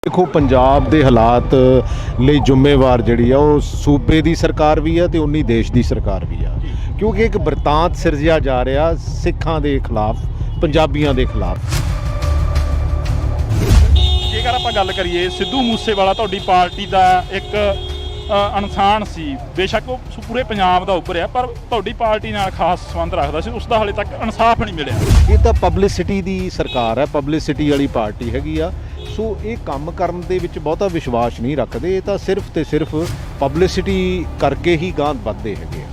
देखो पंजाब के हालात ਲਈ ਜ਼ਿੰਮੇਵਾਰ ਜਿਹੜੀ ਆ ਉਹ ਸੂਬੇ ਦੀ ਸਰਕਾਰ ਵੀ ਆ ਤੇ ਉਨੀ ਦੇਸ਼ ਦੀ ਸਰਕਾਰ ਵੀ ਆ ਕਿਉਂਕਿ ਇੱਕ ਬਰਤਾਂਤ ਸਿਰਜਿਆ ਜਾ ਰਿਹਾ ਸਿੱਖਾਂ ਦੇ ਖਿਲਾਫ ਪੰਜਾਬੀਆਂ ਦੇ ਖਿਲਾਫ। ਜੇਕਰ ਆਪਾਂ ਗੱਲ ਕਰੀਏ ਸਿੱਧੂ ਮੂਸੇਵਾਲਾ ਤੁਹਾਡੀ ਪਾਰਟੀ ਦਾ ਇੱਕ ਇਨਸਾਨ ਸੀ, ਬੇਸ਼ੱਕ ਉਹ ਪੂਰੇ ਪੰਜਾਬ ਦਾ ਉੱਭਰਿਆ ਪਰ ਤੁਹਾਡੀ ਪਾਰਟੀ ਨਾਲ ਖਾਸ ਸੰਬੰਧ ਰੱਖਦਾ ਸੀ, ਉਸ ਦਾ ਹਾਲੇ ਤੱਕ ਇਨਸਾਫ ਨਹੀਂ ਮਿਲਿਆ। ਇਹ ਤਾਂ ਪਬਲਿਸਿਟੀ ਦੀ ਸਰਕਾਰ ਹੈ, ਪਬਲਿਸਿਟੀ ਵਾਲੀ ਪਾਰਟੀ ਹੈਗੀ ਆ। ਸੋ ਇਹ ਕੰਮ ਕਰਨ ਦੇ ਵਿੱਚ ਬਹੁਤਾ ਵਿਸ਼ਵਾਸ ਨਹੀਂ ਰੱਖਦੇ, ਇਹ ਤਾਂ ਸਿਰਫ ਤੇ ਸਿਰਫ ਪਬਲਿਸਿਟੀ ਕਰਕੇ ਹੀ ਗਾਂਹ ਵੱਧਦੇ ਹੈਗੇ ਆ।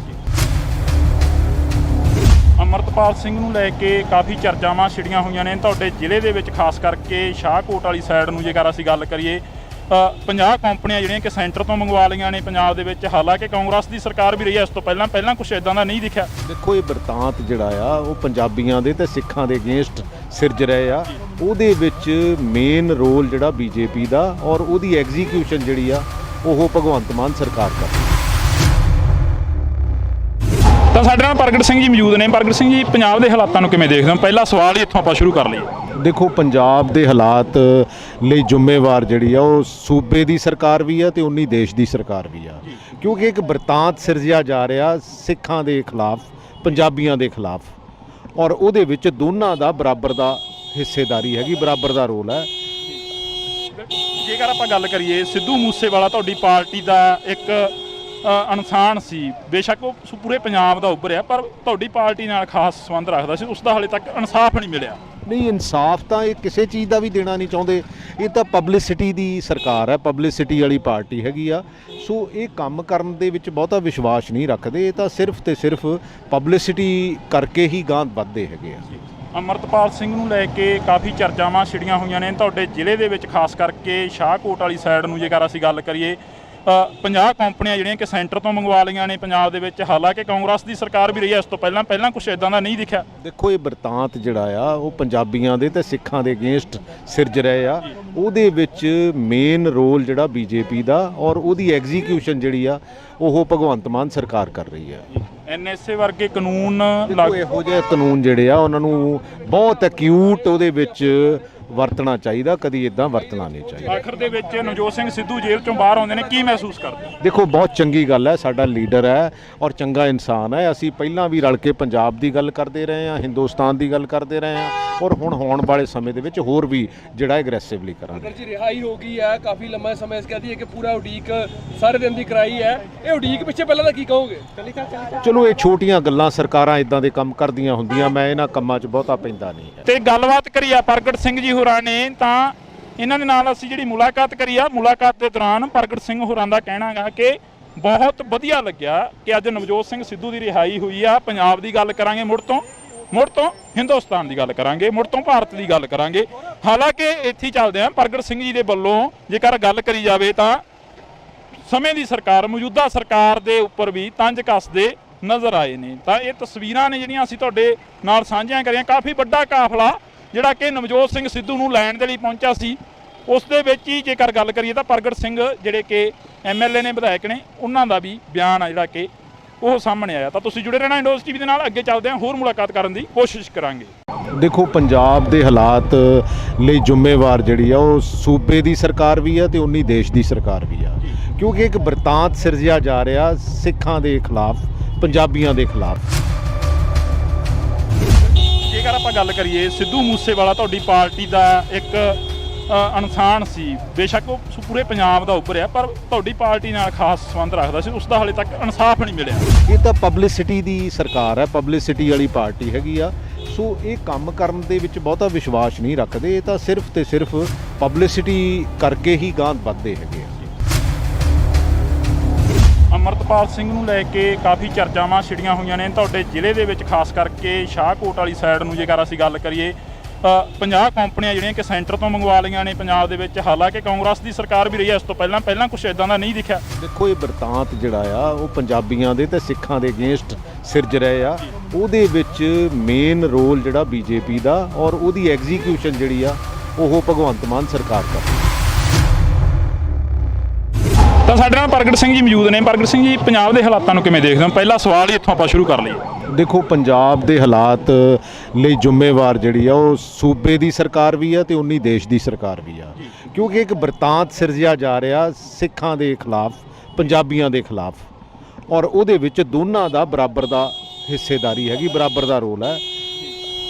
ਅਮਰਤਪਾਲ ਸਿੰਘ ਨੂੰ ਲੈ ਕੇ ਕਾਫੀ ਚਰਚਾਵਾਂ ਛਿੜੀਆਂ ਹੋਈਆਂ ਨੇ ਤੁਹਾਡੇ ਜ਼ਿਲ੍ਹੇ ਦੇ ਵਿੱਚ, ਖਾਸ ਕਰਕੇ ਸ਼ਾਹਕੋਟ ਵਾਲੀ ਸਾਈਡ ਨੂੰ ਜੇਕਰ ਅਸੀਂ ਗੱਲ ਕਰੀਏ 50 ਕੰਪਨੀਆਂ ਜਿਹੜੀਆਂ ਕਿ ਸੈਂਟਰ ਤੋਂ ਮੰਗਵਾ ਲਈਆਂ ਨੇ ਪੰਜਾਬ ਦੇ ਵਿੱਚ, ਹਾਲਾਂਕਿ ਕਾਂਗਰਸ ਦੀ ਸਰਕਾਰ ਵੀ ਰਹੀ ਹੈ ਇਸ ਤੋਂ ਪਹਿਲਾਂ ਕੁਛ ਇਦਾਂ ਦਾ ਨਹੀਂ ਦਿਖਿਆ। ਦੇਖੋ ਇਹ ਬਰਤਾਂਤ ਜਿਹੜਾ ਆ ਉਹ ਪੰਜਾਬੀਆਂ ਦੇ ਤੇ ਸਿੱਖਾਂ ਦੇ ਅਗੇਂਸਟ ਸਿਰਜ ਰਹੇ ਆ, ਉਹਦੇ ਵਿੱਚ ਮੇਨ ਰੋਲ ਜਿਹੜਾ ਬੀਜੇਪੀ ਦਾ ਔਰ ਉਹਦੀ ਐਗਜ਼ੀਕਿਊਸ਼ਨ ਜਿਹੜੀ ਆ ਉਹ ਭਗਵੰਤ ਮਾਨ ਸਰਕਾਰ ਕਰਦੀ। ਤਾਂ ਸਾਡੇ ਨਾਲ ਪ੍ਰਗਟ ਸਿੰਘ ਜੀ ਮੌਜੂਦ ਨੇ। ਪ੍ਰਗਟ ਸਿੰਘ ਜੀ, ਪੰਜਾਬ ਦੇ ਹਾਲਾਤਾਂ ਨੂੰ ਕਿਵੇਂ ਦੇਖਦੇ ਹੋ? ਪਹਿਲਾ ਸਵਾਲ ਹੀ ਇੱਥੋਂ ਆਪਾਂ ਸ਼ੁਰੂ ਕਰ ਲਈਏ। ਦੇਖੋ ਪੰਜਾਬ ਦੇ ਹਾਲਾਤ ਲਈ ਜ਼ਿੰਮੇਵਾਰ ਜਿਹੜੀ ਆ ਉਹ ਸੂਬੇ ਦੀ ਸਰਕਾਰ ਵੀ ਆ ਤੇ ਉਨੀ ਦੇਸ਼ ਦੀ ਸਰਕਾਰ ਵੀ ਆ ਕਿਉਂਕਿ ਇੱਕ ਬਰਤਾਂਤ ਸਿਰਜਿਆ ਜਾ ਰਿਹਾ ਸਿੱਖਾਂ ਦੇ ਖਿਲਾਫ ਪੰਜਾਬੀਆਂ ਦੇ ਖਿਲਾਫ ਔਰ ਉਹਦੇ ਵਿੱਚ ਦੋਨਾਂ ਦਾ ਬਰਾਬਰ ਦਾ ਹਿੱਸੇਦਾਰੀ ਹੈਗੀ, ਬਰਾਬਰ ਦਾ ਰੋਲ ਹੈ। ਜੇਕਰ ਆਪਾਂ ਗੱਲ ਕਰੀਏ ਸਿੱਧੂ ਮੂਸੇਵਾਲਾ ਤੁਹਾਡੀ ਪਾਰਟੀ ਦਾ ਇੱਕ ਇਨਸਾਨ ਸੀ, ਬੇਸ਼ੱਕ ਉਹ ਪੂਰੇ ਪੰਜਾਬ ਦਾ ਉੱਭਰਿਆ ਪਰ ਤੁਹਾਡੀ ਪਾਰਟੀ ਨਾਲ ਖਾਸ ਸੰਬੰਧ ਰੱਖਦਾ ਸੀ, ਉਸ ਦਾ ਹਾਲੇ ਤੱਕ ਇਨਸਾਫ ਨਹੀਂ ਮਿਲਿਆ। ਨਹੀਂ, ਇਨਸਾਫ ਤਾਂ ਇਹ ਕਿਸੇ ਚੀਜ਼ ਦਾ ਵੀ ਦੇਣਾ ਨਹੀਂ ਚਾਹੁੰਦੇ, ਇਹ ਤਾਂ ਪਬਲਿਸਿਟੀ ਦੀ ਸਰਕਾਰ ਹੈ, ਪਬਲਿਸਿਟੀ ਵਾਲੀ ਪਾਰਟੀ ਹੈਗੀ ਆ। ਸੋ ਇਹ ਕੰਮ ਕਰਨ ਦੇ ਵਿੱਚ ਬਹੁਤਾ ਵਿਸ਼ਵਾਸ ਨਹੀਂ ਰੱਖਦੇ, ਇਹ ਤਾਂ ਸਿਰਫ ਤੇ ਸਿਰਫ ਪਬਲਿਸਿਟੀ ਕਰਕੇ ਹੀ ਗਾਂਹ ਵੱਧਦੇ ਹੈਗੇ ਆ। ਅਮਰਤਪਾਲ ਸਿੰਘ ਨੂੰ ਲੈ ਕੇ ਕਾਫੀ ਚਰਚਾਵਾਂ ਛਿੜੀਆਂ ਹੋਈਆਂ ਨੇ ਤੁਹਾਡੇ ਜ਼ਿਲ੍ਹੇ ਦੇ ਵਿੱਚ, ਖਾਸ ਕਰਕੇ ਸ਼ਾਹਕੋਟ ਵਾਲੀ ਸਾਈਡ ਨੂੰ ਜੇਕਰ ਅਸੀਂ ਗੱਲ ਕਰੀਏ 50 ਕੰਪਨੀਆਂ ਜਿਹੜੀਆਂ ਕਿ ਸੈਂਟਰ ਤੋਂ ਮੰਗਵਾ ਲਈਆਂ ਨੇ ਪੰਜਾਬ ਦੇ ਵਿੱਚ, ਹਾਲਾਂਕਿ ਕਾਂਗਰਸ ਦੀ ਸਰਕਾਰ ਵੀ ਰਹੀ ਹੈ ਇਸ ਤੋਂ ਪਹਿਲਾਂ ਕੁਛ ਇਦਾਂ ਦਾ ਨਹੀਂ ਦਿਖਿਆ। ਦੇਖੋ ਇਹ ਬਰਤਾਂਤ ਜਿਹੜਾ ਆ ਉਹ ਪੰਜਾਬੀਆਂ ਦੇ ਤੇ ਸਿੱਖਾਂ ਦੇ ਅਗੇਂਸਟ ਸਿਰਜ ਰਹੇ ਆ, ਉਹਦੇ ਵਿੱਚ ਮੇਨ ਰੋਲ ਜਿਹੜਾ ਬੀਜੇਪੀ ਦਾ ਔਰ ਉਹਦੀ ਐਗਜ਼ੀਕਿਊਸ਼ਨ ਜਿਹੜੀ ਆ ਉਹ ਭਗਵੰਤ ਮਾਨ ਸਰਕਾਰ ਕਰ ਰਹੀ ਹੈ। ਐਨਐਸਏ ਵਰਗੇ ਕਾਨੂੰਨ ਇਹੋ ਜਿਹੇ ਕਾਨੂੰਨ ਜਿਹੜੇ ਆ ਉਹਨਾਂ ਨੂੰ ਬਹੁਤ ਐਕਿਊਟ ਉਹਦੇ ਵਿੱਚ ਵਰਤਣਾ ਚਾਹੀਦਾ, ਕਦੀ ਇਦਾਂ ਵਰਤਣਾ ਨਹੀਂ ਚਾਹੀਦਾ। ਆਖਰ ਦੇ ਵਿੱਚ ਨਵਜੋਤ ਸਿੰਘ ਸਿੱਧੂ ਜੇਲ੍ਹ ਚੋਂ ਬਾਹਰ ਆਉਂਦੇ ਨੇ, ਕੀ ਮਹਿਸੂਸ ਕਰਦੇ? ਦੇਖੋ ਬਹੁਤ ਚੰਗੀ ਗੱਲ ਹੈ, ਸਾਡਾ ਲੀਡਰ ਹੈ ਔਰ ਚੰਗਾ ਇਨਸਾਨ ਹੈ। ਅਸੀਂ ਪਹਿਲਾਂ ਵੀ ਰਲ ਕੇ ਪੰਜਾਬ ਦੀ ਗੱਲ ਕਰਦੇ ਰਹੇ ਹਾਂ, ਹਿੰਦੁਸਤਾਨ ਦੀ ਗੱਲ ਕਰਦੇ ਰਹੇ ਹਾਂ ਔਰ ਹੁਣ ਹੋਣ ਵਾਲੇ ਸਮੇਂ ਦੇ ਵਿੱਚ ਹੋਰ ਵੀ ਜਿਹੜਾ ਐਗਰੈਸਿਵਲੀ ਕਰਾਂਗੇ। ਜੀ ਰਿਹਾਈ ਹੋ ਗਈ ਹੈ, ਕਾਫੀ ਲੰਮਾ ਸਮੇਂ ਇਸ ਕਹਦੀ ਹੈ ਕਿ ਪੂਰਾ ਉਡੀਕ ਸਾਰੇ ਦਿਨ ਦੀ ਕਰਾਈ ਹੈ, ਇਹ ਉਡੀਕ ਪਿੱਛੇ ਪਹਿਲਾਂ ਦਾ ਕੀ ਕਹੋਗੇ? ਚਲੋ ਇਹ ਛੋਟੀਆਂ ਗੱਲਾਂ, ਸਰਕਾਰਾਂ ਇਦਾਂ ਦੇ ਕੰਮ ਕਰਦੀਆਂ ਹੁੰਦੀਆਂ, ਮੈਂ ਇਹਨਾਂ ਕੰਮਾਂ 'ਚ ਬਹੁਤਾ ਪੈਂਦਾ ਨਹੀਂ ਹੈ। ਤੇ ਗੱਲਬਾਤ ਕਰੀ ਆ ਪ੍ਰਗਟ ਸਿੰਘ ਜੀ ਹੋਰਾਂ ਨੇ, ਤਾਂ ਇਹਨਾਂ ਦੇ ਨਾਲ ਅਸੀਂ ਜਿਹੜੀ ਮੁਲਾਕਾਤ ਕਰੀ ਆ, ਮੁਲਾਕਾਤ ਦੇ ਦੌਰਾਨ ਪ੍ਰਗਟ ਸਿੰਘ ਹੋਰਾਂ ਦਾ ਕਹਿਣਾ ਗਾ ਕਿ ਬਹੁਤ ਵਧੀਆ ਲੱਗਿਆ ਕਿ ਅੱਜ ਨਵਜੋਤ ਸਿੰਘ ਸਿੱਧੂ ਦੀ ਰਿਹਾਈ ਹੋਈ ਆ। ਪੰਜਾਬ ਦੀ ਗੱਲ ਕਰਾਂਗੇ ਮੁੜ ਤੋਂ ਹਿੰਦੁਸਤਾਨ ਦੀ ਗੱਲ ਕਰਾਂਗੇ, ਮੁੜ ਤੋਂ ਭਾਰਤ ਦੀ ਗੱਲ ਕਰਾਂਗੇ। ਹਾਲਾਂਕਿ ਇੱਥੇ ਚੱਲਦੇ ਆ ਪ੍ਰਗਟ ਸਿੰਘ ਜੀ ਦੇ ਵੱਲੋਂ ਜੇਕਰ ਗੱਲ ਕਰੀ ਜਾਵੇ ਤਾਂ ਸਮੇਂ ਦੀ ਸਰਕਾਰ, ਮੌਜੂਦਾ ਸਰਕਾਰ ਦੇ ਉੱਪਰ ਵੀ ਤੰਜ ਕੱਸਦੇ ਨਜ਼ਰ ਆਏ ਨੇ। ਤਾਂ ਇਹ ਤਸਵੀਰਾਂ ਨੇ ਜਿਹੜੀਆਂ ਅਸੀਂ ਤੁਹਾਡੇ ਨਾਲ ਸਾਂਝੀਆਂ ਕਰੀਆਂ। ਕਾਫੀ ਵੱਡਾ ਕਾਫਲਾ ਜਿਹੜਾ ਕਿ ਨਵਜੋਤ ਸਿੰਘ ਸਿੱਧੂ ਨੂੰ ਲੈਣ ਦੇ ਲਈ ਪਹੁੰਚਿਆ ਸੀ, ਉਸ ਦੇ ਵਿੱਚ ਹੀ ਜੇਕਰ ਗੱਲ ਕਰੀਏ ਤਾਂ ਪ੍ਰਗਟ ਸਿੰਘ ਜਿਹੜੇ ਕਿ MLA ਨੇ, ਵਿਧਾਇਕ ਨੇ, ਉਹਨਾਂ ਦਾ ਵੀ ਬਿਆਨ ਆ ਜਿਹੜਾ ਕਿ ਉਹ ਸਾਹਮਣੇ ਆਇਆ। ਤਾਂ ਤੁਸੀਂ ਜੁੜੇ ਰਹਿਣਾ ਇੰਡੋਜ਼ TV ਦੇ ਨਾਲ, ਅੱਗੇ ਚੱਲਦੇ ਹਾਂ, ਹੋਰ ਮੁਲਾਕਾਤ ਕਰਨ ਦੀ ਕੋਸ਼ਿਸ਼ ਕਰਾਂਗੇ। ਦੇਖੋ ਪੰਜਾਬ ਦੇ ਹਾਲਾਤ ਲਈ ਜ਼ਿੰਮੇਵਾਰ ਜਿਹੜੀ ਆ ਉਹ ਸੂਬੇ ਦੀ ਸਰਕਾਰ ਵੀ ਆ ਤੇ ਉਨੀ ਦੇਸ਼ ਦੀ ਸਰਕਾਰ ਵੀ ਆ ਕਿਉਂਕਿ ਇੱਕ ਬਰਤਾਂਤ ਸਿਰਜਿਆ ਜਾ ਰਿਹਾ ਸਿੱਖਾਂ ਦੇ ਖਿਲਾਫ ਪੰਜਾਬੀਆਂ ਦੇ ਖਿਲਾਫ। ਜੇਕਰ ਆਪਾਂ ਗੱਲ ਕਰੀਏ ਸਿੱਧੂ ਮੂਸੇਵਾਲਾ ਤੁਹਾਡੀ ਪਾਰਟੀ ਦਾ ਇੱਕ ਇਨਸਾਨ ਸੀ, ਬੇਸ਼ੱਕ ਉਹ ਪੂਰੇ ਪੰਜਾਬ ਦਾ ਉੱਭਰਿਆ ਪਰ ਤੁਹਾਡੀ ਪਾਰਟੀ ਨਾਲ ਖਾਸ ਸੰਬੰਧ ਰੱਖਦਾ ਸੀ, ਉਸ ਦਾ ਹਾਲੇ ਤੱਕ ਇਨਸਾਫ ਨਹੀਂ ਮਿਲਿਆ। ਇਹ ਤਾਂ ਪਬਲਿਸਿਟੀ ਦੀ ਸਰਕਾਰ ਹੈ, ਪਬਲਿਸਿਟੀ ਵਾਲੀ ਪਾਰਟੀ ਹੈਗੀ ਆ। ਸੋ ਇਹ ਕੰਮ ਕਰਨ ਦੇ ਵਿੱਚ ਬਹੁਤਾ ਵਿਸ਼ਵਾਸ ਨਹੀਂ ਰੱਖਦੇ, ਇਹ ਤਾਂ ਸਿਰਫ ਤੇ ਸਿਰਫ ਪਬਲਿਸਿਟੀ ਕਰਕੇ ਹੀ ਗਾਂਹ ਵੱਧਦੇ ਹੈਗੇ ਆ। ਅਮਰਤਪਾਲ ਸਿੰਘ ਨੂੰ ਲੈ ਕੇ ਕਾਫੀ ਚਰਚਾਵਾਂ ਛਿੜੀਆਂ ਹੋਈਆਂ ਨੇ ਤੁਹਾਡੇ ਜ਼ਿਲ੍ਹੇ ਦੇ ਵਿੱਚ, ਖਾਸ ਕਰਕੇ ਸ਼ਾਹਕੋਟ ਵਾਲੀ ਸਾਈਡ ਨੂੰ ਜੇਕਰ ਅਸੀਂ ਗੱਲ ਕਰੀਏ 50 ਕੰਪਨੀਆਂ ਜਿਹੜੀਆਂ ਕਿ ਸੈਂਟਰ ਤੋਂ ਮੰਗਵਾ ਲਈਆਂ ਨੇ ਪੰਜਾਬ ਦੇ ਵਿੱਚ, ਹਾਲਾਂਕਿ ਕਾਂਗਰਸ ਦੀ ਸਰਕਾਰ ਵੀ ਰਹੀ ਹੈ ਇਸ ਤੋਂ ਪਹਿਲਾਂ ਕੁਛ ਇਦਾਂ ਦਾ ਨਹੀਂ ਦਿਖਿਆ। ਦੇਖੋ ਇਹ ਬਰਤਾਂਤ ਜਿਹੜਾ ਆ ਉਹ ਪੰਜਾਬੀਆਂ ਦੇ ਤੇ ਸਿੱਖਾਂ ਦੇ ਅਗੇਂਸਟ ਸਿਰਜ ਰਹੇ ਆ, ਉਹਦੇ ਵਿੱਚ ਮੇਨ ਰੋਲ ਜਿਹੜਾ ਬੀਜੇਪੀ ਦਾ ਔਰ ਉਹਦੀ ਐਗਜ਼ੀਕਿਊਸ਼ਨ ਜਿਹੜੀ ਆ ਉਹ ਭਗਵੰਤ ਮਾਨ ਸਰਕਾਰ ਕਰਦੀ। ਤਾਂ ਸਾਡੇ ਨਾਲ ਪ੍ਰਗਟ ਸਿੰਘ ਜੀ ਮੌਜੂਦ ਨੇ। ਪ੍ਰਗਟ ਸਿੰਘ ਜੀ, ਪੰਜਾਬ ਦੇ ਹਾਲਾਤਾਂ ਨੂੰ ਕਿਵੇਂ ਦੇਖਦੇ ਹੋ? ਪਹਿਲਾ ਸਵਾਲ ਹੀ ਇੱਥੋਂ ਆਪਾਂ ਸ਼ੁਰੂ ਕਰ ਲਈਏ। ਦੇਖੋ, ਪੰਜਾਬ ਦੇ ਹਾਲਾਤ ਲਈ ਜ਼ਿੰਮੇਵਾਰ ਜਿਹੜੀ ਆ ਉਹ ਸੂਬੇ ਦੀ ਸਰਕਾਰ ਵੀ ਆ ਤੇ ਉਨੀ ਦੇਸ਼ ਦੀ ਸਰਕਾਰ ਵੀ ਆ, ਕਿਉਂਕਿ ਇੱਕ ਬਰਤਾਂਤ ਸਿਰਜਿਆ ਜਾ ਰਿਹਾ ਸਿੱਖਾਂ ਦੇ ਖਿਲਾਫ, ਪੰਜਾਬੀਆਂ ਦੇ ਖਿਲਾਫ, ਔਰ ਉਹਦੇ ਵਿੱਚ ਦੋਨਾਂ ਦਾ ਬਰਾਬਰ ਦਾ ਹਿੱਸੇਦਾਰੀ ਹੈਗੀ, ਬਰਾਬਰ ਦਾ ਰੋਲ ਹੈ।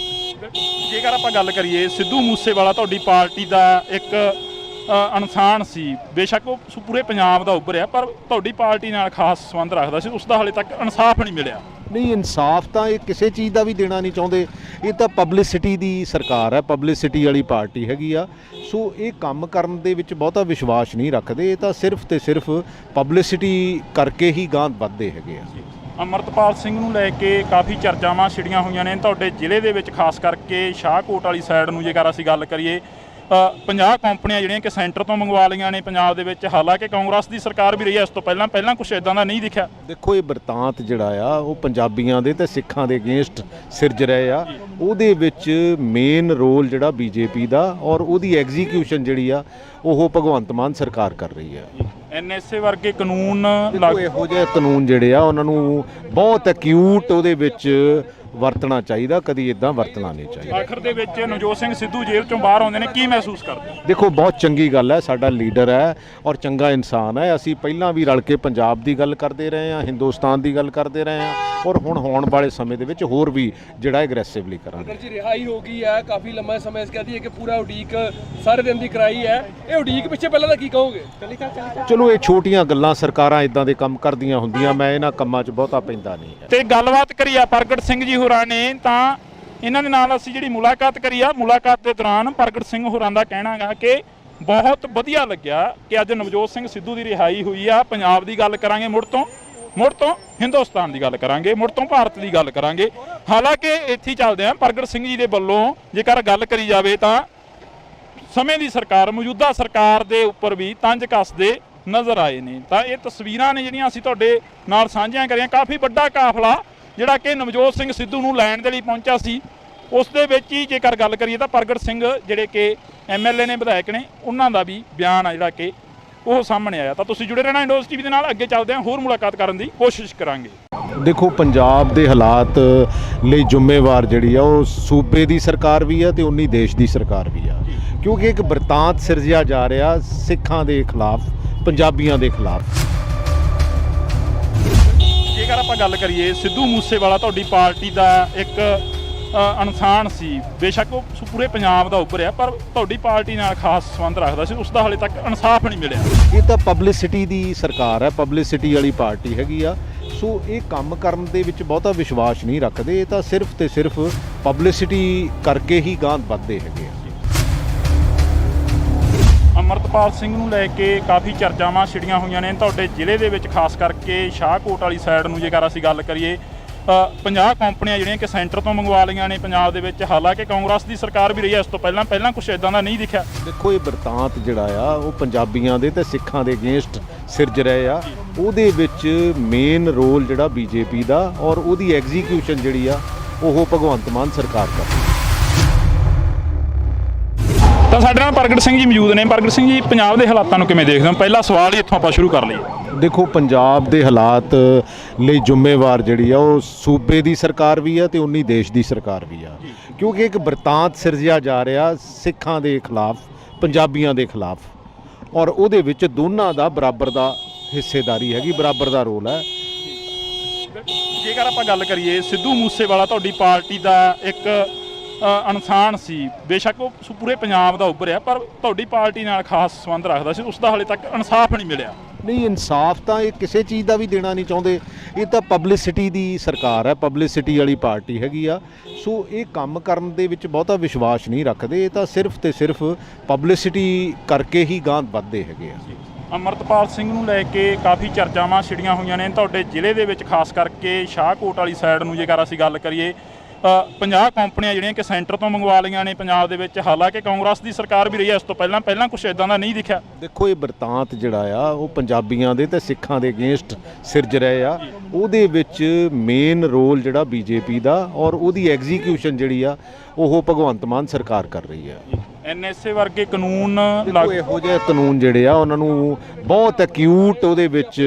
ਜੇਕਰ ਆਪਾਂ ਗੱਲ ਕਰੀਏ, ਸਿੱਧੂ ਮੂਸੇਵਾਲਾ ਤੁਹਾਡੀ ਪਾਰਟੀ ਦਾ ਇੱਕ ਇਨਸਾਨ ਸੀ, ਬੇਸ਼ੱਕ ਉਹ ਪੂਰੇ ਪੰਜਾਬ ਦਾ ਉੱਭਰਿਆ, ਪਰ ਤੁਹਾਡੀ ਪਾਰਟੀ ਨਾਲ ਖਾਸ ਸੰਬੰਧ ਰੱਖਦਾ ਸੀ, ਉਸ ਦਾ ਹਾਲੇ ਤੱਕ ਇਨਸਾਫ ਨਹੀਂ ਮਿਲਿਆ। ਨਹੀਂ, ਇਨਸਾਫ ਤਾਂ ਇਹ ਕਿਸੇ ਚੀਜ਼ ਦਾ ਵੀ ਦੇਣਾ ਨਹੀਂ ਚਾਹੁੰਦੇ। ਇਹ ਤਾਂ ਪਬਲਿਸਿਟੀ ਦੀ ਸਰਕਾਰ ਹੈ, ਪਬਲਿਸਿਟੀ ਵਾਲੀ ਪਾਰਟੀ ਹੈਗੀ ਆ। ਸੋ ਇਹ ਕੰਮ ਕਰਨ ਦੇ ਵਿੱਚ ਬਹੁਤਾ ਵਿਸ਼ਵਾਸ ਨਹੀਂ ਰੱਖਦੇ। ਇਹ ਤਾਂ ਸਿਰਫ ਤੇ ਸਿਰਫ ਪਬਲਿਸਿਟੀ ਕਰਕੇ ਹੀ ਗਾਂਹ ਵੱਧਦੇ ਹੈਗੇ ਆ। ਅਮਰਤਪਾਲ ਸਿੰਘ ਨੂੰ ਲੈ ਕੇ ਕਾਫੀ ਚਰਚਾਵਾਂ ਛਿੜੀਆਂ ਹੋਈਆਂ ਨੇ ਤੁਹਾਡੇ ਜ਼ਿਲ੍ਹੇ ਦੇ ਵਿੱਚ, ਖਾਸ ਕਰਕੇ ਸ਼ਾਹਕੋਟ ਵਾਲੀ ਸਾਈਡ ਨੂੰ ਜੇਕਰ ਅਸੀਂ ਗੱਲ ਕਰੀਏ, 50 ਕੰਪਨੀਆਂ ਜਿਹੜੀਆਂ ਕਿ ਸੈਂਟਰ ਤੋਂ ਮੰਗਵਾ ਲਈਆਂ ਨੇ ਪੰਜਾਬ ਦੇ ਵਿੱਚ। ਹਾਲਾਂਕਿ ਕਾਂਗਰਸ ਦੀ ਸਰਕਾਰ ਵੀ ਰਹੀ ਹੈ ਇਸ ਤੋਂ ਪਹਿਲਾਂ ਕੁਝ ਇਦਾਂ ਦਾ ਨਹੀਂ ਦਿਖਿਆ। ਦੇਖੋ, ਇਹ ਬਰਤਾਂਤ ਜਿਹੜਾ ਆ ਉਹ ਪੰਜਾਬੀਆਂ ਦੇ ਤੇ ਸਿੱਖਾਂ ਦੇ ਅਗੇਂਸਟ ਸਿਰਜ ਰਹੇ ਆ। ਉਹਦੇ ਵਿੱਚ ਮੇਨ ਰੋਲ ਜਿਹੜਾ ਬੀਜੇਪੀ ਦਾ, ਔਰ ਉਹਦੀ ਐਗਜ਼ੀਕਿਊਸ਼ਨ ਜਿਹੜੀ ਆ ਉਹ ਭਗਵੰਤ ਮਾਨ ਸਰਕਾਰ ਕਰ ਰਹੀ ਹੈ। ਐਨਐਸਏ ਵਰਗੇ ਕਾਨੂੰਨ ਇਹੋ ਜਿਹੇ ਕਾਨੂੰਨ ਜਿਹੜੇ ਆ ਉਹਨਾਂ ਨੂੰ ਬਹੁਤ ਐਕਿਊਟ ਉਹਦੇ ਵਿੱਚ ਵਰਤਣਾ ਚਾਹੀਦਾ, ਕਦੀ ਇਦਾਂ ਵਰਤਣਾ ਨਹੀਂ ਚਾਹੀਦਾ। ਆਖਰ ਦੇ ਵਿੱਚ ਨਵਜੋਤ ਸਿੰਘ ਸਿੱਧੂ ਜੇਲ੍ਹ ਚੋਂ ਬਾਹਰ ਆਉਂਦੇ ਨੇ, ਕੀ ਮਹਿਸੂਸ ਕਰਦੇ? ਦੇਖੋ, ਬਹੁਤ ਚੰਗੀ ਗੱਲ ਹੈ, ਸਾਡਾ ਲੀਡਰ ਹੈ ਔਰ ਚੰਗਾ ਇਨਸਾਨ ਹੈ। ਅਸੀਂ ਪਹਿਲਾਂ ਵੀ ਰਲ ਕੇ ਪੰਜਾਬ ਦੀ ਗੱਲ ਕਰਦੇ ਰਹੇ ਹਾਂ, ਹਿੰਦੁਸਤਾਨ ਦੀ ਗੱਲ ਕਰਦੇ ਰਹੇ ਹਾਂ, ਔਰ ਹੁਣ ਹੋਣ ਵਾਲੇ ਸਮੇਂ ਦੇ ਵਿੱਚ ਹੋਰ ਵੀ ਜਿਹੜਾ ਐਗਰੈਸਿਵਲੀ ਕਰਾਂਗੇ। ਅਗਰ ਜੀ ਰਿਹਾਈ ਹੋ ਗਈ ਹੈ, ਕਾਫੀ ਲੰਮਾ ਸਮਾਂ ਕਹਦੀ ਹੈ ਕਿ ਪੂਰਾ ਉਡੀਕ ਸਾਰੇ ਦਿਨ ਦੀ ਕਰਾਈ ਹੈ, ਇਹ ਉਡੀਕ ਪਿੱਛੇ ਪਹਿਲਾਂ ਦਾ ਕੀ ਕਹੋਗੇ? ਚਲੋ, ਇਹ ਛੋਟੀਆਂ ਗੱਲਾਂ, ਸਰਕਾਰਾਂ ਇਦਾਂ ਦੇ ਕੰਮ ਕਰਦੀਆਂ ਹੁੰਦੀਆਂ, ਮੈਂ ਇਹਨਾਂ ਕੰਮਾਂ 'ਚ ਬਹੁਤਾ ਪੈਂਦਾ ਨਹੀਂ ਹੈ। ਤੇ ਗੱਲਬਾਤ ਕਰੀ ਆ ਪ੍ਰਗਟ ਸਿੰਘ ਜੀ ਹੋਰਾਂ ਨੇ, ਤਾਂ ਇਹਨਾਂ ਦੇ ਨਾਲ ਅਸੀਂ ਜਿਹੜੀ ਮੁਲਾਕਾਤ ਕਰੀ ਆ, ਮੁਲਾਕਾਤ ਦੇ ਦੌਰਾਨ ਪ੍ਰਗਟ ਸਿੰਘ ਹੋਰਾਂ ਦਾ ਕਹਿਣਾ ਗਾ ਕਿ ਬਹੁਤ ਵਧੀਆ ਲੱਗਿਆ ਕਿ ਅੱਜ ਨਵਜੋਤ ਸਿੰਘ ਸਿੱਧੂ ਦੀ ਰਿਹਾਈ ਹੋਈ ਆ। ਪੰਜਾਬ ਦੀ ਗੱਲ ਕਰਾਂਗੇ, ਮੁੜ ਤੋਂ ਹਿੰਦੁਸਤਾਨ ਦੀ ਗੱਲ ਕਰਾਂਗੇ, ਮੁੜ ਤੋਂ ਭਾਰਤ ਦੀ ਗੱਲ ਕਰਾਂਗੇ। ਹਾਲਾਂਕਿ ਇੱਥੇ ਹੀ ਚੱਲਦੇ ਆ। ਪ੍ਰਗਟ ਸਿੰਘ ਜੀ ਦੇ ਵੱਲੋਂ ਜੇਕਰ ਗੱਲ ਕਰੀ ਜਾਵੇ ਤਾਂ ਸਮੇਂ ਦੀ ਸਰਕਾਰ, ਮੌਜੂਦਾ ਸਰਕਾਰ ਦੇ ਉੱਪਰ ਵੀ ਤੰਜ ਕੱਸਦੇ ਨਜ਼ਰ ਆਏ ਨੇ। ਤਾਂ ਇਹ ਤਸਵੀਰਾਂ ਨੇ ਜਿਹੜੀਆਂ ਅਸੀਂ ਤੁਹਾਡੇ ਨਾਲ ਸਾਂਝੀਆਂ ਕਰੀਆਂ। ਕਾਫੀ ਵੱਡਾ ਕਾਫਲਾ ਜਿਹੜਾ ਕਿ ਨਵਜੋਤ ਸਿੰਘ ਸਿੱਧੂ ਨੂੰ ਲੈਣ ਦੇ ਲਈ ਪਹੁੰਚਿਆ ਸੀ, ਉਸ ਦੇ ਵਿੱਚ ਹੀ ਜੇਕਰ ਗੱਲ ਕਰੀਏ ਤਾਂ ਪ੍ਰਗਟ ਸਿੰਘ ਜਿਹੜੇ ਕਿ ਐਮਐਲਏ ਨੇ, ਵਿਧਾਇਕ ਨੇ, ਉਹਨਾਂ ਦਾ ਵੀ ਬਿਆਨ ਆ ਜਿਹੜਾ ਕਿ ਉਹ ਸਾਹਮਣੇ ਆਇਆ। ਤਾਂ ਤੁਸੀਂ ਜੁੜੇ ਰਹਿਣਾ ਇੰਡੋਜ਼ ਟੀਵੀ ਦੇ ਨਾਲ। ਅੱਗੇ ਚੱਲਦੇ ਹਾਂ, ਹੋਰ ਮੁਲਾਕਾਤ ਕਰਨ ਦੀ ਕੋਸ਼ਿਸ਼ ਕਰਾਂਗੇ। ਦੇਖੋ, ਪੰਜਾਬ ਦੇ ਹਾਲਾਤ ਲਈ ਜ਼ਿੰਮੇਵਾਰ ਜਿਹੜੀ ਆ ਉਹ ਸੂਬੇ ਦੀ ਸਰਕਾਰ ਵੀ ਆ ਤੇ ਉਨੀ ਦੇਸ਼ ਦੀ ਸਰਕਾਰ ਵੀ ਆ, ਕਿਉਂਕਿ ਇੱਕ ਬਰਤਾਂਤ ਸਿਰਜਿਆ ਜਾ ਰਿਹਾ ਸਿੱਖਾਂ ਦੇ ਖਿਲਾਫ, ਪੰਜਾਬੀਆਂ ਦੇ ਖਿਲਾਫ। ਜੇਕਰ ਆਪਾਂ ਗੱਲ ਕਰੀਏ, ਸਿੱਧੂ ਮੂਸੇਵਾਲਾ ਤੁਹਾਡੀ ਪਾਰਟੀ ਦਾ ਇੱਕ ਇਨਸਾਨ ਸੀ, ਬੇਸ਼ੱਕ ਉਹ ਪੂਰੇ ਪੰਜਾਬ ਦਾ ਉੱਭਰਿਆ, ਪਰ ਤੁਹਾਡੀ ਪਾਰਟੀ ਨਾਲ ਖਾਸ ਸੰਬੰਧ ਰੱਖਦਾ ਸੀ, ਉਸ ਦਾ ਹਾਲੇ ਤੱਕ ਇਨਸਾਫ ਨਹੀਂ ਮਿਲਿਆ। ਇਹ ਤਾਂ ਪਬਲਿਸਿਟੀ ਦੀ ਸਰਕਾਰ ਹੈ, ਪਬਲਿਸਿਟੀ ਵਾਲੀ ਪਾਰਟੀ ਹੈਗੀ ਆ। ਸੋ ਇਹ ਕੰਮ ਕਰਨ ਦੇ ਵਿੱਚ ਬਹੁਤਾ ਵਿਸ਼ਵਾਸ ਨਹੀਂ ਰੱਖਦੇ। ਇਹ ਤਾਂ ਸਿਰਫ ਤੇ ਸਿਰਫ ਪਬਲਿਸਿਟੀ ਕਰਕੇ ਹੀ ਗਾਂਹ ਵੱਧਦੇ ਹੈਗੇ ਆ। ਅਮਰਤਪਾਲ ਸਿੰਘ ਨੂੰ ਲੈ ਕੇ ਕਾਫੀ ਚਰਚਾਵਾਂ ਛਿੜੀਆਂ ਹੋਈਆਂ ਨੇ ਤੁਹਾਡੇ ਜ਼ਿਲ੍ਹੇ ਦੇ ਵਿੱਚ, ਖਾਸ ਕਰਕੇ ਸ਼ਾਹਕੋਟ ਵਾਲੀ ਸਾਈਡ ਨੂੰ ਜੇਕਰ ਅਸੀਂ ਗੱਲ ਕਰੀਏ, 50 ਕੰਪਨੀਆਂ ਜਿਹੜੀਆਂ ਕਿ ਸੈਂਟਰ ਤੋਂ ਮੰਗਵਾ ਲਈਆਂ ਨੇ ਪੰਜਾਬ ਦੇ ਵਿੱਚ। ਹਾਲਾਂਕਿ ਕਾਂਗਰਸ ਦੀ ਸਰਕਾਰ ਵੀ ਰਹੀ ਹੈ ਇਸ ਤੋਂ ਪਹਿਲਾਂ ਕੁਝ ਇਦਾਂ ਦਾ ਨਹੀਂ ਦਿਖਿਆ। ਦੇਖੋ, ਇਹ ਬਰਤਾਂਤ ਜਿਹੜਾ ਆ ਉਹ ਪੰਜਾਬੀਆਂ ਦੇ ਤੇ ਸਿੱਖਾਂ ਦੇ ਅਗੇਂਸਟ ਸਿਰਜ ਰਹੇ ਆ। ਉਹਦੇ ਵਿੱਚ ਮੇਨ ਰੋਲ ਜਿਹੜਾ ਬੀਜੇਪੀ ਦਾ, ਔਰ ਉਹਦੀ ਐਗਜ਼ੀਕਿਊਸ਼ਨ ਜਿਹੜੀ ਆ ਉਹ ਭਗਵੰਤ ਮਾਨ ਸਰਕਾਰ ਕਰ ਰਹੀ ਹੈ। ਤਾਂ ਸਾਡੇ ਨਾਲ ਪ੍ਰਗਟ ਸਿੰਘ ਜੀ ਮੌਜੂਦ ਨੇ। ਪ੍ਰਗਟ ਸਿੰਘ ਜੀ, ਪੰਜਾਬ ਦੇ ਹਾਲਾਤਾਂ ਨੂੰ ਕਿਵੇਂ ਦੇਖਦੇ ਹੋ? ਪਹਿਲਾ ਸਵਾਲ ਹੀ ਇੱਥੋਂ ਆਪਾਂ ਸ਼ੁਰੂ ਕਰ ਲਈਏ। ਦੇਖੋ, ਪੰਜਾਬ ਦੇ ਹਾਲਾਤ ਲਈ ਜ਼ਿੰਮੇਵਾਰ ਜਿਹੜੀ ਆ ਉਹ ਸੂਬੇ ਦੀ ਸਰਕਾਰ ਵੀ ਆ ਤੇ ਉਨੀ ਦੇਸ਼ ਦੀ ਸਰਕਾਰ ਵੀ ਆ, ਕਿਉਂਕਿ ਇੱਕ ਬਰਤਾਂਤ ਸਿਰਜਿਆ ਜਾ ਰਿਹਾ ਸਿੱਖਾਂ ਦੇ ਖਿਲਾਫ, ਪੰਜਾਬੀਆਂ ਦੇ ਖਿਲਾਫ, ਔਰ ਉਹਦੇ ਵਿੱਚ ਦੋਨਾਂ ਦਾ ਬਰਾਬਰ ਦਾ ਹਿੱਸੇਦਾਰੀ ਹੈਗੀ, ਬਰਾਬਰ ਦਾ ਰੋਲ ਹੈ। ਜੇਕਰ ਆਪਾਂ ਗੱਲ ਕਰੀਏ, ਸਿੱਧੂ ਮੂਸੇਵਾਲਾ ਤੁਹਾਡੀ ਪਾਰਟੀ ਦਾ ਇੱਕ ਇਨਸਾਨ ਸੀ, ਬੇਸ਼ੱਕ ਉਹ ਪੂਰੇ ਪੰਜਾਬ ਦਾ ਉੱਭਰਿਆ, ਪਰ ਤੁਹਾਡੀ ਪਾਰਟੀ ਨਾਲ ਖਾਸ ਸੰਬੰਧ ਰੱਖਦਾ ਸੀ, ਉਸ ਦਾ ਹਾਲੇ ਤੱਕ ਇਨਸਾਫ ਨਹੀਂ ਮਿਲਿਆ। ਨਹੀਂ, ਇਨਸਾਫ ਤਾਂ ਇਹ ਕਿਸੇ ਚੀਜ਼ ਦਾ ਵੀ ਦੇਣਾ ਨਹੀਂ ਚਾਹੁੰਦੇ। ਇਹ ਤਾਂ ਪਬਲਿਸਿਟੀ ਦੀ ਸਰਕਾਰ ਹੈ, ਪਬਲਿਸਿਟੀ ਵਾਲੀ ਪਾਰਟੀ ਹੈਗੀ ਆ। ਸੋ ਇਹ ਕੰਮ ਕਰਨ ਦੇ ਵਿੱਚ ਬਹੁਤਾ ਵਿਸ਼ਵਾਸ ਨਹੀਂ ਰੱਖਦੇ। ਇਹ ਤਾਂ ਸਿਰਫ ਤੇ ਸਿਰਫ ਪਬਲਿਸਿਟੀ ਕਰਕੇ ਹੀ ਗਾਂਹ ਵੱਧਦੇ ਹੈਗੇ ਆ। ਅਮਰਤਪਾਲ ਸਿੰਘ ਨੂੰ ਲੈ ਕੇ ਕਾਫੀ ਚਰਚਾਵਾਂ ਛਿੜੀਆਂ ਹੋਈਆਂ ਨੇ ਤੁਹਾਡੇ ਜ਼ਿਲ੍ਹੇ ਦੇ ਵਿੱਚ, ਖਾਸ ਕਰਕੇ ਸ਼ਾਹਕੋਟ ਵਾਲੀ ਸਾਈਡ ਨੂੰ ਜੇਕਰ ਅਸੀਂ ਗੱਲ ਕਰੀਏ, 50 ਕੰਪਨੀਆਂ ਜਿਹੜੀਆਂ ਕਿ ਸੈਂਟਰ ਤੋਂ ਮੰਗਵਾ ਲਈਆਂ ਨੇ ਪੰਜਾਬ ਦੇ ਵਿੱਚ। ਹਾਲਾਂਕਿ ਕਾਂਗਰਸ ਦੀ ਸਰਕਾਰ ਵੀ ਰਹੀ ਹੈ ਇਸ ਤੋਂ ਪਹਿਲਾਂ ਕੁਝ ਇਦਾਂ ਦਾ ਨਹੀਂ ਦਿਖਿਆ। ਦੇਖੋ ਇਹ ਬਰਤਾਂਤ ਜਿਹੜਾ ਆ ਉਹ ਪੰਜਾਬੀਆਂ ਦੇ ਤੇ ਸਿੱਖਾਂ ਦੇ ਅਗੇਂਸਟ ਸਿਰਜ ਰਹੇ ਆ। ਉਹਦੇ ਵਿੱਚ ਮੇਨ ਰੋਲ ਜਿਹੜਾ ਬੀਜੇਪੀ ਦਾ ਔਰ ਉਹਦੀ ਐਗਜ਼ੀਕਿਊਸ਼ਨ ਜਿਹੜੀ ਆ ਉਹ ਭਗਵੰਤ ਮਾਨ ਸਰਕਾਰ ਕਰ ਰਹੀ ਆ। ਐਨਐਸਏ ਵਰਗੇ ਕਾਨੂੰਨ ਦੇਖੋ ਇਹੋ ਜਿਹੇ ਕਾਨੂੰਨ ਜਿਹੜੇ ਆ ਉਹਨਾਂ ਨੂੰ ਬਹੁਤ ਐਕਿਊਟ ਉਹਦੇ ਵਿੱਚ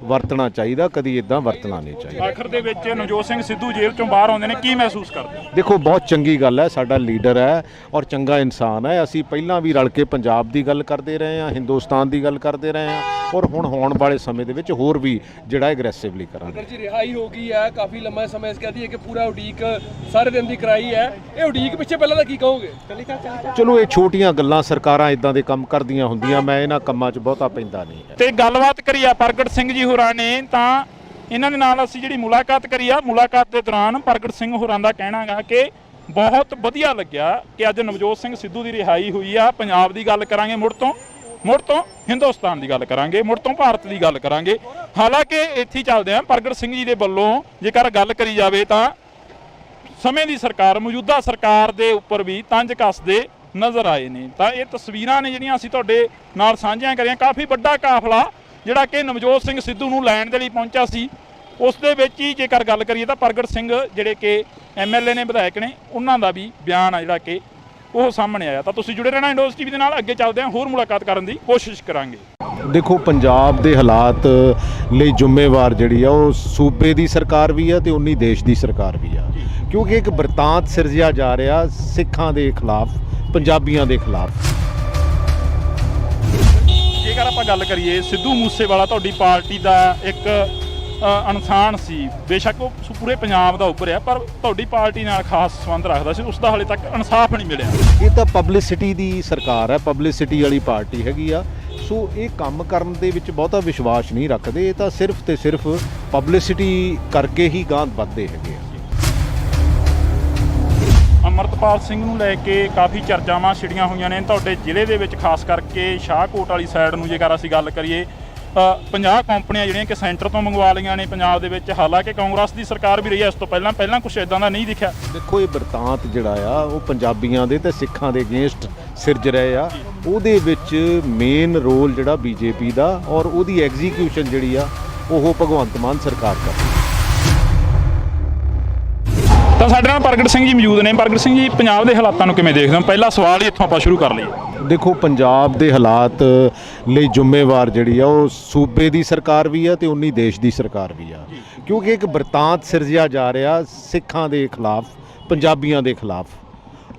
ਵਰਤਣਾ ਚਾਹੀਦਾ, ਕਦੀ ਇਦਾਂ ਵਰਤਣਾ ਨਹੀਂ ਚਾਹੀਦਾ। ਆਖਰ ਦੇ ਵਿੱਚ ਨਵਜੋਤ ਸਿੰਘ ਸਿੱਧੂ ਜੇਲ੍ਹ ਚੋਂ ਬਾਹਰ ਆਉਂਦੇ ਨੇ, ਕੀ ਮਹਿਸੂਸ ਕਰਦੇ? ਦੇਖੋ ਬਹੁਤ ਚੰਗੀ ਗੱਲ ਹੈ, ਸਾਡਾ ਲੀਡਰ ਹੈ ਔਰ ਚੰਗਾ ਇਨਸਾਨ ਹੈ। ਅਸੀਂ ਪਹਿਲਾਂ ਵੀ ਰਲ ਕੇ ਪੰਜਾਬ ਦੀ ਗੱਲ ਕਰਦੇ ਰਹੇ ਹਾਂ, ਹਿੰਦੁਸਤਾਨ ਦੀ ਗੱਲ ਕਰਦੇ ਰਹੇ ਹਾਂ ਔਰ ਹੁਣ ਹੋਣ ਵਾਲੇ ਸਮੇਂ ਦੇ ਵਿੱਚ ਹੋਰ ਵੀ ਜਿਹੜਾ ਐਗਰੈਸਿਵਲੀ ਕਰਾਂਗੇ। ਜੀ ਰਿਹਾਈ ਹੋ ਗਈ ਹੈ, ਕਾਫੀ ਲੰਮਾ ਸਮਾਂ ਇਸ ਕਹਦੀ ਹੈ ਕਿ ਪੂਰਾ ਉਡੀਕ ਸਾਰੇ ਦਿਨ ਦੀ ਕਰਾਈ ਹੈ। ਇਹ ਉਡੀਕ ਪਿੱਛੇ ਪਹਿਲਾਂ ਦਾ ਕੀ ਕਹੋਗੇ? ਚਲੋ ਇਹ ਛੋਟੀਆਂ ਗੱਲਾਂ, ਸਰਕਾਰਾਂ ਇਦਾਂ ਦੇ ਕੰਮ ਕਰਦੀਆਂ ਹੁੰਦੀਆਂ, ਮੈਂ ਇਹਨਾਂ ਕੰਮਾਂ 'ਚ ਬਹੁਤਾ ਪੈਂਦਾ ਨਹੀਂ ਹੈ। ਤੇ ਗੱਲਬਾਤ ਕਰੀ ਆ ਪ੍ਰਗਟ ਸਿੰਘ ਜੀ ਹੋਰਾਂ ਨੇ, ਤਾਂ ਇਹਨਾਂ ਦੇ ਨਾਲ ਅਸੀਂ ਜਿਹੜੀ ਮੁਲਾਕਾਤ ਕਰੀ ਆ, ਮੁਲਾਕਾਤ ਦੇ ਦੌਰਾਨ ਪ੍ਰਗਟ ਸਿੰਘ ਹੋਰਾਂ ਦਾ ਕਹਿਣਾ ਗਾ ਕਿ ਬਹੁਤ ਵਧੀਆ ਲੱਗਿਆ ਕਿ ਅੱਜ ਨਵਜੋਤ ਸਿੰਘ ਸਿੱਧੂ ਦੀ ਰਿਹਾਈ ਹੋਈ ਆ। ਪੰਜਾਬ ਦੀ ਗੱਲ ਕਰਾਂਗੇ ਮੁੜ ਤੋਂ ਹਿੰਦੁਸਤਾਨ ਦੀ ਗੱਲ ਕਰਾਂਗੇ, ਮੁੜ ਤੋਂ ਭਾਰਤ ਦੀ ਗੱਲ ਕਰਾਂਗੇ। ਹਾਲਾਂਕਿ ਇੱਥੇ ਚੱਲਦੇ ਆ ਪ੍ਰਗਟ ਸਿੰਘ ਜੀ ਦੇ ਵੱਲੋਂ ਜੇਕਰ ਗੱਲ ਕਰੀ ਜਾਵੇ ਤਾਂ ਸਮੇਂ ਦੀ ਸਰਕਾਰ, ਮੌਜੂਦਾ ਸਰਕਾਰ ਦੇ ਉੱਪਰ ਵੀ ਤੰਜ ਕੱਸਦੇ ਨਜ਼ਰ ਆਏ ਨੇ। ਤਾਂ ਇਹ ਤਸਵੀਰਾਂ ਨੇ ਜਿਹੜੀਆਂ ਅਸੀਂ ਤੁਹਾਡੇ ਨਾਲ ਸਾਂਝੀਆਂ ਕਰੀਆਂ। ਕਾਫੀ ਵੱਡਾ ਕਾਫਲਾ ਜਿਹੜਾ ਕਿ ਨਵਜੋਤ ਸਿੰਘ ਸਿੱਧੂ ਨੂੰ ਲੈਣ ਦੇ ਲਈ ਪਹੁੰਚਿਆ ਸੀ, ਉਸ ਦੇ ਵਿੱਚ ਹੀ ਜੇਕਰ ਗੱਲ ਕਰੀਏ ਤਾਂ ਪ੍ਰਗਟ ਸਿੰਘ ਜਿਹੜੇ ਕਿ ਐਮਐਲਏ ਨੇ, ਵਿਧਾਇਕ ਨੇ, ਉਹਨਾਂ ਦਾ ਵੀ ਬਿਆਨ ਆ ਜਿਹੜਾ ਕਿ ਉਹ ਸਾਹਮਣੇ ਆਇਆ। ਤਾਂ ਤੁਸੀਂ ਜੁੜੇ ਰਹਿਣਾ ਇੰਡੋਜ਼ ਟੀਵੀ ਦੇ ਨਾਲ, ਅੱਗੇ ਚੱਲਦੇ ਹਾਂ, ਹੋਰ ਮੁਲਾਕਾਤ ਕਰਨ ਦੀ ਕੋਸ਼ਿਸ਼ ਕਰਾਂਗੇ। ਦੇਖੋ ਪੰਜਾਬ ਦੇ ਹਾਲਾਤ ਲਈ ਜ਼ਿੰਮੇਵਾਰ ਜਿਹੜੀ ਆ ਉਹ ਸੂਬੇ ਦੀ ਸਰਕਾਰ ਵੀ ਆ ਤੇ ਉਨੀ ਦੇਸ਼ ਦੀ ਸਰਕਾਰ ਵੀ ਆ, ਕਿਉਂਕਿ ਇੱਕ ਬਰਤਾਂਤ ਸਿਰਜਿਆ ਜਾ ਰਿਹਾ ਸਿੱਖਾਂ ਦੇ ਖਿਲਾਫ, ਪੰਜਾਬੀਆਂ ਦੇ ਖਿਲਾਫ। ਜੇਕਰ ਆਪਾਂ ਗੱਲ ਕਰੀਏ, ਸਿੱਧੂ ਮੂਸੇਵਾਲਾ ਤੁਹਾਡੀ ਪਾਰਟੀ ਦਾ ਇੱਕ ਇਨਸਾਨ ਸੀ, ਬੇਸ਼ੱਕ ਉਹ ਪੂਰੇ ਪੰਜਾਬ ਦਾ ਉੱਭਰਿਆ, ਪਰ ਤੁਹਾਡੀ ਪਾਰਟੀ ਨਾਲ ਖਾਸ ਸੰਬੰਧ ਰੱਖਦਾ ਸੀ, ਉਸ ਦਾ ਹਾਲੇ ਤੱਕ ਇਨਸਾਫ ਨਹੀਂ ਮਿਲਿਆ। ਇਹ ਤਾਂ ਪਬਲਿਸਿਟੀ ਦੀ ਸਰਕਾਰ ਹੈ, ਪਬਲਿਸਿਟੀ ਵਾਲੀ ਪਾਰਟੀ ਹੈਗੀ ਆ। ਸੋ ਇਹ ਕੰਮ ਕਰਨ ਦੇ ਵਿੱਚ ਬਹੁਤਾ ਵਿਸ਼ਵਾਸ ਨਹੀਂ ਰੱਖਦੇ। ਇਹ ਤਾਂ ਸਿਰਫ ਤੇ ਸਿਰਫ ਪਬਲਿਸਿਟੀ ਕਰਕੇ ਹੀ ਗਾਂਹ ਵੱਧਦੇ ਹੈਗੇ ਆ। ਅਮਰਤਪਾਲ ਸਿੰਘ ਨੂੰ ਲੈ ਕੇ ਕਾਫੀ ਚਰਚਾਵਾਂ ਛਿੜੀਆਂ ਹੋਈਆਂ ਨੇ ਤੁਹਾਡੇ ਜ਼ਿਲ੍ਹੇ ਦੇ ਵਿੱਚ, ਖਾਸ ਕਰਕੇ ਸ਼ਾਹਕੋਟ ਵਾਲੀ ਸਾਈਡ ਨੂੰ ਜੇਕਰ ਅਸੀਂ ਗੱਲ ਕਰੀਏ। 50 ਕੰਪਨੀਆਂ ਜਿਹੜੀਆਂ ਕਿ ਸੈਂਟਰ ਤੋਂ ਮੰਗਵਾ ਲਈਆਂ ਨੇ ਪੰਜਾਬ ਦੇ ਵਿੱਚ। ਹਾਲਾਂਕਿ ਕਾਂਗਰਸ ਦੀ ਸਰਕਾਰ ਵੀ ਰਹੀ ਹੈ ਇਸ ਤੋਂ ਪਹਿਲਾਂ ਕੁਝ ਇਦਾਂ ਦਾ ਨਹੀਂ ਦਿਖਿਆ। ਦੇਖੋ ਇਹ ਬਰਤਾਂਤ ਜਿਹੜਾ ਆ ਉਹ ਪੰਜਾਬੀਆਂ ਦੇ ਤੇ ਸਿੱਖਾਂ ਦੇ ਅਗੇਂਸਟ ਸਿਰਜ ਰਹੇ ਆ। ਉਹਦੇ ਵਿੱਚ ਮੇਨ ਰੋਲ ਜਿਹੜਾ ਬੀਜੇਪੀ ਦਾ ਔਰ ਉਹਦੀ ਐਗਜ਼ੀਕਿਊਸ਼ਨ ਜਿਹੜੀ ਆ ਉਹ ਭਗਵੰਤ ਮਾਨ ਸਰਕਾਰ ਕਰ ਰਹੀ ਹੈ। ਤਾਂ ਸਾਡੇ ਨਾਲ ਪ੍ਰਗਟ ਸਿੰਘ ਜੀ ਮੌਜੂਦ ਨੇ। ਪ੍ਰਗਟ ਸਿੰਘ ਜੀ, ਪੰਜਾਬ ਦੇ ਹਾਲਾਤਾਂ ਨੂੰ ਕਿਵੇਂ ਦੇਖਦੇ ਹੋ? ਪਹਿਲਾ ਸਵਾਲ ਹੀ ਇੱਥੋਂ ਆਪਾਂ ਸ਼ੁਰੂ ਕਰ ਲਈਏ। ਦੇਖੋ ਪੰਜਾਬ ਦੇ ਹਾਲਾਤ ਲਈ ਜ਼ਿੰਮੇਵਾਰ ਜਿਹੜੀ ਆ ਉਹ ਸੂਬੇ ਦੀ ਸਰਕਾਰ ਵੀ ਆ ਤੇ ਉਨੀ ਦੇਸ਼ ਦੀ ਸਰਕਾਰ ਵੀ ਆ, ਕਿਉਂਕਿ ਇੱਕ ਬਰਤਾਂਤ ਸਿਰਜਿਆ ਜਾ ਰਿਹਾ ਸਿੱਖਾਂ ਦੇ ਖਿਲਾਫ, ਪੰਜਾਬੀਆਂ ਦੇ ਖਿਲਾਫ,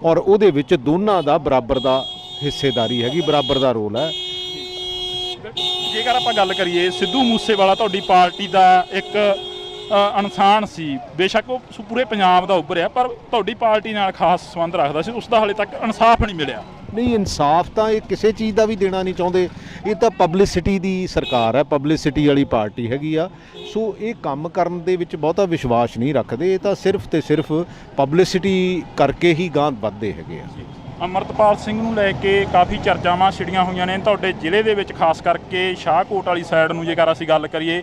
ਔਰ ਉਹਦੇ ਵਿੱਚ ਦੋਨਾਂ ਦਾ ਬਰਾਬਰ ਦਾ ਹਿੱਸੇਦਾਰੀ ਹੈਗੀ, ਬਰਾਬਰ ਦਾ ਰੋਲ ਹੈ। ਜੇਕਰ ਆਪਾਂ ਗੱਲ ਕਰੀਏ, ਸਿੱਧੂ ਮੂਸੇਵਾਲਾ ਤੁਹਾਡੀ ਪਾਰਟੀ ਦਾ ਇੱਕ ਇਨਸਾਨ ਸੀ, ਬੇਸ਼ੱਕ ਉਹ ਪੂਰੇ ਪੰਜਾਬ ਦਾ ਉੱਭਰਿਆ, ਪਰ ਤੁਹਾਡੀ ਪਾਰਟੀ ਨਾਲ ਖਾਸ ਸੰਬੰਧ ਰੱਖਦਾ ਸੀ, ਉਸ ਦਾ ਹਾਲੇ ਤੱਕ ਇਨਸਾਫ ਨਹੀਂ ਮਿਲਿਆ। ਨਹੀਂ, ਇਨਸਾਫ ਤਾਂ ਇਹ ਕਿਸੇ ਚੀਜ਼ ਦਾ ਵੀ ਦੇਣਾ ਨਹੀਂ ਚਾਹੁੰਦੇ। ਇਹ ਤਾਂ ਪਬਲਿਸਿਟੀ ਦੀ ਸਰਕਾਰ ਹੈ, ਪਬਲਿਸਿਟੀ ਵਾਲੀ ਪਾਰਟੀ ਹੈਗੀ ਆ। ਸੋ ਇਹ ਕੰਮ ਕਰਨ ਦੇ ਵਿੱਚ ਬਹੁਤਾ ਵਿਸ਼ਵਾਸ ਨਹੀਂ ਰੱਖਦੇ। ਇਹ ਤਾਂ ਸਿਰਫ ਤੇ ਸਿਰਫ ਪਬਲਿਸਿਟੀ ਕਰਕੇ ਹੀ ਗਾਂਹ ਵੱਧਦੇ ਹੈਗੇ ਆ। ਅਮਰਤਪਾਲ ਸਿੰਘ ਨੂੰ ਲੈ ਕੇ ਕਾਫੀ ਚਰਚਾਵਾਂ ਛਿੜੀਆਂ ਹੋਈਆਂ ਨੇ ਤੁਹਾਡੇ ਜ਼ਿਲ੍ਹੇ ਦੇ ਵਿੱਚ, ਖਾਸ ਕਰਕੇ ਸ਼ਾਹਕੋਟ ਵਾਲੀ ਸਾਈਡ ਨੂੰ ਜੇਕਰ ਅਸੀਂ ਗੱਲ ਕਰੀਏ।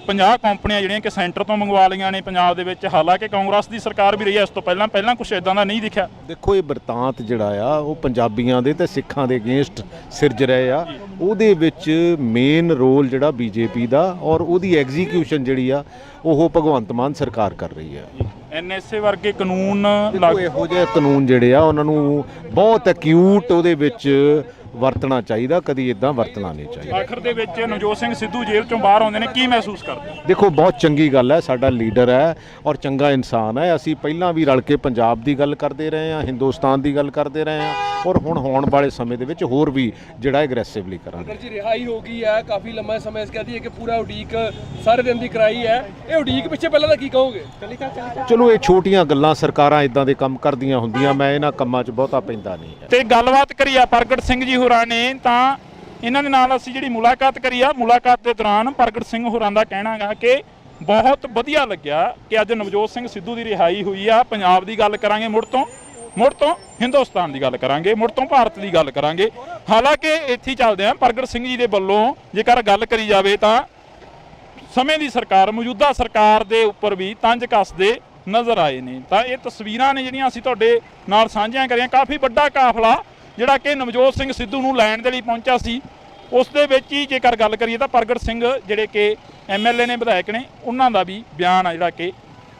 50 ਕੰਪਨੀਆਂ ਜਿਹੜੀਆਂ ਕਿ ਸੈਂਟਰ ਤੋਂ ਮੰਗਵਾ ਲਈਆਂ ਨੇ ਪੰਜਾਬ ਦੇ ਵਿੱਚ। ਹਾਲਾਂਕਿ ਕਾਂਗਰਸ ਦੀ ਸਰਕਾਰ ਵੀ ਰਹੀ ਹੈ ਇਸ ਤੋਂ ਪਹਿਲਾਂ ਕੁਝ ਇਦਾਂ ਦਾ ਨਹੀਂ ਦਿਖਿਆ। ਦੇਖੋ ਇਹ ਬਰਤਾਂਤ ਜਿਹੜਾ ਆ ਉਹ ਪੰਜਾਬੀਆਂ ਦੇ ਤੇ ਸਿੱਖਾਂ ਦੇ ਅਗੇਂਸਟ ਸਿਰਜ ਰਹੇ ਆ। ਉਹਦੇ ਵਿੱਚ ਮੇਨ ਰੋਲ ਜਿਹੜਾ ਬੀਜੇਪੀ ਦਾ ਔਰ ਉਹਦੀ ਐਗਜ਼ੀਕਿਊਸ਼ਨ ਜਿਹੜੀ ਆ ਉਹ ਭਗਵੰਤ ਮਾਨ ਸਰਕਾਰ ਕਰ ਰਹੀ ਹੈ। ਐਨਐਸਏ ਵਰਗੇ ਕਾਨੂੰਨ ਇਹੋ ਜਿਹੇ ਕਾਨੂੰਨ ਜਿਹੜੇ ਆ ਉਹਨਾਂ ਨੂੰ ਬਹੁਤ ਐਕਿਊਟ ਉਹਦੇ ਵਿੱਚ ਵਰਤਣਾ ਚਾਹੀਦਾ, ਕਦੀ ਇਦਾਂ ਵਰਤਣਾ ਨਹੀਂ ਚਾਹੀਦਾ। ਆਖਰ ਦੇ ਵਿੱਚ ਨਵਜੋਤ ਸਿੰਘ ਸਿੱਧੂ ਜੇਲ੍ਹ ਚੋਂ ਬਾਹਰ ਆਉਂਦੇ ਨੇ, ਕੀ ਮਹਿਸੂਸ ਕਰਦੇ? ਦੇਖੋ ਬਹੁਤ ਚੰਗੀ ਗੱਲ ਹੈ, ਸਾਡਾ ਲੀਡਰ ਹੈ ਔਰ ਚੰਗਾ ਇਨਸਾਨ ਹੈ। ਅਸੀਂ ਪਹਿਲਾਂ ਵੀ ਰਲ ਕੇ ਪੰਜਾਬ ਦੀ ਗੱਲ ਕਰਦੇ ਰਹੇ ਹਾਂ, ਹਿੰਦੁਸਤਾਨ ਦੀ ਗੱਲ ਕਰਦੇ ਰਹੇ ਹਾਂ ਔਰ ਹੁਣ ਹੋਣ ਵਾਲੇ ਸਮੇਂ ਦੇ ਵਿੱਚ ਹੋਰ ਵੀ ਜਿਹੜਾ ਐਗਰੈਸਿਵਲੀ ਕਰਾਂਗੇ। ਜੀ ਰਿਹਾਈ ਹੋ ਗਈ ਹੈ, ਕਾਫੀ ਲੰਮਾ ਸਮਾਂ ਇਸ ਕਹਦੀ ਹੈ ਕਿ ਪੂਰਾ ਉਡੀਕ ਸਾਰੇ ਦਿਨ ਦੀ ਕਰਾਈ ਹੈ। ਇਹ ਉਡੀਕ ਪਿੱਛੇ ਪਹਿਲਾਂ ਦਾ ਕੀ ਕਹੋਗੇ? ਚਲੋ ਇਹ ਛੋਟੀਆਂ ਗੱਲਾਂ, ਸਰਕਾਰਾਂ ਇਦਾਂ ਦੇ ਕੰਮ ਕਰਦੀਆਂ ਹੁੰਦੀਆਂ, ਮੈਂ ਇਹਨਾਂ ਕੰਮਾਂ 'ਚ ਬਹੁਤਾ ਪੈਂਦਾ ਨਹੀਂ ਹੈ। ਤੇ ਗੱਲਬਾਤ ਕਰੀ ਆ ਪ੍ਰਗਟ ਸਿੰਘ ਜੀ ਹੋਰਾਂ ਨੇ, ਤਾਂ ਇਹਨਾਂ ਦੇ ਨਾਲ ਅਸੀਂ ਜਿਹੜੀ ਮੁਲਾਕਾਤ ਕਰੀ ਆ, ਮੁਲਾਕਾਤ ਦੇ ਦੌਰਾਨ ਪ੍ਰਗਟ ਸਿੰਘ ਹੋਰਾਂ ਦਾ ਕਹਿਣਾ ਗਾ ਕਿ ਬਹੁਤ ਵਧੀਆ ਲੱਗਿਆ ਕਿ ਅੱਜ ਨਵਜੋਤ ਸਿੰਘ ਸਿੱਧੂ ਦੀ ਰਿਹਾਈ ਹੋਈ ਆ। ਪੰਜਾਬ ਦੀ ਗੱਲ ਕਰਾਂਗੇ, ਮੁੜ ਤੋਂ ਹਿੰਦੁਸਤਾਨ ਦੀ ਗੱਲ ਕਰਾਂਗੇ, ਮੁੜ ਤੋਂ ਭਾਰਤ ਦੀ ਗੱਲ ਕਰਾਂਗੇ। ਹਾਲਾਂਕਿ ਇੱਥੇ ਚੱਲਦੇ ਆ ਪ੍ਰਗਟ ਸਿੰਘ ਜੀ ਦੇ ਵੱਲੋਂ ਜੇਕਰ ਗੱਲ ਕਰੀ ਜਾਵੇ ਤਾਂ ਸਮੇਂ ਦੀ ਸਰਕਾਰ, ਮੌਜੂਦਾ ਸਰਕਾਰ ਦੇ ਉੱਪਰ ਵੀ ਤੰਜ ਕੱਸਦੇ ਨਜ਼ਰ ਆਏ ਨੇ। ਤਾਂ ਇਹ ਤਸਵੀਰਾਂ ਨੇ ਜਿਹੜੀਆਂ ਅਸੀਂ ਤੁਹਾਡੇ ਨਾਲ ਸਾਂਝੀਆਂ ਕਰੀਆਂ। ਕਾਫੀ ਵੱਡਾ ਕਾਫਲਾ ਜਿਹੜਾ ਕਿ ਨਵਜੋਤ ਸਿੰਘ ਸਿੱਧੂ ਨੂੰ ਲੈਣ ਦੇ ਲਈ ਪਹੁੰਚਿਆ ਸੀ, ਉਸ ਦੇ ਵਿੱਚ ਹੀ ਜੇਕਰ ਗੱਲ ਕਰੀਏ ਤਾਂ ਪ੍ਰਗਟ ਸਿੰਘ ਜਿਹੜੇ ਕਿ MLA ਨੇ, ਵਿਧਾਇਕ ਨੇ, ਉਹਨਾਂ ਦਾ ਵੀ ਬਿਆਨ ਆ ਜਿਹੜਾ ਕਿ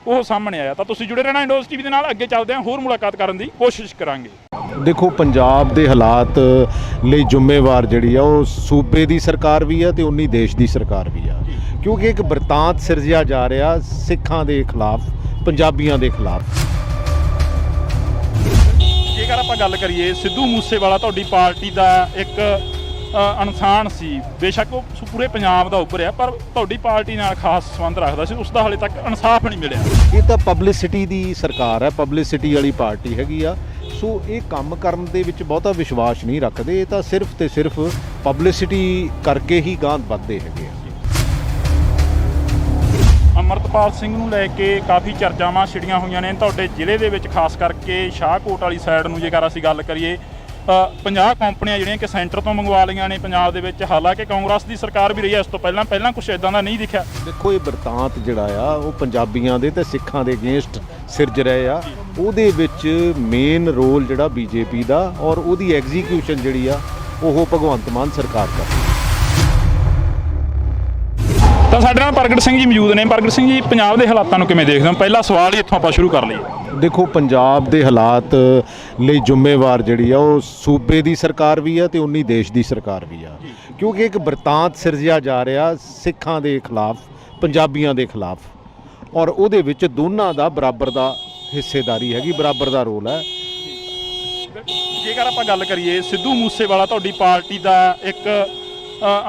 ਉਹ ਸਾਹਮਣੇ ਆਇਆ। ਤਾਂ ਤੁਸੀਂ ਜੁੜੇ ਰਹਿਣਾ ਇੰਡੋਜ਼ ਟੀਵੀ ਦੇ ਨਾਲ। ਅੱਗੇ ਚੱਲਦੇ ਹਾਂ, ਹੋਰ ਮੁਲਾਕਾਤ ਕਰਨ ਦੀ ਕੋਸ਼ਿਸ਼ ਕਰਾਂਗੇ। ਦੇਖੋ, ਪੰਜਾਬ ਦੇ ਹਾਲਾਤ ਲਈ ਜ਼ਿੰਮੇਵਾਰ ਜਿਹੜੀ ਆ ਉਹ ਸੂਬੇ ਦੀ ਸਰਕਾਰ ਵੀ ਆ ਤੇ ਉਨੀ ਦੇਸ਼ ਦੀ ਸਰਕਾਰ ਵੀ ਆ, ਕਿਉਂਕਿ ਇੱਕ ਬਰਤਾਂਤ ਸਿਰਜਿਆ ਜਾ ਰਿਹਾ ਸਿੱਖਾਂ ਦੇ ਖਿਲਾਫ, ਪੰਜਾਬੀਆਂ ਦੇ ਖਿਲਾਫ। ਜੇਕਰ ਆਪਾਂ ਗੱਲ ਕਰੀਏ, ਸਿੱਧੂ ਮੂਸੇਵਾਲਾ ਤੁਹਾਡੀ ਪਾਰਟੀ ਦਾ ਇੱਕ ਇਨਸਾਨ ਸੀ, ਬੇਸ਼ੱਕ ਉਹ ਪੂਰੇ ਪੰਜਾਬ ਦਾ ਉੱਭਰਿਆ, ਪਰ ਤੁਹਾਡੀ ਪਾਰਟੀ ਨਾਲ ਖਾਸ ਸੰਬੰਧ ਰੱਖਦਾ ਸੀ, ਉਸ ਦਾ ਹਾਲੇ ਤੱਕ ਇਨਸਾਫ ਨਹੀਂ ਮਿਲਿਆ। ਇਹ ਤਾਂ ਪਬਲਿਸਿਟੀ ਦੀ ਸਰਕਾਰ ਹੈ, ਪਬਲਿਸਿਟੀ ਵਾਲੀ ਪਾਰਟੀ ਹੈਗੀ ਆ। ਸੋ ਇਹ ਕੰਮ ਕਰਨ ਦੇ ਵਿੱਚ ਬਹੁਤਾ ਵਿਸ਼ਵਾਸ ਨਹੀਂ ਰੱਖਦੇ। ਇਹ ਤਾਂ ਸਿਰਫ ਤੇ ਸਿਰਫ ਪਬਲਿਸਿਟੀ ਕਰਕੇ ਹੀ ਗਾਂਹ ਵੱਧਦੇ ਹੈਗੇ ਆ। ਅਮਰਤਪਾਲ ਸਿੰਘ ਨੂੰ ਲੈ ਕੇ ਕਾਫੀ ਚਰਚਾਵਾਂ ਛਿੜੀਆਂ ਹੋਈਆਂ ਨੇ ਤੁਹਾਡੇ ਜ਼ਿਲ੍ਹੇ ਦੇ ਵਿੱਚ, ਖਾਸ ਕਰਕੇ ਸ਼ਾਹਕੋਟ ਵਾਲੀ ਸਾਈਡ ਨੂੰ। ਜੇਕਰ ਅਸੀਂ ਗੱਲ ਕਰੀਏ, 50 ਕੰਪਨੀਆਂ ਜਿਹੜੀਆਂ ਕਿ ਸੈਂਟਰ ਤੋਂ ਮੰਗਵਾ ਲਈਆਂ ਨੇ ਪੰਜਾਬ ਦੇ ਵਿੱਚ, ਹਾਲਾਂਕਿ ਕਾਂਗਰਸ ਦੀ ਸਰਕਾਰ ਵੀ ਰਹੀ ਹੈ ਇਸ ਤੋਂ ਪਹਿਲਾਂ ਕੁਝ ਇਦਾਂ ਦਾ ਨਹੀਂ ਦਿਖਿਆ। ਦੇਖੋ, ਇਹ ਬਰਤਾਂਤ ਜਿਹੜਾ ਆ ਉਹ ਪੰਜਾਬੀਆਂ ਦੇ ਤੇ ਸਿੱਖਾਂ ਦੇ ਅਗੇਂਸਟ ਸਿਰਜ ਰਹੇ ਆ। ਉਹਦੇ ਵਿੱਚ ਮੇਨ ਰੋਲ ਜਿਹੜਾ BJP ਦਾ, ਔਰ ਉਹਦੀ ਐਗਜ਼ੀਕਿਊਸ਼ਨ ਜਿਹੜੀ ਆ ਉਹ ਭਗਵੰਤ ਮਾਨ ਸਰਕਾਰ ਦਾ। ਤਾਂ ਸਾਡੇ ਨਾਲ ਪ੍ਰਗਟ ਸਿੰਘ ਜੀ ਮੌਜੂਦ ਨੇ। ਪ੍ਰਗਟ ਸਿੰਘ ਜੀ, ਪੰਜਾਬ ਦੇ ਹਾਲਾਤਾਂ ਨੂੰ ਕਿਵੇਂ ਦੇਖਦੇ ਹੋ? ਪਹਿਲਾ ਸਵਾਲ ਹੀ ਇੱਥੋਂ ਆਪਾਂ ਸ਼ੁਰੂ ਕਰ ਲਈਏ। ਦੇਖੋ, ਪੰਜਾਬ ਦੇ ਹਾਲਾਤ ਲਈ ਜ਼ਿੰਮੇਵਾਰ ਜਿਹੜੀ ਆ ਉਹ ਸੂਬੇ ਦੀ ਸਰਕਾਰ ਵੀ ਆ ਤੇ ਉਨੀ ਦੇਸ਼ ਦੀ ਸਰਕਾਰ ਵੀ ਆ, ਕਿਉਂਕਿ ਇੱਕ ਬਰਤਾਂਤ ਸਿਰਜਿਆ ਜਾ ਰਿਹਾ ਸਿੱਖਾਂ ਦੇ ਖਿਲਾਫ, ਪੰਜਾਬੀਆਂ ਦੇ ਖਿਲਾਫ, ਔਰ ਉਹਦੇ ਵਿੱਚ ਦੋਨਾਂ ਦਾ ਬਰਾਬਰ ਦਾ ਹਿੱਸੇਦਾਰੀ ਹੈਗੀ, ਬਰਾਬਰ ਦਾ ਰੋਲ ਹੈ। ਜੇਕਰ ਆਪਾਂ ਗੱਲ ਕਰੀਏ, ਸਿੱਧੂ ਮੂਸੇਵਾਲਾ ਤੁਹਾਡੀ ਪਾਰਟੀ ਦਾ ਇੱਕ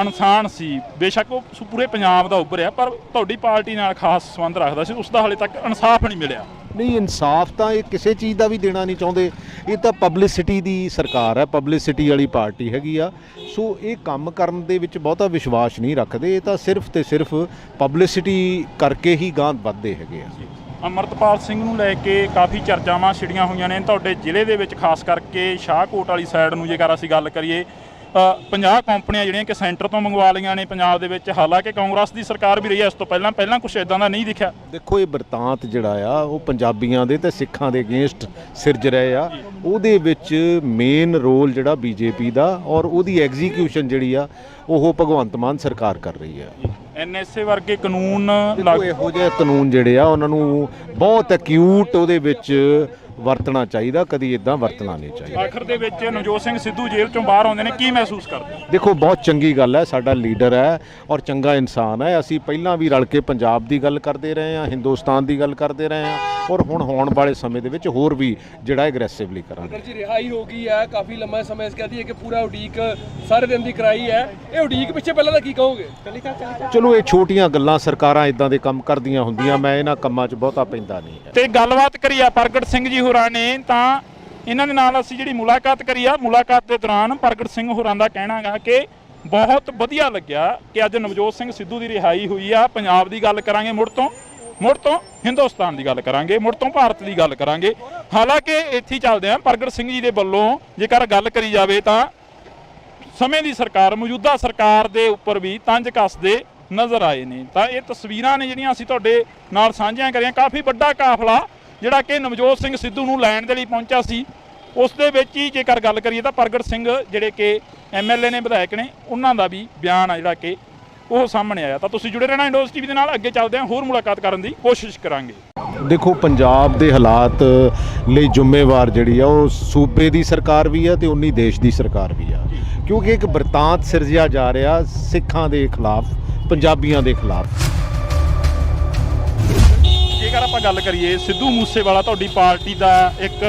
ਇਨਸਾਨ ਸੀ, ਬੇਸ਼ੱਕ ਉਹ ਪੂਰੇ ਪੰਜਾਬ ਦਾ ਉੱਭਰਿਆ, ਪਰ ਤੁਹਾਡੀ ਪਾਰਟੀ ਨਾਲ ਖਾਸ ਸੰਬੰਧ ਰੱਖਦਾ ਸੀ, ਉਸ ਦਾ ਹਾਲੇ ਤੱਕ ਇਨਸਾਫ ਨਹੀਂ ਮਿਲਿਆ। ਨਹੀਂ, ਇਨਸਾਫ ਤਾਂ ਇਹ ਕਿਸੇ ਚੀਜ਼ ਦਾ ਵੀ ਦੇਣਾ ਨਹੀਂ ਚਾਹੁੰਦੇ। ਇਹ ਤਾਂ ਪਬਲਿਸਿਟੀ ਦੀ ਸਰਕਾਰ ਹੈ, ਪਬਲਿਸਿਟੀ ਵਾਲੀ ਪਾਰਟੀ ਹੈਗੀ ਆ। ਸੋ ਇਹ ਕੰਮ ਕਰਨ ਦੇ ਵਿੱਚ ਬਹੁਤਾ ਵਿਸ਼ਵਾਸ ਨਹੀਂ ਰੱਖਦੇ। ਇਹ ਤਾਂ ਸਿਰਫ ਤੇ ਸਿਰਫ ਪਬਲਿਸਿਟੀ ਕਰਕੇ ਹੀ ਗਾਂਹ ਵੱਧਦੇ ਹੈਗੇ ਆ। ਅਮਰਤਪਾਲ ਸਿੰਘ ਨੂੰ ਲੈ ਕੇ ਕਾਫੀ ਚਰਚਾਵਾਂ ਛਿੜੀਆਂ ਹੋਈਆਂ ਨੇ ਤੁਹਾਡੇ ਜ਼ਿਲ੍ਹੇ ਦੇ ਵਿੱਚ, ਖਾਸ ਕਰਕੇ ਸ਼ਾਹਕੋਟ ਵਾਲੀ ਸਾਈਡ ਨੂੰ। ਜੇਕਰ ਅਸੀਂ ਗੱਲ ਕਰੀਏ, 50 ਕੰਪਨੀਆਂ ਜਿਹੜੀਆਂ ਕਿ ਸੈਂਟਰ ਤੋਂ ਮੰਗਵਾ ਲਈਆਂ ਨੇ ਪੰਜਾਬ ਦੇ ਵਿੱਚ, ਹਾਲਾਂਕਿ ਕਾਂਗਰਸ ਦੀ ਸਰਕਾਰ ਵੀ ਰਹੀ ਹੈ ਇਸ ਤੋਂ ਪਹਿਲਾਂ ਕੁਝ ਇਦਾਂ ਦਾ ਨਹੀਂ ਦਿਖਿਆ। ਦੇਖੋ, ਇਹ ਬਰਤਾਂਤ ਜਿਹੜਾ ਆ ਉਹ ਪੰਜਾਬੀਆਂ ਦੇ ਤੇ ਸਿੱਖਾਂ ਦੇ ਅਗੇਂਸਟ ਸਿਰਜ ਰਹੇ ਆ। ਉਹਦੇ ਵਿੱਚ ਮੇਨ ਰੋਲ ਜਿਹੜਾ BJP ਦਾ, ਔਰ ਉਹਦੀ ਐਗਜ਼ੀਕਿਊਸ਼ਨ ਜਿਹੜੀ ਆ ਉਹ ਭਗਵੰਤ ਮਾਨ ਸਰਕਾਰ ਕਰ ਰਹੀ ਹੈ। NSA ਵਰਗੇ ਕਾਨੂੰਨ ਇਹੋ ਜਿਹੇ ਕਾਨੂੰਨ ਜਿਹੜੇ ਆ ਉਹਨਾਂ ਨੂੰ ਬਹੁਤ ਐਕਿਊਟ ਉਹਦੇ ਵਿੱਚ ਵਰਤਣਾ ਚਾਹੀਦਾ, ਕਦੀ ਇਦਾਂ ਵਰਤਣਾ ਨਹੀਂ ਚਾਹੀਦਾ। ਆਖਰ ਦੇ ਵਿੱਚ ਨਵਜੋਤ ਸਿੰਘ ਸਿੱਧੂ ਜੇਲ੍ਹ ਚੋਂ ਬਾਹਰ ਆਉਂਦੇ ਨੇ, ਕੀ ਮਹਿਸੂਸ ਕਰਦੇ? ਦੇਖੋ, ਬਹੁਤ ਚੰਗੀ ਗੱਲ ਹੈ, ਸਾਡਾ ਲੀਡਰ ਹੈ ਔਰ ਚੰਗਾ ਇਨਸਾਨ ਹੈ। ਅਸੀਂ ਪਹਿਲਾਂ ਵੀ ਰਲ ਕੇ ਪੰਜਾਬ ਦੀ ਗੱਲ ਕਰਦੇ ਰਹੇ ਹਾਂ, ਹਿੰਦੁਸਤਾਨ ਦੀ ਗੱਲ ਕਰਦੇ ਰਹੇ ਹਾਂ, ਔਰ ਹੁਣ ਹੋਣ ਵਾਲੇ ਸਮੇਂ ਦੇ ਵਿੱਚ ਹੋਰ ਵੀ ਜਿਹੜਾ ਐਗਰੈਸਿਵਲੀ ਕਰਾਂਗੇ। ਅਗਰ ਜੀ ਰਿਹਾਈ ਹੋ ਗਈ ਹੈ, ਕਾਫੀ ਲੰਮਾ ਸਮਾਂ ਇਸ ਕਹਦੀ ਹੈ ਕਿ ਪੂਰਾ ਉਡੀਕ ਸਾਰੇ ਦਿਨ ਦੀ ਕਰਾਈ ਹੈ, ਇਹ ਉਡੀਕ ਪਿੱਛੇ ਪਹਿਲਾਂ ਦਾ ਕੀ ਕਹੋਗੇ? ਚਲੋ, ਇਹ ਛੋਟੀਆਂ ਗੱਲਾਂ, ਸਰਕਾਰਾਂ ਇਦਾਂ ਦੇ ਕੰਮ ਕਰਦੀਆਂ ਹੁੰਦੀਆਂ, ਮੈਂ ਇਹਨਾਂ ਕੰਮਾਂ 'ਚ ਬਹੁਤਾ ਪੈਂਦਾ ਨਹੀਂ ਹੈ। ਤੇ ਗੱਲਬਾਤ ਕਰੀ ਆ ਪ੍ਰਗਟ ਸਿੰਘ ਜੀ ਹੋਰਾਂ ਨੇ, ਤਾਂ ਇਹਨਾਂ ਦੇ ਨਾਲ ਅਸੀਂ ਜਿਹੜੀ ਮੁਲਾਕਾਤ ਕਰੀ ਆ, ਮੁਲਾਕਾਤ ਦੇ ਦੌਰਾਨ ਪ੍ਰਗਟ ਸਿੰਘ ਹੋਰਾਂ ਦਾ ਕਹਿਣਾ ਗਾ ਕਿ ਬਹੁਤ ਵਧੀਆ ਲੱਗਿਆ ਕਿ ਅੱਜ ਨਵਜੋਤ ਸਿੰਘ ਸਿੱਧੂ ਦੀ ਰਿਹਾਈ ਹੋਈ ਆ। ਪੰਜਾਬ ਦੀ ਗੱਲ ਕਰਾਂਗੇ, ਮੁੜ ਤੋਂ ਹਿੰਦੁਸਤਾਨ ਦੀ ਗੱਲ ਕਰਾਂਗੇ, ਮੁੜ ਤੋਂ ਭਾਰਤ ਦੀ ਗੱਲ ਕਰਾਂਗੇ। ਹਾਲਾਂਕਿ ਇੱਥੇ ਹੀ ਚੱਲਦੇ ਆ। ਪ੍ਰਗਟ ਸਿੰਘ ਜੀ ਦੇ ਵੱਲੋਂ ਜੇਕਰ ਗੱਲ ਕਰੀ ਜਾਵੇ ਤਾਂ ਸਮੇਂ ਦੀ ਸਰਕਾਰ, ਮੌਜੂਦਾ ਸਰਕਾਰ ਦੇ ਉੱਪਰ ਵੀ ਤੰਜ ਕੱਸਦੇ ਨਜ਼ਰ ਆਏ ਨੇ। ਤਾਂ ਇਹ ਤਸਵੀਰਾਂ ਨੇ ਜਿਹੜੀਆਂ ਅਸੀਂ ਤੁਹਾਡੇ ਨਾਲ ਸਾਂਝੀਆਂ ਕਰੀਆਂ। ਕਾਫੀ ਵੱਡਾ ਕਾਫਲਾ ਜਿਹੜਾ ਕਿ ਨਵਜੋਤ ਸਿੰਘ ਸਿੱਧੂ ਨੂੰ ਲੈਣ ਦੇ ਲਈ ਪਹੁੰਚਿਆ ਸੀ, ਉਸ ਦੇ ਵਿੱਚ ਹੀ ਜੇਕਰ ਗੱਲ ਕਰੀਏ ਤਾਂ ਪ੍ਰਗਟ ਸਿੰਘ ਜਿਹੜੇ ਕਿ MLA ਨੇ, ਵਿਧਾਇਕ ਨੇ, ਉਹਨਾਂ ਦਾ ਵੀ ਬਿਆਨ ਆ ਜਿਹੜਾ ਕਿ ਉਹ ਸਾਹਮਣੇ ਆਇਆ। ਤਾਂ ਤੁਸੀਂ ਜੁੜੇ ਰਹਿਣਾ ਇੰਡੋਜ਼ ਟੀਵੀ ਦੇ ਨਾਲ। ਅੱਗੇ ਚੱਲਦੇ ਹਾਂ, ਹੋਰ ਮੁਲਾਕਾਤ ਕਰਨ ਦੀ ਕੋਸ਼ਿਸ਼ ਕਰਾਂਗੇ। ਦੇਖੋ, ਪੰਜਾਬ ਦੇ ਹਾਲਾਤ ਲਈ ਜ਼ਿੰਮੇਵਾਰ ਜਿਹੜੀ ਆ ਉਹ ਸੂਬੇ ਦੀ ਸਰਕਾਰ ਵੀ ਆ ਤੇ ਉਨੀ ਦੇਸ਼ ਦੀ ਸਰਕਾਰ ਵੀ ਆ, ਕਿਉਂਕਿ ਇੱਕ ਬਰਤਾਂਤ ਸਿਰਜਿਆ ਜਾ ਰਿਹਾ ਸਿੱਖਾਂ ਦੇ ਖਿਲਾਫ, ਪੰਜਾਬੀਆਂ ਦੇ ਖਿਲਾਫ। ਜੇਕਰ ਆਪਾਂ ਗੱਲ ਕਰੀਏ, ਸਿੱਧੂ ਮੂਸੇਵਾਲਾ ਤੁਹਾਡੀ ਪਾਰਟੀ ਦਾ ਇੱਕ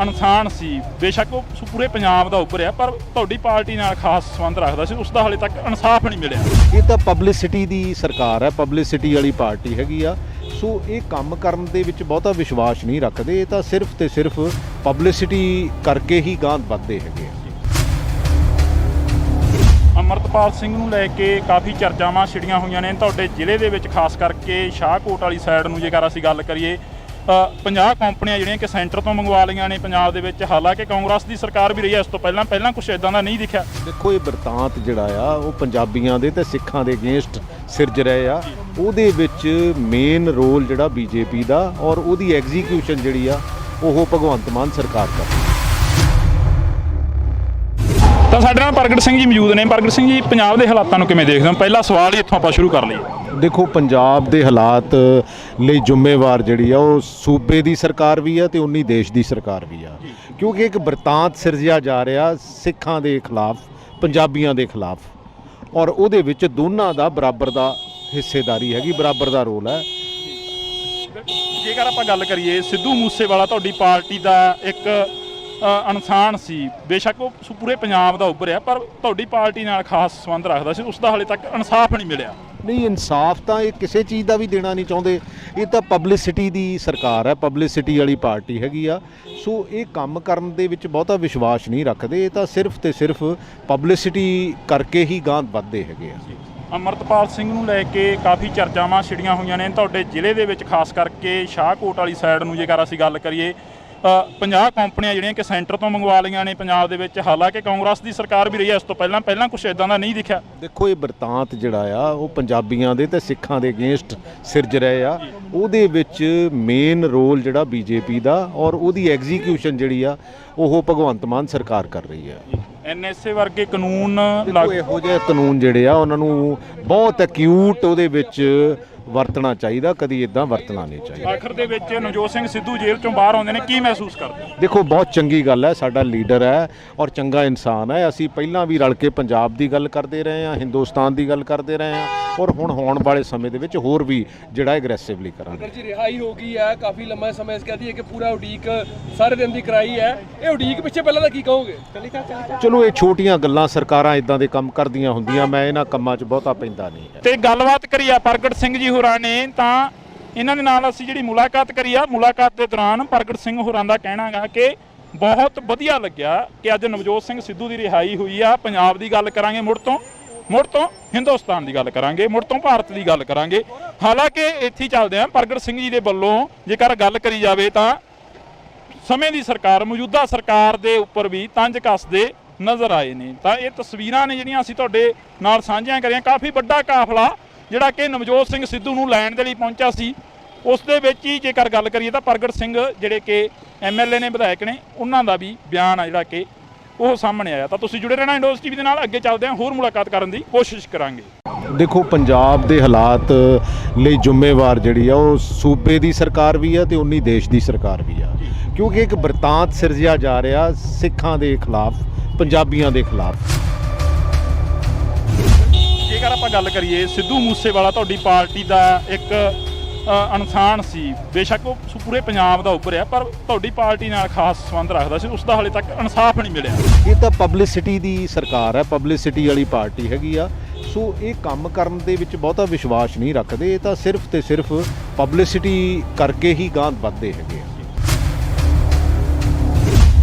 ਇਨਸਾਨ ਸੀ, ਬੇਸ਼ੱਕ ਉਹ ਪੂਰੇ ਪੰਜਾਬ ਦਾ ਉੱਭਰਿਆ, ਪਰ ਤੁਹਾਡੀ ਪਾਰਟੀ ਨਾਲ ਖਾਸ ਸੰਬੰਧ ਰੱਖਦਾ ਸੀ, ਉਸ ਦਾ ਹਾਲੇ ਤੱਕ ਇਨਸਾਫ ਨਹੀਂ ਮਿਲਿਆ। ਇਹ ਤਾਂ ਪਬਲਿਸਿਟੀ ਦੀ ਸਰਕਾਰ ਹੈ, ਪਬਲਿਸਿਟੀ ਵਾਲੀ ਪਾਰਟੀ ਹੈਗੀ ਆ। ਸੋ ਇਹ ਕੰਮ ਕਰਨ ਦੇ ਵਿੱਚ ਬਹੁਤਾ ਵਿਸ਼ਵਾਸ ਨਹੀਂ ਰੱਖਦੇ। ਇਹ ਤਾਂ ਸਿਰਫ ਤੇ ਸਿਰਫ ਪਬਲਿਸਿਟੀ ਕਰਕੇ ਹੀ ਗਾਂਹ ਵੱਧਦੇ ਹੈਗੇ ਆ। ਅਮਰਤਪਾਲ ਸਿੰਘ ਨੂੰ ਲੈ ਕੇ ਕਾਫੀ ਚਰਚਾਵਾਂ ਛਿੜੀਆਂ ਹੋਈਆਂ ਨੇ ਤੁਹਾਡੇ ਜ਼ਿਲ੍ਹੇ ਦੇ ਵਿੱਚ, ਖਾਸ ਕਰਕੇ ਸ਼ਾਹਕੋਟ ਵਾਲੀ ਸਾਈਡ ਨੂੰ। ਜੇਕਰ ਅਸੀਂ ਗੱਲ ਕਰੀਏ, 50 ਕੰਪਨੀਆਂ ਜਿਹੜੀਆਂ ਕਿ ਸੈਂਟਰ ਤੋਂ ਮੰਗਵਾ ਲਈਆਂ ਨੇ ਪੰਜਾਬ ਦੇ ਵਿੱਚ। ਹਾਲਾਂਕਿ ਕਾਂਗਰਸ ਦੀ ਸਰਕਾਰ ਵੀ ਰਹੀ ਹੈ ਇਸ ਤੋਂ ਪਹਿਲਾਂ ਕੁਝ ਇਦਾਂ ਦਾ ਨਹੀਂ ਦਿਖਿਆ। ਦੇਖੋ ਇਹ ਬਿਰਤਾਂਤ ਜਿਹੜਾ ਆ ਉਹ ਪੰਜਾਬੀਆਂ ਦੇ ਤੇ ਸਿੱਖਾਂ ਦੇ ਅਗੇਂਸਟ ਸਿਰਜ ਰਹੇ ਆ। ਉਹਦੇ ਵਿੱਚ ਮੇਨ ਰੋਲ ਜਿਹੜਾ ਬੀਜੇਪੀ ਦਾ ਔਰ ਉਹਦੀ ਐਗਜ਼ੀਕਿਊਸ਼ਨ ਜਿਹੜੀ ਆ ਉਹ ਭਗਵੰਤ ਮਾਨ ਸਰਕਾਰ ਦਾ। ਤਾਂ ਸਾਡੇ ਨਾਲ ਪ੍ਰਗਟ ਸਿੰਘ ਜੀ ਮੌਜੂਦ ਨੇ। ਪ੍ਰਗਟ ਸਿੰਘ ਜੀ, ਪੰਜਾਬ ਦੇ ਹਾਲਾਤਾਂ ਨੂੰ ਕਿਵੇਂ ਦੇਖਦੇ ਹੋ? ਪਹਿਲਾ ਸਵਾਲ ਹੀ ਇੱਥੋਂ ਆਪਾਂ ਸ਼ੁਰੂ ਕਰ ਲਈਏ। ਦੇਖੋ ਪੰਜਾਬ ਦੇ ਹਾਲਾਤ ਲਈ ਜ਼ਿੰਮੇਵਾਰ ਜਿਹੜੀ ਆ ਉਹ ਸੂਬੇ ਦੀ ਸਰਕਾਰ ਵੀ ਆ ਤੇ ਉਨੀ ਦੇਸ਼ ਦੀ ਸਰਕਾਰ ਵੀ ਆ, ਕਿਉਂਕਿ ਇੱਕ ਬਿਰਤਾਂਤ ਸਿਰਜਿਆ ਜਾ ਰਿਹਾ ਸਿੱਖਾਂ ਦੇ ਖਿਲਾਫ, ਪੰਜਾਬੀਆਂ ਦੇ ਖਿਲਾਫ, ਔਰ ਉਹਦੇ ਵਿੱਚ ਦੋਨਾਂ ਦਾ ਬਰਾਬਰ ਦਾ ਹਿੱਸੇਦਾਰੀ ਹੈਗੀ, ਬਰਾਬਰ ਦਾ ਰੋਲ ਹੈ। ਜੇਕਰ ਆਪਾਂ ਗੱਲ ਕਰੀਏ, ਸਿੱਧੂ ਮੂਸੇਵਾਲਾ ਤੁਹਾਡੀ ਪਾਰਟੀ ਦਾ ਇੱਕ ਇਨਸਾਨ ਸੀ, ਬੇਸ਼ੱਕ ਉਹ ਪੂਰੇ ਪੰਜਾਬ ਦਾ ਉੱਭਰਿਆ, ਪਰ ਤੁਹਾਡੀ ਪਾਰਟੀ ਨਾਲ ਖਾਸ ਸੰਬੰਧ ਰੱਖਦਾ ਸੀ, ਉਸ ਦਾ ਹਾਲੇ ਤੱਕ ਇਨਸਾਫ ਨਹੀਂ ਮਿਲਿਆ। ਨਹੀਂ, ਇਨਸਾਫ ਤਾਂ ਇਹ ਕਿਸੇ ਚੀਜ਼ ਦਾ ਵੀ ਦੇਣਾ ਨਹੀਂ ਚਾਹੁੰਦੇ। ਇਹ ਤਾਂ ਪਬਲਿਸਿਟੀ ਦੀ ਸਰਕਾਰ ਹੈ, ਪਬਲਿਸਿਟੀ ਵਾਲੀ ਪਾਰਟੀ ਹੈਗੀ ਆ। ਸੋ ਇਹ ਕੰਮ ਕਰਨ ਦੇ ਵਿੱਚ ਬਹੁਤਾ ਵਿਸ਼ਵਾਸ ਨਹੀਂ ਰੱਖਦੇ। ਇਹ ਤਾਂ ਸਿਰਫ ਤੇ ਸਿਰਫ ਪਬਲਿਸਿਟੀ ਕਰਕੇ ਹੀ ਗਾਂਹ ਵੱਧਦੇ ਹੈਗੇ ਆ। ਅੰਮ੍ਰਿਤਪਾਲ ਸਿੰਘ ਨੂੰ ਲੈ ਕੇ ਕਾਫੀ ਚਰਚਾਵਾਂ ਛਿੜੀਆਂ ਹੋਈਆਂ ਨੇ ਤੁਹਾਡੇ ਜ਼ਿਲ੍ਹੇ ਦੇ ਵਿੱਚ, ਖਾਸ ਕਰਕੇ ਸ਼ਾਹਕੋਟ ਵਾਲੀ ਸਾਈਡ ਨੂੰ ਜੇਕਰ ਅਸੀਂ ਗੱਲ ਕਰੀਏ। 50 ਕੰਪਨੀਆਂ ਜਿਹੜੀਆਂ ਕਿ ਸੈਂਟਰ ਤੋਂ ਮੰਗਵਾ ਲਈਆਂ ਨੇ ਪੰਜਾਬ ਦੇ ਵਿੱਚ। ਹਾਲਾਂਕਿ ਕਾਂਗਰਸ ਦੀ ਸਰਕਾਰ ਵੀ ਰਹੀ ਹੈ ਇਸ ਤੋਂ ਪਹਿਲਾਂ ਕੁਝ ਇਦਾਂ ਦਾ ਨਹੀਂ ਦਿਖਿਆ। ਦੇਖੋ ਇਹ ਬਿਰਤਾਂਤ ਜਿਹੜਾ ਆ ਉਹ ਪੰਜਾਬੀਆਂ ਦੇ ਤੇ ਸਿੱਖਾਂ ਦੇ ਅਗੇਂਸਟ ਸਿਰਜ ਰਹੇ ਆ। ਉਹਦੇ ਵਿੱਚ ਮੇਨ ਰੋਲ ਜਿਹੜਾ ਬੀਜੇਪੀ ਦਾ ਔਰ ਉਹਦੀ ਐਗਜ਼ੀਕਿਊਸ਼ਨ ਜਿਹੜੀ ਆ ਉਹ ਭਗਵੰਤ ਮਾਨ ਸਰਕਾਰ ਕਰ ਰਹੀ ਆ। ਐਨਐਸਏ ਵਰਗੇ ਕਾਨੂੰਨ ਇਹੋ ਜਿਹੇ ਕਾਨੂੰਨ ਜਿਹੜੇ ਆ ਉਹਨਾਂ ਨੂੰ ਬਹੁਤ ਐਕਿਊਟ ਉਹਦੇ ਵਿੱਚ ਵਰਤਣਾ ਚਾਹੀਦਾ, ਕਦੀ ਇਦਾਂ ਵਰਤਣਾ ਨਹੀਂ ਚਾਹੀਦਾ। ਆਖਰ ਦੇ ਵਿੱਚ ਨਵਜੋਤ ਸਿੰਘ ਸਿੱਧੂ ਜੇਲ੍ਹ ਚੋਂ ਬਾਹਰ ਆਉਂਦੇ ਨੇ, ਕੀ ਮਹਿਸੂਸ ਕਰਦੇ? ਦੇਖੋ ਬਹੁਤ ਚੰਗੀ ਗੱਲ ਹੈ, ਸਾਡਾ ਲੀਡਰ ਹੈ ਔਰ ਚੰਗਾ ਇਨਸਾਨ ਹੈ। ਅਸੀਂ ਪਹਿਲਾਂ ਵੀ ਰਲ ਕੇ ਪੰਜਾਬ ਦੀ ਗੱਲ ਕਰਦੇ ਰਹੇ ਹਾਂ, ਹਿੰਦੁਸਤਾਨ ਦੀ ਗੱਲ ਕਰਦੇ ਰਹੇ ਹਾਂ, ਔਰ ਹੁਣ ਹੋਣ ਵਾਲੇ ਸਮੇਂ ਦੇ ਵਿੱਚ ਹੋਰ ਵੀ ਜਿਹੜਾ ਐਗਰੈਸਿਵਲੀ ਕਰਾਂਗੇ। ਜੀ ਰਿਹਾਈ ਹੋ ਗਈ ਹੈ, ਕਾਫੀ ਲੰਮਾ ਸਮਾਂ ਇਸ ਕਹਦੀ ਹੈ ਕਿ ਪੂਰਾ ਉਡੀਕ ਸਾਰੇ ਦਿਨ ਦੀ ਕਰਾਈ ਹੈ। ਇਹ ਉਡੀਕ ਪਿੱਛੇ ਪਹਿਲਾਂ ਦਾ ਕੀ ਕਹੋਗੇ? ਚਲੋ ਇਹ ਛੋਟੀਆਂ ਗੱਲਾਂ, ਸਰਕਾਰਾਂ ਇਦਾਂ ਦੇ ਕੰਮ ਕਰਦੀਆਂ ਹੁੰਦੀਆਂ, ਮੈਂ ਇਹਨਾਂ ਕੰਮਾਂ 'ਚ ਬਹੁਤਾ ਪੈਂਦਾ ਨਹੀਂ ਹੈ। ਤੇ ਗੱਲਬਾਤ ਕਰੀ ਆ ਪ੍ਰਗਟ ਸਿੰਘ ਜੀ ਹੋਰਾਂ ਨੇ, ਤਾਂ ਇਹਨਾਂ ਦੇ ਨਾਲ ਅਸੀਂ ਜਿਹੜੀ ਮੁਲਾਕਾਤ ਕਰੀ ਆ, ਮੁਲਾਕਾਤ ਦੇ ਦੌਰਾਨ ਪ੍ਰਗਟ ਸਿੰਘ ਹੋਰਾਂ ਦਾ ਕਹਿਣਾ ਗਾ ਕਿ ਬਹੁਤ ਵਧੀਆ ਲੱਗਿਆ ਕਿ ਅੱਜ ਨਵਜੋਤ ਸਿੰਘ ਸਿੱਧੂ ਦੀ ਰਿਹਾਈ ਹੋਈ ਆ। ਪੰਜਾਬ ਦੀ ਗੱਲ ਕਰਾਂਗੇ, ਮੁੜ ਤੋਂ ਹਿੰਦੁਸਤਾਨ ਦੀ ਗੱਲ ਕਰਾਂਗੇ, ਮੁੜ ਤੋਂ ਭਾਰਤ ਦੀ ਗੱਲ ਕਰਾਂਗੇ। ਹਾਲਾਂਕਿ ਇੱਥੇ ਚੱਲਦੇ ਆ, ਪ੍ਰਗਟ ਸਿੰਘ ਜੀ ਦੇ ਵੱਲੋਂ ਜੇਕਰ ਗੱਲ ਕਰੀ ਜਾਵੇ ਤਾਂ ਸਮੇਂ ਦੀ ਸਰਕਾਰ, ਮੌਜੂਦਾ ਸਰਕਾਰ ਦੇ ਉੱਪਰ ਵੀ ਤੰਜ ਕੱਸਦੇ ਨਜ਼ਰ ਆਏ ਨੇ। ਤਾਂ ਇਹ ਤਸਵੀਰਾਂ ਨੇ ਜਿਹੜੀਆਂ ਅਸੀਂ ਤੁਹਾਡੇ ਨਾਲ ਸਾਂਝੀਆਂ ਕਰੀਆਂ। ਕਾਫੀ ਵੱਡਾ ਕਾਫਲਾ ਜਿਹੜਾ ਕਿ ਨਵਜੋਤ ਸਿੰਘ ਸਿੱਧੂ ਨੂੰ ਲੈਣ ਦੇ ਲਈ ਪਹੁੰਚਿਆ ਸੀ, ਉਸ ਦੇ ਵਿੱਚ ਹੀ ਜੇਕਰ ਗੱਲ ਕਰੀਏ ਤਾਂ ਪ੍ਰਗਟ ਸਿੰਘ ਜਿਹੜੇ ਕਿ ਐਮਐਲਏ ਨੇ, ਵਿਧਾਇਕ ਨੇ, ਉਹਨਾਂ ਦਾ ਵੀ ਬਿਆਨ ਆ ਜਿਹੜਾ ਕਿ ਉਹ ਸਾਹਮਣੇ ਆਇਆ। ਤਾਂ ਤੁਸੀਂ ਜੁੜੇ ਰਹਿਣਾ ਇੰਡੋਜ਼ ਟੀਵੀ ਦੇ ਨਾਲ, ਅੱਗੇ ਚੱਲਦੇ ਹਾਂ, ਹੋਰ ਮੁਲਾਕਾਤ ਕਰਨ ਦੀ ਕੋਸ਼ਿਸ਼ ਕਰਾਂਗੇ। ਦੇਖੋ ਪੰਜਾਬ ਦੇ ਹਾਲਾਤ ਲਈ ਜ਼ਿੰਮੇਵਾਰ ਜਿਹੜੀ ਆ ਉਹ ਸੂਬੇ ਦੀ ਸਰਕਾਰ ਵੀ ਆ ਤੇ ਉਨੀ ਦੇਸ਼ ਦੀ ਸਰਕਾਰ ਵੀ ਆ, ਕਿਉਂਕਿ ਇੱਕ ਬਿਰਤਾਂਤ ਸਿਰਜਿਆ ਜਾ ਰਿਹਾ ਸਿੱਖਾਂ ਦੇ ਖਿਲਾਫ, ਪੰਜਾਬੀਆਂ ਦੇ ਖਿਲਾਫ। ਜੇਕਰ ਆਪਾਂ ਗੱਲ ਕਰੀਏ, ਸਿੱਧੂ ਮੂਸੇਵਾਲਾ ਤੁਹਾਡੀ ਪਾਰਟੀ ਦਾ ਇੱਕ ਇਨਸਾਨ ਸੀ, ਬੇਸ਼ੱਕ ਉਹ ਪੂਰੇ ਪੰਜਾਬ ਦਾ ਉੱਭਰਿਆ, ਪਰ ਤੁਹਾਡੀ ਪਾਰਟੀ ਨਾਲ ਖਾਸ ਸੰਬੰਧ ਰੱਖਦਾ ਸੀ, ਉਸ ਦਾ ਹਾਲੇ ਤੱਕ ਇਨਸਾਫ ਨਹੀਂ ਮਿਲਿਆ। ਇਹ ਤਾਂ ਪਬਲਿਸਿਟੀ ਦੀ ਸਰਕਾਰ ਹੈ, ਪਬਲਿਸਿਟੀ ਵਾਲੀ ਪਾਰਟੀ ਹੈਗੀ ਆ। ਸੋ ਇਹ ਕੰਮ ਕਰਨ ਦੇ ਵਿੱਚ ਬਹੁਤਾ ਵਿਸ਼ਵਾਸ ਨਹੀਂ ਰੱਖਦੇ। ਇਹ ਤਾਂ ਸਿਰਫ ਤੇ ਸਿਰਫ ਪਬਲਿਸਿਟੀ ਕਰਕੇ ਹੀ ਗਾਂਹ ਵੱਧਦੇ ਹੈਗੇ ਆ।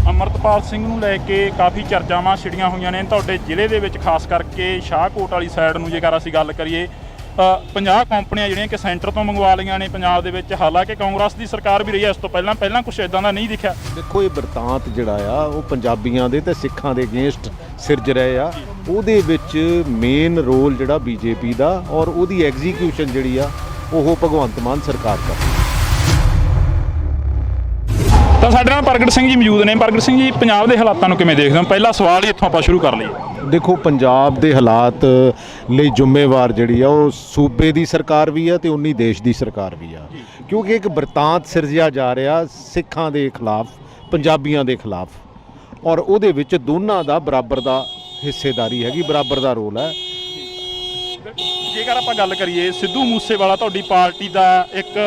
ਅੰਮ੍ਰਿਤਪਾਲ ਸਿੰਘ ਨੂੰ ਲੈ ਕੇ ਕਾਫੀ ਚਰਚਾਵਾਂ ਛਿੜੀਆਂ ਹੋਈਆਂ ਨੇ ਤੁਹਾਡੇ ਜ਼ਿਲ੍ਹੇ ਦੇ ਵਿੱਚ, ਖਾਸ ਕਰਕੇ ਸ਼ਾਹਕੋਟ ਵਾਲੀ ਸਾਈਡ ਨੂੰ ਜੇਕਰ ਅਸੀਂ ਗੱਲ ਕਰੀਏ। 50 ਕੰਪਨੀਆਂ ਜਿਹੜੀਆਂ ਕਿ ਸੈਂਟਰ ਤੋਂ ਮੰਗਵਾ ਲਈਆਂ ਨੇ ਪੰਜਾਬ ਦੇ ਵਿੱਚ। ਹਾਲਾਂਕਿ ਕਾਂਗਰਸ ਦੀ ਸਰਕਾਰ ਵੀ ਰਹੀ ਹੈ ਇਸ ਤੋਂ ਪਹਿਲਾਂ ਕੁਝ ਇਦਾਂ ਦਾ ਨਹੀਂ ਦਿਖਿਆ। ਦੇਖੋ ਇਹ ਬਿਰਤਾਂਤ ਜਿਹੜਾ ਆ ਉਹ ਪੰਜਾਬੀਆਂ ਦੇ ਤੇ ਸਿੱਖਾਂ ਦੇ ਅਗੇਂਸਟ ਸਿਰਜ ਰਹੇ ਆ। ਉਹਦੇ ਵਿੱਚ ਮੇਨ ਰੋਲ ਜਿਹੜਾ ਬੀਜੇਪੀ ਦਾ ਔਰ ਉਹਦੀ ਐਗਜ਼ੀਕਿਊਸ਼ਨ ਜਿਹੜੀ ਆ ਉਹ ਭਗਵੰਤ ਮਾਨ ਸਰਕਾਰ ਦਾ। ਤਾਂ ਸਾਡੇ ਨਾਲ ਪ੍ਰਗਟ ਸਿੰਘ ਜੀ ਮੌਜੂਦ ਨੇ। ਪ੍ਰਗਟ ਸਿੰਘ ਜੀ, ਪੰਜਾਬ ਦੇ ਹਾਲਾਤਾਂ ਨੂੰ ਕਿਵੇਂ ਦੇਖਦੇ ਹੋ? ਪਹਿਲਾ ਸਵਾਲ ਹੀ ਇੱਥੋਂ ਆਪਾਂ ਸ਼ੁਰੂ ਕਰ ਲਈਏ। ਦੇਖੋ ਪੰਜਾਬ ਦੇ ਹਾਲਾਤ ਲਈ ਜ਼ਿੰਮੇਵਾਰ ਜਿਹੜੀ ਆ ਉਹ ਸੂਬੇ ਦੀ ਸਰਕਾਰ ਵੀ ਆ ਤੇ ਉਨੀ ਦੇਸ਼ ਦੀ ਸਰਕਾਰ ਵੀ ਆ, ਕਿਉਂਕਿ ਇੱਕ ਬਿਰਤਾਂਤ ਸਿਰਜਿਆ ਜਾ ਰਿਹਾ ਸਿੱਖਾਂ ਦੇ ਖਿਲਾਫ, ਪੰਜਾਬੀਆਂ ਦੇ ਖਿਲਾਫ, ਔਰ ਉਹਦੇ ਵਿੱਚ ਦੋਨਾਂ ਦਾ ਬਰਾਬਰ ਦਾ ਹਿੱਸੇਦਾਰੀ ਹੈਗੀ, ਬਰਾਬਰ ਦਾ ਰੋਲ ਹੈ। ਜੇਕਰ ਆਪਾਂ ਗੱਲ ਕਰੀਏ, ਸਿੱਧੂ ਮੂਸੇਵਾਲਾ ਤੁਹਾਡੀ ਪਾਰਟੀ ਦਾ ਇੱਕ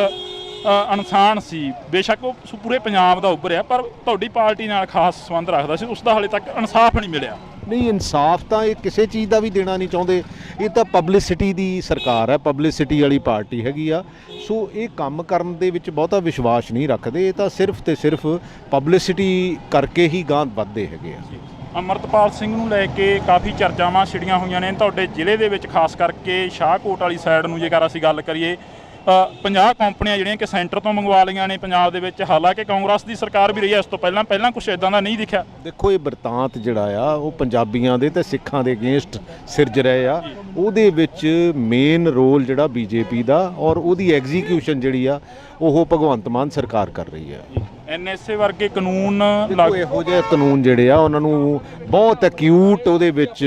ਇਨਸਾਨ ਸੀ, ਬੇਸ਼ੱਕ ਉਹ ਪੂਰੇ ਪੰਜਾਬ ਦਾ ਉੱਭਰਿਆ, ਪਰ ਤੁਹਾਡੀ ਪਾਰਟੀ ਨਾਲ ਖਾਸ ਸੰਬੰਧ ਰੱਖਦਾ ਸੀ, ਉਸ ਦਾ ਹਾਲੇ ਤੱਕ ਇਨਸਾਫ ਨਹੀਂ ਮਿਲਿਆ। ਨਹੀਂ, ਇਨਸਾਫ ਤਾਂ ਇਹ ਕਿਸੇ ਚੀਜ਼ ਦਾ ਵੀ ਦੇਣਾ ਨਹੀਂ ਚਾਹੁੰਦੇ। ਇਹ ਤਾਂ ਪਬਲਿਸਿਟੀ ਦੀ ਸਰਕਾਰ ਹੈ, ਪਬਲਿਸਿਟੀ ਵਾਲੀ ਪਾਰਟੀ ਹੈਗੀ ਆ। ਸੋ ਇਹ ਕੰਮ ਕਰਨ ਦੇ ਵਿੱਚ ਬਹੁਤਾ ਵਿਸ਼ਵਾਸ ਨਹੀਂ ਰੱਖਦੇ। ਇਹ ਤਾਂ ਸਿਰਫ ਤੇ ਸਿਰਫ ਪਬਲਿਸਿਟੀ ਕਰਕੇ ਹੀ ਗਾਂਹ ਵੱਧਦੇ ਹੈਗੇ ਆ। ਅੰਮ੍ਰਿਤਪਾਲ ਸਿੰਘ ਨੂੰ ਲੈ ਕੇ ਕਾਫੀ ਚਰਚਾਵਾਂ ਛਿੜੀਆਂ ਹੋਈਆਂ ਨੇ ਤੁਹਾਡੇ ਜ਼ਿਲ੍ਹੇ ਦੇ ਵਿੱਚ, ਖਾਸ ਕਰਕੇ ਸ਼ਾਹਕੋਟ ਵਾਲੀ ਸਾਈਡ ਨੂੰ ਜੇਕਰ ਅਸੀਂ ਗੱਲ ਕਰੀਏ। 50 ਕੰਪਨੀਆਂ ਜਿਹੜੀਆਂ ਕਿ ਸੈਂਟਰ ਤੋਂ ਮੰਗਵਾ ਲਈਆਂ ਨੇ ਪੰਜਾਬ ਦੇ ਵਿੱਚ। ਹਾਲਾਂਕਿ ਕਾਂਗਰਸ ਦੀ ਸਰਕਾਰ ਵੀ ਰਹੀ ਹੈ ਇਸ ਤੋਂ ਪਹਿਲਾਂ ਕੁਝ ਇਦਾਂ ਦਾ ਨਹੀਂ ਦਿਖਿਆ। ਦੇਖੋ ਇਹ ਬਰਤਾਂਤ ਜਿਹੜਾ ਆ ਉਹ ਪੰਜਾਬੀਆਂ ਦੇ ਤੇ ਸਿੱਖਾਂ ਦੇ ਅਗੇਂਸਟ ਸਿਰਜ ਰਹੇ ਆ। ਉਹਦੇ ਵਿੱਚ ਮੇਨ ਰੋਲ ਜਿਹੜਾ ਬੀਜੇਪੀ ਦਾ ਔਰ ਉਹਦੀ ਐਗਜ਼ੀਕਿਊਸ਼ਨ ਜਿਹੜੀ ਆ ਉਹ ਭਗਵੰਤ ਮਾਨ ਸਰਕਾਰ ਕਰ ਰਹੀ ਹੈ। ਐਨਐਸਏ ਵਰਗੇ ਕਾਨੂੰਨ ਦੇਖੋ ਇਹੋ ਜਿਹੇ ਕਾਨੂੰਨ ਜਿਹੜੇ ਆ ਉਹਨਾਂ ਨੂੰ ਬਹੁਤ ਐਕਿਊਟ ਉਹਦੇ ਵਿੱਚ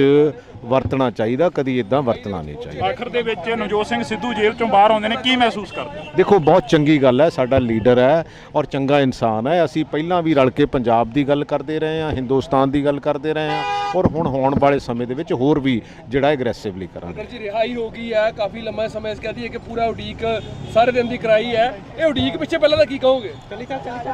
ਵਰਤਣਾ ਚਾਹੀਦਾ, ਕਦੀ ਇਦਾਂ ਵਰਤਣਾ ਨਹੀਂ ਚਾਹੀਦਾ। ਆਖਰ ਦੇ ਵਿੱਚ ਨਵਜੋਤ ਸਿੰਘ ਸਿੱਧੂ ਜੇਲ੍ਹ ਚੋਂ ਬਾਹਰ ਆਉਂਦੇ ਨੇ, ਕੀ ਮਹਿਸੂਸ ਕਰਦੇ? ਦੇਖੋ ਬਹੁਤ ਚੰਗੀ ਗੱਲ ਹੈ, ਸਾਡਾ ਲੀਡਰ ਹੈ ਔਰ ਚੰਗਾ ਇਨਸਾਨ ਹੈ। ਅਸੀਂ ਪਹਿਲਾਂ ਵੀ ਰਲ ਕੇ ਪੰਜਾਬ ਦੀ ਗੱਲ ਕਰਦੇ ਰਹੇ ਹਾਂ, ਹਿੰਦੁਸਤਾਨ ਦੀ ਗੱਲ ਕਰਦੇ ਰਹੇ ਹਾਂ ਔਰ ਹੁਣ ਹੋਣ ਵਾਲੇ ਸਮੇਂ ਦੇ ਵਿੱਚ ਹੋਰ ਵੀ ਜਿਹੜਾ ਐਗਰੈਸਿਵਲੀ ਕਰਾਂਗੇ। ਜੀ ਰਿਹਾਈ ਹੋ ਗਈ ਹੈ, ਕਾਫੀ ਲੰਮਾ ਸਮਾਂ ਇਸ ਕਹਦੀ ਹੈ ਕਿ ਪੂਰਾ ਉਡੀਕ ਸਾਰੇ ਦਿਨ ਦੀ ਕਰਾਈ ਹੈ। ਇਹ ਉਡੀਕ ਪਿੱਛੇ ਪਹਿਲਾਂ ਤਾਂ ਕੀ ਕਹੋਗੇ?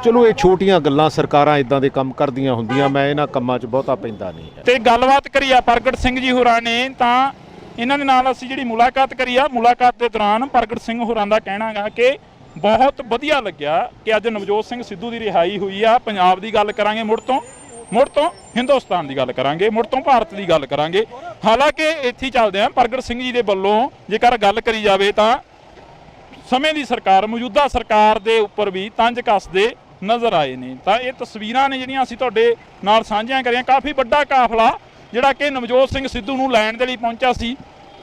ਚਲੋ ਇਹ ਛੋਟੀਆਂ ਗੱਲਾਂ, ਸਰਕਾਰਾਂ ਇਦਾਂ ਦੇ ਕੰਮ ਕਰਦੀਆਂ ਹੁੰਦੀਆਂ, ਮੈਂ ਇਹਨਾਂ ਕੰਮਾਂ 'ਚ ਬਹੁਤਾ ਪੈਂਦਾ ਨਹੀਂ ਹੈ। ਤੇ ਗੱਲਬਾਤ ਕਰੀ ਆ ਪ੍ਰਗਟ ਸਿੰਘ ਜੀ ਹੋਰਾਂ ਨੇ, ਤਾਂ ਇਹਨਾਂ ਦੇ ਨਾਲ ਅਸੀਂ ਜਿਹੜੀ ਮੁਲਾਕਾਤ ਕਰੀ ਆ, ਮੁਲਾਕਾਤ ਦੇ ਦੌਰਾਨ ਪ੍ਰਗਟ ਸਿੰਘ ਹੋਰਾਂ ਦਾ ਕਹਿਣਾ ਗਾ ਕਿ ਬਹੁਤ ਵਧੀਆ ਲੱਗਿਆ ਕਿ ਅੱਜ ਨਵਜੋਤ ਸਿੰਘ ਸਿੱਧੂ ਦੀ ਰਿਹਾਈ ਹੋਈ ਆ। ਪੰਜਾਬ ਦੀ ਗੱਲ ਕਰਾਂਗੇ ਮੁੜ ਤੋਂ ਹਿੰਦੁਸਤਾਨ ਦੀ ਗੱਲ ਕਰਾਂਗੇ, ਮੁੜ ਤੋਂ ਭਾਰਤ ਦੀ ਗੱਲ ਕਰਾਂਗੇ। ਹਾਲਾਂਕਿ ਇੱਥੇ ਚੱਲਦੇ ਆ ਪ੍ਰਗਟ ਸਿੰਘ ਜੀ ਦੇ ਵੱਲੋਂ ਜੇਕਰ ਗੱਲ ਕਰੀ ਜਾਵੇ ਤਾਂ ਸਮੇਂ ਦੀ ਸਰਕਾਰ, ਮੌਜੂਦਾ ਸਰਕਾਰ ਦੇ ਉੱਪਰ ਵੀ ਤੰਜ ਕੱਸਦੇ ਨਜ਼ਰ ਆਏ ਨੇ। ਤਾਂ ਇਹ ਤਸਵੀਰਾਂ ਨੇ ਜਿਹੜੀਆਂ ਅਸੀਂ ਤੁਹਾਡੇ ਨਾਲ ਸਾਂਝੀਆਂ ਕਰੀਆਂ। ਕਾਫੀ ਵੱਡਾ ਕਾਫਲਾ ਜਿਹੜਾ ਕਿ ਨਵਜੋਤ ਸਿੰਘ ਸਿੱਧੂ ਨੂੰ ਲੈਣ ਦੇ ਲਈ ਪਹੁੰਚਿਆ ਸੀ,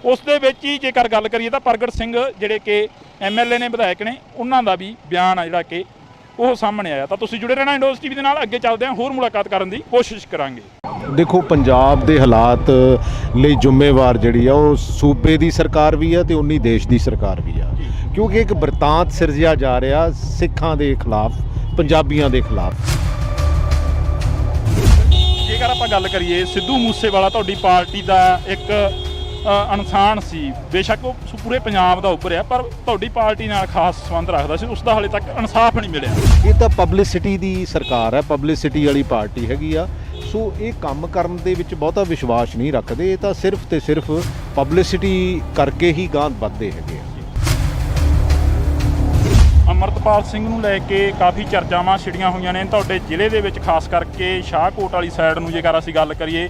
ਉਸ ਦੇ ਵਿੱਚ ਹੀ ਜੇਕਰ ਗੱਲ ਕਰੀਏ ਤਾਂ ਪ੍ਰਗਟ ਸਿੰਘ ਜਿਹੜੇ ਕਿ ਐਮਐਲਏ ਨੇ, ਵਿਧਾਇਕ ਨੇ, ਉਹਨਾਂ ਦਾ ਵੀ ਬਿਆਨ ਆ ਜਿਹੜਾ ਕਿ ਉਹ ਸਾਹਮਣੇ ਆਇਆ। ਤਾਂ ਤੁਸੀਂ ਜੁੜੇ ਰਹਿਣਾ ਇੰਡੋਜ਼ ਟੀਵੀ ਦੇ ਨਾਲ, ਅੱਗੇ ਚੱਲਦੇ ਹਾਂ, ਹੋਰ ਮੁਲਾਕਾਤ ਕਰਨ ਦੀ ਕੋਸ਼ਿਸ਼ ਕਰਾਂਗੇ। ਦੇਖੋ ਪੰਜਾਬ ਦੇ ਹਾਲਾਤ ਲਈ ਜ਼ਿੰਮੇਵਾਰ ਜਿਹੜੀ ਆ ਉਹ ਸੂਬੇ ਦੀ ਸਰਕਾਰ ਵੀ ਆ ਤੇ ਉਨੀ ਦੇਸ਼ ਦੀ ਸਰਕਾਰ ਵੀ ਆ, ਕਿਉਂਕਿ ਇੱਕ ਬਰਤਾਂਤ ਸਿਰਜਿਆ ਜਾ ਰਿਹਾ ਸਿੱਖਾਂ ਦੇ ਖਿਲਾਫ, ਪੰਜਾਬੀਆਂ ਦੇ ਖਿਲਾਫ। ਜੇਕਰ ਆਪਾਂ ਗੱਲ ਕਰੀਏ, ਸਿੱਧੂ ਮੂਸੇਵਾਲਾ ਤੁਹਾਡੀ ਪਾਰਟੀ ਦਾ ਇੱਕ ਇਨਸਾਨ ਸੀ, ਬੇਸ਼ੱਕ ਉਹ ਪੂਰੇ ਪੰਜਾਬ ਦਾ ਉੱਭਰਿਆ, ਪਰ ਤੁਹਾਡੀ ਪਾਰਟੀ ਨਾਲ ਖਾਸ ਸੰਬੰਧ ਰੱਖਦਾ ਸੀ, ਉਸ ਦਾ ਹਾਲੇ ਤੱਕ ਇਨਸਾਫ ਨਹੀਂ ਮਿਲਿਆ। ਇਹ ਤਾਂ ਪਬਲਿਸਿਟੀ ਦੀ ਸਰਕਾਰ ਹੈ, ਪਬਲਿਸਿਟੀ ਵਾਲੀ ਪਾਰਟੀ ਹੈਗੀ ਆ। ਸੋ ਇਹ ਕੰਮ ਕਰਨ ਦੇ ਵਿੱਚ ਬਹੁਤਾ ਵਿਸ਼ਵਾਸ ਨਹੀਂ ਰੱਖਦੇ, ਇਹ ਤਾਂ ਸਿਰਫ ਤੇ ਸਿਰਫ ਪਬਲਿਸਿਟੀ ਕਰਕੇ ਹੀ ਗਾਂਹ ਵੱਧਦੇ ਹੈਗੇ ਆ। ਅਮਰਤਪਾਲ ਸਿੰਘ ਨੂੰ ਲੈ ਕੇ ਕਾਫੀ ਚਰਚਾਵਾਂ ਛਿੜੀਆਂ ਹੋਈਆਂ ਨੇ ਤੁਹਾਡੇ ਜ਼ਿਲ੍ਹੇ ਦੇ ਵਿੱਚ, ਖਾਸ ਕਰਕੇ ਸ਼ਾਹਕੋਟ ਵਾਲੀ ਸਾਈਡ ਨੂੰ ਜੇਕਰ ਅਸੀਂ ਗੱਲ ਕਰੀਏ।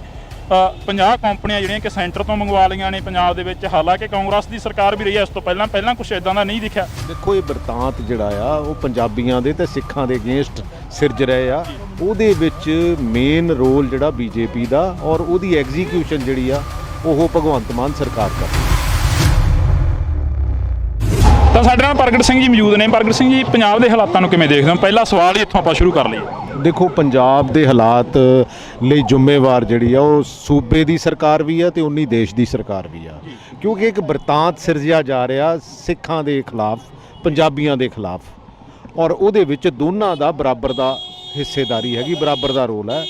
50 ਕੰਪਨੀਆਂ ਜਿਹੜੀਆਂ ਕਿ ਸੈਂਟਰ ਤੋਂ ਮੰਗਵਾ ਲਈਆਂ ਨੇ ਪੰਜਾਬ ਦੇ ਵਿੱਚ। ਹਾਲਾਂਕਿ ਕਾਂਗਰਸ ਦੀ ਸਰਕਾਰ ਵੀ ਰਹੀ ਹੈ ਇਸ ਤੋਂ ਪਹਿਲਾਂ ਕੁਝ ਇਦਾਂ ਦਾ ਨਹੀਂ ਦਿਖਿਆ। ਦੇਖੋ ਇਹ ਬਰਤਾਂਤ ਜਿਹੜਾ ਆ ਉਹ ਪੰਜਾਬੀਆਂ ਦੇ ਤੇ ਸਿੱਖਾਂ ਦੇ ਅਗੇਂਸਟ ਸਿਰਜ ਰਹੇ ਆ। ਉਹਦੇ ਵਿੱਚ ਮੇਨ ਰੋਲ ਜਿਹੜਾ ਬੀਜੇਪੀ ਦਾ ਔਰ ਉਹਦੀ ਐਗਜ਼ੀਕਿਊਸ਼ਨ ਜਿਹੜੀ ਆ ਉਹ ਭਗਵੰਤ ਮਾਨ ਸਰਕਾਰ ਕਰ ਰਹੀ ਹੈ। ਤਾਂ ਸਾਡੇ ਨਾਲ ਪ੍ਰਗਟ ਸਿੰਘ ਜੀ ਮੌਜੂਦ ਨੇ। ਪ੍ਰਗਟ ਸਿੰਘ ਜੀ, ਪੰਜਾਬ ਦੇ ਹਾਲਾਤਾਂ ਨੂੰ ਕਿਵੇਂ ਦੇਖਦੇ ਹੋ? ਪਹਿਲਾ ਸਵਾਲ ਹੀ ਇੱਥੋਂ ਆਪਾਂ ਸ਼ੁਰੂ ਕਰ ਲਈਏ। ਦੇਖੋ ਪੰਜਾਬ ਦੇ ਹਾਲਾਤ ਲਈ ਜ਼ਿੰਮੇਵਾਰ ਜਿਹੜੀ ਆ ਉਹ ਸੂਬੇ ਦੀ ਸਰਕਾਰ ਵੀ ਆ ਤੇ ਉਨੀ ਦੇਸ਼ ਦੀ ਸਰਕਾਰ ਵੀ ਆ, ਕਿਉਂਕਿ ਇੱਕ ਬਰਤਾਂਤ ਸਿਰਜਿਆ ਜਾ ਰਿਹਾ ਸਿੱਖਾਂ ਦੇ ਖਿਲਾਫ, ਪੰਜਾਬੀਆਂ ਦੇ ਖਿਲਾਫ, ਔਰ ਉਹਦੇ ਵਿੱਚ ਦੋਨਾਂ ਦਾ ਬਰਾਬਰ ਦਾ ਹਿੱਸੇਦਾਰੀ ਹੈਗੀ, ਬਰਾਬਰ ਦਾ ਰੋਲ ਹੈ।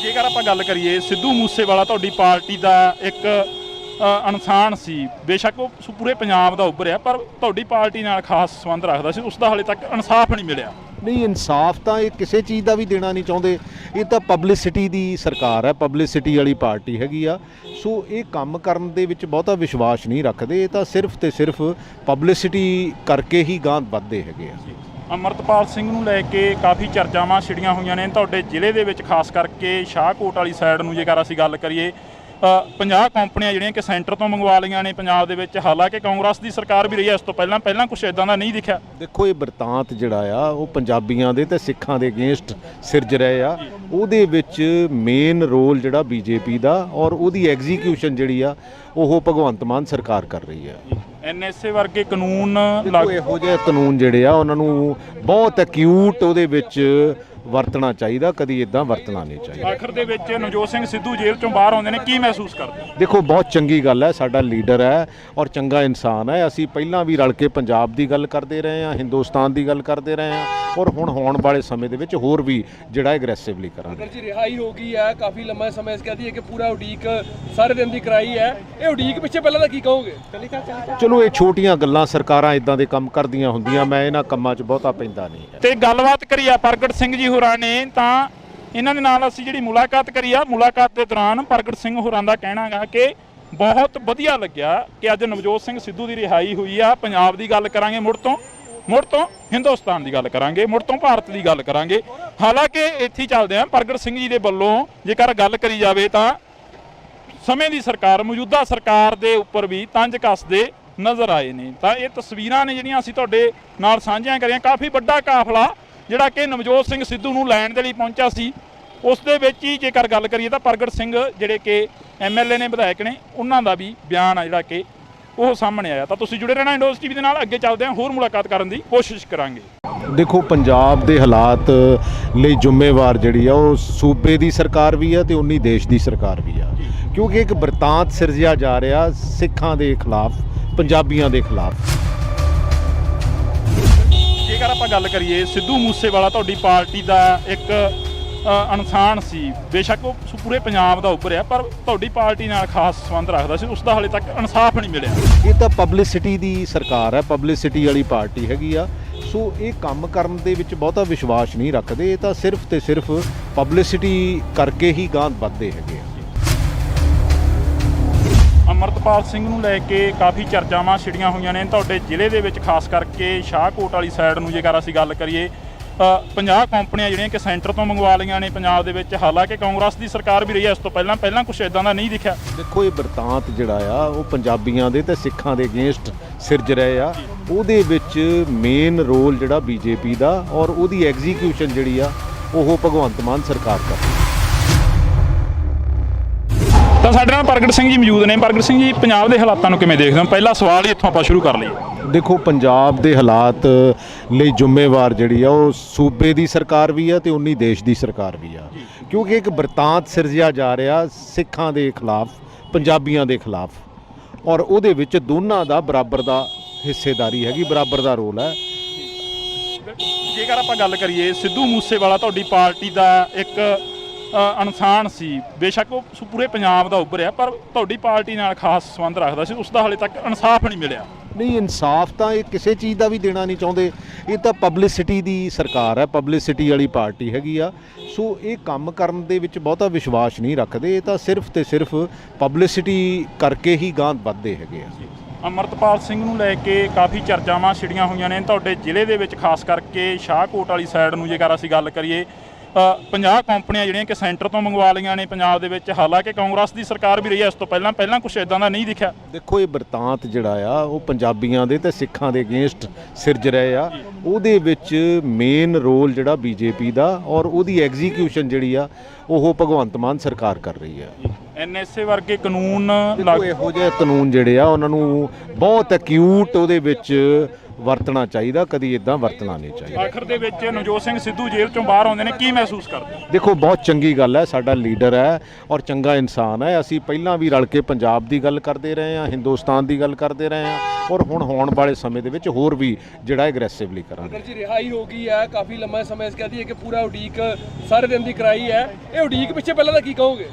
ਜੇਕਰ ਆਪਾਂ ਗੱਲ ਕਰੀਏ, ਸਿੱਧੂ ਮੂਸੇਵਾਲਾ ਤੁਹਾਡੀ ਪਾਰਟੀ ਦਾ ਇੱਕ ਇਨਸਾਨ ਸੀ, ਬੇਸ਼ੱਕ ਉਹ ਪੂਰੇ ਪੰਜਾਬ ਦਾ ਉੱਭਰਿਆ, ਪਰ ਤੁਹਾਡੀ ਪਾਰਟੀ ਨਾਲ ਖਾਸ ਸੰਬੰਧ ਰੱਖਦਾ ਸੀ, ਉਸ ਦਾ ਹਾਲੇ ਤੱਕ ਇਨਸਾਫ ਨਹੀਂ ਮਿਲਿਆ। ਨਹੀਂ, ਇਨਸਾਫ ਤਾਂ ਇਹ ਕਿਸੇ ਚੀਜ਼ ਦਾ ਵੀ ਦੇਣਾ ਨਹੀਂ ਚਾਹੁੰਦੇ। ਇਹ ਤਾਂ ਪਬਲਿਸਿਟੀ ਦੀ ਸਰਕਾਰ ਹੈ, ਪਬਲਿਸਿਟੀ ਵਾਲੀ ਪਾਰਟੀ ਹੈਗੀ ਆ। ਸੋ ਇਹ ਕੰਮ ਕਰਨ ਦੇ ਵਿੱਚ ਬਹੁਤਾ ਵਿਸ਼ਵਾਸ ਨਹੀਂ ਰੱਖਦੇ, ਇਹ ਤਾਂ ਸਿਰਫ ਤੇ ਸਿਰਫ ਪਬਲਿਸਿਟੀ ਕਰਕੇ ਹੀ ਗਾਂਹ ਵੱਧਦੇ ਹੈਗੇ ਆ। ਅਮਰਤਪਾਲ ਸਿੰਘ ਨੂੰ ਲੈ ਕੇ ਕਾਫੀ ਚਰਚਾਵਾਂ ਛਿੜੀਆਂ ਹੋਈਆਂ ਨੇ ਤੁਹਾਡੇ ਜ਼ਿਲ੍ਹੇ ਦੇ ਵਿੱਚ, ਖਾਸ ਕਰਕੇ ਸ਼ਾਹਕੋਟ ਵਾਲੀ ਸਾਈਡ ਨੂੰ ਜੇਕਰ ਅਸੀਂ ਗੱਲ ਕਰੀਏ। 50 ਕੰਪਨੀਆਂ ਜਿਹੜੀਆਂ ਕਿ ਸੈਂਟਰ ਤੋਂ ਮੰਗਵਾ ਲਈਆਂ ਨੇ ਪੰਜਾਬ ਦੇ ਵਿੱਚ। ਹਾਲਾਂਕਿ ਕਾਂਗਰਸ ਦੀ ਸਰਕਾਰ ਵੀ ਰਹੀ ਹੈ ਇਸ ਤੋਂ ਪਹਿਲਾਂ ਕੁਝ ਇਦਾਂ ਦਾ ਨਹੀਂ ਦਿਖਿਆ। ਦੇਖੋ ਇਹ ਬਰਤਾਂਤ ਜਿਹੜਾ ਆ ਉਹ ਪੰਜਾਬੀਆਂ ਦੇ ਤੇ ਸਿੱਖਾਂ ਦੇ ਅਗੇਂਸਟ ਸਿਰਜ ਰਹੇ ਆ। ਉਹਦੇ ਵਿੱਚ ਮੇਨ ਰੋਲ ਜਿਹੜਾ ਬੀਜੇਪੀ ਦਾ ਔਰ ਉਹਦੀ ਐਗਜ਼ੀਕਿਊਸ਼ਨ ਜਿਹੜੀ ਆ ਉਹ ਭਗਵੰਤ ਮਾਨ ਸਰਕਾਰ ਕਰ ਰਹੀ ਹੈ। ਐਨਐਸਏ ਵਰਗੇ ਕਾਨੂੰਨ ਇਹੋ ਜਿਹੇ ਕਾਨੂੰਨ ਜਿਹੜੇ ਆ ਉਹਨਾਂ ਨੂੰ ਬਹੁਤ ਐਕਿਊਟ ਉਹਦੇ ਵਿੱਚ ਵਰਤਣਾ ਚਾਹੀਦਾ, ਕਦੀ ਇਦਾਂ ਵਰਤਣਾ ਨਹੀਂ ਚਾਹੀਦਾ। ਆਖਰ ਦੇ ਵਿੱਚ ਨਵਜੋਤ ਸਿੰਘ ਸਿੱਧੂ ਜੇਲ੍ਹ ਚੋਂ ਬਾਹਰ ਆਉਂਦੇ ਨੇ, ਕੀ ਮਹਿਸੂਸ ਕਰਦੇ? ਦੇਖੋ ਬਹੁਤ ਚੰਗੀ ਗੱਲ ਹੈ, ਸਾਡਾ ਲੀਡਰ ਹੈ ਔਰ ਚੰਗਾ ਇਨਸਾਨ ਹੈ। ਅਸੀਂ ਪਹਿਲਾਂ ਵੀ ਰਲ ਕੇ ਪੰਜਾਬ ਦੀ ਗੱਲ ਕਰਦੇ ਰਹੇ ਹਾਂ, ਹਿੰਦੁਸਤਾਨ ਦੀ ਗੱਲ ਕਰਦੇ ਰਹੇ ਹਾਂ ਔਰ ਹੁਣ ਹੋਣ ਵਾਲੇ ਸਮੇਂ ਦੇ ਵਿੱਚ ਹੋਰ ਵੀ ਜਿਹੜਾ ਐਗਰੈਸਿਵਲੀ ਕਰਾਂਗੇ। ਜੀ ਰਿਹਾਈ ਹੋ ਗਈ ਹੈ, ਕਾਫੀ ਲੰਮਾ ਸਮਾਂ ਇਸ ਕਹਦੀ ਹੈ ਕਿ ਪੂਰਾ ਉਡੀਕ ਸਾਰੇ ਦਿਨ ਦੀ ਕਰਾਈ ਹੈ। ਇਹ ਉਡੀਕ ਪਿੱਛੇ ਪਹਿਲਾਂ ਤਾਂ ਕੀ ਕਹੋਗੇ? ਚਲੋ ਇਹ ਛੋਟੀਆਂ ਗੱਲਾਂ, ਸਰਕਾਰਾਂ ਇਦਾਂ ਦੇ ਕੰਮ ਕਰਦੀਆਂ ਹੁੰਦੀਆਂ, ਮੈਂ ਇਹਨਾਂ ਕੰਮਾਂ 'ਚ ਬਹੁਤਾ ਪੈਂਦਾ ਨਹੀਂ ਹੈ। ਤੇ ਗੱਲਬਾਤ ਕਰੀ ਆ ਪ੍ਰਗਟ ਸਿੰਘ ਜੀ ਹੋਰਾਂ ਨੇ, ਤਾਂ ਇਹਨਾਂ ਦੇ ਨਾਲ ਅਸੀਂ ਜਿਹੜੀ ਮੁਲਾਕਾਤ ਕਰੀ ਆ, ਮੁਲਾਕਾਤ ਦੇ ਦੌਰਾਨ ਪ੍ਰਗਟ ਸਿੰਘ ਹੋਰਾਂ ਦਾ ਕਹਿਣਾ ਗਾ ਕਿ ਬਹੁਤ ਵਧੀਆ ਲੱਗਿਆ ਕਿ ਅੱਜ ਨਵਜੋਤ ਸਿੰਘ ਸਿੱਧੂ ਦੀ ਰਿਹਾਈ ਹੋਈ ਆ। ਪੰਜਾਬ ਦੀ ਗੱਲ ਕਰਾਂਗੇ, ਮੁੜ ਤੋਂ ਹਿੰਦੁਸਤਾਨ ਦੀ ਗੱਲ ਕਰਾਂਗੇ, ਮੁੜ ਤੋਂ ਭਾਰਤ ਦੀ ਗੱਲ ਕਰਾਂਗੇ। ਹਾਲਾਂਕਿ ਇੱਥੇ ਚੱਲਦੇ ਆ ਪ੍ਰਗਟ ਸਿੰਘ ਜੀ ਦੇ ਵੱਲੋਂ ਜੇਕਰ ਗੱਲ ਕਰੀ ਜਾਵੇ ਤਾਂ ਸਮੇਂ ਦੀ ਸਰਕਾਰ, ਮੌਜੂਦਾ ਸਰਕਾਰ ਦੇ ਉੱਪਰ ਵੀ ਤੰਜ ਕੱਸਦੇ ਨਜ਼ਰ ਆਏ ਨੇ। ਤਾਂ ਇਹ ਤਸਵੀਰਾਂ ਨੇ ਜਿਹੜੀਆਂ ਅਸੀਂ ਤੁਹਾਡੇ ਨਾਲ ਸਾਂਝੀਆਂ ਕਰੀਆਂ। ਕਾਫੀ ਵੱਡਾ ਕਾਫਲਾ ਜਿਹੜਾ ਕਿ ਨਵਜੋਤ ਸਿੰਘ ਸਿੱਧੂ ਨੂੰ ਲੈਣ ਦੇ ਲਈ ਪਹੁੰਚਿਆ ਸੀ, ਉਸ ਦੇ ਵਿੱਚ ਹੀ ਜੇਕਰ ਗੱਲ ਕਰੀਏ ਤਾਂ ਪ੍ਰਗਟ ਸਿੰਘ ਜਿਹੜੇ ਕਿ MLA ਨੇ, ਵਿਧਾਇਕ ਨੇ, ਉਹਨਾਂ ਦਾ ਵੀ ਬਿਆਨ ਆ ਜਿਹੜਾ ਕਿ ਉਹ ਸਾਹਮਣੇ ਆਇਆ। ਤਾਂ ਤੁਸੀਂ ਜੁੜੇ ਰਹਿਣਾ ਇੰਡੋਜ਼ TV ਦੇ ਨਾਲ। ਅੱਗੇ ਚੱਲਦੇ ਹਾਂ, ਹੋਰ ਮੁਲਾਕਾਤ ਕਰਨ ਦੀ ਕੋਸ਼ਿਸ਼ ਕਰਾਂਗੇ। ਦੇਖੋ, ਪੰਜਾਬ ਦੇ ਹਾਲਾਤ ਲਈ ਜ਼ਿੰਮੇਵਾਰ ਜਿਹੜੀ ਆ ਉਹ ਸੂਬੇ ਦੀ ਸਰਕਾਰ ਵੀ ਆ ਤੇ ਉਨੀ ਦੇਸ਼ ਦੀ ਸਰਕਾਰ ਵੀ ਆ, ਕਿਉਂਕਿ ਇੱਕ ਬਰਤਾਂਤ ਸਿਰਜਿਆ ਜਾ ਰਿਹਾ ਸਿੱਖਾਂ ਦੇ ਖਿਲਾਫ, ਪੰਜਾਬੀਆਂ ਦੇ ਖਿਲਾਫ। ਜੇਕਰ ਆਪਾਂ ਗੱਲ ਕਰੀਏ, ਸਿੱਧੂ ਮੂਸੇਵਾਲਾ ਤੁਹਾਡੀ ਪਾਰਟੀ ਦਾ ਇੱਕ ਇਨਸਾਨ ਸੀ, ਬੇਸ਼ੱਕ ਉਹ ਪੂਰੇ ਪੰਜਾਬ ਦਾ ਉੱਭਰਿਆ, ਪਰ ਤੁਹਾਡੀ ਪਾਰਟੀ ਨਾਲ ਖਾਸ ਸੰਬੰਧ ਰੱਖਦਾ ਸੀ, ਉਸ ਦਾ ਹਾਲੇ ਤੱਕ ਇਨਸਾਫ ਨਹੀਂ ਮਿਲਿਆ। ਇਹ ਤਾਂ ਪਬਲਿਸਿਟੀ ਦੀ ਸਰਕਾਰ ਹੈ, ਪਬਲਿਸਿਟੀ ਵਾਲੀ ਪਾਰਟੀ ਹੈਗੀ ਆ। ਸੋ ਇਹ ਕੰਮ ਕਰਨ ਦੇ ਵਿੱਚ ਬਹੁਤਾ ਵਿਸ਼ਵਾਸ ਨਹੀਂ ਰੱਖਦੇ। ਇਹ ਤਾਂ ਸਿਰਫ ਤੇ ਸਿਰਫ ਪਬਲਿਸਿਟੀ ਕਰਕੇ ਹੀ ਗਾਂਹ ਵੱਧਦੇ ਹੈਗੇ ਆ। ਅਮਰਤਪਾਲ ਸਿੰਘ ਨੂੰ ਲੈ ਕੇ ਕਾਫੀ ਚਰਚਾਵਾਂ ਛਿੜੀਆਂ ਹੋਈਆਂ ਨੇ ਤੁਹਾਡੇ ਜ਼ਿਲ੍ਹੇ ਦੇ ਵਿੱਚ, ਖਾਸ ਕਰਕੇ ਸ਼ਾਹਕੋਟ ਵਾਲੀ ਸਾਈਡ ਨੂੰ ਜੇਕਰ ਅਸੀਂ ਗੱਲ ਕਰੀਏ। 50 ਕੰਪਨੀਆਂ ਜਿਹੜੀਆਂ ਕਿ ਸੈਂਟਰ ਤੋਂ ਮੰਗਵਾ ਲਈਆਂ ਨੇ ਪੰਜਾਬ ਦੇ ਵਿੱਚ, ਹਾਲਾਂਕਿ ਕਾਂਗਰਸ ਦੀ ਸਰਕਾਰ ਵੀ ਰਹੀ ਹੈ ਇਸ ਤੋਂ ਪਹਿਲਾਂ ਕੁਝ ਇਦਾਂ ਦਾ ਨਹੀਂ ਦਿਖਿਆ। ਦੇਖੋ, ਇਹ ਬਰਤਾਂਤ ਜਿਹੜਾ ਆ ਉਹ ਪੰਜਾਬੀਆਂ ਦੇ ਤੇ ਸਿੱਖਾਂ ਦੇ ਅਗੇਂਸਟ ਸਿਰਜ ਰਹੇ ਆ। ਉਹਦੇ ਵਿੱਚ ਮੇਨ ਰੋਲ ਜਿਹੜਾ BJP ਦਾ, ਔਰ ਉਹਦੀ ਐਗਜ਼ੀਕਿਊਸ਼ਨ ਜਿਹੜੀ ਆ ਉਹ ਭਗਵੰਤ ਮਾਨ ਸਰਕਾਰ ਕਰਦੀ। ਤਾਂ ਸਾਡੇ ਨਾਲ ਪ੍ਰਗਟ ਸਿੰਘ ਜੀ ਮੌਜੂਦ ਨੇ। ਪ੍ਰਗਟ ਸਿੰਘ ਜੀ, ਪੰਜਾਬ ਦੇ ਹਾਲਾਤਾਂ ਨੂੰ ਕਿਵੇਂ ਦੇਖਦੇ ਹੋ? ਪਹਿਲਾ ਸਵਾਲ ਹੀ ਇੱਥੋਂ ਆਪਾਂ ਸ਼ੁਰੂ ਕਰ ਲਈਏ। ਦੇਖੋ, ਪੰਜਾਬ ਦੇ ਹਾਲਾਤ ਲਈ ਜ਼ਿੰਮੇਵਾਰ ਜਿਹੜੀ ਆ ਉਹ ਸੂਬੇ ਦੀ ਸਰਕਾਰ ਵੀ ਆ ਤੇ ਉਨੀ ਦੇਸ਼ ਦੀ ਸਰਕਾਰ ਵੀ ਆ, ਕਿਉਂਕਿ ਇੱਕ ਬਰਤਾਂਤ ਸਿਰਜਿਆ ਜਾ ਰਿਹਾ ਸਿੱਖਾਂ ਦੇ ਖਿਲਾਫ, ਪੰਜਾਬੀਆਂ ਦੇ ਖਿਲਾਫ, ਔਰ ਉਹਦੇ ਵਿੱਚ ਦੋਨਾਂ ਦਾ ਬਰਾਬਰ ਦਾ ਹਿੱਸੇਦਾਰੀ ਹੈਗੀ, ਬਰਾਬਰ ਦਾ ਰੋਲ ਹੈ। ਜੇਕਰ ਆਪਾਂ ਗੱਲ ਕਰੀਏ, ਸਿੱਧੂ ਮੂਸੇਵਾਲਾ ਤੁਹਾਡੀ ਪਾਰਟੀ ਦਾ ਇੱਕ ਇਨਸਾਨ ਸੀ, ਬੇਸ਼ੱਕ ਉਹ ਪੂਰੇ ਪੰਜਾਬ ਦਾ ਉੱਭਰਿਆ, ਪਰ ਤੁਹਾਡੀ ਪਾਰਟੀ ਨਾਲ ਖਾਸ ਸੰਬੰਧ ਰੱਖਦਾ ਸੀ, ਉਸ ਦਾ ਹਾਲੇ ਤੱਕ ਇਨਸਾਫ ਨਹੀਂ ਮਿਲਿਆ। ਨਹੀਂ, ਇਨਸਾਫ ਤਾਂ ਇਹ ਕਿਸੇ ਚੀਜ਼ ਦਾ ਵੀ ਦੇਣਾ ਨਹੀਂ ਚਾਹੁੰਦੇ। ਇਹ ਤਾਂ ਪਬਲਿਸਿਟੀ ਦੀ ਸਰਕਾਰ ਹੈ, ਪਬਲਿਸਿਟੀ ਵਾਲੀ ਪਾਰਟੀ ਹੈਗੀ ਆ। ਸੋ ਇਹ ਕੰਮ ਕਰਨ ਦੇ ਵਿੱਚ ਬਹੁਤਾ ਵਿਸ਼ਵਾਸ ਨਹੀਂ ਰੱਖਦੇ। ਇਹ ਤਾਂ ਸਿਰਫ ਤੇ ਸਿਰਫ ਪਬਲਿਸਿਟੀ ਕਰਕੇ ਹੀ ਗਾਂਹ ਵੱਧਦੇ ਹੈਗੇ ਆ। ਅਮਰਤਪਾਲ ਸਿੰਘ ਨੂੰ ਲੈ ਕੇ ਕਾਫੀ ਚਰਚਾਵਾਂ ਛਿੜੀਆਂ ਹੋਈਆਂ ਨੇ ਤੁਹਾਡੇ ਜ਼ਿਲ੍ਹੇ ਦੇ ਵਿੱਚ, ਖਾਸ ਕਰਕੇ ਸ਼ਾਹਕੋਟ ਵਾਲੀ ਸਾਈਡ ਨੂੰ ਜੇਕਰ ਅਸੀਂ ਗੱਲ ਕਰੀਏ। 50 ਕੰਪਨੀਆਂ ਜਿਹੜੀਆਂ ਕਿ ਸੈਂਟਰ ਤੋਂ ਮੰਗਵਾ ਲਈਆਂ ਨੇ ਪੰਜਾਬ ਦੇ ਵਿੱਚ, ਹਾਲਾਂਕਿ ਕਾਂਗਰਸ ਦੀ ਸਰਕਾਰ ਵੀ ਰਹੀ ਹੈ ਇਸ ਤੋਂ ਪਹਿਲਾਂ ਕੁਝ ਇਦਾਂ ਦਾ ਨਹੀਂ ਦਿਖਿਆ। ਦੇਖੋ, ਇਹ ਬਰਤਾਂਤ ਜਿਹੜਾ ਆ ਉਹ ਪੰਜਾਬੀਆਂ ਦੇ ਤੇ ਸਿੱਖਾਂ ਦੇ ਅਗੇਂਸਟ ਸਿਰਜ ਰਹੇ ਆ। ਉਹਦੇ ਵਿੱਚ ਮੇਨ ਰੋਲ ਜਿਹੜਾ BJP ਦਾ, ਔਰ ਉਹਦੀ ਐਗਜ਼ੀਕਿਊਸ਼ਨ ਜਿਹੜੀ ਆ ਉਹ ਭਗਵੰਤ ਮਾਨ ਸਰਕਾਰ ਕਰ ਰਹੀ ਹੈ। NSA ਵਰਗੇ ਕਾਨੂੰਨ ਇਹੋ ਜਿਹੇ ਕਾਨੂੰਨ ਜਿਹੜੇ ਆ ਉਹਨਾਂ ਨੂੰ ਬਹੁਤ ਐਕਿਊਟ ਉਹਦੇ ਵਿੱਚ ਵਰਤਣਾ ਚਾਹੀਦਾ, ਕਦੀ ਇਦਾਂ ਵਰਤਣਾ ਨਹੀਂ ਚਾਹੀਦਾ। ਆਖਰ ਦੇ ਵਿੱਚ ਨਵਜੋਤ ਸਿੰਘ ਸਿੱਧੂ ਜੇਲ੍ਹ ਚੋਂ ਬਾਹਰ ਆਉਂਦੇ ਨੇ, ਕੀ ਮਹਿਸੂਸ ਕਰਦੇ? ਦੇਖੋ, ਬਹੁਤ ਚੰਗੀ ਗੱਲ ਹੈ, ਸਾਡਾ ਲੀਡਰ ਹੈ ਔਰ ਚੰਗਾ ਇਨਸਾਨ ਹੈ। ਅਸੀਂ ਪਹਿਲਾਂ ਵੀ ਰਲ ਕੇ ਪੰਜਾਬ ਦੀ ਗੱਲ ਕਰਦੇ ਰਹੇ ਹਾਂ, ਹਿੰਦੁਸਤਾਨ ਦੀ ਗੱਲ ਕਰਦੇ ਰਹੇ ਹਾਂ, ਔਰ ਹੁਣ ਹੋਣ ਵਾਲੇ ਸਮੇਂ ਦੇ ਵਿੱਚ ਹੋਰ ਵੀ ਜਿਹੜਾ ਐਗਰੈਸਿਵਲੀ ਕਰਾਂਗੇ। ਜੀ ਰਿਹਾਈ ਹੋ ਗਈ ਹੈ, ਕਾਫੀ ਲੰਮਾ ਸਮੇਂ ਕਹਦੀ ਹੈ ਕਿ ਪੂਰਾ ਉਡੀਕ ਸਾਰੇ ਦਿਨ ਦੀ ਕਰਾਈ ਹੈ। ਇਹ ਉਡੀਕ ਪਿੱਛੇ ਪਹਿਲਾਂ ਤਾਂ ਕੀ ਕਹੋਗੇ?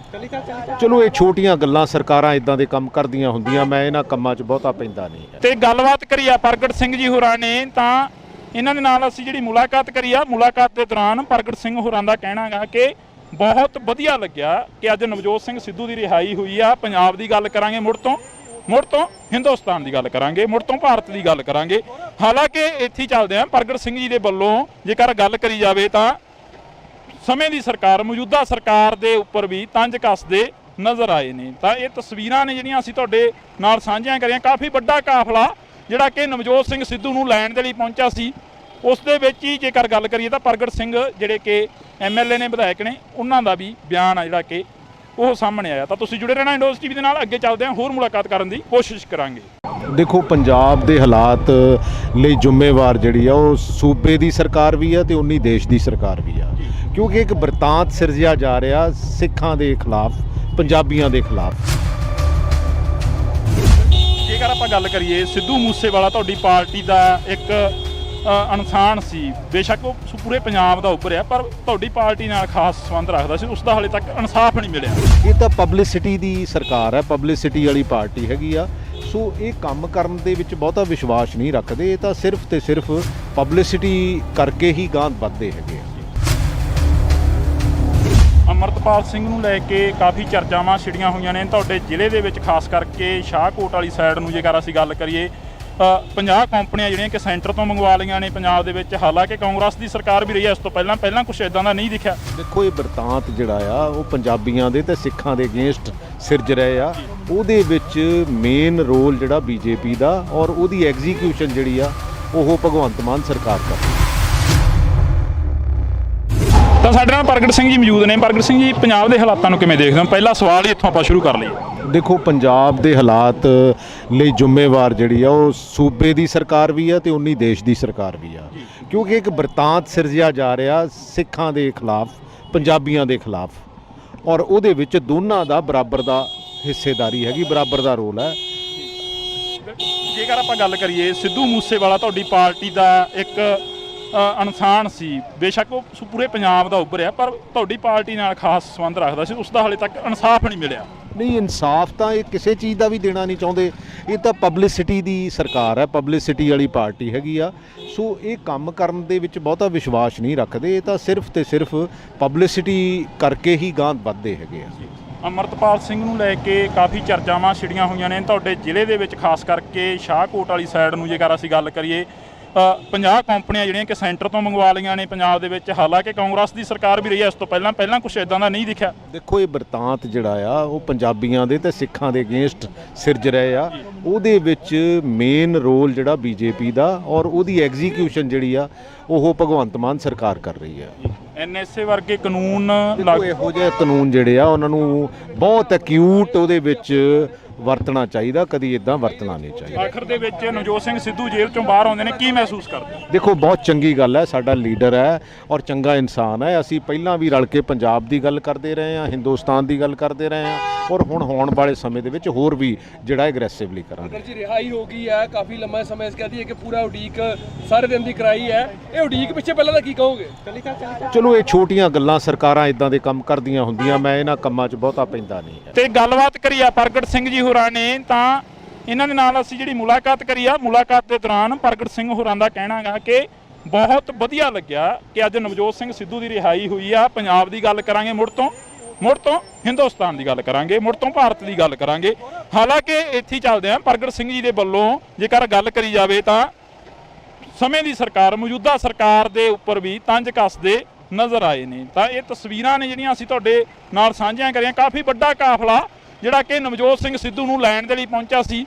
ਚਲੋ, ਇਹ ਛੋਟੀਆਂ ਗੱਲਾਂ, ਸਰਕਾਰਾਂ ਇਦਾਂ ਦੇ ਕੰਮ ਕਰਦੀਆਂ ਹੁੰਦੀਆਂ, ਮੈਂ ਇਹਨਾਂ ਕੰਮਾਂ 'ਚ ਬਹੁਤਾ ਪੈਂਦਾ ਨਹੀਂ ਹੈ। ਤੇ ਗੱਲਬਾਤ ਕਰੀ ਆ ਪ੍ਰਗਟ ਸਿੰਘ ਜੀ ਹੋਰਾਂ ਨੇ, ਤਾਂ ਇਹਨਾਂ ਦੇ ਨਾਲ ਅਸੀਂ ਜਿਹੜੀ ਮੁਲਾਕਾਤ ਕਰੀ ਆ, ਮੁਲਾਕਾਤ ਦੇ ਦੌਰਾਨ ਪ੍ਰਗਟ ਸਿੰਘ ਹੋਰਾਂ ਦਾ ਕਹਿਣਾ ਗਾ ਕਿ ਬਹੁਤ ਵਧੀਆ ਲੱਗਿਆ ਕਿ ਅੱਜ ਨਵਜੋਤ ਸਿੰਘ ਸਿੱਧੂ ਦੀ ਰਿਹਾਈ ਹੋਈ ਆ। ਪੰਜਾਬ ਦੀ ਗੱਲ ਕਰਾਂਗੇ, ਮੁੜ ਤੋਂ ਹਿੰਦੁਸਤਾਨ ਦੀ ਗੱਲ ਕਰਾਂਗੇ, ਮੁੜ ਤੋਂ ਭਾਰਤ ਦੀ ਗੱਲ ਕਰਾਂਗੇ। ਹਾਲਾਂਕਿ ਇੱਥੇ ਹੀ ਚੱਲਦੇ ਆ। ਪ੍ਰਗਟ ਸਿੰਘ ਜੀ ਦੇ ਵੱਲੋਂ ਜੇਕਰ ਗੱਲ ਕਰੀ ਜਾਵੇ ਤਾਂ ਸਮੇਂ ਦੀ ਸਰਕਾਰ, ਮੌਜੂਦਾ ਸਰਕਾਰ ਦੇ ਉੱਪਰ ਵੀ ਤੰਜ ਕੱਸਦੇ ਨਜ਼ਰ ਆਏ ਨੇ। ਤਾਂ ਇਹ ਤਸਵੀਰਾਂ ਨੇ ਜਿਹੜੀਆਂ ਅਸੀਂ ਤੁਹਾਡੇ ਨਾਲ ਸਾਂਝੀਆਂ ਕਰੀਆਂ। ਕਾਫੀ ਵੱਡਾ ਕਾਫਲਾ ਜਿਹੜਾ ਕਿ ਨਵਜੋਤ ਸਿੰਘ ਸਿੱਧੂ ਨੂੰ ਲੈਣ ਦੇ ਲਈ ਪਹੁੰਚਿਆ ਸੀ, ਉਸ ਦੇ ਵਿੱਚ ਹੀ ਜੇਕਰ ਗੱਲ ਕਰੀਏ ਤਾਂ ਪ੍ਰਗਟ ਸਿੰਘ ਜਿਹੜੇ ਕਿ MLA ਨੇ, ਵਿਧਾਇਕ ਨੇ, ਉਹਨਾਂ ਦਾ ਵੀ ਬਿਆਨ ਆ ਜਿਹੜਾ ਕਿ ਉਹ ਸਾਹਮਣੇ ਆਇਆ। ਤਾਂ ਤੁਸੀਂ ਜੁੜੇ ਰਹਿਣਾ ਇੰਡੋਜ਼ TV ਦੇ ਨਾਲ। ਅੱਗੇ ਚੱਲਦੇ ਹਾਂ, ਹੋਰ ਮੁਲਾਕਾਤ ਕਰਨ ਦੀ ਕੋਸ਼ਿਸ਼ ਕਰਾਂਗੇ। ਦੇਖੋ, ਪੰਜਾਬ ਦੇ ਹਾਲਾਤ ਲਈ ਜ਼ਿੰਮੇਵਾਰ ਜਿਹੜੀ ਆ ਉਹ ਸੂਬੇ ਦੀ ਸਰਕਾਰ ਵੀ ਆ ਤੇ ਉਨੀ ਦੇਸ਼ ਦੀ ਸਰਕਾਰ ਵੀ ਆ, ਕਿਉਂਕਿ ਇੱਕ ਬਰਤਾਂਤ ਸਿਰਜਿਆ ਜਾ ਰਿਹਾ ਸਿੱਖਾਂ ਦੇ ਖਿਲਾਫ, ਪੰਜਾਬੀਆਂ ਦੇ ਖਿਲਾਫ। ਜੇਕਰ ਆਪਾਂ ਗੱਲ ਕਰੀਏ, ਸਿੱਧੂ ਮੂਸੇਵਾਲਾ ਤੁਹਾਡੀ ਪਾਰਟੀ ਦਾ ਇੱਕ ਇਨਸਾਨ ਸੀ, ਬੇਸ਼ੱਕ ਉਹ ਪੂਰੇ ਪੰਜਾਬ ਦਾ ਉੱਭਰਿਆ, ਪਰ ਤੁਹਾਡੀ ਪਾਰਟੀ ਨਾਲ ਖਾਸ ਸੰਬੰਧ ਰੱਖਦਾ ਸੀ, ਉਸ ਦਾ ਹਾਲੇ ਤੱਕ ਇਨਸਾਫ ਨਹੀਂ ਮਿਲਿਆ। ਇਹ ਤਾਂ ਪਬਲਿਸਿਟੀ ਦੀ ਸਰਕਾਰ ਹੈ, ਪਬਲਿਸਿਟੀ ਵਾਲੀ ਪਾਰਟੀ ਹੈਗੀ ਆ। ਸੋ ਇਹ ਕੰਮ ਕਰਨ ਦੇ ਵਿੱਚ ਬਹੁਤਾ ਵਿਸ਼ਵਾਸ ਨਹੀਂ ਰੱਖਦੇ। ਇਹ ਤਾਂ ਸਿਰਫ ਤੇ ਸਿਰਫ ਪਬਲਿਸਿਟੀ ਕਰਕੇ ਹੀ ਗਾਂਹ ਵੱਧਦੇ ਹੈਗੇ ਆ। ਅਮਰਤਪਾਲ ਸਿੰਘ ਨੂੰ ਲੈ ਕੇ ਕਾਫੀ ਚਰਚਾਵਾਂ ਛਿੜੀਆਂ ਹੋਈਆਂ ਨੇ ਤੁਹਾਡੇ ਜ਼ਿਲ੍ਹੇ ਦੇ ਵਿੱਚ, ਖਾਸ ਕਰਕੇ ਸ਼ਾਹਕੋਟ ਵਾਲੀ ਸਾਈਡ ਨੂੰ ਜੇਕਰ ਅਸੀਂ ਗੱਲ ਕਰੀਏ। 50 ਕੰਪਨੀਆਂ ਜਿਹੜੀਆਂ ਕਿ ਸੈਂਟਰ ਤੋਂ ਮੰਗਵਾ ਲਈਆਂ ਨੇ ਪੰਜਾਬ ਦੇ ਵਿੱਚ, ਹਾਲਾਂਕਿ ਕਾਂਗਰਸ ਦੀ ਸਰਕਾਰ ਵੀ ਰਹੀ ਹੈ ਇਸ ਤੋਂ ਪਹਿਲਾਂ ਕੁਝ ਇਦਾਂ ਦਾ ਨਹੀਂ ਦਿਖਿਆ। ਦੇਖੋ, ਇਹ ਬਰਤਾਂਤ ਜਿਹੜਾ ਆ ਉਹ ਪੰਜਾਬੀਆਂ ਦੇ ਤੇ ਸਿੱਖਾਂ ਦੇ ਅਗੇਂਸਟ ਸਿਰਜ ਰਹੇ ਆ। ਉਹਦੇ ਵਿੱਚ ਮੇਨ ਰੋਲ ਜਿਹੜਾ ਬੀਜੇਪੀ ਦਾ ਔਰ ਉਹਦੀ ਐਗਜ਼ੀਕਿਊਸ਼ਨ ਜਿਹੜੀ ਆ ਉਹ ਭਗਵੰਤ ਮਾਨ ਸਰਕਾਰ ਕਰ ਰਹੀ ਹੈ। ਤਾਂ ਸਾਡੇ ਨਾਲ ਪ੍ਰਗਟ ਸਿੰਘ ਜੀ ਮੌਜੂਦ ਨੇ। ਪ੍ਰਗਟ ਸਿੰਘ ਜੀ, ਪੰਜਾਬ ਦੇ ਹਾਲਾਤਾਂ ਨੂੰ ਕਿਵੇਂ ਦੇਖਦੇ ਹੋ? ਪਹਿਲਾ ਸਵਾਲ ਹੀ ਇੱਥੋਂ ਆਪਾਂ ਸ਼ੁਰੂ ਕਰ ਲਈਏ। ਦੇਖੋ, ਪੰਜਾਬ ਦੇ ਹਾਲਾਤ ਲਈ ਜ਼ਿੰਮੇਵਾਰ ਜਿਹੜੀ ਆ ਉਹ ਸੂਬੇ ਦੀ ਸਰਕਾਰ ਵੀ ਆ ਤੇ ਉਨੀ ਦੇਸ਼ ਦੀ ਸਰਕਾਰ ਵੀ ਆ, ਕਿਉਂਕਿ ਇੱਕ ਬਰਤਾਂਤ ਸਿਰਜਿਆ ਜਾ ਰਿਹਾ ਸਿੱਖਾਂ ਦੇ ਖਿਲਾਫ, ਪੰਜਾਬੀਆਂ ਦੇ ਖਿਲਾਫ, ਔਰ ਉਹਦੇ ਵਿੱਚ ਦੋਨਾਂ ਦਾ ਬਰਾਬਰ ਦਾ ਹਿੱਸੇਦਾਰੀ ਹੈਗੀ, ਬਰਾਬਰ ਦਾ ਰੋਲ ਹੈ। ਜੇਕਰ ਆਪਾਂ ਗੱਲ ਕਰੀਏ, ਸਿੱਧੂ ਮੂਸੇਵਾਲਾ ਤੁਹਾਡੀ ਪਾਰਟੀ ਦਾ ਇੱਕ ਇਨਸਾਨ ਸੀ, ਬੇਸ਼ੱਕ ਉਹ ਪੂਰੇ ਪੰਜਾਬ ਦਾ ਉੱਭਰਿਆ, ਪਰ ਤੁਹਾਡੀ ਪਾਰਟੀ ਨਾਲ ਖਾਸ ਸੰਬੰਧ ਰੱਖਦਾ ਸੀ, ਉਸ ਦਾ ਹਾਲੇ ਤੱਕ ਇਨਸਾਫ ਨਹੀਂ ਮਿਲਿਆ। ਨਹੀਂ, ਇਨਸਾਫ ਤਾਂ ਇਹ ਕਿਸੇ ਚੀਜ਼ ਦਾ ਵੀ ਦੇਣਾ ਨਹੀਂ ਚਾਹੁੰਦੇ। ਇਹ ਤਾਂ ਪਬਲਿਸਿਟੀ ਦੀ ਸਰਕਾਰ ਹੈ, ਪਬਲਿਸਿਟੀ ਵਾਲੀ ਪਾਰਟੀ ਹੈਗੀ ਆ। ਸੋ ਇਹ ਕੰਮ ਕਰਨ ਦੇ ਵਿੱਚ ਬਹੁਤਾ ਵਿਸ਼ਵਾਸ ਨਹੀਂ ਰੱਖਦੇ। ਇਹ ਤਾਂ ਸਿਰਫ ਤੇ ਸਿਰਫ ਪਬਲਿਸਿਟੀ ਕਰਕੇ ਹੀ ਗਾਂਹ ਵੱਧਦੇ ਹੈਗੇ ਆ। ਅੰਮ੍ਰਿਤਪਾਲ ਸਿੰਘ ਨੂੰ ਲੈ ਕੇ ਕਾਫੀ ਚਰਚਾਵਾਂ ਛਿੜੀਆਂ ਹੋਈਆਂ ਨੇ ਤੁਹਾਡੇ ਜ਼ਿਲ੍ਹੇ ਦੇ ਵਿੱਚ, ਖਾਸ ਕਰਕੇ ਸ਼ਾਹਕੋਟ ਵਾਲੀ ਸਾਈਡ ਨੂੰ ਜੇਕਰ ਅਸੀਂ ਗੱਲ ਕਰੀਏ, 50 ਕੰਪਨੀਆਂ ਜਿਹੜੀਆਂ ਕਿ ਸੈਂਟਰ ਤੋਂ ਮੰਗਵਾ ਲਈਆਂ ਨੇ ਪੰਜਾਬ ਦੇ ਵਿੱਚ। ਹਾਲਾਂਕਿ ਕਾਂਗਰਸ ਦੀ ਸਰਕਾਰ ਵੀ ਰਹੀ ਹੈ ਇਸ ਤੋਂ ਪਹਿਲਾਂ ਕੁਝ ਇਦਾਂ ਦਾ ਨਹੀਂ ਦਿਖਿਆ। ਦੇਖੋ, ਇਹ ਬਰਤਾਂਤ ਜਿਹੜਾ ਆ ਉਹ ਪੰਜਾਬੀਆਂ ਦੇ ਤੇ ਸਿੱਖਾਂ ਦੇ ਅਗੇਂਸਟ ਸਿਰਜ ਰਹੇ ਆ। ਉਹਦੇ ਵਿੱਚ ਮੇਨ ਰੋਲ ਜਿਹੜਾ ਬੀਜੇਪੀ ਦਾ ਔਰ ਉਹਦੀ ਐਗਜ਼ੀਕਿਊਸ਼ਨ ਜਿਹੜੀ ਆ ਉਹ ਭਗਵੰਤ ਮਾਨ ਸਰਕਾਰ ਕਰ ਰਹੀ ਹੈ। ਐਨਐਸਏ ਵਰਗੇ ਕਾਨੂੰਨ ਦੇਖੋ, ਇਹੋ ਜਿਹੇ ਕਾਨੂੰਨ ਜਿਹੜੇ ਆ ਉਹਨਾਂ ਨੂੰ ਬਹੁਤ ਐਕਿਊਟ ਉਹਦੇ ਵਿੱਚ ਵਰਤਣਾ ਚਾਹੀਦਾ, ਕਦੀ ਇਦਾਂ ਵਰਤਣਾ ਨਹੀਂ ਚਾਹੀਦਾ। ਆਖਰ ਦੇ ਵਿੱਚ ਨਵਜੋਤ ਸਿੰਘ ਸਿੱਧੂ ਜੇਲ੍ਹ ਚੋਂ ਬਾਹਰ ਆਉਂਦੇ ਨੇ, ਕੀ ਮਹਿਸੂਸ ਕਰਦੇ? ਦੇਖੋ, ਬਹੁਤ ਚੰਗੀ ਗੱਲ ਹੈ, ਸਾਡਾ ਲੀਡਰ ਹੈ ਔਰ ਚੰਗਾ ਇਨਸਾਨ ਹੈ। ਅਸੀਂ ਪਹਿਲਾਂ ਵੀ ਰਲ ਕੇ ਪੰਜਾਬ ਦੀ ਗੱਲ ਕਰਦੇ ਰਹੇ ਹਾਂ, ਹਿੰਦੁਸਤਾਨ ਦੀ ਗੱਲ ਕਰਦੇ ਰਹੇ ਹਾਂ, ਔਰ ਹੁਣ ਹੋਣ ਵਾਲੇ ਸਮੇਂ ਦੇ ਵਿੱਚ ਹੋਰ ਵੀ ਜਿਹੜਾ ਐਗਰੈਸਿਵਲੀ ਕਰਾਂਗੇ। ਜੀ ਰਿਹਾਈ ਹੋ ਗਈ ਹੈ, ਕਾਫੀ ਲੰਮਾ ਸਮਾਂ ਇਸ ਕਹਦੀ ਹੈ ਕਿ ਪੂਰਾ ਉਡੀਕ ਸਾਰੇ ਦਿਨ ਦੀ ਕਰਾਈ ਹੈ। ਇਹ ਉਡੀਕ ਪਿੱਛੇ ਪਹਿਲਾਂ ਤਾਂ ਕੀ ਕਹੋਗੇ? ਚਲੋ, ਇਹ ਛੋਟੀਆਂ ਗੱਲਾਂ, ਸਰਕਾਰਾਂ ਇਦਾਂ ਦੇ ਕੰਮ ਕਰਦੀਆਂ ਹੁੰਦੀਆਂ, ਮੈਂ ਇਹਨਾਂ ਕੰਮਾਂ 'ਚ ਬਹੁਤਾ ਪੈਂਦਾ ਨਹੀਂ ਹੈ। ਤੇ ਗੱਲਬਾਤ ਕਰੀ ਆ ਪ੍ਰਗਟ ਸਿੰਘ ਜੀ ਹੋਰਾਂ ਨੇ, ਤਾਂ ਇਹਨਾਂ ਦੇ ਨਾਲ ਅਸੀਂ ਜਿਹੜੀ ਮੁਲਾਕਾਤ ਕਰੀ ਆ, ਮੁਲਾਕਾਤ ਦੇ ਦੌਰਾਨ ਪ੍ਰਗਟ ਸਿੰਘ ਹੋਰਾਂ ਦਾ ਕਹਿਣਾ ਗਾ ਕਿ ਬਹੁਤ ਵਧੀਆ ਲੱਗਿਆ ਕਿ ਅੱਜ ਨਵਜੋਤ ਸਿੰਘ ਸਿੱਧੂ ਦੀ ਰਿਹਾਈ ਹੋਈ ਆ। ਪੰਜਾਬ ਦੀ ਗੱਲ ਕਰਾਂਗੇ, ਮੁੜ ਤੋਂ ਹਿੰਦੁਸਤਾਨ ਦੀ ਗੱਲ ਕਰਾਂਗੇ, ਮੁੜ ਤੋਂ ਭਾਰਤ ਦੀ ਗੱਲ ਕਰਾਂਗੇ। ਹਾਲਾਂਕਿ ਇੱਥੇ ਚੱਲਦੇ ਆ, ਪ੍ਰਗਟ ਸਿੰਘ ਜੀ ਦੇ ਵੱਲੋਂ ਜੇਕਰ ਗੱਲ ਕਰੀ ਜਾਵੇ ਤਾਂ ਸਮੇਂ ਦੀ ਸਰਕਾਰ, ਮੌਜੂਦਾ ਸਰਕਾਰ ਦੇ ਉੱਪਰ ਵੀ ਤੰਜ ਕੱਸਦੇ ਨਜ਼ਰ ਆਏ ਨੇ। ਤਾਂ ਇਹ ਤਸਵੀਰਾਂ ਨੇ ਜਿਹੜੀਆਂ ਅਸੀਂ ਤੁਹਾਡੇ ਨਾਲ ਸਾਂਝੀਆਂ ਕਰੀਆਂ। ਕਾਫੀ ਵੱਡਾ ਕਾਫਲਾ ਜਿਹੜਾ ਕਿ ਨਵਜੋਤ ਸਿੰਘ ਸਿੱਧੂ ਨੂੰ ਲੈਣ ਦੇ ਲਈ ਪਹੁੰਚਿਆ ਸੀ,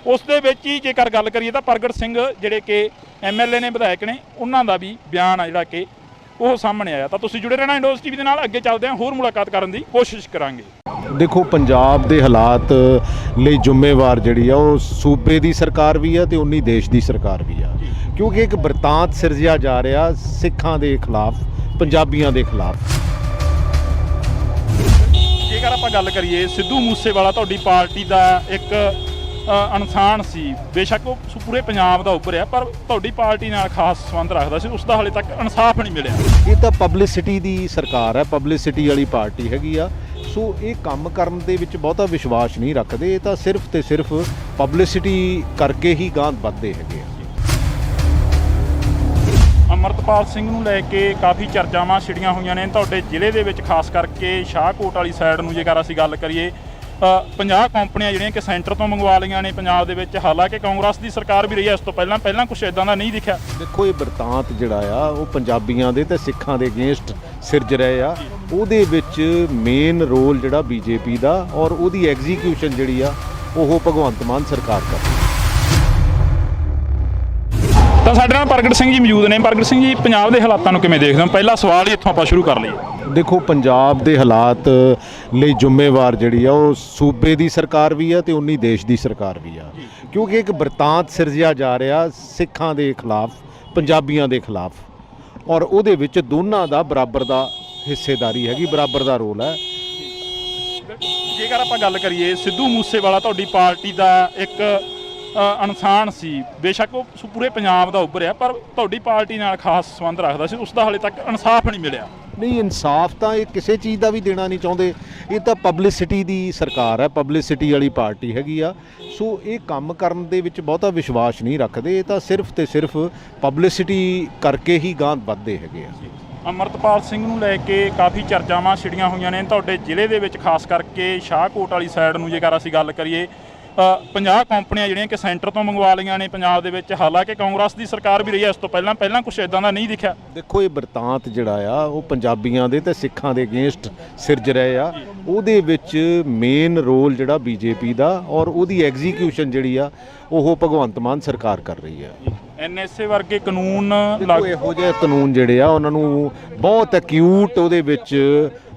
ਉਸ ਦੇ ਵਿੱਚ ਹੀ ਜੇਕਰ ਗੱਲ ਕਰੀਏ ਤਾਂ ਪ੍ਰਗਟ ਸਿੰਘ ਜਿਹੜੇ ਕਿ ਐਮਐਲਏ ਨੇ, ਵਿਧਾਇਕ ਨੇ, ਉਹਨਾਂ ਦਾ ਵੀ ਬਿਆਨ ਆ ਜਿਹੜਾ ਕਿ ਉਹ ਸਾਹਮਣੇ ਆਇਆ। ਤਾਂ ਤੁਸੀਂ ਜੁੜੇ ਰਹਿਣਾ ਇੰਡੋਜ਼ ਟੀਵੀ ਦੇ ਨਾਲ, ਅੱਗੇ ਚੱਲਦੇ ਹਾਂ, ਹੋਰ ਮੁਲਾਕਾਤ ਕਰਨ ਦੀ ਕੋਸ਼ਿਸ਼ ਕਰਾਂਗੇ। ਦੇਖੋ, ਪੰਜਾਬ ਦੇ ਹਾਲਾਤ ਲਈ ਜ਼ਿੰਮੇਵਾਰ ਜਿਹੜੀ ਆ ਉਹ ਸੂਬੇ ਦੀ ਸਰਕਾਰ ਵੀ ਆ ਤੇ ਉਨੀ ਦੇਸ਼ ਦੀ ਸਰਕਾਰ ਵੀ ਆ, ਕਿਉਂਕਿ ਇੱਕ ਬਰਤਾਂਤ ਸਿਰਜਿਆ ਜਾ ਰਿਹਾ ਸਿੱਖਾਂ ਦੇ ਖਿਲਾਫ, ਪੰਜਾਬੀਆਂ ਦੇ ਖਿਲਾਫ। ਜੇਕਰ ਆਪਾਂ ਗੱਲ ਕਰੀਏ, ਸਿੱਧੂ ਮੂਸੇਵਾਲਾ ਤੁਹਾਡੀ ਪਾਰਟੀ ਦਾ ਇੱਕ ਇਨਸਾਨ ਸੀ, ਬੇਸ਼ੱਕ ਉਹ ਪੂਰੇ ਪੰਜਾਬ ਦਾ ਉੱਭਰਿਆ, ਪਰ ਤੁਹਾਡੀ ਪਾਰਟੀ ਨਾਲ ਖਾਸ ਸੰਬੰਧ ਰੱਖਦਾ ਸੀ, ਉਸ ਦਾ ਹਾਲੇ ਤੱਕ ਇਨਸਾਫ ਨਹੀਂ ਮਿਲਿਆ। ਇਹ ਤਾਂ ਪਬਲਿਸਿਟੀ ਦੀ ਸਰਕਾਰ ਹੈ, ਪਬਲਿਸਿਟੀ ਵਾਲੀ ਪਾਰਟੀ ਹੈਗੀ ਆ। ਸੋ ਇਹ ਕੰਮ ਕਰਨ ਦੇ ਵਿੱਚ ਬਹੁਤਾ ਵਿਸ਼ਵਾਸ ਨਹੀਂ ਰੱਖਦੇ। ਇਹ ਤਾਂ ਸਿਰਫ ਤੇ ਸਿਰਫ ਪਬਲਿਸਿਟੀ ਕਰਕੇ ਹੀ ਗਾਂਹ ਵੱਧਦੇ ਹੈਗੇ ਆ। ਅੰਮ੍ਰਿਤਪਾਲ ਸਿੰਘ ਨੂੰ ਲੈ ਕੇ ਕਾਫੀ ਚਰਚਾਵਾਂ ਛਿੜੀਆਂ ਹੋਈਆਂ ਨੇ ਤੁਹਾਡੇ ਜ਼ਿਲ੍ਹੇ ਦੇ ਵਿੱਚ, ਖਾਸ ਕਰਕੇ ਸ਼ਾਹਕੋਟ ਵਾਲੀ ਸਾਈਡ ਨੂੰ ਜੇਕਰ ਅਸੀਂ ਗੱਲ ਕਰੀਏ, 50 ਕੰਪਨੀਆਂ ਜਿਹੜੀਆਂ ਕਿ ਸੈਂਟਰ ਤੋਂ ਮੰਗਵਾ ਲਈਆਂ ਨੇ ਪੰਜਾਬ ਦੇ ਵਿੱਚ। ਹਾਲਾਂਕਿ ਕਾਂਗਰਸ ਦੀ ਸਰਕਾਰ ਵੀ ਰਹੀ ਹੈ ਇਸ ਤੋਂ ਪਹਿਲਾਂ ਕੁਝ ਇਦਾਂ ਦਾ ਨਹੀਂ ਦਿਖਿਆ। ਦੇਖੋ, ਇਹ ਬਰਤਾਂਤ ਜਿਹੜਾ ਆ ਉਹ ਪੰਜਾਬੀਆਂ ਦੇ ਤੇ ਸਿੱਖਾਂ ਦੇ ਅਗੇਂਸਟ ਸਿਰਜ ਰਹੇ ਆ। ਉਹਦੇ ਵਿੱਚ ਮੇਨ ਰੋਲ ਜਿਹੜਾ ਬੀਜੇਪੀ ਦਾ ਔਰ ਉਹਦੀ ਐਗਜ਼ੀਕਿਊਸ਼ਨ ਜਿਹੜੀ ਆ ਉਹ ਭਗਵੰਤ ਮਾਨ ਸਰਕਾਰ ਕਰ ਰਹੀ ਹੈ। ਤਾਂ ਸਾਡੇ ਨਾਲ ਪ੍ਰਗਟ ਸਿੰਘ ਜੀ ਮੌਜੂਦ ਨੇ। ਪ੍ਰਗਟ ਸਿੰਘ ਜੀ, ਪੰਜਾਬ ਦੇ ਹਾਲਾਤਾਂ ਨੂੰ ਕਿਵੇਂ ਦੇਖਦੇ ਹੋ? ਪਹਿਲਾ ਸਵਾਲ ਹੀ ਇੱਥੋਂ ਆਪਾਂ ਸ਼ੁਰੂ ਕਰ ਲਈਏ। ਦੇਖੋ, ਪੰਜਾਬ ਦੇ ਹਾਲਾਤ ਲਈ ਜ਼ਿੰਮੇਵਾਰ ਜਿਹੜੀ ਆ ਉਹ ਸੂਬੇ ਦੀ ਸਰਕਾਰ ਵੀ ਆ ਤੇ ਉਨੀ ਦੇਸ਼ ਦੀ ਸਰਕਾਰ ਵੀ ਆ, ਕਿਉਂਕਿ ਇੱਕ ਬਰਤਾਂਤ ਸਿਰਜਿਆ ਜਾ ਰਿਹਾ ਸਿੱਖਾਂ ਦੇ ਖਿਲਾਫ, ਪੰਜਾਬੀਆਂ ਦੇ ਖਿਲਾਫ, ਔਰ ਉਹਦੇ ਵਿੱਚ ਦੋਨਾਂ ਦਾ ਬਰਾਬਰ ਦਾ ਹਿੱਸੇਦਾਰੀ ਹੈਗੀ, ਬਰਾਬਰ ਦਾ ਰੋਲ ਹੈ। ਜੇਕਰ ਆਪਾਂ ਗੱਲ ਕਰੀਏ, ਸਿੱਧੂ ਮੂਸੇਵਾਲਾ ਤੁਹਾਡੀ ਪਾਰਟੀ ਦਾ ਇੱਕ ਇਨਸਾਨ ਸੀ, ਬੇਸ਼ੱਕ ਉਹ ਪੂਰੇ ਪੰਜਾਬ ਦਾ ਉੱਭਰਿਆ, ਪਰ ਤੁਹਾਡੀ ਪਾਰਟੀ ਨਾਲ ਖਾਸ ਸੰਬੰਧ ਰੱਖਦਾ ਸੀ, ਉਸ ਦਾ ਹਾਲੇ ਤੱਕ ਇਨਸਾਫ ਨਹੀਂ ਮਿਲਿਆ। ਨਹੀਂ, ਇਨਸਾਫ ਤਾਂ ਇਹ ਕਿਸੇ ਚੀਜ਼ ਦਾ ਵੀ ਦੇਣਾ ਨਹੀਂ ਚਾਹੁੰਦੇ। ਇਹ ਤਾਂ ਪਬਲਿਸਿਟੀ ਦੀ ਸਰਕਾਰ ਹੈ, ਪਬਲਿਸਿਟੀ ਵਾਲੀ ਪਾਰਟੀ ਹੈਗੀ ਆ। ਸੋ ਇਹ ਕੰਮ ਕਰਨ ਦੇ ਵਿੱਚ ਬਹੁਤਾ ਵਿਸ਼ਵਾਸ ਨਹੀਂ ਰੱਖਦੇ। ਇਹ ਤਾਂ ਸਿਰਫ ਤੇ ਸਿਰਫ ਪਬਲਿਸਿਟੀ ਕਰਕੇ ਹੀ ਗਾਂਹ ਵੱਧਦੇ ਹੈਗੇ ਆ। ਅੰਮ੍ਰਿਤਪਾਲ ਸਿੰਘ ਨੂੰ ਲੈ ਕੇ ਕਾਫੀ ਚਰਚਾਵਾਂ ਛਿੜੀਆਂ ਹੋਈਆਂ ਨੇ ਤੁਹਾਡੇ ਜ਼ਿਲ੍ਹੇ ਦੇ ਵਿੱਚ, ਖਾਸ ਕਰਕੇ ਸ਼ਾਹਕੋਟ ਵਾਲੀ ਸਾਈਡ ਨੂੰ ਜੇਕਰ ਅਸੀਂ ਗੱਲ ਕਰੀਏ, 50 ਕੰਪਨੀਆਂ ਜਿਹੜੀਆਂ ਕਿ ਸੈਂਟਰ ਤੋਂ ਮੰਗਵਾ ਲਈਆਂ ਨੇ ਪੰਜਾਬ ਦੇ ਵਿੱਚ। ਹਾਲਾਂਕਿ ਕਾਂਗਰਸ ਦੀ ਸਰਕਾਰ ਵੀ ਰਹੀ ਹੈ ਇਸ ਤੋਂ ਪਹਿਲਾਂ ਕੁਝ ਇਦਾਂ ਦਾ ਨਹੀਂ ਦਿਖਿਆ। ਦੇਖੋ ਇਹ ਬਰਤਾਂਤ ਜਿਹੜਾ ਆ ਉਹ ਪੰਜਾਬੀਆਂ ਦੇ ਤੇ ਸਿੱਖਾਂ ਦੇ ਅਗੇਂਸਟ ਸਿਰਜ ਰਹੇ ਆ। ਉਹਦੇ ਵਿੱਚ ਮੇਨ ਰੋਲ ਜਿਹੜਾ ਬੀਜੇਪੀ ਦਾ ਔਰ ਉਹਦੀ ਐਗਜ਼ੀਕਿਊਸ਼ਨ ਜਿਹੜੀ ਆ ਉਹ ਭਗਵੰਤ ਮਾਨ ਸਰਕਾਰ ਕਰ ਰਹੀ ਆ। ਐਨਐਸਏ ਵਰਗੇ ਕਾਨੂੰਨ ਦੇਖੋ ਇਹੋ ਜਿਹੇ ਕਾਨੂੰਨ ਜਿਹੜੇ ਆ ਉਹਨਾਂ ਨੂੰ ਬਹੁਤ ਐਕਿਊਟ ਉਹਦੇ ਵਿੱਚ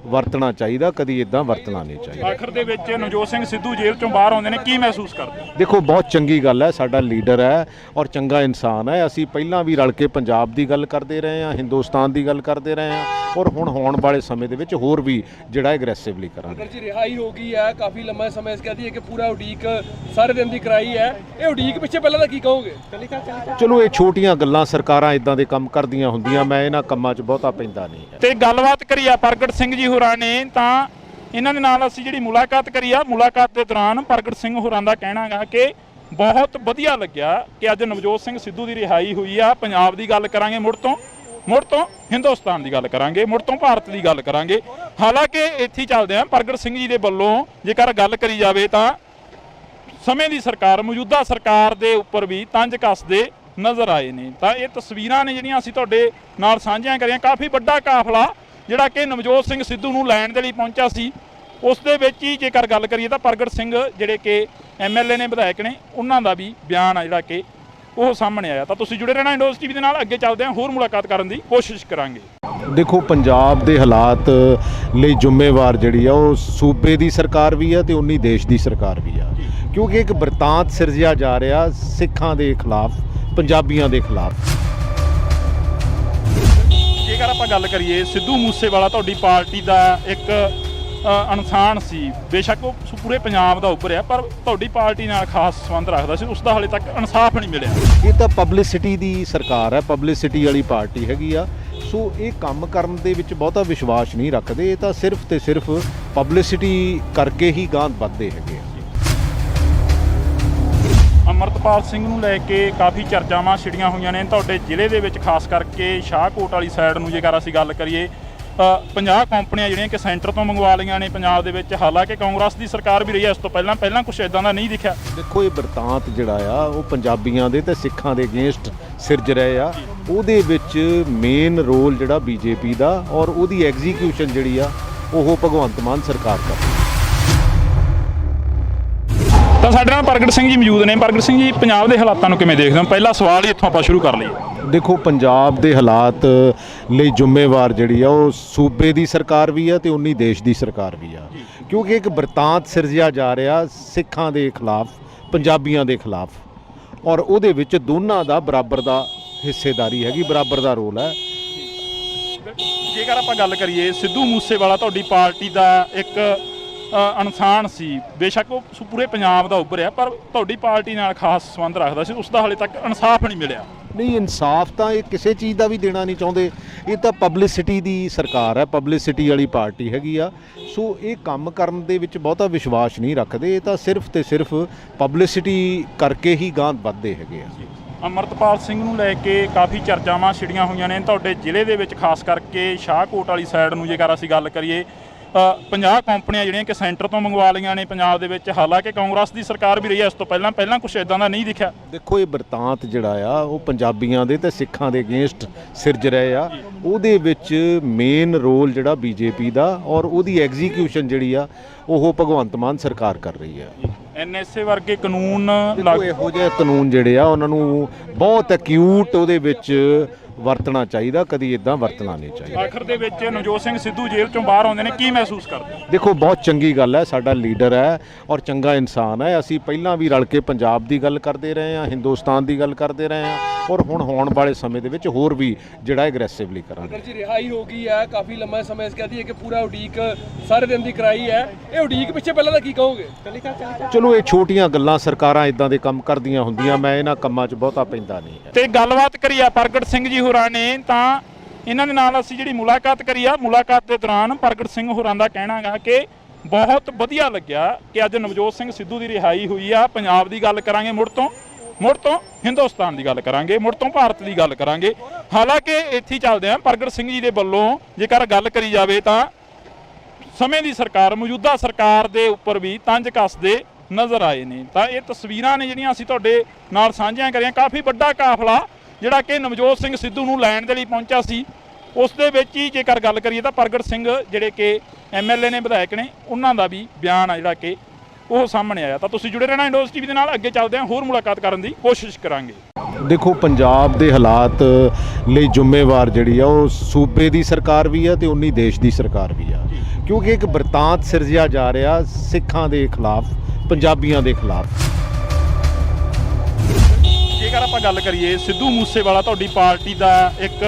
ਵਰਤਣਾ ਚਾਹੀਦਾ, ਕਦੀ ਇਦਾਂ ਵਰਤਣਾ ਨਹੀਂ ਚਾਹੀਦਾ। ਆਖਰ ਦੇ ਵਿੱਚ ਨਵਜੋਤ ਸਿੰਘ ਸਿੱਧੂ ਜੇਲ੍ਹ ਚੋਂ ਬਾਹਰ ਆਉਂਦੇ ਨੇ, ਕੀ ਮਹਿਸੂਸ ਕਰਦੇ? ਦੇਖੋ ਬਹੁਤ ਚੰਗੀ ਗੱਲ ਹੈ, ਸਾਡਾ ਲੀਡਰ ਹੈ ਔਰ ਚੰਗਾ ਇਨਸਾਨ ਹੈ। ਅਸੀਂ ਪਹਿਲਾਂ ਵੀ ਰਲ ਕੇ ਪੰਜਾਬ ਦੀ ਗੱਲ ਕਰਦੇ ਰਹੇ ਹਾਂ, ਹਿੰਦੁਸਤਾਨ ਦੀ ਗੱਲ ਕਰਦੇ ਰਹੇ ਹਾਂ ਔਰ ਹੁਣ ਹੋਣ ਵਾਲੇ ਸਮੇਂ ਦੇ ਵਿੱਚ ਹੋਰ ਵੀ ਜਿਹੜਾ ਐਗਰੈਸਿਵਲੀ ਕਰਾਂਗੇ। ਅਗਰ ਜੀ ਰਿਹਾਈ ਹੋ ਗਈ ਹੈ, ਕਾਫੀ ਲੰਮਾ ਸਮਾਂ ਇਸ ਕਹਦੀ ਹੈ ਕਿ ਪੂਰਾ ਉਡੀਕ ਸਾਰੇ ਦਿਨ ਦੀ ਕਰਾਈ ਹੈ, ਇਹ ਉਡੀਕ ਪਿੱਛੇ ਪਹਿਲਾਂ ਤਾਂ ਕੀ ਕਹੋਗੇ? ਚਲੋ ਇਹ ਛੋਟੀਆਂ ਗੱਲਾਂ, ਸਰਕਾਰਾਂ ਇਦਾਂ ਦੇ ਕੰਮ ਕਰਦੀਆਂ ਹੁੰਦੀਆਂ, ਮੈਂ ਇਹਨਾਂ ਕੰਮਾਂ 'ਚ ਬਹੁਤਾ ਪੈਂਦਾ ਨਹੀਂ ਹੈ। ਤੇ ਗੱਲਬਾਤ ਕਰੀ ਆ ਪ੍ਰਗਟ ਸਿੰਘ ਜੀ ਹੋਰਾਂ ਨੇ, ਤਾਂ ਇਹਨਾਂ ਦੇ ਨਾਲ ਅਸੀਂ ਜਿਹੜੀ ਮੁਲਾਕਾਤ ਕਰੀ ਆ, ਮੁਲਾਕਾਤ ਦੇ ਦੌਰਾਨ ਪ੍ਰਗਟ ਸਿੰਘ ਹੋਰਾਂ ਦਾ ਕਹਿਣਾ ਗਾ ਕਿ ਬਹੁਤ ਵਧੀਆ ਲੱਗਿਆ ਕਿ ਅੱਜ ਨਵਜੋਤ ਸਿੰਘ ਸਿੱਧੂ ਦੀ ਰਿਹਾਈ ਹੋਈ ਆ। ਪੰਜਾਬ ਦੀ ਗੱਲ ਕਰਾਂਗੇ ਮੁੜ ਤੋਂ ਹਿੰਦੁਸਤਾਨ ਦੀ ਗੱਲ ਕਰਾਂਗੇ, ਮੁੜ ਤੋਂ ਭਾਰਤ ਦੀ ਗੱਲ ਕਰਾਂਗੇ। ਹਾਲਾਂਕਿ ਇੱਥੇ ਹੀ ਚੱਲਦੇ ਆ, ਪ੍ਰਗਟ ਸਿੰਘ ਜੀ ਦੇ ਵੱਲੋਂ ਜੇਕਰ ਗੱਲ ਕਰੀ ਜਾਵੇ ਤਾਂ ਸਮੇਂ ਦੀ ਸਰਕਾਰ, ਮੌਜੂਦਾ ਸਰਕਾਰ ਦੇ ਉੱਪਰ ਵੀ ਤੰਜ ਕੱਸਦੇ ਨਜ਼ਰ ਆਏ ਨੇ। ਤਾਂ ਇਹ ਤਸਵੀਰਾਂ ਨੇ ਜਿਹੜੀਆਂ ਅਸੀਂ ਤੁਹਾਡੇ ਨਾਲ ਸਾਂਝੀਆਂ ਕਰੀਆਂ। ਕਾਫੀ ਵੱਡਾ ਕਾਫਲਾ ਜਿਹੜਾ ਕਿ ਨਵਜੋਤ ਸਿੰਘ ਸਿੱਧੂ ਨੂੰ ਲੈਣ ਦੇ ਲਈ ਪਹੁੰਚਿਆ ਸੀ, ਉਸ ਦੇ ਵਿੱਚ ਹੀ ਜੇਕਰ ਗੱਲ ਕਰੀਏ ਤਾਂ ਪ੍ਰਗਟ ਸਿੰਘ ਜਿਹੜੇ ਕਿ ਐਮਐਲਏ ਨੇ, ਵਿਧਾਇਕ ਨੇ, ਉਹਨਾਂ ਦਾ ਵੀ ਬਿਆਨ ਆ ਜਿਹੜਾ ਕਿ ਉਹ ਸਾਹਮਣੇ ਆਇਆ। ਤਾਂ ਤੁਸੀਂ ਜੁੜੇ ਰਹਿਣਾ ਇੰਡੋਜ਼ ਟੀਵੀ ਦੇ ਨਾਲ, ਅੱਗੇ ਚੱਲਦੇ ਹਾਂ, ਹੋਰ ਮੁਲਾਕਾਤ ਕਰਨ ਦੀ ਕੋਸ਼ਿਸ਼ ਕਰਾਂਗੇ। ਦੇਖੋ ਪੰਜਾਬ ਦੇ ਹਾਲਾਤ ਲਈ ਜ਼ਿੰਮੇਵਾਰ ਜਿਹੜੀ ਆ ਉਹ ਸੂਬੇ ਦੀ ਸਰਕਾਰ ਵੀ ਆ ਤੇ ਉਨੀ ਦੇਸ਼ ਦੀ ਸਰਕਾਰ ਵੀ ਆ, ਕਿਉਂਕਿ ਇੱਕ ਬਰਤਾਂਤ ਸਿਰਜਿਆ ਜਾ ਰਿਹਾ ਸਿੱਖਾਂ ਦੇ ਖਿਲਾਫ, ਪੰਜਾਬੀਆਂ ਦੇ ਖਿਲਾਫ। ਜੇਕਰ ਆਪਾਂ ਗੱਲ ਕਰੀਏ, ਸਿੱਧੂ ਮੂਸੇਵਾਲਾ ਤੁਹਾਡੀ ਪਾਰਟੀ ਦਾ ਇੱਕ ਇਨਸਾਨ ਸੀ, ਬੇਸ਼ੱਕ ਉਹ ਪੂਰੇ ਪੰਜਾਬ ਦਾ ਉੱਭਰਿਆ, ਪਰ ਤੁਹਾਡੀ ਪਾਰਟੀ ਨਾਲ ਖਾਸ ਸੰਬੰਧ ਰੱਖਦਾ ਸੀ, ਉਸ ਦਾ ਹਾਲੇ ਤੱਕ ਇਨਸਾਫ ਨਹੀਂ ਮਿਲਿਆ। ਇਹ ਤਾਂ ਪਬਲਿਸਿਟੀ ਦੀ ਸਰਕਾਰ ਹੈ, ਪਬਲਿਸਿਟੀ ਵਾਲੀ ਪਾਰਟੀ ਹੈਗੀ ਆ। ਸੋ ਇਹ ਕੰਮ ਕਰਨ ਦੇ ਵਿੱਚ ਬਹੁਤਾ ਵਿਸ਼ਵਾਸ ਨਹੀਂ ਰੱਖਦੇ, ਇਹ ਤਾਂ ਸਿਰਫ ਤੇ ਸਿਰਫ ਪਬਲਿਸਿਟੀ ਕਰਕੇ ਹੀ ਗਾਂਹ ਵੱਧਦੇ ਹੈਗੇ ਆ। ਅਮਰਤਪਾਲ ਸਿੰਘ ਨੂੰ ਲੈ ਕੇ ਕਾਫੀ ਚਰਚਾਵਾਂ ਛਿੜੀਆਂ ਹੋਈਆਂ ਨੇ ਤੁਹਾਡੇ ਜ਼ਿਲ੍ਹੇ ਦੇ ਵਿੱਚ, ਖਾਸ ਕਰਕੇ ਸ਼ਾਹਕੋਟ ਵਾਲੀ ਸਾਈਡ ਨੂੰ ਜੇਕਰ ਅਸੀਂ ਗੱਲ ਕਰੀਏ। 50 ਕੰਪਨੀਆਂ ਜਿਹੜੀਆਂ ਕਿ ਸੈਂਟਰ ਤੋਂ ਮੰਗਵਾ ਲਈਆਂ ਨੇ ਪੰਜਾਬ ਦੇ ਵਿੱਚ। ਹਾਲਾਂਕਿ ਕਾਂਗਰਸ ਦੀ ਸਰਕਾਰ ਵੀ ਰਹੀ ਹੈ ਇਸ ਤੋਂ ਪਹਿਲਾਂ ਕੁਝ ਇਦਾਂ ਦਾ ਨਹੀਂ ਦਿਖਿਆ। ਦੇਖੋ ਇਹ ਬਰਤਾਂਤ ਜਿਹੜਾ ਆ ਉਹ ਪੰਜਾਬੀਆਂ ਦੇ ਤੇ ਸਿੱਖਾਂ ਦੇ ਅਗੇਂਸਟ ਸਿਰਜ ਰਹੇ ਆ। ਉਹਦੇ ਵਿੱਚ ਮੇਨ ਰੋਲ ਜਿਹੜਾ ਬੀਜੇਪੀ ਦਾ ਔਰ ਉਹਦੀ ਐਗਜ਼ੀਕਿਊਸ਼ਨ ਜਿਹੜੀ ਆ ਉਹ ਭਗਵੰਤ ਮਾਨ ਸਰਕਾਰ ਕਰ ਰਹੀ ਹੈ। ਤਾਂ ਸਾਡੇ ਨਾਲ ਪ੍ਰਗਟ ਸਿੰਘ ਜੀ ਮੌਜੂਦ ਨੇ। ਪ੍ਰਗਟ ਸਿੰਘ ਜੀ, ਪੰਜਾਬ ਦੇ ਹਾਲਾਤਾਂ ਨੂੰ ਕਿਵੇਂ ਦੇਖਦੇ ਹੋ? ਪਹਿਲਾ ਸਵਾਲ ਹੀ ਇੱਥੋਂ ਆਪਾਂ ਸ਼ੁਰੂ ਕਰ ਲਈਏ। ਦੇਖੋ ਪੰਜਾਬ ਦੇ ਹਾਲਾਤ ਲਈ ਜ਼ਿੰਮੇਵਾਰ ਜਿਹੜੀ ਆ ਉਹ ਸੂਬੇ ਦੀ ਸਰਕਾਰ ਵੀ ਆ ਤੇ ਉਨੀ ਦੇਸ਼ ਦੀ ਸਰਕਾਰ ਵੀ ਆ, ਕਿਉਂਕਿ ਇੱਕ ਬਰਤਾਂਤ ਸਿਰਜਿਆ ਜਾ ਰਿਹਾ ਸਿੱਖਾਂ ਦੇ ਖਿਲਾਫ, ਪੰਜਾਬੀਆਂ ਦੇ ਖਿਲਾਫ, ਔਰ ਉਹਦੇ ਵਿੱਚ ਦੋਨਾਂ ਦਾ ਬਰਾਬਰ ਦਾ ਹਿੱਸੇਦਾਰੀ ਹੈਗੀ, ਬਰਾਬਰ ਦਾ ਰੋਲ ਹੈ। ਜੇਕਰ ਆਪਾਂ ਗੱਲ ਕਰੀਏ, ਸਿੱਧੂ ਮੂਸੇਵਾਲਾ ਤੁਹਾਡੀ ਪਾਰਟੀ ਦਾ ਇੱਕ ਇਨਸਾਨ ਸੀ, ਬੇਸ਼ੱਕ ਉਹ ਪੂਰੇ ਪੰਜਾਬ ਦਾ ਉੱਭਰਿਆ, ਪਰ ਤੁਹਾਡੀ ਪਾਰਟੀ ਨਾਲ ਖਾਸ ਸੰਬੰਧ ਰੱਖਦਾ ਸੀ, ਉਸ ਦਾ ਹਾਲੇ ਤੱਕ ਇਨਸਾਫ ਨਹੀਂ ਮਿਲਿਆ। ਨਹੀਂ, ਇਨਸਾਫ ਤਾਂ ਇਹ ਕਿਸੇ ਚੀਜ਼ ਦਾ ਵੀ ਦੇਣਾ ਨਹੀਂ ਚਾਹੁੰਦੇ, ਇਹ ਤਾਂ ਪਬਲਿਸਿਟੀ ਦੀ ਸਰਕਾਰ ਹੈ, ਪਬਲਿਸਿਟੀ ਵਾਲੀ ਪਾਰਟੀ ਹੈਗੀ ਆ। ਸੋ ਇਹ ਕੰਮ ਕਰਨ ਦੇ ਵਿੱਚ ਬਹੁਤਾ ਵਿਸ਼ਵਾਸ ਨਹੀਂ ਰੱਖਦੇ, ਇਹ ਤਾਂ ਸਿਰਫ ਤੇ ਸਿਰਫ ਪਬਲਿਸਿਟੀ ਕਰਕੇ ਹੀ ਗਾਂਹ ਵੱਧਦੇ ਹੈਗੇ ਆ। ਅਮਰਤਪਾਲ ਸਿੰਘ ਨੂੰ ਲੈ ਕੇ ਕਾਫੀ ਚਰਚਾਵਾਂ ਛਿੜੀਆਂ ਹੋਈਆਂ ਨੇ ਤੁਹਾਡੇ ਜ਼ਿਲ੍ਹੇ ਦੇ ਵਿੱਚ, ਖਾਸ ਕਰਕੇ ਸ਼ਾਹਕੋਟ ਵਾਲੀ ਸਾਈਡ ਨੂੰ ਜੇਕਰ ਅਸੀਂ ਗੱਲ ਕਰੀਏ। 50 ਕੰਪਨੀਆਂ ਜਿਹੜੀਆਂ ਕਿ ਸੈਂਟਰ ਤੋਂ ਮੰਗਵਾ ਲਈਆਂ ਨੇ ਪੰਜਾਬ ਦੇ ਵਿੱਚ। ਹਾਲਾਂਕਿ ਕਾਂਗਰਸ ਦੀ ਸਰਕਾਰ ਵੀ ਰਹੀ ਹੈ ਇਸ ਤੋਂ ਪਹਿਲਾਂ ਕੁਝ ਇਦਾਂ ਦਾ ਨਹੀਂ ਦਿਖਿਆ। ਦੇਖੋ ਇਹ ਬਰਤਾਂਤ ਜਿਹੜਾ ਆ ਉਹ ਪੰਜਾਬੀਆਂ ਦੇ ਤੇ ਸਿੱਖਾਂ ਦੇ ਅਗੇਂਸਟ ਸਿਰਜ ਰਹੇ ਆ। ਉਹਦੇ ਵਿੱਚ ਮੇਨ ਰੋਲ ਜਿਹੜਾ ਬੀਜੇਪੀ ਦਾ ਔਰ ਉਹਦੀ ਐਗਜ਼ੀਕਿਊਸ਼ਨ ਜਿਹੜੀ ਆ ਉਹ ਭਗਵੰਤ ਮਾਨ ਸਰਕਾਰ ਕਰ ਰਹੀ ਹੈ। ਐਨਐਸਏ ਵਰਗੇ ਕਾਨੂੰਨ ਇਹੋ ਜਿਹੇ ਕਾਨੂੰਨ ਜਿਹੜੇ ਆ ਉਹਨਾਂ ਨੂੰ ਬਹੁਤ ਐਕਿਊਟ ਉਹਦੇ ਵਿੱਚ ਵਰਤਣਾ ਚਾਹੀਦਾ, ਕਦੀ ਇਦਾਂ ਵਰਤਣਾ ਨਹੀਂ ਚਾਹੀਦਾ। ਆਖਰ ਦੇ ਵਿੱਚ ਨਵਜੋਤ ਸਿੰਘ ਸਿੱਧੂ ਜੇਲ੍ਹ ਚੋਂ ਬਾਹਰ ਆਉਂਦੇ ਨੇ, ਕੀ ਮਹਿਸੂਸ ਕਰਦੇ? ਦੇਖੋ ਬਹੁਤ ਚੰਗੀ ਗੱਲ ਹੈ, ਸਾਡਾ ਲੀਡਰ ਹੈ ਔਰ ਚੰਗਾ ਇਨਸਾਨ ਹੈ। ਅਸੀਂ ਪਹਿਲਾਂ ਵੀ ਰਲ ਕੇ ਪੰਜਾਬ ਦੀ ਗੱਲ ਕਰਦੇ ਰਹੇ ਹਾਂ, ਹਿੰਦੁਸਤਾਨ ਦੀ ਗੱਲ ਕਰਦੇ ਰਹੇ ਹਾਂ ਔਰ ਹੁਣ ਹੋਣ ਵਾਲੇ ਸਮੇਂ ਦੇ ਵਿੱਚ ਹੋਰ ਵੀ ਜਿਹੜਾ ਐਗਰੈਸਿਵਲੀ ਕਰਾਂਗੇ। ਅਗਰ ਜੀ ਰਿਹਾਈ ਹੋ ਗਈ ਹੈ, ਕਾਫੀ ਲੰਮਾ ਸਮਾਂ ਇਸ ਕਹਦੀ ਹੈ ਕਿ ਪੂਰਾ ਉਡੀਕ ਸਾਰੇ ਦਿਨ ਦੀ ਕਰਾਈ ਹੈ, ਇਹ ਉਡੀਕ ਪਿੱਛੇ ਪਹਿਲਾਂ ਤਾਂ ਕੀ ਕਹੋਗੇ? ਚਲੋ ਇਹ ਛੋਟੀਆਂ ਗੱਲਾਂ, ਸਰਕਾਰਾਂ ਇਦਾਂ ਦੇ ਕੰਮ ਕਰਦੀਆਂ ਹੁੰਦੀਆਂ, ਮੈਂ ਇਹਨਾਂ ਕੰਮਾਂ 'ਚ ਬਹੁਤਾ ਪੈਂਦਾ ਨਹੀਂ ਹੈ। ਤੇ ਗੱਲਬਾਤ ਕਰੀ ਆ ਪ੍ਰਗਟ ਸਿੰਘ ਜੀ ਹੋਰਾਂ ਨੇ, ਤਾਂ ਇਹਨਾਂ ਦੇ ਨਾਲ ਅਸੀਂ ਜਿਹੜੀ ਮੁਲਾਕਾਤ ਕਰੀ ਆ, ਮੁਲਾਕਾਤ ਦੇ ਦੌਰਾਨ ਪ੍ਰਗਟ ਸਿੰਘ ਹੋਰਾਂ ਦਾ ਕਹਿਣਾ ਗਾ ਕਿ ਬਹੁਤ ਵਧੀਆ ਲੱਗਿਆ ਕਿ ਅੱਜ ਨਵਜੋਤ ਸਿੰਘ ਸਿੱਧੂ ਦੀ ਰਿਹਾਈ ਹੋਈ ਆ। ਪੰਜਾਬ ਦੀ ਗੱਲ ਕਰਾਂਗੇ, ਮੁੜ ਤੋਂ ਹਿੰਦੁਸਤਾਨ ਦੀ ਗੱਲ ਕਰਾਂਗੇ, ਮੁੜ ਤੋਂ ਭਾਰਤ ਦੀ ਗੱਲ ਕਰਾਂਗੇ। ਹਾਲਾਂਕਿ ਇੱਥੇ ਹੀ ਚੱਲਦੇ ਆ, ਪ੍ਰਗਟ ਸਿੰਘ ਜੀ ਦੇ ਵੱਲੋਂ ਜੇਕਰ ਗੱਲ ਕਰੀ ਜਾਵੇ ਤਾਂ ਸਮੇਂ ਦੀ ਸਰਕਾਰ, ਮੌਜੂਦਾ ਸਰਕਾਰ ਦੇ ਉੱਪਰ ਵੀ ਤੰਜ ਕੱਸਦੇ ਨਜ਼ਰ ਆਏ ਨੇ। ਤਾਂ ਇਹ ਤਸਵੀਰਾਂ ਨੇ ਜਿਹੜੀਆਂ ਅਸੀਂ ਤੁਹਾਡੇ ਨਾਲ ਸਾਂਝੀਆਂ ਕਰੀਆਂ। ਕਾਫੀ ਵੱਡਾ ਕਾਫਲਾ ਜਿਹੜਾ ਕਿ ਨਵਜੋਤ ਸਿੰਘ ਸਿੱਧੂ ਨੂੰ ਲੈਣ ਦੇ ਲਈ ਪਹੁੰਚਿਆ ਸੀ, ਉਸ ਦੇ ਵਿੱਚ ਹੀ ਜੇਕਰ ਗੱਲ ਕਰੀਏ ਤਾਂ ਪ੍ਰਗਟ ਸਿੰਘ ਜਿਹੜੇ ਕਿ MLA ਨੇ, ਵਿਧਾਇਕ ਨੇ, ਉਹਨਾਂ ਦਾ ਵੀ ਬਿਆਨ ਆ ਜਿਹੜਾ ਕਿ ਉਹ ਸਾਹਮਣੇ ਆਇਆ। ਤਾਂ ਤੁਸੀਂ ਜੁੜੇ ਰਹਿਣਾ ਇੰਡੋਜ਼ TV ਦੇ ਨਾਲ। ਅੱਗੇ ਚੱਲਦੇ ਹਾਂ, ਹੋਰ ਮੁਲਾਕਾਤ ਕਰਨ ਦੀ ਕੋਸ਼ਿਸ਼ ਕਰਾਂਗੇ। ਦੇਖੋ, ਪੰਜਾਬ ਦੇ ਹਾਲਾਤ ਲਈ ਜ਼ਿੰਮੇਵਾਰ ਜਿਹੜੀ ਆ ਉਹ ਸੂਬੇ ਦੀ ਸਰਕਾਰ ਵੀ ਆ ਤੇ ਉਨੀ ਦੇਸ਼ ਦੀ ਸਰਕਾਰ ਵੀ ਆ, ਕਿਉਂਕਿ ਇੱਕ ਬਰਤਾਂਤ ਸਿਰਜਿਆ ਜਾ ਰਿਹਾ ਸਿੱਖਾਂ ਦੇ ਖਿਲਾਫ, ਪੰਜਾਬੀਆਂ ਦੇ ਖਿਲਾਫ। ਜੇਕਰ ਆਪਾਂ ਗੱਲ ਕਰੀਏ, ਸਿੱਧੂ ਮੂਸੇਵਾਲਾ ਤੁਹਾਡੀ ਪਾਰਟੀ ਦਾ ਇੱਕ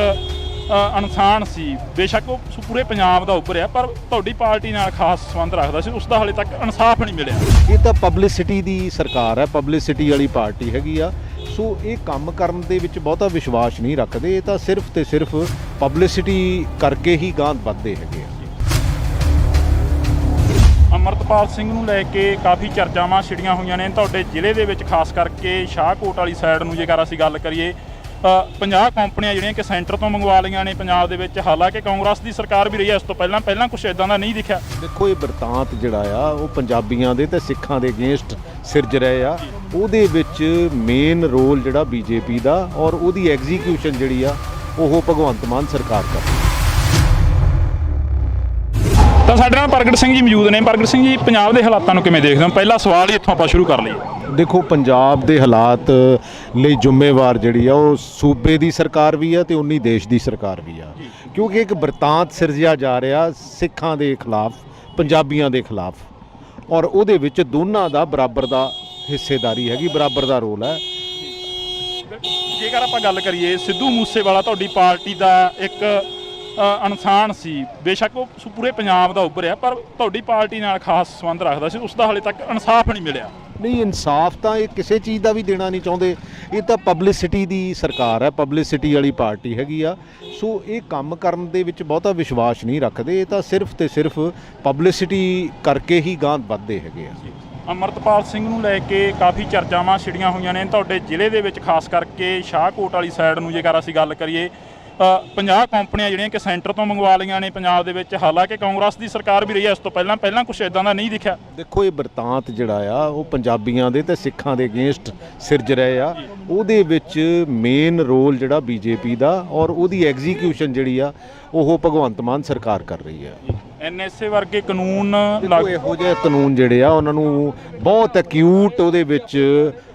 ਇਨਸਾਨ ਸੀ, ਬੇਸ਼ੱਕ ਉਹ ਪੂਰੇ ਪੰਜਾਬ ਦਾ ਉੱਭਰਿਆ, ਪਰ ਤੁਹਾਡੀ ਪਾਰਟੀ ਨਾਲ ਖਾਸ ਸੰਬੰਧ ਰੱਖਦਾ ਸੀ, ਉਸ ਦਾ ਹਾਲੇ ਤੱਕ ਇਨਸਾਫ ਨਹੀਂ ਮਿਲਿਆ। ਇਹ ਤਾਂ ਪਬਲਿਸਿਟੀ ਦੀ ਸਰਕਾਰ ਹੈ, ਪਬਲਿਸਿਟੀ ਵਾਲੀ ਪਾਰਟੀ ਹੈਗੀ ਆ। ਸੋ ਇਹ ਕੰਮ ਕਰਨ ਦੇ ਵਿੱਚ ਬਹੁਤਾ ਵਿਸ਼ਵਾਸ ਨਹੀਂ ਰੱਖਦੇ। ਇਹ ਤਾਂ ਸਿਰਫ ਤੇ ਸਿਰਫ ਪਬਲਿਸਿਟੀ ਕਰਕੇ ਹੀ ਗਾਂਹ ਵੱਧਦੇ ਹੈਗੇ ਆ। ਅਮਰਤਪਾਲ ਸਿੰਘ ਨੂੰ ਲੈ ਕੇ ਕਾਫੀ ਚਰਚਾਵਾਂ ਛਿੜੀਆਂ ਹੋਈਆਂ ਨੇ ਤੁਹਾਡੇ ਜ਼ਿਲ੍ਹੇ ਦੇ ਵਿੱਚ, ਖਾਸ ਕਰਕੇ ਸ਼ਾਹਕੋਟ ਵਾਲੀ ਸਾਈਡ ਨੂੰ ਜੇਕਰ ਅਸੀਂ ਗੱਲ ਕਰੀਏ। 50 ਕੰਪਨੀਆਂ ਜਿਹੜੀਆਂ ਕਿ ਸੈਂਟਰ ਤੋਂ ਮੰਗਵਾ ਲਈਆਂ ਨੇ ਪੰਜਾਬ ਦੇ ਵਿੱਚ, ਹਾਲਾਂਕਿ ਕਾਂਗਰਸ ਦੀ ਸਰਕਾਰ ਵੀ ਰਹੀ ਹੈ ਇਸ ਤੋਂ ਪਹਿਲਾਂ ਕੁਛ ਇਦਾਂ ਦਾ ਨਹੀਂ ਦਿਖਿਆ। ਦੇਖੋ, ਇਹ ਬਰਤਾਂਤ ਜਿਹੜਾ ਆ ਉਹ ਪੰਜਾਬੀਆਂ ਦੇ ਤੇ ਸਿੱਖਾਂ ਦੇ ਅਗੇਂਸਟ ਸਿਰਜ ਰਹੇ ਆ। ਉਹਦੇ ਵਿੱਚ ਮੇਨ ਰੋਲ ਜਿਹੜਾ BJP ਦਾ, ਔਰ ਉਹਦੀ ਐਗਜ਼ੀਕਿਊਸ਼ਨ ਜਿਹੜੀ ਆ ਉਹ ਭਗਵੰਤ ਮਾਨ ਸਰਕਾਰ ਕਰਦੀ। ਤਾਂ ਸਾਡੇ ਨਾਲ ਪ੍ਰਗਟ ਸਿੰਘ ਜੀ ਮੌਜੂਦ ਨੇ। ਪ੍ਰਗਟ ਸਿੰਘ ਜੀ, ਪੰਜਾਬ ਦੇ ਹਾਲਾਤਾਂ ਨੂੰ ਕਿਵੇਂ ਦੇਖਦੇ ਹੋ? ਪਹਿਲਾ ਸਵਾਲ ਹੀ ਇੱਥੋਂ ਆਪਾਂ ਸ਼ੁਰੂ ਕਰ ਲਈਏ। ਦੇਖੋ, ਪੰਜਾਬ ਦੇ ਹਾਲਾਤ ਲਈ ਜ਼ਿੰਮੇਵਾਰ ਜਿਹੜੀ ਆ ਉਹ ਸੂਬੇ ਦੀ ਸਰਕਾਰ ਵੀ ਆ ਤੇ ਉਨੀ ਦੇਸ਼ ਦੀ ਸਰਕਾਰ ਵੀ ਆ, ਕਿਉਂਕਿ ਇੱਕ ਬਰਤਾਂਤ ਸਿਰਜਿਆ ਜਾ ਰਿਹਾ ਸਿੱਖਾਂ ਦੇ ਖਿਲਾਫ, ਪੰਜਾਬੀਆਂ ਦੇ ਖਿਲਾਫ, ਔਰ ਉਹਦੇ ਵਿੱਚ ਦੋਨਾਂ ਦਾ ਬਰਾਬਰ ਦਾ ਹਿੱਸੇਦਾਰੀ ਹੈਗੀ, ਬਰਾਬਰ ਦਾ ਰੋਲ ਹੈ। ਜੇਕਰ ਆਪਾਂ ਗੱਲ ਕਰੀਏ, ਸਿੱਧੂ ਮੂਸੇਵਾਲਾ ਤੁਹਾਡੀ ਪਾਰਟੀ ਦਾ ਇੱਕ ਇਨਸਾਨ ਸੀ, ਬੇਸ਼ੱਕ ਉਹ ਪੂਰੇ ਪੰਜਾਬ ਦਾ ਉੱਭਰਿਆ, ਪਰ ਤੁਹਾਡੀ ਪਾਰਟੀ ਨਾਲ ਖਾਸ ਸੰਬੰਧ ਰੱਖਦਾ ਸੀ, ਉਸ ਦਾ ਹਾਲੇ ਤੱਕ ਇਨਸਾਫ ਨਹੀਂ ਮਿਲਿਆ। ਨਹੀਂ, ਇਨਸਾਫ ਤਾਂ ਇਹ ਕਿਸੇ ਚੀਜ਼ ਦਾ ਵੀ ਦੇਣਾ ਨਹੀਂ ਚਾਹੁੰਦੇ। ਇਹ ਤਾਂ ਪਬਲਿਸਿਟੀ ਦੀ ਸਰਕਾਰ ਹੈ, ਪਬਲਿਸਿਟੀ ਵਾਲੀ ਪਾਰਟੀ ਹੈਗੀ ਆ। ਸੋ ਇਹ ਕੰਮ ਕਰਨ ਦੇ ਵਿੱਚ ਬਹੁਤਾ ਵਿਸ਼ਵਾਸ ਨਹੀਂ ਰੱਖਦੇ। ਇਹ ਤਾਂ ਸਿਰਫ ਤੇ ਸਿਰਫ ਪਬਲਿਸਿਟੀ ਕਰਕੇ ਹੀ ਗਾਂਹ ਵੱਧਦੇ ਹੈਗੇ ਆ। ਅਮਰਤਪਾਲ ਸਿੰਘ ਨੂੰ ਲੈ ਕੇ ਕਾਫੀ ਚਰਚਾਵਾਂ ਛਿੜੀਆਂ ਹੋਈਆਂ ਨੇ ਤੁਹਾਡੇ ਜ਼ਿਲ੍ਹੇ ਦੇ ਵਿੱਚ, ਖਾਸ ਕਰਕੇ ਸ਼ਾਹਕੋਟ ਵਾਲੀ ਸਾਈਡ ਨੂੰ ਜੇਕਰ ਅਸੀਂ ਗੱਲ ਕਰੀਏ। 50 ਕੰਪਨੀਆਂ ਜਿਹੜੀਆਂ ਕਿ ਸੈਂਟਰ ਤੋਂ ਮੰਗਵਾ ਲਈਆਂ ਨੇ ਪੰਜਾਬ ਦੇ ਵਿੱਚ, ਹਾਲਾਂਕਿ ਕਾਂਗਰਸ ਦੀ ਸਰਕਾਰ ਵੀ ਰਹੀ ਹੈ ਇਸ ਤੋਂ ਪਹਿਲਾਂ ਕੁਛ ਇਦਾਂ ਦਾ ਨਹੀਂ ਦਿਖਿਆ। ਦੇਖੋ, ਇਹ ਬਰਤਾਂਤ ਜਿਹੜਾ ਆ ਉਹ ਪੰਜਾਬੀਆਂ ਦੇ ਤੇ ਸਿੱਖਾਂ ਦੇ ਅਗੇਂਸਟ ਸਿਰਜ ਰਹੇ ਆ। ਉਹਦੇ ਵਿੱਚ ਮੇਨ ਰੋਲ ਜਿਹੜਾ BJP ਦਾ, ਔਰ ਉਹਦੀ ਐਗਜ਼ੀਕਿਊਸ਼ਨ ਜਿਹੜੀ ਆ ਉਹ ਭਗਵੰਤ ਮਾਨ ਸਰਕਾਰ ਕਰ ਰਹੀ ਆ। NSA ਵਰਗੇ ਕਾਨੂੰਨ ਇਹੋ ਜਿਹੇ ਕਾਨੂੰਨ ਜਿਹੜੇ ਆ ਉਹਨਾਂ ਨੂੰ ਬਹੁਤ ਐਕਿਊਟ ਉਹਦੇ ਵਿੱਚ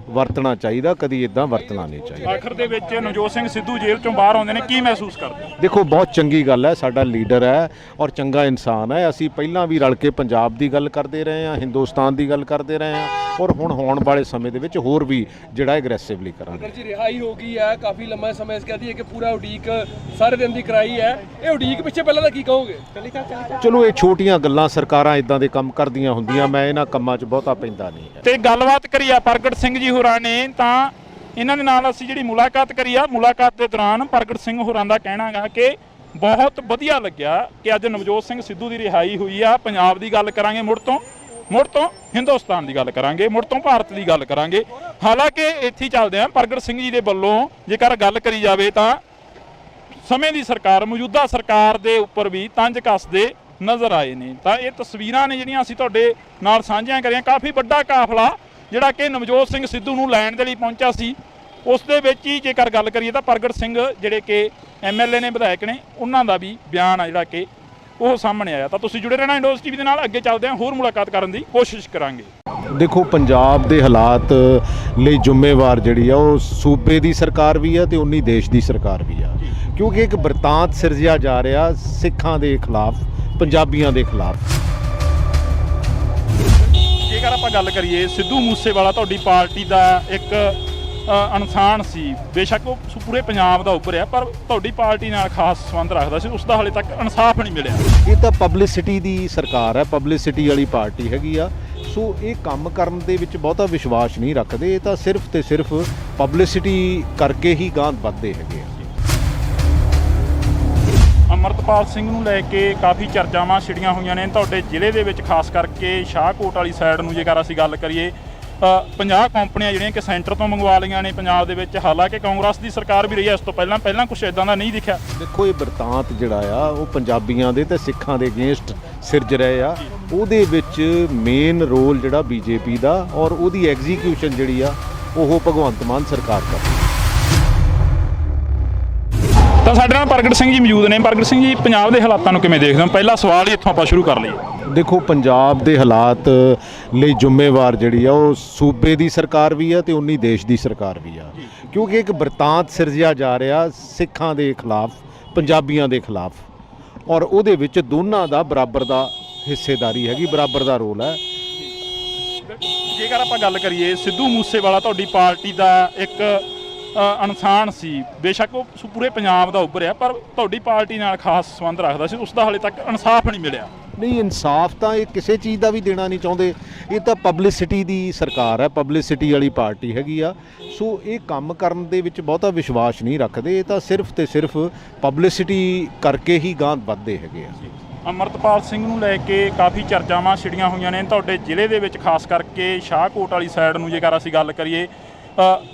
ਵਰਤਣਾ ਚਾਹੀਦਾ, ਕਦੀ ਇਦਾਂ ਵਰਤਣਾ ਨਹੀਂ ਚਾਹੀਦਾ। ਆਖਰ ਦੇ ਵਿੱਚ ਨਵਜੋਤ ਸਿੰਘ ਸਿੱਧੂ ਜੇਲ੍ਹ ਚੋਂ ਬਾਹਰ ਆਉਂਦੇ ਨੇ, ਕੀ ਮਹਿਸੂਸ ਕਰਦੇ? ਦੇਖੋ, ਬਹੁਤ ਚੰਗੀ ਗੱਲ ਹੈ, ਸਾਡਾ ਲੀਡਰ ਹੈ ਔਰ ਚੰਗਾ ਇਨਸਾਨ ਹੈ। ਅਸੀਂ ਪਹਿਲਾਂ ਵੀ ਰਲ ਕੇ ਪੰਜਾਬ ਦੀ ਗੱਲ ਕਰਦੇ ਰਹੇ ਹਾਂ, ਹਿੰਦੁਸਤਾਨ ਦੀ ਗੱਲ ਕਰਦੇ ਰਹੇ ਹਾਂ, ਔਰ ਹੁਣ ਹੋਣ ਵਾਲੇ ਸਮੇਂ ਦੇ ਵਿੱਚ ਹੋਰ ਵੀ ਜਿਹੜਾ ਐਗਰੈਸਿਵਲੀ ਕਰਾਂਗੇ। ਜੀ, ਰਿਹਾਈ ਹੋ ਗਈ ਹੈ, ਕਾਫੀ ਲੰਮਾ ਸਮਾਂ ਇਸ ਕਹਦੀ ਹੈ ਕਿ ਪੂਰਾ ਉਡੀਕ ਸਾਰੇ ਦਿਨ ਦੀ ਕਰਾਈ ਹੈ। ਇਹ ਉਡੀਕ ਪਿੱਛੇ ਪਹਿਲਾਂ ਦਾ ਕੀ ਕਹੋਗੇ? ਚਲੋ, ਇਹ ਛੋਟੀਆਂ ਗੱਲਾਂ, ਸਰਕਾਰਾਂ ਇਦਾਂ ਦੇ ਕੰਮ ਕਰਦੀਆਂ ਹੁੰਦੀਆਂ, ਮੈਂ ਇਹਨਾਂ ਕੰਮਾਂ 'ਚ ਬਹੁਤਾ ਪੈਂਦਾ ਨਹੀਂ ਹੈ। ਤੇ ਗੱਲਬਾਤ ਕਰੀ ਆ ਪ੍ਰਗਟ ਸਿੰਘ ਜੀ ਹੋਰਾਂ ਨੇ, ਤਾਂ ਇਹਨਾਂ ਦੇ ਨਾਲ ਅਸੀਂ ਜਿਹੜੀ ਮੁਲਾਕਾਤ ਕਰੀ ਆ, ਮੁਲਾਕਾਤ ਦੇ ਦੌਰਾਨ ਪ੍ਰਗਟ ਸਿੰਘ ਹੋਰਾਂ ਦਾ ਕਹਿਣਾ ਗਾ ਕਿ ਬਹੁਤ ਵਧੀਆ ਲੱਗਿਆ ਕਿ ਅੱਜ ਨਵਜੋਤ ਸਿੰਘ ਸਿੱਧੂ ਦੀ ਰਿਹਾਈ ਹੋਈ ਆ। ਪੰਜਾਬ ਦੀ ਗੱਲ ਕਰਾਂਗੇ, ਮੁੜ ਤੋਂ ਹਿੰਦੁਸਤਾਨ ਦੀ ਗੱਲ ਕਰਾਂਗੇ, ਮੁੜ ਤੋਂ ਭਾਰਤ ਦੀ ਗੱਲ ਕਰਾਂਗੇ। ਹਾਲਾਂਕਿ ਇੱਥੇ ਚੱਲਦੇ ਆ, ਪ੍ਰਗਟ ਸਿੰਘ ਜੀ ਦੇ ਵੱਲੋਂ ਜੇਕਰ ਗੱਲ ਕਰੀ ਜਾਵੇ ਤਾਂ ਸਮੇਂ ਦੀ ਸਰਕਾਰ, ਮੌਜੂਦਾ ਸਰਕਾਰ ਦੇ ਉੱਪਰ ਵੀ ਤੰਜ ਕੱਸਦੇ ਨਜ਼ਰ ਆਏ ਨੇ। ਤਾਂ ਇਹ ਤਸਵੀਰਾਂ ਨੇ ਜਿਹੜੀਆਂ ਅਸੀਂ ਤੁਹਾਡੇ ਨਾਲ ਸਾਂਝੀਆਂ ਕਰੀਆਂ। ਕਾਫੀ ਵੱਡਾ ਕਾਫਲਾ ਜਿਹੜਾ ਕਿ ਨਵਜੋਤ ਸਿੰਘ ਸਿੱਧੂ ਨੂੰ ਲੈਣ ਦੇ ਲਈ ਪਹੁੰਚਿਆ ਸੀ, ਉਸ ਦੇ ਵਿੱਚ ਹੀ ਜੇਕਰ ਗੱਲ ਕਰੀਏ ਤਾਂ ਪ੍ਰਗਟ ਸਿੰਘ ਜਿਹੜੇ ਕਿ MLA ਨੇ, ਵਿਧਾਇਕ ਨੇ, ਉਹਨਾਂ ਦਾ ਵੀ ਬਿਆਨ ਆ ਜਿਹੜਾ ਕਿ ਉਹ ਸਾਹਮਣੇ ਆਇਆ। ਤਾਂ ਤੁਸੀਂ ਜੁੜੇ ਰਹਿਣਾ ਇੰਡੋਜ਼ TV ਦੇ ਨਾਲ। ਅੱਗੇ ਚੱਲਦੇ ਹਾਂ, ਹੋਰ ਮੁਲਾਕਾਤ ਕਰਨ ਦੀ ਕੋਸ਼ਿਸ਼ ਕਰਾਂਗੇ। ਦੇਖੋ, ਪੰਜਾਬ ਦੇ ਹਾਲਾਤ ਲਈ ਜ਼ਿੰਮੇਵਾਰ ਜਿਹੜੀ ਆ ਉਹ ਸੂਬੇ ਦੀ ਸਰਕਾਰ ਵੀ ਆ ਤੇ ਉਨੀ ਦੇਸ਼ ਦੀ ਸਰਕਾਰ ਵੀ ਆ, ਕਿਉਂਕਿ ਇੱਕ ਬਰਤਾਂਤ ਸਿਰਜਿਆ ਜਾ ਰਿਹਾ ਸਿੱਖਾਂ ਦੇ ਖਿਲਾਫ, ਪੰਜਾਬੀਆਂ ਦੇ ਖਿਲਾਫ। ਜੇਕਰ ਆਪਾਂ ਗੱਲ ਕਰੀਏ, ਸਿੱਧੂ ਮੂਸੇਵਾਲਾ ਤੁਹਾਡੀ ਪਾਰਟੀ ਦਾ ਇੱਕ ਇਨਸਾਨ ਸੀ, ਬੇਸ਼ੱਕ ਉਹ ਪੂਰੇ ਪੰਜਾਬ ਦਾ ਉੱਭਰਿਆ, ਪਰ ਤੁਹਾਡੀ ਪਾਰਟੀ ਨਾਲ ਖਾਸ ਸੰਬੰਧ ਰੱਖਦਾ ਸੀ, ਉਸ ਦਾ ਹਾਲੇ ਤੱਕ ਇਨਸਾਫ ਨਹੀਂ ਮਿਲਿਆ। ਇਹ ਤਾਂ ਪਬਲਿਸਿਟੀ ਦੀ ਸਰਕਾਰ ਹੈ, ਪਬਲਿਸਿਟੀ ਵਾਲੀ ਪਾਰਟੀ ਹੈਗੀ ਆ। ਸੋ ਇਹ ਕੰਮ ਕਰਨ ਦੇ ਵਿੱਚ ਬਹੁਤਾ ਵਿਸ਼ਵਾਸ ਨਹੀਂ ਰੱਖਦੇ। ਇਹ ਤਾਂ ਸਿਰਫ ਤੇ ਸਿਰਫ ਪਬਲਿਸਿਟੀ ਕਰਕੇ ਹੀ ਗਾਂਹ ਵੱਧਦੇ ਹੈਗੇ ਆ। ਅਮਰਤਪਾਲ ਸਿੰਘ ਨੂੰ ਲੈ ਕੇ ਕਾਫੀ ਚਰਚਾਵਾਂ ਛਿੜੀਆਂ ਹੋਈਆਂ ਨੇ ਤੁਹਾਡੇ ਜ਼ਿਲ੍ਹੇ ਦੇ ਵਿੱਚ, ਖਾਸ ਕਰਕੇ ਸ਼ਾਹਕੋਟ ਵਾਲੀ ਸਾਈਡ ਨੂੰ ਜੇਕਰ ਅਸੀਂ ਗੱਲ ਕਰੀਏ। 50 ਕੰਪਨੀਆਂ ਜਿਹੜੀਆਂ ਕਿ ਸੈਂਟਰ ਤੋਂ ਮੰਗਵਾ ਲਈਆਂ ਨੇ ਪੰਜਾਬ ਦੇ ਵਿੱਚ। ਹਾਲਾਂਕਿ ਕਾਂਗਰਸ ਦੀ ਸਰਕਾਰ ਵੀ ਰਹੀ ਹੈ ਇਸ ਤੋਂ ਪਹਿਲਾਂ ਕੁਝ ਇਦਾਂ ਦਾ ਨਹੀਂ ਦਿਖਿਆ। ਦੇਖੋ, ਇਹ ਬਿਰਤਾਂਤ ਜਿਹੜਾ ਆ ਉਹ ਪੰਜਾਬੀਆਂ ਦੇ ਤੇ ਸਿੱਖਾਂ ਦੇ ਅਗੇਂਸਟ ਸਿਰਜ ਰਹੇ ਆ। ਉਹਦੇ ਵਿੱਚ ਮੇਨ ਰੋਲ ਜਿਹੜਾ ਬੀਜੇਪੀ ਦਾ ਔਰ ਉਹਦੀ ਐਗਜ਼ੀਕਿਊਸ਼ਨ ਜਿਹੜੀ ਆ ਉਹ ਭਗਵੰਤ ਮਾਨ ਸਰਕਾਰ ਕਰਦੀ। ਤਾਂ ਸਾਡੇ ਨਾਲ ਪ੍ਰਗਟ ਸਿੰਘ ਜੀ ਮੌਜੂਦ ਨੇ। ਪ੍ਰਗਟ ਸਿੰਘ ਜੀ, ਪੰਜਾਬ ਦੇ ਹਾਲਾਤਾਂ ਨੂੰ ਕਿਵੇਂ ਦੇਖਦੇ ਹੋ? ਪਹਿਲਾ ਸਵਾਲ ਹੀ ਇੱਥੋਂ ਆਪਾਂ ਸ਼ੁਰੂ ਕਰ ਲਈਏ। ਦੇਖੋ, ਪੰਜਾਬ ਦੇ ਹਾਲਾਤ ਲਈ ਜ਼ਿੰਮੇਵਾਰ ਜਿਹੜੀ ਆ ਉਹ ਸੂਬੇ ਦੀ ਸਰਕਾਰ ਵੀ ਆ ਤੇ ਉਨੀ ਦੇਸ਼ ਦੀ ਸਰਕਾਰ ਵੀ ਆ। ਕਿਉਂਕਿ ਇੱਕ ਬਿਰਤਾਂਤ ਸਿਰਜਿਆ ਜਾ ਰਿਹਾ ਸਿੱਖਾਂ ਦੇ ਖਿਲਾਫ, ਪੰਜਾਬੀਆਂ ਦੇ ਖਿਲਾਫ, ਔਰ ਉਹਦੇ ਵਿੱਚ ਦੋਨਾਂ ਦਾ ਬਰਾਬਰ ਦਾ ਹਿੱਸੇਦਾਰੀ ਹੈਗੀ, ਬਰਾਬਰ ਦਾ ਰੋਲ ਹੈ। ਜੇਕਰ ਆਪਾਂ ਗੱਲ ਕਰੀਏ, ਸਿੱਧੂ ਮੂਸੇਵਾਲਾ ਤੁਹਾਡੀ ਪਾਰਟੀ ਦਾ ਇੱਕ ਇਨਸਾਨ ਸੀ। ਬੇਸ਼ੱਕ ਉਹ ਪੂਰੇ ਪੰਜਾਬ ਦਾ ਉੱਭਰਿਆ, ਪਰ ਤੁਹਾਡੀ ਪਾਰਟੀ ਨਾਲ ਖਾਸ ਸੰਬੰਧ ਰੱਖਦਾ ਸੀ। ਉਸ ਦਾ ਹਾਲੇ ਤੱਕ ਇਨਸਾਫ ਨਹੀਂ ਮਿਲਿਆ। ਨਹੀਂ, ਇਨਸਾਫ ਤਾਂ ਇਹ ਕਿਸੇ ਚੀਜ਼ ਦਾ ਵੀ ਦੇਣਾ ਨਹੀਂ ਚਾਹੁੰਦੇ। ਇਹ ਤਾਂ ਪਬਲਿਸਿਟੀ ਦੀ ਸਰਕਾਰ ਹੈ, ਪਬਲਿਸਿਟੀ ਵਾਲੀ ਪਾਰਟੀ ਹੈਗੀ ਆ। ਸੋ ਇਹ ਕੰਮ ਕਰਨ ਦੇ ਵਿੱਚ ਬਹੁਤਾ ਵਿਸ਼ਵਾਸ ਨਹੀਂ ਰੱਖਦੇ। ਇਹ ਤਾਂ ਸਿਰਫ ਤੇ ਸਿਰਫ ਪਬਲਿਸਿਟੀ ਕਰਕੇ ਹੀ ਗਾਂਹ ਵੱਧਦੇ ਹੈਗੇ ਆ। ਅੰਮ੍ਰਿਤਪਾਲ ਸਿੰਘ ਨੂੰ ਲੈ ਕੇ ਕਾਫੀ ਚਰਚਾਵਾਂ ਛਿੜੀਆਂ ਹੋਈਆਂ ਨੇ ਤੁਹਾਡੇ ਜ਼ਿਲ੍ਹੇ ਦੇ ਵਿੱਚ, ਖਾਸ ਕਰਕੇ ਸ਼ਾਹਕੋਟ ਵਾਲੀ ਸਾਈਡ ਨੂੰ। ਜੇਕਰ ਅਸੀਂ ਗੱਲ ਕਰੀਏ,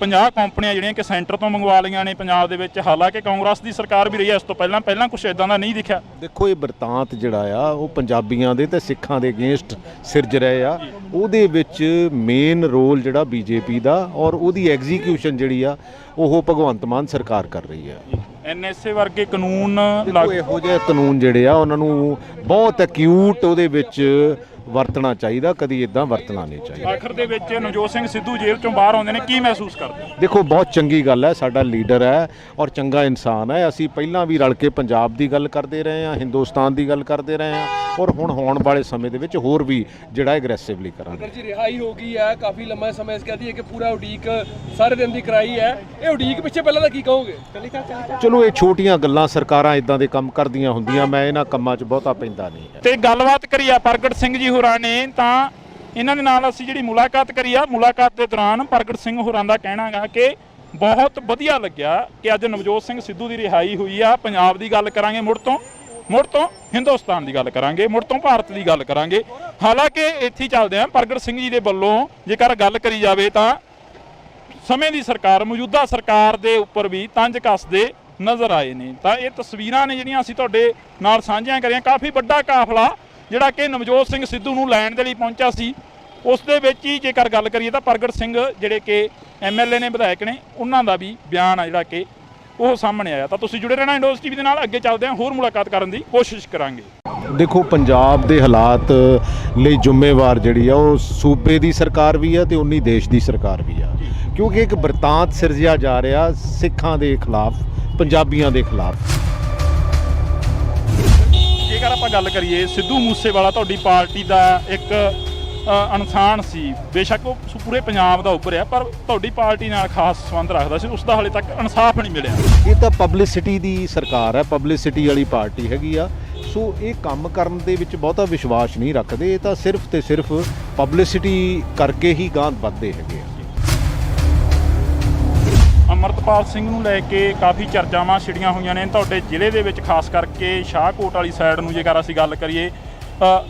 50 ਕੰਪਨੀਆਂ ਜਿਹੜੀਆਂ ਕਿ ਸੈਂਟਰ ਤੋਂ ਮੰਗਵਾ ਲਈਆਂ ਨੇ ਪੰਜਾਬ ਦੇ ਵਿੱਚ। ਹਾਲਾਂਕਿ ਕਾਂਗਰਸ ਦੀ ਸਰਕਾਰ ਵੀ ਰਹੀ ਹੈ ਇਸ ਤੋਂ ਪਹਿਲਾਂ ਕੁਝ ਇਦਾਂ ਦਾ ਨਹੀਂ ਦਿਖਿਆ। ਦੇਖੋ, ਇਹ ਬਿਰਤਾਂਤ ਜਿਹੜਾ ਆ ਉਹ ਪੰਜਾਬੀਆਂ ਦੇ ਤੇ ਸਿੱਖਾਂ ਦੇ ਅਗੇਂਸਟ ਸਿਰਜ ਰਹੇ ਆ। ਉਹਦੇ ਵਿੱਚ ਮੇਨ ਰੋਲ ਜਿਹੜਾ ਬੀਜੇਪੀ ਦਾ ਔਰ ਉਹਦੀ ਐਗਜ਼ੀਕਿਊਸ਼ਨ ਜਿਹੜੀ ਆ ਉਹ ਭਗਵੰਤ ਮਾਨ ਸਰਕਾਰ ਕਰ ਰਹੀ ਹੈ। NSA ਵਰਗੇ ਕਾਨੂੰਨ ਇਹੋ ਜਿਹੇ ਕਾਨੂੰਨ ਜਿਹੜੇ ਆ ਉਹਨਾਂ ਨੂੰ ਬਹੁਤ ਐਕਿਊਟ ਉਹਦੇ ਵਿੱਚ ਵਰਤਣਾ ਚਾਹੀਦਾ, ਕਦੀ ਇਦਾਂ ਵਰਤਣਾ ਨਹੀਂ ਚਾਹੀਦਾ। ਆਖਰ ਦੇ ਵਿੱਚ ਨਵਜੋਤ ਸਿੰਘ ਸਿੱਧੂ ਜੇਲ੍ਹ ਚੋਂ ਬਾਹਰ ਆਉਂਦੇ ਨੇ, ਕੀ ਮਹਿਸੂਸ ਕਰਦੇ? ਦੇਖੋ, ਬਹੁਤ ਚੰਗੀ ਗੱਲ ਹੈ, ਸਾਡਾ ਲੀਡਰ ਹੈ ਔਰ ਚੰਗਾ ਇਨਸਾਨ ਹੈ। ਅਸੀਂ ਪਹਿਲਾਂ ਵੀ ਰਲ ਕੇ ਪੰਜਾਬ ਦੀ ਗੱਲ ਕਰਦੇ ਰਹੇ ਹਾਂ, ਹਿੰਦੁਸਤਾਨ ਦੀ ਗੱਲ ਕਰਦੇ ਰਹੇ ਹਾਂ, ਔਰ ਹੁਣ ਹੋਣ ਵਾਲੇ ਸਮੇਂ ਦੇ ਵਿੱਚ ਹੋਰ ਵੀ ਜਿਹੜਾ ਐਗਰੈਸਿਵਲੀ ਕਰਾਂਗੇ। ਅਗਰ ਜੀ ਰਿਹਾਈ ਹੋ ਗਈ ਹੈ, ਕਾਫੀ ਲੰਮਾ ਸਮੇਂ ਇਸ ਕਹਦੀ ਹੈ ਕਿ ਪੂਰਾ ਉਡੀਕ ਸਾਰੇ ਦਿਨ ਦੀ ਕਰਾਈ ਹੈ। ਇਹ ਉਡੀਕ ਪਿੱਛੇ ਪਹਿਲਾਂ ਦਾ ਕੀ ਕਹੋਗੇ? ਚਲੋ, ਇਹ ਛੋਟੀਆਂ ਗੱਲਾਂ, ਸਰਕਾਰਾਂ ਇਦਾਂ ਦੇ ਕੰਮ ਕਰਦੀਆਂ ਹੁੰਦੀਆਂ, ਮੈਂ ਇਹਨਾਂ ਕੰਮਾਂ 'ਚ ਬਹੁਤਾ ਪੈਂਦਾ ਨਹੀਂ ਹੈ। ਤੇ ਗੱਲਬਾਤ ਕਰੀ ਆ ਪ੍ਰਗਟ ਸਿੰਘ ਜੀ ਹੋਰਾਂ ਨੇ, ਤਾਂ ਇਹਨਾਂ ਦੇ ਨਾਲ ਅਸੀਂ ਜਿਹੜੀ ਮੁਲਾਕਾਤ ਕਰੀ ਆ, ਮੁਲਾਕਾਤ ਦੇ ਦੌਰਾਨ ਪ੍ਰਗਟ ਸਿੰਘ ਹੋਰਾਂ ਦਾ ਕਹਿਣਾ ਗਾ ਕਿ ਬਹੁਤ ਵਧੀਆ ਲੱਗਿਆ ਕਿ ਅੱਜ ਨਵਜੋਤ ਸਿੰਘ ਸਿੱਧੂ ਦੀ ਰਿਹਾਈ ਹੋਈ ਆ। ਪੰਜਾਬ ਦੀ ਗੱਲ ਕਰਾਂਗੇ, ਮੁੜ ਤੋਂ ਹਿੰਦੁਸਤਾਨ ਦੀ ਗੱਲ ਕਰਾਂਗੇ, ਮੁੜ ਤੋਂ ਭਾਰਤ ਦੀ ਗੱਲ ਕਰਾਂਗੇ। ਹਾਲਾਂਕਿ ਇੱਥੇ ਚੱਲਦੇ ਆ, ਪ੍ਰਗਟ ਸਿੰਘ ਜੀ ਦੇ ਵੱਲੋਂ ਜੇਕਰ ਗੱਲ ਕਰੀ ਜਾਵੇ ਤਾਂ ਸਮੇਂ ਦੀ ਸਰਕਾਰ, ਮੌਜੂਦਾ ਸਰਕਾਰ ਦੇ ਉੱਪਰ ਵੀ ਤੰਜ ਕੱਸਦੇ ਨਜ਼ਰ ਆਏ ਨੇ। ਤਾਂ ਇਹ ਤਸਵੀਰਾਂ ਨੇ ਜਿਹੜੀਆਂ ਅਸੀਂ ਤੁਹਾਡੇ ਨਾਲ ਸਾਂਝੀਆਂ ਕਰੀਆਂ। ਕਾਫੀ ਵੱਡਾ ਕਾਫਲਾ ਜਿਹੜਾ ਕਿ ਨਵਜੋਤ ਸਿੰਘ ਸਿੱਧੂ ਨੂੰ ਲੈਣ ਦੇ ਲਈ ਪਹੁੰਚਿਆ ਸੀ, ਉਸ ਦੇ ਵਿੱਚ ਹੀ ਜੇਕਰ ਗੱਲ ਕਰੀਏ ਤਾਂ ਪ੍ਰਗਟ ਸਿੰਘ ਜਿਹੜੇ ਕਿ MLA ਨੇ, ਵਿਧਾਇਕ ਨੇ, ਉਹਨਾਂ ਦਾ ਵੀ ਬਿਆਨ ਆ ਜਿਹੜਾ ਕਿ ਉਹ ਸਾਹਮਣੇ ਆਇਆ। ਤਾਂ ਤੁਸੀਂ ਜੁੜੇ ਰਹਿਣਾ ਇੰਡੋਜ਼ TV ਦੇ ਨਾਲ। ਅੱਗੇ ਚੱਲਦੇ ਹਾਂ, ਹੋਰ ਮੁਲਾਕਾਤ ਕਰਨ ਦੀ ਕੋਸ਼ਿਸ਼ ਕਰਾਂਗੇ। ਦੇਖੋ, ਪੰਜਾਬ ਦੇ ਹਾਲਾਤ ਲਈ ਜ਼ਿੰਮੇਵਾਰ ਜਿਹੜੀ ਆ ਉਹ ਸੂਬੇ ਦੀ ਸਰਕਾਰ ਵੀ ਆ ਤੇ ਉਨੀ ਦੇਸ਼ ਦੀ ਸਰਕਾਰ ਵੀ ਆ। ਕਿਉਂਕਿ ਇੱਕ ਬਿਰਤਾਂਤ ਸਿਰਜਿਆ ਜਾ ਰਿਹਾ ਸਿੱਖਾਂ ਦੇ ਖਿਲਾਫ, ਪੰਜਾਬੀਆਂ ਦੇ ਖਿਲਾਫ। ਜੇਕਰ ਆਪਾਂ ਗੱਲ ਕਰੀਏ, ਸਿੱਧੂ ਮੂਸੇਵਾਲਾ ਤੁਹਾਡੀ ਪਾਰਟੀ ਦਾ ਇੱਕ ਇਨਸਾਨ ਸੀ। ਬੇਸ਼ੱਕ ਉਹ ਪੂਰੇ ਪੰਜਾਬ ਦਾ ਉੱਭਰਿਆ, ਪਰ ਤੁਹਾਡੀ ਪਾਰਟੀ ਨਾਲ ਖਾਸ ਸੰਬੰਧ ਰੱਖਦਾ ਸੀ। ਉਸ ਦਾ ਹਾਲੇ ਤੱਕ ਇਨਸਾਫ ਨਹੀਂ ਮਿਲਿਆ। ਇਹ ਤਾਂ ਪਬਲਿਸਿਟੀ ਦੀ ਸਰਕਾਰ ਹੈ, ਪਬਲਿਸਿਟੀ ਵਾਲੀ ਪਾਰਟੀ ਹੈਗੀ ਆ। ਸੋ ਇਹ ਕੰਮ ਕਰਨ ਦੇ ਵਿੱਚ ਬਹੁਤਾ ਵਿਸ਼ਵਾਸ ਨਹੀਂ ਰੱਖਦੇ। ਇਹ ਤਾਂ ਸਿਰਫ ਤੇ ਸਿਰਫ ਪਬਲਿਸਿਟੀ ਕਰਕੇ ਹੀ ਗਾਂਹ ਵੱਧਦੇ ਹੈਗੇ ਆ। ਅੰਮ੍ਰਿਤਪਾਲ ਸਿੰਘ ਨੂੰ ਲੈ ਕੇ ਕਾਫੀ ਚਰਚਾਵਾਂ ਛਿੜੀਆਂ ਹੋਈਆਂ ਨੇ ਤੁਹਾਡੇ ਜ਼ਿਲ੍ਹੇ ਦੇ ਵਿੱਚ, ਖਾਸ ਕਰਕੇ ਸ਼ਾਹਕੋਟ ਵਾਲੀ ਸਾਈਡ ਨੂੰ। ਜੇਕਰ ਅਸੀਂ ਗੱਲ ਕਰੀਏ,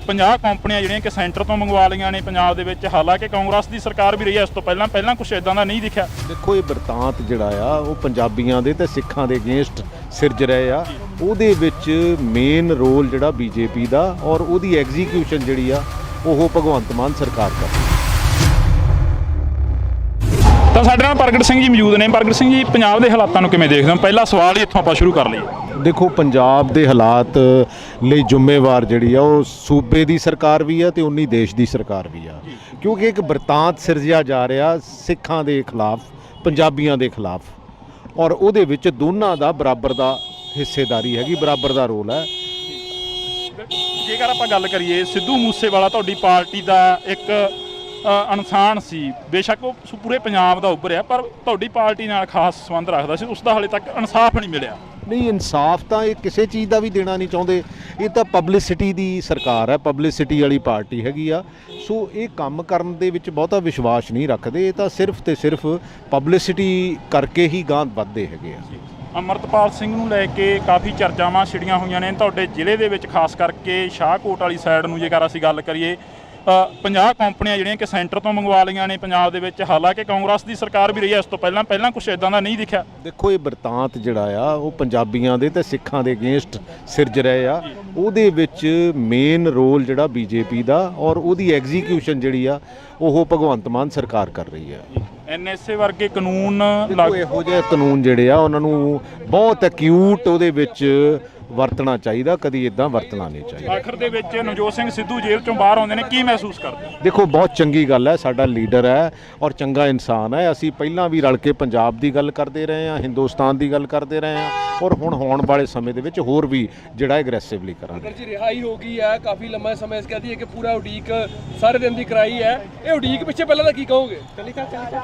50 ਕੰਪਨੀਆਂ ਜਿਹੜੀਆਂ ਕਿ ਸੈਂਟਰ ਤੋਂ ਮੰਗਵਾ ਲਈਆਂ ਨੇ ਪੰਜਾਬ ਦੇ ਵਿੱਚ। ਹਾਲਾਂਕਿ ਕਾਂਗਰਸ ਦੀ ਸਰਕਾਰ ਵੀ ਰਹੀ ਹੈ ਇਸ ਤੋਂ ਪਹਿਲਾਂ ਕੁਝ ਇਦਾਂ ਦਾ ਨਹੀਂ ਦਿਖਿਆ। ਦੇਖੋ, ਇਹ ਬਿਰਤਾਂਤ ਜਿਹੜਾ ਆ ਉਹ ਪੰਜਾਬੀਆਂ ਦੇ ਤੇ ਸਿੱਖਾਂ ਦੇ ਅਗੇਂਸਟ ਸਿਰਜ ਰਹੇ ਆ। ਉਹਦੇ ਵਿੱਚ ਮੇਨ ਰੋਲ ਜਿਹੜਾ ਬੀਜੇਪੀ ਦਾ ਔਰ ਉਹਦੀ ਐਗਜ਼ੀਕਿਊਸ਼ਨ ਜਿਹੜੀ ਆ ਉਹ ਭਗਵੰਤ ਮਾਨ ਸਰਕਾਰ ਕਰਦੀ। ਤਾਂ ਸਾਡੇ ਨਾਲ ਪ੍ਰਗਟ ਸਿੰਘ ਜੀ ਮੌਜੂਦ ਨੇ। ਪ੍ਰਗਟ ਸਿੰਘ ਜੀ, ਪੰਜਾਬ ਦੇ ਹਾਲਾਤਾਂ ਨੂੰ ਕਿਵੇਂ ਦੇਖਦੇ ਹੋ? ਪਹਿਲਾ ਸਵਾਲ ਹੀ ਇੱਥੋਂ ਆਪਾਂ ਸ਼ੁਰੂ ਕਰ ਲਈਏ। ਦੇਖੋ, ਪੰਜਾਬ ਦੇ ਹਾਲਾਤ ਲਈ ਜ਼ਿੰਮੇਵਾਰ ਜਿਹੜੀ ਆ ਉਹ ਸੂਬੇ ਦੀ ਸਰਕਾਰ ਵੀ ਆ ਤੇ ਉਨੀ ਦੇਸ਼ ਦੀ ਸਰਕਾਰ ਵੀ ਆ। ਕਿਉਂਕਿ ਇੱਕ ਬਿਰਤਾਂਤ ਸਿਰਜਿਆ ਜਾ ਰਿਹਾ ਸਿੱਖਾਂ ਦੇ ਖਿਲਾਫ, ਪੰਜਾਬੀਆਂ ਦੇ ਖਿਲਾਫ, ਔਰ ਉਹਦੇ ਵਿੱਚ ਦੋਨਾਂ ਦਾ ਬਰਾਬਰ ਦਾ ਹਿੱਸੇਦਾਰੀ ਹੈਗੀ, ਬਰਾਬਰ ਦਾ ਰੋਲ ਹੈ। ਜੇਕਰ ਆਪਾਂ ਗੱਲ ਕਰੀਏ, ਸਿੱਧੂ ਮੂਸੇਵਾਲਾ ਤੁਹਾਡੀ ਪਾਰਟੀ ਦਾ ਇੱਕ ਇਨਸਾਨ ਸੀ। ਬੇਸ਼ੱਕ ਉਹ ਪੂਰੇ ਪੰਜਾਬ ਦਾ ਉੱਭਰਿਆ, ਪਰ ਤੁਹਾਡੀ ਪਾਰਟੀ ਨਾਲ ਖਾਸ ਸੰਬੰਧ ਰੱਖਦਾ ਸੀ। ਉਸ ਦਾ ਹਾਲੇ ਤੱਕ ਇਨਸਾਫ ਨਹੀਂ ਮਿਲਿਆ। ਨਹੀਂ, ਇਨਸਾਫ ਤਾਂ ਇਹ ਕਿਸੇ ਚੀਜ਼ ਦਾ ਵੀ ਦੇਣਾ ਨਹੀਂ ਚਾਹੁੰਦੇ। ਇਹ ਤਾਂ ਪਬਲਿਸਿਟੀ ਦੀ ਸਰਕਾਰ ਹੈ, ਪਬਲਿਸਿਟੀ ਵਾਲੀ ਪਾਰਟੀ ਹੈਗੀ ਆ। ਸੋ ਇਹ ਕੰਮ ਕਰਨ ਦੇ ਵਿੱਚ ਬਹੁਤਾ ਵਿਸ਼ਵਾਸ ਨਹੀਂ ਰੱਖਦੇ। ਇਹ ਤਾਂ ਸਿਰਫ ਤੇ ਸਿਰਫ ਪਬਲਿਸਿਟੀ ਕਰਕੇ ਹੀ ਗਾਂਹ ਵੱਧਦੇ ਹੈਗੇ ਆ। ਅੰਮ੍ਰਿਤਪਾਲ ਸਿੰਘ ਨੂੰ ਲੈ ਕੇ ਕਾਫੀ ਚਰਚਾਵਾਂ ਛਿੜੀਆਂ ਹੋਈਆਂ ਨੇ ਤੁਹਾਡੇ ਜ਼ਿਲ੍ਹੇ ਦੇ ਵਿੱਚ, ਖਾਸ ਕਰਕੇ ਸ਼ਾਹਕੋਟ ਵਾਲੀ ਸਾਈਡ ਨੂੰ। ਜੇਕਰ ਅਸੀਂ ਗੱਲ ਕਰੀਏ, 50 ਕੰਪਨੀਆਂ ਜਿਹੜੀਆਂ ਕਿ ਸੈਂਟਰ ਤੋਂ ਮੰਗਵਾ ਲਈਆਂ ਨੇ ਪੰਜਾਬ ਦੇ ਵਿੱਚ। ਹਾਲਾਂਕਿ ਕਾਂਗਰਸ ਦੀ ਸਰਕਾਰ ਵੀ ਰਹੀ ਹੈ ਇਸ ਤੋਂ ਪਹਿਲਾਂ ਕੁਝ ਇਦਾਂ ਦਾ ਨਹੀਂ ਦਿਖਿਆ। ਦੇਖੋ ਇਹ ਬਰਤਾਂਤ ਜਿਹੜਾ ਆ ਉਹ ਪੰਜਾਬੀਆਂ ਦੇ ਤੇ ਸਿੱਖਾਂ ਦੇ ਅਗੇਂਸਟ ਸਿਰਜ ਰਹੇ ਆ। ਉਹਦੇ ਵਿੱਚ ਮੇਨ ਰੋਲ ਜਿਹੜਾ ਬੀਜੇਪੀ ਦਾ ਔਰ ਉਹਦੀ ਐਗਜ਼ੀਕਿਊਸ਼ਨ ਜਿਹੜੀ ਆ ਉਹ ਭਗਵੰਤ ਮਾਨ ਸਰਕਾਰ ਕਰ ਰਹੀ ਹੈ। ਐਨਐਸਏ ਵਰਗੇ ਕਾਨੂੰਨ ਦੇਖੋ ਇਹੋ ਜਿਹੇ ਕਾਨੂੰਨ ਜਿਹੜੇ ਆ ਉਹਨਾਂ ਨੂੰ ਬਹੁਤ ਐਕਿਊਟ ਉਹਦੇ ਵਿੱਚ ਵਰਤਣਾ ਚਾਹੀਦਾ, ਕਦੀ ਇਦਾਂ ਵਰਤਣਾ ਨਹੀਂ ਚਾਹੀਦਾ। ਆਖਰ ਦੇ ਵਿੱਚ ਨਵਜੋਤ ਸਿੰਘ ਸਿੱਧੂ ਜੇਲ੍ਹ ਚੋਂ ਬਾਹਰ ਆਉਂਦੇ ਨੇ, ਕੀ ਮਹਿਸੂਸ ਕਰਦੇ? ਦੇਖੋ ਬਹੁਤ ਚੰਗੀ ਗੱਲ ਹੈ, ਸਾਡਾ ਲੀਡਰ ਹੈ ਔਰ ਚੰਗਾ ਇਨਸਾਨ ਹੈ। ਅਸੀਂ ਪਹਿਲਾਂ ਵੀ ਰਲ ਕੇ ਪੰਜਾਬ ਦੀ ਗੱਲ ਕਰਦੇ ਰਹੇ ਹਾਂ, ਹਿੰਦੁਸਤਾਨ ਦੀ ਗੱਲ ਕਰਦੇ ਰਹੇ ਹਾਂ ਔਰ ਹੁਣ ਹੋਣ ਵਾਲੇ ਸਮੇਂ ਦੇ ਵਿੱਚ ਹੋਰ ਵੀ ਜਿਹੜਾ ਐਗਰੈਸਿਵਲੀ ਕਰਾਂਗੇ। ਅਗਰ ਜੀ ਰਿਹਾਈ ਹੋ ਗਈ ਹੈ, ਕਾਫੀ ਲੰਮਾ ਸਮਾਂ ਇਸ ਕਹਦੀ ਹੈ ਕਿ ਪੂਰਾ ਉਡੀਕ ਸਾਰੇ ਦਿਨ ਦੀ ਕਰਾਈ ਹੈ, ਇਹ ਉਡੀਕ ਪਿੱਛੇ ਪਹਿਲਾਂ ਤਾਂ ਕੀ ਕਹੋਗੇ?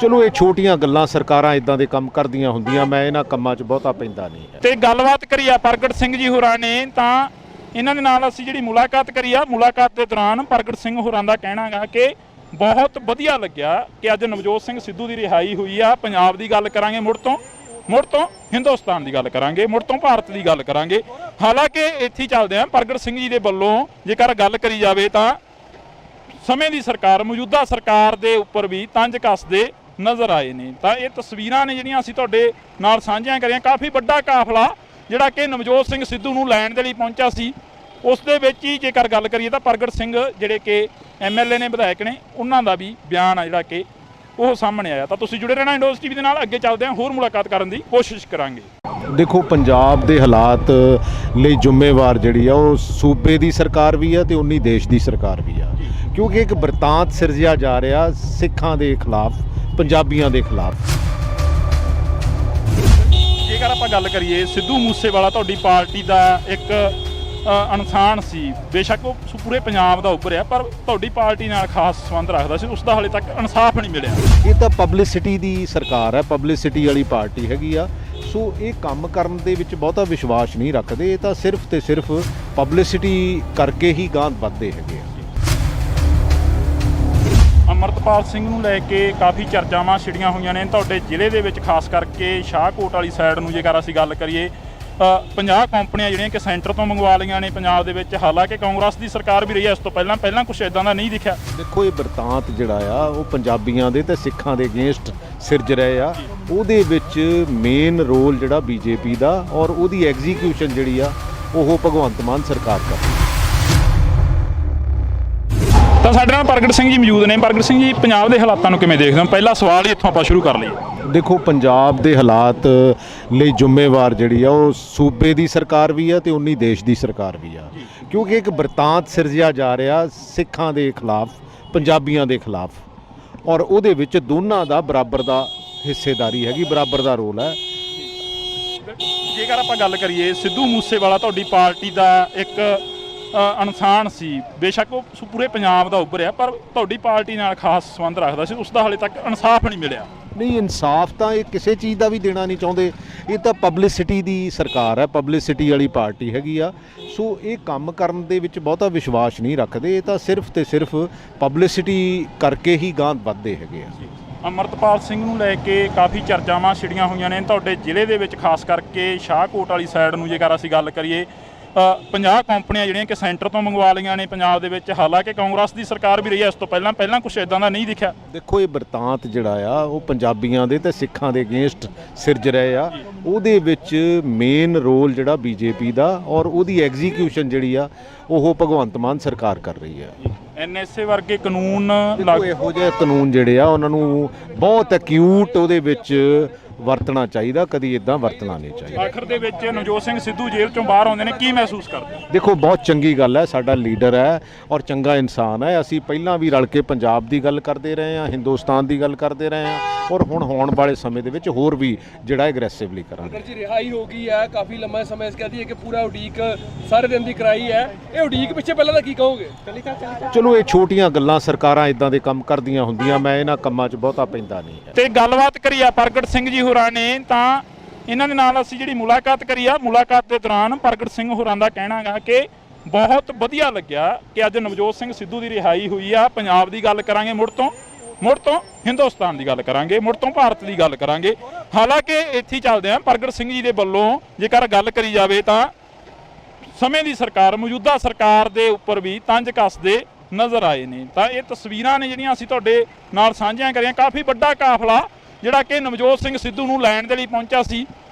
ਚਲੋ ਇਹ ਛੋਟੀਆਂ ਗੱਲਾਂ, ਸਰਕਾਰਾਂ ਇਦਾਂ ਦੇ ਕੰਮ ਕਰਦੀਆਂ ਹੁੰਦੀਆਂ, ਮੈਂ ਇਹਨਾਂ ਕੰਮਾਂ 'ਚ ਬਹੁਤਾ ਪੈਂਦਾ ਨਹੀਂ ਹੈ। ਤੇ ਗੱਲਬਾਤ ਕਰੀ ਆ ਪ੍ਰਗਟ ਸਿੰਘ ਜੀ ਹੋਰਾਂ ਨੇ, ਤਾਂ ਇਹਨਾਂ ਦੇ ਨਾਲ ਅਸੀਂ ਜਿਹੜੀ ਮੁਲਾਕਾਤ ਕਰੀ ਆ, ਮੁਲਾਕਾਤ ਦੇ ਦੌਰਾਨ ਪ੍ਰਗਟ ਸਿੰਘ ਹੋਰਾਂ ਦਾ ਕਹਿਣਾ ਗਾ ਕਿ ਬਹੁਤ ਵਧੀਆ ਲੱਗਿਆ ਕਿ ਅੱਜ ਨਵਜੋਤ ਸਿੰਘ ਸਿੱਧੂ ਦੀ ਰਿਹਾਈ ਹੋਈ ਆ। ਪੰਜਾਬ ਦੀ ਗੱਲ ਕਰਾਂਗੇ ਮੁੜ ਤੋਂ ਹਿੰਦੁਸਤਾਨ ਦੀ ਗੱਲ ਕਰਾਂਗੇ, ਮੁੜ ਤੋਂ ਭਾਰਤ ਦੀ ਗੱਲ ਕਰਾਂਗੇ। ਹਾਲਾਂਕਿ ਇੱਥੇ ਹੀ ਚੱਲਦੇ ਆ, ਪ੍ਰਗਟ ਸਿੰਘ ਜੀ ਦੇ ਵੱਲੋਂ ਜੇਕਰ ਗੱਲ ਕਰੀ ਜਾਵੇ ਤਾਂ ਸਮੇਂ ਦੀ ਸਰਕਾਰ, ਮੌਜੂਦਾ ਸਰਕਾਰ ਦੇ ਉੱਪਰ ਵੀ ਤੰਜ ਕੱਸਦੇ ਨਜ਼ਰ ਆਏ ਨੇ। ਤਾਂ ਇਹ ਤਸਵੀਰਾਂ ਨੇ ਜਿਹੜੀਆਂ ਅਸੀਂ ਤੁਹਾਡੇ ਨਾਲ ਸਾਂਝੀਆਂ ਕਰੀਆਂ। ਕਾਫੀ ਵੱਡਾ ਕਾਫਲਾ ਜਿਹੜਾ ਕਿ ਨਵਜੋਤ ਸਿੰਘ ਸਿੱਧੂ ਨੂੰ ਲੈਣ ਦੇ ਲਈ ਪਹੁੰਚਿਆ ਸੀ, ਉਸ ਦੇ ਵਿੱਚ ਹੀ ਜੇਕਰ ਗੱਲ ਕਰੀਏ ਤਾਂ ਪ੍ਰਗਟ ਸਿੰਘ ਜਿਹੜੇ ਕਿ ਐਮਐਲਏ ਨੇ, ਵਿਧਾਇਕ ਨੇ, ਉਹਨਾਂ ਦਾ ਵੀ ਬਿਆਨ ਆ ਜਿਹੜਾ ਕਿ ਉਹ ਸਾਹਮਣੇ ਆਇਆ। ਤਾਂ ਤੁਸੀਂ ਜੁੜੇ ਰਹਿਣਾ ਇੰਡੋਜ਼ ਟੀਵੀ ਦੇ ਨਾਲ, ਅੱਗੇ ਚੱਲਦੇ ਹਾਂ, ਹੋਰ ਮੁਲਾਕਾਤ ਕਰਨ ਦੀ ਕੋਸ਼ਿਸ਼ ਕਰਾਂਗੇ। ਦੇਖੋ ਪੰਜਾਬ ਦੇ ਹਾਲਾਤ ਲਈ ਜ਼ਿੰਮੇਵਾਰ ਜਿਹੜੀ ਆ ਉਹ ਸੂਬੇ ਦੀ ਸਰਕਾਰ ਵੀ ਆ ਤੇ ਉਨੀ ਦੇਸ਼ ਦੀ ਸਰਕਾਰ ਵੀ ਆ, ਕਿਉਂਕਿ ਇੱਕ ਬਰਤਾਂਤ ਸਿਰਜਿਆ ਜਾ ਰਿਹਾ ਸਿੱਖਾਂ ਦੇ ਖਿਲਾਫ, ਪੰਜਾਬੀਆਂ ਦੇ ਖਿਲਾਫ। ਜੇਕਰ ਆਪਾਂ ਗੱਲ ਕਰੀਏ, ਸਿੱਧੂ ਮੂਸੇਵਾਲਾ ਤੁਹਾਡੀ ਪਾਰਟੀ ਦਾ ਇੱਕ ਇਨਸਾਨ ਸੀ, ਬੇਸ਼ੱਕ ਉਹ ਪੂਰੇ ਪੰਜਾਬ ਦਾ ਉੱਭਰਿਆ, ਪਰ ਤੁਹਾਡੀ ਪਾਰਟੀ ਨਾਲ ਖਾਸ ਸੰਬੰਧ ਰੱਖਦਾ ਸੀ, ਉਸ ਦਾ ਹਾਲੇ ਤੱਕ ਇਨਸਾਫ ਨਹੀਂ ਮਿਲਿਆ। ਇਹ ਤਾਂ ਪਬਲਿਸਿਟੀ ਦੀ ਸਰਕਾਰ ਹੈ, ਪਬਲਿਸਿਟੀ ਵਾਲੀ ਪਾਰਟੀ ਹੈਗੀ ਆ। ਸੋ ਇਹ ਕੰਮ ਕਰਨ ਦੇ ਵਿੱਚ ਬਹੁਤਾ ਵਿਸ਼ਵਾਸ ਨਹੀਂ ਰੱਖਦੇ, ਇਹ ਤਾਂ ਸਿਰਫ ਤੇ ਸਿਰਫ ਪਬਲਿਸਿਟੀ ਕਰਕੇ ਹੀ ਗਾਂਹ ਵੱਧਦੇ ਹੈਗੇ ਆ। ਅਮਰਤਪਾਲ ਸਿੰਘ ਨੂੰ ਲੈ ਕੇ ਕਾਫੀ ਚਰਚਾਵਾਂ ਛਿੜੀਆਂ ਹੋਈਆਂ ਨੇ ਤੁਹਾਡੇ ਜ਼ਿਲ੍ਹੇ ਦੇ ਵਿੱਚ, ਖਾਸ ਕਰਕੇ ਸ਼ਾਹਕੋਟ ਵਾਲੀ ਸਾਈਡ ਨੂੰ ਜੇਕਰ ਅਸੀਂ ਗੱਲ ਕਰੀਏ। 50 ਕੰਪਨੀਆਂ ਜਿਹੜੀਆਂ ਕਿ ਸੈਂਟਰ ਤੋਂ ਮੰਗਵਾ ਲਈਆਂ ਨੇ ਪੰਜਾਬ ਦੇ ਵਿੱਚ। ਹਾਲਾਂਕਿ ਕਾਂਗਰਸ ਦੀ ਸਰਕਾਰ ਵੀ ਰਹੀ ਹੈ ਇਸ ਤੋਂ ਪਹਿਲਾਂ ਕੁਝ ਇਦਾਂ ਦਾ ਨਹੀਂ ਦਿਖਿਆ। ਦੇਖੋ ਇਹ ਬਰਤਾਂਤ ਜਿਹੜਾ ਆ ਉਹ ਪੰਜਾਬੀਆਂ ਦੇ ਤੇ ਸਿੱਖਾਂ ਦੇ ਅਗੇਂਸਟ ਸਿਰਜ ਰਹੇ ਆ। ਉਹਦੇ ਵਿੱਚ ਮੇਨ ਰੋਲ ਜਿਹੜਾ ਬੀਜੇਪੀ ਦਾ ਔਰ ਉਹਦੀ ਐਗਜ਼ੀਕਿਊਸ਼ਨ ਜਿਹੜੀ ਆ ਉਹ ਭਗਵੰਤ ਮਾਨ ਸਰਕਾਰ ਕਰ ਰਹੀ ਹੈ। ਤਾਂ ਸਾਡੇ ਨਾਲ ਪ੍ਰਗਟ ਸਿੰਘ ਜੀ ਮੌਜੂਦ ਨੇ। ਪ੍ਰਗਟ ਸਿੰਘ ਜੀ, ਪੰਜਾਬ ਦੇ ਹਾਲਾਤਾਂ ਨੂੰ ਕਿਵੇਂ ਦੇਖਦੇ ਹੋ? ਪਹਿਲਾ ਸਵਾਲ ਹੀ ਇੱਥੋਂ ਆਪਾਂ ਸ਼ੁਰੂ ਕਰ ਲਈਏ। ਦੇਖੋ ਪੰਜਾਬ ਦੇ ਹਾਲਾਤ ਲਈ ਜ਼ਿੰਮੇਵਾਰ ਜਿਹੜੀ ਆ ਉਹ ਸੂਬੇ ਦੀ ਸਰਕਾਰ ਵੀ ਆ ਤੇ ਉਨੀ ਦੇਸ਼ ਦੀ ਸਰਕਾਰ ਵੀ ਆ, ਕਿਉਂਕਿ ਇੱਕ ਬਰਤਾਂਤ ਸਿਰਜਿਆ ਜਾ ਰਿਹਾ ਸਿੱਖਾਂ ਦੇ ਖਿਲਾਫ, ਪੰਜਾਬੀਆਂ ਦੇ ਖਿਲਾਫ, ਔਰ ਉਹਦੇ ਵਿੱਚ ਦੋਨਾਂ ਦਾ ਬਰਾਬਰ ਦਾ ਹਿੱਸੇਦਾਰੀ ਹੈਗੀ, ਬਰਾਬਰ ਦਾ ਰੋਲ ਹੈ। ਜੇਕਰ ਆਪਾਂ ਗੱਲ ਕਰੀਏ, ਸਿੱਧੂ ਮੂਸੇਵਾਲਾ ਤੁਹਾਡੀ ਪਾਰਟੀ ਦਾ ਇੱਕ ਇਨਸਾਨ ਸੀ, ਬੇਸ਼ੱਕ ਉਹ ਪੂਰੇ ਪੰਜਾਬ ਦਾ ਉੱਭਰਿਆ, ਪਰ ਤੁਹਾਡੀ ਪਾਰਟੀ ਨਾਲ ਖਾਸ ਸੰਬੰਧ ਰੱਖਦਾ ਸੀ, ਉਸ ਦਾ ਹਾਲੇ ਤੱਕ ਇਨਸਾਫ ਨਹੀਂ ਮਿਲਿਆ। ਨਹੀਂ, ਇਨਸਾਫ ਤਾਂ ਇਹ ਕਿਸੇ ਚੀਜ਼ ਦਾ ਵੀ ਦੇਣਾ ਨਹੀਂ ਚਾਹੁੰਦੇ, ਇਹ ਤਾਂ ਪਬਲਿਸਿਟੀ ਦੀ ਸਰਕਾਰ ਹੈ, ਪਬਲਿਸਿਟੀ ਵਾਲੀ ਪਾਰਟੀ ਹੈਗੀ ਆ। ਸੋ ਇਹ ਕੰਮ ਕਰਨ ਦੇ ਵਿੱਚ ਬਹੁਤਾ ਵਿਸ਼ਵਾਸ ਨਹੀਂ ਰੱਖਦੇ, ਇਹ ਤਾਂ ਸਿਰਫ ਤੇ ਸਿਰਫ ਪਬਲਿਸਿਟੀ ਕਰਕੇ ਹੀ ਗਾਂਹ ਵੱਧਦੇ ਹੈਗੇ ਆ। ਅਮਰਤਪਾਲ ਸਿੰਘ ਨੂੰ ਲੈ ਕੇ ਕਾਫੀ ਚਰਚਾਵਾਂ ਛਿੜੀਆਂ ਹੋਈਆਂ ਨੇ ਤੁਹਾਡੇ ਜ਼ਿਲ੍ਹੇ ਦੇ ਵਿੱਚ, ਖਾਸ ਕਰਕੇ ਸ਼ਾਹਕੋਟ ਵਾਲੀ ਸਾਈਡ ਨੂੰ ਜੇਕਰ ਅਸੀਂ ਗੱਲ ਕਰੀਏ। 50 ਕੰਪਨੀਆਂ ਜਿਹੜੀਆਂ ਕਿ ਸੈਂਟਰ ਤੋਂ ਮੰਗਵਾ ਲਈਆਂ ਨੇ ਪੰਜਾਬ ਦੇ ਵਿੱਚ। ਹਾਲਾਂਕਿ ਕਾਂਗਰਸ ਦੀ ਸਰਕਾਰ ਵੀ ਰਹੀ ਹੈ ਇਸ ਤੋਂ ਪਹਿਲਾਂ ਕੁਝ ਇਦਾਂ ਦਾ ਨਹੀਂ ਦਿਖਿਆ। ਦੇਖੋ ਇਹ ਬਰਤਾਂਤ ਜਿਹੜਾ ਆ ਉਹ ਪੰਜਾਬੀਆਂ ਦੇ ਤੇ ਸਿੱਖਾਂ ਦੇ ਅਗੇਂਸਟ ਸਿਰਜ ਰਹੇ ਆ। ਉਹਦੇ ਵਿੱਚ ਮੇਨ ਰੋਲ ਜਿਹੜਾ ਬੀਜੇਪੀ ਦਾ ਔਰ ਉਹਦੀ ਐਗਜ਼ੀਕਿਊਸ਼ਨ ਜਿਹੜੀ ਆ ਉਹ ਭਗਵੰਤ ਮਾਨ ਸਰਕਾਰ ਕਰ ਰਹੀ ਹੈ। ਐਨਐਸਏ ਵਰਗੇ ਕਾਨੂੰਨ ਇਹੋ ਜਿਹੇ ਕਾਨੂੰਨ ਜਿਹੜੇ ਆ ਉਹਨਾਂ ਨੂੰ ਬਹੁਤ ਐਕਿਊਟ ਉਹਦੇ ਵਿੱਚ ਵਰਤਣਾ ਚਾਹੀਦਾ, ਕਦੀ ਇਦਾਂ ਵਰਤਣਾ ਨਹੀਂ ਚਾਹੀਦਾ। ਆਖਰ ਦੇ ਵਿੱਚ ਨਵਜੋਤ ਸਿੰਘ ਸਿੱਧੂ ਜੇਲ੍ਹ ਚੋਂ ਬਾਹਰ ਆਉਂਦੇ ਨੇ, ਕੀ ਮਹਿਸੂਸ ਕਰਦੇ? ਦੇਖੋ ਬਹੁਤ ਚੰਗੀ ਗੱਲ ਹੈ, ਸਾਡਾ ਲੀਡਰ ਹੈ ਔਰ ਚੰਗਾ ਇਨਸਾਨ ਹੈ। ਅਸੀਂ ਪਹਿਲਾਂ ਵੀ ਰਲ ਕੇ ਪੰਜਾਬ ਦੀ ਗੱਲ ਕਰਦੇ ਰਹੇ ਹਾਂ, ਹਿੰਦੁਸਤਾਨ ਦੀ ਗੱਲ ਕਰਦੇ ਰਹੇ ਹਾਂ ਔਰ ਹੁਣ ਹੋਣ ਵਾਲੇ ਸਮੇਂ ਦੇ ਵਿੱਚ ਹੋਰ ਵੀ ਜਿਹੜਾ ਐਗਰੈਸਿਵਲੀ ਕਰਾਂਗੇ। ਅਗਰ ਜੀ ਰਿਹਾਈ ਹੋ ਗਈ ਹੈ, ਕਾਫੀ ਲੰਮਾ ਸਮਾਂ ਇਸ ਕਹਦੀ ਹੈ ਕਿ ਪੂਰਾ ਉਡੀਕ ਸਾਰੇ ਦਿਨ ਦੀ ਕਰਾਈ ਹੈ, ਇਹ ਉਡੀਕ ਪਿੱਛੇ ਪਹਿਲਾਂ ਤਾਂ ਕੀ ਕਹੋਗੇ? ਚਲੋ ਇਹ ਛੋਟੀਆਂ ਗੱਲਾਂ, ਸਰਕਾਰਾਂ ਇਦਾਂ ਦੇ ਕੰਮ ਕਰਦੀਆਂ ਹੁੰਦੀਆਂ, ਮੈਂ ਇਹਨਾਂ ਕੰਮਾਂ 'ਚ ਬਹੁਤਾ ਪੈਂਦਾ ਨਹੀਂ ਹੈ। ਤੇ ਗੱਲਬਾਤ ਕਰੀ ਆ ਪ੍ਰਗਟ ਸਿੰਘ ਜੀ ਹੋਰਾਂ ਨੇ, ਤਾਂ ਇਹਨਾਂ ਦੇ ਨਾਲ ਅਸੀਂ ਜਿਹੜੀ ਮੁਲਾਕਾਤ ਕਰੀ ਆ, ਮੁਲਾਕਾਤ ਦੇ ਦੌਰਾਨ ਪ੍ਰਗਟ ਸਿੰਘ ਹੋਰਾਂ ਦਾ ਕਹਿਣਾ ਗਾ ਕਿ ਬਹੁਤ ਵਧੀਆ ਲੱਗਿਆ ਕਿ ਅੱਜ ਨਵਜੋਤ ਸਿੰਘ ਸਿੱਧੂ ਦੀ ਰਿਹਾਈ ਹੋਈ ਆ। ਪੰਜਾਬ ਦੀ ਗੱਲ ਕਰਾਂਗੇ, ਮੁੜ ਤੋਂ ਹਿੰਦੁਸਤਾਨ ਦੀ ਗੱਲ ਕਰਾਂਗੇ, ਮੁੜ ਤੋਂ ਭਾਰਤ ਦੀ ਗੱਲ ਕਰਾਂਗੇ। ਹਾਲਾਂਕਿ ਇੱਥੇ ਹੀ ਚੱਲਦੇ ਆ, ਪ੍ਰਗਟ ਸਿੰਘ ਜੀ ਦੇ ਵੱਲੋਂ ਜੇਕਰ ਗੱਲ ਕਰੀ ਜਾਵੇ ਤਾਂ ਸਮੇਂ ਦੀ ਸਰਕਾਰ, ਮੌਜੂਦਾ ਸਰਕਾਰ ਦੇ ਉੱਪਰ ਵੀ ਤੰਜ ਕੱਸਦੇ ਨਜ਼ਰ ਆਏ ਨੇ। ਤਾਂ ਇਹ ਤਸਵੀਰਾਂ ਨੇ ਜਿਹੜੀਆਂ ਅਸੀਂ ਤੁਹਾਡੇ ਨਾਲ ਸਾਂਝੀਆਂ ਕਰੀਆਂ। ਕਾਫੀ ਵੱਡਾ ਕਾਫਲਾ ਜਿਹੜਾ ਕਿ ਨਵਜੋਤ ਸਿੰਘ ਸਿੱਧੂ ਨੂੰ ਲੈਣ ਦੇ ਲਈ ਪਹੁੰਚਿਆ ਸੀ,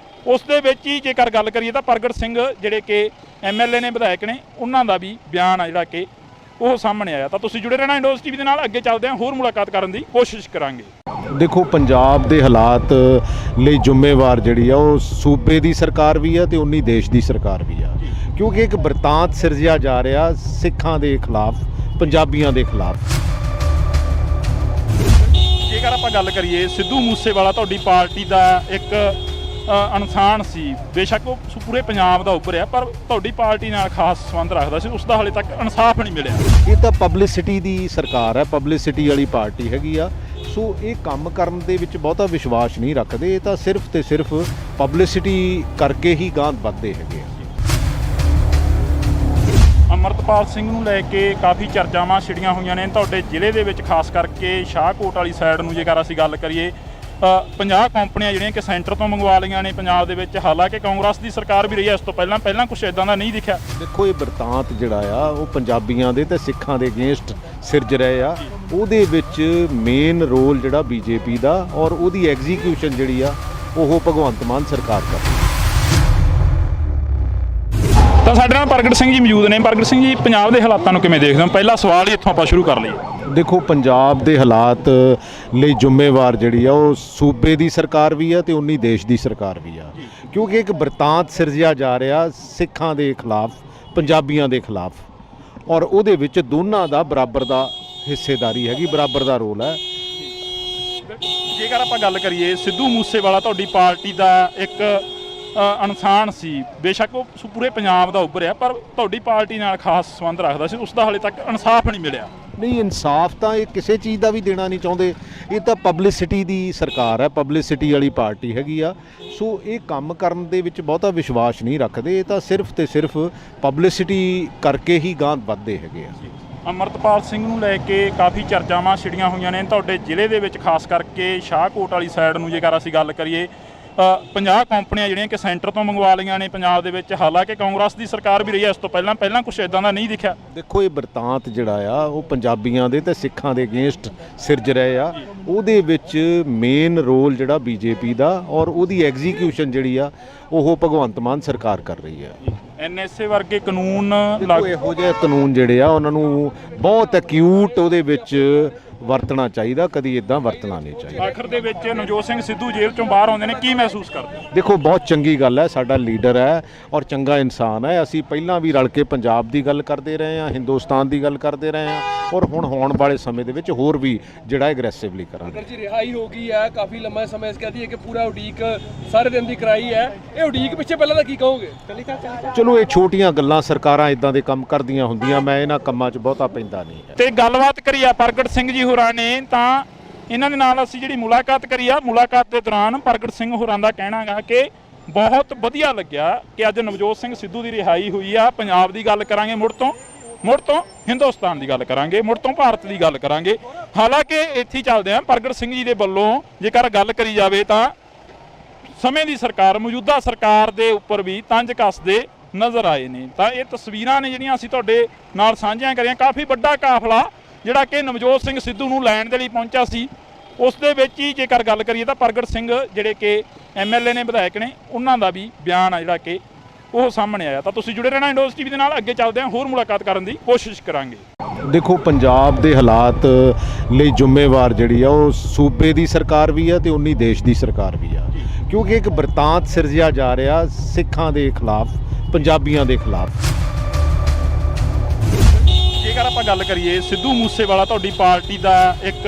ਉਸ ਦੇ ਵਿੱਚ ਹੀ ਜੇਕਰ ਗੱਲ ਕਰੀਏ ਤਾਂ ਪ੍ਰਗਟ ਸਿੰਘ ਜਿਹੜੇ ਕਿ MLA ਨੇ, ਵਿਧਾਇਕ ਨੇ, ਉਹਨਾਂ ਦਾ ਵੀ ਬਿਆਨ ਆ ਜਿਹੜਾ ਕਿ ਉਹ ਸਾਹਮਣੇ ਆਇਆ। ਤਾਂ ਤੁਸੀਂ ਜੁੜੇ ਰਹਿਣਾ ਇੰਡੋਜ਼ TV ਦੇ ਨਾਲ। ਅੱਗੇ ਚੱਲਦੇ ਹਾਂ, ਹੋਰ ਮੁਲਾਕਾਤ ਕਰਨ ਦੀ ਕੋਸ਼ਿਸ਼ ਕਰਾਂਗੇ। ਦੇਖੋ, ਪੰਜਾਬ ਦੇ ਹਾਲਾਤ ਲਈ ਜ਼ਿੰਮੇਵਾਰ ਜਿਹੜੀ ਆ ਉਹ ਸੂਬੇ ਦੀ ਸਰਕਾਰ ਵੀ ਆ ਤੇ ਉਨੀ ਦੇਸ਼ ਦੀ ਸਰਕਾਰ ਵੀ ਆ, ਕਿਉਂਕਿ ਇੱਕ ਬਰਤਾਂਤ ਸਿਰਜਿਆ ਜਾ ਰਿਹਾ ਸਿੱਖਾਂ ਦੇ ਖਿਲਾਫ, ਪੰਜਾਬੀਆਂ ਦੇ ਖਿਲਾਫ। ਜੇਕਰ ਆਪਾਂ ਗੱਲ ਕਰੀਏ, ਸਿੱਧੂ ਮੂਸੇਵਾਲਾ ਤੁਹਾਡੀ ਪਾਰਟੀ ਦਾ ਇੱਕ ਇਨਸਾਨ ਸੀ, ਬੇਸ਼ੱਕ ਉਹ ਪੂਰੇ ਪੰਜਾਬ ਦਾ ਉੱਭਰਿਆ, ਪਰ ਤੁਹਾਡੀ ਪਾਰਟੀ ਨਾਲ ਖਾਸ ਸੰਬੰਧ ਰੱਖਦਾ ਸੀ, ਉਸ ਦਾ ਹਾਲੇ ਤੱਕ ਇਨਸਾਫ ਨਹੀਂ ਮਿਲਿਆ। ਇਹ ਤਾਂ ਪਬਲਿਸਿਟੀ ਦੀ ਸਰਕਾਰ ਹੈ, ਪਬਲਿਸਿਟੀ ਵਾਲੀ ਪਾਰਟੀ ਹੈਗੀ ਆ। ਸੋ ਇਹ ਕੰਮ ਕਰਨ ਦੇ ਵਿੱਚ ਬਹੁਤਾ ਵਿਸ਼ਵਾਸ ਨਹੀਂ ਰੱਖਦੇ। ਇਹ ਤਾਂ ਸਿਰਫ ਤੇ ਸਿਰਫ ਪਬਲਿਸਿਟੀ ਕਰਕੇ ਹੀ ਗਾਂਹ ਵੱਧਦੇ ਹੈਗੇ ਆ। ਅਮਰਤਪਾਲ ਸਿੰਘ ਨੂੰ ਲੈ ਕੇ ਕਾਫੀ ਚਰਚਾਵਾਂ ਛਿੜੀਆਂ ਹੋਈਆਂ ਨੇ ਤੁਹਾਡੇ ਜ਼ਿਲ੍ਹੇ ਦੇ ਵਿੱਚ, ਖਾਸ ਕਰਕੇ ਸ਼ਾਹਕੋਟ ਵਾਲੀ ਸਾਈਡ ਨੂੰ ਜੇਕਰ ਅਸੀਂ ਗੱਲ ਕਰੀਏ। 50 ਕੰਪਨੀਆਂ ਜਿਹੜੀਆਂ ਕਿ ਸੈਂਟਰ ਤੋਂ ਮੰਗਵਾ ਲਈਆਂ ਨੇ ਪੰਜਾਬ ਦੇ ਵਿੱਚ, ਹਾਲਾਂਕਿ ਕਾਂਗਰਸ ਦੀ ਸਰਕਾਰ ਵੀ ਰਹੀ ਹੈ ਇਸ ਤੋਂ ਪਹਿਲਾਂ ਕੁਝ ਇਦਾਂ ਦਾ ਨਹੀਂ ਦਿਖਿਆ। ਦੇਖੋ, ਇਹ ਬਰਤਾਂਤ ਜਿਹੜਾ ਆ ਉਹ ਪੰਜਾਬੀਆਂ ਦੇ ਤੇ ਸਿੱਖਾਂ ਦੇ ਅਗੇਂਸਟ ਸਿਰਜ ਰਹੇ ਆ। ਉਹਦੇ ਵਿੱਚ ਮੇਨ ਰੋਲ ਜਿਹੜਾ BJP ਦਾ, ਔਰ ਉਹਦੀ ਐਗਜ਼ੀਕਿਊਸ਼ਨ ਜਿਹੜੀ ਆ ਉਹ ਭਗਵੰਤ ਮਾਨ ਸਰਕਾਰ ਕਰਦੀ। ਤਾਂ ਸਾਡੇ ਨਾਲ ਪ੍ਰਗਟ ਸਿੰਘ ਜੀ ਮੌਜੂਦ ਨੇ। ਪ੍ਰਗਟ ਸਿੰਘ ਜੀ, ਪੰਜਾਬ ਦੇ ਹਾਲਾਤਾਂ ਨੂੰ ਕਿਵੇਂ ਦੇਖਦੇ ਹੋ? ਪਹਿਲਾ ਸਵਾਲ ਹੀ ਇੱਥੋਂ ਆਪਾਂ ਸ਼ੁਰੂ ਕਰ ਲਈਏ। ਦੇਖੋ, ਪੰਜਾਬ ਦੇ ਹਾਲਾਤ ਲਈ ਜ਼ਿੰਮੇਵਾਰ ਜਿਹੜੀ ਆ ਉਹ ਸੂਬੇ ਦੀ ਸਰਕਾਰ ਵੀ ਆ ਤੇ ਉਨੀ ਦੇਸ਼ ਦੀ ਸਰਕਾਰ ਵੀ ਆ, ਕਿਉਂਕਿ ਇੱਕ ਬਰਤਾਂਤ ਸਿਰਜਿਆ ਜਾ ਰਿਹਾ ਸਿੱਖਾਂ ਦੇ ਖਿਲਾਫ, ਪੰਜਾਬੀਆਂ ਦੇ ਖਿਲਾਫ, ਔਰ ਉਹਦੇ ਵਿੱਚ ਦੋਨਾਂ ਦਾ ਬਰਾਬਰ ਦਾ ਹਿੱਸੇਦਾਰੀ ਹੈਗੀ, ਬਰਾਬਰ ਦਾ ਰੋਲ ਹੈ। ਜੇਕਰ ਆਪਾਂ ਗੱਲ ਕਰੀਏ, ਸਿੱਧੂ ਮੂਸੇਵਾਲਾ ਤੁਹਾਡੀ ਪਾਰਟੀ ਦਾ ਇੱਕ ਇਨਸਾਨ ਸੀ, ਬੇਸ਼ੱਕ ਉਹ ਪੂਰੇ ਪੰਜਾਬ ਦਾ ਉੱਭਰਿਆ, ਪਰ ਤੁਹਾਡੀ ਪਾਰਟੀ ਨਾਲ ਖਾਸ ਸੰਬੰਧ ਰੱਖਦਾ ਸੀ, ਉਸ ਦਾ ਹਾਲੇ ਤੱਕ ਇਨਸਾਫ ਨਹੀਂ ਮਿਲਿਆ। ਨਹੀਂ, ਇਨਸਾਫ ਤਾਂ ਇਹ ਕਿਸੇ ਚੀਜ਼ ਦਾ ਵੀ ਦੇਣਾ ਨਹੀਂ ਚਾਹੁੰਦੇ। ਇਹ ਤਾਂ ਪਬਲਿਸਿਟੀ ਦੀ ਸਰਕਾਰ ਹੈ, ਪਬਲਿਸਿਟੀ ਵਾਲੀ ਪਾਰਟੀ ਹੈਗੀ ਆ। ਸੋ ਇਹ ਕੰਮ ਕਰਨ ਦੇ ਵਿੱਚ ਬਹੁਤਾ ਵਿਸ਼ਵਾਸ ਨਹੀਂ ਰੱਖਦੇ। ਇਹ ਤਾਂ ਸਿਰਫ ਤੇ ਸਿਰਫ ਪਬਲਿਸਿਟੀ ਕਰਕੇ ਹੀ ਗਾਂਹ ਵੱਧਦੇ ਹੈਗੇ ਆ। ਅਮਰਤਪਾਲ ਸਿੰਘ ਨੂੰ ਲੈ ਕੇ ਕਾਫੀ ਚਰਚਾਵਾਂ ਛਿੜੀਆਂ ਹੋਈਆਂ ਨੇ ਤੁਹਾਡੇ ਜ਼ਿਲ੍ਹੇ ਦੇ ਵਿੱਚ, ਖਾਸ ਕਰਕੇ ਸ਼ਾਹਕੋਟ ਵਾਲੀ ਸਾਈਡ ਨੂੰ ਜੇਕਰ ਅਸੀਂ ਗੱਲ ਕਰੀਏ। 50 ਕੰਪਨੀਆਂ ਜਿਹੜੀਆਂ ਕਿ ਸੈਂਟਰ ਤੋਂ ਮੰਗਵਾ ਲਈਆਂ ਨੇ ਪੰਜਾਬ ਦੇ ਵਿੱਚ, ਹਾਲਾਂਕਿ ਕਾਂਗਰਸ ਦੀ ਸਰਕਾਰ ਵੀ ਰਹੀ ਹੈ ਇਸ ਤੋਂ ਪਹਿਲਾਂ ਕੁਝ ਇਦਾਂ ਦਾ ਨਹੀਂ ਦਿਖਿਆ। ਦੇਖੋ, ਇਹ ਬਰਤਾਂਤ ਜਿਹੜਾ ਆ ਉਹ ਪੰਜਾਬੀਆਂ ਦੇ ਤੇ ਸਿੱਖਾਂ ਦੇ ਅਗੇਂਸਟ ਸਿਰਜ ਰਹੇ ਆ। ਉਹਦੇ ਵਿੱਚ ਮੇਨ ਰੋਲ ਜਿਹੜਾ BJP ਦਾ, ਔਰ ਉਹਦੀ ਐਗਜ਼ੀਕਿਊਸ਼ਨ ਜਿਹੜੀ ਆ ਉਹ ਭਗਵੰਤ ਮਾਨ ਸਰਕਾਰ ਕਰ ਰਹੀ ਹੈ। NSA ਵਰਗੇ ਕਾਨੂੰਨ ਇਹੋ ਜਿਹੇ ਕਾਨੂੰਨ ਜਿਹੜੇ ਆ ਉਹਨਾਂ ਨੂੰ ਬਹੁਤ ਐਕਿਊਟ ਉਹਦੇ ਵਿੱਚ ਵਰਤਣਾ ਚਾਹੀਦਾ, ਕਦੀ ਇਦਾਂ ਵਰਤਣਾ ਨਹੀਂ ਚਾਹੀਦਾ। ਆਖਰ ਦੇ ਵਿੱਚ ਨਵਜੋਤ ਸਿੰਘ ਸਿੱਧੂ ਜੇਲ੍ਹ ਚੋਂ ਬਾਹਰ ਆਉਂਦੇ ਨੇ, ਕੀ ਮਹਿਸੂਸ ਕਰਦੇ? ਦੇਖੋ, ਬਹੁਤ ਚੰਗੀ ਗੱਲ ਹੈ, ਸਾਡਾ ਲੀਡਰ ਹੈ ਔਰ ਚੰਗਾ ਇਨਸਾਨ ਹੈ। ਅਸੀਂ ਪਹਿਲਾਂ ਵੀ ਰਲ ਕੇ ਪੰਜਾਬ ਦੀ ਗੱਲ ਕਰਦੇ ਰਹੇ ਹਾਂ, ਹਿੰਦੁਸਤਾਨ ਦੀ ਗੱਲ ਕਰਦੇ ਰਹੇ ਹਾਂ, ਔਰ ਹੁਣ ਹੋਣ ਵਾਲੇ ਸਮੇਂ ਦੇ ਵਿੱਚ ਹੋਰ ਵੀ ਜਿਹੜਾ ਐਗਰੈਸਿਵਲੀ ਕਰਾਂਗੇ। ਜੀ, ਰਿਹਾਈ ਹੋ ਗਈ ਹੈ, ਕਾਫੀ ਲੰਮਾ ਸਮੇਂ ਇਸ ਕਹਦੀ ਹੈ ਕਿ ਪੂਰਾ ਉਡੀਕ ਸਾਰੇ ਦਿਨ ਦੀ ਕਰਾਈ ਹੈ। ਇਹ ਉਡੀਕ ਪਿੱਛੇ ਪਹਿਲਾਂ ਦਾ ਕੀ ਕਹੋਗੇ? ਚਲੋ, ਇਹ ਛੋਟੀਆਂ ਗੱਲਾਂ, ਸਰਕਾਰਾਂ ਇਦਾਂ ਦੇ ਕੰਮ ਕਰਦੀਆਂ ਹੁੰਦੀਆਂ, ਮੈਂ ਇਹਨਾਂ ਕੰਮਾਂ 'ਚ ਬਹੁਤਾ ਪੈਂਦਾ ਨਹੀਂ ਹੈ। ਤੇ ਗੱਲਬਾਤ ਕਰੀ ਆ ਪ੍ਰਗਟ ਸਿੰਘ ਜੀ ਹੋਰਾਂ ਨੇ, ਤਾਂ ਇਹਨਾਂ ਦੇ ਨਾਲ ਅਸੀਂ ਜਿਹੜੀ ਮੁਲਾਕਾਤ ਕਰੀ ਆ, ਮੁਲਾਕਾਤ ਦੇ ਦੌਰਾਨ ਪ੍ਰਗਟ ਸਿੰਘ ਹੋਰਾਂ ਦਾ ਕਹਿਣਾ ਗਾ ਕਿ ਬਹੁਤ ਵਧੀਆ ਲੱਗਿਆ ਕਿ ਅੱਜ ਨਵਜੋਤ ਸਿੰਘ ਸਿੱਧੂ ਦੀ ਰਿਹਾਈ ਹੋਈ ਆ। ਪੰਜਾਬ ਦੀ ਗੱਲ ਕਰਾਂਗੇ, ਮੁੜ ਤੋਂ ਹਿੰਦੁਸਤਾਨ ਦੀ ਗੱਲ ਕਰਾਂਗੇ, ਮੁੜ ਤੋਂ ਭਾਰਤ ਦੀ ਗੱਲ ਕਰਾਂਗੇ। ਹਾਲਾਂਕਿ ਇੱਥੇ ਚੱਲਦੇ ਆ, ਪ੍ਰਗਟ ਸਿੰਘ ਜੀ ਦੇ ਵੱਲੋਂ ਜੇਕਰ ਗੱਲ ਕਰੀ ਜਾਵੇ ਤਾਂ ਸਮੇਂ ਦੀ ਸਰਕਾਰ, ਮੌਜੂਦਾ ਸਰਕਾਰ ਦੇ ਉੱਪਰ ਵੀ ਤੰਜ ਕੱਸਦੇ ਨਜ਼ਰ ਆਏ ਨੇ। ਤਾਂ ਇਹ ਤਸਵੀਰਾਂ ਨੇ ਜਿਹੜੀਆਂ ਅਸੀਂ ਤੁਹਾਡੇ ਨਾਲ ਸਾਂਝੀਆਂ ਕਰੀਆਂ। ਕਾਫੀ ਵੱਡਾ ਕਾਫਲਾ ਜਿਹੜਾ ਕਿ ਨਵਜੋਤ ਸਿੰਘ ਸਿੱਧੂ ਨੂੰ ਲੈਣ ਦੇ ਲਈ ਪਹੁੰਚਿਆ ਸੀ, ਉਸ ਦੇ ਵਿੱਚ ਹੀ ਜੇਕਰ ਗੱਲ ਕਰੀਏ ਤਾਂ ਪ੍ਰਗਟ ਸਿੰਘ ਜਿਹੜੇ ਕਿ MLA ਨੇ, ਵਿਧਾਇਕ ਨੇ, ਉਹਨਾਂ ਦਾ ਵੀ ਬਿਆਨ ਆ ਜਿਹੜਾ ਕਿ ਉਹ ਸਾਹਮਣੇ ਆਇਆ। ਤਾਂ ਤੁਸੀਂ ਜੁੜੇ ਰਹਿਣਾ ਇੰਡੋਜ਼ TV ਦੇ ਨਾਲ। ਅੱਗੇ ਚੱਲਦੇ ਹਾਂ, ਹੋਰ ਮੁਲਾਕਾਤ ਕਰਨ ਦੀ ਕੋਸ਼ਿਸ਼ ਕਰਾਂਗੇ। ਦੇਖੋ, ਪੰਜਾਬ ਦੇ ਹਾਲਾਤ ਲਈ ਜ਼ਿੰਮੇਵਾਰ ਜਿਹੜੀ ਆ ਉਹ ਸੂਬੇ ਦੀ ਸਰਕਾਰ ਵੀ ਆ ਤੇ ਉਨੀ ਦੇਸ਼ ਦੀ ਸਰਕਾਰ ਵੀ ਆ, ਕਿਉਂਕਿ ਇੱਕ ਬਰਤਾਂਤ ਸਿਰਜਿਆ ਜਾ ਰਿਹਾ ਸਿੱਖਾਂ ਦੇ ਖਿਲਾਫ, ਪੰਜਾਬੀਆਂ ਦੇ ਖਿਲਾਫ। ਜੇਕਰ ਆਪਾਂ ਗੱਲ ਕਰੀਏ, ਸਿੱਧੂ ਮੂਸੇਵਾਲਾ ਤੁਹਾਡੀ ਪਾਰਟੀ ਦਾ ਇੱਕ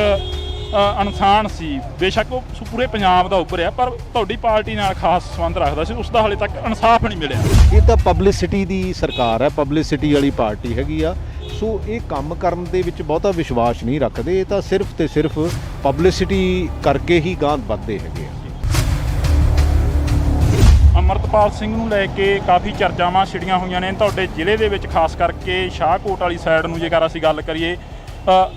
ਇਨਸਾਨ ਸੀ, ਬੇਸ਼ੱਕ ਉਹ ਪੂਰੇ ਪੰਜਾਬ ਦਾ ਉੱਭਰਿਆ, ਪਰ ਤੁਹਾਡੀ ਪਾਰਟੀ ਨਾਲ ਖਾਸ ਸੰਬੰਧ ਰੱਖਦਾ ਸੀ, ਉਸ ਦਾ ਹਾਲੇ ਤੱਕ ਇਨਸਾਫ ਨਹੀਂ ਮਿਲਿਆ। ਇਹ ਤਾਂ ਪਬਲਿਸਿਟੀ ਦੀ ਸਰਕਾਰ ਹੈ, ਪਬਲਿਸਿਟੀ ਵਾਲੀ ਪਾਰਟੀ ਹੈਗੀ ਆ। ਸੋ ਇਹ ਕੰਮ ਕਰਨ ਦੇ ਵਿੱਚ ਬਹੁਤਾ ਵਿਸ਼ਵਾਸ ਨਹੀਂ ਰੱਖਦੇ। ਇਹ ਤਾਂ ਸਿਰਫ ਤੇ ਸਿਰਫ ਪਬਲਿਸਿਟੀ ਕਰਕੇ ਹੀ ਗਾਂਹ ਵੱਧਦੇ ਹੈਗੇ ਆ। ਅਮਰਤਪਾਲ ਸਿੰਘ ਨੂੰ ਲੈ ਕੇ ਕਾਫੀ ਚਰਚਾਵਾਂ ਛਿੜੀਆਂ ਹੋਈਆਂ ਨੇ ਤੁਹਾਡੇ ਜ਼ਿਲ੍ਹੇ ਦੇ ਵਿੱਚ, ਖਾਸ ਕਰਕੇ ਸ਼ਾਹਕੋਟ ਵਾਲੀ ਸਾਈਡ ਨੂੰ ਜੇਕਰ ਅਸੀਂ ਗੱਲ ਕਰੀਏ।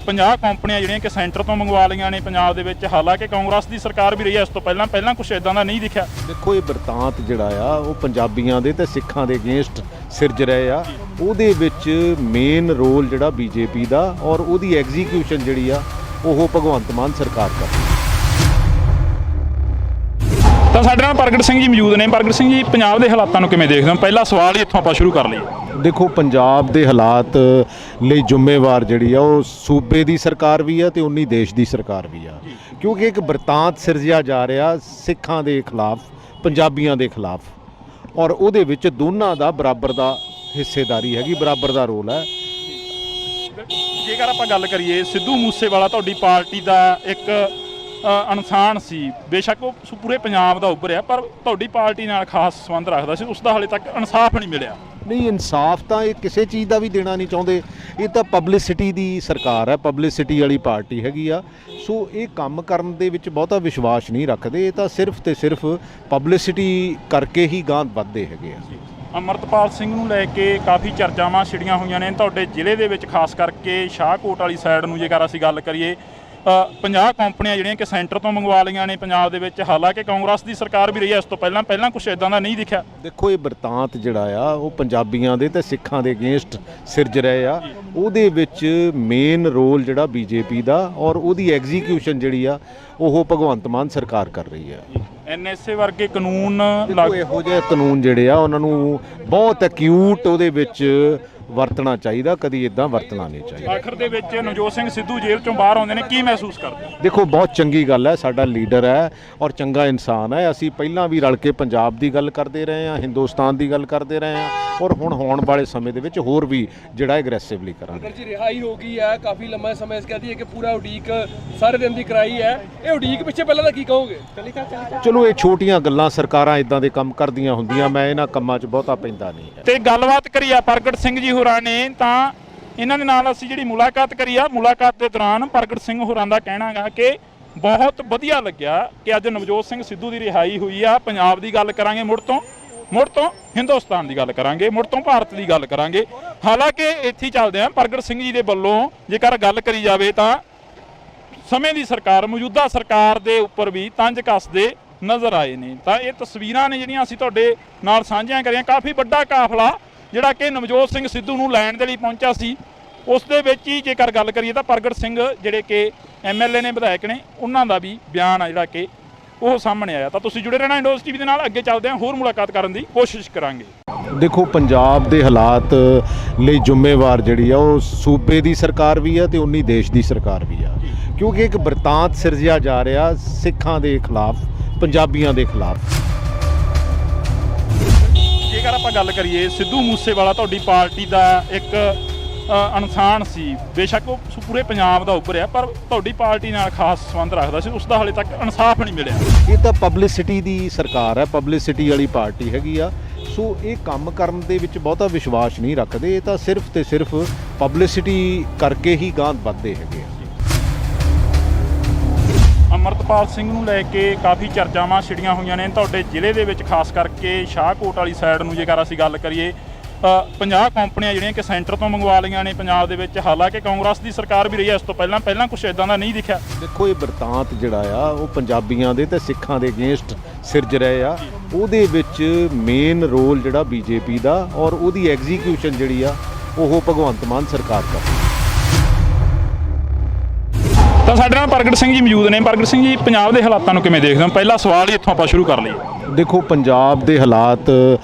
50 ਕੰਪਨੀਆਂ ਜਿਹੜੀਆਂ ਕਿ ਸੈਂਟਰ ਤੋਂ ਮੰਗਵਾ ਲਈਆਂ ਨੇ ਪੰਜਾਬ ਦੇ ਵਿੱਚ, ਹਾਲਾਂਕਿ ਕਾਂਗਰਸ ਦੀ ਸਰਕਾਰ ਵੀ ਰਹੀ ਹੈ ਇਸ ਤੋਂ ਪਹਿਲਾਂ ਕੁਝ ਇਦਾਂ ਦਾ ਨਹੀਂ ਦਿਖਿਆ। ਦੇਖੋ, ਇਹ ਬਰਤਾਂਤ ਜਿਹੜਾ ਆ ਉਹ ਪੰਜਾਬੀਆਂ ਦੇ ਤੇ ਸਿੱਖਾਂ ਦੇ ਅਗੇਂਸਟ ਸਿਰਜ ਰਹੇ ਆ ਉਹਦੇ ਵਿੱਚ ਮੇਨ ਰੋਲ ਜਿਹੜਾ ਬੀਜੇਪੀ ਦਾ ਔਰ ਉਹਦੀ ਐਗਜ਼ੀਕਿਊਸ਼ਨ ਜਿਹੜੀ ਆ ਉਹ ਭਗਵੰਤ ਮਾਨ ਸਰਕਾਰ ਕਰ ਰਹੀ ਹੈ। ਤਾਂ ਸਾਡੇ ਨਾਲ ਪ੍ਰਗਟ ਸਿੰਘ ਜੀ ਮੌਜੂਦ ਨੇ। ਪ੍ਰਗਟ ਸਿੰਘ ਜੀ, ਪੰਜਾਬ ਦੇ ਹਾਲਾਤਾਂ ਨੂੰ ਕਿਵੇਂ ਦੇਖਦੇ ਹੋ? ਪਹਿਲਾ ਸਵਾਲ ਹੀ ਇੱਥੋਂ ਆਪਾਂ ਸ਼ੁਰੂ ਕਰ ਲਈਏ। ਦੇਖੋ, ਪੰਜਾਬ ਦੇ ਹਾਲਾਤ ਲਈ ਜ਼ਿੰਮੇਵਾਰ ਜਿਹੜੀ ਆ ਉਹ ਸੂਬੇ ਦੀ ਸਰਕਾਰ ਵੀ ਆ ਤੇ ਉਨੀ ਦੇਸ਼ ਦੀ ਸਰਕਾਰ ਵੀ ਆ, ਕਿਉਂਕਿ ਇੱਕ ਬਰਤਾਂਤ ਸਿਰਜਿਆ ਜਾ ਰਿਹਾ ਸਿੱਖਾਂ ਦੇ ਖਿਲਾਫ, ਪੰਜਾਬੀਆਂ ਦੇ ਖਿਲਾਫ, ਔਰ ਉਹਦੇ ਵਿੱਚ ਦੋਨਾਂ ਦਾ ਬਰਾਬਰ ਦਾ ਹਿੱਸੇਦਾਰੀ ਹੈਗੀ, ਬਰਾਬਰ ਦਾ ਰੋਲ ਹੈ। ਜੇਕਰ ਆਪਾਂ ਗੱਲ ਕਰੀਏ, ਸਿੱਧੂ ਮੂਸੇਵਾਲਾ ਤੁਹਾਡੀ ਪਾਰਟੀ ਦਾ ਇੱਕ ਇਨਸਾਨ ਸੀ, ਬੇਸ਼ੱਕ ਉਹ ਪੂਰੇ ਪੰਜਾਬ ਦਾ ਉੱਭਰਿਆ, ਪਰ ਤੁਹਾਡੀ ਪਾਰਟੀ ਨਾਲ ਖਾਸ ਸੰਬੰਧ ਰੱਖਦਾ ਸੀ, ਉਸ ਦਾ ਹਾਲੇ ਤੱਕ ਇਨਸਾਫ ਨਹੀਂ ਮਿਲਿਆ। ਨਹੀਂ, ਇਨਸਾਫ ਤਾਂ ਇਹ ਕਿਸੇ ਚੀਜ਼ ਦਾ ਵੀ ਦੇਣਾ ਨਹੀਂ ਚਾਹੁੰਦੇ। ਇਹ ਤਾਂ ਪਬਲਿਸਿਟੀ ਦੀ ਸਰਕਾਰ ਹੈ, ਪਬਲਿਸਿਟੀ ਵਾਲੀ ਪਾਰਟੀ ਹੈਗੀ ਆ। ਸੋ ਇਹ ਕੰਮ ਕਰਨ ਦੇ ਵਿੱਚ ਬਹੁਤਾ ਵਿਸ਼ਵਾਸ ਨਹੀਂ ਰੱਖਦੇ। ਇਹ ਤਾਂ ਸਿਰਫ ਤੇ ਸਿਰਫ ਪਬਲਿਸਿਟੀ ਕਰਕੇ ਹੀ ਗਾਂਹ ਵੱਧਦੇ ਹੈਗੇ ਆ। ਅੰਮ੍ਰਿਤਪਾਲ ਸਿੰਘ ਨੂੰ ਲੈ ਕੇ ਕਾਫੀ ਚਰਚਾਵਾਂ ਛਿੜੀਆਂ ਹੋਈਆਂ ਨੇ ਤੁਹਾਡੇ ਜ਼ਿਲ੍ਹੇ ਦੇ ਵਿੱਚ, ਖਾਸ ਕਰਕੇ ਸ਼ਾਹਕੋਟ ਵਾਲੀ ਸਾਈਡ ਨੂੰ ਜੇਕਰ ਅਸੀਂ ਗੱਲ ਕਰੀਏ, 50 ਕੰਪਨੀਆਂ ਜਿਹੜੀਆਂ ਕਿ ਸੈਂਟਰ ਤੋਂ ਮੰਗਵਾ ਲਈਆਂ ਨੇ ਪੰਜਾਬ ਦੇ ਵਿੱਚ। ਹਾਲਾਂਕਿ ਕਾਂਗਰਸ ਦੀ ਸਰਕਾਰ ਵੀ ਰਹੀ ਹੈ ਇਸ ਤੋਂ ਪਹਿਲਾਂ ਕੁਝ ਇਦਾਂ ਦਾ ਨਹੀਂ ਦਿਖਿਆ। ਦੇਖੋ, ਇਹ ਬਰਤਾਂਤ ਜਿਹੜਾ ਆ ਉਹ ਪੰਜਾਬੀਆਂ ਦੇ ਤੇ ਸਿੱਖਾਂ ਦੇ ਅਗੇਂਸਟ ਸਿਰਜ ਰਹੇ ਆ। ਉਹਦੇ ਵਿੱਚ ਮੇਨ ਰੋਲ ਜਿਹੜਾ ਬੀਜੇਪੀ ਦਾ ਔਰ ਉਹਦੀ ਐਗਜ਼ੀਕਿਊਸ਼ਨ ਜਿਹੜੀ ਆ ਉਹ ਭਗਵੰਤ ਮਾਨ ਸਰਕਾਰ ਕਰ ਰਹੀ ਹੈ। ਐਨਐਸਏ ਵਰਗੇ ਕਾਨੂੰਨ ਇਹੋ ਜਿਹੇ ਕਾਨੂੰਨ ਜਿਹੜੇ ਆ ਉਹਨਾਂ ਨੂੰ ਬਹੁਤ ਐਕਿਊਟ ਉਹਦੇ ਵਿੱਚ ਵਰਤਣਾ ਚਾਹੀਦਾ, ਕਦੀ ਇਦਾਂ ਵਰਤਣਾ ਨਹੀਂ ਚਾਹੀਦਾ। ਆਖਰ ਦੇ ਵਿੱਚ ਨਵਜੋਤ ਸਿੰਘ ਸਿੱਧੂ ਜੇਲ੍ਹ ਚੋਂ ਬਾਹਰ ਆਉਂਦੇ ਨੇ, ਕੀ ਮਹਿਸੂਸ ਕਰਦੇ? ਦੇਖੋ, ਬਹੁਤ ਚੰਗੀ ਗੱਲ ਹੈ, ਸਾਡਾ ਲੀਡਰ ਹੈ ਔਰ ਚੰਗਾ ਇਨਸਾਨ ਹੈ। ਅਸੀਂ ਪਹਿਲਾਂ ਵੀ ਰਲ ਕੇ ਪੰਜਾਬ ਦੀ ਗੱਲ ਕਰਦੇ ਰਹੇ ਹਾਂ, ਹਿੰਦੁਸਤਾਨ ਦੀ ਗੱਲ ਕਰਦੇ ਰਹੇ ਹਾਂ, ਔਰ ਹੁਣ ਹੋਣ ਵਾਲੇ ਸਮੇਂ ਦੇ ਵਿੱਚ ਹੋਰ ਵੀ ਜਿਹੜਾ ਐਗਰੈਸਿਵਲੀ ਕਰਾਂਗੇ। ਅਗਰ ਜੀ ਰਿਹਾਈ ਹੋ ਗਈ ਹੈ, ਕਾਫੀ ਲੰਮਾ ਸਮਾਂ ਇਸ ਕਹਦੀ ਹੈ ਕਿ ਪੂਰਾ ਉਡੀਕ ਸਾਰੇ ਦਿਨ ਦੀ ਕਰਾਈ ਹੈ, ਇਹ ਉਡੀਕ ਪਿੱਛੇ ਪਹਿਲਾਂ ਦਾ ਕੀ ਕਹੋਗੇ? ਚਲੋ, ਇਹ ਛੋਟੀਆਂ ਗੱਲਾਂ, ਸਰਕਾਰਾਂ ਇਦਾਂ ਦੇ ਕੰਮ ਕਰਦੀਆਂ ਹੁੰਦੀਆਂ, ਮੈਂ ਇਹਨਾਂ ਕੰਮਾਂ 'ਚ ਬਹੁਤਾ ਪੈਂਦਾ ਨਹੀਂ ਹੈ। ਤੇ ਗੱਲਬਾਤ ਕਰੀ ਆ ਪ੍ਰਗਟ ਸਿੰਘ ਜੀ ਹੋਰਾਂ ਨੇ, ਤਾਂ ਇਹਨਾਂ ਦੇ ਨਾਲ ਅਸੀਂ ਜਿਹੜੀ ਮੁਲਾਕਾਤ ਕਰੀ ਆ, ਮੁਲਾਕਾਤ ਦੇ ਦੌਰਾਨ ਪ੍ਰਗਟ ਸਿੰਘ ਹੋਰਾਂ ਦਾ ਕਹਿਣਾ ਗਾ ਕਿ ਬਹੁਤ ਵਧੀਆ ਲੱਗਿਆ ਕਿ ਅੱਜ ਨਵਜੋਤ ਸਿੰਘ ਸਿੱਧੂ ਦੀ ਰਿਹਾਈ ਹੋਈ ਆ। ਪੰਜਾਬ ਦੀ ਗੱਲ ਕਰਾਂਗੇ, ਮੁੜ ਤੋਂ ਹਿੰਦੁਸਤਾਨ ਦੀ ਗੱਲ ਕਰਾਂਗੇ, ਮੁੜ ਤੋਂ ਭਾਰਤ ਦੀ ਗੱਲ ਕਰਾਂਗੇ। ਹਾਲਾਂਕਿ ਇੱਥੇ ਹੀ ਚੱਲਦੇ ਆ। ਪ੍ਰਗਟ ਸਿੰਘ ਜੀ ਦੇ ਵੱਲੋਂ ਜੇਕਰ ਗੱਲ ਕਰੀ ਜਾਵੇ ਤਾਂ ਸਮੇਂ ਦੀ ਸਰਕਾਰ, ਮੌਜੂਦਾ ਸਰਕਾਰ ਦੇ ਉੱਪਰ ਵੀ ਤੰਜ ਕੱਸਦੇ ਨਜ਼ਰ ਆਏ ਨੇ। ਤਾਂ ਇਹ ਤਸਵੀਰਾਂ ਨੇ ਜਿਹੜੀਆਂ ਅਸੀਂ ਤੁਹਾਡੇ ਨਾਲ ਸਾਂਝੀਆਂ ਕਰੀਆਂ। ਕਾਫੀ ਵੱਡਾ ਕਾਫਲਾ ਜਿਹੜਾ ਕਿ ਨਵਜੋਤ ਸਿੰਘ ਸਿੱਧੂ ਨੂੰ ਲੈਣ ਦੇ ਲਈ ਪਹੁੰਚਿਆ ਸੀ, ਉਸ ਦੇ ਵਿੱਚ ਹੀ ਜੇਕਰ ਗੱਲ ਕਰੀਏ ਤਾਂ ਪ੍ਰਗਟ ਸਿੰਘ ਜਿਹੜੇ ਕਿ ਐਮਐਲਏ ਨੇ, ਵਿਧਾਇਕ ਨੇ, ਉਹਨਾਂ ਦਾ ਵੀ ਬਿਆਨ ਆ ਜਿਹੜਾ ਕਿ ਉਹ ਸਾਹਮਣੇ ਆਇਆ। ਤਾਂ ਤੁਸੀਂ ਜੁੜੇ ਰਹਿਣਾ ਇੰਡੋਜ਼ ਟੀਵੀ ਦੇ ਨਾਲ। ਅੱਗੇ ਚੱਲਦੇ ਹਾਂ, ਹੋਰ ਮੁਲਾਕਾਤ ਕਰਨ ਦੀ ਕੋਸ਼ਿਸ਼ ਕਰਾਂਗੇ। ਦੇਖੋ, ਪੰਜਾਬ ਦੇ ਹਾਲਾਤ ਲਈ ਜ਼ਿੰਮੇਵਾਰ ਜਿਹੜੀ ਆ ਉਹ ਸੂਬੇ ਦੀ ਸਰਕਾਰ ਵੀ ਆ ਤੇ ਉਨੀ ਦੇਸ਼ ਦੀ ਸਰਕਾਰ ਵੀ ਆ, ਕਿਉਂਕਿ ਇੱਕ ਬਰਤਾਂਤ ਸਿਰਜਿਆ ਜਾ ਰਿਹਾ ਸਿੱਖਾਂ ਦੇ ਖਿਲਾਫ, ਪੰਜਾਬੀਆਂ ਦੇ ਖਿਲਾਫ। ਜੇਕਰ ਆਪਾਂ ਗੱਲ ਕਰੀਏ, ਸਿੱਧੂ ਮੂਸੇਵਾਲਾ ਤੁਹਾਡੀ ਪਾਰਟੀ ਦਾ ਇੱਕ ਇਨਸਾਨ ਸੀ, ਬੇਸ਼ੱਕ ਉਹ ਪੂਰੇ ਪੰਜਾਬ ਦਾ ਉੱਭਰਿਆ, ਪਰ ਤੁਹਾਡੀ ਪਾਰਟੀ ਨਾਲ ਖਾਸ ਸੰਬੰਧ ਰੱਖਦਾ ਸੀ, ਉਸ ਦਾ ਹਾਲੇ ਤੱਕ ਇਨਸਾਫ ਨਹੀਂ ਮਿਲਿਆ। ਇਹ ਤਾਂ ਪਬਲਿਸਿਟੀ ਦੀ ਸਰਕਾਰ ਹੈ, ਪਬਲਿਸਿਟੀ ਵਾਲੀ ਪਾਰਟੀ ਹੈਗੀ ਆ। ਸੋ ਇਹ ਕੰਮ ਕਰਨ ਦੇ ਵਿੱਚ ਬਹੁਤਾ ਵਿਸ਼ਵਾਸ ਨਹੀਂ ਰੱਖਦੇ। ਇਹ ਤਾਂ ਸਿਰਫ ਤੇ ਸਿਰਫ ਪਬਲਿਸਿਟੀ ਕਰਕੇ ਹੀ ਗਾਂਹ ਵੱਧਦੇ ਹੈਗੇ ਆ। ਅੰਮ੍ਰਿਤਪਾਲ ਸਿੰਘ ਨੂੰ ਲੈ ਕੇ ਕਾਫੀ ਚਰਚਾਵਾਂ ਛਿੜੀਆਂ ਹੋਈਆਂ ਨੇ ਤੁਹਾਡੇ ਜ਼ਿਲ੍ਹੇ ਦੇ ਵਿੱਚ, ਖਾਸ ਕਰਕੇ ਸ਼ਾਹਕੋਟ ਵਾਲੀ ਸਾਈਡ ਨੂੰ ਜੇਕਰ ਅਸੀਂ ਗੱਲ ਕਰੀਏ, 50 ਕੰਪਨੀਆਂ ਜਿਹੜੀਆਂ ਕਿ ਸੈਂਟਰ ਤੋਂ ਮੰਗਵਾ ਲਈਆਂ ਨੇ ਪੰਜਾਬ ਦੇ ਵਿੱਚ। ਹਾਲਾਂਕਿ ਕਾਂਗਰਸ ਦੀ ਸਰਕਾਰ ਵੀ ਰਹੀ ਹੈ ਇਸ ਤੋਂ ਪਹਿਲਾਂ ਕੁਝ ਇਦਾਂ ਦਾ ਨਹੀਂ ਦਿਖਿਆ। ਦੇਖੋ, ਇਹ ਬਰਤਾਂਤ ਜਿਹੜਾ ਆ ਉਹ ਪੰਜਾਬੀਆਂ ਦੇ ਤੇ ਸਿੱਖਾਂ ਦੇ ਅਗੇਂਸਟ ਸਿਰਜ ਰਹੇ ਆ। ਉਹਦੇ ਵਿੱਚ ਮੇਨ ਰੋਲ ਜਿਹੜਾ ਬੀਜੇਪੀ ਦਾ ਔਰ ਉਹਦੀ ਐਗਜ਼ੀਕਿਊਸ਼ਨ ਜਿਹੜੀ ਆ ਉਹ ਭਗਵੰਤ ਮਾਨ ਸਰਕਾਰ ਕਰ ਰਹੀ ਹੈ। ਤਾਂ ਸਾਡੇ ਨਾਲ ਪ੍ਰਗਟ ਸਿੰਘ ਜੀ ਮੌਜੂਦ ਨੇ। ਪ੍ਰਗਟ ਸਿੰਘ ਜੀ, ਪੰਜਾਬ ਦੇ ਹਾਲਾਤਾਂ ਨੂੰ ਕਿਵੇਂ ਦੇਖਦੇ ਹੋ? ਪਹਿਲਾ ਸਵਾਲ ਹੀ ਇੱਥੋਂ ਆਪਾਂ ਸ਼ੁਰੂ ਕਰ ਲਈਏ। ਦੇਖੋ, ਪੰਜਾਬ ਦੇ ਹਾਲਾਤ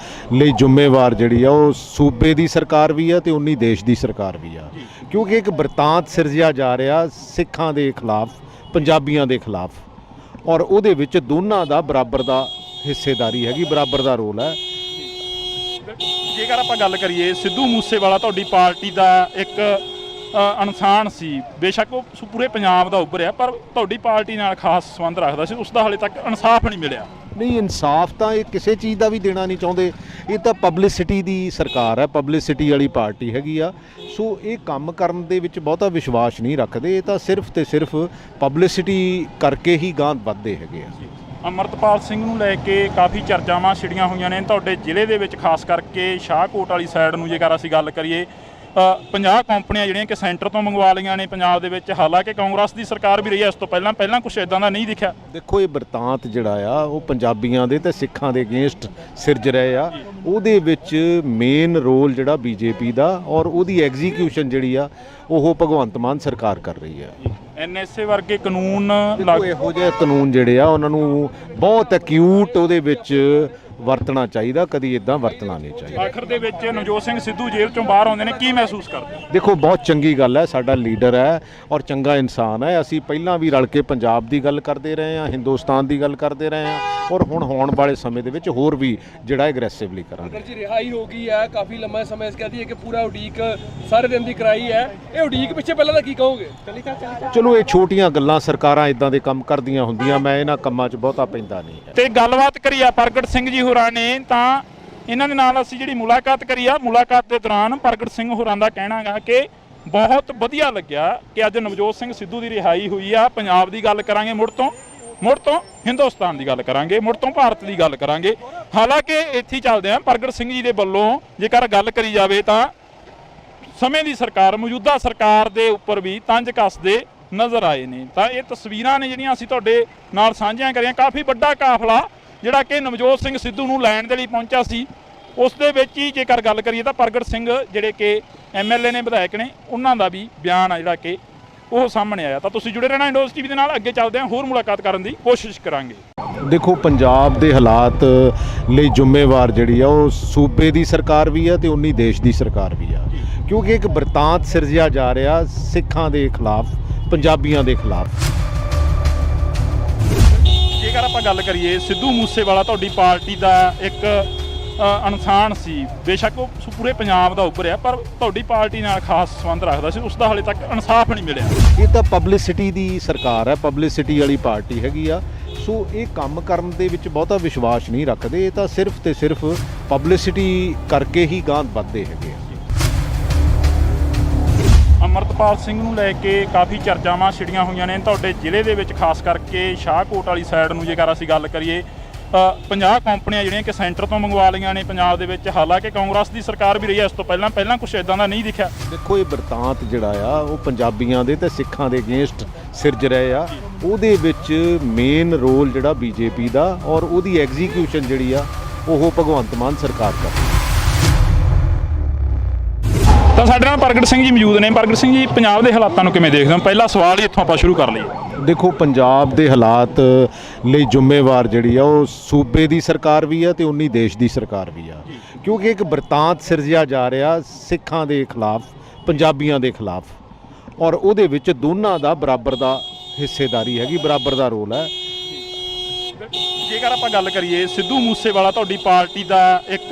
ਲਈ ਜ਼ਿੰਮੇਵਾਰ ਜਿਹੜੀ ਆ ਉਹ ਸੂਬੇ ਦੀ ਸਰਕਾਰ ਵੀ ਆ ਤੇ ਉਨੀ ਦੇਸ਼ ਦੀ ਸਰਕਾਰ ਵੀ ਆ, ਕਿਉਂਕਿ ਇੱਕ ਬਰਤਾਂਤ ਸਿਰਜਿਆ ਜਾ ਰਿਹਾ ਸਿੱਖਾਂ ਦੇ ਖਿਲਾਫ, ਪੰਜਾਬੀਆਂ ਦੇ ਖਿਲਾਫ, ਔਰ ਉਹਦੇ ਵਿੱਚ ਦੋਨਾਂ ਦਾ ਬਰਾਬਰ ਦਾ ਹਿੱਸੇਦਾਰੀ ਹੈਗੀ, ਬਰਾਬਰ ਦਾ ਰੋਲ ਹੈ। ਜੇਕਰ ਆਪਾਂ ਗੱਲ ਕਰੀਏ, ਸਿੱਧੂ ਮੂਸੇਵਾਲਾ ਤੁਹਾਡੀ ਪਾਰਟੀ ਦਾ ਇੱਕ ਇਨਸਾਨ ਸੀ, ਬੇਸ਼ੱਕ ਉਹ ਪੂਰੇ ਪੰਜਾਬ ਦਾ ਉੱਭਰਿਆ, ਪਰ ਤੁਹਾਡੀ ਪਾਰਟੀ ਨਾਲ ਖਾਸ ਸੰਬੰਧ ਰੱਖਦਾ ਸੀ, ਉਸ ਦਾ ਹਾਲੇ ਤੱਕ ਇਨਸਾਫ ਨਹੀਂ ਮਿਲਿਆ। ਨਹੀਂ, ਇਨਸਾਫ ਤਾਂ ਇਹ ਕਿਸੇ ਚੀਜ਼ ਦਾ ਵੀ ਦੇਣਾ ਨਹੀਂ ਚਾਹੁੰਦੇ। ਇਹ ਤਾਂ ਪਬਲਿਸਿਟੀ ਦੀ ਸਰਕਾਰ ਹੈ, ਪਬਲਿਸਿਟੀ ਵਾਲੀ ਪਾਰਟੀ ਹੈਗੀ ਆ। ਸੋ ਇਹ ਕੰਮ ਕਰਨ ਦੇ ਵਿੱਚ ਬਹੁਤਾ ਵਿਸ਼ਵਾਸ ਨਹੀਂ ਰੱਖਦੇ। ਇਹ ਤਾਂ ਸਿਰਫ ਤੇ ਸਿਰਫ ਪਬਲਿਸਿਟੀ ਕਰਕੇ ਹੀ ਗਾਂਹ ਵੱਧਦੇ ਹੈਗੇ ਆ। ਅੰਮ੍ਰਿਤਪਾਲ ਸਿੰਘ ਨੂੰ ਲੈ ਕੇ ਕਾਫੀ ਚਰਚਾਵਾਂ ਛਿੜੀਆਂ ਹੋਈਆਂ ਨੇ ਤੁਹਾਡੇ ਜ਼ਿਲ੍ਹੇ ਦੇ ਵਿੱਚ, ਖਾਸ ਕਰਕੇ ਸ਼ਾਹਕੋਟ ਵਾਲੀ ਸਾਈਡ ਨੂੰ ਜੇਕਰ ਅਸੀਂ ਗੱਲ ਕਰੀਏ, 50 ਕੰਪਨੀਆਂ ਜਿਹੜੀਆਂ ਕਿ ਸੈਂਟਰ ਤੋਂ ਮੰਗਵਾ ਲਈਆਂ ਨੇ ਪੰਜਾਬ ਦੇ ਵਿੱਚ। ਹਾਲਾਂਕਿ ਕਾਂਗਰਸ ਦੀ ਸਰਕਾਰ ਵੀ ਰਹੀ ਹੈ ਇਸ ਤੋਂ ਪਹਿਲਾਂ ਕੁਝ ਇਦਾਂ ਦਾ ਨਹੀਂ ਦਿਖਿਆ। ਦੇਖੋ ਇਹ ਬਰਤਾਂਤ ਜਿਹੜਾ ਆ ਉਹ ਪੰਜਾਬੀਆਂ ਦੇ ਤੇ ਸਿੱਖਾਂ ਦੇ ਅਗੇਂਸਟ ਸਿਰਜ ਰਹੇ ਆ। ਉਹਦੇ ਵਿੱਚ ਮੇਨ ਰੋਲ ਜਿਹੜਾ ਬੀਜੇਪੀ ਦਾ ਔਰ ਉਹਦੀ ਐਗਜ਼ੀਕਿਊਸ਼ਨ ਜਿਹੜੀ ਆ ਉਹ ਭਗਵੰਤ ਮਾਨ ਸਰਕਾਰ ਕਰ ਰਹੀ ਹੈ। ਐਨਐਸਏ ਵਰਗੇ ਕਾਨੂੰਨ ਦੇਖੋ ਇਹੋ ਜਿਹੇ ਕਾਨੂੰਨ ਜਿਹੜੇ ਆ ਉਹਨਾਂ ਨੂੰ ਬਹੁਤ ਐਕਿਊਟ ਉਹਦੇ ਵਿੱਚ ਵਰਤਣਾ ਚਾਹੀਦਾ, ਕਦੀ ਇਦਾਂ ਵਰਤਣਾ ਨਹੀਂ ਚਾਹੀਦਾ। ਆਖਰ ਦੇ ਵਿੱਚ ਨਵਜੋਤ ਸਿੰਘ ਸਿੱਧੂ ਜੇਲ੍ਹ ਚੋਂ ਬਾਹਰ ਆਉਂਦੇ ਨੇ, ਕੀ ਮਹਿਸੂਸ ਕਰਦੇ? ਦੇਖੋ ਬਹੁਤ ਚੰਗੀ ਗੱਲ ਹੈ, ਸਾਡਾ ਲੀਡਰ ਹੈ ਔਰ ਚੰਗਾ ਇਨਸਾਨ ਹੈ। ਅਸੀਂ ਪਹਿਲਾਂ ਵੀ ਰਲ ਕੇ ਪੰਜਾਬ ਦੀ ਗੱਲ ਕਰਦੇ ਰਹੇ ਹਾਂ, ਹਿੰਦੁਸਤਾਨ ਦੀ ਗੱਲ ਕਰਦੇ ਰਹੇ ਹਾਂ ਔਰ ਹੁਣ ਹੋਣ ਵਾਲੇ ਸਮੇਂ ਦੇ ਵਿੱਚ ਹੋਰ ਵੀ ਜਿਹੜਾ ਐਗਰੈਸਿਵਲੀ ਕਰਾਂਗੇ। ਜੀ ਰਿਹਾਈ ਹੋ ਗਈ ਹੈ, ਕਾਫੀ ਲੰਮਾ ਸਮੇਂ ਕਹਦੀ ਹੈ ਕਿ ਪੂਰਾ ਉਡੀਕ ਸਾਰੇ ਦਿਨ ਦੀ ਕਰਾਈ ਹੈ। ਇਹ ਉਡੀਕ ਪਿੱਛੇ ਪਹਿਲਾਂ ਤਾਂ ਕੀ ਕਹੋਗੇ? ਚਲੋ ਇਹ ਛੋਟੀਆਂ ਗੱਲਾਂ, ਸਰਕਾਰਾਂ ਇਦਾਂ ਦੇ ਕੰਮ ਕਰਦੀਆਂ ਹੁੰਦੀਆਂ, ਮੈਂ ਇਹਨਾਂ ਕੰਮਾਂ 'ਚ ਬਹੁਤਾ ਪੈਂਦਾ ਨਹੀਂ ਹੈ। ਤੇ ਗੱਲਬਾਤ ਕਰੀ ਆ ਪ੍ਰਗਟ ਸਿੰਘ ਜੀ ਹੋਰਾਂ ਨੇ, ਤਾਂ ਇਹਨਾਂ ਦੇ ਨਾਲ ਅਸੀਂ ਜਿਹੜੀ ਮੁਲਾਕਾਤ ਕਰੀ ਆ, ਮੁਲਾਕਾਤ ਦੇ ਦੌਰਾਨ ਪ੍ਰਗਟ ਸਿੰਘ ਹੋਰਾਂ ਦਾ ਕਹਿਣਾ ਗਾ ਕਿ ਬਹੁਤ ਵਧੀਆ ਲੱਗਿਆ ਕਿ ਅੱਜ ਨਵਜੋਤ ਸਿੰਘ ਸਿੱਧੂ ਦੀ ਰਿਹਾਈ ਹੋਈ ਆ। ਪੰਜਾਬ ਦੀ ਗੱਲ ਕਰਾਂਗੇ ਮੁੜ ਤੋਂ ਹਿੰਦੁਸਤਾਨ ਦੀ ਗੱਲ ਕਰਾਂਗੇ, ਮੁੜ ਤੋਂ ਭਾਰਤ ਦੀ ਗੱਲ ਕਰਾਂਗੇ। ਹਾਲਾਂਕਿ ਇੱਥੇ ਹੀ ਚੱਲਦੇ ਆ, ਪ੍ਰਗਟ ਸਿੰਘ ਜੀ ਦੇ ਵੱਲੋਂ ਜੇਕਰ ਗੱਲ ਕਰੀ ਜਾਵੇ ਤਾਂ ਸਮੇਂ ਦੀ ਸਰਕਾਰ, ਮੌਜੂਦਾ ਸਰਕਾਰ ਦੇ ਉੱਪਰ ਵੀ ਤੰਜ ਕੱਸਦੇ ਨਜ਼ਰ ਆਏ ਨੇ। ਤਾਂ ਇਹ ਤਸਵੀਰਾਂ ਨੇ ਜਿਹੜੀਆਂ ਅਸੀਂ ਤੁਹਾਡੇ ਨਾਲ ਸਾਂਝੀਆਂ ਕਰੀਆਂ। ਕਾਫੀ ਵੱਡਾ ਕਾਫਲਾ ਜਿਹੜਾ ਕਿ ਨਵਜੋਤ ਸਿੰਘ ਸਿੱਧੂ ਨੂੰ ਲੈਣ ਦੇ ਲਈ ਪਹੁੰਚਿਆ ਸੀ, ਉਸ ਦੇ ਵਿੱਚ ਹੀ ਜੇਕਰ ਗੱਲ ਕਰੀਏ ਤਾਂ ਪ੍ਰਗਟ ਸਿੰਘ ਜਿਹੜੇ ਕਿ ਐਮਐਲਏ ਨੇ, ਵਿਧਾਇਕ ਨੇ, ਉਹਨਾਂ ਦਾ ਵੀ ਬਿਆਨ ਆ ਜਿਹੜਾ ਕਿ ਉਹ ਸਾਹਮਣੇ ਆਇਆ। ਤਾਂ ਤੁਸੀਂ ਜੁੜੇ ਰਹਿਣਾ ਇੰਡੋਜ਼ ਟੀਵੀ ਦੇ ਨਾਲ, ਅੱਗੇ ਚੱਲਦੇ ਹਾਂ, ਹੋਰ ਮੁਲਾਕਾਤ ਕਰਨ ਦੀ ਕੋਸ਼ਿਸ਼ ਕਰਾਂਗੇ। ਦੇਖੋ ਪੰਜਾਬ ਦੇ ਹਾਲਾਤ ਲਈ ਜ਼ਿੰਮੇਵਾਰ ਜਿਹੜੀ ਆ ਉਹ ਸੂਬੇ ਦੀ ਸਰਕਾਰ ਵੀ ਆ ਤੇ ਉਨੀ ਦੇਸ਼ ਦੀ ਸਰਕਾਰ ਵੀ ਆ, ਕਿਉਂਕਿ ਇੱਕ ਬਰਤਾਂਤ ਸਿਰਜਿਆ ਜਾ ਰਿਹਾ ਸਿੱਖਾਂ ਦੇ ਖਿਲਾਫ, ਪੰਜਾਬੀਆਂ ਦੇ ਖਿਲਾਫ। ਜੇਕਰ ਆਪਾਂ ਗੱਲ ਕਰੀਏ, ਸਿੱਧੂ ਮੂਸੇਵਾਲਾ ਤੁਹਾਡੀ ਪਾਰਟੀ ਦਾ ਇੱਕ ਇਨਸਾਨ ਸੀ, ਬੇਸ਼ੱਕ ਉਹ ਪੂਰੇ ਪੰਜਾਬ ਦਾ ਉੱਭਰਿਆ, ਪਰ ਤੁਹਾਡੀ ਪਾਰਟੀ ਨਾਲ ਖਾਸ ਸੰਬੰਧ ਰੱਖਦਾ ਸੀ, ਉਸ ਦਾ ਹਾਲੇ ਤੱਕ ਇਨਸਾਫ ਨਹੀਂ ਮਿਲਿਆ। ਇਹ ਤਾਂ ਪਬਲਿਸਿਟੀ ਦੀ ਸਰਕਾਰ ਹੈ, ਪਬਲਿਸਿਟੀ ਵਾਲੀ ਪਾਰਟੀ ਹੈਗੀ ਆ। ਸੋ ਇਹ ਕੰਮ ਕਰਨ ਦੇ ਵਿੱਚ ਬਹੁਤਾ ਵਿਸ਼ਵਾਸ ਨਹੀਂ ਰੱਖਦੇ, ਇਹ ਤਾਂ ਸਿਰਫ ਤੇ ਸਿਰਫ ਪਬਲਿਸਿਟੀ ਕਰਕੇ ਹੀ ਗਾਂਹ ਵੱਧਦੇ ਹੈਗੇ ਆ। ਅਮਰਤਪਾਲ ਸਿੰਘ ਨੂੰ ਲੈ ਕੇ ਕਾਫੀ ਚਰਚਾਵਾਂ ਛਿੜੀਆਂ ਹੋਈਆਂ ਨੇ ਤੁਹਾਡੇ ਜ਼ਿਲ੍ਹੇ ਦੇ ਵਿੱਚ, ਖਾਸ ਕਰਕੇ ਸ਼ਾਹਕੋਟ ਵਾਲੀ ਸਾਈਡ ਨੂੰ ਜੇਕਰ ਅਸੀਂ ਗੱਲ ਕਰੀਏ। 50 ਕੰਪਨੀਆਂ ਜਿਹੜੀਆਂ ਕਿ ਸੈਂਟਰ ਤੋਂ ਮੰਗਵਾ ਲਈਆਂ ਨੇ ਪੰਜਾਬ ਦੇ ਵਿੱਚ। ਹਾਲਾਂਕਿ ਕਾਂਗਰਸ ਦੀ ਸਰਕਾਰ ਵੀ ਰਹੀ ਹੈ ਇਸ ਤੋਂ ਪਹਿਲਾਂ ਕੁਝ ਇਦਾਂ ਦਾ ਨਹੀਂ ਦਿਖਿਆ। ਦੇਖੋ ਇਹ ਬਰਤਾਂਤ ਜਿਹੜਾ ਆ ਉਹ ਪੰਜਾਬੀਆਂ ਦੇ ਤੇ ਸਿੱਖਾਂ ਦੇ ਅਗੇਂਸਟ ਸਿਰਜ ਰਹੇ ਆ। ਉਹਦੇ ਵਿੱਚ ਮੇਨ ਰੋਲ ਜਿਹੜਾ ਬੀਜੇਪੀ ਦਾ ਔਰ ਉਹਦੀ ਐਗਜ਼ੀਕਿਊਸ਼ਨ ਜਿਹੜੀ ਆ ਉਹ ਭਗਵੰਤ ਮਾਨ ਸਰਕਾਰ ਕਰ ਰਹੀ ਹੈ। ਤਾਂ ਸਾਡੇ ਨਾਲ ਪ੍ਰਗਟ ਸਿੰਘ ਜੀ ਮੌਜੂਦ ਨੇ। ਪ੍ਰਗਟ ਸਿੰਘ ਜੀ, ਪੰਜਾਬ ਦੇ ਹਾਲਾਤਾਂ ਨੂੰ ਕਿਵੇਂ ਦੇਖਦੇ ਹੋ? ਪਹਿਲਾ ਸਵਾਲ ਹੀ ਇੱਥੋਂ ਆਪਾਂ ਸ਼ੁਰੂ ਕਰ ਲਈਏ। ਦੇਖੋ ਪੰਜਾਬ ਦੇ ਹਾਲਾਤ ਲਈ ਜ਼ਿੰਮੇਵਾਰ ਜਿਹੜੀ ਆ ਉਹ ਸੂਬੇ ਦੀ ਸਰਕਾਰ ਵੀ ਆ ਤੇ ਉਨੀ ਦੇਸ਼ ਦੀ ਸਰਕਾਰ ਵੀ ਆ, ਕਿਉਂਕਿ ਇੱਕ ਬਰਤਾਂਤ ਸਿਰਜਿਆ ਜਾ ਰਿਹਾ ਸਿੱਖਾਂ ਦੇ ਖਿਲਾਫ, ਪੰਜਾਬੀਆਂ ਦੇ ਖਿਲਾਫ, ਔਰ ਉਹਦੇ ਵਿੱਚ ਦੋਨਾਂ ਦਾ ਬਰਾਬਰ ਦਾ ਹਿੱਸੇਦਾਰੀ ਹੈਗੀ, ਬਰਾਬਰ ਦਾ ਰੋਲ ਹੈ। ਜੇਕਰ ਆਪਾਂ ਗੱਲ ਕਰੀਏ, ਸਿੱਧੂ ਮੂਸੇਵਾਲਾ ਤੁਹਾਡੀ ਪਾਰਟੀ ਦਾ ਇੱਕ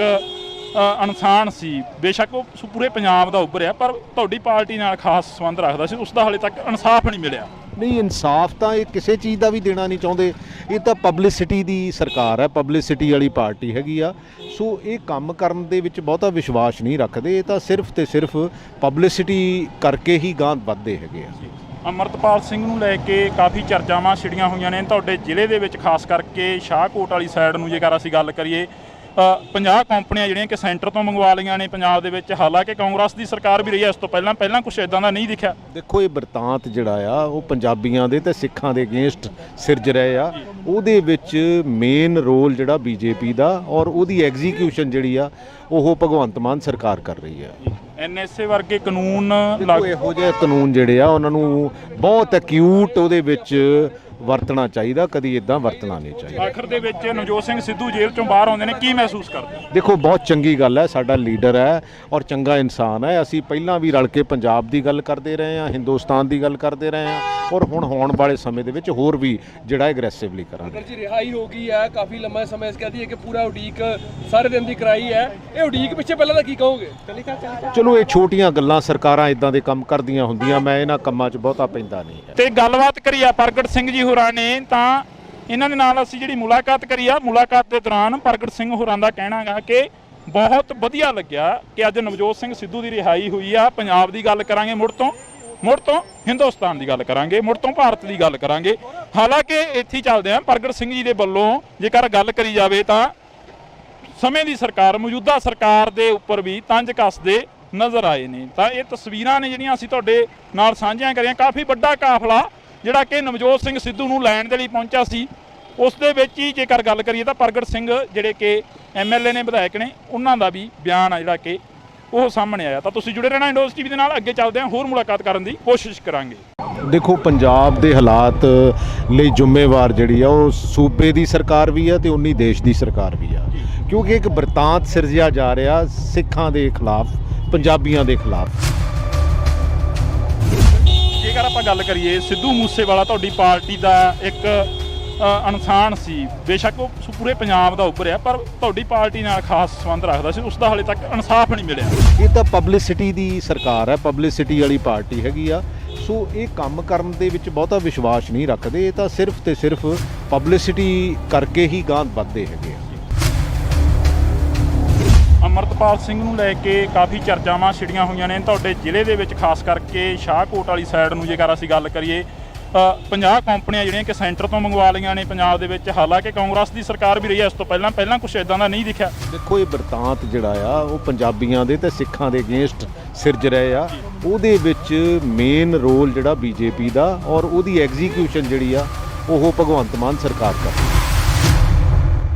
ਇਨਸਾਨ ਸੀ, ਬੇਸ਼ੱਕ ਉਹ ਪੂਰੇ ਪੰਜਾਬ ਦਾ ਉੱਭਰਿਆ, ਪਰ ਤੁਹਾਡੀ ਪਾਰਟੀ ਨਾਲ ਖਾਸ ਸੰਬੰਧ ਰੱਖਦਾ ਸੀ, ਉਸ ਦਾ ਹਾਲੇ ਤੱਕ ਇਨਸਾਫ ਨਹੀਂ ਮਿਲਿਆ। ਨਹੀਂ, ਇਨਸਾਫ ਤਾਂ ਇਹ ਕਿਸੇ ਚੀਜ਼ ਦਾ ਵੀ ਦੇਣਾ ਨਹੀਂ ਚਾਹੁੰਦੇ। ਇਹ ਤਾਂ ਪਬਲਿਸਿਟੀ ਦੀ ਸਰਕਾਰ ਹੈ, ਪਬਲਿਸਿਟੀ ਵਾਲੀ ਪਾਰਟੀ ਹੈਗੀ ਆ। ਸੋ ਇਹ ਕੰਮ ਕਰਨ ਦੇ ਵਿੱਚ ਬਹੁਤਾ ਵਿਸ਼ਵਾਸ ਨਹੀਂ ਰੱਖਦੇ, ਇਹ ਤਾਂ ਸਿਰਫ ਤੇ ਸਿਰਫ ਪਬਲਿਸਿਟੀ ਕਰਕੇ ਹੀ ਗਾਂਹ ਵੱਧਦੇ ਹੈਗੇ ਆ। ਅਮਰਤਪਾਲ ਸਿੰਘ ਨੂੰ ਲੈ ਕੇ ਕਾਫੀ ਚਰਚਾਵਾਂ ਛਿੜੀਆਂ ਹੋਈਆਂ ਨੇ ਤੁਹਾਡੇ ਜ਼ਿਲ੍ਹੇ ਦੇ ਵਿੱਚ, ਖਾਸ ਕਰਕੇ ਸ਼ਾਹਕੋਟ ਵਾਲੀ ਸਾਈਡ ਨੂੰ ਜੇਕਰ ਅਸੀਂ ਗੱਲ ਕਰੀਏ। 50 ਕੰਪਨੀਆਂ ਜਿਹੜੀਆਂ ਕਿ ਸੈਂਟਰ ਤੋਂ ਮੰਗਵਾ ਲਈਆਂ ਨੇ ਪੰਜਾਬ ਦੇ ਵਿੱਚ। ਹਾਲਾਂਕਿ ਕਾਂਗਰਸ ਦੀ ਸਰਕਾਰ ਵੀ ਰਹੀ ਹੈ ਇਸ ਤੋਂ ਪਹਿਲਾਂ ਕੁਝ ਇਦਾਂ ਦਾ ਨਹੀਂ ਦਿਖਿਆ। ਦੇਖੋ ਇਹ ਬਰਤਾਂਤ ਜਿਹੜਾ ਆ ਉਹ ਪੰਜਾਬੀਆਂ ਦੇ ਤੇ ਸਿੱਖਾਂ ਦੇ ਅਗੇਂਸਟ ਸਿਰਜ ਰਹੇ ਆ। ਉਹਦੇ ਵਿੱਚ ਮੇਨ ਰੋਲ ਜਿਹੜਾ ਬੀਜੇਪੀ ਦਾ ਔਰ ਉਹਦੀ ਐਗਜ਼ੀਕਿਊਸ਼ਨ ਜਿਹੜੀ ਆ ਉਹ ਭਗਵੰਤ ਮਾਨ ਸਰਕਾਰ ਕਰ ਰਹੀ ਹੈ। ਐਨਐਸਏ ਵਰਗੇ ਕਾਨੂੰਨ ਦੇਖੋ ਇਹੋ ਜਿਹੇ ਕਾਨੂੰਨ ਜਿਹੜੇ ਆ ਉਹਨਾਂ ਨੂੰ ਬਹੁਤ ਐਕਿਊਟ ਉਹਦੇ ਵਿੱਚ ਵਰਤਣਾ ਚਾਹੀਦਾ, ਕਦੀ ਇਦਾਂ ਵਰਤਣਾ ਨਹੀਂ ਚਾਹੀਦਾ। ਆਖਰ ਦੇ ਵਿੱਚ ਨਵਜੋਤ ਸਿੰਘ ਸਿੱਧੂ ਜੇਲ੍ਹ ਚੋਂ ਬਾਹਰ ਆਉਂਦੇ ਨੇ, ਕੀ ਮਹਿਸੂਸ ਕਰਦੇ? ਦੇਖੋ ਬਹੁਤ ਚੰਗੀ ਗੱਲ ਹੈ, ਸਾਡਾ ਲੀਡਰ ਹੈ ਔਰ ਚੰਗਾ ਇਨਸਾਨ ਹੈ। ਅਸੀਂ ਪਹਿਲਾਂ ਵੀ ਰਲ ਕੇ ਪੰਜਾਬ ਦੀ ਗੱਲ ਕਰਦੇ ਰਹੇ ਹਾਂ, ਹਿੰਦੁਸਤਾਨ ਦੀ ਗੱਲ ਕਰਦੇ ਰਹੇ ਹਾਂ ਔਰ ਹੁਣ ਹੋਣ ਵਾਲੇ ਸਮੇਂ ਦੇ ਵਿੱਚ ਹੋਰ ਵੀ ਜਿਹੜਾ ਐਗਰੈਸਿਵਲੀ ਕਰਾਂਗੇ। ਜੀ ਰਿਹਾਈ ਹੋ ਗਈ ਹੈ, ਕਾਫੀ ਲੰਮਾ ਸਮੇਂ ਕਹਦੀ ਹੈ ਕਿ ਪੂਰਾ ਉਡੀਕ ਸਾਰੇ ਦਿਨ ਦੀ ਕਰਾਈ ਹੈ। ਇਹ ਉਡੀਕ ਪਿੱਛੇ ਪਹਿਲਾਂ ਤਾਂ ਕੀ ਕਹੋਗੇ? ਚਲੋ ਇਹ ਛੋਟੀਆਂ ਗੱਲਾਂ, ਸਰਕਾਰਾਂ ਇਦਾਂ ਦੇ ਕੰਮ ਕਰਦੀਆਂ ਹੁੰਦੀਆਂ, ਮੈਂ ਇਹਨਾਂ ਕੰਮਾਂ 'ਚ ਬਹੁਤਾ ਪੈਂਦਾ ਨਹੀਂ ਹੈ। ਤੇ ਗੱਲਬਾਤ ਕਰੀ ਆ ਪ੍ਰਗਟ ਸਿੰਘ ਜੀ ਹੋਰਾਂ ਨੇ, ਤਾਂ ਇਹਨਾਂ ਦੇ ਨਾਲ ਅਸੀਂ ਜਿਹੜੀ ਮੁਲਾਕਾਤ ਕਰੀ ਆ, ਮੁਲਾਕਾਤ ਦੇ ਦੌਰਾਨ ਪ੍ਰਗਟ ਸਿੰਘ ਹੋਰਾਂ ਦਾ ਕਹਿਣਾ ਗਾ ਕਿ ਬਹੁਤ ਵਧੀਆ ਲੱਗਿਆ ਕਿ ਅੱਜ ਨਵਜੋਤ ਸਿੰਘ ਸਿੱਧੂ ਦੀ ਰਿਹਾਈ ਹੋਈ ਆ। ਪੰਜਾਬ ਦੀ ਗੱਲ ਕਰਾਂਗੇ, ਮੁੜ ਤੋਂ ਹਿੰਦੁਸਤਾਨ ਦੀ ਗੱਲ ਕਰਾਂਗੇ, ਮੁੜ ਤੋਂ ਭਾਰਤ ਦੀ ਗੱਲ ਕਰਾਂਗੇ। ਹਾਲਾਂਕਿ ਇੱਥੇ ਹੀ ਚੱਲਦੇ ਆ, ਪ੍ਰਗਟ ਸਿੰਘ ਜੀ ਦੇ ਵੱਲੋਂ ਜੇਕਰ ਗੱਲ ਕਰੀ ਜਾਵੇ ਤਾਂ ਸਮੇਂ ਦੀ ਸਰਕਾਰ, ਮੌਜੂਦਾ ਸਰਕਾਰ ਦੇ ਉੱਪਰ ਵੀ ਤੰਜ ਕੱਸਦੇ ਨਜ਼ਰ ਆਏ ਨੇ। ਤਾਂ ਇਹ ਤਸਵੀਰਾਂ ਨੇ ਜਿਹੜੀਆਂ ਅਸੀਂ ਤੁਹਾਡੇ ਨਾਲ ਸਾਂਝੀਆਂ ਕਰੀਆਂ। ਕਾਫੀ ਵੱਡਾ ਕਾਫਲਾ ਜਿਹੜਾ ਕਿ ਨਵਜੋਤ ਸਿੰਘ ਸਿੱਧੂ ਨੂੰ ਲੈਣ ਦੇ ਲਈ ਪਹੁੰਚਿਆ ਸੀ, ਉਸ ਦੇ ਵਿੱਚ ਹੀ ਜੇਕਰ ਗੱਲ ਕਰੀਏ ਤਾਂ ਪ੍ਰਗਟ ਸਿੰਘ ਜਿਹੜੇ ਕਿ MLA ਨੇ, ਵਿਧਾਇਕ ਨੇ, ਉਹਨਾਂ ਦਾ ਵੀ ਬਿਆਨ ਆ ਜਿਹੜਾ ਕਿ ਉਹ ਸਾਹਮਣੇ ਆਇਆ। ਤਾਂ ਤੁਸੀਂ ਜੁੜੇ ਰਹਿਣਾ ਇੰਡੋਜ਼ TV ਦੇ ਨਾਲ, ਅੱਗੇ ਚੱਲਦੇ ਹਾਂ, ਹੋਰ ਮੁਲਾਕਾਤ ਕਰਨ ਦੀ ਕੋਸ਼ਿਸ਼ ਕਰਾਂਗੇ। ਦੇਖੋ, ਪੰਜਾਬ ਦੇ ਹਾਲਾਤ ਲਈ ਜ਼ਿੰਮੇਵਾਰ ਜਿਹੜੀ ਆ ਉਹ ਸੂਬੇ ਦੀ ਸਰਕਾਰ ਵੀ ਆ ਤੇ ਉਨੀ ਦੇਸ਼ ਦੀ ਸਰਕਾਰ ਵੀ ਆ, ਕਿਉਂਕਿ ਇੱਕ ਬਰਤਾਂਤ ਸਿਰਜਿਆ ਜਾ ਰਿਹਾ ਸਿੱਖਾਂ ਦੇ ਖਿਲਾਫ, ਪੰਜਾਬੀਆਂ ਦੇ ਖਿਲਾਫ। ਜੇਕਰ ਆਪਾਂ ਗੱਲ ਕਰੀਏ, ਸਿੱਧੂ ਮੂਸੇਵਾਲਾ ਤੁਹਾਡੀ ਪਾਰਟੀ ਦਾ ਇੱਕ ਇਨਸਾਨ ਸੀ, ਬੇਸ਼ੱਕ ਉਹ ਪੂਰੇ ਪੰਜਾਬ ਦਾ ਉੱਭਰਿਆ, ਪਰ ਤੁਹਾਡੀ ਪਾਰਟੀ ਨਾਲ ਖਾਸ ਸੰਬੰਧ ਰੱਖਦਾ ਸੀ, ਉਸ ਦਾ ਹਾਲੇ ਤੱਕ ਇਨਸਾਫ ਨਹੀਂ ਮਿਲਿਆ। ਇਹ ਤਾਂ ਪਬਲਿਸਿਟੀ ਦੀ ਸਰਕਾਰ ਹੈ, ਪਬਲਿਸਿਟੀ ਵਾਲੀ ਪਾਰਟੀ ਹੈਗੀ ਆ। ਸੋ ਇਹ ਕੰਮ ਕਰਨ ਦੇ ਵਿੱਚ ਬਹੁਤਾ ਵਿਸ਼ਵਾਸ ਨਹੀਂ ਰੱਖਦੇ, ਇਹ ਤਾਂ ਸਿਰਫ ਤੇ ਸਿਰਫ ਪਬਲਿਸਿਟੀ ਕਰਕੇ ਹੀ ਗਾਂਹ ਵੱਧਦੇ ਹੈਗੇ ਆ। ਅਮਰਤਪਾਲ ਸਿੰਘ ਨੂੰ ਲੈ ਕੇ ਕਾਫੀ ਚਰਚਾਵਾਂ ਛਿੜੀਆਂ ਹੋਈਆਂ ਨੇ ਤੁਹਾਡੇ ਜ਼ਿਲ੍ਹੇ ਦੇ ਵਿੱਚ, ਖਾਸ ਕਰਕੇ ਸ਼ਾਹਕੋਟ ਵਾਲੀ ਸਾਈਡ ਨੂੰ ਜੇਕਰ ਅਸੀਂ ਗੱਲ ਕਰੀਏ, 50 ਕੰਪਨੀਆਂ ਜਿਹੜੀਆਂ ਕਿ ਸੈਂਟਰ ਤੋਂ ਮੰਗਵਾ ਲਈਆਂ ਨੇ ਪੰਜਾਬ ਦੇ ਵਿੱਚ। ਹਾਲਾਂਕਿ ਕਾਂਗਰਸ ਦੀ ਸਰਕਾਰ ਵੀ ਰਹੀ ਹੈ ਇਸ ਤੋਂ ਪਹਿਲਾਂ ਕੁਝ ਇਦਾਂ ਦਾ ਨਹੀਂ ਦਿਖਿਆ। ਦੇਖੋ, ਇਹ ਬਰਤਾਂਤ ਜਿਹੜਾ ਆ ਉਹ ਪੰਜਾਬੀਆਂ ਦੇ ਤੇ ਸਿੱਖਾਂ ਦੇ ਅਗੇਂਸਟ ਸਿਰਜ ਰਹੇ ਆ। ਉਹਦੇ ਵਿੱਚ ਮੇਨ ਰੋਲ ਜਿਹੜਾ BJP ਦਾ, ਔਰ ਉਹਦੀ ਐਗਜ਼ੀਕਿਊਸ਼ਨ ਜਿਹੜੀ ਆ ਉਹ ਭਗਵੰਤ ਮਾਨ ਸਰਕਾਰ ਕਰਦੀ।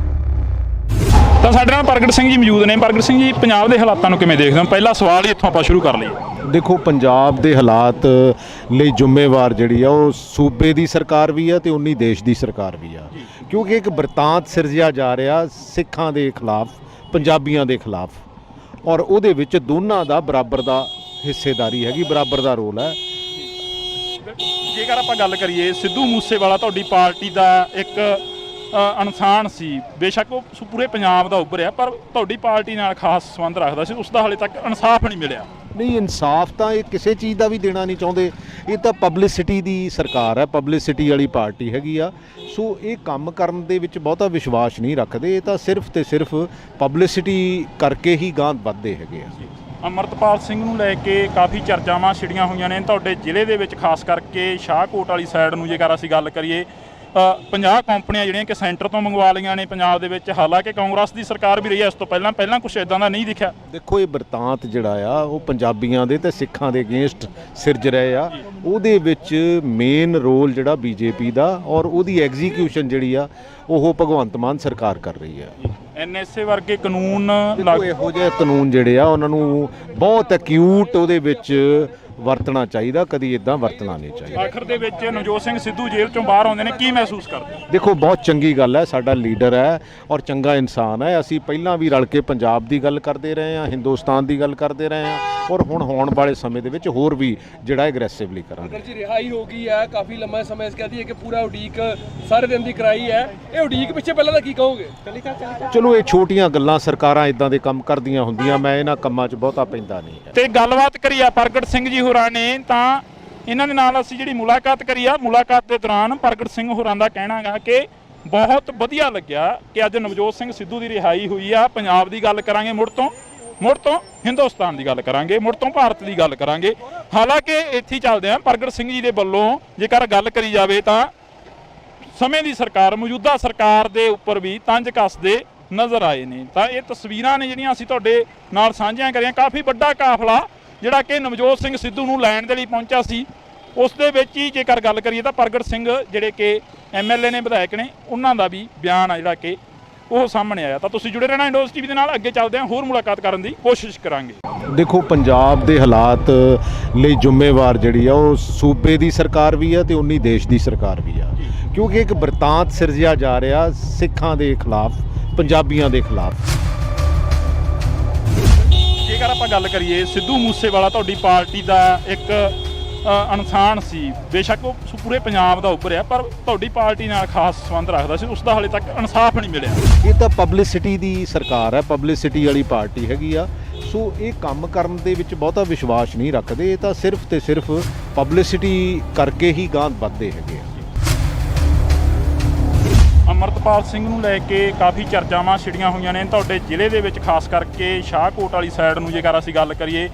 ਤਾਂ ਸਾਡੇ ਨਾਲ ਪ੍ਰਗਟ ਸਿੰਘ ਜੀ ਮੌਜੂਦ ਨੇ। ਪ੍ਰਗਟ ਸਿੰਘ ਜੀ, ਪੰਜਾਬ ਦੇ ਹਾਲਾਤਾਂ ਨੂੰ ਕਿਵੇਂ ਦੇਖਦੇ ਹੋ? ਪਹਿਲਾ ਸਵਾਲ ਹੀ ਇੱਥੋਂ ਆਪਾਂ ਸ਼ੁਰੂ ਕਰ ਲਈਏ। ਦੇਖੋ, ਪੰਜਾਬ ਦੇ ਹਾਲਾਤ ਲਈ ਜ਼ਿੰਮੇਵਾਰ ਜਿਹੜੀ ਆ ਉਹ ਸੂਬੇ ਦੀ ਸਰਕਾਰ ਵੀ ਆ ਤੇ ਉਨੀ ਦੇਸ਼ ਦੀ ਸਰਕਾਰ ਵੀ ਆ, ਕਿਉਂਕਿ ਇੱਕ ਬਰਤਾਂਤ ਸਿਰਜਿਆ ਜਾ ਰਿਹਾ ਸਿੱਖਾਂ ਦੇ ਖਿਲਾਫ, ਪੰਜਾਬੀਆਂ ਦੇ ਖਿਲਾਫ, ਔਰ ਉਹਦੇ ਵਿੱਚ ਦੋਨਾਂ ਦਾ ਬਰਾਬਰ ਦਾ ਹਿੱਸੇਦਾਰੀ ਹੈਗੀ, ਬਰਾਬਰ ਦਾ ਰੋਲ ਹੈ। ਜੇਕਰ ਆਪਾਂ ਗੱਲ ਕਰੀਏ, ਸਿੱਧੂ ਮੂਸੇਵਾਲਾ ਤੁਹਾਡੀ ਪਾਰਟੀ ਦਾ ਇੱਕ ਇਨਸਾਨ ਸੀ, ਬੇਸ਼ੱਕ ਉਹ ਪੂਰੇ ਪੰਜਾਬ ਦਾ ਉੱਭਰਿਆ, ਪਰ ਤੁਹਾਡੀ ਪਾਰਟੀ ਨਾਲ ਖਾਸ ਸੰਬੰਧ ਰੱਖਦਾ ਸੀ, ਉਸ ਦਾ ਹਾਲੇ ਤੱਕ ਇਨਸਾਫ ਨਹੀਂ ਮਿਲਿਆ। ਨਹੀਂ, ਇਨਸਾਫ ਤਾਂ ਇਹ ਕਿਸੇ ਚੀਜ਼ ਦਾ ਵੀ ਦੇਣਾ ਨਹੀਂ ਚਾਹੁੰਦੇ। ਇਹ ਤਾਂ ਪਬਲਿਸਿਟੀ ਦੀ ਸਰਕਾਰ ਹੈ, ਪਬਲਿਸਿਟੀ ਵਾਲੀ ਪਾਰਟੀ ਹੈਗੀ ਆ। ਸੋ ਇਹ ਕੰਮ ਕਰਨ ਦੇ ਵਿੱਚ ਬਹੁਤਾ ਵਿਸ਼ਵਾਸ ਨਹੀਂ ਰੱਖਦੇ, ਇਹ ਤਾਂ ਸਿਰਫ ਤੇ ਸਿਰਫ ਪਬਲਿਸਿਟੀ ਕਰਕੇ ਹੀ ਗਾਂਹ ਵੱਧਦੇ ਹੈਗੇ ਆ। ਅਮਰਤਪਾਲ ਸਿੰਘ ਨੂੰ ਲੈ ਕੇ ਕਾਫੀ ਚਰਚਾਵਾਂ ਛਿੜੀਆਂ ਹੋਈਆਂ ਨੇ ਤੁਹਾਡੇ ਜ਼ਿਲ੍ਹੇ ਦੇ ਵਿੱਚ, ਖਾਸ ਕਰਕੇ ਸ਼ਾਹਕੋਟ ਵਾਲੀ ਸਾਈਡ ਨੂੰ ਜੇਕਰ ਅਸੀਂ ਗੱਲ ਕਰੀਏ, 50 ਕੰਪਨੀਆਂ ਜਿਹੜੀਆਂ ਕਿ ਸੈਂਟਰ ਤੋਂ ਮੰਗਵਾ ਲਈਆਂ ਨੇ ਪੰਜਾਬ ਦੇ ਵਿੱਚ। ਹਾਲਾਂਕਿ ਕਾਂਗਰਸ ਦੀ ਸਰਕਾਰ ਵੀ ਰਹੀ ਹੈ ਇਸ ਤੋਂ ਪਹਿਲਾਂ ਕੁਝ ਇਦਾਂ ਦਾ ਨਹੀਂ ਦਿਖਿਆ। ਦੇਖੋ, ਇਹ ਬਰਤਾਂਤ ਜਿਹੜਾ ਆ ਉਹ ਪੰਜਾਬੀਆਂ ਦੇ ਤੇ ਸਿੱਖਾਂ ਦੇ ਅਗੇਂਸਟ ਸਿਰਜ ਰਹੇ ਆ। ਉਹਦੇ ਵਿੱਚ ਮੇਨ ਰੋਲ ਜਿਹੜਾ BJP ਦਾ, ਔਰ ਉਹਦੀ ਐਗਜ਼ੀਕਿਊਸ਼ਨ ਜਿਹੜੀ ਆ ਉਹ ਭਗਵੰਤ ਮਾਨ ਸਰਕਾਰ ਕਰ ਰਹੀ ਹੈ। NSA ਵਰਗੇ ਕਾਨੂੰਨ ਇਹੋ ਜਿਹੇ ਕਾਨੂੰਨ ਜਿਹੜੇ ਆ ਉਹਨਾਂ ਨੂੰ ਬਹੁਤ ਐਕਿਊਟ ਉਹਦੇ ਵਿੱਚ ਵਰਤਣਾ ਚਾਹੀਦਾ, ਕਦੀ ਇਦਾਂ ਵਰਤਣਾ ਨਹੀਂ ਚਾਹੀਦਾ। ਆਖਰ ਦੇ ਵਿੱਚ ਨਵਜੋਤ ਸਿੰਘ ਸਿੱਧੂ ਜੇਲ੍ਹ ਚੋਂ ਬਾਹਰ ਆਉਂਦੇ ਨੇ, ਕੀ ਮਹਿਸੂਸ ਕਰਦੇ? ਦੇਖੋ, ਬਹੁਤ ਚੰਗੀ ਗੱਲ ਹੈ, ਸਾਡਾ ਲੀਡਰ ਹੈ ਔਰ ਚੰਗਾ ਇਨਸਾਨ ਹੈ। ਅਸੀਂ ਪਹਿਲਾਂ ਵੀ ਰਲ ਕੇ ਪੰਜਾਬ ਦੀ ਗੱਲ ਕਰਦੇ ਰਹੇ ਹਾਂ, ਹਿੰਦੁਸਤਾਨ ਦੀ ਗੱਲ ਕਰਦੇ ਰਹੇ ਹਾਂ, ਔਰ ਹੁਣ ਹੋਣ ਵਾਲੇ ਸਮੇਂ ਦੇ ਵਿੱਚ ਹੋਰ ਵੀ ਜਿਹੜਾ ਐਗਰੈਸਿਵਲੀ ਕਰਾਂਗੇ। ਅਗਰ ਜੀ ਰਿਹਾਈ ਹੋ ਗਈ ਹੈ, ਕਾਫੀ ਲੰਮਾ ਸਮਾਂ ਇਸ ਕਹਦੀ ਹੈ ਕਿ ਪੂਰਾ ਉਡੀਕ ਸਾਰੇ ਦਿਨ ਦੀ ਕਰਾਈ ਹੈ, ਇਹ ਉਡੀਕ ਪਿੱਛੇ ਪਹਿਲਾਂ ਦਾ ਕੀ ਕਹੋਗੇ? ਚਲੋ, ਇਹ ਛੋਟੀਆਂ ਗੱਲਾਂ, ਸਰਕਾਰਾਂ ਇਦਾਂ ਦੇ ਕੰਮ ਕਰਦੀਆਂ ਹੁੰਦੀਆਂ, ਮੈਂ ਇਹਨਾਂ ਕੰਮਾਂ 'ਚ ਬਹੁਤਾ ਪੈਂਦਾ ਨਹੀਂ। ਤੇ ਗੱਲਬਾਤ ਕਰੀ ਆ ਪ੍ਰਗਟ ਸਿੰਘ ਜੀ ਹੋਰਾਂ ਨੇ, ਤਾਂ ਇਹਨਾਂ ਦੇ ਨਾਲ ਅਸੀਂ ਜਿਹੜੀ ਮੁਲਾਕਾਤ ਕਰੀ ਆ, ਮੁਲਾਕਾਤ ਦੇ ਦੌਰਾਨ ਪ੍ਰਗਟ ਸਿੰਘ ਹੋਰਾਂ ਦਾ ਕਹਿਣਾ ਗਾ ਕਿ ਬਹੁਤ ਵਧੀਆ ਲੱਗਿਆ ਕਿ ਅੱਜ ਨਵਜੋਤ ਸਿੰਘ ਸਿੱਧੂ ਦੀ ਰਿਹਾਈ ਹੋਈ ਆ। ਪੰਜਾਬ ਦੀ ਗੱਲ ਕਰਾਂਗੇ, ਮੁੜ ਤੋਂ ਹਿੰਦੁਸਤਾਨ ਦੀ ਗੱਲ ਕਰਾਂਗੇ, ਮੁੜ ਤੋਂ ਭਾਰਤ ਦੀ ਗੱਲ ਕਰਾਂਗੇ। ਹਾਲਾਂਕਿ ਇੱਥੇ ਹੀ ਚੱਲਦੇ ਆ, ਪ੍ਰਗਟ ਸਿੰਘ ਜੀ ਦੇ ਵੱਲੋਂ ਜੇਕਰ ਗੱਲ ਕਰੀ ਜਾਵੇ ਤਾਂ ਸਮੇਂ ਦੀ ਸਰਕਾਰ, ਮੌਜੂਦਾ ਸਰਕਾਰ ਦੇ ਉੱਪਰ ਵੀ ਤੰਜ ਕੱਸਦੇ ਨਜ਼ਰ ਆਏ ਨੇ। ਤਾਂ ਇਹ ਤਸਵੀਰਾਂ ਨੇ ਜਿਹੜੀਆਂ ਅਸੀਂ ਤੁਹਾਡੇ ਨਾਲ ਸਾਂਝੀਆਂ ਕਰੀਆਂ। ਕਾਫੀ ਵੱਡਾ ਕਾਫਲਾ ਜਿਹੜਾ ਕਿ ਨਵਜੋਤ ਸਿੰਘ ਸਿੱਧੂ ਨੂੰ ਲੈਣ ਦੇ ਲਈ ਪਹੁੰਚਿਆ ਸੀ, ਉਸ ਦੇ ਵਿੱਚ ਹੀ ਜੇਕਰ ਗੱਲ ਕਰੀਏ ਤਾਂ ਪ੍ਰਗਟ ਸਿੰਘ ਜਿਹੜੇ ਕਿ MLA ਨੇ, ਵਿਧਾਇਕ ਨੇ, ਉਹਨਾਂ ਦਾ ਵੀ ਬਿਆਨ ਆ ਜਿਹੜਾ ਕਿ ਉਹ ਸਾਹਮਣੇ ਆਇਆ। ਤਾਂ ਤੁਸੀਂ ਜੁੜੇ ਰਹਿਣਾ ਇੰਡੋਜ਼ TV ਦੇ ਨਾਲ, ਅੱਗੇ ਚੱਲਦੇ ਹਾਂ, ਹੋਰ ਮੁਲਾਕਾਤ ਕਰਨ ਦੀ ਕੋਸ਼ਿਸ਼ ਕਰਾਂਗੇ। ਦੇਖੋ, ਪੰਜਾਬ ਦੇ ਹਾਲਾਤ ਲਈ ਜ਼ਿੰਮੇਵਾਰ ਜਿਹੜੀ ਆ ਉਹ ਸੂਬੇ ਦੀ ਸਰਕਾਰ ਵੀ ਆ ਤੇ ਉਨੀ ਦੇਸ਼ ਦੀ ਸਰਕਾਰ ਵੀ ਆ, ਕਿਉਂਕਿ ਇੱਕ ਬਰਤਾਂਤ ਸਿਰਜਿਆ ਜਾ ਰਿਹਾ ਸਿੱਖਾਂ ਦੇ ਖਿਲਾਫ, ਪੰਜਾਬੀਆਂ ਦੇ ਖਿਲਾਫ। ਜੇਕਰ ਆਪਾਂ ਗੱਲ ਕਰੀਏ, ਸਿੱਧੂ ਮੂਸੇਵਾਲਾ ਤੁਹਾਡੀ ਪਾਰਟੀ ਦਾ ਇੱਕ ਇਨਸਾਨ ਸੀ, ਬੇਸ਼ੱਕ ਉਹ ਪੂਰੇ ਪੰਜਾਬ ਦਾ ਉੱਭਰਿਆ, ਪਰ ਤੁਹਾਡੀ ਪਾਰਟੀ ਨਾਲ ਖਾਸ ਸੰਬੰਧ ਰੱਖਦਾ ਸੀ, ਉਸ ਦਾ ਹਾਲੇ ਤੱਕ ਇਨਸਾਫ ਨਹੀਂ ਮਿਲਿਆ। ਇਹ ਤਾਂ ਪਬਲਿਸਿਟੀ ਦੀ ਸਰਕਾਰ ਹੈ, ਪਬਲਿਸਿਟੀ ਵਾਲੀ ਪਾਰਟੀ ਹੈਗੀ ਆ। ਸੋ ਇਹ ਕੰਮ ਕਰਨ ਦੇ ਵਿੱਚ ਬਹੁਤਾ ਵਿਸ਼ਵਾਸ ਨਹੀਂ ਰੱਖਦੇ, ਇਹ ਤਾਂ ਸਿਰਫ ਤੇ ਸਿਰਫ ਪਬਲਿਸਿਟੀ ਕਰਕੇ ਹੀ ਗਾਂਹ ਵੱਧਦੇ ਹੈਗੇ ਆ। ਅਮਰਤਪਾਲ ਸਿੰਘ ਨੂੰ ਲੈ ਕੇ ਕਾਫੀ ਚਰਚਾਵਾਂ ਛਿੜੀਆਂ ਹੋਈਆਂ ਨੇ ਤੁਹਾਡੇ ਜ਼ਿਲ੍ਹੇ ਦੇ ਵਿੱਚ, ਖਾਸ ਕਰਕੇ ਸ਼ਾਹਕੋਟ ਵਾਲੀ ਸਾਈਡ ਨੂੰ ਜੇਕਰ ਅਸੀਂ ਗੱਲ ਕਰੀਏ,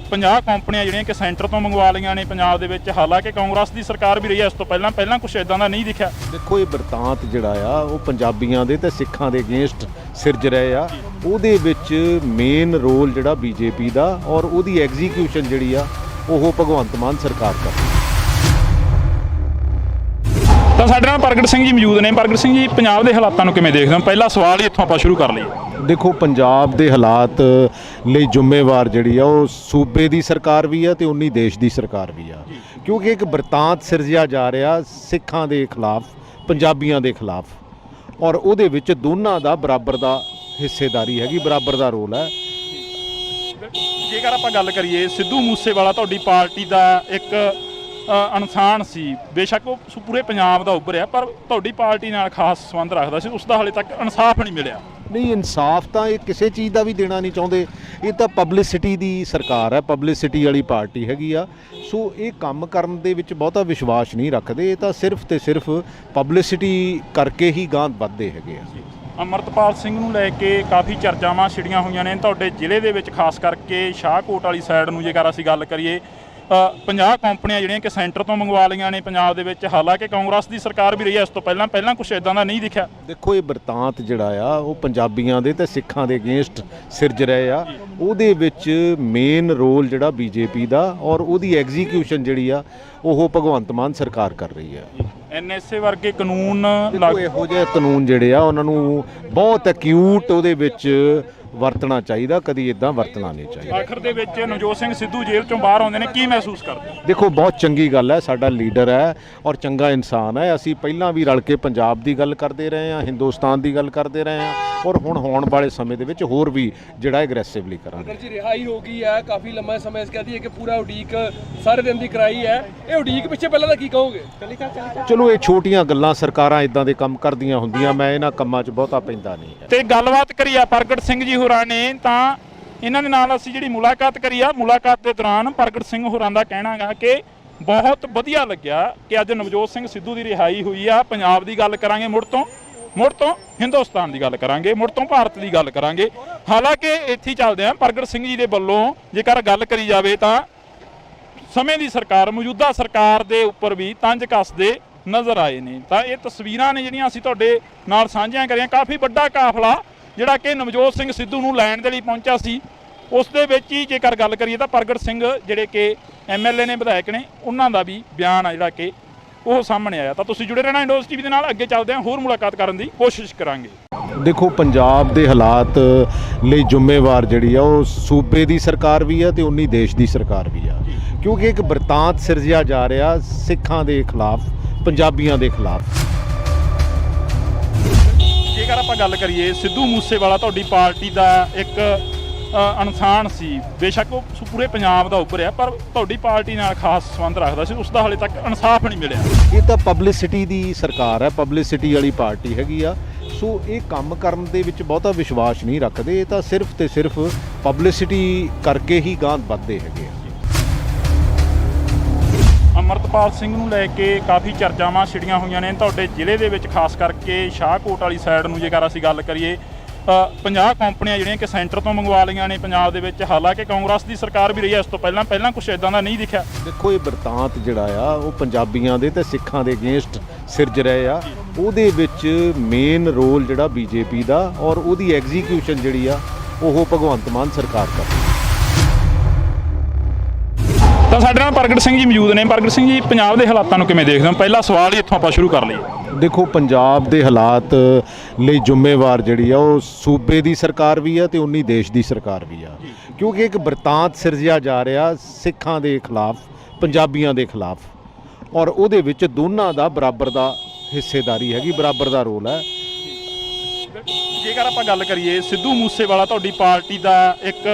50 ਕੰਪਨੀਆਂ ਜਿਹੜੀਆਂ ਕਿ ਸੈਂਟਰ ਤੋਂ ਮੰਗਵਾ ਲਈਆਂ ਨੇ ਪੰਜਾਬ ਦੇ ਵਿੱਚ। ਹਾਲਾਂਕਿ ਕਾਂਗਰਸ ਦੀ ਸਰਕਾਰ ਵੀ ਰਹੀ ਹੈ ਇਸ ਤੋਂ ਪਹਿਲਾਂ ਕੁਝ ਇਦਾਂ ਦਾ ਨਹੀਂ ਦਿਖਿਆ। ਦੇਖੋ, ਇਹ ਬਰਤਾਂਤ ਜਿਹੜਾ ਆ ਉਹ ਪੰਜਾਬੀਆਂ ਦੇ ਤੇ ਸਿੱਖਾਂ ਦੇ ਅਗੇਂਸਟ ਸਿਰਜ ਰਹੇ ਆ। ਉਹਦੇ ਵਿੱਚ ਮੇਨ ਰੋਲ ਜਿਹੜਾ ਬੀਜੇਪੀ ਦਾ ਔਰ ਉਹਦੀ ਐਗਜ਼ੀਕਿਊਸ਼ਨ ਜਿਹੜੀ ਆ ਉਹ ਭਗਵੰਤ ਮਾਨ ਸਰਕਾਰ ਕਰ ਰਹੀ ਹੈ। ਤਾਂ ਸਾਡੇ ਨਾਲ ਪ੍ਰਗਟ ਸਿੰਘ ਜੀ ਮੌਜੂਦ ਨੇ। ਪ੍ਰਗਟ ਸਿੰਘ ਜੀ, ਪੰਜਾਬ ਦੇ ਹਾਲਾਤਾਂ ਨੂੰ ਕਿਵੇਂ ਦੇਖਦੇ ਹੋ? ਪਹਿਲਾ ਸਵਾਲ ਹੀ ਇੱਥੋਂ ਆਪਾਂ ਸ਼ੁਰੂ ਕਰ ਲਈਏ। ਦੇਖੋ, ਪੰਜਾਬ ਦੇ ਹਾਲਾਤ ਲਈ ਜ਼ਿੰਮੇਵਾਰ ਜਿਹੜੀ ਆ ਉਹ ਸੂਬੇ ਦੀ ਸਰਕਾਰ ਵੀ ਆ ਤੇ ਉਨੀ ਦੇਸ਼ ਦੀ ਸਰਕਾਰ ਵੀ ਆ, ਕਿਉਂਕਿ ਇੱਕ ਬਰਤਾਂਤ ਸਿਰਜਿਆ ਜਾ ਰਿਹਾ ਸਿੱਖਾਂ ਦੇ ਖਿਲਾਫ, ਪੰਜਾਬੀਆਂ ਦੇ ਖਿਲਾਫ, ਔਰ ਉਹਦੇ ਵਿੱਚ ਦੋਨਾਂ ਦਾ ਬਰਾਬਰ ਦਾ ਹਿੱਸੇਦਾਰੀ ਹੈਗੀ, ਬਰਾਬਰ ਦਾ ਰੋਲ ਹੈ। ਜੇਕਰ ਆਪਾਂ ਗੱਲ ਕਰੀਏ, ਸਿੱਧੂ ਮੂਸੇਵਾਲਾ ਤੁਹਾਡੀ ਪਾਰਟੀ ਦਾ ਇੱਕ ਇਨਸਾਨ ਸੀ, ਬੇਸ਼ੱਕ ਉਹ ਪੂਰੇ ਪੰਜਾਬ ਦਾ ਉੱਭਰਿਆ, ਪਰ ਤੁਹਾਡੀ ਪਾਰਟੀ ਨਾਲ ਖਾਸ ਸੰਬੰਧ ਰੱਖਦਾ ਸੀ, ਉਸ ਦਾ ਹਾਲੇ ਤੱਕ ਇਨਸਾਫ ਨਹੀਂ ਮਿਲਿਆ। ਨਹੀਂ, ਇਨਸਾਫ ਤਾਂ ਇਹ ਕਿਸੇ ਚੀਜ਼ ਦਾ ਵੀ ਦੇਣਾ ਨਹੀਂ ਚਾਹੁੰਦੇ। ਇਹ ਤਾਂ ਪਬਲਿਸਿਟੀ ਦੀ ਸਰਕਾਰ ਹੈ, ਪਬਲਿਸਿਟੀ ਵਾਲੀ ਪਾਰਟੀ ਹੈਗੀ ਆ। ਸੋ ਇਹ ਕੰਮ ਕਰਨ ਦੇ ਵਿੱਚ ਬਹੁਤਾ ਵਿਸ਼ਵਾਸ ਨਹੀਂ ਰੱਖਦੇ। ਇਹ ਤਾਂ ਸਿਰਫ ਤੇ ਸਿਰਫ ਪਬਲਿਸਿਟੀ ਕਰਕੇ ਹੀ ਗਾਂਹ ਵੱਧਦੇ ਹੈਗੇ ਆ। ਅੰਮ੍ਰਿਤਪਾਲ ਸਿੰਘ ਨੂੰ ਲੈ ਕੇ ਕਾਫੀ ਚਰਚਾਵਾਂ ਛਿੜੀਆਂ ਹੋਈਆਂ ਨੇ ਤੁਹਾਡੇ ਜ਼ਿਲ੍ਹੇ ਦੇ ਵਿੱਚ, ਖਾਸ ਕਰਕੇ ਸ਼ਾਹਕੋਟ ਵਾਲੀ ਸਾਈਡ ਨੂੰ ਜੇਕਰ ਅਸੀਂ ਗੱਲ ਕਰੀਏ, 50 ਕੰਪਨੀਆਂ ਜਿਹੜੀਆਂ ਕਿ ਸੈਂਟਰ ਤੋਂ ਮੰਗਵਾ ਲਈਆਂ ਨੇ ਪੰਜਾਬ ਦੇ ਵਿੱਚ। ਹਾਲਾਂਕਿ ਕਾਂਗਰਸ ਦੀ ਸਰਕਾਰ ਵੀ ਰਹੀ ਹੈ ਇਸ ਤੋਂ ਪਹਿਲਾਂ ਕੁਛ ਇਦਾਂ ਦਾ ਨਹੀਂ ਦਿਖਿਆ। ਦੇਖੋ, ਇਹ ਬਰਤਾਂਤ ਜਿਹੜਾ ਆ ਉਹ ਪੰਜਾਬੀਆਂ ਦੇ ਤੇ ਸਿੱਖਾਂ ਦੇ ਅਗੇਂਸਟ ਸਿਰਜ ਰਹੇ ਆ। ਉਹਦੇ ਵਿੱਚ ਮੇਨ ਰੋਲ ਜਿਹੜਾ ਬੀਜੇਪੀ ਦਾ ਔਰ ਉਹਦੀ ਐਗਜ਼ੀਕਿਊਸ਼ਨ ਜਿਹੜੀ ਆ ਉਹ ਭਗਵੰਤ ਮਾਨ ਸਰਕਾਰ ਕਰ ਰਹੀ ਹੈ। ਐਨਐਸਏ ਵਰਗੇ ਕਾਨੂੰਨ ਦੇਖੋ, ਇਹੋ ਜਿਹੇ ਕਾਨੂੰਨ ਜਿਹੜੇ ਆ ਉਹਨਾਂ ਨੂੰ ਬਹੁਤ ਐਕਿਊਟ ਉਹਦੇ ਵਿੱਚ ਵਰਤਣਾ ਚਾਹੀਦਾ, ਕਦੀ ਇਦਾਂ ਵਰਤਣਾ ਨਹੀਂ ਚਾਹੀਦਾ। ਆਖਰ ਦੇ ਵਿੱਚ ਨਵਜੋਤ ਸਿੰਘ ਸਿੱਧੂ ਜੇਲ੍ਹ ਚੋਂ ਬਾਹਰ ਆਉਂਦੇ ਨੇ, ਕੀ ਮਹਿਸੂਸ ਕਰਦੇ? ਦੇਖੋ, ਬਹੁਤ ਚੰਗੀ ਗੱਲ ਹੈ, ਸਾਡਾ ਲੀਡਰ ਹੈ ਔਰ ਚੰਗਾ ਇਨਸਾਨ ਹੈ। ਅਸੀਂ ਪਹਿਲਾਂ ਵੀ ਰਲ ਕੇ ਪੰਜਾਬ ਦੀ ਗੱਲ ਕਰਦੇ ਰਹੇ ਹਾਂ, ਹਿੰਦੁਸਤਾਨ ਦੀ ਗੱਲ ਕਰਦੇ ਰਹੇ ਹਾਂ, ਔਰ ਹੁਣ ਹੋਣ ਵਾਲੇ ਸਮੇਂ ਦੇ ਵਿੱਚ ਹੋਰ ਵੀ ਜਿਹੜਾ ਐਗਰੈਸਿਵਲੀ ਕਰਾਂਗੇ। ਅਗਰ ਜੀ ਰਿਹਾਈ ਹੋ ਗਈ ਹੈ, ਕਾਫੀ ਲੰਮਾ ਸਮਾਂ ਇਸ ਕਹਦੀ ਹੈ ਕਿ ਪੂਰਾ ਉਡੀਕ ਸਾਰੇ ਦਿਨ ਦੀ ਕਰਾਈ ਹੈ, ਇਹ ਉਡੀਕ ਪਿੱਛੇ ਪਹਿਲਾਂ ਦਾ ਕੀ ਕਹੋਗੇ? ਚਲੋ, ਇਹ ਛੋਟੀਆਂ ਗੱਲਾਂ, ਸਰਕਾਰਾਂ ਇਦਾਂ ਦੇ ਕੰਮ ਕਰਦੀਆਂ ਹੁੰਦੀਆਂ, ਮੈਂ ਇਹਨਾਂ ਕੰਮਾਂ 'ਚ ਬਹੁਤਾ ਪੈਂਦਾ ਨਹੀਂ। ਤੇ ਗੱਲਬਾਤ ਕਰੀ ਆ ਪ੍ਰਗਟ ਸਿੰਘ ਜੀ ਹੋਰਾਂ ਨੇ, ਤਾਂ ਇਹਨਾਂ ਦੇ ਨਾਲ ਅਸੀਂ ਜਿਹੜੀ ਮੁਲਾਕਾਤ ਕਰੀ ਆ, ਮੁਲਾਕਾਤ ਦੇ ਦੌਰਾਨ ਪ੍ਰਗਟ ਸਿੰਘ ਹੋਰਾਂ ਦਾ ਕਹਿਣਾ ਗਾ ਕਿ ਬਹੁਤ ਵਧੀਆ ਲੱਗਿਆ ਕਿ ਅੱਜ ਨਵਜੋਤ ਸਿੰਘ ਸਿੱਧੂ ਦੀ ਰਿਹਾਈ ਹੋਈ ਆ। ਪੰਜਾਬ ਦੀ ਗੱਲ ਕਰਾਂਗੇ, ਮੁੜ ਤੋਂ ਹਿੰਦੁਸਤਾਨ ਦੀ ਗੱਲ ਕਰਾਂਗੇ, ਮੁੜ ਤੋਂ ਭਾਰਤ ਦੀ ਗੱਲ ਕਰਾਂਗੇ। ਹਾਲਾਂਕਿ ਇੱਥੇ ਹੀ ਚੱਲਦੇ ਆ, ਪ੍ਰਗਟ ਸਿੰਘ ਜੀ ਦੇ ਵੱਲੋਂ ਜੇਕਰ ਗੱਲ ਕਰੀ ਜਾਵੇ ਤਾਂ ਸਮੇਂ ਦੀ ਸਰਕਾਰ, ਮੌਜੂਦਾ ਸਰਕਾਰ ਦੇ ਉੱਪਰ ਵੀ ਤੰਜ ਕੱਸਦੇ ਨਜ਼ਰ ਆਏ ਨੇ। ਤਾਂ ਇਹ ਤਸਵੀਰਾਂ ਨੇ ਜਿਹੜੀਆਂ ਅਸੀਂ ਤੁਹਾਡੇ ਨਾਲ ਸਾਂਝੀਆਂ ਕਰੀਆਂ। ਕਾਫੀ ਵੱਡਾ ਕਾਫਲਾ ਜਿਹੜਾ ਕਿ ਨਵਜੋਤ ਸਿੰਘ ਸਿੱਧੂ ਨੂੰ ਲੈਣ ਦੇ ਲਈ ਪਹੁੰਚਿਆ ਸੀ, ਉਸ ਦੇ ਵਿੱਚ ਹੀ ਜੇਕਰ ਗੱਲ ਕਰੀਏ ਤਾਂ ਪ੍ਰਗਟ ਸਿੰਘ ਜਿਹੜੇ ਕਿ ਐਮਐਲਏ ਨੇ, ਵਿਧਾਇਕ ਨੇ, ਉਹਨਾਂ ਦਾ ਵੀ ਬਿਆਨ ਆ ਜਿਹੜਾ ਕਿ ਉਹ ਸਾਹਮਣੇ ਆਇਆ। ਤਾਂ ਤੁਸੀਂ ਜੁੜੇ ਰਹਿਣਾ ਇੰਡੋਜ਼ ਟੀਵੀ ਦੇ ਨਾਲ। ਅੱਗੇ ਚੱਲਦੇ ਹਾਂ, ਹੋਰ ਮੁਲਾਕਾਤ ਕਰਨ ਦੀ ਕੋਸ਼ਿਸ਼ ਕਰਾਂਗੇ। ਦੇਖੋ, ਪੰਜਾਬ ਦੇ ਹਾਲਾਤ ਲਈ ਜ਼ਿੰਮੇਵਾਰ ਜਿਹੜੀ ਆ ਉਹ ਸੂਬੇ ਦੀ ਸਰਕਾਰ ਵੀ ਆ ਤੇ ਉਨੀ ਦੇਸ਼ ਦੀ ਸਰਕਾਰ ਵੀ ਆ, ਕਿਉਂਕਿ ਇੱਕ ਬਰਤਾਂਤ ਸਿਰਜਿਆ ਜਾ ਰਿਹਾ ਸਿੱਖਾਂ ਦੇ ਖਿਲਾਫ, ਪੰਜਾਬੀਆਂ ਦੇ ਖਿਲਾਫ। ਜੇਕਰ ਆਪਾਂ ਗੱਲ ਕਰੀਏ, ਸਿੱਧੂ ਮੂਸੇਵਾਲਾ ਤੁਹਾਡੀ ਪਾਰਟੀ ਦਾ ਇੱਕ ਇਨਸਾਨ ਸੀ, ਬੇਸ਼ੱਕ ਉਹ ਪੂਰੇ ਪੰਜਾਬ ਦਾ ਉੱਭਰਿਆ, ਪਰ ਤੁਹਾਡੀ ਪਾਰਟੀ ਨਾਲ ਖਾਸ ਸੰਬੰਧ ਰੱਖਦਾ ਸੀ, ਉਸ ਦਾ ਹਾਲੇ ਤੱਕ ਇਨਸਾਫ ਨਹੀਂ ਮਿਲਿਆ। ਇਹ ਤਾਂ ਪਬਲਿਸਿਟੀ ਦੀ ਸਰਕਾਰ ਹੈ, ਪਬਲਿਸਿਟੀ ਵਾਲੀ ਪਾਰਟੀ ਹੈਗੀ ਆ। ਸੋ ਇਹ ਕੰਮ ਕਰਨ ਦੇ ਵਿੱਚ ਬਹੁਤਾ ਵਿਸ਼ਵਾਸ ਨਹੀਂ ਰੱਖਦੇ। ਇਹ ਤਾਂ ਸਿਰਫ ਤੇ ਸਿਰਫ ਪਬਲਿਸਿਟੀ ਕਰਕੇ ਹੀ ਗਾਂਹ ਵੱਧਦੇ ਹੈਗੇ ਆ। ਅੰਮ੍ਰਿਤਪਾਲ ਸਿੰਘ ਨੂੰ ਲੈ ਕੇ ਕਾਫੀ ਚਰਚਾਵਾਂ ਛਿੜੀਆਂ ਹੋਈਆਂ ਨੇ ਤੁਹਾਡੇ ਜ਼ਿਲ੍ਹੇ ਦੇ ਵਿੱਚ, ਖਾਸ ਕਰਕੇ ਸ਼ਾਹਕੋਟ ਵਾਲੀ ਸਾਈਡ ਨੂੰ ਜੇਕਰ ਅਸੀਂ ਗੱਲ ਕਰੀਏ, 50 ਕੰਪਨੀਆਂ ਜਿਹੜੀਆਂ ਕਿ ਸੈਂਟਰ ਤੋਂ ਮੰਗਵਾ ਲਈਆਂ ਨੇ ਪੰਜਾਬ ਦੇ ਵਿੱਚ। ਹਾਲਾਂਕਿ ਕਾਂਗਰਸ ਦੀ ਸਰਕਾਰ ਵੀ ਰਹੀ ਹੈ ਇਸ ਤੋਂ ਪਹਿਲਾਂ ਕੁਛ ਇਦਾਂ ਦਾ ਨਹੀਂ ਦਿਖਿਆ। ਦੇਖੋ, ਇਹ ਬਰਤਾਂਤ ਜਿਹੜਾ ਆ ਉਹ ਪੰਜਾਬੀਆਂ ਦੇ ਤੇ ਸਿੱਖਾਂ ਦੇ ਅਗੇਂਸਟ ਸਿਰਜ ਰਹੇ ਆ। ਉਹਦੇ ਵਿੱਚ ਮੇਨ ਰੋਲ ਜਿਹੜਾ ਬੀਜੇਪੀ ਦਾ ਔਰ ਉਹਦੀ ਐਗਜ਼ੀਕਿਊਸ਼ਨ ਜਿਹੜੀ ਆ ਉਹ ਭਗਵੰਤ ਮਾਨ ਸਰਕਾਰ ਕਰ ਰਹੀ ਹੈ। ਤਾਂ ਸਾਡੇ ਨਾਲ ਪ੍ਰਗਟ ਸਿੰਘ ਜੀ ਮੌਜੂਦ ਨੇ। ਪ੍ਰਗਟ ਸਿੰਘ ਜੀ, ਪੰਜਾਬ ਦੇ ਹਾਲਾਤਾਂ ਨੂੰ ਕਿਵੇਂ ਦੇਖਦੇ ਹੋ? ਪਹਿਲਾ ਸਵਾਲ ਹੀ ਇੱਥੋਂ ਆਪਾਂ ਸ਼ੁਰੂ ਕਰ ਲਈਏ। ਦੇਖੋ, ਪੰਜਾਬ ਦੇ ਹਾਲਾਤ ਲਈ ਜ਼ਿੰਮੇਵਾਰ ਜਿਹੜੀ ਆ ਉਹ ਸੂਬੇ ਦੀ ਸਰਕਾਰ ਵੀ ਆ ਤੇ ਉਨੀ ਦੇਸ਼ ਦੀ ਸਰਕਾਰ ਵੀ ਆ, ਕਿਉਂਕਿ ਇੱਕ ਬਰਤਾਂਤ ਸਿਰਜਿਆ ਜਾ ਰਿਹਾ ਸਿੱਖਾਂ ਦੇ ਖਿਲਾਫ, ਪੰਜਾਬੀਆਂ ਦੇ ਖਿਲਾਫ, ਔਰ ਉਹਦੇ ਵਿੱਚ ਦੋਨਾਂ ਦਾ ਬਰਾਬਰ ਦਾ ਹਿੱਸੇਦਾਰੀ ਹੈਗੀ, ਬਰਾਬਰ ਦਾ ਰੋਲ ਹੈ। ਜੇਕਰ ਆਪਾਂ ਗੱਲ ਕਰੀਏ, ਸਿੱਧੂ ਮੂਸੇਵਾਲਾ ਤੁਹਾਡੀ ਪਾਰਟੀ ਦਾ ਇੱਕ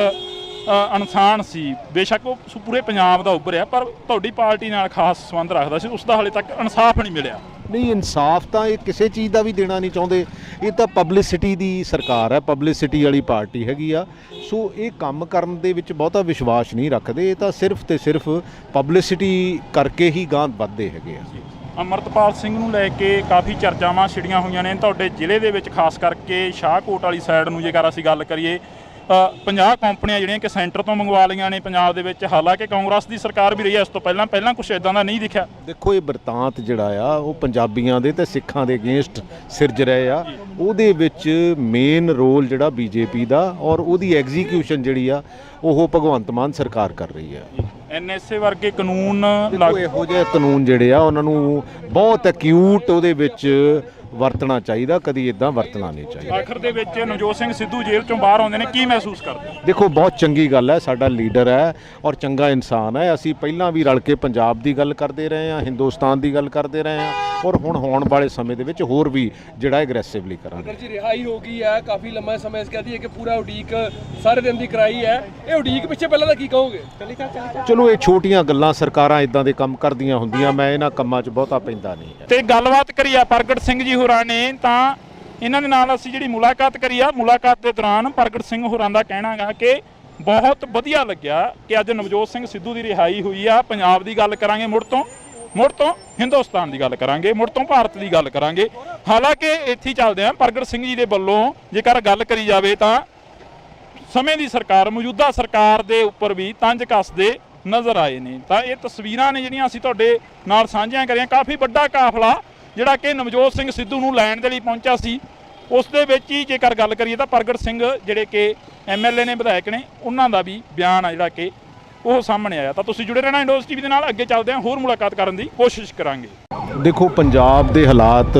ਇਨਸਾਨ ਸੀ, ਬੇਸ਼ੱਕ ਉਹ ਪੂਰੇ ਪੰਜਾਬ ਦਾ ਉੱਭਰਿਆ, ਪਰ ਤੁਹਾਡੀ ਪਾਰਟੀ ਨਾਲ ਖਾਸ ਸੰਬੰਧ ਰੱਖਦਾ ਸੀ, ਉਸ ਦਾ ਹਾਲੇ ਤੱਕ ਇਨਸਾਫ ਨਹੀਂ ਮਿਲਿਆ। ਨਹੀਂ, ਇਨਸਾਫ ਤਾਂ ਇਹ ਕਿਸੇ ਚੀਜ਼ ਦਾ ਵੀ ਦੇਣਾ ਨਹੀਂ ਚਾਹੁੰਦੇ। ਇਹ ਤਾਂ ਪਬਲਿਸਿਟੀ ਦੀ ਸਰਕਾਰ ਹੈ, ਪਬਲਿਸਿਟੀ ਵਾਲੀ ਪਾਰਟੀ ਹੈਗੀ ਆ। ਸੋ ਇਹ ਕੰਮ ਕਰਨ ਦੇ ਵਿੱਚ ਬਹੁਤਾ ਵਿਸ਼ਵਾਸ ਨਹੀਂ ਰੱਖਦੇ। ਇਹ ਤਾਂ ਸਿਰਫ ਤੇ ਸਿਰਫ ਪਬਲਿਸਿਟੀ ਕਰਕੇ ਹੀ ਗਾਂਹ ਵੱਧਦੇ ਹੈਗੇ ਆ। ਅੰਮ੍ਰਿਤਪਾਲ ਸਿੰਘ ਨੂੰ ਲੈ ਕੇ ਕਾਫੀ ਚਰਚਾਵਾਂ ਛਿੜੀਆਂ ਹੋਈਆਂ ਨੇ ਤੁਹਾਡੇ ਜ਼ਿਲ੍ਹੇ ਦੇ ਵਿੱਚ, ਖਾਸ ਕਰਕੇ ਸ਼ਾਹਕੋਟ ਵਾਲੀ ਸਾਈਡ ਨੂੰ ਜੇਕਰ ਅਸੀਂ ਗੱਲ ਕਰੀਏ, 50 ਕੰਪਨੀਆਂ ਜਿਹੜੀਆਂ ਕਿ ਸੈਂਟਰ ਤੋਂ ਮੰਗਵਾ ਲਈਆਂ ਨੇ ਪੰਜਾਬ ਦੇ ਵਿੱਚ। ਹਾਲਾਂਕਿ ਕਾਂਗਰਸ ਦੀ ਸਰਕਾਰ ਵੀ ਰਹੀ ਹੈ ਇਸ ਤੋਂ ਪਹਿਲਾਂ ਕੁਝ ਇਦਾਂ ਦਾ ਨਹੀਂ ਦਿਖਿਆ। ਦੇਖੋ ਇਹ ਬਰਤਾਂਤ ਜਿਹੜਾ ਆ ਉਹ ਪੰਜਾਬੀਆਂ ਦੇ ਤੇ ਸਿੱਖਾਂ ਦੇ ਅਗੇਂਸਟ ਸਿਰਜ ਰਹੇ ਆ। ਉਹਦੇ ਵਿੱਚ ਮੇਨ ਰੋਲ ਜਿਹੜਾ ਬੀਜੇਪੀ ਦਾ ਔਰ ਉਹਦੀ ਐਗਜ਼ੀਕਿਊਸ਼ਨ ਜਿਹੜੀ ਆ ਉਹ ਭਗਵੰਤ ਮਾਨ ਸਰਕਾਰ ਕਰ ਰਹੀ ਆ। ਐਨਐਸਏ ਵਰਗੇ ਕਾਨੂੰਨ ਦੇਖੋ ਇਹੋ ਜਿਹੇ ਕਾਨੂੰਨ ਜਿਹੜੇ ਆ ਉਹਨਾਂ ਨੂੰ ਬਹੁਤ ਐਕਿਊਟ ਉਹਦੇ ਵਿੱਚ ਵਰਤਣਾ ਚਾਹੀਦਾ, ਕਦੀ ਇਦਾਂ ਵਰਤਣਾ ਨਹੀਂ ਚਾਹੀਦਾ। ਆਖਰ ਦੇ ਵਿੱਚ ਨਵਜੋਤ ਸਿੰਘ ਸਿੱਧੂ ਜੇਲ੍ਹ ਚੋਂ ਬਾਹਰ ਆਉਂਦੇ ਨੇ, ਕੀ ਮਹਿਸੂਸ ਕਰਦੇ? ਦੇਖੋ ਬਹੁਤ ਚੰਗੀ ਗੱਲ ਹੈ, ਸਾਡਾ ਲੀਡਰ ਹੈ ਔਰ ਚੰਗਾ ਇਨਸਾਨ ਹੈ। ਅਸੀਂ ਪਹਿਲਾਂ ਵੀ ਰਲ ਕੇ ਪੰਜਾਬ ਦੀ ਗੱਲ ਕਰਦੇ ਰਹੇ ਹਾਂ, ਹਿੰਦੁਸਤਾਨ ਦੀ ਗੱਲ ਕਰਦੇ ਰਹੇ ਹਾਂ ਔਰ ਹੁਣ ਹੋਣ ਵਾਲੇ ਸਮੇਂ ਦੇ ਵਿੱਚ ਹੋਰ ਵੀ ਜਿਹੜਾ ਐਗਰੈਸਿਵਲੀ ਕਰਾਂਗੇ। ਜੀ ਰਿਹਾਈ ਹੋ ਗਈ ਹੈ, ਕਾਫੀ ਲੰਮਾ ਸਮੇਂ ਕਹਦੀ ਹੈ ਕਿ ਪੂਰਾ ਉਡੀਕ ਸਾਰੇ ਦਿਨ ਦੀ ਕਰਾਈ ਹੈ। ਇਹ ਉਡੀਕ ਪਿੱਛੇ ਪਹਿਲਾਂ ਤਾਂ ਕੀ ਕਹੋਗੇ? ਚਲੋ ਇਹ ਛੋਟੀਆਂ ਗੱਲਾਂ, ਸਰਕਾਰਾਂ ਇਦਾਂ ਦੇ ਕੰਮ ਕਰਦੀਆਂ ਹੁੰਦੀਆਂ, ਮੈਂ ਇਹਨਾਂ ਕੰਮਾਂ 'ਚ ਬਹੁਤਾ ਪੈਂਦਾ ਨਹੀਂ ਹੈ। ਤੇ ਗੱਲਬਾਤ ਕਰੀ ਆ ਪ੍ਰਗਟ ਸਿੰਘ ਜੀ ਹੋਰਾਂ ਨੇ, ਤਾਂ ਇਹਨਾਂ ਦੇ ਨਾਲ ਅਸੀਂ ਜਿਹੜੀ ਮੁਲਾਕਾਤ ਕਰੀ ਆ, ਮੁਲਾਕਾਤ ਦੇ ਦੌਰਾਨ ਪ੍ਰਗਟ ਸਿੰਘ ਹੋਰਾਂ ਦਾ ਕਹਿਣਾ ਗਾ ਕਿ ਬਹੁਤ ਵਧੀਆ ਲੱਗਿਆ ਕਿ ਅੱਜ ਨਵਜੋਤ ਸਿੰਘ ਸਿੱਧੂ ਦੀ ਰਿਹਾਈ ਹੋਈ ਆ। ਪੰਜਾਬ ਦੀ ਗੱਲ ਕਰਾਂਗੇ ਮੁੜ ਤੋਂ ਹਿੰਦੁਸਤਾਨ ਦੀ ਗੱਲ ਕਰਾਂਗੇ, ਮੁੜ ਤੋਂ ਭਾਰਤ ਦੀ ਗੱਲ ਕਰਾਂਗੇ। ਹਾਲਾਂਕਿ ਇੱਥੇ ਹੀ ਚੱਲਦੇ ਆ। ਪ੍ਰਗਟ ਸਿੰਘ ਜੀ ਦੇ ਵੱਲੋਂ ਜੇਕਰ ਗੱਲ ਕਰੀ ਜਾਵੇ ਤਾਂ ਸਮੇਂ ਦੀ ਸਰਕਾਰ, ਮੌਜੂਦਾ ਸਰਕਾਰ ਦੇ ਉੱਪਰ ਵੀ ਤੰਜ ਕੱਸਦੇ ਨਜ਼ਰ ਆਏ ਨੇ। ਤਾਂ ਇਹ ਤਸਵੀਰਾਂ ਨੇ ਜਿਹੜੀਆਂ ਅਸੀਂ ਤੁਹਾਡੇ ਨਾਲ ਸਾਂਝੀਆਂ ਕਰੀਆਂ। ਕਾਫੀ ਵੱਡਾ ਕਾਫਲਾ ਜਿਹੜਾ ਕਿ ਨਵਜੋਤ ਸਿੰਘ ਸਿੱਧੂ ਨੂੰ ਲੈਣ ਦੇ ਲਈ ਪਹੁੰਚਿਆ ਸੀ, ਉਸ ਦੇ ਵਿੱਚ ਹੀ ਜੇਕਰ ਗੱਲ ਕਰੀਏ ਤਾਂ ਪ੍ਰਗਟ ਸਿੰਘ ਜਿਹੜੇ ਕਿ ਐਮਐਲਏ ਨੇ, ਵਿਧਾਇਕ ਨੇ, ਉਹਨਾਂ ਦਾ ਵੀ ਬਿਆਨ ਆ ਜਿਹੜਾ ਕਿ ਉਹ ਸਾਹਮਣੇ ਆਇਆ। ਤਾਂ ਤੁਸੀਂ ਜੁੜੇ ਰਹਿਣਾ ਇੰਡੋਜ਼ ਟੀਵੀ ਦੇ ਨਾਲ। ਅੱਗੇ ਚੱਲਦੇ ਹਾਂ, ਹੋਰ ਮੁਲਾਕਾਤ ਕਰਨ ਦੀ ਕੋਸ਼ਿਸ਼ ਕਰਾਂਗੇ। ਦੇਖੋ ਪੰਜਾਬ ਦੇ ਹਾਲਾਤ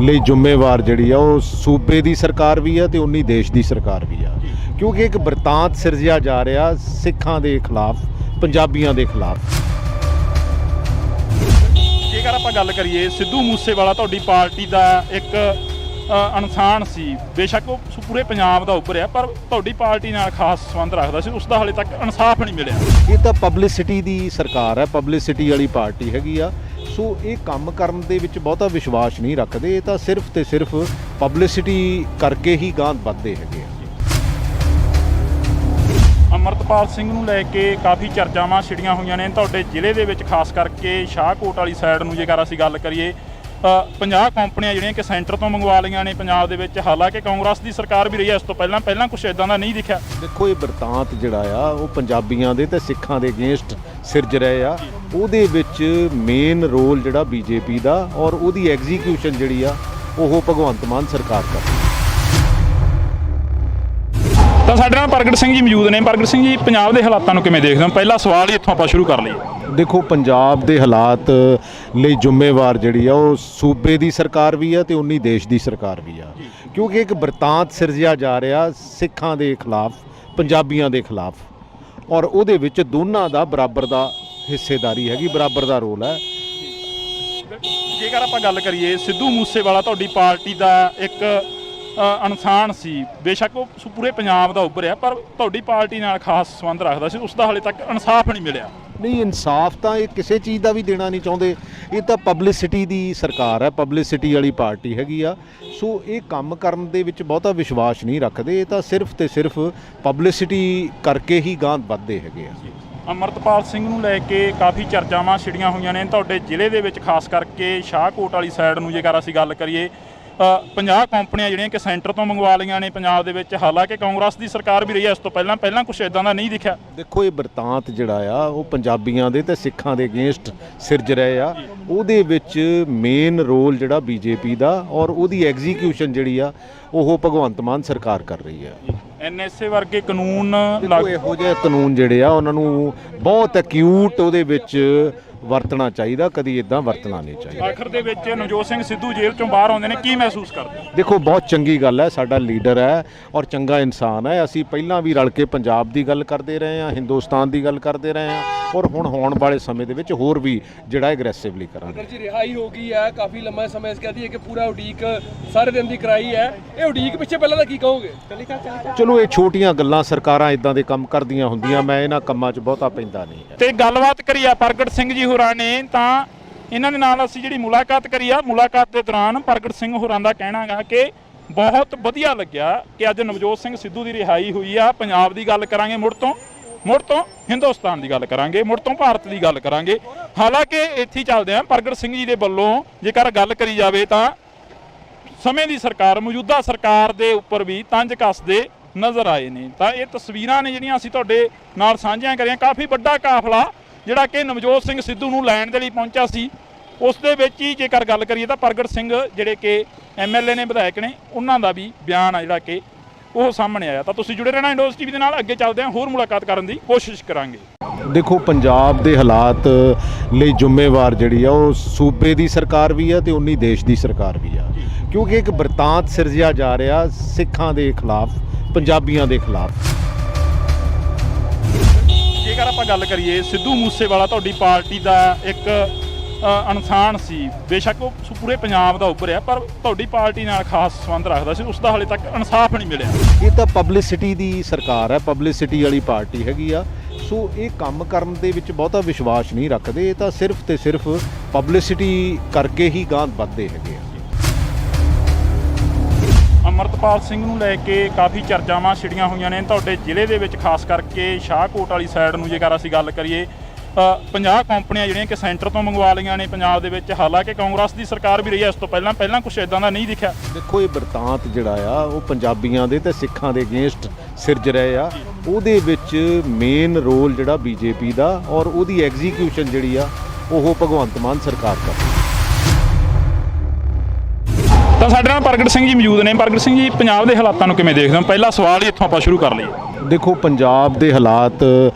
ਲਈ ਜ਼ਿੰਮੇਵਾਰ ਜਿਹੜੀ ਆ ਉਹ ਸੂਬੇ ਦੀ ਸਰਕਾਰ ਵੀ ਆ ਤੇ ਉਨੀ ਦੇਸ਼ ਦੀ ਸਰਕਾਰ ਵੀ ਆ, ਕਿਉਂਕਿ ਇੱਕ ਬਰਤਾਂਤ ਸਿਰਜਿਆ ਜਾ ਰਿਹਾ ਸਿੱਖਾਂ ਦੇ ਖਿਲਾਫ, ਪੰਜਾਬੀਆਂ ਦੇ ਖਿਲਾਫ। ਜੇਕਰ ਆਪਾਂ ਗੱਲ ਕਰੀਏ, ਸਿੱਧੂ ਮੂਸੇਵਾਲਾ ਤੁਹਾਡੀ ਪਾਰਟੀ ਦਾ ਇੱਕ ਇਨਸਾਨ ਸੀ, ਬੇਸ਼ੱਕ ਉਹ ਪੂਰੇ ਪੰਜਾਬ ਦਾ ਉੱਭਰਿਆ, ਪਰ ਤੁਹਾਡੀ ਪਾਰਟੀ ਨਾਲ ਖਾਸ ਸੰਬੰਧ ਰੱਖਦਾ ਸੀ, ਉਸ ਦਾ ਹਾਲੇ ਤੱਕ ਇਨਸਾਫ ਨਹੀਂ ਮਿਲਿਆ। ਇਹ ਤਾਂ ਪਬਲਿਸਿਟੀ ਦੀ ਸਰਕਾਰ ਹੈ, ਪਬਲਿਸਿਟੀ ਵਾਲੀ ਪਾਰਟੀ ਹੈਗੀ ਆ। ਸੋ ਇਹ ਕੰਮ ਕਰਨ ਦੇ ਵਿੱਚ ਬਹੁਤਾ ਵਿਸ਼ਵਾਸ ਨਹੀਂ ਰੱਖਦੇ। ਇਹ ਤਾਂ ਸਿਰਫ ਤੇ ਸਿਰਫ ਪਬਲਿਸਿਟੀ ਕਰਕੇ ਹੀ ਗਾਂਹ ਵੱਧਦੇ ਹੈਗੇ ਆ। ਅਮਰਤਪਾਲ ਸਿੰਘ ਨੂੰ ਲੈ ਕੇ ਕਾਫੀ ਚਰਚਾਵਾਂ ਛਿੜੀਆਂ ਹੋਈਆਂ ਨੇ ਤੁਹਾਡੇ ਜ਼ਿਲ੍ਹੇ ਦੇ ਵਿੱਚ, ਖਾਸ ਕਰਕੇ ਸ਼ਾਹਕੋਟ ਵਾਲੀ ਸਾਈਡ ਨੂੰ ਜੇਕਰ ਅਸੀਂ ਗੱਲ ਕਰੀਏ। 50 ਕੰਪਨੀਆਂ ਜਿਹੜੀਆਂ ਕਿ ਸੈਂਟਰ ਤੋਂ ਮੰਗਵਾ ਲਈਆਂ ਨੇ ਪੰਜਾਬ ਦੇ ਵਿੱਚ। ਹਾਲਾਂਕਿ ਕਾਂਗਰਸ ਦੀ ਸਰਕਾਰ ਵੀ ਰਹੀ ਹੈ ਇਸ ਤੋਂ ਪਹਿਲਾਂ ਕੁਝ ਇਦਾਂ ਦਾ ਨਹੀਂ ਦਿਖਿਆ। ਦੇਖੋ ਇਹ ਬਰਤਾਂਤ ਜਿਹੜਾ ਆ ਉਹ ਪੰਜਾਬੀਆਂ ਦੇ ਤੇ ਸਿੱਖਾਂ ਦੇ ਅਗੇਂਸਟ ਸਿਰਜ ਰਹੇ ਆ। ਉਹਦੇ ਵਿੱਚ ਮੇਨ ਰੋਲ ਜਿਹੜਾ ਬੀਜੇਪੀ ਦਾ ਔਰ ਉਹਦੀ ਐਗਜ਼ੀਕਿਊਸ਼ਨ ਜਿਹੜੀ ਆ ਉਹ ਭਗਵੰਤ ਮਾਨ ਸਰਕਾਰ ਕਰ ਰਹੀ ਹੈ। ਤਾਂ ਸਾਡੇ ਨਾਲ ਪ੍ਰਗਟ ਸਿੰਘ ਜੀ ਮੌਜੂਦ ਨੇ। ਪ੍ਰਗਟ ਸਿੰਘ ਜੀ, ਪੰਜਾਬ ਦੇ ਹਾਲਾਤਾਂ ਨੂੰ ਕਿਵੇਂ ਦੇਖਦੇ ਹੋ? ਪਹਿਲਾ ਸਵਾਲ ਹੀ ਇੱਥੋਂ ਆਪਾਂ ਸ਼ੁਰੂ ਕਰ ਲਈਏ। ਦੇਖੋ ਪੰਜਾਬ ਦੇ ਹਾਲਾਤ ਲਈ ਜ਼ਿੰਮੇਵਾਰ ਜਿਹੜੀ ਆ ਉਹ ਸੂਬੇ ਦੀ ਸਰਕਾਰ ਵੀ ਆ ਤੇ ਉਨੀ ਦੇਸ਼ ਦੀ ਸਰਕਾਰ ਵੀ ਆ, ਕਿਉਂਕਿ ਇੱਕ ਬਰਤਾਂਤ ਸਿਰਜਿਆ ਜਾ ਰਿਹਾ ਸਿੱਖਾਂ ਦੇ ਖਿਲਾਫ, ਪੰਜਾਬੀਆਂ ਦੇ ਖਿਲਾਫ, ਔਰ ਉਹਦੇ ਵਿੱਚ ਦੋਨਾਂ ਦਾ ਬਰਾਬਰ ਦਾ ਹਿੱਸੇਦਾਰੀ ਹੈਗੀ, ਬਰਾਬਰ ਦਾ ਰੋਲ ਹੈ। ਜੇਕਰ ਆਪਾਂ ਗੱਲ ਕਰੀਏ, ਸਿੱਧੂ ਮੂਸੇਵਾਲਾ ਤੁਹਾਡੀ ਪਾਰਟੀ ਦਾ ਇੱਕ ਇਨਸਾਨ ਸੀ, ਬੇਸ਼ੱਕ ਉਹ ਪੂਰੇ ਪੰਜਾਬ ਦਾ ਉੱਭਰਿਆ, ਪਰ ਤੁਹਾਡੀ ਪਾਰਟੀ ਨਾਲ ਖਾਸ ਸੰਬੰਧ ਰੱਖਦਾ ਸੀ, ਉਸ ਦਾ ਹਾਲੇ ਤੱਕ ਇਨਸਾਫ ਨਹੀਂ ਮਿਲਿਆ। ਨਹੀਂ, ਇਨਸਾਫ ਤਾਂ ਇਹ ਕਿਸੇ ਚੀਜ਼ ਦਾ ਵੀ ਦੇਣਾ ਨਹੀਂ ਚਾਹੁੰਦੇ। ਇਹ ਤਾਂ ਪਬਲਿਸਿਟੀ ਦੀ ਸਰਕਾਰ ਹੈ, ਪਬਲਿਸਿਟੀ ਵਾਲੀ ਪਾਰਟੀ ਹੈਗੀ ਆ। ਸੋ ਇਹ ਕੰਮ ਕਰਨ ਦੇ ਵਿੱਚ ਬਹੁਤਾ ਵਿਸ਼ਵਾਸ ਨਹੀਂ ਰੱਖਦੇ। ਇਹ ਤਾਂ ਸਿਰਫ ਤੇ ਸਿਰਫ ਪਬਲਿਸਿਟੀ ਕਰਕੇ ਹੀ ਗਾਂਹ ਵੱਧਦੇ ਹੈਗੇ ਆ। ਅਮਰਤਪਾਲ ਸਿੰਘ ਨੂੰ ਲੈ ਕੇ ਕਾਫੀ ਚਰਚਾਵਾਂ ਛਿੜੀਆਂ ਹੋਈਆਂ ਨੇ ਤੁਹਾਡੇ ਜ਼ਿਲ੍ਹੇ ਦੇ ਵਿੱਚ, ਖਾਸ ਕਰਕੇ ਸ਼ਾਹਕੋਟ ਵਾਲੀ ਸਾਈਡ ਨੂੰ ਜੇਕਰ ਅਸੀਂ ਗੱਲ ਕਰੀਏ। 50 ਕੰਪਨੀਆਂ ਜਿਹੜੀਆਂ ਕਿ ਸੈਂਟਰ ਤੋਂ ਮੰਗਵਾ ਲਈਆਂ ਨੇ ਪੰਜਾਬ ਦੇ ਵਿੱਚ। ਹਾਲਾਂਕਿ ਕਾਂਗਰਸ ਦੀ ਸਰਕਾਰ ਵੀ ਰਹੀ ਹੈ ਇਸ ਤੋਂ ਪਹਿਲਾਂ ਕੁਝ ਇਦਾਂ ਦਾ ਨਹੀਂ ਦਿਖਿਆ। ਦੇਖੋ ਇਹ ਬਰਤਾਂਤ ਜਿਹੜਾ ਆ ਉਹ ਪੰਜਾਬੀਆਂ ਦੇ ਤੇ ਸਿੱਖਾਂ ਦੇ ਅਗੇਂਸਟ ਸਿਰਜ ਰਹੇ ਆ। ਉਹਦੇ ਵਿੱਚ ਮੇਨ ਰੋਲ ਜਿਹੜਾ ਬੀਜੇਪੀ ਦਾ ਔਰ ਉਹਦੀ ਐਗਜ਼ੀਕਿਊਸ਼ਨ ਜਿਹੜੀ ਆ ਉਹ ਭਗਵੰਤ ਮਾਨ ਸਰਕਾਰ ਕਰ ਰਹੀ ਹੈ। ਐਨਐਸਏ ਵਰਗੇ ਕਾਨੂੰਨ ਦੇਖੋ ਇਹੋ ਜਿਹੇ ਕਾਨੂੰਨ ਜਿਹੜੇ ਆ ਉਹਨਾਂ ਨੂੰ ਬਹੁਤ ਐਕਿਊਟ ਉਹਦੇ ਵਿੱਚ ਵਰਤਣਾ ਚਾਹੀਦਾ, ਕਦੀ ਇਦਾਂ ਵਰਤਣਾ ਨਹੀਂ ਚਾਹੀਦਾ। ਆਖਰ ਦੇ ਵਿੱਚ ਨਵਜੋਤ ਸਿੰਘ ਸਿੱਧੂ ਜੇਲ੍ਹ ਚੋਂ ਬਾਹਰ ਆਉਂਦੇ ਨੇ, ਕੀ ਮਹਿਸੂਸ ਕਰਦੇ? ਦੇਖੋ ਬਹੁਤ ਚੰਗੀ ਗੱਲ ਹੈ, ਸਾਡਾ ਲੀਡਰ ਹੈ ਔਰ ਚੰਗਾ ਇਨਸਾਨ ਹੈ। ਅਸੀਂ ਪਹਿਲਾਂ ਵੀ ਰਲ ਕੇ ਪੰਜਾਬ ਦੀ ਗੱਲ ਕਰਦੇ ਰਹੇ ਹਾਂ, ਹਿੰਦੁਸਤਾਨ ਦੀ ਗੱਲ ਕਰਦੇ ਰਹੇ ਹਾਂ ਔਰ ਹੁਣ ਹੋਣ ਵਾਲੇ ਸਮੇਂ ਦੇ ਵਿੱਚ ਹੋਰ ਵੀ ਜਿਹੜਾ ਐਗਰੈਸਿਵਲੀ ਕਰਾਂਗੇ। ਜੀ ਰਿਹਾਈ ਹੋ ਗਈ ਹੈ, ਕਾਫੀ ਲੰਮਾ ਸਮੇਂ ਕਹਦੀ ਹੈ ਕਿ ਪੂਰਾ ਉਡੀਕ ਸਾਰੇ ਦਿਨ ਦੀ ਕਰਾਈ ਹੈ। ਇਹ ਉਡੀਕ ਪਿੱਛੇ ਪਹਿਲਾਂ ਤਾਂ ਕੀ ਕਹੋਗੇ? ਚਲੋ ਇਹ ਛੋਟੀਆਂ ਗੱਲਾਂ, ਸਰਕਾਰਾਂ ਇਦਾਂ ਦੇ ਕੰਮ ਕਰਦੀਆਂ ਹੁੰਦੀਆਂ, ਮੈਂ ਇਹਨਾਂ ਕੰਮਾਂ 'ਚ ਬਹੁਤਾ ਪੈਂਦਾ ਨਹੀਂ ਹੈ। ਤੇ ਗੱਲਬਾਤ ਕਰੀ ਆ ਪ੍ਰਗਟ ਸਿੰਘ ਜੀ ਹੋਰਾਂ ਨੇ, ਤਾਂ ਇਹਨਾਂ ਦੇ ਨਾਲ ਅਸੀਂ ਜਿਹੜੀ ਮੁਲਾਕਾਤ ਕਰੀ ਆ, ਮੁਲਾਕਾਤ ਦੇ ਦੌਰਾਨ ਪ੍ਰਗਟ ਸਿੰਘ ਹੋਰਾਂ ਦਾ ਕਹਿਣਾ ਗਾ ਕਿ ਬਹੁਤ ਵਧੀਆ ਲੱਗਿਆ ਕਿ ਅੱਜ ਨਵਜੋਤ ਸਿੰਘ ਸਿੱਧੂ ਦੀ ਰਿਹਾਈ ਹੋਈ ਆ। ਪੰਜਾਬ ਦੀ ਗੱਲ ਕਰਾਂਗੇ, ਮੁੜ ਤੋਂ ਹਿੰਦੁਸਤਾਨ ਦੀ ਗੱਲ ਕਰਾਂਗੇ, ਮੁੜ ਤੋਂ ਭਾਰਤ ਦੀ ਗੱਲ ਕਰਾਂਗੇ। ਹਾਲਾਂਕਿ ਇੱਥੇ ਹੀ ਚੱਲਦੇ ਆ। ਪ੍ਰਗਟ ਸਿੰਘ ਜੀ ਦੇ ਵੱਲੋਂ ਜੇਕਰ ਗੱਲ ਕਰੀ ਜਾਵੇ ਤਾਂ ਸਮੇਂ ਦੀ ਸਰਕਾਰ, ਮੌਜੂਦਾ ਸਰਕਾਰ ਦੇ ਉੱਪਰ ਵੀ ਤੰਜ ਕੱਸਦੇ ਨਜ਼ਰ ਆਏ ਨੇ। ਤਾਂ ਇਹ ਤਸਵੀਰਾਂ ਨੇ ਜਿਹੜੀਆਂ ਅਸੀਂ ਤੁਹਾਡੇ ਨਾਲ ਸਾਂਝੀਆਂ ਕਰੀਆਂ। ਕਾਫੀ ਵੱਡਾ ਕਾਫਲਾ ਜਿਹੜਾ ਕਿ ਨਵਜੋਤ ਸਿੰਘ ਸਿੱਧੂ ਨੂੰ ਲੈਣ ਦੇ ਲਈ ਪਹੁੰਚਿਆ ਸੀ, ਉਸ ਦੇ ਵਿੱਚ ਹੀ ਜੇਕਰ ਗੱਲ ਕਰੀਏ ਤਾਂ ਪ੍ਰਗਟ ਸਿੰਘ ਜਿਹੜੇ ਕਿ MLA ਨੇ, ਵਿਧਾਇਕ ਨੇ, ਉਹਨਾਂ ਦਾ ਵੀ ਬਿਆਨ ਆ ਜਿਹੜਾ ਕਿ ਉਹ ਸਾਹਮਣੇ ਆਇਆ। ਤਾਂ ਤੁਸੀਂ ਜੁੜੇ ਰਹਿਣਾ ਇੰਡੋਜ਼ TV ਦੇ ਨਾਲ, ਅੱਗੇ ਚੱਲਦੇ ਹਾਂ, ਹੋਰ ਮੁਲਾਕਾਤ ਕਰਨ ਦੀ ਕੋਸ਼ਿਸ਼ ਕਰਾਂਗੇ। ਦੇਖੋ, ਪੰਜਾਬ ਦੇ ਹਾਲਾਤ ਲਈ ਜ਼ਿੰਮੇਵਾਰ ਜਿਹੜੀ ਆ ਉਹ ਸੂਬੇ ਦੀ ਸਰਕਾਰ ਵੀ ਆ ਤੇ ਉਨੀ ਦੇਸ਼ ਦੀ ਸਰਕਾਰ ਵੀ ਆ, ਕਿਉਂਕਿ ਇੱਕ ਬਰਤਾਂਤ ਸਿਰਜਿਆ ਜਾ ਰਿਹਾ ਸਿੱਖਾਂ ਦੇ ਖਿਲਾਫ, ਪੰਜਾਬੀਆਂ ਦੇ ਖਿਲਾਫ। ਜੇਕਰ ਆਪਾਂ ਗੱਲ ਕਰੀਏ, ਸਿੱਧੂ ਮੂਸੇਵਾਲਾ ਤੁਹਾਡੀ ਪਾਰਟੀ ਦਾ ਇੱਕ ਇਨਸਾਨ ਸੀ, ਬੇਸ਼ੱਕ ਉਹ ਪੂਰੇ ਪੰਜਾਬ ਦਾ ਉੱਭਰਿਆ, ਪਰ ਤੁਹਾਡੀ ਪਾਰਟੀ ਨਾਲ ਖਾਸ ਸੰਬੰਧ ਰੱਖਦਾ ਸੀ, ਉਸ ਦਾ ਹਾਲੇ ਤੱਕ ਇਨਸਾਫ ਨਹੀਂ ਮਿਲਿਆ। ਇਹ ਤਾਂ ਪਬਲਿਸਿਟੀ ਦੀ ਸਰਕਾਰ ਹੈ, ਪਬਲਿਸਿਟੀ ਵਾਲੀ ਪਾਰਟੀ ਹੈਗੀ ਆ। ਸੋ ਇਹ ਕੰਮ ਕਰਨ ਦੇ ਵਿੱਚ ਬਹੁਤਾ ਵਿਸ਼ਵਾਸ ਨਹੀਂ ਰੱਖਦੇ, ਇਹ ਤਾਂ ਸਿਰਫ ਤੇ ਸਿਰਫ ਪਬਲਿਸਿਟੀ ਕਰਕੇ ਹੀ ਗਾਂਹ ਵੱਧਦੇ ਹੈਗੇ ਆ। ਅਮਰਤਪਾਲ ਸਿੰਘ ਨੂੰ ਲੈ ਕੇ ਕਾਫੀ ਚਰਚਾਵਾਂ ਛਿੜੀਆਂ ਹੋਈਆਂ ਨੇ ਤੁਹਾਡੇ ਜ਼ਿਲ੍ਹੇ ਦੇ ਵਿੱਚ, ਖਾਸ ਕਰਕੇ ਸ਼ਾਹਕੋਟ ਵਾਲੀ ਸਾਈਡ ਨੂੰ ਜੇਕਰ ਅਸੀਂ ਗੱਲ ਕਰੀਏ, 50 ਕੰਪਨੀਆਂ ਜਿਹੜੀਆਂ ਕਿ ਸੈਂਟਰ ਤੋਂ ਮੰਗਵਾ ਲਈਆਂ ਨੇ ਪੰਜਾਬ ਦੇ ਵਿੱਚ। ਹਾਲਾਂਕਿ ਕਾਂਗਰਸ ਦੀ ਸਰਕਾਰ ਵੀ ਰਹੀ ਹੈ ਇਸ ਤੋਂ ਪਹਿਲਾਂ ਕੁਝ ਇਦਾਂ ਦਾ ਨਹੀਂ ਦਿਖਿਆ। ਦੇਖੋ, ਇਹ ਬਰਤਾਂਤ ਜਿਹੜਾ ਆ ਉਹ ਪੰਜਾਬੀਆਂ ਦੇ ਤੇ ਸਿੱਖਾਂ ਦੇ ਅਗੇਂਸਟ ਸਿਰਜ ਰਹੇ ਆ। ਉਹਦੇ ਵਿੱਚ ਮੇਨ ਰੋਲ ਜਿਹੜਾ BJP ਦਾ, ਔਰ ਉਹਦੀ ਐਗਜ਼ੀਕਿਊਸ਼ਨ ਜਿਹੜੀ ਆ ਉਹ ਭਗਵੰਤ ਮਾਨ ਸਰਕਾਰ ਕਰਦੀ। ਤਾਂ ਸਾਡੇ ਨਾਲ ਪ੍ਰਗਟ ਸਿੰਘ ਜੀ ਮੌਜੂਦ ਨੇ। ਪ੍ਰਗਟ ਸਿੰਘ ਜੀ, ਪੰਜਾਬ ਦੇ ਹਾਲਾਤਾਂ ਨੂੰ ਕਿਵੇਂ ਦੇਖਦੇ ਹੋ? ਪਹਿਲਾ ਸਵਾਲ ਹੀ ਇੱਥੋਂ ਆਪਾਂ ਸ਼ੁਰੂ ਕਰ ਲਈਏ। ਦੇਖੋ, ਪੰਜਾਬ ਦੇ ਹਾਲਾਤ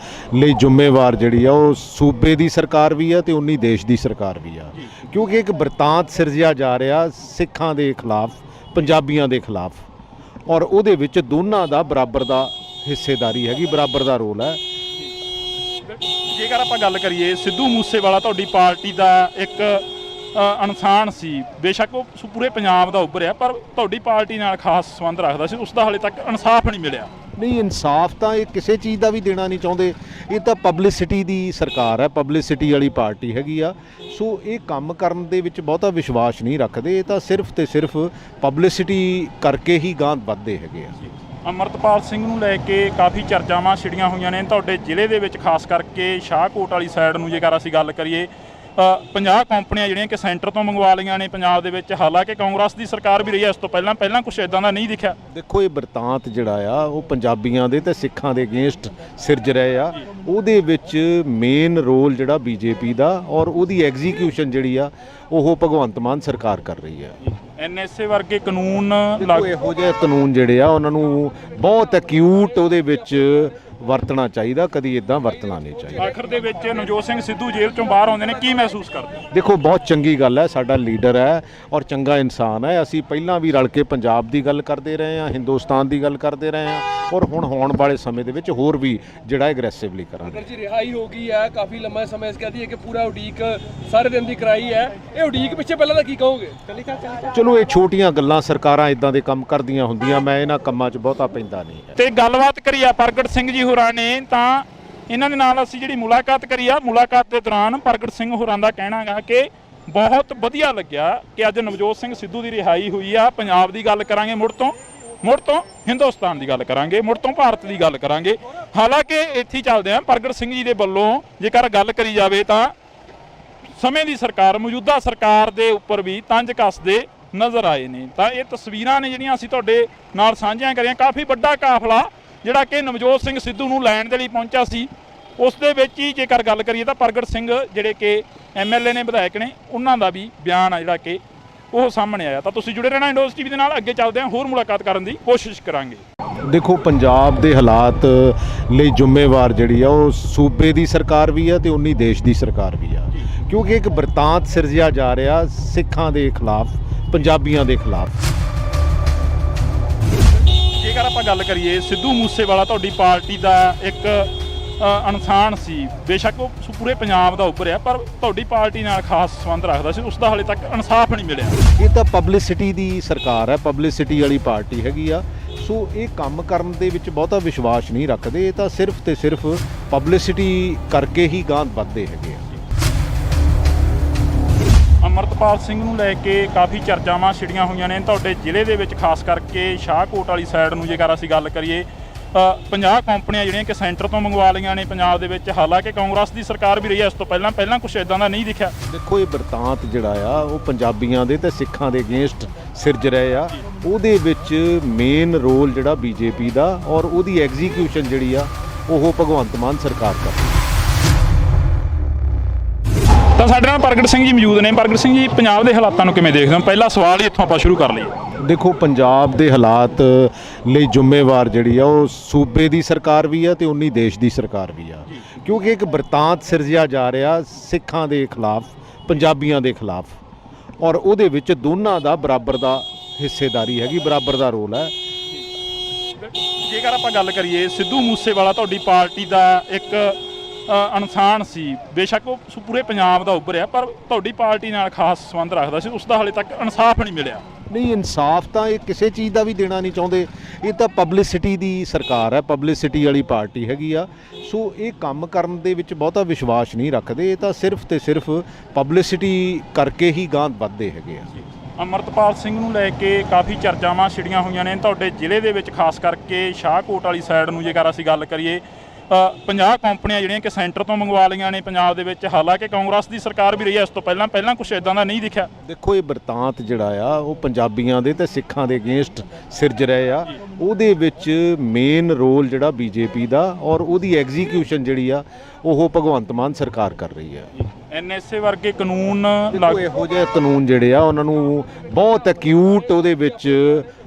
ਲਈ ਜ਼ਿੰਮੇਵਾਰ ਜਿਹੜੀ ਆ ਉਹ ਸੂਬੇ ਦੀ ਸਰਕਾਰ ਵੀ ਆ ਤੇ ਉਨੀ ਦੇਸ਼ ਦੀ ਸਰਕਾਰ ਵੀ ਆ, ਕਿਉਂਕਿ ਇੱਕ ਬਰਤਾਂਤ ਸਿਰਜਿਆ ਜਾ ਰਿਹਾ ਸਿੱਖਾਂ ਦੇ ਖਿਲਾਫ, ਪੰਜਾਬੀਆਂ ਦੇ ਖਿਲਾਫ, ਔਰ ਉਹਦੇ ਵਿੱਚ ਦੋਨਾਂ ਦਾ ਬਰਾਬਰ ਦਾ ਹਿੱਸੇਦਾਰੀ ਹੈਗੀ, ਬਰਾਬਰ ਦਾ ਰੋਲ ਹੈ। ਜੇਕਰ ਆਪਾਂ ਗੱਲ ਕਰੀਏ, ਸਿੱਧੂ ਮੂਸੇਵਾਲਾ ਤੁਹਾਡੀ ਪਾਰਟੀ ਦਾ ਇੱਕ ਇਨਸਾਨ ਸੀ, ਬੇਸ਼ੱਕ ਉਹ ਪੂਰੇ ਪੰਜਾਬ ਦਾ ਉੱਭਰਿਆ, ਪਰ ਤੁਹਾਡੀ ਪਾਰਟੀ ਨਾਲ ਖਾਸ ਸੰਬੰਧ ਰੱਖਦਾ ਸੀ, ਉਸ ਦਾ ਹਾਲੇ ਤੱਕ ਇਨਸਾਫ ਨਹੀਂ ਮਿਲਿਆ। ਨਹੀਂ, ਇਨਸਾਫ ਤਾਂ ਇਹ ਕਿਸੇ ਚੀਜ਼ ਦਾ ਵੀ ਦੇਣਾ ਨਹੀਂ ਚਾਹੁੰਦੇ। ਇਹ ਤਾਂ ਪਬਲਿਸਿਟੀ ਦੀ ਸਰਕਾਰ ਹੈ, ਪਬਲਿਸਿਟੀ ਵਾਲੀ ਪਾਰਟੀ ਹੈਗੀ ਆ। ਸੋ ਇਹ ਕੰਮ ਕਰਨ ਦੇ ਵਿੱਚ ਬਹੁਤਾ ਵਿਸ਼ਵਾਸ ਨਹੀਂ ਰੱਖਦੇ, ਇਹ ਤਾਂ ਸਿਰਫ ਤੇ ਸਿਰਫ ਪਬਲਿਸਿਟੀ ਕਰਕੇ ਹੀ ਗਾਂਹ ਵੱਧਦੇ ਹੈਗੇ ਆ। ਅਮਰਤਪਾਲ ਸਿੰਘ ਨੂੰ ਲੈ ਕੇ ਕਾਫੀ ਚਰਚਾਵਾਂ ਛਿੜੀਆਂ ਹੋਈਆਂ ਨੇ ਤੁਹਾਡੇ ਜ਼ਿਲ੍ਹੇ ਦੇ ਵਿੱਚ, ਖਾਸ ਕਰਕੇ ਸ਼ਾਹਕੋਟ ਵਾਲੀ ਸਾਈਡ ਨੂੰ ਜੇਕਰ ਅਸੀਂ ਗੱਲ ਕਰੀਏ, 50 ਕੰਪਨੀਆਂ ਜਿਹੜੀਆਂ ਕਿ ਸੈਂਟਰ ਤੋਂ ਮੰਗਵਾ ਲਈਆਂ ਨੇ ਪੰਜਾਬ ਦੇ ਵਿੱਚ। ਹਾਲਾਂਕਿ ਕਾਂਗਰਸ ਦੀ ਸਰਕਾਰ ਵੀ ਰਹੀ ਹੈ ਇਸ ਤੋਂ ਪਹਿਲਾਂ ਕੁਝ ਇਦਾਂ ਦਾ ਨਹੀਂ ਦਿਖਿਆ। ਦੇਖੋ, ਇਹ ਬਰਤਾਂਤ ਜਿਹੜਾ ਆ ਉਹ ਪੰਜਾਬੀਆਂ ਦੇ ਤੇ ਸਿੱਖਾਂ ਦੇ ਅਗੇਂਸਟ ਸਿਰਜ ਰਹੇ ਆ। ਉਹਦੇ ਵਿੱਚ ਮੇਨ ਰੋਲ ਜਿਹੜਾ BJP ਦਾ, ਔਰ ਉਹਦੀ ਐਗਜ਼ੀਕਿਊਸ਼ਨ ਜਿਹੜੀ ਆ ਉਹ ਭਗਵੰਤ ਮਾਨ ਸਰਕਾਰ ਕਰ ਰਹੀ ਹੈ। NSA ਵਰਗੇ ਕਾਨੂੰਨ ਇਹੋ ਜਿਹੇ ਕਾਨੂੰਨ ਜਿਹੜੇ ਆ ਉਹਨਾਂ ਨੂੰ ਬਹੁਤ ਐਕਿਊਟ ਉਹਦੇ ਵਿੱਚ ਵਰਤਣਾ ਚਾਹੀਦਾ, ਕਦੀ ਇਦਾਂ ਵਰਤਣਾ ਨਹੀਂ ਚਾਹੀਦਾ। ਆਖਰ ਦੇ ਵਿੱਚ ਨਵਜੋਤ ਸਿੰਘ ਸਿੱਧੂ ਜੇਲ੍ਹ ਚੋਂ ਬਾਹਰ ਆਉਂਦੇ ਨੇ, ਕੀ ਮਹਿਸੂਸ ਕਰਦੇ? ਦੇਖੋ, ਬਹੁਤ ਚੰਗੀ ਗੱਲ ਹੈ, ਸਾਡਾ ਲੀਡਰ ਹੈ ਔਰ ਚੰਗਾ ਇਨਸਾਨ ਹੈ। ਅਸੀਂ ਪਹਿਲਾਂ ਵੀ ਰਲ ਕੇ ਪੰਜਾਬ ਦੀ ਗੱਲ ਕਰਦੇ ਰਹੇ ਹਾਂ, ਹਿੰਦੁਸਤਾਨ ਦੀ ਗੱਲ ਕਰਦੇ ਰਹੇ ਹਾਂ, ਔਰ ਹੁਣ ਹੋਣ ਵਾਲੇ ਸਮੇਂ ਦੇ ਵਿੱਚ ਹੋਰ ਵੀ ਜਿਹੜਾ ਐਗਰੈਸਿਵਲੀ ਕਰਾਂਗੇ। ਅਗਰ ਜੀ ਰਿਹਾਈ ਹੋ ਗਈ ਹੈ, ਕਾਫੀ ਲੰਮਾ ਸਮਾਂ ਇਸ ਕਹਦੀ ਹੈ ਕਿ ਪੂਰਾ ਉਡੀਕ ਸਾਰੇ ਦਿਨ ਦੀ ਕਰਾਈ ਹੈ, ਇਹ ਉਡੀਕ ਪਿੱਛੇ ਪਹਿਲਾਂ ਤਾਂ ਕੀ ਕਹੋਗੇ? ਚਲੋ, ਇਹ ਛੋਟੀਆਂ ਗੱਲਾਂ, ਸਰਕਾਰਾਂ ਇਦਾਂ ਦੇ ਕੰਮ ਕਰਦੀਆਂ ਹੁੰਦੀਆਂ, ਮੈਂ ਇਹਨਾਂ ਕੰਮਾਂ 'ਚ ਬਹੁਤਾ ਪੈਂਦਾ ਨਹੀਂ ਹੈ। ਤੇ ਗੱਲਬਾਤ ਕਰੀ ਆ ਪ੍ਰਗਟ ਸਿੰਘ ਜੀ ਹੋਰਾਂ ਨੇ, ਤਾਂ ਇਹਨਾਂ ਦੇ ਨਾਲ ਅਸੀਂ ਜਿਹੜੀ ਮੁਲਾਕਾਤ ਕਰੀ ਆ, ਮੁਲਾਕਾਤ ਦੇ ਦੌਰਾਨ ਪ੍ਰਗਟ ਸਿੰਘ ਹੋਰਾਂ ਦਾ ਕਹਿਣਾ ਗਾ ਕਿ ਬਹੁਤ ਵਧੀਆ ਲੱਗਿਆ ਕਿ ਅੱਜ ਨਵਜੋਤ ਸਿੰਘ ਸਿੱਧੂ ਦੀ ਰਿਹਾਈ ਹੋਈ ਆ। ਪੰਜਾਬ ਦੀ ਗੱਲ ਕਰਾਂਗੇ, ਮੁੜ ਤੋਂ ਹਿੰਦੁਸਤਾਨ ਦੀ ਗੱਲ ਕਰਾਂਗੇ, ਮੁੜ ਤੋਂ ਭਾਰਤ ਦੀ ਗੱਲ ਕਰਾਂਗੇ। ਹਾਲਾਂਕਿ ਇੱਥੇ ਚੱਲਦੇ ਆ, ਪ੍ਰਗਟ ਸਿੰਘ ਜੀ ਦੇ ਵੱਲੋਂ ਜੇਕਰ ਗੱਲ ਕਰੀ ਜਾਵੇ ਤਾਂ ਸਮੇਂ ਦੀ ਸਰਕਾਰ, ਮੌਜੂਦਾ ਸਰਕਾਰ ਦੇ ਉੱਪਰ ਵੀ ਤੰਜ ਕੱਸਦੇ ਨਜ਼ਰ ਆਏ ਨੇ। ਤਾਂ ਇਹ ਤਸਵੀਰਾਂ ਨੇ ਜਿਹੜੀਆਂ ਅਸੀਂ ਤੁਹਾਡੇ ਨਾਲ ਸਾਂਝੀਆਂ ਕਰੀਆਂ। ਕਾਫੀ ਵੱਡਾ ਕਾਫਲਾ ਜਿਹੜਾ ਕਿ ਨਵਜੋਤ ਸਿੰਘ ਸਿੱਧੂ ਨੂੰ ਲੈਣ ਦੇ ਲਈ ਪਹੁੰਚਿਆ ਸੀ, ਉਸ ਦੇ ਵਿੱਚ ਹੀ ਜੇਕਰ ਗੱਲ ਕਰੀਏ ਤਾਂ ਪ੍ਰਗਟ ਸਿੰਘ ਜਿਹੜੇ ਕਿ MLA ਨੇ, ਵਿਧਾਇਕ ਨੇ, ਉਹਨਾਂ ਦਾ ਵੀ ਬਿਆਨ ਆ ਜਿਹੜਾ ਕਿ ਉਹ ਸਾਹਮਣੇ ਆਇਆ। ਤਾਂ ਤੁਸੀਂ ਜੁੜੇ ਰਹਿਣਾ ਇੰਡੋਜ਼ TV ਦੇ ਨਾਲ, ਅੱਗੇ ਚੱਲਦੇ ਹਾਂ, ਹੋਰ ਮੁਲਾਕਾਤ ਕਰਨ ਦੀ ਕੋਸ਼ਿਸ਼ ਕਰਾਂਗੇ। ਦੇਖੋ, ਪੰਜਾਬ ਦੇ ਹਾਲਾਤ ਲਈ ਜ਼ਿੰਮੇਵਾਰ ਜਿਹੜੀ ਆ ਉਹ ਸੂਬੇ ਦੀ ਸਰਕਾਰ ਵੀ ਆ ਤੇ ਉਨੀ ਦੇਸ਼ ਦੀ ਸਰਕਾਰ ਵੀ ਆ, ਕਿਉਂਕਿ ਇੱਕ ਬਰਤਾਂਤ ਸਿਰਜਿਆ ਜਾ ਰਿਹਾ ਸਿੱਖਾਂ ਦੇ ਖਿਲਾਫ, ਪੰਜਾਬੀਆਂ ਦੇ ਖਿਲਾਫ। ਜੇਕਰ ਆਪਾਂ ਗੱਲ ਕਰੀਏ, ਸਿੱਧੂ ਮੂਸੇਵਾਲਾ ਤੁਹਾਡੀ ਪਾਰਟੀ ਦਾ ਇੱਕ ਇਨਸਾਨ ਸੀ, ਬੇਸ਼ੱਕ ਉਹ ਪੂਰੇ ਪੰਜਾਬ ਦਾ ਉੱਭਰਿਆ, ਪਰ ਤੁਹਾਡੀ ਪਾਰਟੀ ਨਾਲ ਖਾਸ ਸੰਬੰਧ ਰੱਖਦਾ ਸੀ, ਉਸ ਦਾ ਹਾਲੇ ਤੱਕ ਇਨਸਾਫ ਨਹੀਂ ਮਿਲਿਆ। ਇਹ ਤਾਂ ਪਬਲਿਸਿਟੀ ਦੀ ਸਰਕਾਰ ਹੈ, ਪਬਲਿਸਿਟੀ ਵਾਲੀ ਪਾਰਟੀ ਹੈਗੀ ਆ। ਸੋ ਇਹ ਕੰਮ ਕਰਨ ਦੇ ਵਿੱਚ ਬਹੁਤਾ ਵਿਸ਼ਵਾਸ ਨਹੀਂ ਰੱਖਦੇ, ਇਹ ਤਾਂ ਸਿਰਫ ਤੇ ਸਿਰਫ ਪਬਲਿਸਿਟੀ ਕਰਕੇ ਹੀ ਗਾਂਹ ਵੱਧਦੇ ਹੈਗੇ ਆ। ਅਮਰਤਪਾਲ ਸਿੰਘ ਨੂੰ ਲੈ ਕੇ ਕਾਫੀ ਚਰਚਾਵਾਂ ਛਿੜੀਆਂ ਹੋਈਆਂ ਨੇ ਤੁਹਾਡੇ ਜ਼ਿਲ੍ਹੇ ਦੇ ਵਿੱਚ, ਖਾਸ ਕਰਕੇ ਸ਼ਾਹਕੋਟ ਵਾਲੀ ਸਾਈਡ ਨੂੰ ਜੇਕਰ ਅਸੀਂ ਗੱਲ ਕਰੀਏ, 50 ਕੰਪਨੀਆਂ ਜਿਹੜੀਆਂ ਕਿ ਸੈਂਟਰ ਤੋਂ ਮੰਗਵਾ ਲਈਆਂ ਨੇ ਪੰਜਾਬ ਦੇ ਵਿੱਚ। ਹਾਲਾਂਕਿ ਕਾਂਗਰਸ ਦੀ ਸਰਕਾਰ ਵੀ ਰਹੀ ਹੈ ਇਸ ਤੋਂ ਪਹਿਲਾਂ ਕੁਝ ਇਦਾਂ ਦਾ ਨਹੀਂ ਦਿਖਿਆ। ਦੇਖੋ, ਇਹ ਬਰਤਾਂਤ ਜਿਹੜਾ ਆ ਉਹ ਪੰਜਾਬੀਆਂ ਦੇ ਤੇ ਸਿੱਖਾਂ ਦੇ ਅਗੇਂਸਟ ਸਿਰਜ ਰਹੇ ਆ ਉਹਦੇ ਵਿੱਚ ਮੇਨ ਰੋਲ ਜਿਹੜਾ ਬੀਜੇਪੀ ਦਾ ਔਰ ਉਹਦੀ ਐਗਜ਼ੀਕਿਊਸ਼ਨ ਜਿਹੜੀ ਆ ਉਹ ਭਗਵੰਤ ਮਾਨ ਸਰਕਾਰ ਕਰ ਰਹੀ ਹੈ। ਤਾਂ ਸਾਡੇ ਨਾਲ ਪ੍ਰਗਟ ਸਿੰਘ ਜੀ ਮੌਜੂਦ ਨੇ। ਪ੍ਰਗਟ ਸਿੰਘ ਜੀ, ਪੰਜਾਬ ਦੇ ਹਾਲਾਤਾਂ ਨੂੰ ਕਿਵੇਂ ਦੇਖਦੇ ਹੋ? ਪਹਿਲਾ ਸਵਾਲ ਹੀ ਇੱਥੋਂ ਆਪਾਂ ਸ਼ੁਰੂ ਕਰ ਲਈਏ। ਦੇਖੋ, ਪੰਜਾਬ ਦੇ ਹਾਲਾਤ ਲਈ ਜ਼ਿੰਮੇਵਾਰ ਜਿਹੜੀ ਆ ਉਹ ਸੂਬੇ ਦੀ ਸਰਕਾਰ ਵੀ ਆ ਤੇ ਉਨੀ ਦੇਸ਼ ਦੀ ਸਰਕਾਰ ਵੀ ਆ, ਕਿਉਂਕਿ ਇੱਕ ਬਰਤਾਂਤ ਸਿਰਜਿਆ ਜਾ ਰਿਹਾ ਸਿੱਖਾਂ ਦੇ ਖਿਲਾਫ, ਪੰਜਾਬੀਆਂ ਦੇ ਖਿਲਾਫ, ਔਰ ਉਹਦੇ ਵਿੱਚ ਦੋਨਾਂ ਦਾ ਬਰਾਬਰ ਦਾ ਹਿੱਸੇਦਾਰੀ ਹੈਗੀ, ਬਰਾਬਰ ਦਾ ਰੋਲ ਹੈ। ਜੇਕਰ ਆਪਾਂ ਗੱਲ ਕਰੀਏ, ਸਿੱਧੂ ਮੂਸੇਵਾਲਾ ਤੁਹਾਡੀ ਪਾਰਟੀ ਦਾ ਇੱਕ ਇਨਸਾਨ ਸੀ, ਬੇਸ਼ੱਕ ਉਹ ਪੂਰੇ ਪੰਜਾਬ ਦਾ ਉੱਭਰਿਆ, ਪਰ ਤੁਹਾਡੀ ਪਾਰਟੀ ਨਾਲ ਖਾਸ ਸੰਬੰਧ ਰੱਖਦਾ ਸੀ, ਉਸ ਦਾ ਹਾਲੇ ਤੱਕ ਇਨਸਾਫ ਨਹੀਂ ਮਿਲਿਆ। ਨਹੀਂ, ਇਨਸਾਫ ਤਾਂ ਇਹ ਕਿਸੇ ਚੀਜ਼ ਦਾ ਵੀ ਦੇਣਾ ਨਹੀਂ ਚਾਹੁੰਦੇ। ਇਹ ਤਾਂ ਪਬਲਿਸਿਟੀ ਦੀ ਸਰਕਾਰ ਹੈ, ਪਬਲਿਸਿਟੀ ਵਾਲੀ ਪਾਰਟੀ ਹੈਗੀ ਆ। ਸੋ ਇਹ ਕੰਮ ਕਰਨ ਦੇ ਵਿੱਚ ਬਹੁਤਾ ਵਿਸ਼ਵਾਸ ਨਹੀਂ ਰੱਖਦੇ। ਇਹ ਤਾਂ ਸਿਰਫ ਤੇ ਸਿਰਫ ਪਬਲਿਸਿਟੀ ਕਰਕੇ ਹੀ ਗਾਂਹ ਵੱਧਦੇ ਹੈਗੇ ਆ। ਅੰਮ੍ਰਿਤਪਾਲ ਸਿੰਘ ਨੂੰ ਲੈ ਕੇ ਕਾਫੀ ਚਰਚਾਵਾਂ ਛਿੜੀਆਂ ਹੋਈਆਂ ਨੇ ਤੁਹਾਡੇ ਜ਼ਿਲ੍ਹੇ ਦੇ ਵਿੱਚ, ਖਾਸ ਕਰਕੇ ਸ਼ਾਹਕੋਟ ਵਾਲੀ ਸਾਈਡ ਨੂੰ ਜੇਕਰ ਅਸੀਂ ਗੱਲ ਕਰੀਏ, 50 ਕੰਪਨੀਆਂ ਜਿਹੜੀਆਂ ਕਿ ਸੈਂਟਰ ਤੋਂ ਮੰਗਵਾ ਲਈਆਂ ਨੇ ਪੰਜਾਬ ਦੇ ਵਿੱਚ। ਹਾਲਾਂਕਿ ਕਾਂਗਰਸ ਦੀ ਸਰਕਾਰ ਵੀ ਰਹੀ ਹੈ ਇਸ ਤੋਂ ਪਹਿਲਾਂ ਕੁਝ ਇਦਾਂ ਦਾ ਨਹੀਂ ਦਿਖਿਆ। ਦੇਖੋ, ਇਹ ਬਰਤਾਂਤ ਜਿਹੜਾ ਆ ਉਹ ਪੰਜਾਬੀਆਂ ਦੇ ਤੇ ਸਿੱਖਾਂ ਦੇ ਅਗੇਂਸਟ ਸਿਰਜ ਰਹੇ ਆ। ਉਹਦੇ ਵਿੱਚ ਮੇਨ ਰੋਲ ਜਿਹੜਾ ਬੀਜੇਪੀ ਦਾ ਔਰ ਉਹਦੀ ਐਗਜ਼ੀਕਿਊਸ਼ਨ ਜਿਹੜੀ ਆ ਉਹ ਭਗਵੰਤ ਮਾਨ ਸਰਕਾਰ ਕਰ ਰਹੀ ਹੈ। ਐਨਐਸਏ ਵਰਗੇ ਕਾਨੂੰਨ ਇਹੋ ਜਿਹੇ ਕਾਨੂੰਨ ਜਿਹੜੇ ਆ ਉਹਨਾਂ ਨੂੰ ਬਹੁਤ ਐਕਿਊਟ ਉਹਦੇ ਵਿੱਚ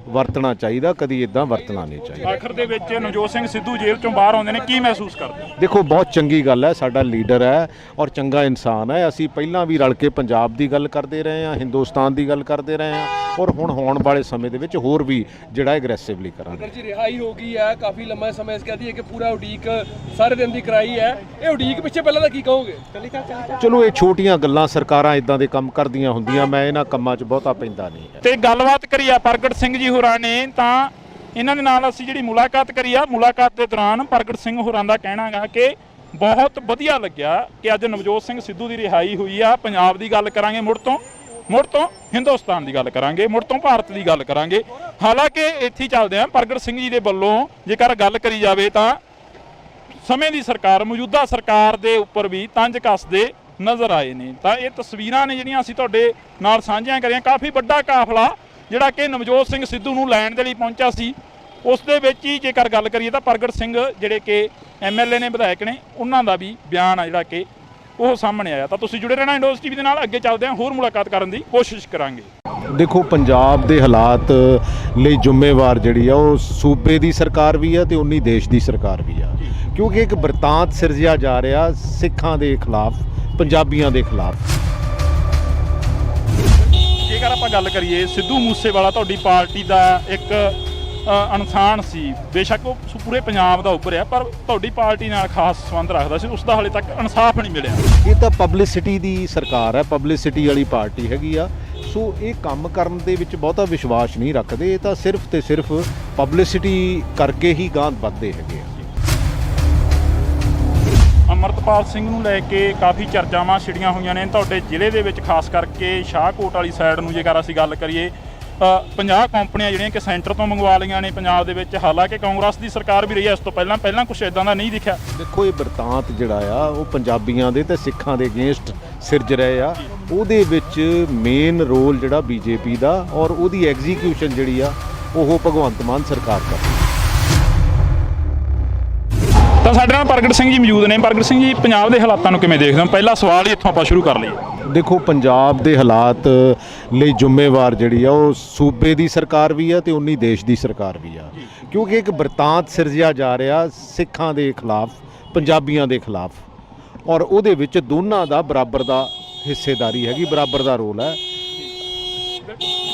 ਵਰਤਣਾ ਚਾਹੀਦਾ, ਕਦੀ ਇਦਾਂ ਵਰਤਣਾ ਨਹੀਂ ਚਾਹੀਦਾ। ਆਖਰ ਦੇ ਵਿੱਚ ਨਵਜੋਤ ਸਿੰਘ ਸਿੱਧੂ ਜੇਲ੍ਹ ਚੋਂ ਬਾਹਰ ਆਉਂਦੇ ਨੇ, ਕੀ ਮਹਿਸੂਸ ਕਰਦੇ? ਦੇਖੋ, ਬਹੁਤ ਚੰਗੀ ਗੱਲ ਹੈ, ਸਾਡਾ ਲੀਡਰ ਹੈ ਔਰ ਚੰਗਾ ਇਨਸਾਨ ਹੈ। ਅਸੀਂ ਪਹਿਲਾਂ ਵੀ ਰਲ ਕੇ ਪੰਜਾਬ ਦੀ ਗੱਲ ਕਰਦੇ ਰਹੇ ਹਾਂ, ਹਿੰਦੁਸਤਾਨ ਦੀ ਗੱਲ ਕਰਦੇ ਰਹੇ ਹਾਂ, ਔਰ ਹੁਣ ਹੋਣ ਵਾਲੇ ਸਮੇਂ ਦੇ ਵਿੱਚ ਹੋਰ ਵੀ ਜਿਹੜਾ ਐਗਰੈਸਿਵਲੀ ਕਰਾਂਗੇ। ਅਗਰ ਜੀ ਰਿਹਾਈ ਹੋ ਗਈ ਹੈ, ਕਾਫੀ ਲੰਮਾ ਸਮਾਂ ਕਹਦੀ ਹੈ ਕਿ ਪੂਰਾ ਉਡੀਕ ਸਾਰੇ ਦਿਨ ਦੀ ਕਰਾਈ ਹੈ, ਇਹ ਉਡੀਕ ਪਿੱਛੇ ਪਹਿਲਾਂ ਦਾ ਕੀ ਕਹੋਗੇ? ਚਲੋ, ਇਹ ਛੋਟੀਆਂ ਗੱਲਾਂ, ਸਰਕਾਰਾਂ ਇਦਾਂ ਦੇ ਕੰਮ ਕਰਦੀਆਂ ਹੁੰਦੀਆਂ, ਮੈਂ ਇਹਨਾਂ ਕੰਮਾਂ 'ਚ ਬਹੁਤਾ ਪੈਂਦਾ ਨਹੀਂ ਹੈ। ਤੇ ਗੱਲਬਾਤ ਕਰੀ ਆ ਪ੍ਰਗਟ ਸਿੰਘ ਜੀ ਹੋਰਾਂ ਨੇ, ਤਾਂ ਇਹਨਾਂ ਦੇ ਨਾਲ ਅਸੀਂ ਜਿਹੜੀ ਮੁਲਾਕਾਤ ਕਰੀ ਆ, ਮੁਲਾਕਾਤ ਦੇ ਦੌਰਾਨ ਪ੍ਰਗਟ ਸਿੰਘ ਹੋਰਾਂ ਦਾ ਕਹਿਣਾ ਗਾ ਕਿ ਬਹੁਤ ਵਧੀਆ ਲੱਗਿਆ ਕਿ ਅੱਜ ਨਵਜੋਤ ਸਿੰਘ ਸਿੱਧੂ ਦੀ ਰਿਹਾਈ ਹੋਈ ਆ। ਪੰਜਾਬ ਦੀ ਗੱਲ ਕਰਾਂਗੇ, ਮੁੜ ਤੋਂ ਹਿੰਦੁਸਤਾਨ ਦੀ ਗੱਲ ਕਰਾਂਗੇ, ਮੁੜ ਤੋਂ ਭਾਰਤ ਦੀ ਗੱਲ ਕਰਾਂਗੇ। ਹਾਲਾਂਕਿ ਇੱਥੇ ਹੀ ਚੱਲਦੇ ਆ। ਪ੍ਰਗਟ ਸਿੰਘ ਜੀ ਦੇ ਵੱਲੋਂ ਜੇਕਰ ਗੱਲ ਕਰੀ ਜਾਵੇ ਤਾਂ ਸਮੇਂ ਦੀ ਸਰਕਾਰ, ਮੌਜੂਦਾ ਸਰਕਾਰ ਦੇ ਉੱਪਰ ਵੀ ਤੰਜ ਕੱਸਦੇ ਨਜ਼ਰ ਆਏ ਨੇ। ਤਾਂ ਇਹ ਤਸਵੀਰਾਂ ਨੇ ਜਿਹੜੀਆਂ ਅਸੀਂ ਤੁਹਾਡੇ ਨਾਲ ਸਾਂਝੀਆਂ ਕਰੀਆਂ। ਕਾਫੀ ਵੱਡਾ ਕਾਫਲਾ ਜਿਹੜਾ ਕਿ ਨਵਜੋਤ ਸਿੰਘ ਸਿੱਧੂ ਨੂੰ ਲੈਣ ਦੇ ਲਈ ਪਹੁੰਚਿਆ ਸੀ, ਉਸ ਦੇ ਵਿੱਚ ਹੀ ਜੇਕਰ ਗੱਲ ਕਰੀਏ ਤਾਂ ਪ੍ਰਗਟ ਸਿੰਘ ਜਿਹੜੇ ਕਿ ਐਮਐਲਏ ਨੇ, ਵਿਧਾਇਕ ਨੇ, ਉਹਨਾਂ ਦਾ ਵੀ ਬਿਆਨ ਆ ਜਿਹੜਾ ਕਿ ਉਹ ਸਾਹਮਣੇ ਆਇਆ। ਤਾਂ ਤੁਸੀਂ ਜੁੜੇ ਰਹਿਣਾ ਇੰਡੋਜ਼ ਟੀਵੀ ਦੇ ਨਾਲ। ਅੱਗੇ ਚੱਲਦੇ ਹਾਂ, ਹੋਰ ਮੁਲਾਕਾਤ ਕਰਨ ਦੀ ਕੋਸ਼ਿਸ਼ ਕਰਾਂਗੇ। ਦੇਖੋ, ਪੰਜਾਬ ਦੇ ਹਾਲਾਤ ਲਈ ਜ਼ਿੰਮੇਵਾਰ ਜਿਹੜੀ ਆ ਉਹ ਸੂਬੇ ਦੀ ਸਰਕਾਰ ਵੀ ਆ ਤੇ ਉਨੀ ਦੇਸ਼ ਦੀ ਸਰਕਾਰ ਵੀ ਆ, ਕਿਉਂਕਿ ਇੱਕ ਬਰਤਾਂਤ ਸਿਰਜਿਆ ਜਾ ਰਿਹਾ ਸਿੱਖਾਂ ਦੇ ਖਿਲਾਫ, ਪੰਜਾਬੀਆਂ ਦੇ ਖਿਲਾਫ। ਜੇਕਰ ਆਪਾਂ ਗੱਲ ਕਰੀਏ, ਸਿੱਧੂ ਮੂਸੇਵਾਲਾ ਤੁਹਾਡੀ ਪਾਰਟੀ ਦਾ ਇੱਕ ਇਨਸਾਨ ਸੀ, ਬੇਸ਼ੱਕ ਉਹ ਪੂਰੇ ਪੰਜਾਬ ਦਾ ਉੱਭਰਿਆ, ਪਰ ਤੁਹਾਡੀ ਪਾਰਟੀ ਨਾਲ ਖਾਸ ਸੰਬੰਧ ਰੱਖਦਾ ਸੀ, ਉਸ ਦਾ ਹਾਲੇ ਤੱਕ ਇਨਸਾਫ ਨਹੀਂ ਮਿਲਿਆ। ਇਹ ਤਾਂ ਪਬਲਿਸਿਟੀ ਦੀ ਸਰਕਾਰ ਹੈ, ਪਬਲਿਸਿਟੀ ਵਾਲੀ ਪਾਰਟੀ ਹੈਗੀ ਆ। ਸੋ ਇਹ ਕੰਮ ਕਰਨ ਦੇ ਵਿੱਚ ਬਹੁਤਾ ਵਿਸ਼ਵਾਸ ਨਹੀਂ ਰੱਖਦੇ। ਇਹ ਤਾਂ ਸਿਰਫ ਤੇ ਸਿਰਫ ਪਬਲਿਸਿਟੀ ਕਰਕੇ ਹੀ ਗਾਂਹ ਵੱਧਦੇ ਹੈਗੇ ਆ। ਅੰਮ੍ਰਿਤਪਾਲ ਸਿੰਘ ਨੂੰ ਲੈ ਕੇ ਕਾਫੀ ਚਰਚਾਵਾਂ ਛਿੜੀਆਂ ਹੋਈਆਂ ਨੇ ਤੁਹਾਡੇ ਜ਼ਿਲ੍ਹੇ ਦੇ ਵਿੱਚ, ਖਾਸ ਕਰਕੇ ਸ਼ਾਹਕੋਟ ਵਾਲੀ ਸਾਈਡ ਨੂੰ ਜੇਕਰ ਅਸੀਂ ਗੱਲ ਕਰੀਏ, 50 ਕੰਪਨੀਆਂ ਜਿਹੜੀਆਂ ਕਿ ਸੈਂਟਰ ਤੋਂ ਮੰਗਵਾ ਲਈਆਂ ਨੇ ਪੰਜਾਬ ਦੇ ਵਿੱਚ। ਹਾਲਾਂਕਿ ਕਾਂਗਰਸ ਦੀ ਸਰਕਾਰ ਵੀ ਰਹੀ ਹੈ ਇਸ ਤੋਂ ਪਹਿਲਾਂ ਕੁਝ ਇਦਾਂ ਦਾ ਨਹੀਂ ਦਿਖਿਆ। ਦੇਖੋ, ਇਹ ਬਰਤਾਂਤ ਜਿਹੜਾ ਆ ਉਹ ਪੰਜਾਬੀਆਂ ਦੇ ਤੇ ਸਿੱਖਾਂ ਦੇ ਅਗੇਂਸਟ ਸਿਰਜ ਰਹੇ ਆ। ਉਹਦੇ ਵਿੱਚ ਮੇਨ ਰੋਲ ਜਿਹੜਾ ਬੀਜੇਪੀ ਦਾ ਔਰ ਉਹਦੀ ਐਗਜ਼ੀਕਿਊਸ਼ਨ ਜਿਹੜੀ ਆ ਉਹ ਭਗਵੰਤ ਮਾਨ ਸਰਕਾਰ ਕਰ ਰਹੀ ਹੈ। ਤਾਂ ਸਾਡੇ ਨਾਲ ਪ੍ਰਗਟ ਸਿੰਘ ਜੀ ਮੌਜੂਦ ਨੇ। ਪ੍ਰਗਟ ਸਿੰਘ ਜੀ, ਪੰਜਾਬ ਦੇ ਹਾਲਾਤਾਂ ਨੂੰ ਕਿਵੇਂ ਦੇਖਦੇ ਹੋ? ਪਹਿਲਾ ਸਵਾਲ ਹੀ ਇੱਥੋਂ ਆਪਾਂ ਸ਼ੁਰੂ ਕਰ ਲਈਏ। ਦੇਖੋ, ਪੰਜਾਬ ਦੇ ਹਾਲਾਤ ਲਈ ਜ਼ਿੰਮੇਵਾਰ ਜਿਹੜੀ ਆ ਉਹ ਸੂਬੇ ਦੀ ਸਰਕਾਰ ਵੀ ਆ ਤੇ ਉਨੀ ਦੇਸ਼ ਦੀ ਸਰਕਾਰ ਵੀ ਆ, ਕਿਉਂਕਿ ਇੱਕ ਬਰਤਾਂਤ ਸਿਰਜਿਆ ਜਾ ਰਿਹਾ ਸਿੱਖਾਂ ਦੇ ਖਿਲਾਫ, ਪੰਜਾਬੀਆਂ ਦੇ ਖਿਲਾਫ, ਔਰ ਉਹਦੇ ਵਿੱਚ ਦੋਨਾਂ ਦਾ ਬਰਾਬਰ ਦਾ ਹਿੱਸੇਦਾਰੀ ਹੈਗੀ, ਬਰਾਬਰ ਦਾ ਰੋਲ ਹੈ।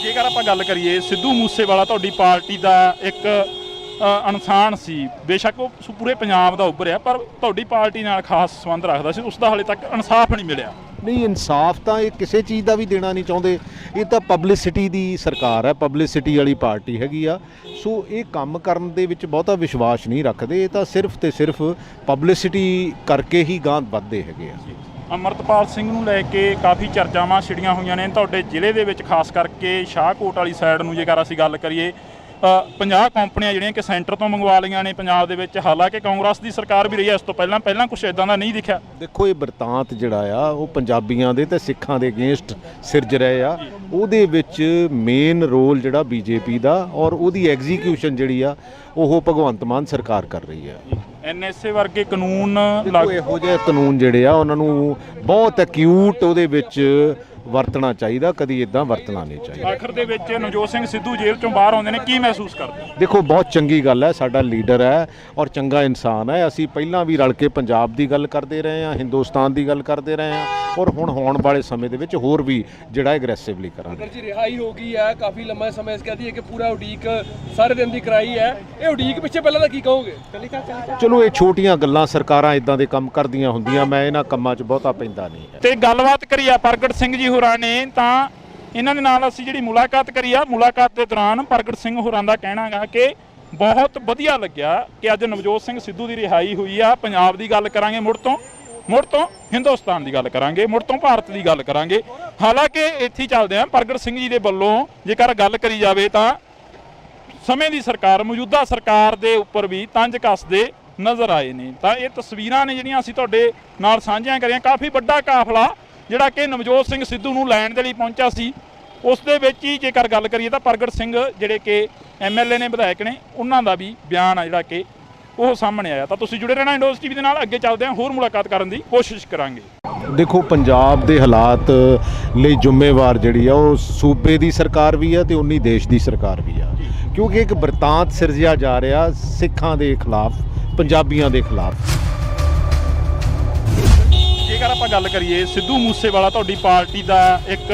ਜੇਕਰ ਆਪਾਂ ਗੱਲ ਕਰੀਏ, ਸਿੱਧੂ ਮੂਸੇਵਾਲਾ ਤੁਹਾਡੀ ਪਾਰਟੀ ਦਾ ਇੱਕ ਇਨਸਾਨ ਸੀ, ਬੇਸ਼ੱਕ ਉਹ ਪੂਰੇ ਪੰਜਾਬ ਦਾ ਉੱਭਰਿਆ, ਪਰ ਤੁਹਾਡੀ ਪਾਰਟੀ ਨਾਲ ਖਾਸ ਸੰਬੰਧ ਰੱਖਦਾ ਸੀ, ਉਸ ਦਾ ਹਾਲੇ ਤੱਕ ਇਨਸਾਫ ਨਹੀਂ ਮਿਲਿਆ। ਨਹੀਂ, ਇਨਸਾਫ ਤਾਂ ਇਹ ਕਿਸੇ ਚੀਜ਼ ਦਾ ਵੀ ਦੇਣਾ ਨਹੀਂ ਚਾਹੁੰਦੇ। ਇਹ ਤਾਂ ਪਬਲਿਸਿਟੀ ਦੀ ਸਰਕਾਰ ਹੈ, ਪਬਲਿਸਿਟੀ ਵਾਲੀ ਪਾਰਟੀ ਹੈਗੀ ਆ। ਸੋ ਇਹ ਕੰਮ ਕਰਨ ਦੇ ਵਿੱਚ ਬਹੁਤਾ ਵਿਸ਼ਵਾਸ ਨਹੀਂ ਰੱਖਦੇ। ਇਹ ਤਾਂ ਸਿਰਫ ਤੇ ਸਿਰਫ ਪਬਲਿਸਿਟੀ ਕਰਕੇ ਹੀ ਗਾਂਹ ਵੱਧਦੇ ਹੈਗੇ ਆ। ਅੰਮ੍ਰਿਤਪਾਲ ਸਿੰਘ ਨੂੰ ਲੈ ਕੇ ਕਾਫੀ ਚਰਚਾਵਾਂ ਛਿੜੀਆਂ ਹੋਈਆਂ ਨੇ ਤੁਹਾਡੇ ਜ਼ਿਲ੍ਹੇ ਦੇ ਵਿੱਚ, ਖਾਸ ਕਰਕੇ ਸ਼ਾਹਕੋਟ ਵਾਲੀ ਸਾਈਡ ਨੂੰ ਜੇਕਰ ਅਸੀਂ ਗੱਲ ਕਰੀਏ, 50 ਕੰਪਨੀਆਂ ਜਿਹੜੀਆਂ ਕਿ ਸੈਂਟਰ ਤੋਂ ਮੰਗਵਾ ਲਈਆਂ ਨੇ ਪੰਜਾਬ ਦੇ ਵਿੱਚ। ਹਾਲਾਂਕਿ ਕਾਂਗਰਸ ਦੀ ਸਰਕਾਰ ਵੀ ਰਹੀ ਹੈ ਇਸ ਤੋਂ ਪਹਿਲਾਂ ਕੁਝ ਇਦਾਂ ਦਾ ਨਹੀਂ ਦਿਖਿਆ। ਦੇਖੋ ਇਹ ਬਰਤਾਂਤ ਜਿਹੜਾ ਆ ਉਹ ਪੰਜਾਬੀਆਂ ਦੇ ਤੇ ਸਿੱਖਾਂ ਦੇ ਅਗੇਂਸਟ ਸਿਰਜ ਰਹੇ ਆ। ਉਹਦੇ ਵਿੱਚ ਮੇਨ ਰੋਲ ਜਿਹੜਾ ਬੀਜੇਪੀ ਦਾ ਔਰ ਉਹਦੀ ਐਗਜ਼ੀਕਿਊਸ਼ਨ ਜਿਹੜੀ ਆ ਉਹ ਭਗਵੰਤ ਮਾਨ ਸਰਕਾਰ ਕਰ ਰਹੀ ਹੈ। ਐਨਐਸਏ ਵਰਗੇ ਕਾਨੂੰਨ ਦੇਖੋ ਇਹੋ ਜਿਹੇ ਕਾਨੂੰਨ ਜਿਹੜੇ ਆ ਉਹਨਾਂ ਨੂੰ ਬਹੁਤ ਐਕਿਊਟ ਉਹਦੇ ਵਿੱਚ ਵਰਤਣਾ ਚਾਹੀਦਾ, ਕਦੀ ਇਦਾਂ ਵਰਤਣਾ ਨਹੀਂ ਚਾਹੀਦਾ। ਆਖਰ ਦੇ ਵਿੱਚ ਨਵਜੋਤ ਸਿੰਘ ਸਿੱਧੂ ਜੇਲ੍ਹ ਚੋਂ ਬਾਹਰ ਆਉਂਦੇ ਨੇ, ਕੀ ਮਹਿਸੂਸ ਕਰਦੇ? ਦੇਖੋ ਬਹੁਤ ਚੰਗੀ ਗੱਲ ਹੈ, ਸਾਡਾ ਲੀਡਰ ਹੈ ਔਰ ਚੰਗਾ ਇਨਸਾਨ ਹੈ। ਅਸੀਂ ਪਹਿਲਾਂ ਵੀ ਰਲ ਕੇ ਪੰਜਾਬ ਦੀ ਗੱਲ ਕਰਦੇ ਰਹੇ ਹਾਂ, ਹਿੰਦੁਸਤਾਨ ਦੀ ਗੱਲ ਕਰਦੇ ਰਹੇ ਹਾਂ ਔਰ ਹੁਣ ਆਉਣ ਵਾਲੇ ਸਮੇਂ ਦੇ ਵਿੱਚ ਹੋਰ ਵੀ ਜਿਹੜਾ ਐਗਰੈਸਿਵਲੀ ਕਰਾਂਗੇ। ਜੀ ਰਿਹਾਈ ਹੋ ਗਈ ਹੈ, ਕਾਫੀ ਲੰਮਾ ਸਮਾਂ ਇਸ ਕਹਦੀ ਹੈ ਕਿ ਪੂਰਾ ਉਡੀਕ ਸਾਰੇ ਦਿਨ ਦੀ ਕਰਾਈ ਹੈ। ਇਹ ਉਡੀਕ ਪਿੱਛੇ ਪਹਿਲਾਂ ਤਾਂ ਕੀ ਕਹੋਗੇ? ਚਲੋ ਇਹ ਛੋਟੀਆਂ ਗੱਲਾਂ, ਸਰਕਾਰਾਂ ਇਦਾਂ ਦੇ ਕੰਮ ਕਰਦੀਆਂ ਹੁੰਦੀਆਂ, ਮੈਂ ਇਹਨਾਂ ਕੰਮਾਂ 'ਚ ਬਹੁਤਾ ਪੈਂਦਾ ਨਹੀਂ ਹੈ। ਤੇ ਗੱਲਬਾਤ ਕਰੀ ਆ ਪ੍ਰਗਟ ਸਿੰਘ ਜੀ ਹੋਰਾਂ ਨੇ, ਤਾਂ ਇਹਨਾਂ ਦੇ ਨਾਲ ਅਸੀਂ ਜਿਹੜੀ ਮੁਲਾਕਾਤ ਕਰੀ ਆ, ਮੁਲਾਕਾਤ ਦੇ ਦੌਰਾਨ ਪ੍ਰਗਟ ਸਿੰਘ ਹੋਰਾਂ ਦਾ ਕਹਿਣਾ ਗਾ ਕਿ ਬਹੁਤ ਵਧੀਆ ਲੱਗਿਆ ਕਿ ਅੱਜ ਨਵਜੋਤ ਸਿੰਘ ਸਿੱਧੂ ਦੀ ਰਿਹਾਈ ਹੋਈ ਆ। ਪੰਜਾਬ ਦੀ ਗੱਲ ਕਰਾਂਗੇ ਮੁੜ ਤੋਂ ਹਿੰਦੁਸਤਾਨ ਦੀ ਗੱਲ ਕਰਾਂਗੇ, ਮੁੜ ਤੋਂ ਭਾਰਤ ਦੀ ਗੱਲ ਕਰਾਂਗੇ। ਹਾਲਾਂਕਿ ਇੱਥੇ ਚੱਲਦੇ ਆ ਪ੍ਰਗਟ ਸਿੰਘ ਜੀ ਦੇ ਵੱਲੋਂ ਜੇਕਰ ਗੱਲ ਕਰੀ ਜਾਵੇ ਤਾਂ ਸਮੇਂ ਦੀ ਸਰਕਾਰ, ਮੌਜੂਦਾ ਸਰਕਾਰ ਦੇ ਉੱਪਰ ਵੀ ਤੰਜ ਕੱਸਦੇ ਨਜ਼ਰ ਆਏ ਨੇ। ਤਾਂ ਇਹ ਤਸਵੀਰਾਂ ਨੇ ਜਿਹੜੀਆਂ ਅਸੀਂ ਤੁਹਾਡੇ ਨਾਲ ਸਾਂਝੀਆਂ ਕਰੀਆਂ। ਕਾਫੀ ਵੱਡਾ ਕਾਫਲਾ ਜਿਹੜਾ ਕਿ ਨਵਜੋਤ ਸਿੰਘ ਸਿੱਧੂ ਨੂੰ ਲੈਣ ਦੇ ਲਈ ਪਹੁੰਚਿਆ ਸੀ, ਉਸ ਦੇ ਵਿੱਚ ਹੀ ਜੇਕਰ ਗੱਲ ਕਰੀਏ ਤਾਂ ਪ੍ਰਗਟ ਸਿੰਘ ਜਿਹੜੇ ਕਿ ਐਮਐਲਏ ਨੇ, ਵਿਧਾਇਕ ਨੇ, ਉਹਨਾਂ ਦਾ ਵੀ ਬਿਆਨ ਆ ਜਿਹੜਾ ਕਿ ਉਹ ਸਾਹਮਣੇ ਆਇਆ। ਤਾਂ ਤੁਸੀਂ ਜੁੜੇ ਰਹਿਣਾ ਇੰਡੋਜ਼ ਟੀਵੀ ਦੇ ਨਾਲ, ਅੱਗੇ ਚੱਲਦੇ ਹਾਂ, ਹੋਰ ਮੁਲਾਕਾਤ ਕਰਨ ਦੀ ਕੋਸ਼ਿਸ਼ ਕਰਾਂਗੇ। ਦੇਖੋ ਪੰਜਾਬ ਦੇ ਹਾਲਾਤ ਲਈ ਜ਼ਿੰਮੇਵਾਰ ਜਿਹੜੀ ਆ ਉਹ ਸੂਬੇ ਦੀ ਸਰਕਾਰ ਵੀ ਆ ਤੇ ਉਨੀ ਦੇਸ਼ ਦੀ ਸਰਕਾਰ ਵੀ ਆ, ਕਿਉਂਕਿ ਇੱਕ ਬਰਤਾਂਤ ਸਿਰਜਿਆ ਜਾ ਰਿਹਾ ਸਿੱਖਾਂ ਦੇ ਖਿਲਾਫ, ਪੰਜਾਬੀਆਂ ਦੇ ਖਿਲਾਫ। ਜੇਕਰ ਆਪਾਂ ਗੱਲ ਕਰੀਏ, ਸਿੱਧੂ ਮੂਸੇਵਾਲਾ ਤੁਹਾਡੀ ਪਾਰਟੀ ਦਾ ਇੱਕ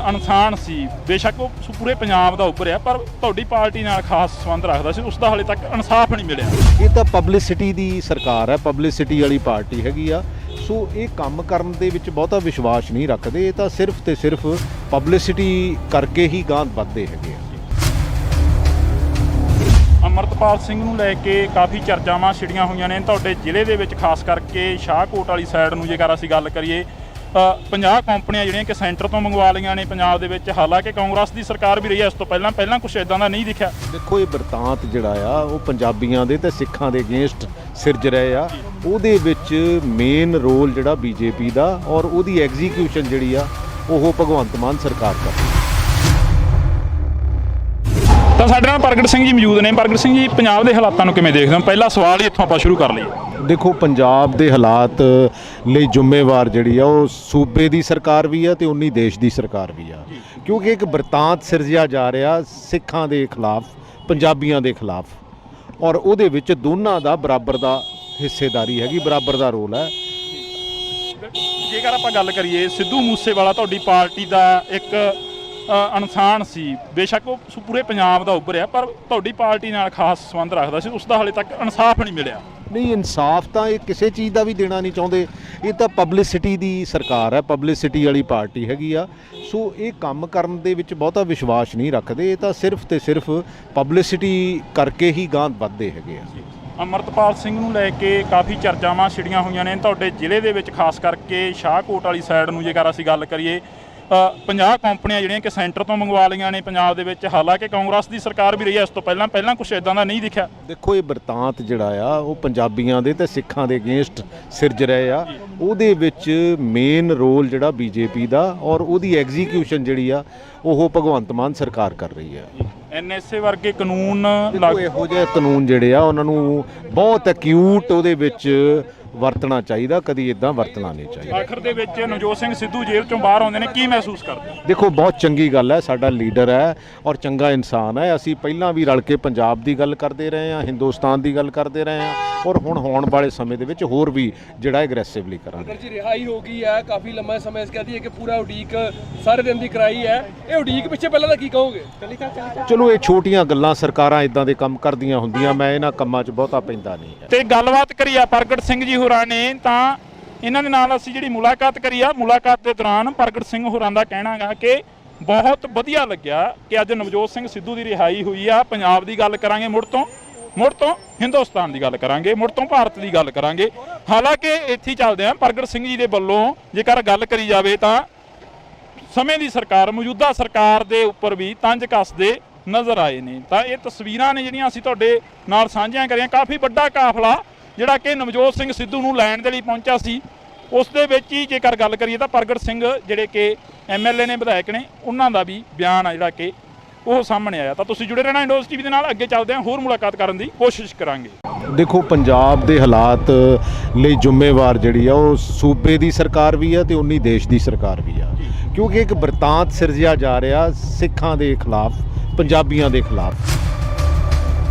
ਇਨਸਾਨ ਸੀ, ਬੇਸ਼ੱਕ ਉਹ ਪੂਰੇ ਪੰਜਾਬ ਦਾ ਉੱਭਰਿਆ, ਪਰ ਤੁਹਾਡੀ ਪਾਰਟੀ ਨਾਲ ਖਾਸ ਸੰਬੰਧ ਰੱਖਦਾ ਸੀ, ਉਸ ਦਾ ਹਾਲੇ ਤੱਕ ਇਨਸਾਫ ਨਹੀਂ ਮਿਲਿਆ। ਇਹ ਤਾਂ ਪਬਲਿਸਿਟੀ ਦੀ ਸਰਕਾਰ ਹੈ, ਪਬਲਿਸਿਟੀ ਵਾਲੀ ਪਾਰਟੀ ਹੈਗੀ ਆ। ਸੋ ਇਹ ਕੰਮ ਕਰਨ ਦੇ ਵਿੱਚ ਬਹੁਤਾ ਵਿਸ਼ਵਾਸ ਨਹੀਂ ਰੱਖਦੇ। ਇਹ ਤਾਂ ਸਿਰਫ ਤੇ ਸਿਰਫ ਪਬਲਿਸਿਟੀ ਕਰਕੇ ਹੀ ਗਾਂਹ ਵੱਧਦੇ ਹੈਗੇ ਆ। ਅਮਰਤਪਾਲ ਸਿੰਘ ਨੂੰ ਲੈ ਕੇ ਕਾਫੀ ਚਰਚਾਵਾਂ ਛਿੜੀਆਂ ਹੋਈਆਂ ਨੇ ਤੁਹਾਡੇ ਜ਼ਿਲ੍ਹੇ ਦੇ ਵਿੱਚ, ਖਾਸ ਕਰਕੇ ਸ਼ਾਹਕੋਟ ਵਾਲੀ ਸਾਈਡ ਨੂੰ ਜੇਕਰ ਅਸੀਂ ਗੱਲ ਕਰੀਏ। 50 ਕੰਪਨੀਆਂ ਜਿਹੜੀਆਂ ਕਿ ਸੈਂਟਰ ਤੋਂ ਮੰਗਵਾ ਲਈਆਂ ਨੇ ਪੰਜਾਬ ਦੇ ਵਿੱਚ। ਹਾਲਾਂਕਿ ਕਾਂਗਰਸ ਦੀ ਸਰਕਾਰ ਵੀ ਰਹੀ ਹੈ ਇਸ ਤੋਂ ਪਹਿਲਾਂ ਕੁਝ ਇਦਾਂ ਦਾ ਨਹੀਂ ਦਿਖਿਆ। ਦੇਖੋ ਇਹ ਬਰਤਾਂਤ ਜਿਹੜਾ ਆ ਉਹ ਪੰਜਾਬੀਆਂ ਦੇ ਤੇ ਸਿੱਖਾਂ ਦੇ ਅਗੇਂਸਟ ਸਿਰਜ ਰਹੇ ਆ। ਉਹਦੇ ਵਿੱਚ ਮੇਨ ਰੋਲ ਜਿਹੜਾ ਬੀਜੇਪੀ ਦਾ ਔਰ ਉਹਦੀ ਐਗਜ਼ੀਕਿਊਸ਼ਨ ਜਿਹੜੀ ਆ ਉਹ ਭਗਵੰਤ ਮਾਨ ਸਰਕਾਰ ਕਰ ਰਹੀ ਹੈ। ਤਾਂ ਸਾਡੇ ਨਾਲ ਪ੍ਰਗਟ ਸਿੰਘ ਜੀ ਮੌਜੂਦ ਨੇ। ਪ੍ਰਗਟ ਸਿੰਘ ਜੀ, ਪੰਜਾਬ ਦੇ ਹਾਲਾਤਾਂ ਨੂੰ ਕਿਵੇਂ ਦੇਖਦੇ ਹੋ? ਪਹਿਲਾ ਸਵਾਲ ਹੀ ਇੱਥੋਂ ਆਪਾਂ ਸ਼ੁਰੂ ਕਰ ਲਈਏ। ਦੇਖੋ ਪੰਜਾਬ ਦੇ ਹਾਲਾਤ ਲਈ ਜ਼ਿੰਮੇਵਾਰ ਜਿਹੜੀ ਆ ਉਹ ਸੂਬੇ ਦੀ ਸਰਕਾਰ ਵੀ ਆ ਤੇ ਉਨੀ ਦੇਸ਼ ਦੀ ਸਰਕਾਰ ਵੀ ਆ, ਕਿਉਂਕਿ ਇੱਕ ਬਰਤਾਂਤ ਸਿਰਜਿਆ ਜਾ ਰਿਹਾ ਸਿੱਖਾਂ ਦੇ ਖਿਲਾਫ, ਪੰਜਾਬੀਆਂ ਦੇ ਖਿਲਾਫ, ਔਰ ਉਹਦੇ ਵਿੱਚ ਦੋਨਾਂ ਦਾ ਬਰਾਬਰ ਦਾ ਹਿੱਸੇਦਾਰੀ ਹੈਗੀ, ਬਰਾਬਰ ਦਾ ਰੋਲ ਹੈ। ਜੇਕਰ ਆਪਾਂ ਗੱਲ ਕਰੀਏ, ਸਿੱਧੂ ਮੂਸੇਵਾਲਾ ਤੁਹਾਡੀ ਪਾਰਟੀ ਦਾ ਇੱਕ ਇਨਸਾਨ ਸੀ, ਬੇਸ਼ੱਕ ਉਹ ਪੂਰੇ ਪੰਜਾਬ ਦਾ ਉੱਭਰਿਆ, ਪਰ ਤੁਹਾਡੀ ਪਾਰਟੀ ਨਾਲ ਖਾਸ ਸੰਬੰਧ ਰੱਖਦਾ ਸੀ, ਉਸ ਦਾ ਹਾਲੇ ਤੱਕ ਇਨਸਾਫ ਨਹੀਂ ਮਿਲਿਆ। ਨਹੀਂ, ਇਨਸਾਫ ਤਾਂ ਇਹ ਕਿਸੇ ਚੀਜ਼ ਦਾ ਵੀ ਦੇਣਾ ਨਹੀਂ ਚਾਹੁੰਦੇ। ਇਹ ਤਾਂ ਪਬਲਿਸਿਟੀ ਦੀ ਸਰਕਾਰ ਹੈ, ਪਬਲਿਸਿਟੀ ਵਾਲੀ ਪਾਰਟੀ ਹੈਗੀ ਆ। ਸੋ ਇਹ ਕੰਮ ਕਰਨ ਦੇ ਵਿੱਚ ਬਹੁਤਾ ਵਿਸ਼ਵਾਸ ਨਹੀਂ ਰੱਖਦੇ। ਇਹ ਤਾਂ ਸਿਰਫ ਤੇ ਸਿਰਫ ਪਬਲਿਸਿਟੀ ਕਰਕੇ ਹੀ ਗਾਂਹ ਵੱਧਦੇ ਹੈਗੇ ਆ। ਅਮਰਤਪਾਲ ਸਿੰਘ ਨੂੰ ਲੈ ਕੇ ਕਾਫੀ ਚਰਚਾਵਾਂ ਛਿੜੀਆਂ ਹੋਈਆਂ ਨੇ ਤੁਹਾਡੇ ਜ਼ਿਲ੍ਹੇ ਦੇ ਵਿੱਚ, ਖਾਸ ਕਰਕੇ ਸ਼ਾਹਕੋਟ ਵਾਲੀ ਸਾਈਡ ਨੂੰ ਜੇਕਰ ਅਸੀਂ ਗੱਲ ਕਰੀਏ। 50 ਕੰਪਨੀਆਂ ਜਿਹੜੀਆਂ ਕਿ ਸੈਂਟਰ ਤੋਂ ਮੰਗਵਾ ਲਈਆਂ ਨੇ ਪੰਜਾਬ ਦੇ ਵਿੱਚ। ਹਾਲਾਂਕਿ ਕਾਂਗਰਸ ਦੀ ਸਰਕਾਰ ਵੀ ਰਹੀ ਹੈ ਇਸ ਤੋਂ ਪਹਿਲਾਂ ਕੁਝ ਇਦਾਂ ਦਾ ਨਹੀਂ ਦਿਖਿਆ। ਦੇਖੋ ਇਹ ਬਰਤਾਂਤ ਜਿਹੜਾ ਆ ਉਹ ਪੰਜਾਬੀਆਂ ਦੇ ਤੇ ਸਿੱਖਾਂ ਦੇ ਅਗੇਂਸਟ ਸਿਰਜ ਰਹੇ ਆ। ਉਹਦੇ ਵਿੱਚ ਮੇਨ ਰੋਲ ਜਿਹੜਾ ਬੀਜੇਪੀ ਦਾ ਔਰ ਉਹਦੀ ਐਗਜ਼ੀਕਿਊਸ਼ਨ ਜਿਹੜੀ ਆ ਉਹ ਭਗਵੰਤ ਮਾਨ ਸਰਕਾਰ ਕਰ ਰਹੀ ਹੈ। ਐਨਐਸਏ ਵਰਗੇ ਕਾਨੂੰਨ ਇਹੋ ਜਿਹੇ ਕਾਨੂੰਨ ਜਿਹੜੇ ਆ ਉਹਨਾਂ ਨੂੰ ਬਹੁਤ ਐਕਿਊਟ ਉਹਦੇ ਵਿੱਚ ਵਰਤਣਾ ਚਾਹੀਦਾ, ਕਦੀ ਇਦਾਂ ਵਰਤਣਾ ਨਹੀਂ ਚਾਹੀਦਾ। ਆਖਰ ਦੇ ਵਿੱਚ ਨਵਜੋਤ ਸਿੰਘ ਸਿੱਧੂ ਜੇਲ੍ਹ ਚੋਂ ਬਾਹਰ ਆਉਂਦੇ ਨੇ, ਕੀ ਮਹਿਸੂਸ ਕਰਦੇ? ਦੇਖੋ ਬਹੁਤ ਚੰਗੀ ਗੱਲ ਹੈ, ਸਾਡਾ ਲੀਡਰ ਹੈ ਔਰ ਚੰਗਾ ਇਨਸਾਨ ਹੈ। ਅਸੀਂ ਪਹਿਲਾਂ ਵੀ ਰਲ ਕੇ ਪੰਜਾਬ ਦੀ ਗੱਲ ਕਰਦੇ ਰਹੇ ਹਾਂ, ਹਿੰਦੁਸਤਾਨ ਦੀ ਗੱਲ ਕਰਦੇ ਰਹੇ ਹਾਂ ਔਰ ਹੁਣ ਆਉਣ ਵਾਲੇ ਸਮੇਂ ਦੇ ਵਿੱਚ ਹੋਰ ਵੀ ਜਿਹੜਾ ਐਗਰੈਸਿਵਲੀ ਕਰਾਂਗੇ। ਜੀ ਰਿਹਾਈ ਹੋ ਗਈ ਹੈ, ਕਾਫੀ ਲੰਮਾ ਸਮਾਂ ਇਸ ਕਹਦੀ ਹੈ ਕਿ ਪੂਰਾ ਉਡੀਕ ਸਾਰੇ ਦਿਨ ਦੀ ਕਰਾਈ ਹੈ। ਇਹ ਉਡੀਕ ਪਿੱਛੇ ਪਹਿਲਾਂ ਤਾਂ ਕੀ ਕਹੋਗੇ? ਚਲੋ ਇਹ ਛੋਟੀਆਂ ਗੱਲਾਂ, ਸਰਕਾਰਾਂ ਇਦਾਂ ਦੇ ਕੰਮ ਕਰਦੀਆਂ ਹੁੰਦੀਆਂ, ਮੈਂ ਇਹਨਾਂ ਕੰਮਾਂ 'ਚ ਬਹੁਤਾ ਪੈਂਦਾ ਨਹੀਂ ਹੈ। ਤੇ ਗੱਲਬਾਤ ਕਰੀ ਆ ਪ੍ਰਗਟ ਸਿੰਘ ਜੀ ਹੋਰਾਂ ਨੇ, ਤਾਂ ਇਹਨਾਂ ਦੇ ਨਾਲ ਅਸੀਂ ਜਿਹੜੀ ਮੁਲਾਕਾਤ ਕਰੀ ਆ, ਮੁਲਾਕਾਤ ਦੇ ਦੌਰਾਨ ਪ੍ਰਗਟ ਸਿੰਘ ਹੋਰਾਂ ਦਾ ਕਹਿਣਾ ਗਾ ਕਿ ਬਹੁਤ ਵਧੀਆ ਲੱਗਿਆ ਕਿ ਅੱਜ ਨਵਜੋਤ ਸਿੰਘ ਸਿੱਧੂ ਦੀ ਰਿਹਾਈ ਹੋਈ ਆ। ਪੰਜਾਬ ਦੀ ਗੱਲ ਕਰਾਂਗੇ, ਮੁੜ ਤੋਂ ਹਿੰਦੁਸਤਾਨ ਦੀ ਗੱਲ ਕਰਾਂਗੇ, ਮੁੜ ਤੋਂ ਭਾਰਤ ਦੀ ਗੱਲ ਕਰਾਂਗੇ। ਹਾਲਾਂਕਿ ਇੱਥੇ ਚੱਲਦੇ ਆ ਪ੍ਰਗਟ ਸਿੰਘ ਜੀ ਦੇ ਵੱਲੋਂ ਜੇਕਰ ਗੱਲ ਕਰੀ ਜਾਵੇ ਤਾਂ ਸਮੇਂ ਦੀ ਸਰਕਾਰ, ਮੌਜੂਦਾ ਸਰਕਾਰ ਦੇ ਉੱਪਰ ਵੀ ਤੰਜ ਕੱਸਦੇ ਨਜ਼ਰ ਆਏ ਨੇ। ਤਾਂ ਇਹ ਤਸਵੀਰਾਂ ਨੇ ਜਿਹੜੀਆਂ ਅਸੀਂ ਤੁਹਾਡੇ ਨਾਲ ਸਾਂਝੀਆਂ ਕਰੀਆਂ। ਕਾਫੀ ਵੱਡਾ ਕਾਫਲਾ ਜਿਹੜਾ ਕਿ ਨਵਜੋਤ ਸਿੰਘ ਸਿੱਧੂ ਨੂੰ ਲੈਣ ਦੇ ਲਈ ਪਹੁੰਚਿਆ ਸੀ, ਉਸ ਦੇ ਵਿੱਚ ਹੀ ਜੇਕਰ ਗੱਲ ਕਰੀਏ ਤਾਂ ਪ੍ਰਗਟ ਸਿੰਘ ਜਿਹੜੇ ਕਿ MLA ਨੇ, ਵਿਧਾਇਕ ਨੇ, ਉਹਨਾਂ ਦਾ ਵੀ ਬਿਆਨ ਆ ਜਿਹੜਾ ਕਿ ਉਹ ਸਾਹਮਣੇ ਆਇਆ। ਤਾਂ ਤੁਸੀਂ ਜੁੜੇ ਰਹਿਣਾ ਇੰਡੋਜ਼ ਟੀਵੀ ਦੇ ਨਾਲ। ਅੱਗੇ ਚੱਲਦੇ ਹਾਂ, ਹੋਰ ਮੁਲਾਕਾਤ ਕਰਨ ਦੀ ਕੋਸ਼ਿਸ਼ ਕਰਾਂਗੇ। ਦੇਖੋ, ਪੰਜਾਬ ਦੇ ਹਾਲਾਤ ਲਈ ਜ਼ਿੰਮੇਵਾਰ ਜਿਹੜੀ ਆ ਉਹ ਸੂਬੇ ਦੀ ਸਰਕਾਰ ਵੀ ਆ ਤੇ ਉਨੀ ਦੇਸ਼ ਦੀ ਸਰਕਾਰ ਵੀ ਆ, ਕਿਉਂਕਿ ਇੱਕ ਬਰਤਾਂਤ ਸਿਰਜਿਆ ਜਾ ਰਿਹਾ ਸਿੱਖਾਂ ਦੇ ਖਿਲਾਫ, ਪੰਜਾਬੀਆਂ ਦੇ ਖਿਲਾਫ।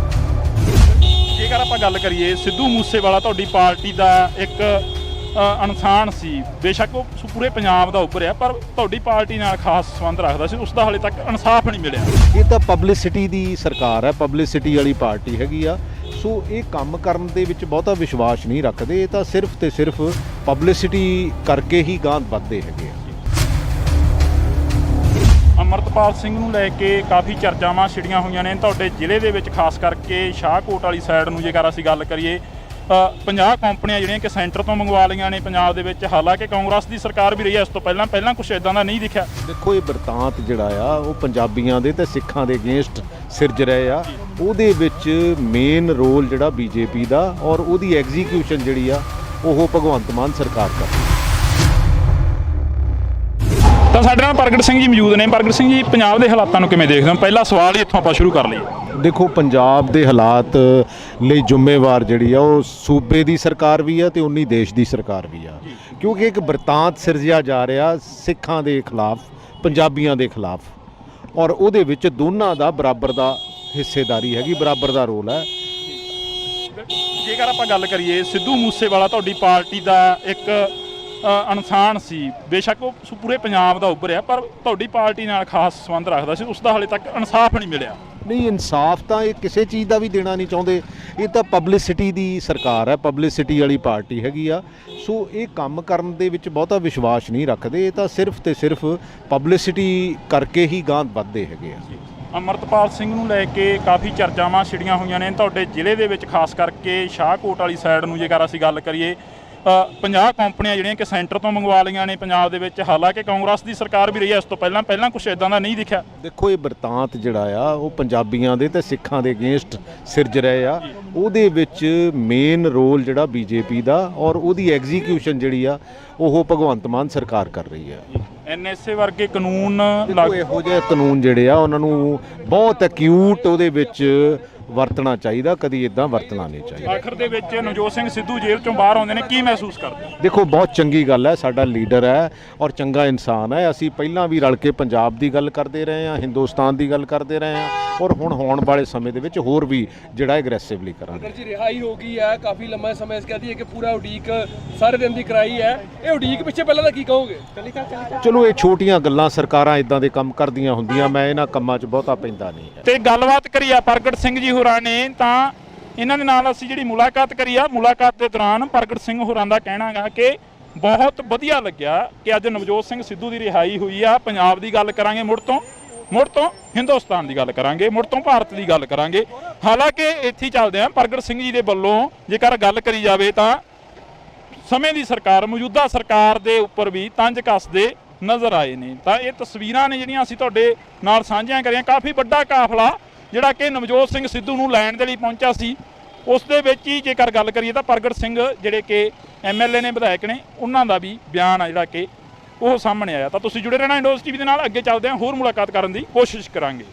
ਜੇਕਰ ਆਪਾਂ ਗੱਲ ਕਰੀਏ, ਸਿੱਧੂ ਮੂਸੇਵਾਲਾ ਤੁਹਾਡੀ ਪਾਰਟੀ ਦਾ ਇੱਕ ਇਨਸਾਨ ਸੀ, ਬੇਸ਼ੱਕ ਉਹ ਪੂਰੇ ਪੰਜਾਬ ਦਾ ਉੱਭਰਿਆ, ਪਰ ਤੁਹਾਡੀ ਪਾਰਟੀ ਨਾਲ ਖਾਸ ਸੰਬੰਧ ਰੱਖਦਾ ਸੀ, ਉਸ ਦਾ ਹਾਲੇ ਤੱਕ ਇਨਸਾਫ ਨਹੀਂ ਮਿਲਿਆ। ਇਹ ਤਾਂ ਪਬਲਿਸਿਟੀ ਦੀ ਸਰਕਾਰ ਹੈ, ਪਬਲਿਸਿਟੀ ਵਾਲੀ ਪਾਰਟੀ ਹੈਗੀ ਆ। ਸੋ ਇਹ ਕੰਮ ਕਰਨ ਦੇ ਵਿੱਚ ਬਹੁਤਾ ਵਿਸ਼ਵਾਸ ਨਹੀਂ ਰੱਖਦੇ। ਇਹ ਤਾਂ ਸਿਰਫ ਤੇ ਸਿਰਫ ਪਬਲਿਸਿਟੀ ਕਰਕੇ ਹੀ ਗਾਂਹ ਵੱਧਦੇ ਹੈਗੇ ਆ। ਅਮਰਤਪਾਲ ਸਿੰਘ ਨੂੰ ਲੈ ਕੇ ਕਾਫੀ ਚਰਚਾਵਾਂ ਛਿੜੀਆਂ ਹੋਈਆਂ ਨੇ ਤੁਹਾਡੇ ਜ਼ਿਲ੍ਹੇ ਦੇ ਵਿੱਚ, ਖਾਸ ਕਰਕੇ ਸ਼ਾਹਕੋਟ ਵਾਲੀ ਸਾਈਡ ਨੂੰ ਜੇਕਰ ਅਸੀਂ ਗੱਲ ਕਰੀਏ। 50 ਕੰਪਨੀਆਂ ਜਿਹੜੀਆਂ ਕਿ ਸੈਂਟਰ ਤੋਂ ਮੰਗਵਾ ਲਈਆਂ ਨੇ ਪੰਜਾਬ ਦੇ ਵਿੱਚ, ਹਾਲਾਂਕਿ ਕਾਂਗਰਸ ਦੀ ਸਰਕਾਰ ਵੀ ਰਹੀ ਹੈ ਇਸ ਤੋਂ ਪਹਿਲਾਂ ਕੁਝ ਇਦਾਂ ਦਾ ਨਹੀਂ ਦਿਖਿਆ। ਦੇਖੋ, ਇਹ ਬਰਤਾਂਤ ਜਿਹੜਾ ਆ ਉਹ ਪੰਜਾਬੀਆਂ ਦੇ ਤੇ ਸਿੱਖਾਂ ਦੇ ਅਗੇਂਸਟ ਸਿਰਜ ਰਹੇ ਆ। ਉਹਦੇ ਵਿੱਚ ਮੇਨ ਰੋਲ ਜਿਹੜਾ BJP ਦਾ, ਔਰ ਉਹਦੀ ਐਗਜ਼ੀਕਿਊਸ਼ਨ ਜਿਹੜੀ ਆ ਉਹ ਭਗਵੰਤ ਮਾਨ ਸਰਕਾਰ ਕਰਦੀ। ਤਾਂ ਸਾਡੇ ਨਾਲ ਪ੍ਰਗਟ ਸਿੰਘ ਜੀ ਮੌਜੂਦ ਨੇ। ਪ੍ਰਗਟ ਸਿੰਘ ਜੀ, ਪੰਜਾਬ ਦੇ ਹਾਲਾਤਾਂ ਨੂੰ ਕਿਵੇਂ ਦੇਖਦੇ ਹੋ? ਪਹਿਲਾ ਸਵਾਲ ਹੀ ਇੱਥੋਂ ਆਪਾਂ ਸ਼ੁਰੂ ਕਰ ਲਈਏ। ਦੇਖੋ, ਪੰਜਾਬ ਦੇ ਹਾਲਾਤ ਲਈ ਜ਼ਿੰਮੇਵਾਰ ਜਿਹੜੀ ਆ ਉਹ ਸੂਬੇ ਦੀ ਸਰਕਾਰ ਵੀ ਆ ਤੇ ਉਨੀ ਦੇਸ਼ ਦੀ ਸਰਕਾਰ ਵੀ ਆ, ਕਿਉਂਕਿ ਇੱਕ ਬਰਤਾਂਤ ਸਿਰਜਿਆ ਜਾ ਰਿਹਾ ਸਿੱਖਾਂ ਦੇ ਖਿਲਾਫ, ਪੰਜਾਬੀਆਂ ਦੇ ਖਿਲਾਫ, ਔਰ ਉਹਦੇ ਵਿੱਚ ਦੋਨਾਂ ਦਾ ਬਰਾਬਰ ਦਾ ਹਿੱਸੇਦਾਰੀ ਹੈਗੀ, ਬਰਾਬਰ ਦਾ ਰੋਲ ਹੈ। ਜੇਕਰ ਆਪਾਂ ਗੱਲ ਕਰੀਏ, ਸਿੱਧੂ ਮੂਸੇਵਾਲਾ ਤੁਹਾਡੀ ਪਾਰਟੀ ਦਾ ਇੱਕ ਇਨਸਾਨ ਸੀ, ਬੇਸ਼ੱਕ ਉਹ ਪੂਰੇ ਪੰਜਾਬ ਦਾ ਉੱਭਰਿਆ, ਪਰ ਤੁਹਾਡੀ ਪਾਰਟੀ ਨਾਲ ਖਾਸ ਸੰਬੰਧ ਰੱਖਦਾ ਸੀ, ਉਸ ਦਾ ਹਾਲੇ ਤੱਕ ਇਨਸਾਫ ਨਹੀਂ ਮਿਲਿਆ। ਨਹੀਂ, ਇਨਸਾਫ ਤਾਂ ਇਹ ਕਿਸੇ ਚੀਜ਼ ਦਾ ਵੀ ਦੇਣਾ ਨਹੀਂ ਚਾਹੁੰਦੇ। ਇਹ ਤਾਂ ਪਬਲਿਸਿਟੀ ਦੀ ਸਰਕਾਰ ਹੈ, ਪਬਲਿਸਿਟੀ ਵਾਲੀ ਪਾਰਟੀ ਹੈਗੀ ਆ। ਸੋ ਇਹ ਕੰਮ ਕਰਨ ਦੇ ਵਿੱਚ ਬਹੁਤਾ ਵਿਸ਼ਵਾਸ ਨਹੀਂ ਰੱਖਦੇ। ਇਹ ਤਾਂ ਸਿਰਫ ਤੇ ਸਿਰਫ ਪਬਲਿਸਿਟੀ ਕਰਕੇ ਹੀ ਗਾਂਹ ਵੱਧਦੇ ਹੈਗੇ ਆ। ਅਮਰਤਪਾਲ ਸਿੰਘ ਨੂੰ ਲੈ ਕੇ ਕਾਫੀ ਚਰਚਾਵਾਂ ਛਿੜੀਆਂ ਹੋਈਆਂ ਨੇ ਤੁਹਾਡੇ ਜ਼ਿਲ੍ਹੇ ਦੇ ਵਿੱਚ, ਖਾਸ ਕਰਕੇ ਸ਼ਾਹਕੋਟ ਵਾਲੀ ਸਾਈਡ ਨੂੰ ਜੇਕਰ ਅਸੀਂ ਗੱਲ ਕਰੀਏ। 50 ਕੰਪਨੀਆਂ ਜਿਹੜੀਆਂ ਕਿ ਸੈਂਟਰ ਤੋਂ ਮੰਗਵਾ ਲਈਆਂ ਨੇ ਪੰਜਾਬ ਦੇ ਵਿੱਚ, ਹਾਲਾਂਕਿ ਕਾਂਗਰਸ ਦੀ ਸਰਕਾਰ ਵੀ ਰਹੀ ਹੈ ਇਸ ਤੋਂ ਪਹਿਲਾਂ ਕੁਝ ਇਦਾਂ ਦਾ ਨਹੀਂ ਦਿਖਿਆ। ਦੇਖੋ, ਇਹ ਬਰਤਾਂਤ ਜਿਹੜਾ ਆ ਉਹ ਪੰਜਾਬੀਆਂ ਦੇ ਤੇ ਸਿੱਖਾਂ ਦੇ ਅਗੇਂਸਟ ਸਿਰਜ ਰਹੇ ਆ। ਉਹਦੇ ਵਿੱਚ ਮੇਨ ਰੋਲ ਜਿਹੜਾ BJP ਦਾ, ਔਰ ਉਹਦੀ ਐਗਜ਼ੀਕਿਊਸ਼ਨ ਜਿਹੜੀ ਆ ਉਹ ਭਗਵੰਤ ਮਾਨ ਸਰਕਾਰ ਕਰ ਰਹੀ ਹੈ। NSA ਵਰਗੇ ਕਾਨੂੰਨ ਇਹੋ ਜਿਹੇ ਕਾਨੂੰਨ ਜਿਹੜੇ ਆ ਉਹਨਾਂ ਨੂੰ ਬਹੁਤ ਐਕਿਊਟ ਉਹਦੇ ਵਿੱਚ ਵਰਤਣਾ ਚਾਹੀਦਾ, ਕਦੀ ਇਦਾਂ ਵਰਤਣਾ ਨਹੀਂ ਚਾਹੀਦਾ। ਆਖਰ ਦੇ ਵਿੱਚ ਨਵਜੋਤ ਸਿੰਘ ਸਿੱਧੂ ਜੇਲ੍ਹ ਚੋਂ ਬਾਹਰ ਆਉਂਦੇ ਨੇ, ਕੀ ਮਹਿਸੂਸ ਕਰਦੇ? ਦੇਖੋ, ਬਹੁਤ ਚੰਗੀ ਗੱਲ ਹੈ, ਸਾਡਾ ਲੀਡਰ ਹੈ ਔਰ ਚੰਗਾ ਇਨਸਾਨ ਹੈ। ਅਸੀਂ ਪਹਿਲਾਂ ਵੀ ਰਲ ਕੇ ਪੰਜਾਬ ਦੀ ਗੱਲ ਕਰਦੇ ਰਹੇ ਹਾਂ, ਹਿੰਦੁਸਤਾਨ ਦੀ ਗੱਲ ਕਰਦੇ ਰਹੇ ਹਾਂ, ਔਰ ਹੁਣ ਹੋਣ ਵਾਲੇ ਸਮੇਂ ਦੇ ਵਿੱਚ ਹੋਰ ਵੀ ਜਿਹੜਾ ਐਗਰੈਸਿਵਲੀ ਕਰਾਂਗੇ। ਜੀ ਰਿਹਾਈ ਹੋ ਗਈ ਹੈ, ਕਾਫੀ ਲੰਮਾ ਸਮਾਂ ਕਹਦੀ ਹੈ ਕਿ ਪੂਰਾ ਉਡੀਕ ਸਾਰੇ ਦਿਨ ਦੀ ਕਰਾਈ ਹੈ। ਇਹ ਉਡੀਕ ਪਿੱਛੇ ਪਹਿਲਾਂ ਤਾਂ ਕੀ ਕਹੋਗੇ? ਚਲੋ, ਇਹ ਛੋਟੀਆਂ ਗੱਲਾਂ, ਸਰਕਾਰਾਂ ਇਦਾਂ ਦੇ ਕੰਮ ਕਰਦੀਆਂ ਹੁੰਦੀਆਂ, ਮੈਂ ਇਹਨਾਂ ਕੰਮਾਂ 'ਚ ਬਹੁਤਾ ਪੈਂਦਾ ਨਹੀਂ ਹੈ। ਤੇ ਗੱਲਬਾਤ ਕਰੀ ਆ ਪ੍ਰਗਟ ਸਿੰਘ ਜੀ ਹੋਰਾਂ ਨੇ, ਤਾਂ ਇਹਨਾਂ ਦੇ ਨਾਲ ਅਸੀਂ ਜਿਹੜੀ ਮੁਲਾਕਾਤ ਕਰੀ ਆ, ਮੁਲਾਕਾਤ ਦੇ ਦੌਰਾਨ ਪ੍ਰਗਟ ਸਿੰਘ ਹੋਰਾਂ ਦਾ ਕਹਿਣਾ ਗਾ ਕਿ ਬਹੁਤ ਵਧੀਆ ਲੱਗਿਆ ਕਿ ਅੱਜ ਨਵਜੋਤ ਸਿੰਘ ਸਿੱਧੂ ਦੀ ਰਿਹਾਈ ਹੋਈ ਆ। ਪੰਜਾਬ ਦੀ ਗੱਲ ਕਰਾਂਗੇ, ਮੁੜ ਤੋਂ ਹਿੰਦੁਸਤਾਨ ਦੀ ਗੱਲ ਕਰਾਂਗੇ, ਮੁੜ ਤੋਂ ਭਾਰਤ ਦੀ ਗੱਲ ਕਰਾਂਗੇ। ਹਾਲਾਂਕਿ ਇੱਥੇ ਹੀ ਚੱਲਦੇ ਆ। ਪ੍ਰਗਟ ਸਿੰਘ ਜੀ ਦੇ ਵੱਲੋਂ ਜੇਕਰ ਗੱਲ ਕਰੀ ਜਾਵੇ ਤਾਂ ਸਮੇਂ ਦੀ ਸਰਕਾਰ, ਮੌਜੂਦਾ ਸਰਕਾਰ ਦੇ ਉੱਪਰ ਵੀ ਤੰਜ ਕੱਸਦੇ ਨਜ਼ਰ ਆਏ ਨੇ। ਤਾਂ ਇਹ ਤਸਵੀਰਾਂ ਨੇ ਜਿਹੜੀਆਂ ਅਸੀਂ ਤੁਹਾਡੇ ਨਾਲ ਸਾਂਝੀਆਂ ਕਰੀਆਂ। ਕਾਫੀ ਵੱਡਾ ਕਾਫਲਾ ਜਿਹੜਾ ਕਿ ਨਵਜੋਤ ਸਿੰਘ ਸਿੱਧੂ ਨੂੰ ਲੈਣ ਦੇ ਲਈ ਪਹੁੰਚਿਆ ਸੀ, ਉਸ ਦੇ ਵਿੱਚ ਹੀ ਜੇਕਰ ਗੱਲ ਕਰੀਏ ਤਾਂ ਪ੍ਰਗਟ ਸਿੰਘ ਜਿਹੜੇ ਕਿ MLA ਨੇ, ਵਿਧਾਇਕ ਨੇ, ਉਹਨਾਂ ਦਾ ਵੀ ਬਿਆਨ ਆ ਜਿਹੜਾ ਕਿ ਉਹ ਸਾਹਮਣੇ ਆਇਆ। ਤਾਂ ਤੁਸੀਂ ਜੁੜੇ ਰਹਿਣਾ ਇੰਡੋਜ਼ ਟੀਵੀ ਦੇ ਨਾਲ। ਅੱਗੇ ਚੱਲਦੇ ਹਾਂ, ਹੋਰ ਮੁਲਾਕਾਤ ਕਰਨ ਦੀ ਕੋਸ਼ਿਸ਼ ਕਰਾਂਗੇ।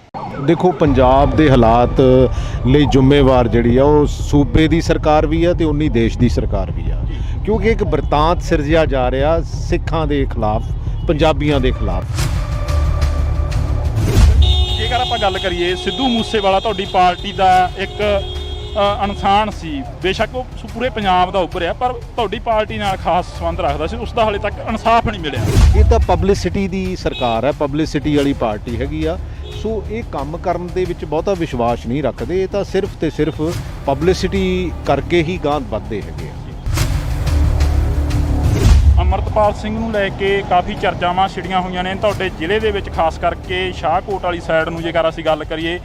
ਦੇਖੋ, ਪੰਜਾਬ ਦੇ ਹਾਲਾਤ ਲਈ ਜ਼ਿੰਮੇਵਾਰ ਜਿਹੜੀ ਆ ਉਹ ਸੂਬੇ ਦੀ ਸਰਕਾਰ ਵੀ ਆ ਤੇ ਉਨੀ ਦੇਸ਼ ਦੀ ਸਰਕਾਰ ਵੀ ਆ, ਕਿਉਂਕਿ ਇੱਕ ਬਰਤਾਂਤ ਸਿਰਜਿਆ ਜਾ ਰਿਹਾ ਸਿੱਖਾਂ ਦੇ ਖਿਲਾਫ, ਪੰਜਾਬੀਆਂ ਦੇ ਖਿਲਾਫ। ਜੇਕਰ ਆਪਾਂ ਗੱਲ ਕਰੀਏ, ਸਿੱਧੂ ਮੂਸੇਵਾਲਾ ਤੁਹਾਡੀ ਪਾਰਟੀ ਦਾ ਇੱਕ ਇਨਸਾਨ ਸੀ, ਬੇਸ਼ੱਕ ਉਹ ਪੂਰੇ ਪੰਜਾਬ ਦਾ ਉੱਭਰਿਆ, ਪਰ ਤੁਹਾਡੀ ਪਾਰਟੀ ਨਾਲ ਖਾਸ ਸੰਬੰਧ ਰੱਖਦਾ ਸੀ, ਉਸ ਦਾ ਹਾਲੇ ਤੱਕ ਇਨਸਾਫ ਨਹੀਂ ਮਿਲਿਆ। ਇਹ ਤਾਂ ਪਬਲਿਸਿਟੀ ਦੀ ਸਰਕਾਰ ਹੈ, ਪਬਲਿਸਿਟੀ ਵਾਲੀ ਪਾਰਟੀ ਹੈਗੀ ਆ। ਸੋ ਇਹ ਕੰਮ ਕਰਨ ਦੇ ਵਿੱਚ ਬਹੁਤਾ ਵਿਸ਼ਵਾਸ ਨਹੀਂ ਰੱਖਦੇ। ਇਹ ਤਾਂ ਸਿਰਫ ਤੇ ਸਿਰਫ ਪਬਲਿਸਿਟੀ ਕਰਕੇ ਹੀ ਗਾਂਹ ਵੱਧਦੇ ਹੈਗੇ ਆ। ਅਮਰਤਪਾਲ ਸਿੰਘ ਨੂੰ ਲੈ ਕੇ ਕਾਫੀ ਚਰਚਾਵਾਂ ਛਿੜੀਆਂ ਹੋਈਆਂ ਨੇ ਤੁਹਾਡੇ ਜ਼ਿਲ੍ਹੇ ਦੇ ਵਿੱਚ, ਖਾਸ ਕਰਕੇ ਸ਼ਾਹਕੋਟ ਵਾਲੀ ਸਾਈਡ ਨੂੰ ਜੇਕਰ ਅਸੀਂ ਗੱਲ ਕਰੀਏ।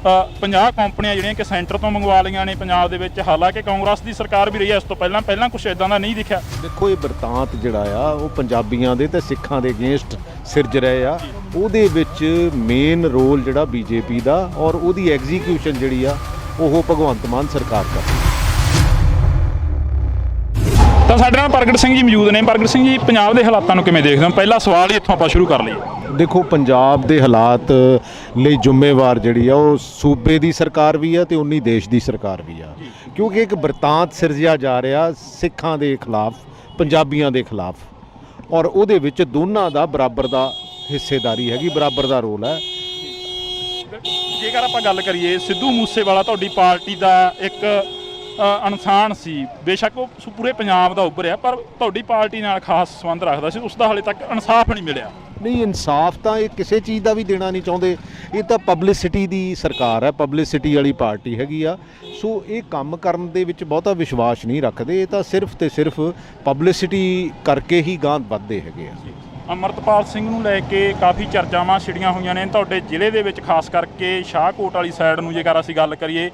50 ਕੰਪਨੀਆਂ ਜਿਹੜੀਆਂ ਕਿ ਸੈਂਟਰ ਤੋਂ ਮੰਗਵਾ ਲਈਆਂ ਨੇ ਪੰਜਾਬ ਦੇ ਵਿੱਚ। ਹਾਲਾਂਕਿ ਕਾਂਗਰਸ ਦੀ ਸਰਕਾਰ ਵੀ ਰਹੀ ਹੈ ਇਸ ਤੋਂ ਪਹਿਲਾਂ ਕੁਝ ਇਦਾਂ ਦਾ ਨਹੀਂ ਦਿਖਿਆ। ਦੇਖੋ ਇਹ ਬਰਤਾਂਤ ਜਿਹੜਾ ਆ ਉਹ ਪੰਜਾਬੀਆਂ ਦੇ ਤੇ ਸਿੱਖਾਂ ਦੇ ਅਗੇਂਸਟ ਸਿਰਜ ਰਹੇ ਆ। ਉਹਦੇ ਵਿੱਚ ਮੇਨ ਰੋਲ ਜਿਹੜਾ ਬੀਜੇਪੀ ਦਾ ਔਰ ਉਹਦੀ ਐਗਜ਼ੀਕਿਊਸ਼ਨ ਜਿਹੜੀ ਆ ਉਹ ਭਗਵੰਤ ਮਾਨ ਸਰਕਾਰ ਕਰ ਰਹੀ ਹੈ। ਤਾਂ ਸਾਡੇ ਨਾਲ ਪ੍ਰਗਟ ਸਿੰਘ ਜੀ ਮੌਜੂਦ ਨੇ। ਪ੍ਰਗਟ ਸਿੰਘ ਜੀ, ਪੰਜਾਬ ਦੇ ਹਾਲਾਤਾਂ ਨੂੰ ਕਿਵੇਂ ਦੇਖਦੇ ਹੋ? ਪਹਿਲਾ ਸਵਾਲ ਹੀ ਇੱਥੋਂ ਆਪਾਂ ਸ਼ੁਰੂ ਕਰ ਲਈਏ। ਦੇਖੋ ਪੰਜਾਬ ਦੇ ਹਾਲਾਤ ਲਈ ਜ਼ਿੰਮੇਵਾਰ ਜਿਹੜੀ ਆ ਉਹ ਸੂਬੇ ਦੀ ਸਰਕਾਰ ਵੀ ਆ ਤੇ ਉਨੀ ਦੇਸ਼ ਦੀ ਸਰਕਾਰ ਵੀ ਆ, ਕਿਉਂਕਿ ਇੱਕ ਬਰਤਾਂਤ ਸਿਰਜਿਆ ਜਾ ਰਿਹਾ ਸਿੱਖਾਂ ਦੇ ਖਿਲਾਫ, ਪੰਜਾਬੀਆਂ ਦੇ ਖਿਲਾਫ, ਔਰ ਉਹਦੇ ਵਿੱਚ ਦੋਨਾਂ ਦਾ ਬਰਾਬਰ ਦਾ ਹਿੱਸੇਦਾਰੀ ਹੈਗੀ, ਬਰਾਬਰ ਦਾ ਰੋਲ ਹੈ। ਜੇਕਰ ਆਪਾਂ ਗੱਲ ਕਰੀਏ, ਸਿੱਧੂ ਮੂਸੇਵਾਲਾ ਤੁਹਾਡੀ ਪਾਰਟੀ ਦਾ ਇੱਕ ਇਨਸਾਨ ਸੀ, ਬੇਸ਼ੱਕ ਉਹ ਪੂਰੇ ਪੰਜਾਬ ਦਾ ਉੱਭਰਿਆ, ਪਰ ਤੁਹਾਡੀ ਪਾਰਟੀ ਨਾਲ ਖਾਸ ਸੰਬੰਧ ਰੱਖਦਾ ਸੀ, ਉਸ ਦਾ ਹਾਲੇ ਤੱਕ ਇਨਸਾਫ ਨਹੀਂ ਮਿਲਿਆ। ਨਹੀਂ, ਇਨਸਾਫ ਤਾਂ ਇਹ ਕਿਸੇ ਚੀਜ਼ ਦਾ ਵੀ ਦੇਣਾ ਨਹੀਂ ਚਾਹੁੰਦੇ। ਇਹ ਤਾਂ ਪਬਲਿਸਿਟੀ ਦੀ ਸਰਕਾਰ ਹੈ, ਪਬਲਿਸਿਟੀ ਵਾਲੀ ਪਾਰਟੀ ਹੈਗੀ ਆ। ਸੋ ਇਹ ਕੰਮ ਕਰਨ ਦੇ ਵਿੱਚ ਬਹੁਤਾ ਵਿਸ਼ਵਾਸ ਨਹੀਂ ਰੱਖਦੇ। ਇਹ ਤਾਂ ਸਿਰਫ ਤੇ ਸਿਰਫ ਪਬਲਿਸਿਟੀ ਕਰਕੇ ਹੀ ਗਾਂਹ ਵੱਧਦੇ ਹੈਗੇ ਆ। ਅੰਮ੍ਰਿਤਪਾਲ ਸਿੰਘ ਨੂੰ ਲੈ ਕੇ ਕਾਫੀ ਚਰਚਾਵਾਂ ਛਿੜੀਆਂ ਹੋਈਆਂ ਨੇ ਤੁਹਾਡੇ ਜ਼ਿਲ੍ਹੇ ਦੇ ਵਿੱਚ, ਖਾਸ ਕਰਕੇ ਸ਼ਾਹਕੋਟ ਵਾਲੀ ਸਾਈਡ ਨੂੰ ਜੇਕਰ ਅਸੀਂ ਗੱਲ ਕਰੀਏ।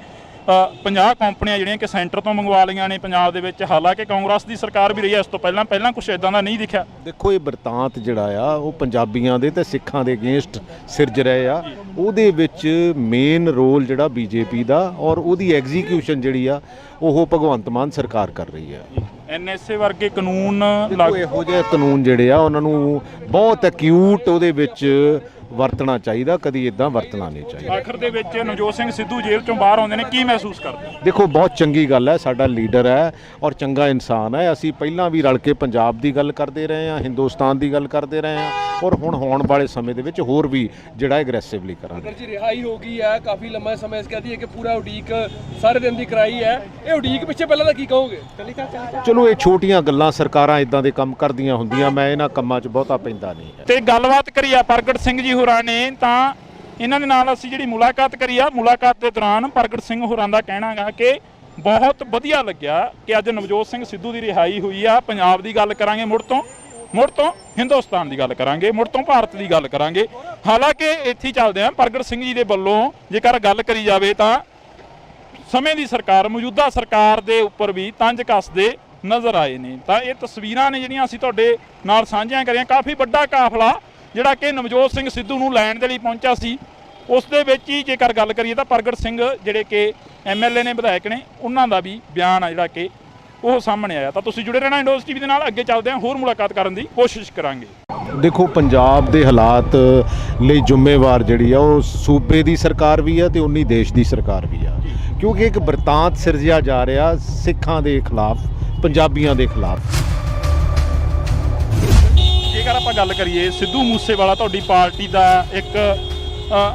50 ਕੰਪਨੀਆਂ ਜਿਹੜੀਆਂ ਕਿ ਸੈਂਟਰ ਤੋਂ ਮੰਗਵਾ ਲਈਆਂ ਨੇ ਪੰਜਾਬ ਦੇ ਵਿੱਚ। ਹਾਲਾਂਕਿ ਕਾਂਗਰਸ ਦੀ ਸਰਕਾਰ ਵੀ ਰਹੀ ਹੈ ਇਸ ਤੋਂ ਪਹਿਲਾਂ ਕੁਝ ਇਦਾਂ ਦਾ ਨਹੀਂ ਦਿਖਿਆ। ਦੇਖੋ ਇਹ ਬਰਤਾਂਤ ਜਿਹੜਾ ਆ ਉਹ ਪੰਜਾਬੀਆਂ ਦੇ ਤੇ ਸਿੱਖਾਂ ਦੇ ਅਗੇਂਸਟ ਸਿਰਜ ਰਹੇ ਆ। ਉਹਦੇ ਵਿੱਚ ਮੇਨ ਰੋਲ ਜਿਹੜਾ ਬੀਜੇਪੀ ਦਾ ਔਰ ਉਹਦੀ ਐਗਜ਼ੀਕਿਊਸ਼ਨ ਜਿਹੜੀ ਆ ਉਹ ਭਗਵੰਤ ਮਾਨ ਸਰਕਾਰ ਕਰ ਰਹੀ ਹੈ। ਐਨਐਸਏ ਵਰਗੇ ਕਾਨੂੰਨ ਇਹੋ ਜਿਹੇ ਕਾਨੂੰਨ ਜਿਹੜੇ ਆ ਉਹਨਾਂ ਨੂੰ ਬਹੁਤ ਐਕਿਊਟ ਉਹਦੇ ਵਿੱਚ ਵਰਤਣਾ ਚਾਹੀਦਾ, ਕਦੀ ਇਦਾਂ ਵਰਤਣਾ ਨਹੀਂ ਚਾਹੀਦਾ। ਆਖਰ ਦੇ ਵਿੱਚ ਨਵਜੋਤ ਸਿੰਘ ਸਿੱਧੂ ਜੇਲ੍ਹ ਚੋਂ ਬਾਹਰ ਆਉਂਦੇ ਨੇ, ਕੀ ਮਹਿਸੂਸ ਕਰਦੇ? ਦੇਖੋ ਬਹੁਤ ਚੰਗੀ ਗੱਲ ਹੈ, ਸਾਡਾ ਲੀਡਰ ਹੈ ਔਰ ਚੰਗਾ ਇਨਸਾਨ ਹੈ। ਅਸੀਂ ਪਹਿਲਾਂ ਵੀ ਰਲ ਕੇ ਪੰਜਾਬ ਦੀ ਗੱਲ ਕਰਦੇ ਰਹੇ ਹਾਂ, ਹਿੰਦੁਸਤਾਨ ਦੀ ਗੱਲ ਕਰਦੇ ਰਹੇ ਹਾਂ, ਔਰ ਹੁਣ ਹੋਣ ਵਾਲੇ ਸਮੇਂ ਦੇ ਵਿੱਚ ਹੋਰ ਵੀ ਜਿਹੜਾ ਐਗਰੈਸਿਵਲੀ ਕਰਾਂਗੇ। ਜੀ ਰਿਹਾਈ ਹੋ ਗਈ ਹੈ, ਕਾਫੀ ਲੰਮਾ ਸਮਾਂ ਇਸ ਕਹਦੀ ਹੈ ਕਿ ਪੂਰਾ ਉਡੀਕ ਸਾਰੇ ਦਿਨ ਦੀ ਕਰਾਈ ਹੈ। ਇਹ ਉਡੀਕ ਪਿੱਛੇ ਪਹਿਲਾਂ ਦਾ ਕੀ ਕਹੋਗੇ? ਚਲੋ ਇਹ ਛੋਟੀਆਂ ਗੱਲਾਂ, ਸਰਕਾਰਾਂ ਇਦਾਂ ਦੇ ਕੰਮ ਕਰਦੀਆਂ ਹੁੰਦੀਆਂ, ਮੈਂ ਇਹਨਾਂ ਕੰਮਾਂ 'ਚ ਬਹੁਤਾ ਪੈਂਦਾ ਨਹੀਂ ਹੈ। ਤੇ ਗੱਲਬਾਤ ਕਰੀ ਆ ਪ੍ਰਗਟ ਸਿੰਘ ਜੀ ਹੋਰਾਂ ਨੇ, ਤਾਂ ਇਹਨਾਂ ਦੇ ਨਾਲ ਅਸੀਂ ਜਿਹੜੀ ਮੁਲਾਕਾਤ ਕਰੀ ਆ, ਮੁਲਾਕਾਤ ਦੇ ਦੌਰਾਨ ਪ੍ਰਗਟ ਸਿੰਘ ਹੋਰਾਂ ਦਾ ਕਹਿਣਾ ਗਾ ਕਿ ਬਹੁਤ ਵਧੀਆ ਲੱਗਿਆ ਕਿ ਅੱਜ ਨਵਜੋਤ ਸਿੰਘ ਸਿੱਧੂ ਦੀ ਰਿਹਾਈ ਹੋਈ ਆ। ਪੰਜਾਬ ਦੀ ਗੱਲ ਕਰਾਂਗੇ, ਮੁੜ ਤੋਂ ਹਿੰਦੁਸਤਾਨ ਦੀ ਗੱਲ ਕਰਾਂਗੇ, ਮੁੜ ਤੋਂ ਭਾਰਤ ਦੀ ਗੱਲ ਕਰਾਂਗੇ। ਹਾਲਾਂਕਿ ਇੱਥੇ ਚੱਲਦੇ ਆ, ਪ੍ਰਗਟ ਸਿੰਘ ਜੀ ਦੇ ਵੱਲੋਂ ਜੇਕਰ ਗੱਲ ਕਰੀ ਜਾਵੇ ਤਾਂ ਸਮੇਂ ਦੀ ਸਰਕਾਰ, ਮੌਜੂਦਾ ਸਰਕਾਰ ਦੇ ਉੱਪਰ ਵੀ ਤੰਜ ਕੱਸਦੇ ਨਜ਼ਰ ਆਏ ਨੇ। ਤਾਂ ਇਹ ਤਸਵੀਰਾਂ ਨੇ ਜਿਹੜੀਆਂ ਅਸੀਂ ਤੁਹਾਡੇ ਨਾਲ ਸਾਂਝੀਆਂ ਕਰੀਆਂ। ਕਾਫੀ ਵੱਡਾ ਕਾਫਲਾ ਜਿਹੜਾ ਕਿ ਨਵਜੋਤ ਸਿੰਘ ਸਿੱਧੂ ਨੂੰ ਲੈਣ ਦੇ ਲਈ ਪਹੁੰਚਾ ਸੀ, ਉਸ ਦੇ ਵਿੱਚ ਹੀ ਜੇਕਰ ਗੱਲ ਕਰੀਏ ਤਾਂ ਪ੍ਰਗਟ ਸਿੰਘ ਜਿਹੜੇ ਕਿ ਐਮਐਲਏ ਨੇ, ਵਿਧਾਇਕ ਨੇ, ਉਹਨਾਂ ਦਾ ਵੀ ਬਿਆਨ ਆ ਜਿਹੜਾ ਕਿ ਉਹ ਸਾਹਮਣੇ ਆਇਆ। ਤਾਂ ਤੁਸੀਂ ਜੁੜੇ ਰਹਿਣਾ ਇੰਡੋਜ਼ ਟੀਵੀ ਦੇ ਨਾਲ, ਅੱਗੇ ਚੱਲਦੇ ਹਾਂ, ਹੋਰ ਮੁਲਾਕਾਤ ਕਰਨ ਦੀ ਕੋਸ਼ਿਸ਼ ਕਰਾਂਗੇ। ਦੇਖੋ ਪੰਜਾਬ ਦੇ ਹਾਲਾਤ ਲਈ ਜ਼ਿੰਮੇਵਾਰ ਜਿਹੜੀ ਆ ਉਹ ਸੂਬੇ ਦੀ ਸਰਕਾਰ ਵੀ ਆ ਤੇ ਉਨੀ ਦੇਸ਼ ਦੀ ਸਰਕਾਰ ਵੀ ਆ, ਕਿਉਂਕਿ ਇੱਕ ਬਰਤਾਂਤ ਸਿਰਜਿਆ ਜਾ ਰਿਹਾ ਸਿੱਖਾਂ ਦੇ ਖਿਲਾਫ, ਪੰਜਾਬੀਆਂ ਦੇ ਖਿਲਾਫ। ਜੇਕਰ ਆਪਾਂ ਗੱਲ ਕਰੀਏ, ਸਿੱਧੂ ਮੂਸੇਵਾਲਾ ਤੁਹਾਡੀ ਪਾਰਟੀ ਦਾ ਇੱਕ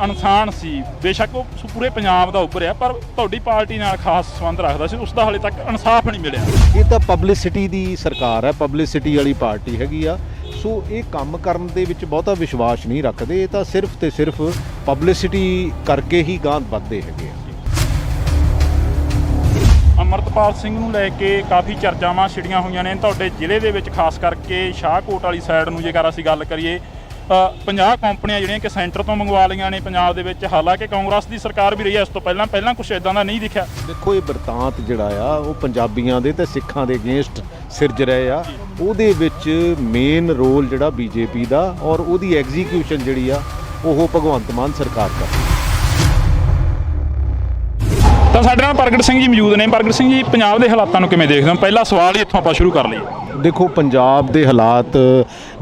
ਇਨਸਾਨ ਸੀ, ਬੇਸ਼ੱਕ ਉਹ ਪੂਰੇ ਪੰਜਾਬ ਦਾ ਉੱਭਰਿਆ, ਪਰ ਤੁਹਾਡੀ ਪਾਰਟੀ ਨਾਲ ਖਾਸ ਸੰਬੰਧ ਰੱਖਦਾ ਸੀ, ਉਸ ਦਾ ਹਾਲੇ ਤੱਕ ਇਨਸਾਫ ਨਹੀਂ ਮਿਲਿਆ। ਇਹ ਤਾਂ ਪਬਲਿਸਿਟੀ ਦੀ ਸਰਕਾਰ ਹੈ, ਪਬਲਿਸਿਟੀ ਵਾਲੀ ਪਾਰਟੀ ਹੈਗੀ ਆ। ਸੋ ਇਹ ਕੰਮ ਕਰਨ ਦੇ ਵਿੱਚ ਬਹੁਤਾ ਵਿਸ਼ਵਾਸ ਨਹੀਂ ਰੱਖਦੇ। ਇਹ ਤਾਂ ਸਿਰਫ ਤੇ ਸਿਰਫ ਪਬਲਿਸਿਟੀ ਕਰਕੇ ਹੀ ਗਾਂਹ ਵੱਧਦੇ ਹੈਗੇ ਆ। ਅੰਮ੍ਰਿਤਪਾਲ ਸਿੰਘ ਨੂੰ ਲੈ ਕੇ ਕਾਫੀ ਚਰਚਾਵਾਂ ਛਿੜੀਆਂ ਹੋਈਆਂ ਨੇ ਤੁਹਾਡੇ ਜ਼ਿਲ੍ਹੇ ਦੇ ਵਿੱਚ, ਖਾਸ ਕਰਕੇ ਸ਼ਾਹਕੋਟ ਵਾਲੀ ਸਾਈਡ ਨੂੰ ਜੇਕਰ ਅਸੀਂ ਗੱਲ ਕਰੀਏ। 50 ਕੰਪਨੀਆਂ ਜਿਹੜੀਆਂ ਕਿ ਸੈਂਟਰ ਤੋਂ ਮੰਗਵਾ ਲਈਆਂ ਨੇ ਪੰਜਾਬ ਦੇ ਵਿੱਚ। ਹਾਲਾਂਕਿ ਕਾਂਗਰਸ ਦੀ ਸਰਕਾਰ ਵੀ ਰਹੀ ਹੈ ਇਸ ਤੋਂ ਪਹਿਲਾਂ ਕੁਝ ਇਦਾਂ ਦਾ ਨਹੀਂ ਦਿਖਿਆ। ਦੇਖੋ ਇਹ ਬਰਤਾਂਤ ਜਿਹੜਾ ਆ ਉਹ ਪੰਜਾਬੀਆਂ ਦੇ ਤੇ ਸਿੱਖਾਂ ਦੇ ਅਗੇਂਸਟ ਸਿਰਜ ਰਹੇ ਆ। ਉਹਦੇ ਵਿੱਚ ਮੇਨ ਰੋਲ ਜਿਹੜਾ ਬੀਜੇਪੀ ਦਾ ਔਰ ਉਹਦੀ ਐਗਜ਼ੀਕਿਊਸ਼ਨ ਜਿਹੜੀ ਆ ਉਹ ਭਗਵੰਤ ਮਾਨ ਸਰਕਾਰ ਕਰ ਰਹੀ ਹੈ। ਤਾਂ ਸਾਡੇ ਨਾਲ ਪ੍ਰਗਟ ਸਿੰਘ ਜੀ ਮੌਜੂਦ ਨੇ। ਪ੍ਰਗਟ ਸਿੰਘ ਜੀ, ਪੰਜਾਬ ਦੇ ਹਾਲਾਤਾਂ ਨੂੰ ਕਿਵੇਂ ਦੇਖਦੇ ਹੋ? ਪਹਿਲਾ ਸਵਾਲ ਹੀ ਇੱਥੋਂ ਆਪਾਂ ਸ਼ੁਰੂ ਕਰ ਲਈਏ। ਦੇਖੋ ਪੰਜਾਬ ਦੇ ਹਾਲਾਤ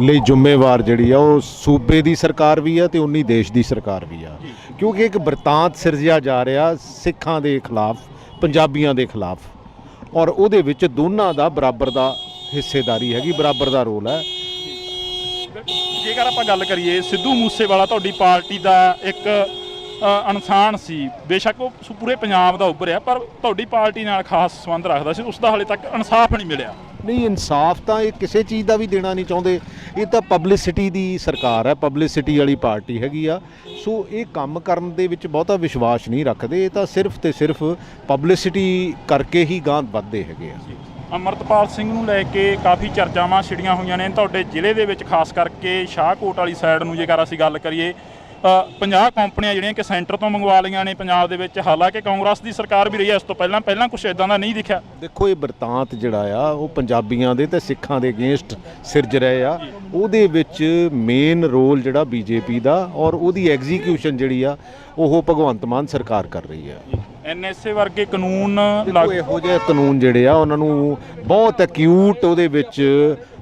ਲਈ ਜ਼ਿੰਮੇਵਾਰ ਜਿਹੜੀ ਆ ਉਹ ਸੂਬੇ ਦੀ ਸਰਕਾਰ ਵੀ ਆ ਤੇ ਉਨੀ ਦੇਸ਼ ਦੀ ਸਰਕਾਰ ਵੀ ਆ, ਕਿਉਂਕਿ ਇੱਕ ਬਰਤਾਂਤ ਸਿਰਜਿਆ ਜਾ ਰਿਹਾ ਸਿੱਖਾਂ ਦੇ ਖਿਲਾਫ, ਪੰਜਾਬੀਆਂ ਦੇ ਖਿਲਾਫ, ਔਰ ਉਹਦੇ ਵਿੱਚ ਦੋਨਾਂ ਦਾ ਬਰਾਬਰ ਦਾ ਹਿੱਸੇਦਾਰੀ ਹੈਗੀ, ਬਰਾਬਰ ਦਾ ਰੋਲ ਹੈ। ਜੇਕਰ ਆਪਾਂ ਗੱਲ ਕਰੀਏ, ਸਿੱਧੂ ਮੂਸੇਵਾਲਾ ਤੁਹਾਡੀ ਪਾਰਟੀ ਦਾ ਇੱਕ ਇਨਸਾਨ ਸੀ, ਬੇਸ਼ੱਕ ਉਹ ਪੂਰੇ ਪੰਜਾਬ ਦਾ ਉੱਭਰਿਆ, ਪਰ ਤੁਹਾਡੀ ਪਾਰਟੀ ਨਾਲ ਖਾਸ ਸੰਬੰਧ ਰੱਖਦਾ ਸੀ, ਉਸ ਦਾ ਹਾਲੇ ਤੱਕ ਇਨਸਾਫ ਨਹੀਂ ਮਿਲਿਆ। ਨਹੀਂ, ਇਨਸਾਫ ਤਾਂ ਇਹ ਕਿਸੇ ਚੀਜ਼ ਦਾ ਵੀ ਦੇਣਾ ਨਹੀਂ ਚਾਹੁੰਦੇ। ਇਹ ਤਾਂ ਪਬਲਿਸਿਟੀ ਦੀ ਸਰਕਾਰ ਹੈ, ਪਬਲਿਸਿਟੀ ਵਾਲੀ ਪਾਰਟੀ ਹੈਗੀ ਆ। ਸੋ ਇਹ ਕੰਮ ਕਰਨ ਦੇ ਵਿੱਚ ਬਹੁਤਾ ਵਿਸ਼ਵਾਸ ਨਹੀਂ ਰੱਖਦੇ। ਇਹ ਤਾਂ ਸਿਰਫ ਤੇ ਸਿਰਫ ਪਬਲਿਸਿਟੀ ਕਰਕੇ ਹੀ ਗਾਂਹ ਵੱਧਦੇ ਹੈਗੇ ਆ। ਅੰਮ੍ਰਿਤਪਾਲ ਸਿੰਘ ਨੂੰ ਲੈ ਕੇ ਕਾਫੀ ਚਰਚਾਵਾਂ ਛਿੜੀਆਂ ਹੋਈਆਂ ਨੇ ਤੁਹਾਡੇ ਜ਼ਿਲ੍ਹੇ ਦੇ ਵਿੱਚ, ਖਾਸ ਕਰਕੇ ਸ਼ਾਹਕੋਟ ਵਾਲੀ ਸਾਈਡ ਨੂੰ ਜੇਕਰ ਅਸੀਂ ਗੱਲ ਕਰੀਏ। 50 ਕੰਪਨੀਆਂ ਜਿਹੜੀਆਂ ਕਿ ਸੈਂਟਰ ਤੋਂ ਮੰਗਵਾ ਲਈਆਂ ਨੇ ਪੰਜਾਬ ਦੇ ਵਿੱਚ। ਹਾਲਾਂਕਿ ਕਾਂਗਰਸ ਦੀ ਸਰਕਾਰ ਵੀ ਰਹੀ ਹੈ ਇਸ ਤੋਂ ਪਹਿਲਾਂ ਕੁਝ ਇਦਾਂ ਦਾ ਨਹੀਂ ਦਿਖਿਆ। ਦੇਖੋ ਇਹ ਬਰਤਾਂਤ ਜਿਹੜਾ ਆ ਉਹ ਪੰਜਾਬੀਆਂ ਦੇ ਤੇ ਸਿੱਖਾਂ ਦੇ ਅਗੇਂਸਟ ਸਿਰਜ ਰਹੇ ਆ। ਉਹਦੇ ਵਿੱਚ ਮੇਨ ਰੋਲ ਜਿਹੜਾ ਬੀਜੇਪੀ ਦਾ ਔਰ ਉਹਦੀ ਐਗਜ਼ੀਕਿਊਸ਼ਨ ਜਿਹੜੀ ਆ ਉਹ ਭਗਵੰਤ ਮਾਨ ਸਰਕਾਰ ਕਰ ਰਹੀ ਆ। ਐਨਐਸਏ ਵਰਗੇ ਕਾਨੂੰਨ ਦੇਖੋ ਇਹੋ ਜਿਹੇ ਕਾਨੂੰਨ ਜਿਹੜੇ ਆ ਉਹਨਾਂ ਨੂੰ ਬਹੁਤ ਐਕਿਊਟ ਉਹਦੇ ਵਿੱਚ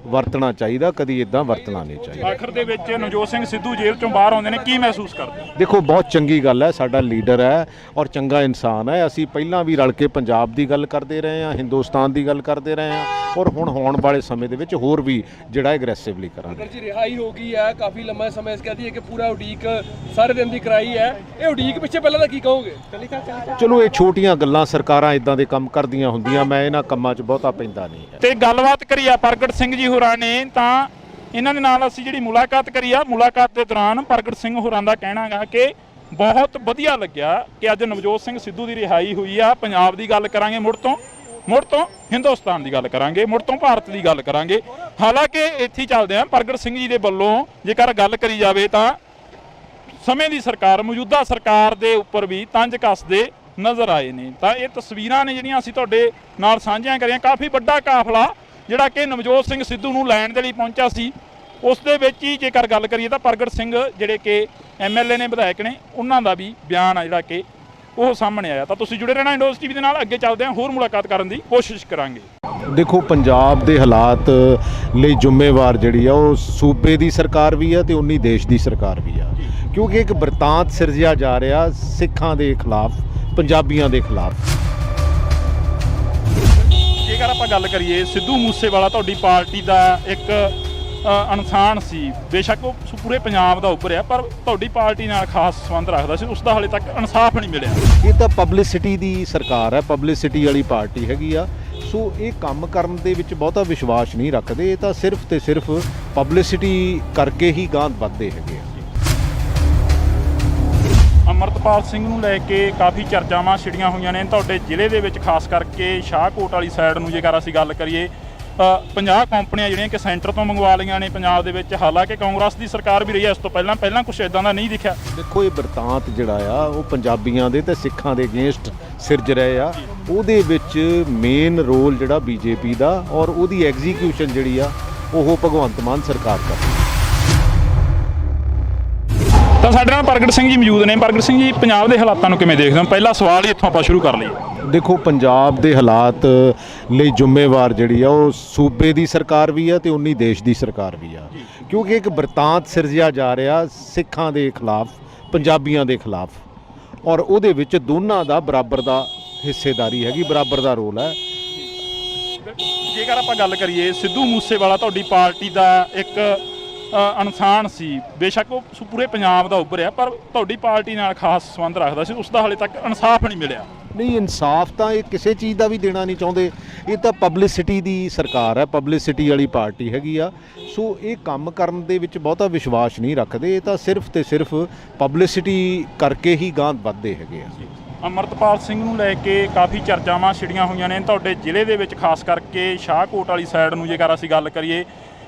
ਵਰਤਣਾ ਚਾਹੀਦਾ, ਕਦੀ ਇਦਾਂ ਵਰਤਣਾ ਨਹੀਂ ਚਾਹੀਦਾ। ਆਖਰ ਦੇ ਵਿੱਚ ਨਵਜੋਤ ਸਿੰਘ ਸਿੱਧੂ ਜੇਲ੍ਹ ਚੋਂ ਬਾਹਰ ਆਉਂਦੇ ਨੇ, ਕੀ ਮਹਿਸੂਸ ਕਰਦੇ? ਦੇਖੋ ਬਹੁਤ ਚੰਗੀ ਗੱਲ ਹੈ, ਸਾਡਾ ਲੀਡਰ ਹੈ ਔਰ ਚੰਗਾ ਇਨਸਾਨ ਹੈ। ਅਸੀਂ ਪਹਿਲਾਂ ਵੀ ਰਲ ਕੇ ਪੰਜਾਬ ਦੀ ਗੱਲ ਕਰਦੇ ਰਹੇ ਹਾਂ, ਹਿੰਦੁਸਤਾਨ ਦੀ ਗੱਲ ਕਰਦੇ ਰਹੇ ਹਾਂ ਔਰ ਹੁਣ ਹੋਣ ਵਾਲੇ ਸਮੇਂ ਦੇ ਵਿੱਚ ਹੋਰ ਵੀ ਜਿਹੜਾ ਐਗਰੈਸਿਵਲੀ ਕਰਾਂਗੇ। ਅਗਰ ਜੀ ਰਿਹਾਈ ਹੋ ਗਈ ਹੈ, ਕਾਫੀ ਲੰਮਾ ਸਮਾਂ ਇਸ ਕਹਦੀ ਹੈ ਕਿ ਪੂਰਾ ਉਡੀਕ ਸਾਰੇ ਦਿਨ ਦੀ ਕਰਾਈ ਹੈ, ਇਹ ਉਡੀਕ ਪਿੱਛੇ ਪਹਿਲਾਂ ਤਾਂ ਕੀ ਕਹੋਗੇ? ਚਲੋ ਇਹ ਛੋਟੀਆਂ ਗੱਲਾਂ, ਸਰਕਾਰਾਂ ਇਦਾਂ ਦੇ ਕੰਮ ਕਰਦੀਆਂ ਹੁੰਦੀਆਂ, ਮੈਂ ਇਹਨਾਂ ਕੰਮਾਂ 'ਚ ਬਹੁਤਾ ਪੈਂਦਾ ਨਹੀਂ ਹੈ। ਤੇ ਗੱਲਬਾਤ ਕਰੀ ਆ ਪ੍ਰਗਟ ਸਿੰਘ ਜੀ ਹੋਰਾਂ ਨੇ, ਤਾਂ ਇਹਨਾਂ ਦੇ ਨਾਲ ਅਸੀਂ ਜਿਹੜੀ ਮੁਲਾਕਾਤ ਕਰੀ ਆ, ਮੁਲਾਕਾਤ ਦੇ ਦੌਰਾਨ ਪ੍ਰਗਟ ਸਿੰਘ ਹੋਰਾਂ ਦਾ ਕਹਿਣਾ ਗਾ ਕਿ ਬਹੁਤ ਵਧੀਆ ਲੱਗਿਆ ਕਿ ਅੱਜ ਨਵਜੋਤ ਸਿੰਘ ਸਿੱਧੂ ਦੀ ਰਿਹਾਈ ਹੋਈ ਆ। ਪੰਜਾਬ ਦੀ ਗੱਲ ਕਰਾਂਗੇ ਮੁੜ ਤੋਂ ਹਿੰਦੁਸਤਾਨ ਦੀ ਗੱਲ ਕਰਾਂਗੇ, ਮੁੜ ਤੋਂ ਭਾਰਤ ਦੀ ਗੱਲ ਕਰਾਂਗੇ। ਹਾਲਾਂਕਿ ਇੱਥੇ ਹੀ ਚੱਲਦੇ ਆ, ਪ੍ਰਗਟ ਸਿੰਘ ਜੀ ਦੇ ਵੱਲੋਂ ਜੇਕਰ ਗੱਲ ਕਰੀ ਜਾਵੇ ਤਾਂ ਸਮੇਂ ਦੀ ਸਰਕਾਰ, ਮੌਜੂਦਾ ਸਰਕਾਰ ਦੇ ਉੱਪਰ ਵੀ ਤੰਜ ਕੱਸਦੇ ਨਜ਼ਰ ਆਏ ਨੇ। ਤਾਂ ਇਹ ਤਸਵੀਰਾਂ ਨੇ ਜਿਹੜੀਆਂ ਅਸੀਂ ਤੁਹਾਡੇ ਨਾਲ ਸਾਂਝੀਆਂ ਕਰੀਆਂ। ਕਾਫੀ ਵੱਡਾ ਕਾਫਲਾ ਜਿਹੜਾ ਕਿ ਨਵਜੋਤ ਸਿੰਘ ਸਿੱਧੂ ਨੂੰ ਲੈਣ ਦੇ ਲਈ ਪਹੁੰਚਿਆ ਸੀ, ਉਸ ਦੇ ਵਿੱਚ ਹੀ ਜੇਕਰ ਗੱਲ ਕਰੀਏ ਤਾਂ ਪ੍ਰਗਟ ਸਿੰਘ ਜਿਹੜੇ ਕਿ ਐਮਐਲਏ ਨੇ, ਵਿਧਾਇਕ ਨੇ, ਉਹਨਾਂ ਦਾ ਵੀ ਬਿਆਨ ਆ ਜਿਹੜਾ ਕਿ ਉਹ ਸਾਹਮਣੇ ਆਇਆ। ਤਾਂ ਤੁਸੀਂ ਜੁੜੇ ਰਹਿਣਾ ਇੰਡੋਜ਼ ਟੀਵੀ ਦੇ ਨਾਲ, ਅੱਗੇ ਚੱਲਦੇ ਹਾਂ, ਹੋਰ ਮੁਲਾਕਾਤ ਕਰਨ ਦੀ ਕੋਸ਼ਿਸ਼ ਕਰਾਂਗੇ। ਦੇਖੋ ਪੰਜਾਬ ਦੇ ਹਾਲਾਤ ਲਈ ਜ਼ਿੰਮੇਵਾਰ ਜਿਹੜੀ ਆ ਉਹ ਸੂਬੇ ਦੀ ਸਰਕਾਰ ਵੀ ਆ ਤੇ ਉਨੀ ਦੇਸ਼ ਦੀ ਸਰਕਾਰ ਵੀ ਆ, ਕਿਉਂਕਿ ਇੱਕ ਬਰਤਾਂਤ ਸਿਰਜਿਆ ਜਾ ਰਿਹਾ ਸਿੱਖਾਂ ਦੇ ਖਿਲਾਫ, ਪੰਜਾਬੀਆਂ ਦੇ ਖਿਲਾਫ। ਜੇਕਰ ਆਪਾਂ ਗੱਲ ਕਰੀਏ, ਸਿੱਧੂ ਮੂਸੇਵਾਲਾ ਤੁਹਾਡੀ ਪਾਰਟੀ ਦਾ ਇੱਕ ਇਨਸਾਨ ਸੀ, ਬੇਸ਼ੱਕ ਉਹ ਪੂਰੇ ਪੰਜਾਬ ਦਾ ਉੱਭਰਿਆ, ਪਰ ਤੁਹਾਡੀ ਪਾਰਟੀ ਨਾਲ ਖਾਸ ਸੰਬੰਧ ਰੱਖਦਾ ਸੀ, ਉਸ ਦਾ ਹਾਲੇ ਤੱਕ ਇਨਸਾਫ ਨਹੀਂ ਮਿਲਿਆ। ਇਹ ਤਾਂ ਪਬਲਿਸਿਟੀ ਦੀ ਸਰਕਾਰ ਹੈ, ਪਬਲਿਸਿਟੀ ਵਾਲੀ ਪਾਰਟੀ ਹੈਗੀ ਆ। ਸੋ ਇਹ ਕੰਮ ਕਰਨ ਦੇ ਵਿੱਚ ਬਹੁਤਾ ਵਿਸ਼ਵਾਸ ਨਹੀਂ ਰੱਖਦੇ, ਇਹ ਤਾਂ ਸਿਰਫ ਤੇ ਸਿਰਫ ਪਬਲਿਸਿਟੀ ਕਰਕੇ ਹੀ ਗਾਂਹ ਵੱਧਦੇ ਹੈਗੇ ਆ। ਅਮਰਤਪਾਲ ਸਿੰਘ ਨੂੰ ਲੈ ਕੇ ਕਾਫੀ ਚਰਚਾਵਾਂ ਛਿੜੀਆਂ ਹੋਈਆਂ ਨੇ ਤੁਹਾਡੇ ਜ਼ਿਲ੍ਹੇ ਦੇ ਵਿੱਚ, ਖਾਸ ਕਰਕੇ ਸ਼ਾਹਕੋਟ ਵਾਲੀ ਸਾਈਡ ਨੂੰ ਜੇਕਰ ਅਸੀਂ ਗੱਲ ਕਰੀਏ। 50 ਕੰਪਨੀਆਂ ਜਿਹੜੀਆਂ ਕਿ ਸੈਂਟਰ ਤੋਂ ਮੰਗਵਾ ਲਈਆਂ ਨੇ ਪੰਜਾਬ ਦੇ ਵਿੱਚ। ਹਾਲਾਂਕਿ ਕਾਂਗਰਸ ਦੀ ਸਰਕਾਰ ਵੀ ਰਹੀ ਹੈ ਇਸ ਤੋਂ ਪਹਿਲਾਂ ਕੁਝ ਇਦਾਂ ਦਾ ਨਹੀਂ ਦਿਖਿਆ। ਦੇਖੋ ਇਹ ਬਰਤਾਂਤ ਜਿਹੜਾ ਆ ਉਹ ਪੰਜਾਬੀਆਂ ਦੇ ਤੇ ਸਿੱਖਾਂ ਦੇ ਅਗੇਂਸਟ ਸਿਰਜ ਰਹੇ ਆ। ਉਹਦੇ ਵਿੱਚ ਮੇਨ ਰੋਲ ਜਿਹੜਾ ਬੀਜੇਪੀ ਦਾ ਔਰ ਉਹਦੀ ਐਗਜ਼ੀਕਿਊਸ਼ਨ ਜਿਹੜੀ ਆ ਉਹ ਭਗਵੰਤ ਮਾਨ ਸਰਕਾਰ ਕਰ ਰਹੀ ਹੈ। ਤਾਂ ਸਾਡੇ ਨਾਲ ਪ੍ਰਗਟ ਸਿੰਘ ਜੀ ਮੌਜੂਦ ਨੇ। ਪ੍ਰਗਟ ਸਿੰਘ ਜੀ, ਪੰਜਾਬ ਦੇ ਹਾਲਾਤਾਂ ਨੂੰ ਕਿਵੇਂ ਦੇਖਦੇ ਹੋ? ਪਹਿਲਾ ਸਵਾਲ ਹੀ ਇੱਥੋਂ ਆਪਾਂ ਸ਼ੁਰੂ ਕਰ ਲਈਏ। ਦੇਖੋ ਪੰਜਾਬ ਦੇ ਹਾਲਾਤ ਲਈ ਜ਼ਿੰਮੇਵਾਰ ਜਿਹੜੀ ਆ ਉਹ ਸੂਬੇ ਦੀ ਸਰਕਾਰ ਵੀ ਆ ਤੇ ਉਨੀ ਦੇਸ਼ ਦੀ ਸਰਕਾਰ ਵੀ ਆ, ਕਿਉਂਕਿ ਇੱਕ ਬਰਤਾਂਤ ਸਿਰਜਿਆ ਜਾ ਰਿਹਾ ਸਿੱਖਾਂ ਦੇ ਖਿਲਾਫ, ਪੰਜਾਬੀਆਂ ਦੇ ਖਿਲਾਫ, ਔਰ ਉਹਦੇ ਵਿੱਚ ਦੋਨਾਂ ਦਾ ਬਰਾਬਰ ਦਾ ਹਿੱਸੇਦਾਰੀ ਹੈਗੀ, ਬਰਾਬਰ ਦਾ ਰੋਲ ਹੈ। ਜੇਕਰ ਆਪਾਂ ਗੱਲ ਕਰੀਏ, ਸਿੱਧੂ ਮੂਸੇਵਾਲਾ ਤੁਹਾਡੀ ਪਾਰਟੀ ਦਾ ਇੱਕ ਇਨਸਾਨ ਸੀ, ਬੇਸ਼ੱਕ ਉਹ ਪੂਰੇ ਪੰਜਾਬ ਦਾ ਉੱਭਰਿਆ, ਪਰ ਤੁਹਾਡੀ ਪਾਰਟੀ ਨਾਲ ਖਾਸ ਸੰਬੰਧ ਰੱਖਦਾ ਸੀ, ਉਸ ਦਾ ਹਾਲੇ ਤੱਕ ਇਨਸਾਫ ਨਹੀਂ ਮਿਲਿਆ। ਨਹੀਂ, ਇਨਸਾਫ ਤਾਂ ਇਹ ਕਿਸੇ ਚੀਜ਼ ਦਾ ਵੀ ਦੇਣਾ ਨਹੀਂ ਚਾਹੁੰਦੇ, ਇਹ ਤਾਂ ਪਬਲਿਸਿਟੀ ਦੀ ਸਰਕਾਰ ਹੈ, ਪਬਲਿਸਿਟੀ ਵਾਲੀ ਪਾਰਟੀ ਹੈਗੀ ਆ। ਸੋ ਇਹ ਕੰਮ ਕਰਨ ਦੇ ਵਿੱਚ ਬਹੁਤਾ ਵਿਸ਼ਵਾਸ ਨਹੀਂ ਰੱਖਦੇ, ਇਹ ਤਾਂ ਸਿਰਫ ਤੇ ਸਿਰਫ ਪਬਲਿਸਿਟੀ ਕਰਕੇ ਹੀ ਗਾਂਹ ਵੱਧਦੇ ਹੈਗੇ ਆ। ਅਮਰਤਪਾਲ ਸਿੰਘ ਨੂੰ ਲੈ ਕੇ ਕਾਫੀ ਚਰਚਾਵਾਂ ਛਿੜੀਆਂ ਹੋਈਆਂ ਨੇ ਤੁਹਾਡੇ ਜ਼ਿਲ੍ਹੇ ਦੇ ਵਿੱਚ, ਖਾਸ ਕਰਕੇ ਸ਼ਾਹਕੋਟ ਵਾਲੀ ਸਾਈਡ ਨੂੰ ਜੇਕਰ ਅਸੀਂ ਗੱਲ ਕਰੀਏ।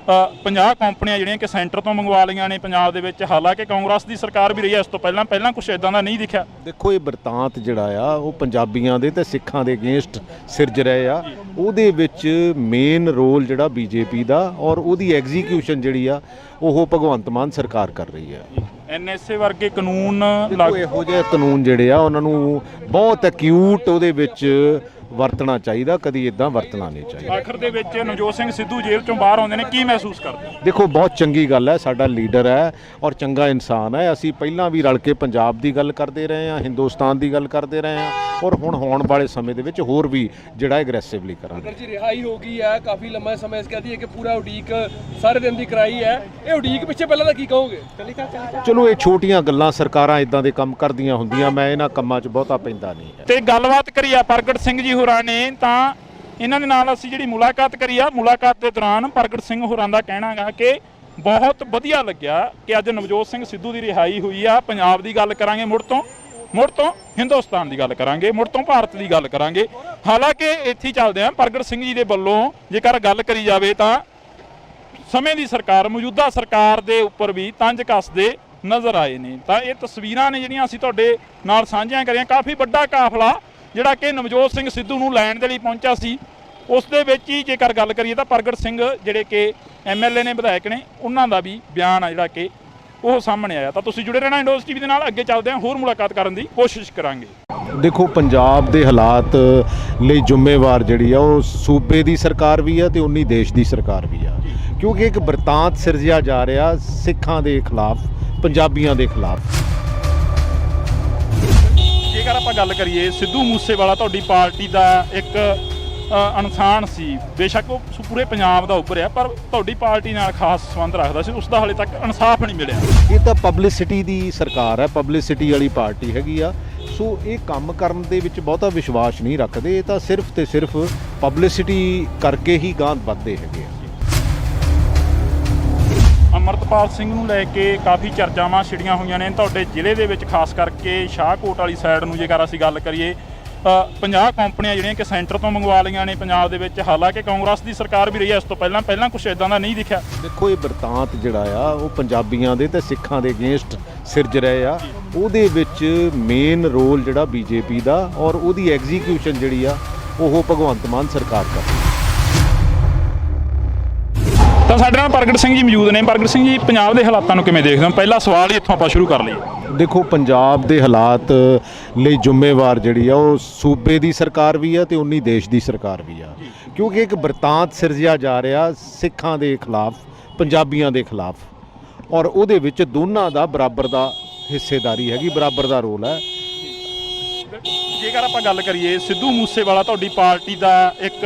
50 ਕੰਪਨੀਆਂ ਜਿਹੜੀਆਂ ਕਿ ਸੈਂਟਰ ਤੋਂ ਮੰਗਵਾ ਲਈਆਂ ਨੇ ਪੰਜਾਬ ਦੇ ਵਿੱਚ। ਹਾਲਾਂਕਿ ਕਾਂਗਰਸ ਦੀ ਸਰਕਾਰ ਵੀ ਰਹੀ ਹੈ ਇਸ ਤੋਂ ਪਹਿਲਾਂ ਕੁਝ ਇਦਾਂ ਦਾ ਨਹੀਂ ਦਿਖਿਆ। ਦੇਖੋ ਇਹ ਬਰਤਾਂਤ ਜਿਹੜਾ ਆ ਉਹ ਪੰਜਾਬੀਆਂ ਦੇ ਤੇ ਸਿੱਖਾਂ ਦੇ ਅਗੇਂਸਟ ਸਿਰਜ ਰਹੇ ਆ। ਉਹਦੇ ਵਿੱਚ ਮੇਨ ਰੋਲ ਜਿਹੜਾ ਬੀਜੇਪੀ ਦਾ ਔਰ ਉਹਦੀ ਐਗਜ਼ੀਕਿਊਸ਼ਨ ਜਿਹੜੀ ਆ ਉਹ ਭਗਵੰਤ ਮਾਨ ਸਰਕਾਰ ਕਰ ਰਹੀ ਹੈ। ਐਨਐਸਏ ਵਰਗੇ ਕਾਨੂੰਨ ਇਹੋ ਜਿਹੇ ਕਾਨੂੰਨ ਜਿਹੜੇ ਆ ਉਹਨਾਂ ਨੂੰ ਬਹੁਤ ਐਕਿਊਟ ਉਹਦੇ ਵਿੱਚ ਵਰਤਣਾ ਚਾਹੀਦਾ, ਕਦੀ ਇਦਾਂ ਵਰਤਣਾ ਨਹੀਂ ਚਾਹੀਦਾ। ਆਖਰ ਦੇ ਵਿੱਚ ਨਵਜੋਤ ਸਿੰਘ ਸਿੱਧੂ ਜੇਲ੍ਹ ਚੋਂ ਬਾਹਰ ਆਉਂਦੇ ਨੇ, ਕੀ ਮਹਿਸੂਸ ਕਰਦੇ? ਦੇਖੋ ਬਹੁਤ ਚੰਗੀ ਗੱਲ ਹੈ, ਸਾਡਾ ਲੀਡਰ ਹੈ ਔਰ ਚੰਗਾ ਇਨਸਾਨ ਹੈ। ਅਸੀਂ ਪਹਿਲਾਂ ਵੀ ਰਲ ਕੇ ਪੰਜਾਬ ਦੀ ਗੱਲ ਕਰਦੇ ਰਹੇ ਹਾਂ, ਹਿੰਦੁਸਤਾਨ ਦੀ ਗੱਲ ਕਰਦੇ ਰਹੇ ਹਾਂ ਔਰ ਹੁਣ ਹੋਣ ਵਾਲੇ ਸਮੇਂ ਦੇ ਵਿੱਚ ਹੋਰ ਵੀ ਜਿਹੜਾ ਐਗਰੈਸਿਵਲੀ ਕਰਾਂਗੇ। ਅਗਰ ਜੀ ਰਿਹਾਈ ਹੋ ਗਈ ਹੈ, ਕਾਫੀ ਲੰਮਾ ਸਮਾਂ ਇਸ ਕਹਦੀ ਹੈ ਕਿ ਪੂਰਾ ਉਡੀਕ ਸਾਰੇ ਦਿਨ ਦੀ ਕਰਾਈ ਹੈ, ਇਹ ਉਡੀਕ ਪਿੱਛੇ ਪਹਿਲਾਂ ਤਾਂ ਕੀ ਕਹੋਗੇ? ਚਲੋ ਇਹ ਛੋਟੀਆਂ ਗੱਲਾਂ, ਸਰਕਾਰਾਂ ਇਦਾਂ ਦੇ ਕੰਮ ਕਰਦੀਆਂ ਹੁੰਦੀਆਂ, ਮੈਂ ਇਹਨਾਂ ਕੰਮਾਂ 'ਚ ਬਹੁਤਾ ਪੈਂਦਾ ਨਹੀਂ ਹੈ। ਤੇ ਗੱਲਬਾਤ ਕਰੀ ਆ ਪ੍ਰਗਟ ਸਿੰਘ ਜੀ ਹੋਰਾਂ ਨੇ, ਤਾਂ ਇਹਨਾਂ ਦੇ ਨਾਲ ਅਸੀਂ ਜਿਹੜੀ ਮੁਲਾਕਾਤ ਕਰੀ ਆ, ਮੁਲਾਕਾਤ ਦੇ ਦੌਰਾਨ ਪ੍ਰਗਟ ਸਿੰਘ ਹੋਰਾਂ ਦਾ ਕਹਿਣਾ ਗਾ ਕਿ ਬਹੁਤ ਵਧੀਆ ਲੱਗਿਆ ਕਿ ਅੱਜ ਨਵਜੋਤ ਸਿੰਘ ਸਿੱਧੂ ਦੀ ਰਿਹਾਈ ਹੋਈ ਆ। ਪੰਜਾਬ ਦੀ ਗੱਲ ਕਰਾਂਗੇ, ਮੁੜ ਤੋਂ ਹਿੰਦੁਸਤਾਨ ਦੀ ਗੱਲ ਕਰਾਂਗੇ, ਮੁੜ ਤੋਂ ਭਾਰਤ ਦੀ ਗੱਲ ਕਰਾਂਗੇ। ਹਾਲਾਂਕਿ ਇੱਥੇ ਹੀ ਚੱਲਦੇ ਆ, ਪ੍ਰਗਟ ਸਿੰਘ ਜੀ ਦੇ ਵੱਲੋਂ ਜੇਕਰ ਗੱਲ ਕਰੀ ਜਾਵੇ ਤਾਂ ਸਮੇਂ ਦੀ ਸਰਕਾਰ, ਮੌਜੂਦਾ ਸਰਕਾਰ ਦੇ ਉੱਪਰ ਵੀ ਤੰਜ ਕੱਸਦੇ ਨਜ਼ਰ ਆਏ ਨੇ। ਤਾਂ ਇਹ ਤਸਵੀਰਾਂ ਨੇ ਜਿਹੜੀਆਂ ਅਸੀਂ ਤੁਹਾਡੇ ਨਾਲ ਸਾਂਝੀਆਂ ਕਰੀਆਂ। ਕਾਫੀ ਵੱਡਾ ਕਾਫਲਾ ਜਿਹੜਾ ਕਿ ਨਵਜੋਤ ਸਿੰਘ ਸਿੱਧੂ ਨੂੰ ਲੈਣ ਦੇ ਲਈ ਪਹੁੰਚਿਆ ਸੀ, ਉਸ ਦੇ ਵਿੱਚ ਹੀ ਜੇਕਰ ਗੱਲ ਕਰੀਏ ਤਾਂ ਪ੍ਰਗਟ ਸਿੰਘ ਜਿਹੜੇ ਕਿ MLA ਨੇ, ਵਿਧਾਇਕ ਨੇ, ਉਹਨਾਂ ਦਾ ਵੀ ਬਿਆਨ ਆ ਜਿਹੜਾ ਕਿ ਉਹ ਸਾਹਮਣੇ ਆਇਆ। ਤਾਂ ਤੁਸੀਂ ਜੁੜੇ ਰਹਿਣਾ ਇੰਡੋਜ਼ TV ਦੇ ਨਾਲ। ਅੱਗੇ ਚੱਲਦੇ ਹਾਂ, ਹੋਰ ਮੁਲਾਕਾਤ ਕਰਨ ਦੀ ਕੋਸ਼ਿਸ਼ ਕਰਾਂਗੇ। ਦੇਖੋ, ਪੰਜਾਬ ਦੇ ਹਾਲਾਤ ਲਈ ਜ਼ਿੰਮੇਵਾਰ ਜਿਹੜੀ ਆ ਉਹ ਸੂਬੇ ਦੀ ਸਰਕਾਰ ਵੀ ਆ ਤੇ ਉਨੀ ਦੇਸ਼ ਦੀ ਸਰਕਾਰ ਵੀ ਆ, ਕਿਉਂਕਿ ਇੱਕ ਬਰਤਾਂਤ ਸਿਰਜਿਆ ਜਾ ਰਿਹਾ ਸਿੱਖਾਂ ਦੇ ਖਿਲਾਫ, ਪੰਜਾਬੀਆਂ ਦੇ ਖਿਲਾਫ। ਜੇਕਰ ਆਪਾਂ ਗੱਲ ਕਰੀਏ, ਸਿੱਧੂ ਮੂਸੇਵਾਲਾ ਤੁਹਾਡੀ ਪਾਰਟੀ ਦਾ ਇੱਕ ਇਨਸਾਨ ਸੀ, ਬੇਸ਼ੱਕ ਉਹ ਪੂਰੇ ਪੰਜਾਬ ਦਾ ਉੱਭਰਿਆ, ਪਰ ਤੁਹਾਡੀ ਪਾਰਟੀ ਨਾਲ ਖਾਸ ਸੰਬੰਧ ਰੱਖਦਾ ਸੀ, ਉਸ ਦਾ ਹਾਲੇ ਤੱਕ ਇਨਸਾਫ ਨਹੀਂ ਮਿਲਿਆ। ਇਹ ਤਾਂ ਪਬਲਿਸਿਟੀ ਦੀ ਸਰਕਾਰ ਹੈ, ਪਬਲਿਸਿਟੀ ਵਾਲੀ ਪਾਰਟੀ ਹੈਗੀ ਆ। ਸੋ ਇਹ ਕੰਮ ਕਰਨ ਦੇ ਵਿੱਚ ਬਹੁਤਾ ਵਿਸ਼ਵਾਸ ਨਹੀਂ ਰੱਖਦੇ। ਇਹ ਤਾਂ ਸਿਰਫ ਤੇ ਸਿਰਫ ਪਬਲਿਸਿਟੀ ਕਰਕੇ ਹੀ ਗਾਂਹ ਵੱਧਦੇ ਹੈਗੇ ਆ। ਅਮਰਤਪਾਲ ਸਿੰਘ ਨੂੰ ਲੈ ਕੇ ਕਾਫੀ ਚਰਚਾਵਾਂ ਛਿੜੀਆਂ ਹੋਈਆਂ ਨੇ ਤੁਹਾਡੇ ਜ਼ਿਲ੍ਹੇ ਦੇ ਵਿੱਚ, ਖਾਸ ਕਰਕੇ ਸ਼ਾਹਕੋਟ ਵਾਲੀ ਸਾਈਡ ਨੂੰ ਜੇਕਰ ਅਸੀਂ ਗੱਲ ਕਰੀਏ। 50 ਕੰਪਨੀਆਂ ਜਿਹੜੀਆਂ ਕਿ ਸੈਂਟਰ ਤੋਂ ਮੰਗਵਾ ਲਈਆਂ ਨੇ ਪੰਜਾਬ ਦੇ ਵਿੱਚ, ਹਾਲਾਂਕਿ ਕਾਂਗਰਸ ਦੀ ਸਰਕਾਰ ਵੀ ਰਹੀ ਹੈ ਇਸ ਤੋਂ ਪਹਿਲਾਂ ਕੁਛ ਇਦਾਂ ਦਾ ਨਹੀਂ ਦਿਖਿਆ। ਦੇਖੋ, ਇਹ ਬਰਤਾਂਤ ਜਿਹੜਾ ਆ ਉਹ ਪੰਜਾਬੀਆਂ ਦੇ ਤੇ ਸਿੱਖਾਂ ਦੇ ਅਗੇਂਸਟ ਸਿਰਜ ਰਹੇ ਆ। ਉਹਦੇ ਵਿੱਚ ਮੇਨ ਰੋਲ ਜਿਹੜਾ BJP ਦਾ, ਔਰ ਉਹਦੀ ਐਗਜ਼ੀਕਿਊਸ਼ਨ ਜਿਹੜੀ ਆ ਉਹ ਭਗਵੰਤ ਮਾਨ ਸਰਕਾਰ ਕਰਦੀ। ਤਾਂ ਸਾਡੇ ਨਾਲ ਪ੍ਰਗਟ ਸਿੰਘ ਜੀ ਮੌਜੂਦ ਨੇ। ਪ੍ਰਗਟ ਸਿੰਘ ਜੀ, ਪੰਜਾਬ ਦੇ ਹਾਲਾਤਾਂ ਨੂੰ ਕਿਵੇਂ ਦੇਖਦੇ ਹੋ? ਪਹਿਲਾ ਸਵਾਲ ਹੀ ਇੱਥੋਂ ਆਪਾਂ ਸ਼ੁਰੂ ਕਰ ਲਈਏ। ਦੇਖੋ, ਪੰਜਾਬ ਦੇ ਹਾਲਾਤ ਲਈ ਜ਼ਿੰਮੇਵਾਰ ਜਿਹੜੀ ਆ ਉਹ ਸੂਬੇ ਦੀ ਸਰਕਾਰ ਵੀ ਆ ਤੇ ਉਨੀ ਦੇਸ਼ ਦੀ ਸਰਕਾਰ ਵੀ ਆ, ਕਿਉਂਕਿ ਇੱਕ ਬਰਤਾਂਤ ਸਿਰਜਿਆ ਜਾ ਰਿਹਾ ਸਿੱਖਾਂ ਦੇ ਖਿਲਾਫ, ਪੰਜਾਬੀਆਂ ਦੇ ਖਿਲਾਫ, ਔਰ ਉਹਦੇ ਵਿੱਚ ਦੋਨਾਂ ਦਾ ਬਰਾਬਰ ਦਾ ਹਿੱਸੇਦਾਰੀ ਹੈਗੀ, ਬਰਾਬਰ ਦਾ ਰੋਲ ਹੈ। ਜੇਕਰ ਆਪਾਂ ਗੱਲ ਕਰੀਏ, ਸਿੱਧੂ ਮੂਸੇਵਾਲਾ ਤੁਹਾਡੀ ਪਾਰਟੀ ਦਾ ਇੱਕ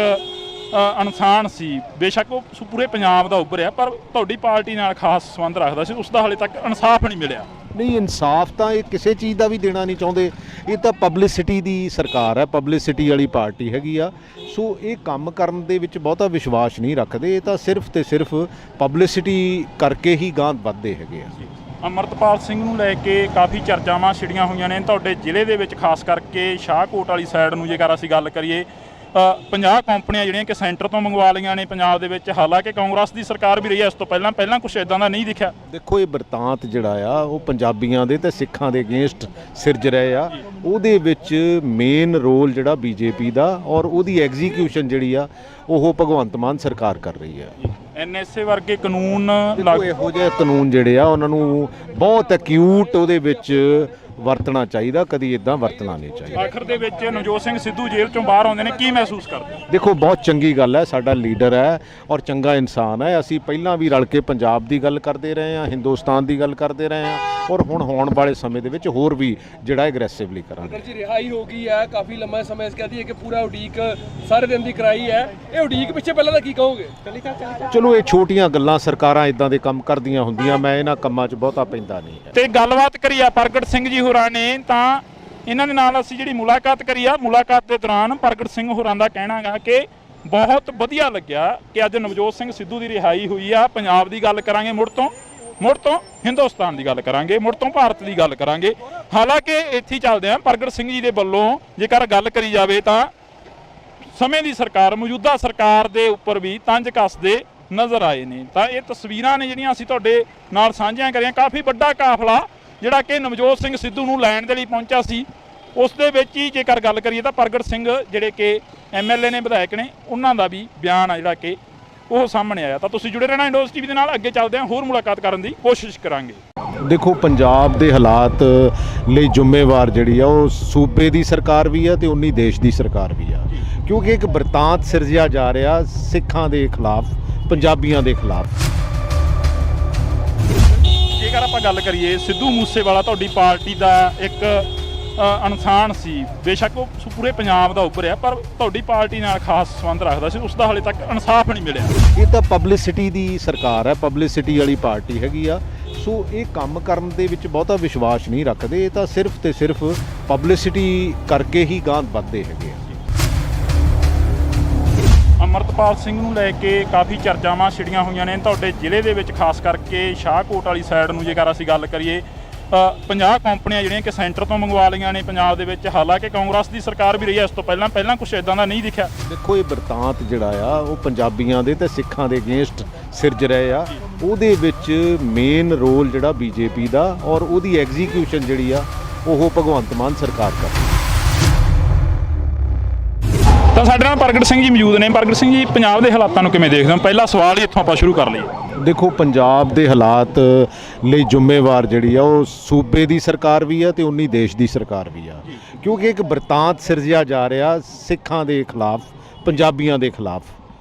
ਇਨਸਾਨ ਸੀ, ਬੇਸ਼ੱਕ ਉਹ ਪੂਰੇ ਪੰਜਾਬ ਦਾ ਉੱਭਰਿਆ, ਪਰ ਤੁਹਾਡੀ ਪਾਰਟੀ ਨਾਲ ਖਾਸ ਸੰਬੰਧ ਰੱਖਦਾ ਸੀ, ਉਸ ਦਾ ਹਾਲੇ ਤੱਕ ਇਨਸਾਫ ਨਹੀਂ ਮਿਲਿਆ। ਨਹੀਂ, ਇਨਸਾਫ ਤਾਂ ਇਹ ਕਿਸੇ ਚੀਜ਼ ਦਾ ਵੀ ਦੇਣਾ ਨਹੀਂ ਚਾਹੁੰਦੇ। ਇਹ ਤਾਂ ਪਬਲਿਸਿਟੀ ਦੀ ਸਰਕਾਰ ਹੈ, ਪਬਲਿਸਿਟੀ ਵਾਲੀ ਪਾਰਟੀ ਹੈਗੀ ਆ। ਸੋ ਇਹ ਕੰਮ ਕਰਨ ਦੇ ਵਿੱਚ ਬਹੁਤਾ ਵਿਸ਼ਵਾਸ ਨਹੀਂ ਰੱਖਦੇ। ਇਹ ਤਾਂ ਸਿਰਫ ਤੇ ਸਿਰਫ ਪਬਲਿਸਿਟੀ ਕਰਕੇ ਹੀ ਗਾਂਹ ਵੱਧਦੇ ਹੈਗੇ ਆ। ਅਮਰਤਪਾਲ ਸਿੰਘ ਨੂੰ ਲੈ ਕੇ ਕਾਫੀ ਚਰਚਾਵਾਂ ਛਿੜੀਆਂ ਹੋਈਆਂ ਨੇ ਤੁਹਾਡੇ ਜ਼ਿਲ੍ਹੇ ਦੇ ਵਿੱਚ, ਖਾਸ ਕਰਕੇ ਸ਼ਾਹਕੋਟ ਵਾਲੀ ਸਾਈਡ ਨੂੰ ਜੇਕਰ ਅਸੀਂ ਗੱਲ ਕਰੀਏ। 50 ਕੰਪਨੀਆਂ ਜਿਹੜੀਆਂ ਕਿ ਸੈਂਟਰ ਤੋਂ ਮੰਗਵਾ ਲਈਆਂ ਨੇ ਪੰਜਾਬ ਦੇ ਵਿੱਚ, ਹਾਲਾਂਕਿ ਕਾਂਗਰਸ ਦੀ ਸਰਕਾਰ ਵੀ ਰਹੀ ਹੈ ਇਸ ਤੋਂ ਪਹਿਲਾਂ ਕੁਛ ਇਦਾਂ ਦਾ ਨਹੀਂ ਦਿਖਿਆ। ਦੇਖੋ, ਇਹ ਬਰਤਾਂਤ ਜਿਹੜਾ ਆ ਉਹ ਪੰਜਾਬੀਆਂ ਦੇ ਤੇ ਸਿੱਖਾਂ ਦੇ ਅਗੇਂਸਟ ਸਿਰਜ ਰਹੇ ਆ। ਉਹਦੇ ਵਿੱਚ ਮੇਨ ਰੋਲ ਜਿਹੜਾ BJP ਦਾ, ਔਰ ਉਹਦੀ ਐਗਜ਼ੀਕਿਊਸ਼ਨ ਜਿਹੜੀ ਆ ਉਹ ਭਗਵੰਤ ਮਾਨ ਸਰਕਾਰ ਕਰ ਰਹੀ ਹੈ। NSA ਵਰਗੇ ਕਾਨੂੰਨ ਇਹੋ ਜਿਹੇ ਕਾਨੂੰਨ ਜਿਹੜੇ ਆ ਉਹਨਾਂ ਨੂੰ ਬਹੁਤ ਐਕਿਊਟ ਉਹਦੇ ਵਿੱਚ ਵਰਤਣਾ ਚਾਹੀਦਾ, ਕਦੀ ਇਦਾਂ ਵਰਤਣਾ ਨਹੀਂ ਚਾਹੀਦਾ। ਆਖਰ ਦੇ ਵਿੱਚ ਨਵਜੋਤ ਸਿੰਘ ਸਿੱਧੂ ਜੇਲ੍ਹ ਚੋਂ ਬਾਹਰ ਆਉਂਦੇ ਨੇ, ਕੀ ਮਹਿਸੂਸ ਕਰਦੇ? ਦੇਖੋ, ਬਹੁਤ ਚੰਗੀ ਗੱਲ ਹੈ, ਸਾਡਾ ਲੀਡਰ ਹੈ ਔਰ ਚੰਗਾ ਇਨਸਾਨ ਹੈ। ਅਸੀਂ ਪਹਿਲਾਂ ਵੀ ਰਲ ਕੇ ਪੰਜਾਬ ਦੀ ਗੱਲ ਕਰਦੇ ਰਹੇ ਹਾਂ, ਹਿੰਦੁਸਤਾਨ ਦੀ ਗੱਲ ਕਰਦੇ ਰਹੇ ਹਾਂ, ਔਰ ਹੁਣ ਹੋਣ ਵਾਲੇ ਸਮੇਂ ਦੇ ਵਿੱਚ ਹੋਰ ਵੀ ਜਿਹੜਾ ਐਗਰੈਸਿਵਲੀ ਕਰਾਂਗੇ। ਜੀ, ਰਿਹਾਈ ਹੋ ਗਈ ਹੈ, ਕਾਫੀ ਲੰਮਾ ਸਮਾਂ ਇਸ ਕਹਦੀ ਹੈ ਕਿ ਪੂਰਾ ਉਡੀਕ ਸਾਰੇ ਦਿਨ ਦੀ ਕਰਾਈ ਹੈ। ਇਹ ਉਡੀਕ ਪਿੱਛੇ ਪਹਿਲਾਂ ਦਾ ਕੀ ਕਹੋਗੇ? ਚਲੋ, ਇਹ ਛੋਟੀਆਂ ਗੱਲਾਂ, ਸਰਕਾਰਾਂ ਇਦਾਂ ਦੇ ਕੰਮ ਕਰਦੀਆਂ ਹੁੰਦੀਆਂ, ਮੈਂ ਇਹਨਾਂ ਕੰਮਾਂ 'ਚ ਬਹੁਤਾ ਪੈਂਦਾ ਨਹੀਂ ਹੈ। ਤੇ ਗੱਲਬਾਤ ਕਰੀ ਆ ਪ੍ਰਗਟ ਸਿੰਘ ਜੀ ਹੋਰਾਂ ਨੇ, ਤਾਂ ਇਹਨਾਂ ਦੇ ਨਾਲ ਅਸੀਂ ਜਿਹੜੀ ਮੁਲਾਕਾਤ ਕਰੀ ਆ, ਮੁਲਾਕਾਤ ਦੇ ਦੌਰਾਨ ਪ੍ਰਗਟ ਸਿੰਘ ਹੋਰਾਂ ਦਾ ਕਹਿਣਾ ਗਾ ਕਿ ਬਹੁਤ ਵਧੀਆ ਲੱਗਿਆ ਕਿ ਅੱਜ ਨਵਜੋਤ ਸਿੰਘ ਸਿੱਧੂ ਦੀ ਰਿਹਾਈ ਹੋਈ ਆ। ਪੰਜਾਬ ਦੀ ਗੱਲ ਕਰਾਂਗੇ, ਮੁੜ ਤੋਂ ਹਿੰਦੁਸਤਾਨ ਦੀ ਗੱਲ ਕਰਾਂਗੇ, ਮੁੜ ਤੋਂ ਭਾਰਤ ਦੀ ਗੱਲ ਕਰਾਂਗੇ। ਹਾਲਾਂਕਿ ਇੱਥੇ ਚੱਲਦੇ ਆ, ਪ੍ਰਗਟ ਸਿੰਘ ਜੀ ਦੇ ਵੱਲੋਂ ਜੇਕਰ ਗੱਲ ਕਰੀ ਜਾਵੇ ਤਾਂ ਸਮੇਂ ਦੀ ਸਰਕਾਰ, ਮੌਜੂਦਾ ਸਰਕਾਰ ਦੇ ਉੱਪਰ ਵੀ ਤੰਜ ਕੱਸਦੇ ਨਜ਼ਰ ਆਏ ਨੇ। ਤਾਂ ਇਹ ਤਸਵੀਰਾਂ ਨੇ ਜਿਹੜੀਆਂ ਅਸੀਂ ਤੁਹਾਡੇ ਨਾਲ ਸਾਂਝੀਆਂ ਕਰੀਆਂ। ਕਾਫੀ ਵੱਡਾ ਕਾਫਲਾ ਜਿਹੜਾ ਕਿ ਨਵਜੋਤ ਸਿੰਘ ਸਿੱਧੂ ਨੂੰ ਲੈਣ ਦੇ ਲਈ ਪਹੁੰਚਿਆ ਸੀ, ਉਸ ਦੇ ਵਿੱਚ ਹੀ ਜੇਕਰ ਗੱਲ ਕਰੀਏ ਤਾਂ ਪ੍ਰਗਟ ਸਿੰਘ ਜਿਹੜੇ ਕਿ MLA ਨੇ, ਵਿਧਾਇਕ ਨੇ, ਉਹਨਾਂ ਦਾ ਵੀ ਬਿਆਨ ਆ ਜਿਹੜਾ ਕਿ ਉਹ ਸਾਹਮਣੇ ਆਇਆ। ਤਾਂ ਤੁਸੀਂ ਜੁੜੇ ਰਹਿਣਾ ਇੰਡੋਜ਼ TV ਦੇ ਨਾਲ। ਅੱਗੇ ਚੱਲਦੇ ਹਾਂ, ਹੋਰ ਮੁਲਾਕਾਤ ਕਰਨ ਦੀ ਕੋਸ਼ਿਸ਼ ਕਰਾਂਗੇ। ਦੇਖੋ, ਪੰਜਾਬ ਦੇ ਹਾਲਾਤ ਲਈ ਜ਼ਿੰਮੇਵਾਰ ਜਿਹੜੀ ਆ ਉਹ ਸੂਬੇ ਦੀ ਸਰਕਾਰ ਵੀ ਆ ਤੇ ਉਨੀ ਦੇਸ਼ ਦੀ ਸਰਕਾਰ ਵੀ ਆ, ਕਿਉਂਕਿ ਇੱਕ ਬਰਤਾਂਤ ਸਿਰਜਿਆ ਜਾ ਰਿਹਾ ਸਿੱਖਾਂ ਦੇ ਖਿਲਾਫ, ਪੰਜਾਬੀਆਂ ਦੇ ਖਿਲਾਫ। ਜੇਕਰ ਆਪਾਂ ਗੱਲ ਕਰੀਏ, ਸਿੱਧੂ ਮੂਸੇਵਾਲਾ ਤੁਹਾਡੀ ਪਾਰਟੀ ਦਾ ਇੱਕ ਇਨਸਾਨ ਸੀ, ਬੇਸ਼ੱਕ ਉਹ ਪੂਰੇ ਪੰਜਾਬ ਦਾ ਉੱਭਰਿਆ, ਪਰ ਤੁਹਾਡੀ ਪਾਰਟੀ ਨਾਲ ਖਾਸ ਸੰਬੰਧ ਰੱਖਦਾ ਸੀ, ਉਸ ਦਾ ਹਾਲੇ ਤੱਕ ਇਨਸਾਫ ਨਹੀਂ ਮਿਲਿਆ। ਇਹ ਤਾਂ ਪਬਲਿਸਿਟੀ ਦੀ ਸਰਕਾਰ ਹੈ, ਪਬਲਿਸਿਟੀ ਵਾਲੀ ਪਾਰਟੀ ਹੈਗੀ ਆ। ਸੋ ਇਹ ਕੰਮ ਕਰਨ ਦੇ ਵਿੱਚ ਬਹੁਤਾ ਵਿਸ਼ਵਾਸ ਨਹੀਂ ਰੱਖਦੇ। ਇਹ ਤਾਂ ਸਿਰਫ ਤੇ ਸਿਰਫ ਪਬਲਿਸਿਟੀ ਕਰਕੇ ਹੀ ਗਾਂਹ ਵੱਧਦੇ ਹੈਗੇ ਆ। ਅਮਰਤਪਾਲ ਸਿੰਘ ਨੂੰ ਲੈ ਕੇ ਕਾਫੀ ਚਰਚਾਵਾਂ ਛਿੜੀਆਂ ਹੋਈਆਂ ਨੇ ਤੁਹਾਡੇ ਜ਼ਿਲ੍ਹੇ ਦੇ ਵਿੱਚ, ਖਾਸ ਕਰਕੇ ਸ਼ਾਹਕੋਟ ਵਾਲੀ ਸਾਈਡ ਨੂੰ ਜੇਕਰ ਅਸੀਂ ਗੱਲ ਕਰੀਏ। 50 ਕੰਪਨੀਆਂ ਜਿਹੜੀਆਂ ਕਿ ਸੈਂਟਰ ਤੋਂ ਮੰਗਵਾ ਲਈਆਂ ਨੇ ਪੰਜਾਬ ਦੇ ਵਿੱਚ। ਹਾਲਾਂਕਿ ਕਾਂਗਰਸ ਦੀ ਸਰਕਾਰ ਵੀ ਰਹੀ ਹੈ ਇਸ ਤੋਂ ਪਹਿਲਾਂ ਕੁਝ ਇਦਾਂ ਦਾ ਨਹੀਂ ਦਿਖਿਆ। ਦੇਖੋ ਇਹ ਬਿਰਤਾਂਤ ਜਿਹੜਾ ਆ ਉਹ ਪੰਜਾਬੀਆਂ ਦੇ ਤੇ ਸਿੱਖਾਂ ਦੇ ਅਗੇਂਸਟ ਸਿਰਜ ਰਹੇ ਆ। ਉਹਦੇ ਵਿੱਚ ਮੇਨ ਰੋਲ ਜਿਹੜਾ ਬੀਜੇਪੀ ਦਾ ਔਰ ਉਹਦੀ ਐਗਜ਼ੀਕਿਊਸ਼ਨ ਜਿਹੜੀ ਆ ਉਹ ਭਗਵੰਤ ਮਾਨ ਸਰਕਾਰ ਕਰਦੀ। ਤਾਂ ਸਾਡੇ ਨਾਲ ਪ੍ਰਗਟ ਸਿੰਘ ਜੀ ਮੌਜੂਦ ਨੇ। ਪ੍ਰਗਟ ਸਿੰਘ ਜੀ, ਪੰਜਾਬ ਦੇ ਹਾਲਾਤਾਂ ਨੂੰ ਕਿਵੇਂ ਦੇਖਦੇ ਹੋ? ਪਹਿਲਾ ਸਵਾਲ ਹੀ ਇੱਥੋਂ ਆਪਾਂ ਸ਼ੁਰੂ ਕਰ ਲਈਏ। ਦੇਖੋ ਪੰਜਾਬ ਦੇ ਹਾਲਾਤ ਲਈ ਜ਼ਿੰਮੇਵਾਰ ਜਿਹੜੀ ਆ ਉਹ ਸੂਬੇ ਦੀ ਸਰਕਾਰ ਵੀ ਆ ਤੇ ਉਨੀ ਦੇਸ਼ ਦੀ ਸਰਕਾਰ ਵੀ ਆ, ਕਿਉਂਕਿ ਇੱਕ ਬਿਰਤਾਂਤ ਸਿਰਜਿਆ ਜਾ ਰਿਹਾ ਸਿੱਖਾਂ ਦੇ ਖਿਲਾਫ, ਪੰਜਾਬੀਆਂ ਦੇ ਖਿਲਾਫ,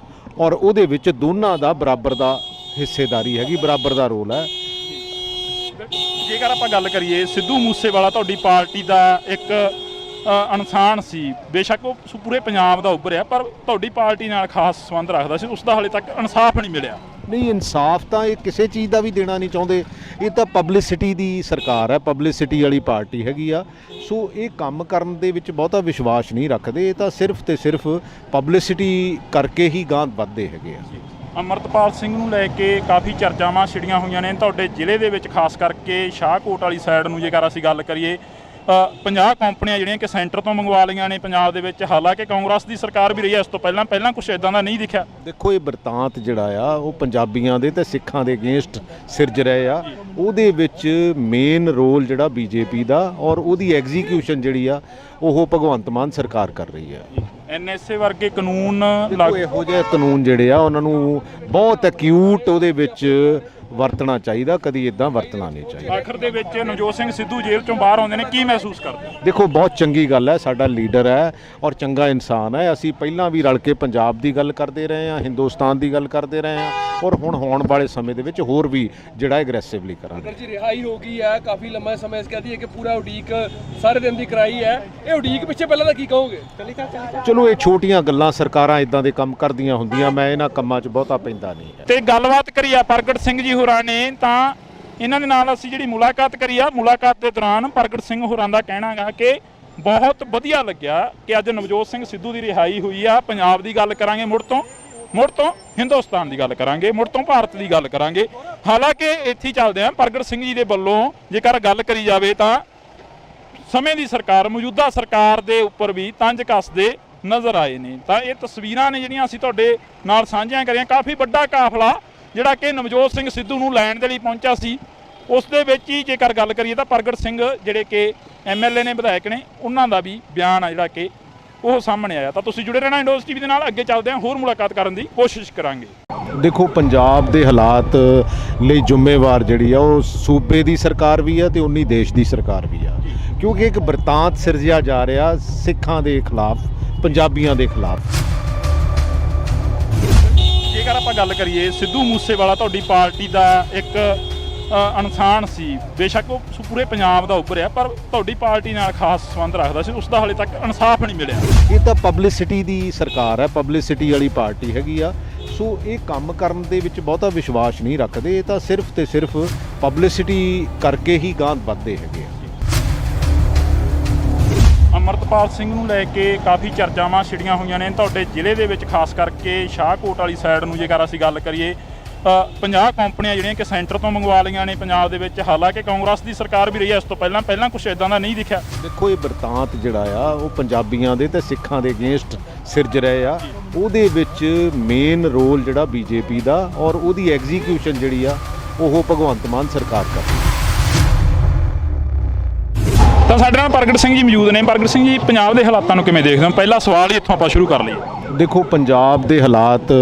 ਔਰ ਉਹਦੇ ਵਿੱਚ ਦੋਨਾਂ ਦਾ ਬਰਾਬਰ ਦਾ ਹਿੱਸੇਦਾਰੀ ਹੈਗੀ, ਬਰਾਬਰ ਦਾ ਰੋਲ ਹੈ। ਜੇਕਰ ਆਪਾਂ ਗੱਲ ਕਰੀਏ, ਸਿੱਧੂ ਮੂਸੇਵਾਲਾ ਤੁਹਾਡੀ ਪਾਰਟੀ ਦਾ ਇੱਕ ਇਨਸਾਨ ਸੀ, ਬੇਸ਼ੱਕ ਉਹ ਪੂਰੇ ਪੰਜਾਬ ਦਾ ਉੱਭਰਿਆ, ਪਰ ਤੁਹਾਡੀ ਪਾਰਟੀ ਨਾਲ ਖਾਸ ਸੰਬੰਧ ਰੱਖਦਾ ਸੀ, ਉਸ ਦਾ ਹਾਲੇ ਤੱਕ ਇਨਸਾਫ ਨਹੀਂ ਮਿਲਿਆ। ਨਹੀਂ, ਇਨਸਾਫ ਤਾਂ ਇਹ ਕਿਸੇ ਚੀਜ਼ ਦਾ ਵੀ ਦੇਣਾ ਨਹੀਂ ਚਾਹੁੰਦੇ। ਇਹ ਤਾਂ ਪਬਲਿਸਿਟੀ ਦੀ ਸਰਕਾਰ ਹੈ, ਪਬਲਿਸਿਟੀ ਵਾਲੀ ਪਾਰਟੀ ਹੈਗੀ ਆ। ਸੋ ਇਹ ਕੰਮ ਕਰਨ ਦੇ ਵਿੱਚ ਬਹੁਤਾ ਵਿਸ਼ਵਾਸ ਨਹੀਂ ਰੱਖਦੇ। ਇਹ ਤਾਂ ਸਿਰਫ ਤੇ ਸਿਰਫ ਪਬਲਿਸਿਟੀ ਕਰਕੇ ਹੀ ਗਾਂਹ ਵੱਧਦੇ ਹੈਗੇ ਆ। ਅੰਮ੍ਰਿਤਪਾਲ ਸਿੰਘ ਨੂੰ ਲੈ ਕੇ ਕਾਫੀ ਚਰਚਾਵਾਂ ਛਿੜੀਆਂ ਹੋਈਆਂ ਨੇ ਤੁਹਾਡੇ ਜ਼ਿਲ੍ਹੇ ਦੇ ਵਿੱਚ, ਖਾਸ ਕਰਕੇ ਸ਼ਾਹਕੋਟ ਵਾਲੀ ਸਾਈਡ ਨੂੰ ਜੇਕਰ ਅਸੀਂ ਗੱਲ ਕਰੀਏ। 50 ਕੰਪਨੀਆਂ ਜਿਹੜੀਆਂ ਕਿ ਸੈਂਟਰ ਤੋਂ ਮੰਗਵਾ ਲਈਆਂ ਨੇ ਪੰਜਾਬ ਦੇ ਵਿੱਚ। ਹਾਲਾਂਕਿ ਕਾਂਗਰਸ ਦੀ ਸਰਕਾਰ ਵੀ ਰਹੀ ਹੈ ਇਸ ਤੋਂ ਪਹਿਲਾਂ ਕੁਝ ਇਦਾਂ ਦਾ ਨਹੀਂ ਦਿਖਿਆ। ਦੇਖੋ ਇਹ ਬਿਰਤਾਂਤ ਜਿਹੜਾ ਆ ਉਹ ਪੰਜਾਬੀਆਂ ਦੇ ਤੇ ਸਿੱਖਾਂ ਦੇ ਅਗੇਂਸਟ ਸਿਰਜ ਰਹੇ ਆ। ਉਹਦੇ ਵਿੱਚ ਮੇਨ ਰੋਲ ਜਿਹੜਾ ਬੀਜੇਪੀ ਦਾ ਔਰ ਉਹਦੀ ਐਗਜ਼ੀਕਿਊਸ਼ਨ ਜਿਹੜੀ ਆ ਉਹ ਭਗਵੰਤ ਮਾਨ ਸਰਕਾਰ ਕਰ ਰਹੀ ਆ। NSA ਵਰਗੇ ਕਾਨੂੰਨ ਇਹੋ ਜਿਹੇ ਕਾਨੂੰਨ ਜਿਹੜੇ ਆ ਉਹਨਾਂ ਨੂੰ ਬਹੁਤ ਐਕਿਊਟ ਉਹਦੇ ਵਿੱਚ ਵਰਤਣਾ ਚਾਹੀਦਾ, ਕਦੀ ਇਦਾਂ ਵਰਤਣਾ ਨਹੀਂ ਚਾਹੀਦਾ। ਆਖਰ ਦੇ ਵਿੱਚ ਨਵਜੋਤ ਸਿੰਘ ਸਿੱਧੂ ਜੇਲ੍ਹ ਚੋਂ ਬਾਹਰ ਆਉਂਦੇ ਨੇ, ਕੀ ਮਹਿਸੂਸ ਕਰਦੇ? ਦੇਖੋ ਬਹੁਤ ਚੰਗੀ ਗੱਲ ਹੈ, ਸਾਡਾ ਲੀਡਰ ਹੈ ਔਰ ਚੰਗਾ ਇਨਸਾਨ ਹੈ। ਅਸੀਂ ਪਹਿਲਾਂ ਵੀ ਰਲ ਕੇ ਪੰਜਾਬ ਦੀ ਗੱਲ ਕਰਦੇ ਰਹੇ ਹਾਂ, ਹਿੰਦੁਸਤਾਨ ਦੀ ਗੱਲ ਕਰਦੇ ਰਹੇ ਹਾਂ, ਔਰ ਹੁਣ ਹੋਣ ਵਾਲੇ ਸਮੇਂ ਦੇ ਵਿੱਚ ਹੋਰ ਵੀ ਜਿਹੜਾ ਐਗਰੈਸਿਵਲੀ ਕਰਾਂਗੇ। ਅਗਰ ਜੀ ਰਿਹਾਈ ਹੋ ਗਈ ਹੈ, ਕਾਫੀ ਲੰਮਾ ਸਮੇਂ ਇਸ ਕਹਦੀ ਹੈ ਕਿ ਪੂਰਾ ਉਡੀਕ ਸਾਰੇ ਦਿਨ ਦੀ ਕਰਾਈ ਹੈ, ਇਹ ਉਡੀਕ ਪਿੱਛੇ ਪਹਿਲਾਂ ਦਾ ਕੀ ਕਹੋਗੇ? ਚਲੋ ਇਹ ਛੋਟੀਆਂ ਗੱਲਾਂ, ਸਰਕਾਰਾਂ ਇਦਾਂ ਦੇ ਕੰਮ ਕਰਦੀਆਂ ਹੁੰਦੀਆਂ, ਮੈਂ ਇਹਨਾਂ ਕੰਮਾਂ 'ਚ ਬਹੁਤਾ ਪੈਂਦਾ ਨਹੀਂ ਹੈ। ਤੇ ਗੱਲਬਾਤ ਕਰੀ ਆ ਪ੍ਰਗਟ ਸਿੰਘ ਜੀ ਹੋਰਾਂ ਨੇ, ਤਾਂ ਇਹਨਾਂ ਦੇ ਨਾਲ ਅਸੀਂ ਜਿਹੜੀ ਮੁਲਾਕਾਤ ਕਰੀ ਆ, ਮੁਲਾਕਾਤ ਦੇ ਦੌਰਾਨ ਪ੍ਰਗਟ ਸਿੰਘ ਹੋਰਾਂ ਦਾ ਕਹਿਣਾ ਗਾ ਕਿ ਬਹੁਤ ਵਧੀਆ ਲੱਗਿਆ ਕਿ ਅੱਜ ਨਵਜੋਤ ਸਿੰਘ ਸਿੱਧੂ ਦੀ ਰਿਹਾਈ ਹੋਈ ਆ। ਪੰਜਾਬ ਦੀ ਗੱਲ ਕਰਾਂਗੇ, ਮੁੜ ਤੋਂ ਹਿੰਦੁਸਤਾਨ ਦੀ ਗੱਲ ਕਰਾਂਗੇ, ਮੁੜ ਤੋਂ ਭਾਰਤ ਦੀ ਗੱਲ ਕਰਾਂਗੇ। ਹਾਲਾਂਕਿ ਇੱਥੇ ਚੱਲਦੇ ਆ, ਪ੍ਰਗਟ ਸਿੰਘ ਜੀ ਦੇ ਵੱਲੋਂ ਜੇਕਰ ਗੱਲ ਕਰੀ ਜਾਵੇ ਤਾਂ ਸਮੇਂ ਦੀ ਸਰਕਾਰ, ਮੌਜੂਦਾ ਸਰਕਾਰ ਦੇ ਉੱਪਰ ਵੀ ਤੰਜ ਕੱਸਦੇ ਨਜ਼ਰ ਆਏ ਨੇ। ਤਾਂ ਇਹ ਤਸਵੀਰਾਂ ਨੇ ਜਿਹੜੀਆਂ ਅਸੀਂ ਤੁਹਾਡੇ ਨਾਲ ਸਾਂਝੀਆਂ ਕਰੀਆਂ। ਕਾਫੀ ਵੱਡਾ ਕਾਫਲਾ ਜਿਹੜਾ ਕਿ ਨਵਜੋਤ ਸਿੰਘ ਸਿੱਧੂ ਨੂੰ ਲੈਣ ਦੇ ਲਈ ਪਹੁੰਚਿਆ ਸੀ, ਉਸ ਦੇ ਵਿੱਚ ਹੀ ਜੇਕਰ ਗੱਲ ਕਰੀਏ ਤਾਂ ਪ੍ਰਗਟ ਸਿੰਘ ਜਿਹੜੇ ਕਿ MLA ਨੇ, ਵਿਧਾਇਕ ਨੇ, ਉਹਨਾਂ ਦਾ ਵੀ ਬਿਆਨ ਆ ਜਿਹੜਾ ਕਿ ਉਹ ਸਾਹਮਣੇ ਆਇਆ। ਤਾਂ ਤੁਸੀਂ ਜੁੜੇ ਰਹਿਣਾ ਇੰਡੋਜ਼ TV ਦੇ ਨਾਲ। ਅੱਗੇ ਚੱਲਦੇ ਹਾਂ, ਹੋਰ ਮੁਲਾਕਾਤ ਕਰਨ ਦੀ ਕੋਸ਼ਿਸ਼ ਕਰਾਂਗੇ। ਦੇਖੋ ਪੰਜਾਬ ਦੇ ਹਾਲਾਤ ਲਈ ਜ਼ਿੰਮੇਵਾਰ ਜਿਹੜੀ ਆ ਉਹ ਸੂਬੇ ਦੀ ਸਰਕਾਰ ਵੀ ਆ ਤੇ ਉਨੀ ਦੇਸ਼ ਦੀ ਸਰਕਾਰ ਵੀ ਆ, ਕਿਉਂਕਿ ਇੱਕ ਬਿਰਤਾਂਤ ਸਿਰਜਿਆ ਜਾ ਰਿਹਾ ਸਿੱਖਾਂ ਦੇ ਖਿਲਾਫ, ਪੰਜਾਬੀਆਂ ਦੇ ਖਿਲਾਫ। ਜੇਕਰ ਆਪਾਂ ਗੱਲ ਕਰੀਏ, ਸਿੱਧੂ ਮੂਸੇਵਾਲਾ ਤੁਹਾਡੀ ਪਾਰਟੀ ਦਾ ਇੱਕ ਇਨਸਾਨ ਸੀ, ਬੇਸ਼ੱਕ ਉਹ ਪੂਰੇ ਪੰਜਾਬ ਦਾ ਉੱਭਰਿਆ, ਪਰ ਤੁਹਾਡੀ ਪਾਰਟੀ ਨਾਲ ਖਾਸ ਸੰਬੰਧ ਰੱਖਦਾ ਸੀ, ਉਸ ਦਾ ਹਾਲੇ ਤੱਕ ਇਨਸਾਫ ਨਹੀਂ ਮਿਲਿਆ। ਇਹ ਤਾਂ ਪਬਲਿਸਿਟੀ ਦੀ ਸਰਕਾਰ ਹੈ, ਪਬਲਿਸਿਟੀ ਵਾਲੀ ਪਾਰਟੀ ਹੈਗੀ ਆ। ਸੋ ਇਹ ਕੰਮ ਕਰਨ ਦੇ ਵਿੱਚ ਬਹੁਤਾ ਵਿਸ਼ਵਾਸ ਨਹੀਂ ਰੱਖਦੇ। ਇਹ ਤਾਂ ਸਿਰਫ ਤੇ ਸਿਰਫ ਪਬਲਿਸਿਟੀ ਕਰਕੇ ਹੀ ਗਾਂਹ ਵੱਧਦੇ ਹੈਗੇ ਆ। ਅੰਮ੍ਰਿਤਪਾਲ ਸਿੰਘ ਨੂੰ ਲੈ ਕੇ ਕਾਫੀ ਚਰਚਾਵਾਂ ਛਿੜੀਆਂ ਹੋਈਆਂ ਨੇ ਤੁਹਾਡੇ ਜ਼ਿਲ੍ਹੇ ਦੇ ਵਿੱਚ, ਖਾਸ ਕਰਕੇ ਸ਼ਾਹਕੋਟ ਵਾਲੀ ਸਾਈਡ ਨੂੰ ਜੇਕਰ ਅਸੀਂ ਗੱਲ ਕਰੀਏ। 50 ਕੰਪਨੀਆਂ ਜਿਹੜੀਆਂ ਕਿ ਸੈਂਟਰ ਤੋਂ ਮੰਗਵਾ ਲਈਆਂ ਨੇ ਪੰਜਾਬ ਦੇ ਵਿੱਚ। ਹਾਲਾਂਕਿ ਕਾਂਗਰਸ ਦੀ ਸਰਕਾਰ ਵੀ ਰਹੀ ਹੈ ਇਸ ਤੋਂ ਪਹਿਲਾਂ ਕੁਝ ਇਦਾਂ ਦਾ ਨਹੀਂ ਦਿਖਿਆ। ਦੇਖੋ ਇਹ ਬਿਰਤਾਂਤ ਜਿਹੜਾ ਆ ਉਹ ਪੰਜਾਬੀਆਂ ਦੇ ਤੇ ਸਿੱਖਾਂ ਦੇ ਅਗੇਂਸਟ ਸਿਰਜ ਰਹੇ ਆ। ਉਹਦੇ ਵਿੱਚ ਮੇਨ ਰੋਲ ਜਿਹੜਾ ਬੀਜੇਪੀ ਦਾ ਔਰ ਉਹਦੀ ਐਗਜ਼ੀਕਿਊਸ਼ਨ ਜਿਹੜੀ ਆ ਉਹ ਭਗਵੰਤ ਮਾਨ ਸਰਕਾਰ ਕਰਦੀ। ਤਾਂ ਸਾਡੇ ਨਾਲ ਪ੍ਰਗਟ ਸਿੰਘ ਜੀ ਮੌਜੂਦ ਨੇ। ਪ੍ਰਗਟ ਸਿੰਘ ਜੀ, ਪੰਜਾਬ ਦੇ ਹਾਲਾਤਾਂ ਨੂੰ ਕਿਵੇਂ ਦੇਖਦੇ ਹੋ? ਪਹਿਲਾ ਸਵਾਲ ਹੀ ਇੱਥੋਂ ਆਪਾਂ ਸ਼ੁਰੂ ਕਰ ਲਈਏ। ਦੇਖੋ ਪੰਜਾਬ ਦੇ ਹਾਲਾਤ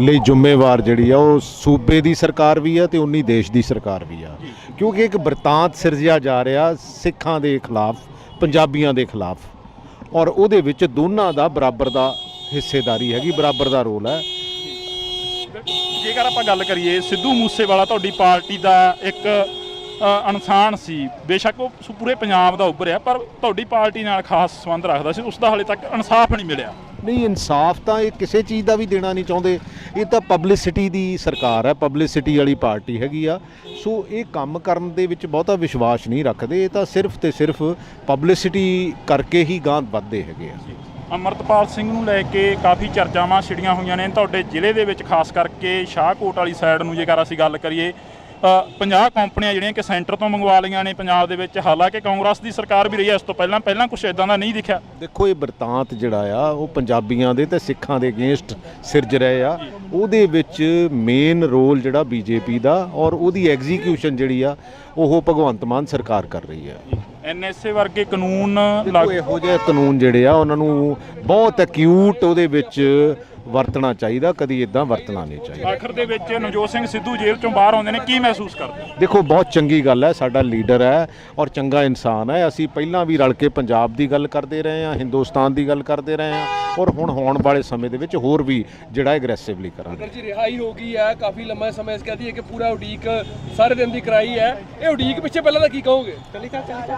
ਲਈ ਜ਼ਿੰਮੇਵਾਰ ਜਿਹੜੀ ਆ ਉਹ ਸੂਬੇ ਦੀ ਸਰਕਾਰ ਵੀ ਆ ਤੇ ਉਨੀ ਦੇਸ਼ ਦੀ ਸਰਕਾਰ ਵੀ ਆ, ਕਿਉਂਕਿ ਇੱਕ ਬਿਰਤਾਂਤ ਸਿਰਜਿਆ ਜਾ ਰਿਹਾ ਸਿੱਖਾਂ ਦੇ ਖਿਲਾਫ, ਪੰਜਾਬੀਆਂ ਦੇ ਖਿਲਾਫ, ਔਰ ਉਹਦੇ ਵਿੱਚ ਦੋਨਾਂ ਦਾ ਬਰਾਬਰ ਦਾ ਹਿੱਸੇਦਾਰੀ ਹੈਗੀ, ਬਰਾਬਰ ਦਾ ਰੋਲ ਹੈ। ਜੇਕਰ ਆਪਾਂ ਗੱਲ ਕਰੀਏ, ਸਿੱਧੂ ਮੂਸੇਵਾਲਾ ਤੁਹਾਡੀ ਪਾਰਟੀ ਦਾ ਇੱਕ ਇਨਸਾਨ ਸੀ, ਬੇਸ਼ੱਕ ਉਹ ਪੂਰੇ ਪੰਜਾਬ ਦਾ ਉੱਭਰਿਆ, ਪਰ ਤੁਹਾਡੀ ਪਾਰਟੀ ਨਾਲ ਖਾਸ ਸੰਬੰਧ ਰੱਖਦਾ ਸੀ, ਉਸ ਦਾ ਹਾਲੇ ਤੱਕ ਇਨਸਾਫ ਨਹੀਂ ਮਿਲਿਆ। ਨਹੀਂ, ਇਨਸਾਫ ਤਾਂ ਇਹ ਕਿਸੇ ਚੀਜ਼ ਦਾ ਵੀ ਦੇਣਾ ਨਹੀਂ ਚਾਹੁੰਦੇ। ਇਹ ਤਾਂ ਪਬਲਿਸਿਟੀ ਦੀ ਸਰਕਾਰ ਹੈ, ਪਬਲਿਸਿਟੀ ਵਾਲੀ ਪਾਰਟੀ ਹੈਗੀ ਆ। ਸੋ ਇਹ ਕੰਮ ਕਰਨ ਦੇ ਵਿੱਚ ਬਹੁਤਾ ਵਿਸ਼ਵਾਸ ਨਹੀਂ ਰੱਖਦੇ। ਇਹ ਤਾਂ ਸਿਰਫ ਤੇ ਸਿਰਫ ਪਬਲਿਸਿਟੀ ਕਰਕੇ ਹੀ ਗਾਂਹ ਵੱਧਦੇ ਹੈਗੇ ਆ। ਅੰਮ੍ਰਿਤਪਾਲ ਸਿੰਘ ਨੂੰ ਲੈ ਕੇ ਕਾਫੀ ਚਰਚਾਵਾਂ ਛਿੜੀਆਂ ਹੋਈਆਂ ਨੇ ਤੁਹਾਡੇ ਜ਼ਿਲ੍ਹੇ ਦੇ ਵਿੱਚ, ਖਾਸ ਕਰਕੇ ਸ਼ਾਹਕੋਟ ਵਾਲੀ ਸਾਈਡ ਨੂੰ ਜੇਕਰ ਅਸੀਂ ਗੱਲ ਕਰੀਏ। 50 ਕੰਪਨੀਆਂ ਜਿਹੜੀਆਂ ਕਿ ਸੈਂਟਰ ਤੋਂ ਮੰਗਵਾ ਲਈਆਂ ਨੇ ਪੰਜਾਬ ਦੇ ਵਿੱਚ। ਹਾਲਾਂਕਿ ਕਾਂਗਰਸ ਦੀ ਸਰਕਾਰ ਵੀ ਰਹੀ ਹੈ ਇਸ ਤੋਂ ਪਹਿਲਾਂ ਕੁਝ ਇਦਾਂ ਦਾ ਨਹੀਂ ਦਿਖਿਆ। ਦੇਖੋ ਇਹ ਬਰਤਾਂਤ ਜਿਹੜਾ ਆ ਉਹ ਪੰਜਾਬੀਆਂ ਦੇ ਤੇ ਸਿੱਖਾਂ ਦੇ ਅਗੇਂਸਟ ਸਿਰਜ ਰਹੇ ਆ। ਉਹਦੇ ਵਿੱਚ ਮੇਨ ਰੋਲ ਜਿਹੜਾ ਬੀਜੇਪੀ ਦਾ ਔਰ ਉਹਦੀ ਐਗਜ਼ੀਕਿਊਸ਼ਨ ਜਿਹੜੀ ਆ ਉਹ ਭਗਵੰਤ ਮਾਨ ਸਰਕਾਰ ਕਰ ਰਹੀ ਹੈ। ਐਨਐਸਏ ਵਰਗੇ ਕਾਨੂੰਨ ਦੇਖੋ ਇਹੋ ਜਿਹੇ ਕਾਨੂੰਨ ਜਿਹੜੇ ਆ ਉਹਨਾਂ ਨੂੰ ਬਹੁਤ ਐਕਿਊਟ ਉਹਦੇ ਵਿੱਚ ਵਰਤਣਾ ਚਾਹੀਦਾ, ਕਦੀ ਇਦਾਂ ਵਰਤਣਾ ਨਹੀਂ ਚਾਹੀਦਾ। ਆਖਰ ਦੇ ਵਿੱਚ ਨਵਜੋਤ ਸਿੰਘ ਸਿੱਧੂ ਜੇਲ੍ਹ ਚੋਂ ਬਾਹਰ ਆਉਂਦੇ ਨੇ, ਕੀ ਮਹਿਸੂਸ ਕਰਦੇ? ਦੇਖੋ ਬਹੁਤ ਚੰਗੀ ਗੱਲ ਹੈ, ਸਾਡਾ ਲੀਡਰ ਹੈ ਔਰ ਚੰਗਾ ਇਨਸਾਨ ਹੈ। ਅਸੀਂ ਪਹਿਲਾਂ ਵੀ ਰਲ ਕੇ ਪੰਜਾਬ ਦੀ ਗੱਲ ਕਰਦੇ ਰਹੇ ਹਾਂ, ਹਿੰਦੁਸਤਾਨ ਦੀ ਗੱਲ ਕਰਦੇ ਰਹੇ ਹਾਂ ਔਰ ਹੁਣ ਹੋਣ ਵਾਲੇ ਸਮੇਂ ਦੇ ਵਿੱਚ ਹੋਰ ਵੀ ਜਿਹੜਾ ਐਗਰੈਸਿਵਲੀ ਕਰਾਂਗੇ। ਅਗਰ ਜੀ ਰਿਹਾਈ ਹੋ ਗਈ ਹੈ, ਕਾਫੀ ਲੰਮਾ ਸਮਾਂ ਇਸ ਕਹਦੀ ਹੈ ਕਿ ਪੂਰਾ ਉਡੀਕ ਸਾਰੇ ਦਿਨ ਦੀ ਕਰਾਈ ਹੈ, ਇਹ ਉਡੀਕ ਪਿੱਛੇ ਪਹਿਲਾਂ ਤਾਂ ਕੀ ਕਹੋਗੇ?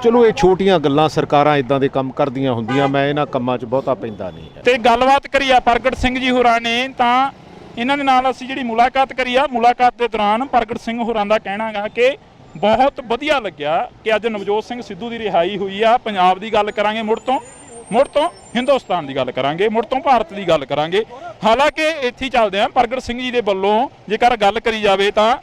ਚਲੋ ਇਹ ਛੋਟੀਆਂ ਗੱਲਾਂ, ਸਰਕਾਰਾਂ ਇਦਾਂ ਦੇ ਕੰਮ ਕਰਦੀਆਂ ਹੁੰਦੀਆਂ, ਮੈਂ ਇਹਨਾਂ ਕੰਮਾਂ 'ਚ ਬਹੁਤਾ ਪੈਂਦਾ ਨਹੀਂ ਹੈ। ਤੇ ਗੱਲਬਾਤ ਕਰੀ ਆ ਪ੍ਰਗਟ ਸਿੰਘ ਜੀ ਹੋਰਾਂ ਨੇ, ਤਾਂ ਇਹਨਾਂ ਦੇ ਨਾਲ ਅਸੀਂ ਜਿਹੜੀ ਮੁਲਾਕਾਤ ਕਰੀ ਆ, ਮੁਲਾਕਾਤ ਦੇ ਦੌਰਾਨ ਪ੍ਰਗਟ ਸਿੰਘ ਹੋਰਾਂ ਦਾ ਕਹਿਣਾ ਗਾ ਕਿ ਬਹੁਤ ਵਧੀਆ ਲੱਗਿਆ ਕਿ ਅੱਜ ਨਵਜੋਤ ਸਿੰਘ ਸਿੱਧੂ ਦੀ ਰਿਹਾਈ ਹੋਈ ਆ। ਪੰਜਾਬ ਦੀ ਗੱਲ ਕਰਾਂਗੇ ਮੁੜ ਤੋਂ ਹਿੰਦੁਸਤਾਨ ਦੀ ਗੱਲ ਕਰਾਂਗੇ, ਮੁੜ ਤੋਂ ਭਾਰਤ ਦੀ ਗੱਲ ਕਰਾਂਗੇ। ਹਾਲਾਂਕਿ ਇੱਥੇ ਹੀ ਚੱਲਦੇ ਆ, ਪ੍ਰਗਟ ਸਿੰਘ ਜੀ ਦੇ ਵੱਲੋਂ ਜੇਕਰ ਗੱਲ ਕਰੀ ਜਾਵੇ ਤਾਂ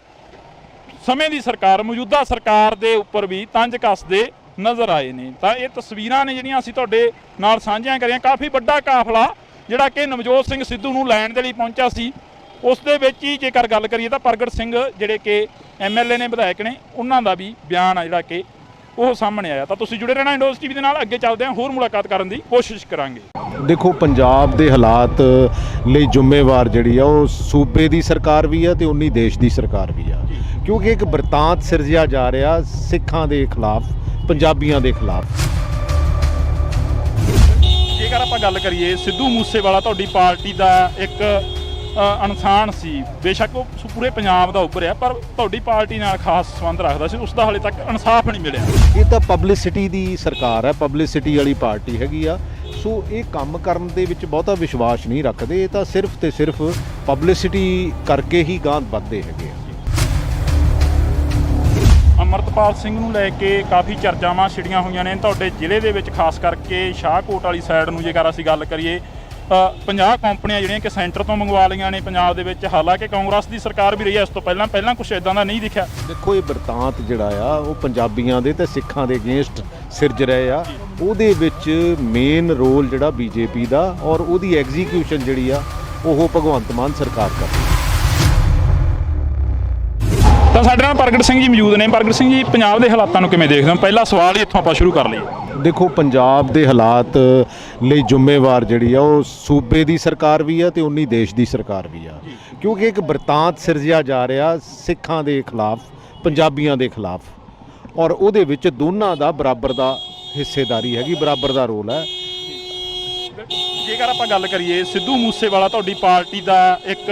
ਸਮੇਂ ਦੀ ਸਰਕਾਰ, ਮੌਜੂਦਾ ਸਰਕਾਰ ਦੇ ਉੱਪਰ ਵੀ ਤੰਜ ਕੱਸਦੇ ਨਜ਼ਰ ਆਏ ਨੇ। ਤਾਂ ਇਹ ਤਸਵੀਰਾਂ ਨੇ ਜਿਹੜੀਆਂ ਅਸੀਂ ਤੁਹਾਡੇ ਨਾਲ ਸਾਂਝੀਆਂ ਕਰੀਆਂ। ਕਾਫੀ ਵੱਡਾ ਕਾਫਲਾ ਜਿਹੜਾ ਕਿ ਨਵਜੋਤ ਸਿੰਘ ਸਿੱਧੂ ਨੂੰ ਲੈਣ ਦੇ ਲਈ ਪਹੁੰਚਿਆ ਸੀ, ਉਸ ਦੇ ਵਿੱਚ ਹੀ ਜੇਕਰ ਗੱਲ ਕਰੀਏ ਤਾਂ ਪ੍ਰਗਟ ਸਿੰਘ ਜਿਹੜੇ ਕਿ ਐਮਐਲਏ ਨੇ, ਵਿਧਾਇਕ ਨੇ, ਉਹਨਾਂ ਦਾ ਵੀ ਬਿਆਨ ਆ ਜਿਹੜਾ ਕਿ ਉਹ ਸਾਹਮਣੇ ਆਇਆ। ਤਾਂ ਤੁਸੀਂ ਜੁੜੇ ਰਹਿਣਾ ਇੰਡੋਜ਼ ਟੀਵੀ ਦੇ ਨਾਲ, ਅੱਗੇ ਚੱਲਦੇ ਹਾਂ, ਹੋਰ ਮੁਲਾਕਾਤ ਕਰਨ ਦੀ ਕੋਸ਼ਿਸ਼ ਕਰਾਂਗੇ। ਦੇਖੋ ਪੰਜਾਬ ਦੇ ਹਾਲਾਤ ਲਈ ਜ਼ਿੰਮੇਵਾਰ ਜਿਹੜੀ ਆ ਉਹ ਸੂਬੇ ਦੀ ਸਰਕਾਰ ਵੀ ਆ ਤੇ ਉਨੀ ਦੇਸ਼ ਦੀ ਸਰਕਾਰ ਵੀ ਆ, ਕਿਉਂਕਿ ਇੱਕ ਬਰਤਾਂਤ ਸਿਰਜਿਆ ਜਾ ਰਿਹਾ ਸਿੱਖਾਂ ਦੇ ਖਿਲਾਫ, ਪੰਜਾਬੀਆਂ ਦੇ ਖਿਲਾਫ। ਜੇਕਰ ਆਪਾਂ ਗੱਲ ਕਰੀਏ, ਸਿੱਧੂ ਮੂਸੇਵਾਲਾ ਤੁਹਾਡੀ ਪਾਰਟੀ ਦਾ ਇੱਕ ਇਨਸਾਨ ਸੀ, ਬੇਸ਼ੱਕ ਉਹ ਪੂਰੇ ਪੰਜਾਬ ਦਾ ਉੱਭਰਿਆ, ਪਰ ਤੁਹਾਡੀ ਪਾਰਟੀ ਨਾਲ ਖਾਸ ਸੰਬੰਧ ਰੱਖਦਾ ਸੀ, ਉਸ ਦਾ ਹਾਲੇ ਤੱਕ ਇਨਸਾਫ ਨਹੀਂ ਮਿਲਿਆ। ਇਹ ਤਾਂ ਪਬਲਿਸਿਟੀ ਦੀ ਸਰਕਾਰ ਹੈ, ਪਬਲਿਸਿਟੀ ਵਾਲੀ ਪਾਰਟੀ ਹੈਗੀ ਆ। ਸੋ ਇਹ ਕੰਮ ਕਰਨ ਦੇ ਵਿੱਚ ਬਹੁਤਾ ਵਿਸ਼ਵਾਸ ਨਹੀਂ ਰੱਖਦੇ, ਇਹ ਤਾਂ ਸਿਰਫ ਤੇ ਸਿਰਫ ਪਬਲਿਸਿਟੀ ਕਰਕੇ ਹੀ ਗਾਂਹ ਵੱਧਦੇ ਹੈਗੇ ਆ। ਅਮਰਤਪਾਲ ਸਿੰਘ ਨੂੰ ਲੈ ਕੇ ਕਾਫੀ ਚਰਚਾਵਾਂ ਛਿੜੀਆਂ ਹੋਈਆਂ ਨੇ ਤੁਹਾਡੇ ਜ਼ਿਲ੍ਹੇ ਦੇ ਵਿੱਚ, ਖਾਸ ਕਰਕੇ ਸ਼ਾਹਕੋਟ ਵਾਲੀ ਸਾਈਡ ਨੂੰ ਜੇਕਰ ਅਸੀਂ ਗੱਲ ਕਰੀਏ। 50 ਕੰਪਨੀਆਂ ਜਿਹੜੀਆਂ ਕਿ ਸੈਂਟਰ ਤੋਂ ਮੰਗਵਾ ਲਈਆਂ ਨੇ ਪੰਜਾਬ ਦੇ ਵਿੱਚ। ਹਾਲਾਂਕਿ ਕਾਂਗਰਸ ਦੀ ਸਰਕਾਰ ਵੀ ਰਹੀ ਹੈ ਇਸ ਤੋਂ ਪਹਿਲਾਂ ਕੁਝ ਇਦਾਂ ਦਾ ਨਹੀਂ ਦਿਖਿਆ। ਦੇਖੋ ਇਹ ਬਰਤਾਂਤ ਜਿਹੜਾ ਆ ਉਹ ਪੰਜਾਬੀਆਂ ਦੇ ਤੇ ਸਿੱਖਾਂ ਦੇ ਅਗੇਂਸਟ ਸਿਰਜ ਰਹੇ ਆ। ਉਹਦੇ ਵਿੱਚ ਮੇਨ ਰੋਲ ਜਿਹੜਾ ਬੀਜੇਪੀ ਦਾ ਔਰ ਉਹਦੀ ਐਗਜ਼ੀਕਿਊਸ਼ਨ ਜਿਹੜੀ ਆ ਉਹ ਭਗਵੰਤ ਮਾਨ ਸਰਕਾਰ ਕਰ ਰਹੀ ਹੈ। ਤਾਂ ਸਾਡੇ ਨਾਲ ਪ੍ਰਗਟ ਸਿੰਘ ਜੀ ਮੌਜੂਦ ਨੇ। ਪ੍ਰਗਟ ਸਿੰਘ ਜੀ, ਪੰਜਾਬ ਦੇ ਹਾਲਾਤਾਂ ਨੂੰ ਕਿਵੇਂ ਦੇਖਦੇ ਹੋ? ਪਹਿਲਾ ਸਵਾਲ ਹੀ ਇੱਥੋਂ ਆਪਾਂ ਸ਼ੁਰੂ ਕਰ ਲਈਏ। ਦੇਖੋ ਪੰਜਾਬ ਦੇ ਹਾਲਾਤ ਲਈ ਜ਼ਿੰਮੇਵਾਰ ਜਿਹੜੀ ਆ ਉਹ ਸੂਬੇ ਦੀ ਸਰਕਾਰ ਵੀ ਆ ਤੇ ਉਨੀ ਦੇਸ਼ ਦੀ ਸਰਕਾਰ ਵੀ ਆ, ਕਿਉਂਕਿ ਇੱਕ ਬਰਤਾਂਤ ਸਿਰਜਿਆ ਜਾ ਰਿਹਾ ਸਿੱਖਾਂ ਦੇ ਖਿਲਾਫ, ਪੰਜਾਬੀਆਂ ਦੇ ਖਿਲਾਫ, ਔਰ ਉਹਦੇ ਵਿੱਚ ਦੋਨਾਂ ਦਾ ਬਰਾਬਰ ਦਾ ਹਿੱਸੇਦਾਰੀ ਹੈਗੀ, ਬਰਾਬਰ ਦਾ ਰੋਲ ਹੈ। ਜੇਕਰ ਆਪਾਂ ਗੱਲ ਕਰੀਏ, ਸਿੱਧੂ ਮੂਸੇਵਾਲਾ ਤੁਹਾਡੀ ਪਾਰਟੀ ਦਾ ਇੱਕ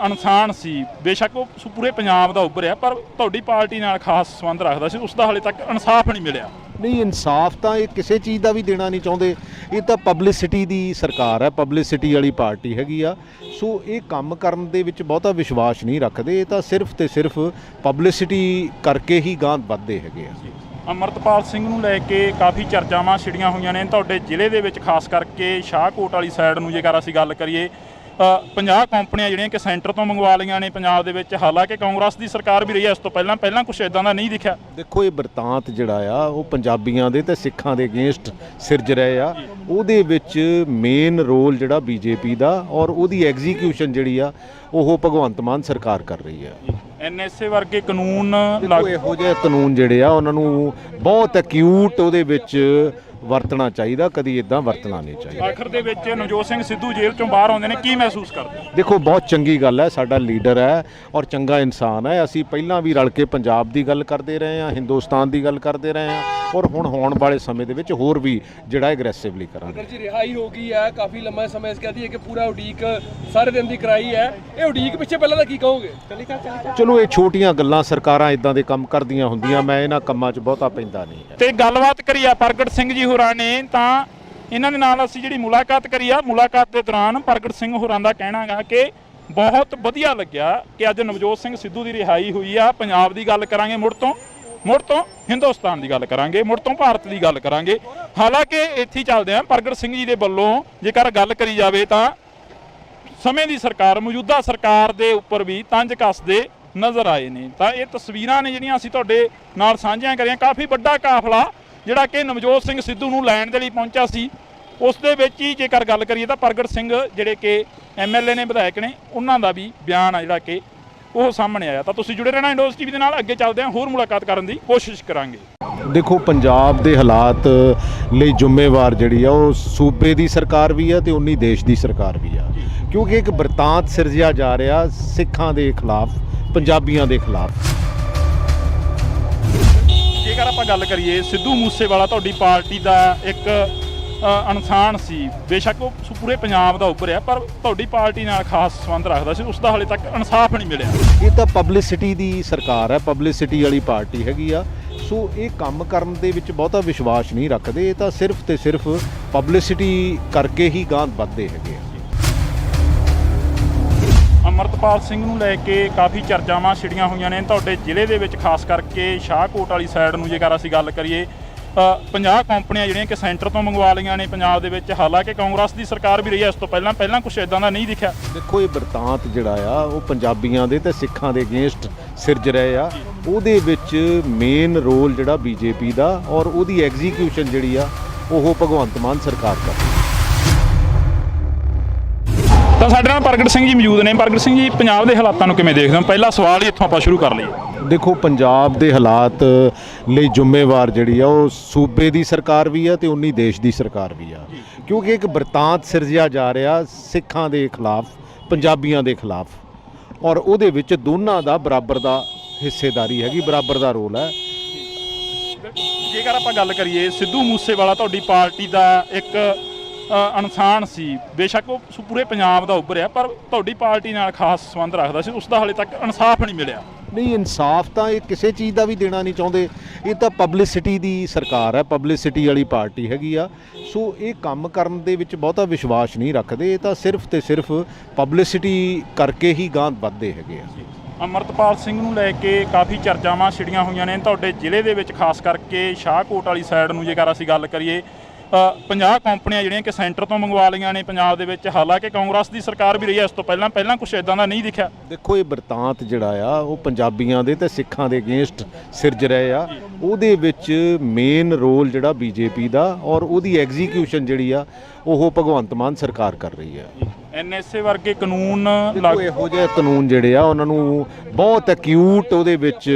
ਇਨਸਾਨ ਸੀ, ਬੇਸ਼ੱਕ ਉਹ ਪੂਰੇ ਪੰਜਾਬ ਦਾ ਉੱਭਰਿਆ, ਪਰ ਤੁਹਾਡੀ ਪਾਰਟੀ ਨਾਲ ਖਾਸ ਸੰਬੰਧ ਰੱਖਦਾ ਸੀ, ਉਸ ਦਾ ਹਾਲੇ ਤੱਕ ਇਨਸਾਫ ਨਹੀਂ ਮਿਲਿਆ। ਨਹੀਂ, ਇਨਸਾਫ ਤਾਂ ਇਹ ਕਿਸੇ ਚੀਜ਼ ਦਾ ਵੀ ਦੇਣਾ ਨਹੀਂ ਚਾਹੁੰਦੇ, ਇਹ ਤਾਂ ਪਬਲਿਸਿਟੀ ਦੀ ਸਰਕਾਰ ਹੈ, ਪਬਲਿਸਿਟੀ ਵਾਲੀ ਪਾਰਟੀ ਹੈਗੀ ਆ। ਸੋ ਇਹ ਕੰਮ ਕਰਨ ਦੇ ਵਿੱਚ ਬਹੁਤਾ ਵਿਸ਼ਵਾਸ ਨਹੀਂ ਰੱਖਦੇ, ਇਹ ਤਾਂ ਸਿਰਫ ਤੇ ਸਿਰਫ ਪਬਲਿਸਿਟੀ ਕਰਕੇ ਹੀ ਗਾਂਹ ਵੱਧਦੇ ਹੈਗੇ ਆ। ਅਮਰਤਪਾਲ ਸਿੰਘ ਨੂੰ ਲੈ ਕੇ ਕਾਫੀ ਚਰਚਾਵਾਂ ਛਿੜੀਆਂ ਹੋਈਆਂ ਨੇ ਤੁਹਾਡੇ ਜ਼ਿਲ੍ਹੇ ਦੇ ਵਿੱਚ, ਖਾਸ ਕਰਕੇ ਸ਼ਾਹਕੋਟ ਵਾਲੀ ਸਾਈਡ ਨੂੰ ਜੇਕਰ ਅਸੀਂ ਗੱਲ ਕਰੀਏ। 50 ਕੰਪਨੀਆਂ ਜਿਹੜੀਆਂ ਕਿ ਸੈਂਟਰ ਤੋਂ ਮੰਗਵਾ ਲਈਆਂ ਨੇ ਪੰਜਾਬ ਦੇ ਵਿੱਚ। ਹਾਲਾਂਕਿ ਕਾਂਗਰਸ ਦੀ ਸਰਕਾਰ ਵੀ ਰਹੀ ਹੈ ਇਸ ਤੋਂ ਪਹਿਲਾਂ ਕੁਝ ਇਦਾਂ ਦਾ ਨਹੀਂ ਦਿਖਿਆ। ਦੇਖੋ ਇਹ ਬਰਤਾਂਤ ਜਿਹੜਾ ਆ ਉਹ ਪੰਜਾਬੀਆਂ ਦੇ ਤੇ ਸਿੱਖਾਂ ਦੇ ਅਗੇਂਸਟ ਸਿਰਜ ਰਹੇ ਆ। ਉਹਦੇ ਵਿੱਚ ਮੇਨ ਰੋਲ ਜਿਹੜਾ ਬੀਜੇਪੀ ਦਾ ਔਰ ਉਹਦੀ ਐਗਜ਼ੀਕਿਊਸ਼ਨ ਜਿਹੜੀ ਆ ਉਹ ਭਗਵੰਤ ਮਾਨ ਸਰਕਾਰ ਕਰ ਰਹੀ ਹੈ। ਐਨਐਸਏ ਵਰਗੇ ਕਾਨੂੰਨ ਦੇਖੋ ਇਹੋ ਜਿਹੇ ਕਾਨੂੰਨ ਜਿਹੜੇ ਆ ਉਹਨਾਂ ਨੂੰ ਬਹੁਤ ਐਕਿਊਟ ਉਹਦੇ ਵਿੱਚ ਵਰਤਣਾ ਚਾਹੀਦਾ, ਕਦੀ ਇਦਾਂ ਵਰਤਣਾ ਨਹੀਂ ਚਾਹੀਦਾ। ਆਖਰ ਦੇ ਵਿੱਚ ਨਵਜੋਤ ਸਿੰਘ ਸਿੱਧੂ ਜੇਲ੍ਹ ਚੋਂ ਬਾਹਰ ਆਉਂਦੇ ਨੇ, ਕੀ ਮਹਿਸੂਸ ਕਰਦੇ? ਦੇਖੋ ਬਹੁਤ ਚੰਗੀ ਗੱਲ ਹੈ, ਸਾਡਾ ਲੀਡਰ ਹੈ ਔਰ ਚੰਗਾ ਇਨਸਾਨ ਹੈ। ਅਸੀਂ ਪਹਿਲਾਂ ਵੀ ਰਲ ਕੇ ਪੰਜਾਬ ਦੀ ਗੱਲ ਕਰਦੇ ਰਹੇ ਹਾਂ, ਹਿੰਦੁਸਤਾਨ ਦੀ ਗੱਲ ਕਰਦੇ ਰਹੇ ਹਾਂ ਔਰ ਹੁਣ ਹੋਣ ਵਾਲੇ ਸਮੇਂ ਦੇ ਵਿੱਚ ਹੋਰ ਵੀ ਜਿਹੜਾ ਐਗਰੈਸਿਵਲੀ ਕਰਾਂਗੇ। ਅਗਰ ਜੀ ਰਿਹਾਈ ਹੋ ਗਈ ਹੈ, ਕਾਫੀ ਲੰਮਾ ਸਮਾਂ ਇਸ ਕਹਦੀ ਹੈ ਕਿ ਪੂਰਾ ਉਡੀਕ ਸਾਰੇ ਦਿਨ ਦੀ ਕਰਾਈ ਹੈ, ਇਹ ਉਡੀਕ ਪਿੱਛੇ ਪਹਿਲਾਂ ਤਾਂ ਕੀ ਕਹੋਗੇ? ਚਲੋ ਇਹ ਛੋਟੀਆਂ ਗੱਲਾਂ, ਸਰਕਾਰਾਂ ਇਦਾਂ ਦੇ ਕੰਮ ਕਰਦੀਆਂ ਹੁੰਦੀਆਂ, ਮੈਂ ਇਹਨਾਂ ਕੰਮਾਂ 'ਚ ਬਹੁਤਾ ਪੈਂਦਾ ਨਹੀਂ ਹੈ। ਤੇ ਗੱਲਬਾਤ ਕਰੀ ਆ ਪ੍ਰਗਟ ਸਿੰਘ ਜੀ ਹੋਰਾਂ ਨੇ, ਤਾਂ ਇਹਨਾਂ ਦੇ ਨਾਲ ਅਸੀਂ ਜਿਹੜੀ ਮੁਲਾਕਾਤ ਕਰੀ ਆ, ਮੁਲਾਕਾਤ ਦੇ ਦੌਰਾਨ ਪ੍ਰਗਟ ਸਿੰਘ ਹੋਰਾਂ ਦਾ ਕਹਿਣਾ ਗਾ ਕਿ ਬਹੁਤ ਵਧੀਆ ਲੱਗਿਆ ਕਿ ਅੱਜ ਨਵਜੋਤ ਸਿੰਘ ਸਿੱਧੂ ਦੀ ਰਿਹਾਈ ਹੋਈ ਆ। ਪੰਜਾਬ ਦੀ ਗੱਲ ਕਰਾਂਗੇ, ਮੁੜ ਤੋਂ ਹਿੰਦੁਸਤਾਨ ਦੀ ਗੱਲ ਕਰਾਂਗੇ, ਮੁੜ ਤੋਂ ਭਾਰਤ ਦੀ ਗੱਲ ਕਰਾਂਗੇ। ਹਾਲਾਂਕਿ ਇੱਥੇ ਹੀ ਚੱਲਦੇ ਆ, ਪ੍ਰਗਟ ਸਿੰਘ ਜੀ ਦੇ ਵੱਲੋਂ ਜੇਕਰ ਗੱਲ ਕਰੀ ਜਾਵੇ ਤਾਂ ਸਮੇਂ ਦੀ ਸਰਕਾਰ, ਮੌਜੂਦਾ ਸਰਕਾਰ ਦੇ ਉੱਪਰ ਵੀ ਤੰਜ ਕੱਸਦੇ ਨਜ਼ਰ ਆਏ ਨੇ। ਤਾਂ ਇਹ ਤਸਵੀਰਾਂ ਨੇ ਜਿਹੜੀਆਂ ਅਸੀਂ ਤੁਹਾਡੇ ਨਾਲ ਸਾਂਝੀਆਂ ਕਰੀਆਂ। ਕਾਫੀ ਵੱਡਾ ਕਾਫਲਾ ਜਿਹੜਾ ਕਿ ਨਵਜੋਤ ਸਿੰਘ ਸਿੱਧੂ ਨੂੰ ਲੈਣ ਦੇ ਲਈ ਪਹੁੰਚਿਆ ਸੀ, ਉਸ ਦੇ ਵਿੱਚ ਹੀ ਜੇਕਰ ਗੱਲ ਕਰੀਏ ਤਾਂ ਪ੍ਰਗਟ ਸਿੰਘ ਜਿਹੜੇ ਕਿ MLA ਨੇ, ਵਿਧਾਇਕ ਨੇ, ਉਹਨਾਂ ਦਾ ਵੀ ਬਿਆਨ ਆ ਜਿਹੜਾ ਕਿ ਉਹ ਸਾਹਮਣੇ ਆਇਆ। ਤਾਂ ਤੁਸੀਂ ਜੁੜੇ ਰਹਿਣਾ ਇੰਡੋਜ਼ TV ਦੇ ਨਾਲ, ਅੱਗੇ ਚੱਲਦੇ ਹਾਂ, ਹੋਰ ਮੁਲਾਕਾਤ ਕਰਨ ਦੀ ਕੋਸ਼ਿਸ਼ ਕਰਾਂਗੇ। ਦੇਖੋ, ਪੰਜਾਬ ਦੇ ਹਾਲਾਤ ਲਈ ਜ਼ਿੰਮੇਵਾਰ ਜਿਹੜੀ ਆ ਉਹ ਸੂਬੇ ਦੀ ਸਰਕਾਰ ਵੀ ਆ ਤੇ ਉਨੀ ਦੇਸ਼ ਦੀ ਸਰਕਾਰ ਵੀ ਆ, ਕਿਉਂਕਿ ਇੱਕ ਬਰਤਾਂਤ ਸਿਰਜਿਆ ਜਾ ਰਿਹਾ ਸਿੱਖਾਂ ਦੇ ਖਿਲਾਫ, ਪੰਜਾਬੀਆਂ ਦੇ ਖਿਲਾਫ। ਜੇਕਰ ਆਪਾਂ ਗੱਲ ਕਰੀਏ, ਸਿੱਧੂ ਮੂਸੇਵਾਲਾ ਤੁਹਾਡੀ ਪਾਰਟੀ ਦਾ ਇੱਕ ਇਨਸਾਨ ਸੀ, ਬੇਸ਼ੱਕ ਉਹ ਪੂਰੇ ਪੰਜਾਬ ਦਾ ਉੱਭਰਿਆ, ਪਰ ਤੁਹਾਡੀ ਪਾਰਟੀ ਨਾਲ ਖਾਸ ਸੰਬੰਧ ਰੱਖਦਾ ਸੀ, ਉਸ ਦਾ ਹਾਲੇ ਤੱਕ ਇਨਸਾਫ ਨਹੀਂ ਮਿਲਿਆ। ਇਹ ਤਾਂ ਪਬਲਿਸਿਟੀ ਦੀ ਸਰਕਾਰ ਹੈ, ਪਬਲਿਸਿਟੀ ਵਾਲੀ ਪਾਰਟੀ ਹੈਗੀ ਆ। ਸੋ ਇਹ ਕੰਮ ਕਰਨ ਦੇ ਵਿੱਚ ਬਹੁਤਾ ਵਿਸ਼ਵਾਸ ਨਹੀਂ ਰੱਖਦੇ, ਇਹ ਤਾਂ ਸਿਰਫ ਤੇ ਸਿਰਫ ਪਬਲਿਸਿਟੀ ਕਰਕੇ ਹੀ ਗਾਂਹ ਵੱਧਦੇ ਹੈਗੇ ਆ। ਅਮਰਤਪਾਲ ਸਿੰਘ ਨੂੰ ਲੈ ਕੇ ਕਾਫੀ ਚਰਚਾਵਾਂ ਛਿੜੀਆਂ ਹੋਈਆਂ ਨੇ ਤੁਹਾਡੇ ਜ਼ਿਲ੍ਹੇ ਦੇ ਵਿੱਚ, ਖਾਸ ਕਰਕੇ ਸ਼ਾਹਕੋਟ ਵਾਲੀ ਸਾਈਡ ਨੂੰ ਜੇਕਰ ਅਸੀਂ ਗੱਲ ਕਰੀਏ, 50 ਕੰਪਨੀਆਂ ਜਿਹੜੀਆਂ ਕਿ ਸੈਂਟਰ ਤੋਂ ਮੰਗਵਾ ਲਈਆਂ ਨੇ ਪੰਜਾਬ ਦੇ ਵਿੱਚ। ਹਾਲਾਂਕਿ ਕਾਂਗਰਸ ਦੀ ਸਰਕਾਰ ਵੀ ਰਹੀ ਹੈ ਇਸ ਤੋਂ ਪਹਿਲਾਂ ਕੁਝ ਇਦਾਂ ਦਾ ਨਹੀਂ ਦਿਖਿਆ। ਦੇਖੋ, ਇਹ ਬਰਤਾਂਤ ਜਿਹੜਾ ਆ ਉਹ ਪੰਜਾਬੀਆਂ ਦੇ ਤੇ ਸਿੱਖਾਂ ਦੇ ਅਗੇਂਸਟ ਸਿਰਜ ਰਹੇ ਆ। ਉਹਦੇ ਵਿੱਚ ਮੇਨ ਰੋਲ ਜਿਹੜਾ BJP ਦਾ, ਔਰ ਉਹਦੀ ਐਗਜ਼ੀਕਿਊਸ਼ਨ ਜਿਹੜੀ ਆ ਉਹ ਭਗਵੰਤ ਮਾਨ ਸਰਕਾਰ ਕਰਦੀ। ਤਾਂ ਸਾਡੇ ਨਾਲ ਪ੍ਰਗਟ ਸਿੰਘ ਜੀ ਮੌਜੂਦ ਨੇ। ਪ੍ਰਗਟ ਸਿੰਘ ਜੀ, ਪੰਜਾਬ ਦੇ ਹਾਲਾਤਾਂ ਨੂੰ ਕਿਵੇਂ ਦੇਖਦੇ ਹੋ? ਪਹਿਲਾ ਸਵਾਲ ਹੀ ਇੱਥੋਂ ਆਪਾਂ ਸ਼ੁਰੂ ਕਰ ਲਈਏ। ਦੇਖੋ, ਪੰਜਾਬ ਦੇ ਹਾਲਾਤ ਲਈ ਜ਼ਿੰਮੇਵਾਰ ਜਿਹੜੀ ਆ ਉਹ ਸੂਬੇ ਦੀ ਸਰਕਾਰ ਵੀ ਆ ਤੇ ਉਨੀ ਦੇਸ਼ ਦੀ ਸਰਕਾਰ ਵੀ ਆ, ਕਿਉਂਕਿ ਇੱਕ ਬਰਤਾਂਤ ਸਿਰਜਿਆ ਜਾ ਰਿਹਾ ਸਿੱਖਾਂ ਦੇ ਖਿਲਾਫ, ਪੰਜਾਬੀਆਂ ਦੇ ਖਿਲਾਫ, ਔਰ ਉਹਦੇ ਵਿੱਚ ਦੋਨਾਂ ਦਾ ਬਰਾਬਰ ਦਾ ਹਿੱਸੇਦਾਰੀ ਹੈਗੀ, ਬਰਾਬਰ ਦਾ ਰੋਲ ਹੈ। ਜੇਕਰ ਆਪਾਂ ਗੱਲ ਕਰੀਏ, ਸਿੱਧੂ ਮੂਸੇਵਾਲਾ ਤੁਹਾਡੀ ਪਾਰਟੀ ਦਾ ਇੱਕ ਇਨਸਾਨ ਸੀ, ਬੇਸ਼ੱਕ ਉਹ ਪੂਰੇ ਪੰਜਾਬ ਦਾ ਉੱਭਰਿਆ, ਪਰ ਤੁਹਾਡੀ ਪਾਰਟੀ ਨਾਲ ਖਾਸ ਸੰਬੰਧ ਰੱਖਦਾ ਸੀ, ਉਸ ਦਾ ਹਾਲੇ ਤੱਕ ਇਨਸਾਫ ਨਹੀਂ ਮਿਲਿਆ। ਨਹੀਂ, ਇਨਸਾਫ ਤਾਂ ਇਹ ਕਿਸੇ ਚੀਜ਼ ਦਾ ਵੀ ਦੇਣਾ ਨਹੀਂ ਚਾਹੁੰਦੇ। ਇਹ ਤਾਂ ਪਬਲਿਸਿਟੀ ਦੀ ਸਰਕਾਰ ਹੈ, ਪਬਲਿਸਿਟੀ ਵਾਲੀ ਪਾਰਟੀ ਹੈਗੀ ਆ। ਸੋ ਇਹ ਕੰਮ ਕਰਨ ਦੇ ਵਿੱਚ ਬਹੁਤਾ ਵਿਸ਼ਵਾਸ ਨਹੀਂ ਰੱਖਦੇ, ਇਹ ਤਾਂ ਸਿਰਫ ਤੇ ਸਿਰਫ ਪਬਲਿਸਿਟੀ ਕਰਕੇ ਹੀ ਗਾਂਹ ਵੱਧਦੇ ਹੈਗੇ ਆ। ਅਮਰਤਪਾਲ ਸਿੰਘ ਨੂੰ ਲੈ ਕੇ ਕਾਫੀ ਚਰਚਾਵਾਂ ਛਿੜੀਆਂ ਹੋਈਆਂ ਨੇ ਤੁਹਾਡੇ ਜ਼ਿਲ੍ਹੇ ਦੇ ਵਿੱਚ, ਖਾਸ ਕਰਕੇ ਸ਼ਾਹਕੋਟ ਵਾਲੀ ਸਾਈਡ ਨੂੰ ਜੇਕਰ ਅਸੀਂ ਗੱਲ ਕਰੀਏ, 50 ਕੰਪਨੀਆਂ ਜਿਹੜੀਆਂ ਕਿ ਸੈਂਟਰ ਤੋਂ ਮੰਗਵਾ ਲਈਆਂ ਨੇ ਪੰਜਾਬ ਦੇ ਵਿੱਚ। ਹਾਲਾਂਕਿ ਕਾਂਗਰਸ ਦੀ ਸਰਕਾਰ ਵੀ ਰਹੀ ਹੈ ਇਸ ਤੋਂ ਪਹਿਲਾਂ ਕੁਝ ਇਦਾਂ ਦਾ ਨਹੀਂ ਦਿਖਿਆ। ਦੇਖੋ, ਇਹ ਬਰਤਾਂਤ ਜਿਹੜਾ ਆ ਉਹ ਪੰਜਾਬੀਆਂ ਦੇ ਤੇ ਸਿੱਖਾਂ ਦੇ ਅਗੇਂਸਟ ਸਿਰਜ ਰਹੇ ਆ। ਉਹਦੇ ਵਿੱਚ ਮੇਨ ਰੋਲ ਜਿਹੜਾ BJP ਦਾ, ਔਰ ਉਹਦੀ ਐਗਜ਼ੀਕਿਊਸ਼ਨ ਜਿਹੜੀ ਆ ਉਹ ਭਗਵੰਤ ਮਾਨ ਸਰਕਾਰ ਕਰ ਰਹੀ ਹੈ। NSA ਵਰਗੇ ਕਾਨੂੰਨ, ਇਹੋ ਜਿਹੇ ਕਾਨੂੰਨ ਜਿਹੜੇ ਆ ਉਹਨਾਂ ਨੂੰ ਬਹੁਤ ਐਕਿਊਟ ਉਹਦੇ ਵਿੱਚ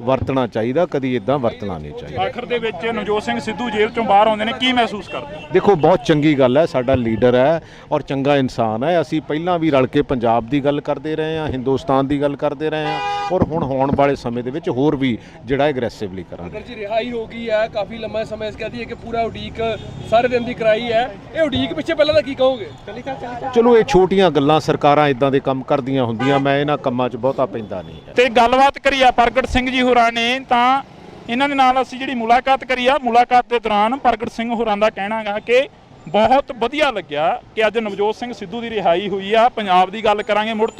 ਵਰਤਣਾ ਚਾਹੀਦਾ, ਕਦੀ ਇਦਾਂ ਵਰਤਣਾ ਨਹੀਂ ਚਾਹੀਦਾ। ਆਖਰ ਦੇ ਵਿੱਚ ਨਵਜੋਤ ਸਿੰਘ ਸਿੱਧੂ ਜੇਲ੍ਹ ਚੋਂ ਬਾਹਰ ਆਉਂਦੇ ਨੇ, ਕੀ ਮਹਿਸੂਸ ਕਰਦੇ? ਦੇਖੋ, ਬਹੁਤ ਚੰਗੀ ਗੱਲ ਹੈ, ਸਾਡਾ ਲੀਡਰ ਹੈ ਔਰ ਚੰਗਾ ਇਨਸਾਨ ਹੈ। ਅਸੀਂ ਪਹਿਲਾਂ ਵੀ ਰਲ ਕੇ ਪੰਜਾਬ ਦੀ ਗੱਲ ਕਰਦੇ ਰਹੇ ਹਾਂ, ਹਿੰਦੁਸਤਾਨ ਦੀ ਗੱਲ ਕਰਦੇ ਰਹੇ ਹਾਂ, ਔਰ ਹੁਣ ਹੋਣ ਵਾਲੇ ਸਮੇਂ ਦੇ ਵਿੱਚ ਹੋਰ ਵੀ ਜਿਹੜਾ ਐਗਰੈਸਿਵਲੀ ਕਰਾਂਗੇ। ਅਗਰ ਜੀ ਰਿਹਾਈ ਹੋ ਗਈ ਹੈ, ਕਾਫੀ ਲੰਮਾ ਸਮਾਂ ਇਸ ਕਹਦੀ ਹੈ ਕਿ ਪੂਰਾ ਉਡੀਕ ਸਾਰੇ ਦਿਨ ਦੀ ਕਰਾਈ ਹੈ, ਇਹ ਉਡੀਕ ਪਿੱਛੇ ਪਹਿਲਾਂ ਦਾ ਕੀ ਕਹੋਗੇ? ਚਲੋ, ਇਹ ਛੋਟੀਆਂ ਗੱਲਾਂ, ਸਰਕਾਰਾਂ ਇਦਾਂ ਦੇ ਕੰਮ ਕਰਦੀਆਂ ਹੁੰਦੀਆਂ, ਮੈਂ ਇਹਨਾਂ ਕੰਮਾਂ 'ਚ ਬਹੁਤਾ ਪੈਂਦਾ ਨਹੀਂ ਹੈ। ਤੇ ਗੱਲਬਾਤ ਕਰੀ ਆ ਪ੍ਰਗਟ ਸਿੰਘ ਜੀ ਹੋਰਾਂ ਨੇ, ਤਾਂ ਇਹਨਾਂ ਦੇ ਨਾਲ ਅਸੀਂ ਜਿਹੜੀ ਮੁਲਾਕਾਤ ਕਰੀ ਆ, ਮੁਲਾਕਾਤ ਦੇ ਦੌਰਾਨ ਪ੍ਰਗਟ ਸਿੰਘ ਹੋਰਾਂ ਦਾ ਕਹਿਣਾ ਗਾ ਕਿ ਬਹੁਤ ਵਧੀਆ ਲੱਗਿਆ ਕਿ ਅੱਜ ਨਵਜੋਤ ਸਿੰਘ ਸਿੱਧੂ ਦੀ ਰਿਹਾਈ ਹੋਈ ਆ। ਪੰਜਾਬ ਦੀ ਗੱਲ ਕਰਾਂਗੇ, ਮੁੜ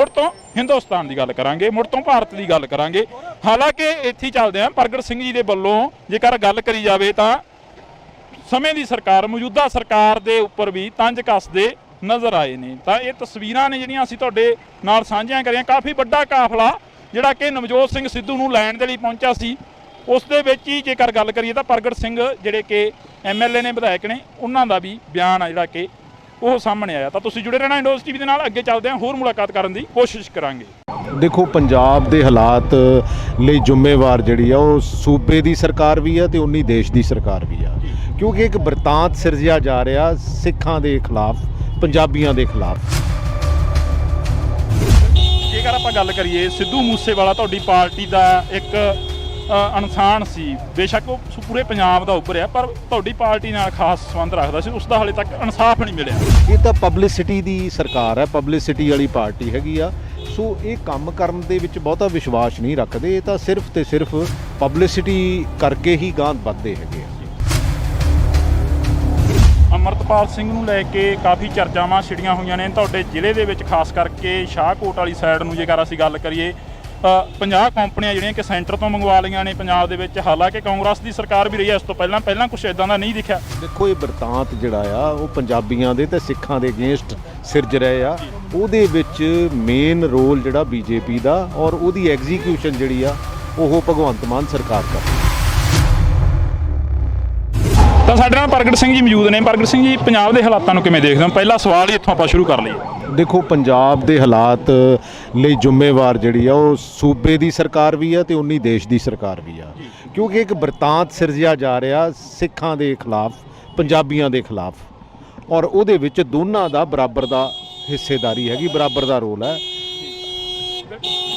ਤੋਂ ਹਿੰਦੁਸਤਾਨ ਦੀ ਗੱਲ ਕਰਾਂਗੇ, ਮੁੜ ਤੋਂ ਭਾਰਤ ਦੀ ਗੱਲ ਕਰਾਂਗੇ। ਹਾਲਾਂਕਿ ਇੱਥੇ ਚੱਲਦੇ ਆ, ਪ੍ਰਗਟ ਸਿੰਘ ਜੀ ਦੇ ਵੱਲੋਂ ਜੇਕਰ ਗੱਲ ਕਰੀ ਜਾਵੇ ਤਾਂ ਸਮੇਂ ਦੀ ਸਰਕਾਰ, ਮੌਜੂਦਾ ਸਰਕਾਰ ਦੇ ਉੱਪਰ ਵੀ ਤੰਜ ਕੱਸਦੇ ਨਜ਼ਰ ਆਏ ਨੇ। ਤਾਂ ਇਹ ਤਸਵੀਰਾਂ ਨੇ ਜਿਹੜੀਆਂ ਅਸੀਂ ਤੁਹਾਡੇ ਨਾਲ ਸਾਂਝੀਆਂ ਕਰੀਆਂ। ਕਾਫੀ ਵੱਡਾ ਕਾਫਲਾ ਜਿਹੜਾ ਕਿ ਨਵਜੋਤ ਸਿੰਘ ਸਿੱਧੂ ਨੂੰ ਲੈਣ ਦੇ ਲਈ ਪਹੁੰਚਿਆ ਸੀ, ਉਸ ਦੇ ਵਿੱਚ ਹੀ ਜੇਕਰ ਗੱਲ ਕਰੀਏ ਤਾਂ ਪ੍ਰਗਟ ਸਿੰਘ ਜਿਹੜੇ ਕਿ MLA ਨੇ, ਵਿਧਾਇਕ ਨੇ, ਉਹਨਾਂ ਦਾ ਵੀ ਬਿਆਨ ਆ ਜਿਹੜਾ ਕਿ ਉਹ ਸਾਹਮਣੇ ਆਇਆ। ਤਾਂ ਤੁਸੀਂ ਜੁੜੇ ਰਹਿਣਾ ਇੰਡੋਜ਼ TV ਦੇ ਨਾਲ, ਅੱਗੇ ਚੱਲਦੇ ਹਾਂ, ਹੋਰ ਮੁਲਾਕਾਤ ਕਰਨ ਦੀ ਕੋਸ਼ਿਸ਼ ਕਰਾਂਗੇ। ਦੇਖੋ, ਪੰਜਾਬ ਦੇ ਹਾਲਾਤ ਲਈ ਜ਼ਿੰਮੇਵਾਰ ਜਿਹੜੀ ਆ ਉਹ ਸੂਬੇ ਦੀ ਸਰਕਾਰ ਵੀ ਆ ਤੇ ਉਨੀ ਦੇਸ਼ ਦੀ ਸਰਕਾਰ ਵੀ ਆ, ਕਿਉਂਕਿ ਇੱਕ ਬਰਤਾਂਤ ਸਿਰਜਿਆ ਜਾ ਰਿਹਾ ਸਿੱਖਾਂ ਦੇ ਖਿਲਾਫ, ਪੰਜਾਬੀਆਂ ਦੇ ਖਿਲਾਫ। ਜੇਕਰ ਆਪਾਂ ਗੱਲ ਕਰੀਏ, ਸਿੱਧੂ ਮੂਸੇਵਾਲਾ ਤੁਹਾਡੀ ਪਾਰਟੀ ਦਾ ਇੱਕ ਇਨਸਾਨ ਸੀ, ਬੇਸ਼ੱਕ ਉਹ ਪੂਰੇ ਪੰਜਾਬ ਦਾ ਉੱਭਰਿਆ, ਪਰ ਤੁਹਾਡੀ ਪਾਰਟੀ ਨਾਲ ਖਾਸ ਸੰਬੰਧ ਰੱਖਦਾ ਸੀ, ਉਸ ਦਾ ਹਾਲੇ ਤੱਕ ਇਨਸਾਫ ਨਹੀਂ ਮਿਲਿਆ। ਇਹ ਤਾਂ ਪਬਲਿਸਿਟੀ ਦੀ ਸਰਕਾਰ ਹੈ, ਪਬਲਿਸਿਟੀ ਵਾਲੀ ਪਾਰਟੀ ਹੈਗੀ ਆ। ਸੋ ਇਹ ਕੰਮ ਕਰਨ ਦੇ ਵਿੱਚ ਬਹੁਤਾ ਵਿਸ਼ਵਾਸ ਨਹੀਂ ਰੱਖਦੇ, ਇਹ ਤਾਂ ਸਿਰਫ ਤੇ ਸਿਰਫ ਪਬਲਿਸਿਟੀ ਕਰਕੇ ਹੀ ਗਾਂਹ ਵੱਧਦੇ ਹੈਗੇ ਆ। ਅਮਰਤਪਾਲ ਸਿੰਘ ਨੂੰ ਲੈ ਕੇ ਕਾਫੀ ਚਰਚਾਵਾਂ ਛਿੜੀਆਂ ਹੋਈਆਂ ਨੇ ਤੁਹਾਡੇ ਜ਼ਿਲ੍ਹੇ ਦੇ ਵਿੱਚ, ਖਾਸ ਕਰਕੇ ਸ਼ਾਹਕੋਟ ਵਾਲੀ ਸਾਈਡ ਨੂੰ ਜੇਕਰ ਅਸੀਂ ਗੱਲ ਕਰੀਏ, 50 ਕੰਪਨੀਆਂ ਜਿਹੜੀਆਂ ਕਿ ਸੈਂਟਰ ਤੋਂ ਮੰਗਵਾ ਲਈਆਂ ਨੇ ਪੰਜਾਬ ਦੇ ਵਿੱਚ। ਹਾਲਾਂਕਿ ਕਾਂਗਰਸ ਦੀ ਸਰਕਾਰ ਵੀ ਰਹੀ ਹੈ ਇਸ ਤੋਂ ਪਹਿਲਾਂ ਕੁਝ ਇਦਾਂ ਦਾ ਨਹੀਂ ਦਿਖਿਆ। ਦੇਖੋ, ਇਹ ਬਰਤਾਂਤ ਜਿਹੜਾ ਆ ਉਹ ਪੰਜਾਬੀਆਂ ਦੇ ਤੇ ਸਿੱਖਾਂ ਦੇ ਅਗੇਂਸਟ ਸਿਰਜ ਰਹੇ ਆ। ਉਹਦੇ ਵਿੱਚ ਮੇਨ ਰੋਲ ਜਿਹੜਾ ਬੀਜੇਪੀ ਦਾ ਔਰ ਉਹਦੀ ਐਗਜ਼ੀਕਿਊਸ਼ਨ ਜਿਹੜੀ ਆ ਉਹ ਭਗਵੰਤ ਮਾਨ ਸਰਕਾਰ ਕਰ ਰਹੀ ਹੈ। ਤਾਂ ਸਾਡੇ ਨਾਲ ਪ੍ਰਗਟ ਸਿੰਘ ਜੀ ਮੌਜੂਦ ਨੇ। ਪ੍ਰਗਟ ਸਿੰਘ ਜੀ, ਪੰਜਾਬ ਦੇ ਹਾਲਾਤਾਂ ਨੂੰ ਕਿਵੇਂ ਦੇਖਦੇ ਹੋ? ਪਹਿਲਾ ਸਵਾਲ ਹੀ ਇੱਥੋਂ ਆਪਾਂ ਸ਼ੁਰੂ ਕਰ ਲਈਏ। ਦੇਖੋ, ਪੰਜਾਬ ਦੇ ਹਾਲਾਤ ਲਈ ਜ਼ਿੰਮੇਵਾਰ ਜਿਹੜੀ ਆ ਉਹ ਸੂਬੇ ਦੀ ਸਰਕਾਰ ਵੀ ਆ ਤੇ ਉਨੀ ਦੇਸ਼ ਦੀ ਸਰਕਾਰ ਵੀ ਆ, ਕਿਉਂਕਿ ਇੱਕ ਬਰਤਾਂਤ ਸਿਰਜਿਆ ਜਾ ਰਿਹਾ ਸਿੱਖਾਂ ਦੇ ਖਿਲਾਫ, ਪੰਜਾਬੀਆਂ ਦੇ ਖਿਲਾਫ, ਔਰ ਉਹਦੇ ਵਿੱਚ ਦੋਨਾਂ ਦਾ ਬਰਾਬਰ ਦਾ ਹਿੱਸੇਦਾਰੀ ਹੈਗੀ, ਬਰਾਬਰ ਦਾ ਰੋਲ ਹੈ।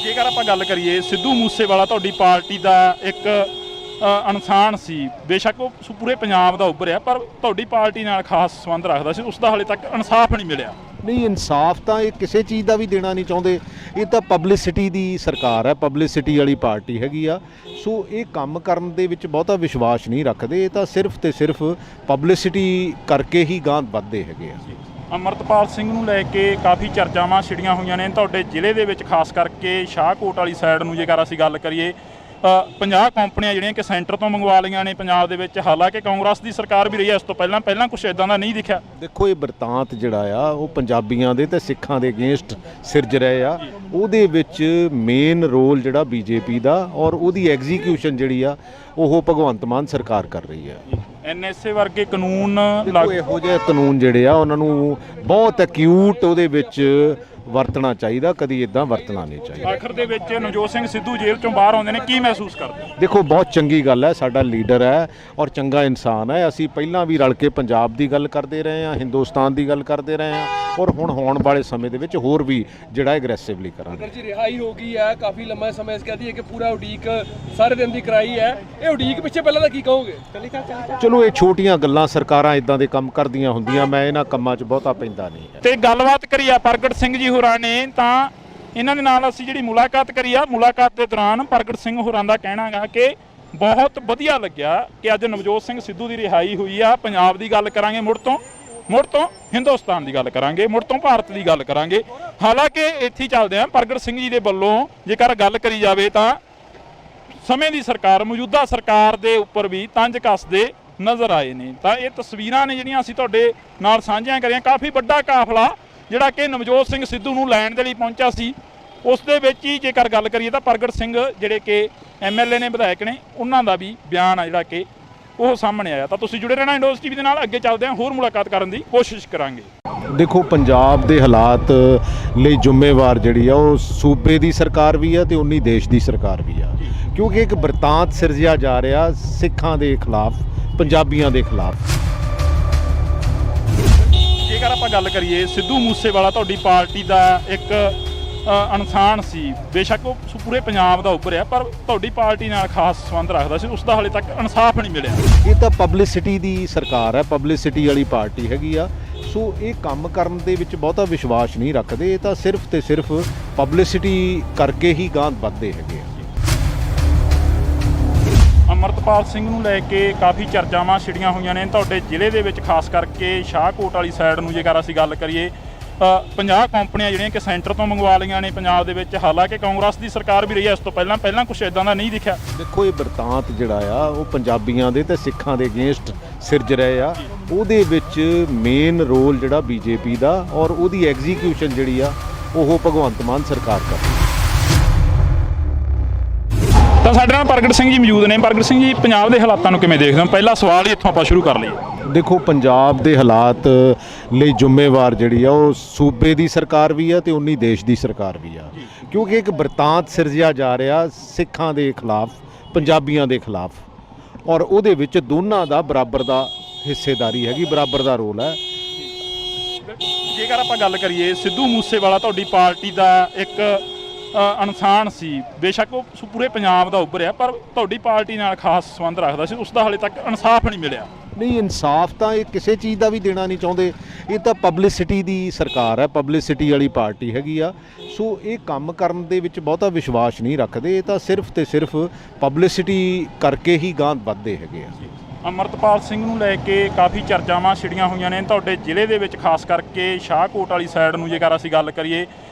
ਜੇਕਰ ਆਪਾਂ ਗੱਲ ਕਰੀਏ, ਸਿੱਧੂ ਮੂਸੇਵਾਲਾ ਤੁਹਾਡੀ ਪਾਰਟੀ ਦਾ ਇੱਕ ਇਨਸਾਨ ਸੀ, ਬੇਸ਼ੱਕ ਉਹ ਪੂਰੇ ਪੰਜਾਬ ਦਾ ਉੱਭਰਿਆ, ਪਰ ਤੁਹਾਡੀ ਪਾਰਟੀ ਨਾਲ ਖਾਸ ਸੰਬੰਧ ਰੱਖਦਾ ਸੀ, ਉਸ ਦਾ ਹਾਲੇ ਤੱਕ ਇਨਸਾਫ ਨਹੀਂ ਮਿਲਿਆ। ਨਹੀਂ, ਇਨਸਾਫ ਤਾਂ ਇਹ ਕਿਸੇ ਚੀਜ਼ ਦਾ ਵੀ ਦੇਣਾ ਨਹੀਂ ਚਾਹੁੰਦੇ। ਇਹ ਤਾਂ ਪਬਲਿਸਿਟੀ ਦੀ ਸਰਕਾਰ ਹੈ, ਪਬਲਿਸਿਟੀ ਵਾਲੀ ਪਾਰਟੀ ਹੈਗੀ ਆ। ਸੋ ਇਹ ਕੰਮ ਕਰਨ ਦੇ ਵਿੱਚ ਬਹੁਤਾ ਵਿਸ਼ਵਾਸ ਨਹੀਂ ਰੱਖਦੇ। ਇਹ ਤਾਂ ਸਿਰਫ ਤੇ ਸਿਰਫ ਪਬਲਿਸਿਟੀ ਕਰਕੇ ਹੀ ਗਾਂਹ ਵੱਧਦੇ ਹੈਗੇ ਆ। ਅੰਮ੍ਰਿਤਪਾਲ ਸਿੰਘ ਨੂੰ ਲੈ ਕੇ ਕਾਫੀ ਚਰਚਾਵਾਂ ਛਿੜੀਆਂ ਹੋਈਆਂ ਨੇ ਤੁਹਾਡੇ ਜ਼ਿਲ੍ਹੇ ਦੇ ਵਿੱਚ, ਖਾਸ ਕਰਕੇ ਸ਼ਾਹਕੋਟ ਵਾਲੀ ਸਾਈਡ ਨੂੰ ਜੇਕਰ ਅਸੀਂ ਗੱਲ ਕਰੀਏ। 50 ਕੰਪਨੀਆਂ ਜਿਹੜੀਆਂ ਕਿ ਸੈਂਟਰ ਤੋਂ ਮੰਗਵਾ ਲਈਆਂ ਨੇ ਪੰਜਾਬ ਦੇ ਵਿੱਚ, ਹਾਲਾਂਕਿ ਕਾਂਗਰਸ ਦੀ ਸਰਕਾਰ ਵੀ ਰਹੀ ਹੈ ਇਸ ਤੋਂ ਪਹਿਲਾਂ ਕੁਝ ਇਦਾਂ ਦਾ ਨਹੀਂ ਦਿਖਿਆ। ਦੇਖੋ, ਇਹ ਬਰਤਾਂਤ ਜਿਹੜਾ ਆ ਉਹ ਪੰਜਾਬੀਆਂ ਦੇ ਤੇ ਸਿੱਖਾਂ ਦੇ ਅਗੇਂਸਟ ਸਿਰਜ ਰਹੇ ਆ। ਉਹਦੇ ਵਿੱਚ ਮੇਨ ਰੋਲ ਜਿਹੜਾ ਬੀਜੇਪੀ ਦਾ ਔਰ ਉਹਦੀ ਐਗਜ਼ੀਕਿਊਸ਼ਨ ਜਿਹੜੀ ਆ ਉਹ ਭਗਵੰਤ ਮਾਨ ਸਰਕਾਰ ਕਰ ਰਹੀ ਹੈ। ਐਨਐਸਏ ਵਰਗੇ ਕਾਨੂੰਨ ਇਹੋ ਜਿਹੇ ਕਾਨੂੰਨ ਜਿਹੜੇ ਆ ਉਹਨਾਂ ਨੂੰ ਬਹੁਤ ਐਕਿਊਟ ਉਹਦੇ ਵਿੱਚ ਵਰਤਣਾ ਚਾਹੀਦਾ, ਕਦੀ ਇਦਾਂ ਵਰਤਣਾ ਨਹੀਂ ਚਾਹੀਦਾ। ਆਖਰ ਦੇ ਵਿੱਚ ਨਵਜੋਤ ਸਿੰਘ ਸਿੱਧੂ ਜੇਲ੍ਹ ਚੋਂ ਬਾਹਰ ਆਉਂਦੇ ਨੇ, ਕੀ ਮਹਿਸੂਸ ਕਰਦੇ? ਦੇਖੋ, ਬਹੁਤ ਚੰਗੀ ਗੱਲ ਹੈ, ਸਾਡਾ ਲੀਡਰ ਹੈ ਔਰ ਚੰਗਾ ਇਨਸਾਨ ਹੈ। ਅਸੀਂ ਪਹਿਲਾਂ ਵੀ ਰਲ ਕੇ ਪੰਜਾਬ ਦੀ ਗੱਲ ਕਰਦੇ ਰਹੇ ਹਾਂ, ਹਿੰਦੁਸਤਾਨ ਦੀ ਗੱਲ ਕਰਦੇ ਰਹੇ ਹਾਂ, ਔਰ ਹੁਣ ਹੋਣ ਵਾਲੇ ਸਮੇਂ ਦੇ ਵਿੱਚ ਹੋਰ ਵੀ ਜਿਹੜਾ ਐਗਰੈਸਿਵਲੀ ਕਰਾਂਗੇ। ਅਗਰ ਜੀ ਰਿਹਾਈ ਹੋ ਗਈ ਹੈ, ਕਾਫੀ ਲੰਮਾ ਸਮੇਂ ਕਹਦੀ ਹੈ ਕਿ ਪੂਰਾ ਉਡੀਕ ਸਾਰੇ ਦਿਨ ਦੀ ਕਰਾਈ ਹੈ, ਇਹ ਉਡੀਕ ਪਿੱਛੇ ਪਹਿਲਾਂ ਦਾ ਕੀ ਕਹੋਗੇ? ਚਲੋ, ਇਹ ਛੋਟੀਆਂ ਗੱਲਾਂ, ਸਰਕਾਰਾਂ ਇਦਾਂ ਦੇ ਕੰਮ ਕਰਦੀਆਂ ਹੁੰਦੀਆਂ, ਮੈਂ ਇਹਨਾਂ ਕੰਮਾਂ 'ਚ ਬਹੁਤਾ ਪੈਂਦਾ ਨਹੀਂ ਹੈ। ਤੇ ਗੱਲਬਾਤ ਕਰੀ ਆ ਪ੍ਰਗਟ ਸਿੰਘ ਜੀ ਹੋਰਾਂ ਨੇ, ਤਾਂ ਇਹਨਾਂ ਦੇ ਨਾਲ ਅਸੀਂ ਜਿਹੜੀ ਮੁਲਾਕਾਤ ਕਰੀ ਆ, ਮੁਲਾਕਾਤ ਦੇ ਦੌਰਾਨ ਪ੍ਰਗਟ ਸਿੰਘ ਹੋਰਾਂ ਦਾ ਕਹਿਣਾ ਗਾ ਕਿ ਬਹੁਤ ਵਧੀਆ ਲੱਗਿਆ ਕਿ ਅੱਜ ਨਵਜੋਤ ਸਿੰਘ ਸਿੱਧੂ ਦੀ ਰਿਹਾਈ ਹੋਈ ਆ। ਪੰਜਾਬ ਦੀ ਗੱਲ ਕਰਾਂਗੇ, ਮੁੜ ਤੋਂ ਹਿੰਦੁਸਤਾਨ ਦੀ ਗੱਲ ਕਰਾਂਗੇ, ਮੁੜ ਤੋਂ ਭਾਰਤ ਦੀ ਗੱਲ ਕਰਾਂਗੇ। ਹਾਲਾਂਕਿ ਇੱਥੇ ਹੀ ਚੱਲਦੇ ਆ। ਪ੍ਰਗਟ ਸਿੰਘ ਜੀ ਦੇ ਵੱਲੋਂ ਜੇਕਰ ਗੱਲ ਕਰੀ ਜਾਵੇ ਤਾਂ ਸਮੇਂ ਦੀ ਸਰਕਾਰ, ਮੌਜੂਦਾ ਸਰਕਾਰ ਦੇ ਉੱਪਰ ਵੀ ਤੰਜ ਕੱਸਦੇ ਨਜ਼ਰ ਆਏ ਨੇ। ਤਾਂ ਇਹ ਤਸਵੀਰਾਂ ਨੇ ਜਿਹੜੀਆਂ ਅਸੀਂ ਤੁਹਾਡੇ ਨਾਲ ਸਾਂਝੀਆਂ ਕਰੀਆਂ। ਕਾਫੀ ਵੱਡਾ ਕਾਫਲਾ ਜਿਹੜਾ ਕਿ ਨਵਜੋਤ ਸਿੰਘ ਸਿੱਧੂ ਨੂੰ ਲੈਣ ਦੇ ਲਈ ਪਹੁੰਚਿਆ ਸੀ, ਉਸ ਦੇ ਵਿੱਚ ਹੀ ਜੇਕਰ ਗੱਲ ਕਰੀਏ ਤਾਂ ਪ੍ਰਗਟ ਸਿੰਘ ਜਿਹੜੇ ਕਿ ਐਮਐਲਏ ਨੇ, ਵਿਧਾਇਕ ਨੇ, ਉਹਨਾਂ ਦਾ ਵੀ ਬਿਆਨ ਆ ਜਿਹੜਾ ਕਿ ਉਹ ਸਾਹਮਣੇ ਆਇਆ। ਤਾਂ ਤੁਸੀਂ ਜੁੜੇ ਰਹਿਣਾ ਇੰਡੋਜ਼ ਟੀਵੀ ਦੇ ਨਾਲ। ਅੱਗੇ ਚੱਲਦੇ ਹਾਂ, ਹੋਰ ਮੁਲਾਕਾਤ ਕਰਨ ਦੀ ਕੋਸ਼ਿਸ਼ ਕਰਾਂਗੇ। ਦੇਖੋ, ਪੰਜਾਬ ਦੇ ਹਾਲਾਤ ਲਈ ਜ਼ਿੰਮੇਵਾਰ ਜਿਹੜੀ ਆ ਉਹ ਸੂਬੇ ਦੀ ਸਰਕਾਰ ਵੀ ਆ ਤੇ ਉਨੀ ਦੇਸ਼ ਦੀ ਸਰਕਾਰ ਵੀ ਆ, ਕਿਉਂਕਿ ਇੱਕ ਬਰਤਾਂਤ ਸਿਰਜਿਆ ਜਾ ਰਿਹਾ ਸਿੱਖਾਂ ਦੇ ਖਿਲਾਫ, ਪੰਜਾਬੀਆਂ ਦੇ ਖਿਲਾਫ। ਜੇਕਰ ਆਪਾਂ ਗੱਲ ਕਰੀਏ, ਸਿੱਧੂ ਮੂਸੇਵਾਲਾ ਤੁਹਾਡੀ ਪਾਰਟੀ ਦਾ ਇੱਕ ਇਨਸਾਨ ਸੀ, ਬੇਸ਼ੱਕ ਉਹ ਪੂਰੇ ਪੰਜਾਬ ਦਾ ਉੱਭਰਿਆ, ਪਰ ਤੁਹਾਡੀ ਪਾਰਟੀ ਨਾਲ ਖਾਸ ਸੰਬੰਧ ਰੱਖਦਾ ਸੀ, ਉਸ ਦਾ ਹਾਲੇ ਤੱਕ ਇਨਸਾਫ ਨਹੀਂ ਮਿਲਿਆ। ਇਹ ਤਾਂ ਪਬਲਿਸਿਟੀ ਦੀ ਸਰਕਾਰ ਹੈ, ਪਬਲਿਸਿਟੀ ਵਾਲੀ ਪਾਰਟੀ ਹੈਗੀ ਆ। ਸੋ ਇਹ ਕੰਮ ਕਰਨ ਦੇ ਵਿੱਚ ਬਹੁਤਾ ਵਿਸ਼ਵਾਸ ਨਹੀਂ ਰੱਖਦੇ। ਇਹ ਤਾਂ ਸਿਰਫ ਤੇ ਸਿਰਫ ਪਬਲਿਸਿਟੀ ਕਰਕੇ ਹੀ ਗਾਂਹ ਵੱਧਦੇ ਹੈਗੇ ਆ। ਅੰਮ੍ਰਿਤਪਾਲ ਸਿੰਘ ਨੂੰ ਲੈ ਕੇ ਕਾਫੀ ਚਰਚਾਵਾਂ ਛਿੜੀਆਂ ਹੋਈਆਂ ਨੇ ਤੁਹਾਡੇ ਜ਼ਿਲ੍ਹੇ ਦੇ ਵਿੱਚ, ਖਾਸ ਕਰਕੇ ਸ਼ਾਹਕੋਟ ਵਾਲੀ ਸਾਈਡ ਨੂੰ ਜੇਕਰ ਅਸੀਂ ਗੱਲ ਕਰੀਏ। 50 ਕੰਪਨੀਆਂ ਜਿਹੜੀਆਂ ਕਿ ਸੈਂਟਰ ਤੋਂ ਮੰਗਵਾ ਲਈਆਂ ਨੇ ਪੰਜਾਬ ਦੇ ਵਿੱਚ, ਹਾਲਾਂਕਿ ਕਾਂਗਰਸ ਦੀ ਸਰਕਾਰ ਵੀ ਰਹੀ ਹੈ ਇਸ ਤੋਂ ਪਹਿਲਾਂ ਕੁਝ ਇਦਾਂ ਦਾ ਨਹੀਂ ਦਿਖਿਆ। ਦੇਖੋ, ਇਹ ਬਰਤਾਂਤ ਜਿਹੜਾ ਆ ਉਹ ਪੰਜਾਬੀਆਂ ਦੇ ਤੇ ਸਿੱਖਾਂ ਦੇ ਅਗੇਂਸਟ ਸਿਰਜ ਰਹੇ ਆ। ਉਹਦੇ ਵਿੱਚ ਮੇਨ ਰੋਲ ਜਿਹੜਾ ਬੀਜੇਪੀ ਦਾ ਔਰ ਉਹਦੀ ਐਗਜ਼ੀਕਿਊਸ਼ਨ ਜਿਹੜੀ ਆ ਉਹ ਭਗਵੰਤ ਮਾਨ ਸਰਕਾਰ ਕਰ ਰਹੀ ਹੈ। ਤਾਂ ਸਾਡੇ ਨਾਲ ਪ੍ਰਗਟ ਸਿੰਘ ਜੀ ਮੌਜੂਦ ਨੇ। ਪ੍ਰਗਟ ਸਿੰਘ ਜੀ, ਪੰਜਾਬ ਦੇ ਹਾਲਾਤਾਂ ਨੂੰ ਕਿਵੇਂ ਦੇਖਦੇ ਹੋ? ਪਹਿਲਾ ਸਵਾਲ ਹੀ ਇੱਥੋਂ ਆਪਾਂ ਸ਼ੁਰੂ ਕਰ ਲਈਏ। ਦੇਖੋ, ਪੰਜਾਬ ਦੇ ਹਾਲਾਤ ਲਈ ਜ਼ਿੰਮੇਵਾਰ ਜਿਹੜੀ ਆ ਉਹ ਸੂਬੇ ਦੀ ਸਰਕਾਰ ਵੀ ਆ ਤੇ ਉਨੀ ਦੇਸ਼ ਦੀ ਸਰਕਾਰ ਵੀ ਆ, ਕਿਉਂਕਿ ਇੱਕ ਬਰਤਾਂਤ ਸਿਰਜਿਆ ਜਾ ਰਿਹਾ ਸਿੱਖਾਂ ਦੇ ਖਿਲਾਫ, ਪੰਜਾਬੀਆਂ ਦੇ ਖਿਲਾਫ, ਔਰ ਉਹਦੇ ਵਿੱਚ ਦੋਨਾਂ ਦਾ ਬਰਾਬਰ ਦਾ ਹਿੱਸੇਦਾਰੀ ਹੈਗੀ, ਬਰਾਬਰ ਦਾ ਰੋਲ ਹੈ। ਜੇਕਰ ਆਪਾਂ ਗੱਲ ਕਰੀਏ, ਸਿੱਧੂ ਮੂਸੇਵਾਲਾ ਤੁਹਾਡੀ ਪਾਰਟੀ ਦਾ ਇੱਕ ਇਨਸਾਨ ਸੀ, ਬੇਸ਼ੱਕ ਉਹ ਪੂਰੇ ਪੰਜਾਬ ਦਾ ਉੱਭਰਿਆ, ਪਰ ਤੁਹਾਡੀ ਪਾਰਟੀ ਨਾਲ ਖਾਸ ਸੰਬੰਧ ਰੱਖਦਾ ਸੀ, ਉਸ ਦਾ ਹਾਲੇ ਤੱਕ ਇਨਸਾਫ ਨਹੀਂ ਮਿਲਿਆ। ਨਹੀਂ, ਇਨਸਾਫ ਤਾਂ ਇਹ ਕਿਸੇ ਚੀਜ਼ ਦਾ ਵੀ ਦੇਣਾ ਨਹੀਂ ਚਾਹੁੰਦੇ। ਇਹ ਤਾਂ ਪਬਲਿਸਿਟੀ ਦੀ ਸਰਕਾਰ ਹੈ, ਪਬਲਿਸਿਟੀ ਵਾਲੀ ਪਾਰਟੀ ਹੈਗੀ ਆ। ਸੋ ਇਹ ਕੰਮ ਕਰਨ ਦੇ ਵਿੱਚ ਬਹੁਤਾ ਵਿਸ਼ਵਾਸ ਨਹੀਂ ਰੱਖਦੇ। ਇਹ ਤਾਂ ਸਿਰਫ ਤੇ ਸਿਰਫ ਪਬਲਿਸਿਟੀ ਕਰਕੇ ਹੀ ਗਾਂਹ ਵੱਧਦੇ ਹੈਗੇ ਆ। ਅੰਮ੍ਰਿਤਪਾਲ ਸਿੰਘ ਨੂੰ ਲੈ ਕੇ ਕਾਫੀ ਚਰਚਾਵਾਂ ਛਿੜੀਆਂ ਹੋਈਆਂ ਨੇ ਤੁਹਾਡੇ ਜ਼ਿਲ੍ਹੇ ਦੇ ਵਿੱਚ, ਖਾਸ ਕਰਕੇ ਸ਼ਾਹਕੋਟ ਵਾਲੀ ਸਾਈਡ ਨੂੰ ਜੇਕਰ ਅਸੀਂ ਗੱਲ ਕਰੀਏ।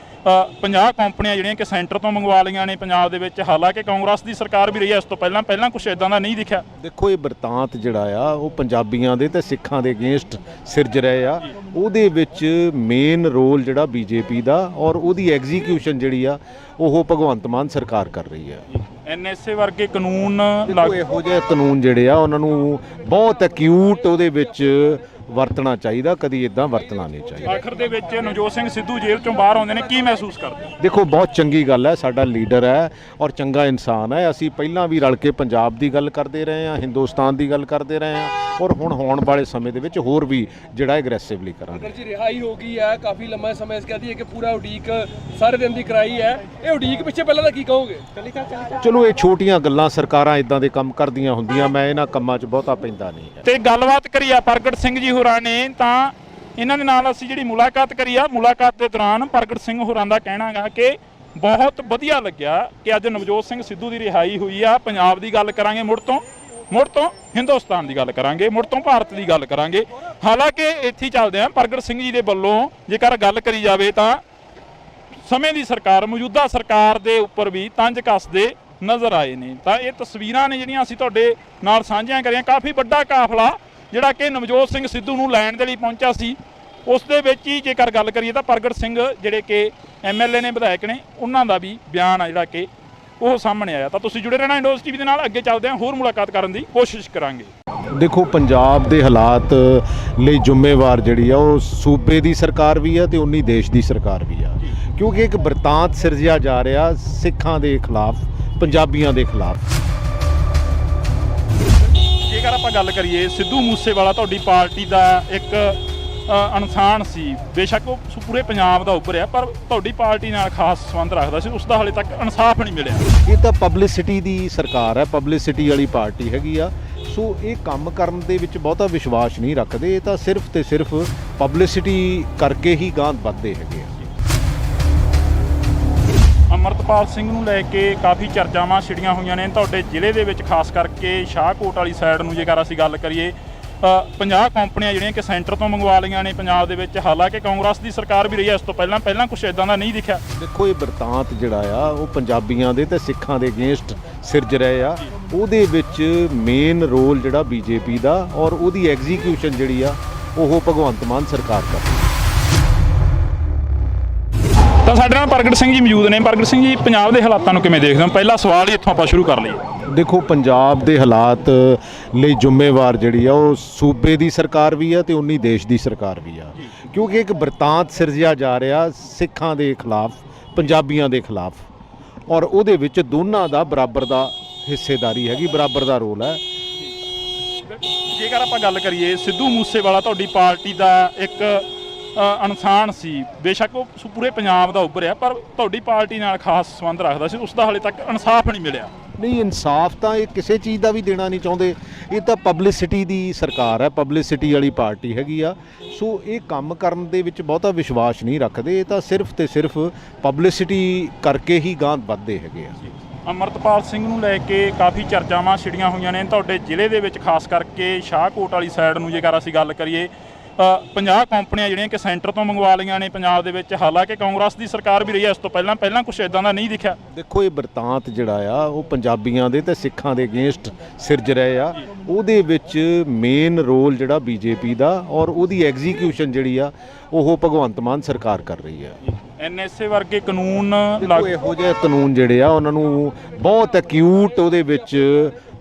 50 ਕੰਪਨੀਆਂ ਜਿਹੜੀਆਂ ਕਿ ਸੈਂਟਰ ਤੋਂ ਮੰਗਵਾ ਲਈਆਂ ਨੇ ਪੰਜਾਬ ਦੇ ਵਿੱਚ। ਹਾਲਾਂਕਿ ਕਾਂਗਰਸ ਦੀ ਸਰਕਾਰ ਵੀ ਰਹੀ ਹੈ ਇਸ ਤੋਂ ਪਹਿਲਾਂ ਕੁਝ ਇਦਾਂ ਦਾ ਨਹੀਂ ਦਿਖਿਆ। ਦੇਖੋ ਇਹ ਬਰਤਾਂਤ ਜਿਹੜਾ ਆ ਉਹ ਪੰਜਾਬੀਆਂ ਦੇ ਤੇ ਸਿੱਖਾਂ ਦੇ ਅਗੇਂਸਟ ਸਿਰਜ ਰਹੇ ਆ। ਉਹਦੇ ਵਿੱਚ ਮੇਨ ਰੋਲ ਜਿਹੜਾ ਬੀਜੇਪੀ ਦਾ ਔਰ ਉਹਦੀ ਐਗਜ਼ੀਕਿਊਸ਼ਨ ਜਿਹੜੀ ਆ ਉਹ ਭਗਵੰਤ ਮਾਨ ਸਰਕਾਰ ਕਰ ਰਹੀ ਆ। ਐਨਐਸਏ ਵਰਗੇ ਕਾਨੂੰਨ ਦੇਖੋ ਇਹੋ ਜਿਹੇ ਕਾਨੂੰਨ ਜਿਹੜੇ ਆ ਉਹਨਾਂ ਨੂੰ ਬਹੁਤ ਐਕਿਊਟ ਉਹਦੇ ਵਿੱਚ ਵਰਤਣਾ ਚਾਹੀਦਾ, ਕਦੀ ਇਦਾਂ ਵਰਤਣਾ ਨਹੀਂ ਚਾਹੀਦਾ। ਆਖਰ ਦੇ ਵਿੱਚ ਨਵਜੋਤ ਸਿੰਘ ਸਿੱਧੂ ਜੇਲ੍ਹ ਚੋਂ ਬਾਹਰ ਆਉਂਦੇ ਨੇ, ਕੀ ਮਹਿਸੂਸ ਕਰਦੇ? ਦੇਖੋ ਬਹੁਤ ਚੰਗੀ ਗੱਲ ਹੈ, ਸਾਡਾ ਲੀਡਰ ਹੈ ਔਰ ਚੰਗਾ ਇਨਸਾਨ ਹੈ। ਅਸੀਂ ਪਹਿਲਾਂ ਵੀ ਰਲ ਕੇ ਪੰਜਾਬ ਦੀ ਗੱਲ ਕਰਦੇ ਰਹੇ ਹਾਂ, ਹਿੰਦੁਸਤਾਨ ਦੀ ਗੱਲ ਕਰਦੇ ਰਹੇ ਹਾਂ ਔਰ ਹੁਣ ਹੋਣ ਵਾਲੇ ਸਮੇਂ ਦੇ ਵਿੱਚ ਹੋਰ ਵੀ ਜਿਹੜਾ ਐਗਰੈਸਿਵਲੀ ਕਰਾਂਗੇ। ਜੀ ਰਿਹਾਈ ਹੋ ਗਈ ਹੈ, ਕਾਫੀ ਲੰਮਾ ਸਮਾਂ ਇਸ ਕਹਦੀ ਹੈ ਕਿ ਪੂਰਾ ਉਡੀਕ ਸਾਰੇ ਦਿਨ ਦੀ ਕਰਾਈ ਹੈ। ਇਹ ਉਡੀਕ ਪਿੱਛੇ ਪਹਿਲਾਂ ਦਾ ਕੀ ਕਹੋਗੇ? ਚਲੋ ਇਹ ਛੋਟੀਆਂ ਗੱਲਾਂ, ਸਰਕਾਰਾਂ ਇਦਾਂ ਦੇ ਕੰਮ ਕਰਦੀਆਂ ਹੁੰਦੀਆਂ, ਮੈਂ ਇਹਨਾਂ ਕੰਮਾਂ 'ਚ ਬਹੁਤਾ ਪੈਂਦਾ ਨਹੀਂ ਹੈ। ਤੇ ਗੱਲਬਾਤ ਕਰੀ ਆ ਪ੍ਰਗਟ ਸਿੰਘ ਜੀ ਹੋਰਾਂ ਨੇ, ਤਾਂ ਇਹਨਾਂ ਦੇ ਨਾਲ ਅਸੀਂ ਜਿਹੜੀ ਮੁਲਾਕਾਤ ਕਰੀ ਆ, ਮੁਲਾਕਾਤ ਦੇ ਦੌਰਾਨ ਪ੍ਰਗਟ ਸਿੰਘ ਹੋਰਾਂ ਦਾ ਕਹਿਣਾ ਗਾ ਕਿ ਬਹੁਤ ਵਧੀਆ ਲੱਗਿਆ ਕਿ ਅੱਜ ਨਵਜੋਤ ਸਿੰਘ ਸਿੱਧੂ ਦੀ ਰਿਹਾਈ ਹੋਈ ਆ। ਪੰਜਾਬ ਦੀ ਗੱਲ ਕਰਾਂਗੇ ਮੁੜ ਤੋਂ ਹਿੰਦੁਸਤਾਨ ਦੀ ਗੱਲ ਕਰਾਂਗੇ, ਮੁੜ ਤੋਂ ਭਾਰਤ ਦੀ ਗੱਲ ਕਰਾਂਗੇ। ਹਾਲਾਂਕਿ ਇੱਥੇ ਚੱਲਦੇ ਆ ਪ੍ਰਗਟ ਸਿੰਘ ਜੀ ਦੇ ਵੱਲੋਂ ਜੇਕਰ ਗੱਲ ਕਰੀ ਜਾਵੇ ਤਾਂ ਸਮੇਂ ਦੀ ਸਰਕਾਰ, ਮੌਜੂਦਾ ਸਰਕਾਰ ਦੇ ਉੱਪਰ ਵੀ ਤੰਜ ਕੱਸਦੇ ਨਜ਼ਰ ਆਏ ਨੇ। ਤਾਂ ਇਹ ਤਸਵੀਰਾਂ ਨੇ ਜਿਹੜੀਆਂ ਅਸੀਂ ਤੁਹਾਡੇ ਨਾਲ ਸਾਂਝੀਆਂ ਕਰੀਆਂ। ਕਾਫੀ ਵੱਡਾ ਕਾਫਲਾ ਜਿਹੜਾ ਕਿ ਨਵਜੋਤ ਸਿੰਘ ਸਿੱਧੂ ਨੂੰ ਲੈਣ ਦੇ ਲਈ ਪਹੁੰਚਿਆ ਸੀ, ਉਸ ਦੇ ਵਿੱਚ ਹੀ ਜੇਕਰ ਗੱਲ ਕਰੀਏ ਤਾਂ ਪ੍ਰਗਟ ਸਿੰਘ ਜਿਹੜੇ ਕਿ ਐਮਐਲਏ ਨੇ, ਵਿਧਾਇਕ ਨੇ, ਉਹਨਾਂ ਦਾ ਵੀ ਬਿਆਨ ਆ ਜਿਹੜਾ ਕਿ ਉਹ ਸਾਹਮਣੇ ਆਇਆ। ਤਾਂ ਤੁਸੀਂ ਜੁੜੇ ਰਹਿਣਾ ਇੰਡੋਜ਼ ਟੀਵੀ ਦੇ ਨਾਲ, ਅੱਗੇ ਚੱਲਦੇ ਹਾਂ, ਹੋਰ ਮੁਲਾਕਾਤ ਕਰਨ ਦੀ ਕੋਸ਼ਿਸ਼ ਕਰਾਂਗੇ। ਦੇਖੋ ਪੰਜਾਬ ਦੇ ਹਾਲਾਤ ਲਈ ਜ਼ਿੰਮੇਵਾਰ ਜਿਹੜੀ ਆ ਉਹ ਸੂਬੇ ਦੀ ਸਰਕਾਰ ਵੀ ਆ ਤੇ ਉਨੀ ਦੇਸ਼ ਦੀ ਸਰਕਾਰ ਵੀ ਆ, ਕਿਉਂਕਿ ਇੱਕ ਬਰਤਾਂਤ ਸਿਰਜਿਆ ਜਾ ਰਿਹਾ ਸਿੱਖਾਂ ਦੇ ਖਿਲਾਫ, ਪੰਜਾਬੀਆਂ ਦੇ ਖਿਲਾਫ। ਜੇਕਰ ਆਪਾਂ ਗੱਲ ਕਰੀਏ, ਸਿੱਧੂ ਮੂਸੇਵਾਲਾ ਤੁਹਾਡੀ ਪਾਰਟੀ ਦਾ ਇੱਕ ਇਨਸਾਨ ਸੀ, ਬੇਸ਼ੱਕ ਉਹ ਪੂਰੇ ਪੰਜਾਬ ਦਾ ਉੱਭਰਿਆ, ਪਰ ਤੁਹਾਡੀ ਪਾਰਟੀ ਨਾਲ ਖਾਸ ਸੰਬੰਧ ਰੱਖਦਾ ਸੀ, ਉਸ ਦਾ ਹਾਲੇ ਤੱਕ ਇਨਸਾਫ ਨਹੀਂ ਮਿਲਿਆ। ਇਹ ਤਾਂ ਪਬਲਿਸਿਟੀ ਦੀ ਸਰਕਾਰ ਹੈ, ਪਬਲਿਸਿਟੀ ਵਾਲੀ ਪਾਰਟੀ ਹੈਗੀ ਆ। ਸੋ ਇਹ ਕੰਮ ਕਰਨ ਦੇ ਵਿੱਚ ਬਹੁਤਾ ਵਿਸ਼ਵਾਸ ਨਹੀਂ ਰੱਖਦੇ। ਇਹ ਤਾਂ ਸਿਰਫ ਤੇ ਸਿਰਫ ਪਬਲਿਸਿਟੀ ਕਰਕੇ ਹੀ ਗਾਂਹ ਵੱਧਦੇ ਹੈਗੇ ਆ। ਅਮਰਤਪਾਲ ਸਿੰਘ ਨੂੰ ਲੈ ਕੇ ਕਾਫੀ ਚਰਚਾਵਾਂ ਛਿੜੀਆਂ ਹੋਈਆਂ ਨੇ ਤੁਹਾਡੇ ਜ਼ਿਲ੍ਹੇ ਦੇ ਵਿੱਚ, ਖਾਸ ਕਰਕੇ ਸ਼ਾਹਕੋਟ ਵਾਲੀ ਸਾਈਡ ਨੂੰ ਜੇਕਰ ਅਸੀਂ ਗੱਲ ਕਰੀਏ। 50 ਕੰਪਨੀਆਂ ਜਿਹੜੀਆਂ ਕਿ ਸੈਂਟਰ ਤੋਂ ਮੰਗਵਾ ਲਈਆਂ ਨੇ ਪੰਜਾਬ ਦੇ ਵਿੱਚ। ਹਾਲਾਂਕਿ ਕਾਂਗਰਸ ਦੀ ਸਰਕਾਰ ਵੀ ਰਹੀ ਹੈ ਇਸ ਤੋਂ ਪਹਿਲਾਂ ਕੁਝ ਇਦਾਂ ਦਾ ਨਹੀਂ ਦਿਖਿਆ। ਦੇਖੋ ਇਹ ਬਰਤਾਂਤ ਜਿਹੜਾ ਆ ਉਹ ਪੰਜਾਬੀਆਂ ਦੇ ਤੇ ਸਿੱਖਾਂ ਦੇ ਅਗੇਂਸਟ ਸਿਰਜ ਰਹੇ ਆ। ਉਹਦੇ ਵਿੱਚ ਮੇਨ ਰੋਲ ਜਿਹੜਾ ਬੀਜੇਪੀ ਦਾ ਔਰ ਉਹਦੀ ਐਗਜ਼ੀਕਿਊਸ਼ਨ ਜਿਹੜੀ ਆ ਉਹ ਭਗਵੰਤ ਮਾਨ ਸਰਕਾਰ ਕਰ ਰਹੀ ਹੈ। ਤਾਂ ਸਾਡੇ ਨਾਲ ਪ੍ਰਗਟ ਸਿੰਘ ਜੀ ਮੌਜੂਦ ਨੇ। ਪ੍ਰਗਟ ਸਿੰਘ ਜੀ, ਪੰਜਾਬ ਦੇ ਹਾਲਾਤਾਂ ਨੂੰ ਕਿਵੇਂ ਦੇਖਦੇ ਹੋ? ਪਹਿਲਾ ਸਵਾਲ ਹੀ ਇੱਥੋਂ ਆਪਾਂ ਸ਼ੁਰੂ ਕਰ ਲਈਏ। ਦੇਖੋ ਪੰਜਾਬ ਦੇ ਹਾਲਾਤ ਲਈ ਜ਼ਿੰਮੇਵਾਰ ਜਿਹੜੀ ਆ ਉਹ ਸੂਬੇ ਦੀ ਸਰਕਾਰ ਵੀ ਆ ਤੇ ਉਨੀ ਦੇਸ਼ ਦੀ ਸਰਕਾਰ ਵੀ ਆ, ਕਿਉਂਕਿ ਇੱਕ ਬਰਤਾਂਤ ਸਿਰਜਿਆ ਜਾ ਰਿਹਾ ਸਿੱਖਾਂ ਦੇ ਖਿਲਾਫ, ਪੰਜਾਬੀਆਂ ਦੇ ਖਿਲਾਫ, ਔਰ ਉਹਦੇ ਵਿੱਚ ਦੋਨਾਂ ਦਾ ਬਰਾਬਰ ਦਾ ਹਿੱਸੇਦਾਰੀ ਹੈਗੀ, ਬਰਾਬਰ ਦਾ ਰੋਲ ਹੈ। ਜੇਕਰ ਆਪਾਂ ਗੱਲ ਕਰੀਏ, ਸਿੱਧੂ ਮੂਸੇਵਾਲਾ ਤੁਹਾਡੀ ਪਾਰਟੀ ਦਾ ਇੱਕ ਇਨਸਾਨ ਸੀ, ਬੇਸ਼ੱਕ ਉਹ ਪੂਰੇ ਪੰਜਾਬ ਦਾ ਉੱਭਰਿਆ, ਪਰ ਤੁਹਾਡੀ ਪਾਰਟੀ ਨਾਲ ਖਾਸ ਸੰਬੰਧ ਰੱਖਦਾ ਸੀ, ਉਸ ਦਾ ਹਾਲੇ ਤੱਕ ਇਨਸਾਫ ਨਹੀਂ ਮਿਲਿਆ। ਨਹੀਂ, ਇਨਸਾਫ ਤਾਂ ਇਹ ਕਿਸੇ ਚੀਜ਼ ਦਾ ਵੀ ਦੇਣਾ ਨਹੀਂ ਚਾਹੁੰਦੇ। ਇਹ ਤਾਂ ਪਬਲਿਸਿਟੀ ਦੀ ਸਰਕਾਰ ਹੈ, ਪਬਲਿਸਿਟੀ ਵਾਲੀ ਪਾਰਟੀ ਹੈਗੀ ਆ। ਸੋ ਇਹ ਕੰਮ ਕਰਨ ਦੇ ਵਿੱਚ ਬਹੁਤਾ ਵਿਸ਼ਵਾਸ ਨਹੀਂ ਰੱਖਦੇ। ਇਹ ਤਾਂ ਸਿਰਫ ਤੇ ਸਿਰਫ ਪਬਲਿਸਿਟੀ ਕਰਕੇ ਹੀ ਗਾਂਹ ਵੱਧਦੇ ਹੈਗੇ ਆ। ਅਮਰਤਪਾਲ ਸਿੰਘ ਨੂੰ ਲੈ ਕੇ ਕਾਫੀ ਚਰਚਾਵਾਂ ਛਿੜੀਆਂ ਹੋਈਆਂ ਨੇ ਤੁਹਾਡੇ ਜ਼ਿਲ੍ਹੇ ਦੇ ਵਿੱਚ, ਖਾਸ ਕਰਕੇ ਸ਼ਾਹਕੋਟ ਵਾਲੀ ਸਾਈਡ ਨੂੰ ਜੇਕਰ ਅਸੀਂ ਗੱਲ ਕਰੀਏ। 50 ਕੰਪਨੀਆਂ ਜਿਹੜੀਆਂ ਕਿ ਸੈਂਟਰ ਤੋਂ ਮੰਗਵਾ ਲਈਆਂ ਨੇ ਪੰਜਾਬ ਦੇ ਵਿੱਚ। ਹਾਲਾਂਕਿ ਕਾਂਗਰਸ ਦੀ ਸਰਕਾਰ ਵੀ ਰਹੀ ਹੈ ਇਸ ਤੋਂ ਪਹਿਲਾਂ ਕੁਝ ਇਦਾਂ ਦਾ ਨਹੀਂ ਦਿਖਿਆ। ਦੇਖੋ ਇਹ ਬਰਤਾਂਤ ਜਿਹੜਾ ਆ ਉਹ ਪੰਜਾਬੀਆਂ ਦੇ ਤੇ ਸਿੱਖਾਂ ਦੇ ਅਗੇਂਸਟ ਸਿਰਜ ਰਹੇ ਆ। ਉਹਦੇ ਵਿੱਚ ਮੇਨ ਰੋਲ ਜਿਹੜਾ ਬੀਜੇਪੀ ਦਾ ਔਰ ਉਹਦੀ ਐਗਜ਼ੀਕਿਊਸ਼ਨ ਜਿਹੜੀ ਆ ਉਹ ਭਗਵੰਤ ਮਾਨ ਸਰਕਾਰ ਕਰ ਰਹੀ ਹੈ। ਐਨਐਸਏ ਵਰਗੇ ਕਾਨੂੰਨ ਇਹੋ ਜਿਹੇ ਕਾਨੂੰਨ ਜਿਹੜੇ ਆ ਉਹਨਾਂ ਨੂੰ ਬਹੁਤ ਐਕਿਊਟ ਉਹਦੇ ਵਿੱਚ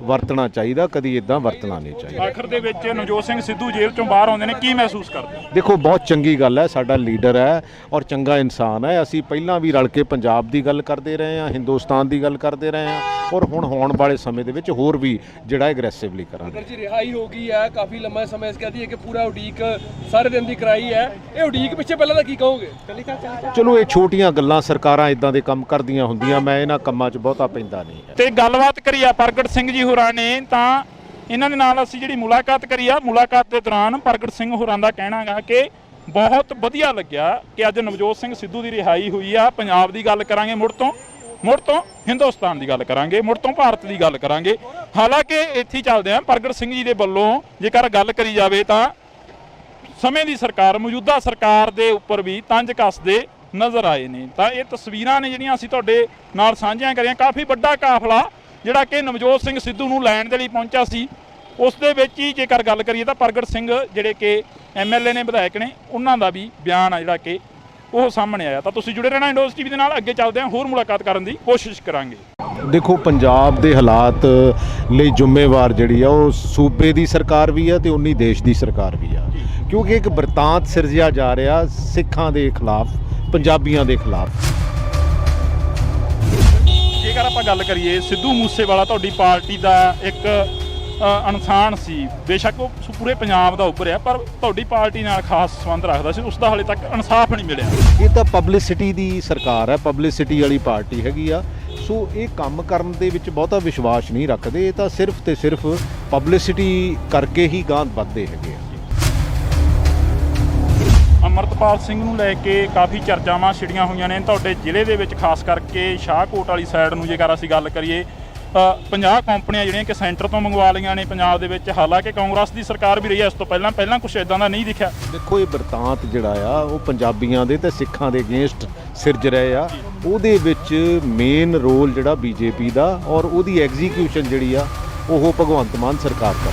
ਵਰਤਣਾ ਚਾਹੀਦਾ, ਕਦੀ ਇਦਾਂ ਵਰਤਣਾ ਨਹੀਂ ਚਾਹੀਦਾ। ਆਖਰ ਦੇ ਵਿੱਚ ਨਵਜੋਤ ਸਿੰਘ ਸਿੱਧੂ ਜੇਲ੍ਹ ਚੋਂ ਬਾਹਰ ਆਉਂਦੇ ਨੇ, ਕੀ ਮਹਿਸੂਸ ਕਰਦੇ? ਦੇਖੋ ਬਹੁਤ ਚੰਗੀ ਗੱਲ ਹੈ, ਸਾਡਾ ਲੀਡਰ ਹੈ ਔਰ ਚੰਗਾ ਇਨਸਾਨ ਹੈ। ਅਸੀਂ ਪਹਿਲਾਂ ਵੀ ਰਲ ਕੇ ਪੰਜਾਬ ਦੀ ਗੱਲ ਕਰਦੇ ਰਹੇ ਹਾਂ, ਹਿੰਦੁਸਤਾਨ ਦੀ ਗੱਲ ਕਰਦੇ ਰਹੇ ਹਾਂ ਔਰ ਹੁਣ ਹੋਣ ਵਾਲੇ ਸਮੇਂ ਦੇ ਵਿੱਚ ਹੋਰ ਵੀ ਜਿਹੜਾ ਐਗਰੈਸਿਵਲੀ ਕਰਾਂਗੇ। ਜੀ ਰਿਹਾਈ ਹੋ ਗਈ ਹੈ, ਕਾਫੀ ਲੰਮਾ ਸਮਾਂ ਇਸ ਕਹਦੀ ਹੈ ਕਿ ਪੂਰਾ ਉਡੀਕ ਸਾਰੇ ਦਿਨ ਦੀ ਕਰਾਈ ਹੈ। ਇਹ ਉਡੀਕ ਪਿੱਛੇ ਪਹਿਲਾਂ ਦਾ ਕੀ ਕਹੋਗੇ? ਚਲੋ ਇਹ ਛੋਟੀਆਂ ਗੱਲਾਂ, ਸਰਕਾਰਾਂ ਇਦਾਂ ਦੇ ਕੰਮ ਕਰਦੀਆਂ ਹੁੰਦੀਆਂ, ਮੈਂ ਇਹਨਾਂ ਕੰਮਾਂ 'ਚ ਬਹੁਤਾ ਪੈਂਦਾ ਨਹੀਂ ਹੈ। ਤੇ ਗੱਲਬਾਤ ਕਰੀ ਆ ਪ੍ਰਗਟ ਸਿੰਘ ਜੀ ਹੋਰਾਂ ਨੇ, ਤਾਂ ਇਹਨਾਂ ਦੇ ਨਾਲ ਅਸੀਂ ਜਿਹੜੀ ਮੁਲਾਕਾਤ ਕਰੀ ਆ, ਮੁਲਾਕਾਤ ਦੇ ਦੌਰਾਨ ਪ੍ਰਗਟ ਸਿੰਘ ਹੋਰਾਂ ਦਾ ਕਹਿਣਾ ਗਾ ਕਿ ਬਹੁਤ ਵਧੀਆ ਲੱਗਿਆ ਕਿ ਅੱਜ ਨਵਜੋਤ ਸਿੰਘ ਸਿੱਧੂ ਦੀ ਰਿਹਾਈ ਹੋਈ ਆ। ਪੰਜਾਬ ਦੀ ਗੱਲ ਕਰਾਂਗੇ, ਮੁੜ ਤੋਂ ਹਿੰਦੁਸਤਾਨ ਦੀ ਗੱਲ ਕਰਾਂਗੇ, ਮੁੜ ਤੋਂ ਭਾਰਤ ਦੀ ਗੱਲ ਕਰਾਂਗੇ। ਹਾਲਾਂਕਿ ਇੱਥੇ ਚੱਲਦੇ ਆ ਪ੍ਰਗਟ ਸਿੰਘ ਜੀ ਦੇ ਵੱਲੋਂ ਜੇਕਰ ਗੱਲ ਕਰੀ ਜਾਵੇ ਤਾਂ ਸਮੇਂ ਦੀ ਸਰਕਾਰ, ਮੌਜੂਦਾ ਸਰਕਾਰ ਦੇ ਉੱਪਰ ਵੀ ਤੰਜ ਕੱਸਦੇ ਨਜ਼ਰ ਆਏ ਨੇ। ਤਾਂ ਇਹ ਤਸਵੀਰਾਂ ਨੇ ਜਿਹੜੀਆਂ ਅਸੀਂ ਤੁਹਾਡੇ ਨਾਲ ਸਾਂਝੀਆਂ ਕਰੀਆਂ। ਕਾਫੀ ਵੱਡਾ ਕਾਫਲਾ ਜਿਹੜਾ ਕਿ ਨਵਜੋਤ ਸਿੰਘ ਸਿੱਧੂ ਨੂੰ ਲੈਣ ਦੇ ਲਈ ਪਹੁੰਚਿਆ ਸੀ, ਉਸ ਦੇ ਵਿੱਚ ਹੀ ਜੇਕਰ ਗੱਲ ਕਰੀਏ ਤਾਂ ਪ੍ਰਗਟ ਸਿੰਘ ਜਿਹੜੇ ਕਿ MLA ਨੇ, ਵਿਧਾਇਕ ਨੇ, ਉਹਨਾਂ ਦਾ ਵੀ ਬਿਆਨ ਆ ਜਿਹੜਾ ਕਿ ਉਹ ਸਾਹਮਣੇ ਆਇਆ। ਤਾਂ ਤੁਸੀਂ ਜੁੜੇ ਰਹਿਣਾ ਇੰਡੋਜ਼ ਟੀਵੀ ਦੇ ਨਾਲ। ਅੱਗੇ ਚੱਲਦੇ ਹਾਂ, ਹੋਰ ਮੁਲਾਕਾਤ ਕਰਨ ਦੀ ਕੋਸ਼ਿਸ਼ ਕਰਾਂਗੇ। ਦੇਖੋ, ਪੰਜਾਬ ਦੇ ਹਾਲਾਤ ਲਈ ਜ਼ਿੰਮੇਵਾਰ ਜਿਹੜੀ ਆ ਉਹ ਸੂਬੇ ਦੀ ਸਰਕਾਰ ਵੀ ਆ ਤੇ ਉਨੀ ਦੇਸ਼ ਦੀ ਸਰਕਾਰ ਵੀ ਆ, ਕਿਉਂਕਿ ਇੱਕ ਬਰਤਾਂਤ ਸਿਰਜਿਆ ਜਾ ਰਿਹਾ ਸਿੱਖਾਂ ਦੇ ਖਿਲਾਫ, ਪੰਜਾਬੀਆਂ ਦੇ ਖਿਲਾਫ। ਜੇਕਰ ਆਪਾਂ ਗੱਲ ਕਰੀਏ, ਸਿੱਧੂ ਮੂਸੇਵਾਲਾ ਤੁਹਾਡੀ ਪਾਰਟੀ ਦਾ ਇੱਕ ਇਨਸਾਨ ਸੀ, ਬੇਸ਼ੱਕ ਉਹ ਪੂਰੇ ਪੰਜਾਬ ਦਾ ਉੱਭਰਿਆ, ਪਰ ਤੁਹਾਡੀ ਪਾਰਟੀ ਨਾਲ ਖਾਸ ਸੰਬੰਧ ਰੱਖਦਾ ਸੀ, ਉਸ ਦਾ ਹਾਲੇ ਤੱਕ ਇਨਸਾਫ ਨਹੀਂ ਮਿਲਿਆ। ਇਹ ਤਾਂ ਪਬਲਿਸਿਟੀ ਦੀ ਸਰਕਾਰ ਹੈ, ਪਬਲਿਸਿਟੀ ਵਾਲੀ ਪਾਰਟੀ ਹੈਗੀ ਆ। ਸੋ ਇਹ ਕੰਮ ਕਰਨ ਦੇ ਵਿੱਚ ਬਹੁਤਾ ਵਿਸ਼ਵਾਸ ਨਹੀਂ ਰੱਖਦੇ। ਇਹ ਤਾਂ ਸਿਰਫ ਤੇ ਸਿਰਫ ਪਬਲਿਸਿਟੀ ਕਰਕੇ ਹੀ ਗਾਂਹ ਵੱਧਦੇ ਹੈਗੇ ਆ। ਅਮਰਤਪਾਲ ਸਿੰਘ ਨੂੰ ਲੈ ਕੇ ਕਾਫੀ ਚਰਚਾਵਾਂ ਛਿੜੀਆਂ ਹੋਈਆਂ ਨੇ ਤੁਹਾਡੇ ਜ਼ਿਲ੍ਹੇ ਦੇ ਵਿੱਚ, ਖਾਸ ਕਰਕੇ ਸ਼ਾਹਕੋਟ ਵਾਲੀ ਸਾਈਡ ਨੂੰ। ਜੇਕਰ ਅਸੀਂ ਗੱਲ ਕਰੀਏ, 50 ਕੰਪਨੀਆਂ ਜਿਹੜੀਆਂ ਕਿ ਸੈਂਟਰ ਤੋਂ ਮੰਗਵਾ ਲਈਆਂ ਨੇ ਪੰਜਾਬ ਦੇ ਵਿੱਚ, ਹਾਲਾਂਕਿ ਕਾਂਗਰਸ ਦੀ ਸਰਕਾਰ ਵੀ ਰਹੀ ਹੈ ਇਸ ਤੋਂ ਪਹਿਲਾਂ ਕੁਝ ਇਦਾਂ ਦਾ ਨਹੀਂ ਦਿਖਿਆ। ਦੇਖੋ, ਇਹ ਬਰਤਾਂਤ ਜਿਹੜਾ ਆ ਉਹ ਪੰਜਾਬੀਆਂ ਦੇ ਤੇ ਸਿੱਖਾਂ ਦੇ ਅਗੇਂਸਟ ਸਿਰਜ ਰਹੇ ਆ। ਉਹਦੇ ਵਿੱਚ ਮੇਨ ਰੋਲ ਜਿਹੜਾ BJP ਦਾ, ਔਰ ਉਹਦੀ ਐਗਜ਼ੀਕਿਊਸ਼ਨ ਜਿਹੜੀ ਆ ਉਹ ਭਗਵੰਤ ਮਾਨ ਸਰਕਾਰ ਦਾ।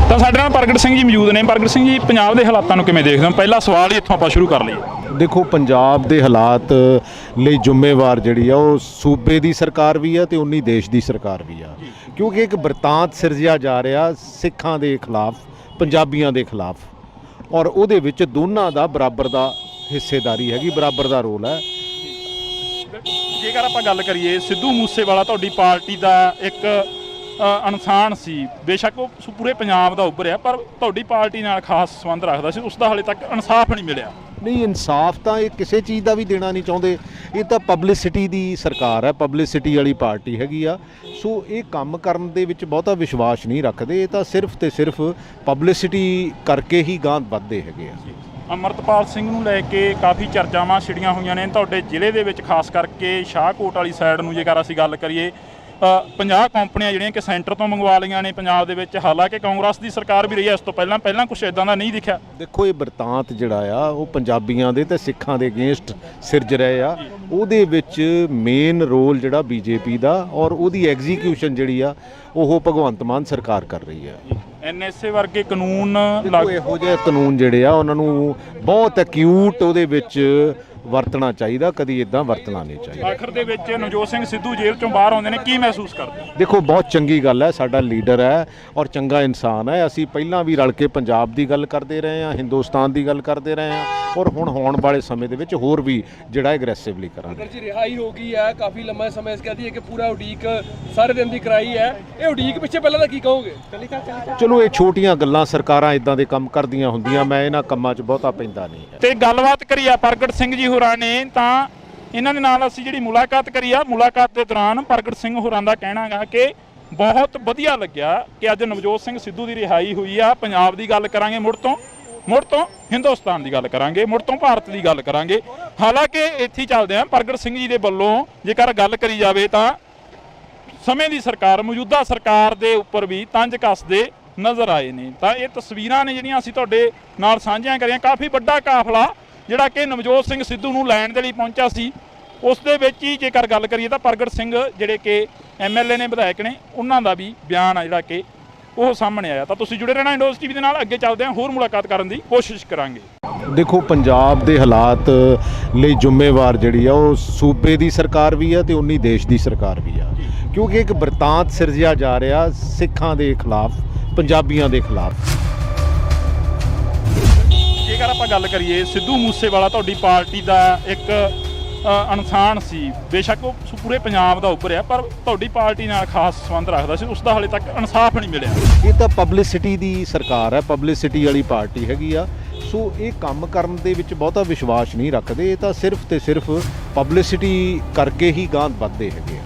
ਤਾਂ ਸਾਡੇ ਨਾਲ ਪ੍ਰਗਟ ਸਿੰਘ ਜੀ ਮੌਜੂਦ ਨੇ। ਪ੍ਰਗਟ ਸਿੰਘ ਜੀ, ਪੰਜਾਬ ਦੇ ਹਾਲਾਤਾਂ ਨੂੰ ਕਿਵੇਂ ਦੇਖਦੇ ਹੋ? ਪਹਿਲਾ ਸਵਾਲ ਹੀ ਇੱਥੋਂ ਆਪਾਂ ਸ਼ੁਰੂ ਕਰ ਲਈਏ। ਦੇਖੋ, ਪੰਜਾਬ ਦੇ ਹਾਲਾਤ ਲਈ ਜ਼ਿੰਮੇਵਾਰ ਜਿਹੜੀ ਆ ਉਹ ਸੂਬੇ ਦੀ ਸਰਕਾਰ ਵੀ ਆ ਤੇ ਉਨੀ ਦੇਸ਼ ਦੀ ਸਰਕਾਰ ਵੀ ਆ, ਕਿਉਂਕਿ ਇੱਕ ਬਰਤਾਂਤ ਸਿਰਜਿਆ ਜਾ ਰਿਹਾ ਸਿੱਖਾਂ ਦੇ ਖਿਲਾਫ, ਪੰਜਾਬੀਆਂ ਦੇ ਖਿਲਾਫ, ਔਰ ਉਹਦੇ ਵਿੱਚ ਦੋਨਾਂ ਦਾ ਬਰਾਬਰ ਦਾ ਹਿੱਸੇਦਾਰੀ ਹੈਗੀ, ਬਰਾਬਰ ਦਾ ਰੋਲ ਹੈ। ਜੇਕਰ ਆਪਾਂ ਗੱਲ ਕਰੀਏ, ਸਿੱਧੂ ਮੂਸੇਵਾਲਾ ਤੁਹਾਡੀ ਪਾਰਟੀ ਦਾ ਇੱਕ ਇਨਸਾਨ ਸੀ, ਬੇਸ਼ੱਕ ਉਹ ਪੂਰੇ ਪੰਜਾਬ ਦਾ ਉੱਭਰਿਆ, ਪਰ ਤੁਹਾਡੀ ਪਾਰਟੀ ਨਾਲ ਖਾਸ ਸੰਬੰਧ ਰੱਖਦਾ ਸੀ, ਉਸ ਦਾ ਹਾਲੇ ਤੱਕ ਇਨਸਾਫ ਨਹੀਂ ਮਿਲਿਆ। ਨਹੀਂ, ਇਨਸਾਫ ਤਾਂ ਇਹ ਕਿਸੇ ਚੀਜ਼ ਦਾ ਵੀ ਦੇਣਾ ਨਹੀਂ ਚਾਹੁੰਦੇ। ਇਹ ਤਾਂ ਪਬਲਿਸਿਟੀ ਦੀ ਸਰਕਾਰ ਹੈ, ਪਬਲਿਸਿਟੀ ਵਾਲੀ ਪਾਰਟੀ ਹੈਗੀ ਆ। ਸੋ ਇਹ ਕੰਮ ਕਰਨ ਦੇ ਵਿੱਚ ਬਹੁਤਾ ਵਿਸ਼ਵਾਸ ਨਹੀਂ ਰੱਖਦੇ। ਇਹ ਤਾਂ ਸਿਰਫ ਤੇ ਸਿਰਫ ਪਬਲਿਸਿਟੀ ਕਰਕੇ ਹੀ ਗਾਂਹ ਵੱਧਦੇ ਹੈਗੇ ਆ। ਅਮਰਤਪਾਲ ਸਿੰਘ ਨੂੰ ਲੈ ਕੇ ਕਾਫੀ ਚਰਚਾਵਾਂ ਛਿੜੀਆਂ ਹੋਈਆਂ ਨੇ ਤੁਹਾਡੇ ਜ਼ਿਲ੍ਹੇ ਦੇ ਵਿੱਚ, ਖਾਸ ਕਰਕੇ ਸ਼ਾਹਕੋਟ ਵਾਲੀ ਸਾਈਡ ਨੂੰ। ਜੇਕਰ ਅਸੀਂ ਗੱਲ ਕਰੀਏ, 50 ਕੰਪਨੀਆਂ ਜਿਹੜੀਆਂ ਕਿ ਸੈਂਟਰ ਤੋਂ ਮੰਗਵਾ ਲਈਆਂ ਨੇ ਪੰਜਾਬ ਦੇ ਵਿੱਚ, ਹਾਲਾਂਕਿ ਕਾਂਗਰਸ ਦੀ ਸਰਕਾਰ ਵੀ ਰਹੀ ਹੈ ਇਸ ਤੋਂ ਪਹਿਲਾਂ ਕੁਝ ਇਦਾਂ ਦਾ ਨਹੀਂ ਦਿਖਿਆ। ਦੇਖੋ, ਇਹ ਬਰਤਾਂਤ ਜਿਹੜਾ ਆ ਉਹ ਪੰਜਾਬੀਆਂ ਦੇ ਤੇ ਸਿੱਖਾਂ ਦੇ ਅਗੇਂਸਟ ਸਿਰਜ ਰਹੇ ਆ। ਉਹਦੇ ਵਿੱਚ ਮੇਨ ਰੋਲ ਜਿਹੜਾ BJP ਦਾ, ਔਰ ਉਹਦੀ ਐਗਜ਼ੀਕਿਊਸ਼ਨ ਜਿਹੜੀ ਆ ਉਹ ਭਗਵੰਤ ਮਾਨ ਸਰਕਾਰ ਕਰ ਰਹੀ ਹੈ। NSA ਵਰਗੇ ਕਾਨੂੰਨ, ਇਹੋ ਜਿਹੇ ਕਾਨੂੰਨ ਜਿਹੜੇ ਆ ਉਹਨਾਂ ਨੂੰ ਬਹੁਤ ਐਕਿਊਟ ਉਹਦੇ ਵਿੱਚ ਵਰਤਣਾ ਚਾਹੀਦਾ, ਕਦੀ ਇਦਾਂ ਵਰਤਣਾ ਨਹੀਂ ਚਾਹੀਦਾ। ਆਖਰ ਦੇ ਵਿੱਚ ਨਵਜੋਤ ਸਿੰਘ ਸਿੱਧੂ ਜੇਲ੍ਹ ਚੋਂ ਬਾਹਰ ਆਉਂਦੇ ਨੇ, ਕੀ ਮਹਿਸੂਸ ਕਰਦੇ? ਦੇਖੋ, ਬਹੁਤ ਚੰਗੀ ਗੱਲ ਹੈ, ਸਾਡਾ ਲੀਡਰ ਹੈ ਔਰ ਚੰਗਾ ਇਨਸਾਨ ਹੈ। ਅਸੀਂ ਪਹਿਲਾਂ ਵੀ ਰਲ ਕੇ ਪੰਜਾਬ ਦੀ ਗੱਲ ਕਰਦੇ ਰਹੇ ਹਾਂ, ਹਿੰਦੁਸਤਾਨ ਦੀ ਗੱਲ ਕਰਦੇ ਰਹੇ ਹਾਂ, ਔਰ ਹੁਣ ਹੋਣ ਵਾਲੇ ਸਮੇਂ ਦੇ ਵਿੱਚ ਹੋਰ ਵੀ ਜਿਹੜਾ ਐਗਰੈਸਿਵਲੀ ਕਰਾਂਗੇ। ਅਗਰ ਜੀ ਰਿਹਾਈ ਹੋ ਗਈ ਹੈ, ਕਾਫੀ ਲੰਮਾ ਸਮਾਂ ਇਸ ਕਹਦੀ ਹੈ ਕਿ ਪੂਰਾ ਉਡੀਕ ਸਾਰੇ ਦਿਨ ਦੀ ਕਰਾਈ ਹੈ, ਇਹ ਉਡੀਕ ਪਿੱਛੇ ਪਹਿਲਾਂ ਦਾ ਕੀ ਕਹੋਗੇ? ਚਲੋ, ਇਹ ਛੋਟੀਆਂ ਗੱਲਾਂ, ਸਰਕਾਰਾਂ ਇਦਾਂ ਦੇ ਕੰਮ ਕਰਦੀਆਂ ਹੁੰਦੀਆਂ, ਮੈਂ ਇਹਨਾਂ ਕੰਮਾਂ 'ਚ ਬਹੁਤਾ ਪੈਂਦਾ ਨਹੀਂ ਹੈ। ਤੇ ਗੱਲਬਾਤ ਕਰੀ ਆ ਪ੍ਰਗਟ ਸਿੰਘ ਜੀ ਹੋਰਾਂ ਨੇ, ਤਾਂ ਇਹਨਾਂ ਦੇ ਨਾਲ ਅਸੀਂ ਜਿਹੜੀ ਮੁਲਾਕਾਤ ਕਰੀ ਆ, ਮੁਲਾਕਾਤ ਦੇ ਦੌਰਾਨ ਪ੍ਰਗਟ ਸਿੰਘ ਹੋਰਾਂ ਦਾ ਕਹਿਣਾ ਗਾ ਕਿ ਬਹੁਤ ਵਧੀਆ ਲੱਗਿਆ ਕਿ ਅੱਜ ਨਵਜੋਤ ਸਿੰਘ ਸਿੱਧੂ ਦੀ ਰਿਹਾਈ ਹੋਈ ਆ। ਪੰਜਾਬ ਦੀ ਗੱਲ ਕਰਾਂਗੇ, ਮੁੜ ਤੋਂ ਹਿੰਦੁਸਤਾਨ ਦੀ ਗੱਲ ਕਰਾਂਗੇ, ਮੁੜ ਤੋਂ ਭਾਰਤ ਦੀ ਗੱਲ ਕਰਾਂਗੇ। ਹਾਲਾਂਕਿ ਇੱਥੇ ਹੀ ਚੱਲਦੇ ਆ। ਪ੍ਰਗਟ ਸਿੰਘ ਜੀ ਦੇ ਵੱਲੋਂ ਜੇਕਰ ਗੱਲ ਕਰੀ ਜਾਵੇ ਤਾਂ ਸਮੇਂ ਦੀ ਸਰਕਾਰ, ਮੌਜੂਦਾ ਸਰਕਾਰ ਦੇ ਉੱਪਰ ਵੀ ਤੰਜ ਕੱਸਦੇ ਨਜ਼ਰ ਆਏ ਨੇ। ਤਾਂ ਇਹ ਤਸਵੀਰਾਂ ਨੇ ਜਿਹੜੀਆਂ ਅਸੀਂ ਤੁਹਾਡੇ ਨਾਲ ਸਾਂਝੀਆਂ ਕਰੀਆਂ। ਕਾਫੀ ਵੱਡਾ ਕਾਫਲਾ ਜਿਹੜਾ ਕਿ ਨਵਜੋਤ ਸਿੰਘ ਸਿੱਧੂ ਨੂੰ ਲੈਣ ਦੇ ਲਈ ਪਹੁੰਚਿਆ ਸੀ, ਉਸ ਦੇ ਵਿੱਚ ਹੀ ਜੇਕਰ ਗੱਲ ਕਰੀਏ ਤਾਂ ਪ੍ਰਗਟ ਸਿੰਘ ਜਿਹੜੇ ਕਿ MLA ਨੇ, ਵਿਧਾਇਕ ਨੇ, ਉਹਨਾਂ ਦਾ ਵੀ ਬਿਆਨ ਆ ਜਿਹੜਾ ਕਿ ਉਹ ਸਾਹਮਣੇ ਆਇਆ। ਤਾਂ ਤੁਸੀਂ ਜੁੜੇ ਰਹਿਣਾ ਇੰਡੋਜ਼ ਟੀਵੀ ਦੇ ਨਾਲ। ਅੱਗੇ ਚੱਲਦੇ ਹਾਂ, ਹੋਰ ਮੁਲਾਕਾਤ ਕਰਨ ਦੀ ਕੋਸ਼ਿਸ਼ ਕਰਾਂਗੇ। ਦੇਖੋ, ਪੰਜਾਬ ਦੇ ਹਾਲਾਤ ਲਈ ਜ਼ਿੰਮੇਵਾਰ ਜਿਹੜੀ ਆ ਉਹ ਸੂਬੇ ਦੀ ਸਰਕਾਰ ਵੀ ਆ ਤੇ ਉਨੀ ਦੇਸ਼ ਦੀ ਸਰਕਾਰ ਵੀ ਆ, ਕਿਉਂਕਿ ਇੱਕ ਬਰਤਾਂਤ ਸਿਰਜਿਆ ਜਾ ਰਿਹਾ ਸਿੱਖਾਂ ਦੇ ਖਿਲਾਫ, ਪੰਜਾਬੀਆਂ ਦੇ ਖਿਲਾਫ। ਜੇਕਰ ਆਪਾਂ ਗੱਲ ਕਰੀਏ, ਸਿੱਧੂ ਮੂਸੇਵਾਲਾ ਤੁਹਾਡੀ ਪਾਰਟੀ ਦਾ ਇੱਕ ਇਨਸਾਨ ਸੀ, ਬੇਸ਼ੱਕ ਉਹ ਪੂਰੇ ਪੰਜਾਬ ਦਾ ਉੱਭਰਿਆ, ਪਰ ਤੁਹਾਡੀ ਪਾਰਟੀ ਨਾਲ ਖਾਸ ਸੰਬੰਧ ਰੱਖਦਾ ਸੀ, ਉਸ ਦਾ ਹਾਲੇ ਤੱਕ ਇਨਸਾਫ ਨਹੀਂ ਮਿਲਿਆ। ਇਹ ਤਾਂ ਪਬਲਿਸਿਟੀ ਦੀ ਸਰਕਾਰ ਹੈ, ਪਬਲਿਸਿਟੀ ਵਾਲੀ ਪਾਰਟੀ ਹੈਗੀ ਆ। ਸੋ ਇਹ ਕੰਮ ਕਰਨ ਦੇ ਵਿੱਚ ਬਹੁਤਾ ਵਿਸ਼ਵਾਸ ਨਹੀਂ ਰੱਖਦੇ। ਇਹ ਤਾਂ ਸਿਰਫ ਤੇ ਸਿਰਫ ਪਬਲਿਸਿਟੀ ਕਰਕੇ ਹੀ ਗਾਂਹ ਵੱਧਦੇ ਹੈਗੇ ਆ।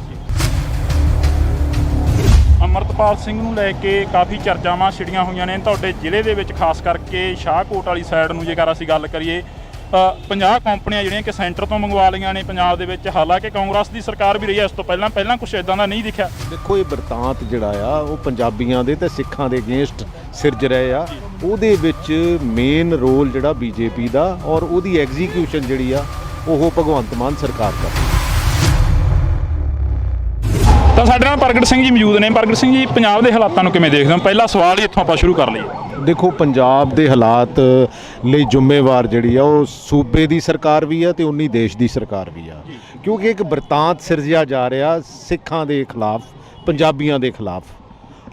ਅਮਰਤਪਾਲ ਸਿੰਘ ਨੂੰ ਲੈ ਕੇ ਕਾਫੀ ਚਰਚਾਵਾਂ ਛਿੜੀਆਂ ਹੋਈਆਂ ਨੇ ਤੁਹਾਡੇ ਜ਼ਿਲ੍ਹੇ ਦੇ ਵਿੱਚ, ਖਾਸ ਕਰਕੇ ਸ਼ਾਹਕੋਟ ਵਾਲੀ ਸਾਈਡ ਨੂੰ। ਜੇਕਰ ਅਸੀਂ ਗੱਲ ਕਰੀਏ, 50 ਕੰਪਨੀਆਂ ਜਿਹੜੀਆਂ ਕਿ ਸੈਂਟਰ ਤੋਂ ਮੰਗਵਾ ਲਈਆਂ ਨੇ ਪੰਜਾਬ ਦੇ ਵਿੱਚ। ਹਾਲਾਂਕਿ ਕਾਂਗਰਸ ਦੀ ਸਰਕਾਰ ਵੀ ਰਹੀ ਹੈ ਇਸ ਤੋਂ ਪਹਿਲਾਂ ਕੁਝ ਇਦਾਂ ਦਾ ਨਹੀਂ ਦਿਖਿਆ। ਦੇਖੋ ਇਹ ਬਿਰਤਾਂਤ ਜਿਹੜਾ ਆ ਉਹ ਪੰਜਾਬੀਆਂ ਦੇ ਤੇ ਸਿੱਖਾਂ ਦੇ ਅਗੇਂਸਟ ਸਿਰਜ ਰਹੇ ਆ। ਉਹਦੇ ਵਿੱਚ ਮੇਨ ਰੋਲ ਜਿਹੜਾ ਬੀਜੇਪੀ ਦਾ ਔਰ ਉਹਦੀ ਐਗਜ਼ੀਕਿਊਸ਼ਨ ਜਿਹੜੀ ਆ ਉਹ ਭਗਵੰਤ ਮਾਨ ਸਰਕਾਰ ਦਾ। ਤਾਂ ਸਾਡੇ ਨਾਲ ਪ੍ਰਗਟ ਸਿੰਘ ਜੀ ਮੌਜੂਦ ਨੇ। ਪ੍ਰਗਟ ਸਿੰਘ ਜੀ, ਪੰਜਾਬ ਦੇ ਹਾਲਾਤਾਂ ਨੂੰ ਕਿਵੇਂ ਦੇਖਦੇ ਹੋ? ਪਹਿਲਾ ਸਵਾਲ ਹੀ ਇੱਥੋਂ ਆਪਾਂ ਸ਼ੁਰੂ ਕਰ ਲਈਏ। ਦੇਖੋ ਪੰਜਾਬ ਦੇ ਹਾਲਾਤ ਲਈ ਜ਼ਿੰਮੇਵਾਰ ਜਿਹੜੀ ਆ ਉਹ ਸੂਬੇ ਦੀ ਸਰਕਾਰ ਵੀ ਆ ਤੇ ਉਨੀ ਦੇਸ਼ ਦੀ ਸਰਕਾਰ ਵੀ ਆ, ਕਿਉਂਕਿ ਇੱਕ ਬਿਰਤਾਂਤ ਸਿਰਜਿਆ ਜਾ ਰਿਹਾ ਸਿੱਖਾਂ ਦੇ ਖਿਲਾਫ, ਪੰਜਾਬੀਆਂ ਦੇ ਖਿਲਾਫ,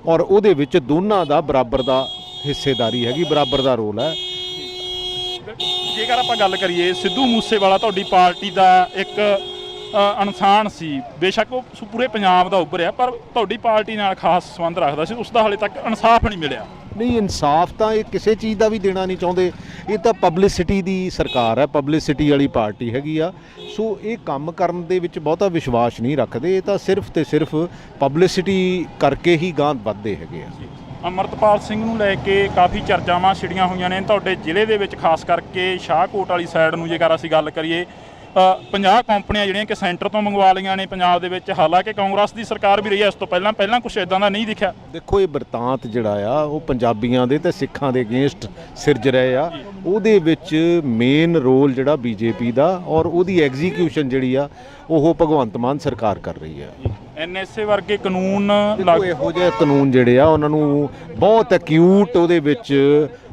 ਔਰ ਉਹਦੇ ਵਿੱਚ ਦੋਨਾਂ ਦਾ ਬਰਾਬਰ ਦਾ ਹਿੱਸੇਦਾਰੀ ਹੈਗੀ, ਬਰਾਬਰ ਦਾ ਰੋਲ ਹੈ। ਜੇਕਰ ਆਪਾਂ ਗੱਲ ਕਰੀਏ, ਸਿੱਧੂ ਮੂਸੇਵਾਲਾ ਤੁਹਾਡੀ ਪਾਰਟੀ ਦਾ ਇੱਕ ਇਨਸਾਨ ਸੀ, ਬੇਸ਼ੱਕ ਉਹ ਪੂਰੇ ਪੰਜਾਬ ਦਾ ਉੱਭਰਿਆ, ਪਰ ਤੁਹਾਡੀ ਪਾਰਟੀ ਨਾਲ ਖਾਸ ਸੰਬੰਧ ਰੱਖਦਾ ਸੀ, ਉਸ ਦਾ ਹਾਲੇ ਤੱਕ ਇਨਸਾਫ ਨਹੀਂ ਮਿਲਿਆ। ਨਹੀਂ, ਇਨਸਾਫ ਤਾਂ ਇਹ ਕਿਸੇ ਚੀਜ਼ ਦਾ ਵੀ ਦੇਣਾ ਨਹੀਂ ਚਾਹੁੰਦੇ। ਇਹ ਤਾਂ ਪਬਲਿਸਿਟੀ ਦੀ ਸਰਕਾਰ ਹੈ, ਪਬਲਿਸਿਟੀ ਵਾਲੀ ਪਾਰਟੀ ਹੈਗੀ ਆ। ਸੋ ਇਹ ਕੰਮ ਕਰਨ ਦੇ ਵਿੱਚ ਬਹੁਤਾ ਵਿਸ਼ਵਾਸ ਨਹੀਂ ਰੱਖਦੇ। ਇਹ ਤਾਂ ਸਿਰਫ ਤੇ ਸਿਰਫ ਪਬਲਿਸਿਟੀ ਕਰਕੇ ਹੀ ਗਾਂਹ ਵੱਧਦੇ ਹੈਗੇ ਆ। ਅੰਮ੍ਰਿਤਪਾਲ ਸਿੰਘ ਨੂੰ ਲੈ ਕੇ ਕਾਫੀ ਚਰਚਾਵਾਂ ਛਿੜੀਆਂ ਹੋਈਆਂ ਨੇ ਤੁਹਾਡੇ ਜ਼ਿਲ੍ਹੇ ਦੇ ਵਿੱਚ, ਖਾਸ ਕਰਕੇ ਸ਼ਾਹਕੋਟ ਵਾਲੀ ਸਾਈਡ ਨੂੰ ਜੇਕਰ ਅਸੀਂ ਗੱਲ ਕਰੀਏ। 50 ਕੰਪਨੀਆਂ ਜਿਹੜੀਆਂ ਕਿ ਸੈਂਟਰ ਤੋਂ ਮੰਗਵਾ ਲਈਆਂ ਨੇ ਪੰਜਾਬ ਦੇ ਵਿੱਚ। ਹਾਲਾਂਕਿ ਕਾਂਗਰਸ ਦੀ ਸਰਕਾਰ ਵੀ ਰਹੀ ਹੈ ਇਸ ਤੋਂ ਪਹਿਲਾਂ ਕੁਝ ਇਦਾਂ ਦਾ ਨਹੀਂ ਦਿਖਿਆ। ਦੇਖੋ ਇਹ ਬਿਰਤਾਂਤ ਜਿਹੜਾ ਆ ਉਹ ਪੰਜਾਬੀਆਂ ਦੇ ਤੇ ਸਿੱਖਾਂ ਦੇ ਅਗੇਂਸਟ ਸਿਰਜ ਰਹੇ ਆ। ਉਹਦੇ ਵਿੱਚ ਮੇਨ ਰੋਲ ਜਿਹੜਾ ਬੀਜੇਪੀ ਦਾ ਔਰ ਉਹਦੀ ਐਗਜ਼ੀਕਿਊਸ਼ਨ ਜਿਹੜੀ ਆ ਉਹ ਭਗਵੰਤ ਮਾਨ ਸਰਕਾਰ ਕਰ ਰਹੀ ਆ। ਐਨਐਸਏ ਵਰਗੇ ਕਾਨੂੰਨ ਇਹੋ ਜਿਹੇ ਕਾਨੂੰਨ ਜਿਹੜੇ ਆ ਉਹਨਾਂ ਨੂੰ ਬਹੁਤ ਐਕਿਊਟ ਉਹਦੇ ਵਿੱਚ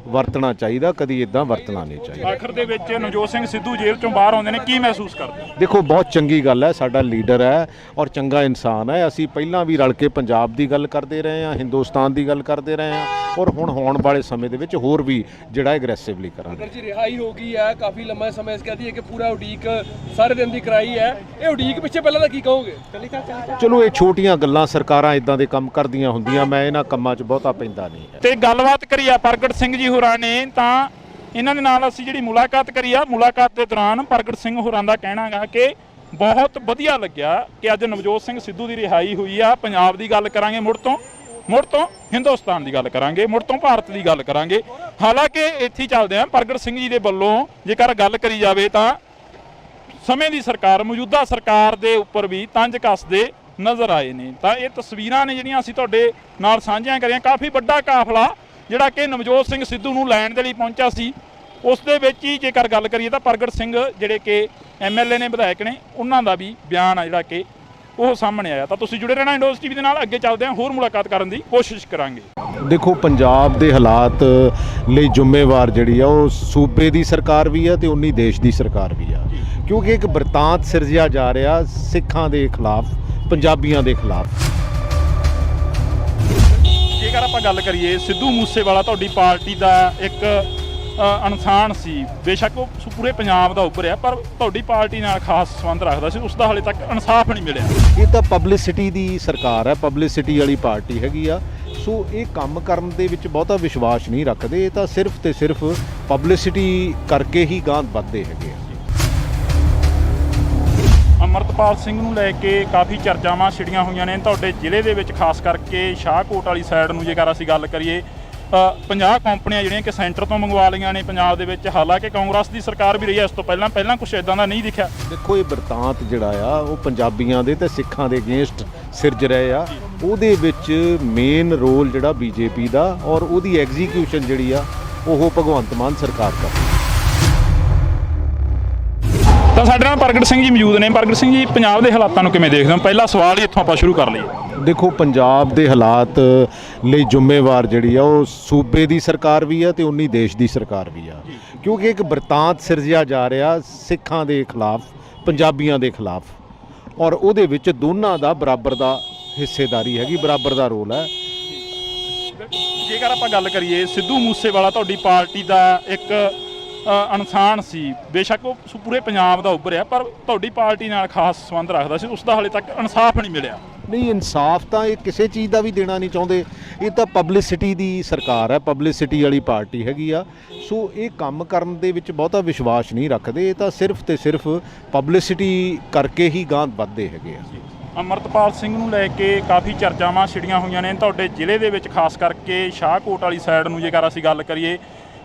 ਵਰਤਣਾ ਚਾਹੀਦਾ, ਕਦੀ ਇਦਾਂ ਵਰਤਣਾ ਨਹੀਂ ਚਾਹੀਦਾ। ਆਖਰ ਦੇ ਵਿੱਚ ਨਵਜੋਤ ਸਿੰਘ ਸਿੱਧੂ ਜੇਲ੍ਹ ਚੋਂ ਬਾਹਰ ਆਉਂਦੇ ਨੇ, ਕੀ ਮਹਿਸੂਸ ਕਰਦੇ? ਦੇਖੋ ਬਹੁਤ ਚੰਗੀ ਗੱਲ ਹੈ, ਸਾਡਾ ਲੀਡਰ ਹੈ ਔਰ ਚੰਗਾ ਇਨਸਾਨ ਹੈ। ਅਸੀਂ ਪਹਿਲਾਂ ਵੀ ਰਲ ਕੇ ਪੰਜਾਬ ਦੀ ਗੱਲ ਕਰਦੇ ਰਹੇ ਹਾਂ, ਹਿੰਦੁਸਤਾਨ ਦੀ ਗੱਲ ਕਰਦੇ ਰਹੇ ਹਾਂ, ਔਰ ਹੁਣ ਹੋਣ ਵਾਲੇ ਸਮੇਂ ਦੇ ਵਿੱਚ ਹੋਰ ਵੀ ਜਿਹੜਾ ਐਗਰੈਸਿਵਲੀ ਕਰਾਂਗੇ। ਜੀ ਰਿਹਾਈ ਹੋ ਗਈ ਹੈ, ਕਾਫੀ ਲੰਮਾ ਸਮੇਂ ਇਸ ਕਹਦੀ ਹੈ ਕਿ ਪੂਰਾ ਉਡੀਕ ਸਾਰੇ ਦਿਨ ਦੀ ਕਰਾਈ ਹੈ। ਇਹ ਉਡੀਕ ਪਿੱਛੇ ਪਹਿਲਾਂ ਦਾ ਕੀ ਕਹੋਗੇ? ਚਲੋ ਇਹ ਛੋਟੀਆਂ ਗੱਲਾਂ, ਸਰਕਾਰਾਂ ਇਦਾਂ ਦੇ ਕੰਮ ਕਰਦੀਆਂ ਹੁੰਦੀਆਂ, ਮੈਂ ਇਹਨਾਂ ਕੰਮਾਂ 'ਚ ਬਹੁਤਾ ਪੈਂਦਾ ਨਹੀਂ ਹੈ। ਤੇ ਗੱਲਬਾਤ ਕਰੀ ਆ ਪ੍ਰਗਟ ਸਿੰਘ ਜੀ ਹੋਰਾਂ ਨੇ, ਤਾਂ ਇਹਨਾਂ ਦੇ ਨਾਲ ਅਸੀਂ ਜਿਹੜੀ ਮੁਲਾਕਾਤ ਕਰੀ ਆ, ਮੁਲਾਕਾਤ ਦੇ ਦੌਰਾਨ ਪ੍ਰਗਟ ਸਿੰਘ ਹੋਰਾਂ ਦਾ ਕਹਿਣਾ ਗਾ ਕਿ ਬਹੁਤ ਵਧੀਆ ਲੱਗਿਆ ਕਿ ਅੱਜ ਨਵਜੋਤ ਸਿੰਘ ਸਿੱਧੂ ਦੀ ਰਿਹਾਈ ਹੋਈ ਆ। ਪੰਜਾਬ ਦੀ ਗੱਲ ਕਰਾਂਗੇ, ਮੁੜ ਤੋਂ ਹਿੰਦੁਸਤਾਨ ਦੀ ਗੱਲ ਕਰਾਂਗੇ, ਮੁੜ ਤੋਂ ਭਾਰਤ ਦੀ ਗੱਲ ਕਰਾਂਗੇ। ਹਾਲਾਂਕਿ ਇੱਥੇ ਚੱਲਦੇ ਆ, ਪ੍ਰਗਟ ਸਿੰਘ ਜੀ ਦੇ ਵੱਲੋਂ ਜੇਕਰ ਗੱਲ ਕਰੀ ਜਾਵੇ ਤਾਂ ਸਮੇਂ ਦੀ ਸਰਕਾਰ, ਮੌਜੂਦਾ ਸਰਕਾਰ ਦੇ ਉੱਪਰ ਵੀ ਤੰਜ ਕੱਸਦੇ ਨਜ਼ਰ ਆਏ ਨੇ। ਤਾਂ ਇਹ ਤਸਵੀਰਾਂ ਨੇ ਜਿਹੜੀਆਂ ਅਸੀਂ ਤੁਹਾਡੇ ਨਾਲ ਸਾਂਝੀਆਂ ਕਰੀਆਂ। ਕਾਫੀ ਵੱਡਾ ਕਾਫਲਾ ਜਿਹੜਾ ਕਿ ਨਵਜੋਤ ਸਿੰਘ ਸਿੱਧੂ ਨੂੰ ਲੈਣ ਦੇ ਲਈ ਪਹੁੰਚਿਆ ਸੀ, ਉਸ ਦੇ ਵਿੱਚ ਹੀ ਜੇਕਰ ਗੱਲ ਕਰੀਏ ਤਾਂ ਪ੍ਰਗਟ ਸਿੰਘ ਜਿਹੜੇ ਕਿ ਐਮਐਲਏ ਨੇ, ਵਿਧਾਇਕ ਨੇ, ਉਹਨਾਂ ਦਾ ਵੀ ਬਿਆਨ ਆ ਜਿਹੜਾ ਕਿ ਉਹ ਸਾਹਮਣੇ ਆਇਆ। ਤਾਂ ਤੁਸੀਂ ਜੁੜੇ ਰਹਿਣਾ ਇੰਡੋਜ਼ ਟੀਵੀ ਦੇ ਨਾਲ, ਅੱਗੇ ਚੱਲਦੇ ਹਾਂ, ਹੋਰ ਮੁਲਾਕਾਤ ਕਰਨ ਦੀ ਕੋਸ਼ਿਸ਼ ਕਰਾਂਗੇ। ਦੇਖੋ ਪੰਜਾਬ ਦੇ ਹਾਲਾਤ ਲਈ ਜ਼ਿੰਮੇਵਾਰ ਜਿਹੜੀ ਆ ਉਹ ਸੂਬੇ ਦੀ ਸਰਕਾਰ ਵੀ ਆ ਤੇ ਉਨੀ ਦੇਸ਼ ਦੀ ਸਰਕਾਰ ਵੀ ਆ, ਕਿਉਂਕਿ ਇੱਕ ਬਿਰਤਾਂਤ ਸਿਰਜਿਆ ਜਾ ਰਿਹਾ ਸਿੱਖਾਂ ਦੇ ਖਿਲਾਫ, ਪੰਜਾਬੀਆਂ ਦੇ ਖਿਲਾਫ। ਜੇਕਰ ਆਪਾਂ ਗੱਲ ਕਰੀਏ, ਸਿੱਧੂ ਮੂਸੇਵਾਲਾ ਤੁਹਾਡੀ ਪਾਰਟੀ ਦਾ ਇੱਕ ਇਨਸਾਨ ਸੀ, ਬੇਸ਼ੱਕ ਉਹ ਪੂਰੇ ਪੰਜਾਬ ਦਾ ਉੱਭਰਿਆ, ਪਰ ਤੁਹਾਡੀ ਪਾਰਟੀ ਨਾਲ ਖਾਸ ਸੰਬੰਧ ਰੱਖਦਾ ਸੀ, ਉਸ ਦਾ ਹਾਲੇ ਤੱਕ ਇਨਸਾਫ ਨਹੀਂ ਮਿਲਿਆ। ਇਹ ਤਾਂ ਪਬਲਿਸਿਟੀ ਦੀ ਸਰਕਾਰ ਹੈ, ਪਬਲਿਸਿਟੀ ਵਾਲੀ ਪਾਰਟੀ ਹੈਗੀ ਆ। ਸੋ ਇਹ ਕੰਮ ਕਰਨ ਦੇ ਵਿੱਚ ਬਹੁਤਾ ਵਿਸ਼ਵਾਸ ਨਹੀਂ ਰੱਖਦੇ। ਇਹ ਤਾਂ ਸਿਰਫ ਤੇ ਸਿਰਫ ਪਬਲਿਸਿਟੀ ਕਰਕੇ ਹੀ ਗਾਂਹ ਵੱਧਦੇ ਹੈਗੇ ਆ। ਅੰਮ੍ਰਿਤਪਾਲ ਸਿੰਘ ਨੂੰ ਲੈ ਕੇ ਕਾਫੀ ਚਰਚਾਵਾਂ ਛਿੜੀਆਂ ਹੋਈਆਂ ਨੇ ਤੁਹਾਡੇ ਜ਼ਿਲ੍ਹੇ ਦੇ ਵਿੱਚ, ਖਾਸ ਕਰਕੇ ਸ਼ਾਹਕੋਟ ਵਾਲੀ ਸਾਈਡ ਨੂੰ ਜੇਕਰ ਅਸੀਂ ਗੱਲ ਕਰੀਏ। 50 ਕੰਪਨੀਆਂ ਜਿਹੜੀਆਂ ਕਿ ਸੈਂਟਰ ਤੋਂ ਮੰਗਵਾ ਲਈਆਂ ਨੇ ਪੰਜਾਬ ਦੇ ਵਿੱਚ। ਹਾਲਾਂਕਿ ਕਾਂਗਰਸ ਦੀ ਸਰਕਾਰ ਵੀ ਰਹੀ ਹੈ ਇਸ ਤੋਂ ਪਹਿਲਾਂ ਕੁਝ ਇਦਾਂ ਦਾ ਨਹੀਂ ਦਿਖਿਆ। ਦੇਖੋ ਇਹ ਬਿਰਤਾਂਤ ਜਿਹੜਾ ਆ ਉਹ ਪੰਜਾਬੀਆਂ ਦੇ ਤੇ ਸਿੱਖਾਂ ਦੇ ਅਗੇਂਸਟ ਸਿਰਜ ਰਹੇ ਆ। ਉਹਦੇ ਵਿੱਚ ਮੇਨ ਰੋਲ ਜਿਹੜਾ ਬੀਜੇਪੀ ਦਾ ਔਰ ਉਹਦੀ ਐਗਜ਼ੀਕਿਊਸ਼ਨ ਜਿਹੜੀ ਆ ਉਹ ਭਗਵੰਤ ਮਾਨ ਸਰਕਾਰ ਦਾ। ਤਾਂ ਸਾਡੇ ਨਾਲ ਪ੍ਰਗਟ ਸਿੰਘ ਜੀ ਮੌਜੂਦ ਨੇ। ਪ੍ਰਗਟ ਸਿੰਘ ਜੀ, ਪੰਜਾਬ ਦੇ ਹਾਲਾਤਾਂ ਨੂੰ ਕਿਵੇਂ ਦੇਖਦੇ ਹੋ? ਪਹਿਲਾ ਸਵਾਲ ਹੀ ਇੱਥੋਂ ਆਪਾਂ ਸ਼ੁਰੂ ਕਰ ਲਈਏ। ਦੇਖੋ ਪੰਜਾਬ ਦੇ ਹਾਲਾਤ ਲਈ ਜ਼ਿੰਮੇਵਾਰ ਜਿਹੜੀ ਆ ਉਹ ਸੂਬੇ ਦੀ ਸਰਕਾਰ ਵੀ ਆ ਤੇ ਉਨੀ ਦੇਸ਼ ਦੀ ਸਰਕਾਰ ਵੀ ਆ, ਕਿਉਂਕਿ ਇੱਕ ਬਿਰਤਾਂਤ ਸਿਰਜਿਆ ਜਾ ਰਿਹਾ ਸਿੱਖਾਂ ਦੇ ਖਿਲਾਫ, ਪੰਜਾਬੀਆਂ ਦੇ ਖਿਲਾਫ, ਔਰ ਉਹਦੇ ਵਿੱਚ ਦੋਨਾਂ ਦਾ ਬਰਾਬਰ ਦਾ ਹਿੱਸੇਦਾਰੀ ਹੈਗੀ, ਬਰਾਬਰ ਦਾ ਰੋਲ ਹੈ। ਜੇਕਰ ਆਪਾਂ ਗੱਲ ਕਰੀਏ, ਸਿੱਧੂ ਮੂਸੇਵਾਲਾ ਤੁਹਾਡੀ ਪਾਰਟੀ ਦਾ ਇੱਕ ਇਨਸਾਨ ਸੀ, ਬੇਸ਼ੱਕ ਉਹ ਪੂਰੇ ਪੰਜਾਬ ਦਾ ਉੱਭਰਿਆ, ਪਰ ਤੁਹਾਡੀ ਪਾਰਟੀ ਨਾਲ ਖਾਸ ਸੰਬੰਧ ਰੱਖਦਾ ਸੀ, ਉਸ ਦਾ ਹਾਲੇ ਤੱਕ ਇਨਸਾਫ ਨਹੀਂ ਮਿਲਿਆ। ਨਹੀਂ, ਇਨਸਾਫ ਤਾਂ ਇਹ ਕਿਸੇ ਚੀਜ਼ ਦਾ ਵੀ ਦੇਣਾ ਨਹੀਂ ਚਾਹੁੰਦੇ। ਇਹ ਤਾਂ ਪਬਲਿਸਿਟੀ ਦੀ ਸਰਕਾਰ ਹੈ, ਪਬਲਿਸਿਟੀ ਵਾਲੀ ਪਾਰਟੀ ਹੈਗੀ ਆ। ਸੋ ਇਹ ਕੰਮ ਕਰਨ ਦੇ ਵਿੱਚ ਬਹੁਤਾ ਵਿਸ਼ਵਾਸ ਨਹੀਂ ਰੱਖਦੇ। ਇਹ ਤਾਂ ਸਿਰਫ ਤੇ ਸਿਰਫ ਪਬਲਿਸਿਟੀ ਕਰਕੇ ਹੀ ਗਾਂਹ ਵੱਧਦੇ ਹੈਗੇ ਆ। ਅੰਮ੍ਰਿਤਪਾਲ ਸਿੰਘ ਨੂੰ ਲੈ ਕੇ ਕਾਫੀ ਚਰਚਾਵਾਂ ਛਿੜੀਆਂ ਹੋਈਆਂ ਨੇ ਤੁਹਾਡੇ ਜ਼ਿਲ੍ਹੇ ਦੇ ਵਿੱਚ, ਖਾਸ ਕਰਕੇ ਸ਼ਾਹਕੋਟ ਵਾਲੀ ਸਾਈਡ ਨੂੰ ਜੇਕਰ ਅਸੀਂ ਗੱਲ ਕਰੀਏ।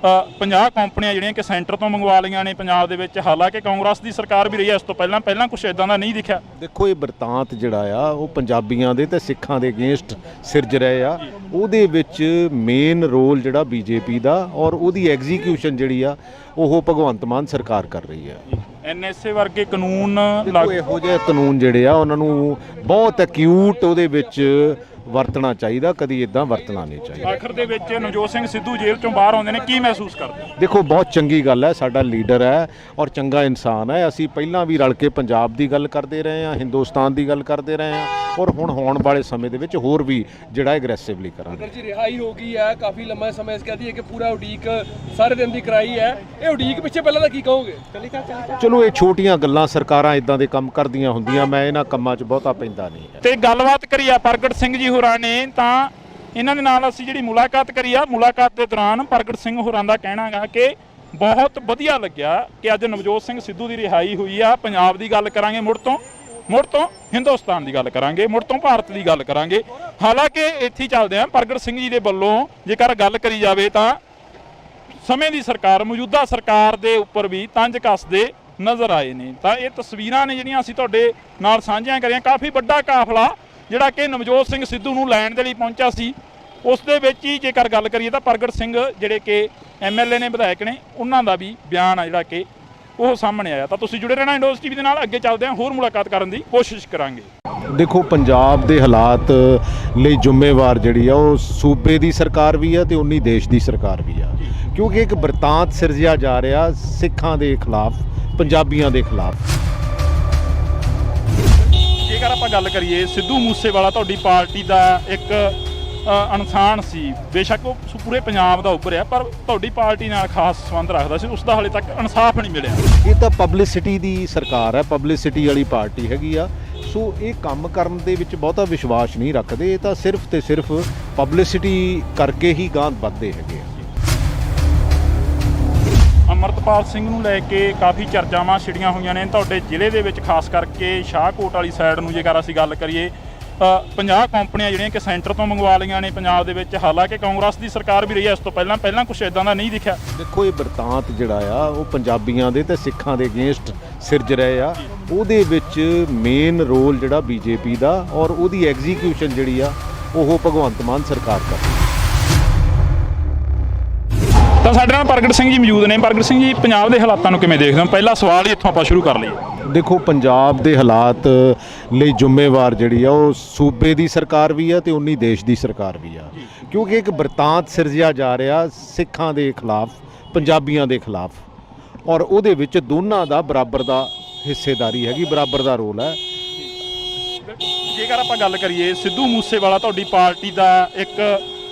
50 ਕੰਪਨੀਆਂ ਜਿਹੜੀਆਂ ਕਿ ਸੈਂਟਰ ਤੋਂ ਮੰਗਵਾ ਲਈਆਂ ਨੇ ਪੰਜਾਬ ਦੇ ਵਿੱਚ। ਹਾਲਾਂਕਿ ਕਾਂਗਰਸ ਦੀ ਸਰਕਾਰ ਵੀ ਰਹੀ ਹੈ ਇਸ ਤੋਂ ਪਹਿਲਾਂ ਕੁਝ ਇਦਾਂ ਦਾ ਨਹੀਂ ਦਿਖਿਆ। ਦੇਖੋ ਇਹ ਬਰਤਾਂਤ ਜਿਹੜਾ ਆ ਉਹ ਪੰਜਾਬੀਆਂ ਦੇ ਤੇ ਸਿੱਖਾਂ ਦੇ ਅਗੇਂਸਟ ਸਿਰਜ ਰਹੇ ਆ। ਉਹਦੇ ਵਿੱਚ ਮੇਨ ਰੋਲ ਜਿਹੜਾ ਬੀਜੇਪੀ ਦਾ ਔਰ ਉਹਦੀ ਐਗਜ਼ੀਕਿਊਸ਼ਨ ਜਿਹੜੀ ਆ ਉਹ ਭਗਵੰਤ ਮਾਨ ਸਰਕਾਰ ਕਰ ਰਹੀ ਹੈ। ਐਨਐਸਏ ਵਰਗੇ ਕਾਨੂੰਨ ਦੇਖੋ ਇਹੋ ਜਿਹੇ ਕਾਨੂੰਨ ਜਿਹੜੇ ਆ ਉਹਨਾਂ ਨੂੰ ਬਹੁਤ ਐਕਿਊਟ ਉਹਦੇ ਵਿੱਚ ਵਰਤਣਾ ਚਾਹੀਦਾ, ਕਦੀ ਇਦਾਂ ਵਰਤਣਾ ਨਹੀਂ ਚਾਹੀਦਾ। ਆਖਰ ਦੇ ਵਿੱਚ ਨਵਜੋਤ ਸਿੰਘ ਸਿੱਧੂ ਜੇਲ੍ਹ ਚੋਂ ਬਾਹਰ ਆਉਂਦੇ ਨੇ, ਕੀ ਮਹਿਸੂਸ ਕਰਦੇ? ਦੇਖੋ ਬਹੁਤ ਚੰਗੀ ਗੱਲ ਹੈ, ਸਾਡਾ ਲੀਡਰ ਹੈ ਔਰ ਚੰਗਾ ਇਨਸਾਨ ਹੈ। ਅਸੀਂ ਪਹਿਲਾਂ ਵੀ ਰਲ ਕੇ ਪੰਜਾਬ ਦੀ ਗੱਲ ਕਰਦੇ ਰਹੇ ਹਾਂ, ਹਿੰਦੁਸਤਾਨ ਦੀ ਗੱਲ ਕਰਦੇ ਰਹੇ ਹਾਂ ਔਰ ਹੁਣ ਹੋਣ ਵਾਲੇ ਸਮੇਂ ਦੇ ਵਿੱਚ ਹੋਰ ਵੀ ਜਿਹੜਾ ਐਗਰੈਸਿਵਲੀ ਕਰਾਂਗੇ। ਜੀ ਰਿਹਾਈ ਹੋ ਗਈ ਹੈ, ਕਾਫੀ ਲੰਮਾ ਸਮਾਂ ਇਸ ਕਹਦੀ ਹੈ ਕਿ ਪੂਰਾ ਉਡੀਕ ਸਾਰੇ ਦਿਨ ਦੀ ਕਰਾਈ ਹੈ। ਇਹ ਉਡੀਕ ਪਿੱਛੇ ਪਹਿਲਾਂ ਤਾਂ ਕੀ ਕਹੋਗੇ? ਚਲੋ ਇਹ ਛੋਟੀਆਂ ਗੱਲਾਂ, ਸਰਕਾਰਾਂ ਇਦਾਂ ਦੇ ਕੰਮ ਕਰਦੀਆਂ ਹੁੰਦੀਆਂ, ਮੈਂ ਇਹਨਾਂ ਕੰਮਾਂ 'ਚ ਬਹੁਤਾ ਪੈਂਦਾ ਨਹੀਂ ਹੈ। ਤੇ ਗੱਲਬਾਤ ਕਰੀ ਆ ਪ੍ਰਗਟ ਸਿੰਘ ਜੀ ਹੋਰਾਂ ਨੇ, ਤਾਂ ਇਹਨਾਂ ਦੇ ਨਾਲ ਅਸੀਂ ਜਿਹੜੀ ਮੁਲਾਕਾਤ ਕਰੀ ਆ, ਮੁਲਾਕਾਤ ਦੇ ਦੌਰਾਨ ਪ੍ਰਗਟ ਸਿੰਘ ਹੋਰਾਂ ਦਾ ਕਹਿਣਾ ਗਾ ਕਿ ਬਹੁਤ ਵਧੀਆ ਲੱਗਿਆ ਕਿ ਅੱਜ ਨਵਜੋਤ ਸਿੰਘ ਸਿੱਧੂ ਦੀ ਰਿਹਾਈ ਹੋਈ ਆ। ਪੰਜਾਬ ਦੀ ਗੱਲ ਕਰਾਂਗੇ ਮੁੜ ਤੋਂ ਹਿੰਦੁਸਤਾਨ ਦੀ ਗੱਲ ਕਰਾਂਗੇ, ਮੁੜ ਤੋਂ ਭਾਰਤ ਦੀ ਗੱਲ ਕਰਾਂਗੇ। ਹਾਲਾਂਕਿ ਇੱਥੇ ਹੀ ਚੱਲਦੇ ਆ, ਪ੍ਰਗਟ ਸਿੰਘ ਜੀ ਦੇ ਵੱਲੋਂ ਜੇਕਰ ਗੱਲ ਕਰੀ ਜਾਵੇ ਤਾਂ ਸਮੇਂ ਦੀ ਸਰਕਾਰ, ਮੌਜੂਦਾ ਸਰਕਾਰ ਦੇ ਉੱਪਰ ਵੀ ਤੰਜ ਕੱਸਦੇ ਨਜ਼ਰ ਆਏ ਨੇ। ਤਾਂ ਇਹ ਤਸਵੀਰਾਂ ਨੇ ਜਿਹੜੀਆਂ ਅਸੀਂ ਤੁਹਾਡੇ ਨਾਲ ਸਾਂਝੀਆਂ ਕਰੀਆਂ। ਕਾਫੀ ਵੱਡਾ ਕਾਫਲਾ ਜਿਹੜਾ ਕਿ ਨਵਜੋਤ ਸਿੰਘ ਸਿੱਧੂ ਨੂੰ ਲੈਣ ਦੇ ਲਈ ਪਹੁੰਚਿਆ ਸੀ, ਉਸ ਦੇ ਵਿੱਚ ਹੀ ਜੇਕਰ ਗੱਲ ਕਰੀਏ ਤਾਂ ਪ੍ਰਗਟ ਸਿੰਘ ਜਿਹੜੇ ਕਿ ਐਮਐਲਏ ਨੇ, ਵਿਧਾਇਕ ਨੇ, ਉਹਨਾਂ ਦਾ ਵੀ ਬਿਆਨ ਆ ਜਿਹੜਾ ਕਿ ਉਹ ਸਾਹਮਣੇ ਆਇਆ। ਤਾਂ ਤੁਸੀਂ ਜੁੜੇ ਰਹਿਣਾ ਇੰਡੋਜ਼ ਟੀਵੀ ਦੇ ਨਾਲ, ਅੱਗੇ ਚੱਲਦੇ ਹਾਂ, ਹੋਰ ਮੁਲਾਕਾਤ ਕਰਨ ਦੀ ਕੋਸ਼ਿਸ਼ ਕਰਾਂਗੇ। ਦੇਖੋ ਪੰਜਾਬ ਦੇ ਹਾਲਾਤ ਲਈ ਜ਼ਿੰਮੇਵਾਰ ਜਿਹੜੀ ਆ ਉਹ ਸੂਬੇ ਦੀ ਸਰਕਾਰ ਵੀ ਆ ਤੇ ਉਨੀ ਦੇਸ਼ ਦੀ ਸਰਕਾਰ ਵੀ ਆ, ਕਿਉਂਕਿ ਇੱਕ ਬਰਤਾਂਤ ਸਿਰਜਿਆ ਜਾ ਰਿਹਾ ਸਿੱਖਾਂ ਦੇ ਖਿਲਾਫ, ਪੰਜਾਬੀਆਂ ਦੇ ਖਿਲਾਫ। ਜੇਕਰ ਆਪਾਂ ਗੱਲ ਕਰੀਏ, ਸਿੱਧੂ ਮੂਸੇਵਾਲਾ ਤੁਹਾਡੀ ਪਾਰਟੀ ਦਾ ਇੱਕ ਇਨਸਾਨ ਸੀ, ਬੇਸ਼ੱਕ ਉਹ ਪੂਰੇ ਪੰਜਾਬ ਦਾ ਉੱਭਰਿਆ, ਪਰ ਤੁਹਾਡੀ ਪਾਰਟੀ ਨਾਲ ਖਾਸ ਸੰਬੰਧ ਰੱਖਦਾ ਸੀ, ਉਸ ਦਾ ਹਾਲੇ ਤੱਕ ਇਨਸਾਫ ਨਹੀਂ ਮਿਲਿਆ। ਇਹ ਤਾਂ ਪਬਲਿਸਿਟੀ ਦੀ ਸਰਕਾਰ ਹੈ, ਪਬਲਿਸਿਟੀ ਵਾਲੀ ਪਾਰਟੀ ਹੈਗੀ ਆ। ਸੋ ਇਹ ਕੰਮ ਕਰਨ ਦੇ ਵਿੱਚ ਬਹੁਤਾ ਵਿਸ਼ਵਾਸ ਨਹੀਂ ਰੱਖਦੇ, ਇਹ ਤਾਂ ਸਿਰਫ ਤੇ ਸਿਰਫ ਪਬਲਿਸਿਟੀ ਕਰਕੇ ਹੀ ਗਾਂਹ ਵੱਧਦੇ ਹੈਗੇ ਆ। ਅਮਰਤਪਾਲ ਸਿੰਘ ਨੂੰ ਲੈ ਕੇ ਕਾਫੀ ਚਰਚਾਵਾਂ ਛਿੜੀਆਂ ਹੋਈਆਂ ਨੇ ਤੁਹਾਡੇ ਜ਼ਿਲ੍ਹੇ ਦੇ ਵਿੱਚ, ਖਾਸ ਕਰਕੇ ਸ਼ਾਹਕੋਟ ਵਾਲੀ ਸਾਈਡ ਨੂੰ ਜੇਕਰ ਅਸੀਂ ਗੱਲ ਕਰੀਏ। 50 ਕੰਪਨੀਆਂ ਜਿਹੜੀਆਂ ਕਿ ਸੈਂਟਰ ਤੋਂ ਮੰਗਵਾ ਲਈਆਂ ਨੇ ਪੰਜਾਬ ਦੇ ਵਿੱਚ। ਹਾਲਾਂਕਿ ਕਾਂਗਰਸ ਦੀ ਸਰਕਾਰ ਵੀ ਰਹੀ ਹੈ ਇਸ ਤੋਂ ਪਹਿਲਾਂ ਕੁਝ ਇਦਾਂ ਦਾ ਨਹੀਂ ਦਿਖਿਆ। ਦੇਖੋ ਇਹ ਬਰਤਾਂਤ ਜਿਹੜਾ ਆ ਉਹ ਪੰਜਾਬੀਆਂ ਦੇ ਤੇ ਸਿੱਖਾਂ ਦੇ ਅਗੇਂਸਟ ਸਿਰਜ ਰਹੇ ਆ। ਉਹਦੇ ਵਿੱਚ ਮੇਨ ਰੋਲ ਜਿਹੜਾ ਬੀਜੇਪੀ ਦਾ ਔਰ ਉਹਦੀ ਐਗਜ਼ੀਕਿਊਸ਼ਨ ਜਿਹੜੀ ਆ ਉਹ ਭਗਵੰਤ ਮਾਨ ਸਰਕਾਰ ਕਰ ਰਹੀ ਹੈ। ਤਾਂ ਸਾਡੇ ਨਾਲ ਪ੍ਰਗਟ ਸਿੰਘ ਜੀ ਮੌਜੂਦ ਨੇ। ਪ੍ਰਗਟ ਸਿੰਘ ਜੀ, ਪੰਜਾਬ ਦੇ ਹਾਲਾਤਾਂ ਨੂੰ ਕਿਵੇਂ ਦੇਖਦੇ ਹੋ? ਪਹਿਲਾ ਸਵਾਲ ਹੀ ਇੱਥੋਂ ਆਪਾਂ ਸ਼ੁਰੂ ਕਰ ਲਈਏ। ਦੇਖੋ ਪੰਜਾਬ ਦੇ ਹਾਲਾਤ ਲਈ ਜ਼ਿੰਮੇਵਾਰ ਜਿਹੜੀ ਆ ਉਹ ਸੂਬੇ ਦੀ ਸਰਕਾਰ ਵੀ ਆ ਤੇ ਉਨੀ ਦੇਸ਼ ਦੀ ਸਰਕਾਰ ਵੀ ਆ, ਕਿਉਂਕਿ ਇੱਕ ਬਰਤਾਂਤ ਸਿਰਜਿਆ ਜਾ ਰਿਹਾ ਸਿੱਖਾਂ ਦੇ ਖਿਲਾਫ, ਪੰਜਾਬੀਆਂ ਦੇ ਖਿਲਾਫ, ਔਰ ਉਹਦੇ ਵਿੱਚ ਦੋਨਾਂ ਦਾ ਬਰਾਬਰ ਦਾ ਹਿੱਸੇਦਾਰੀ ਹੈਗੀ, ਬਰਾਬਰ ਦਾ ਰੋਲ ਹੈ। ਜੇਕਰ ਆਪਾਂ ਗੱਲ ਕਰੀਏ, ਸਿੱਧੂ ਮੂਸੇਵਾਲਾ ਤੁਹਾਡੀ ਪਾਰਟੀ ਦਾ ਇੱਕ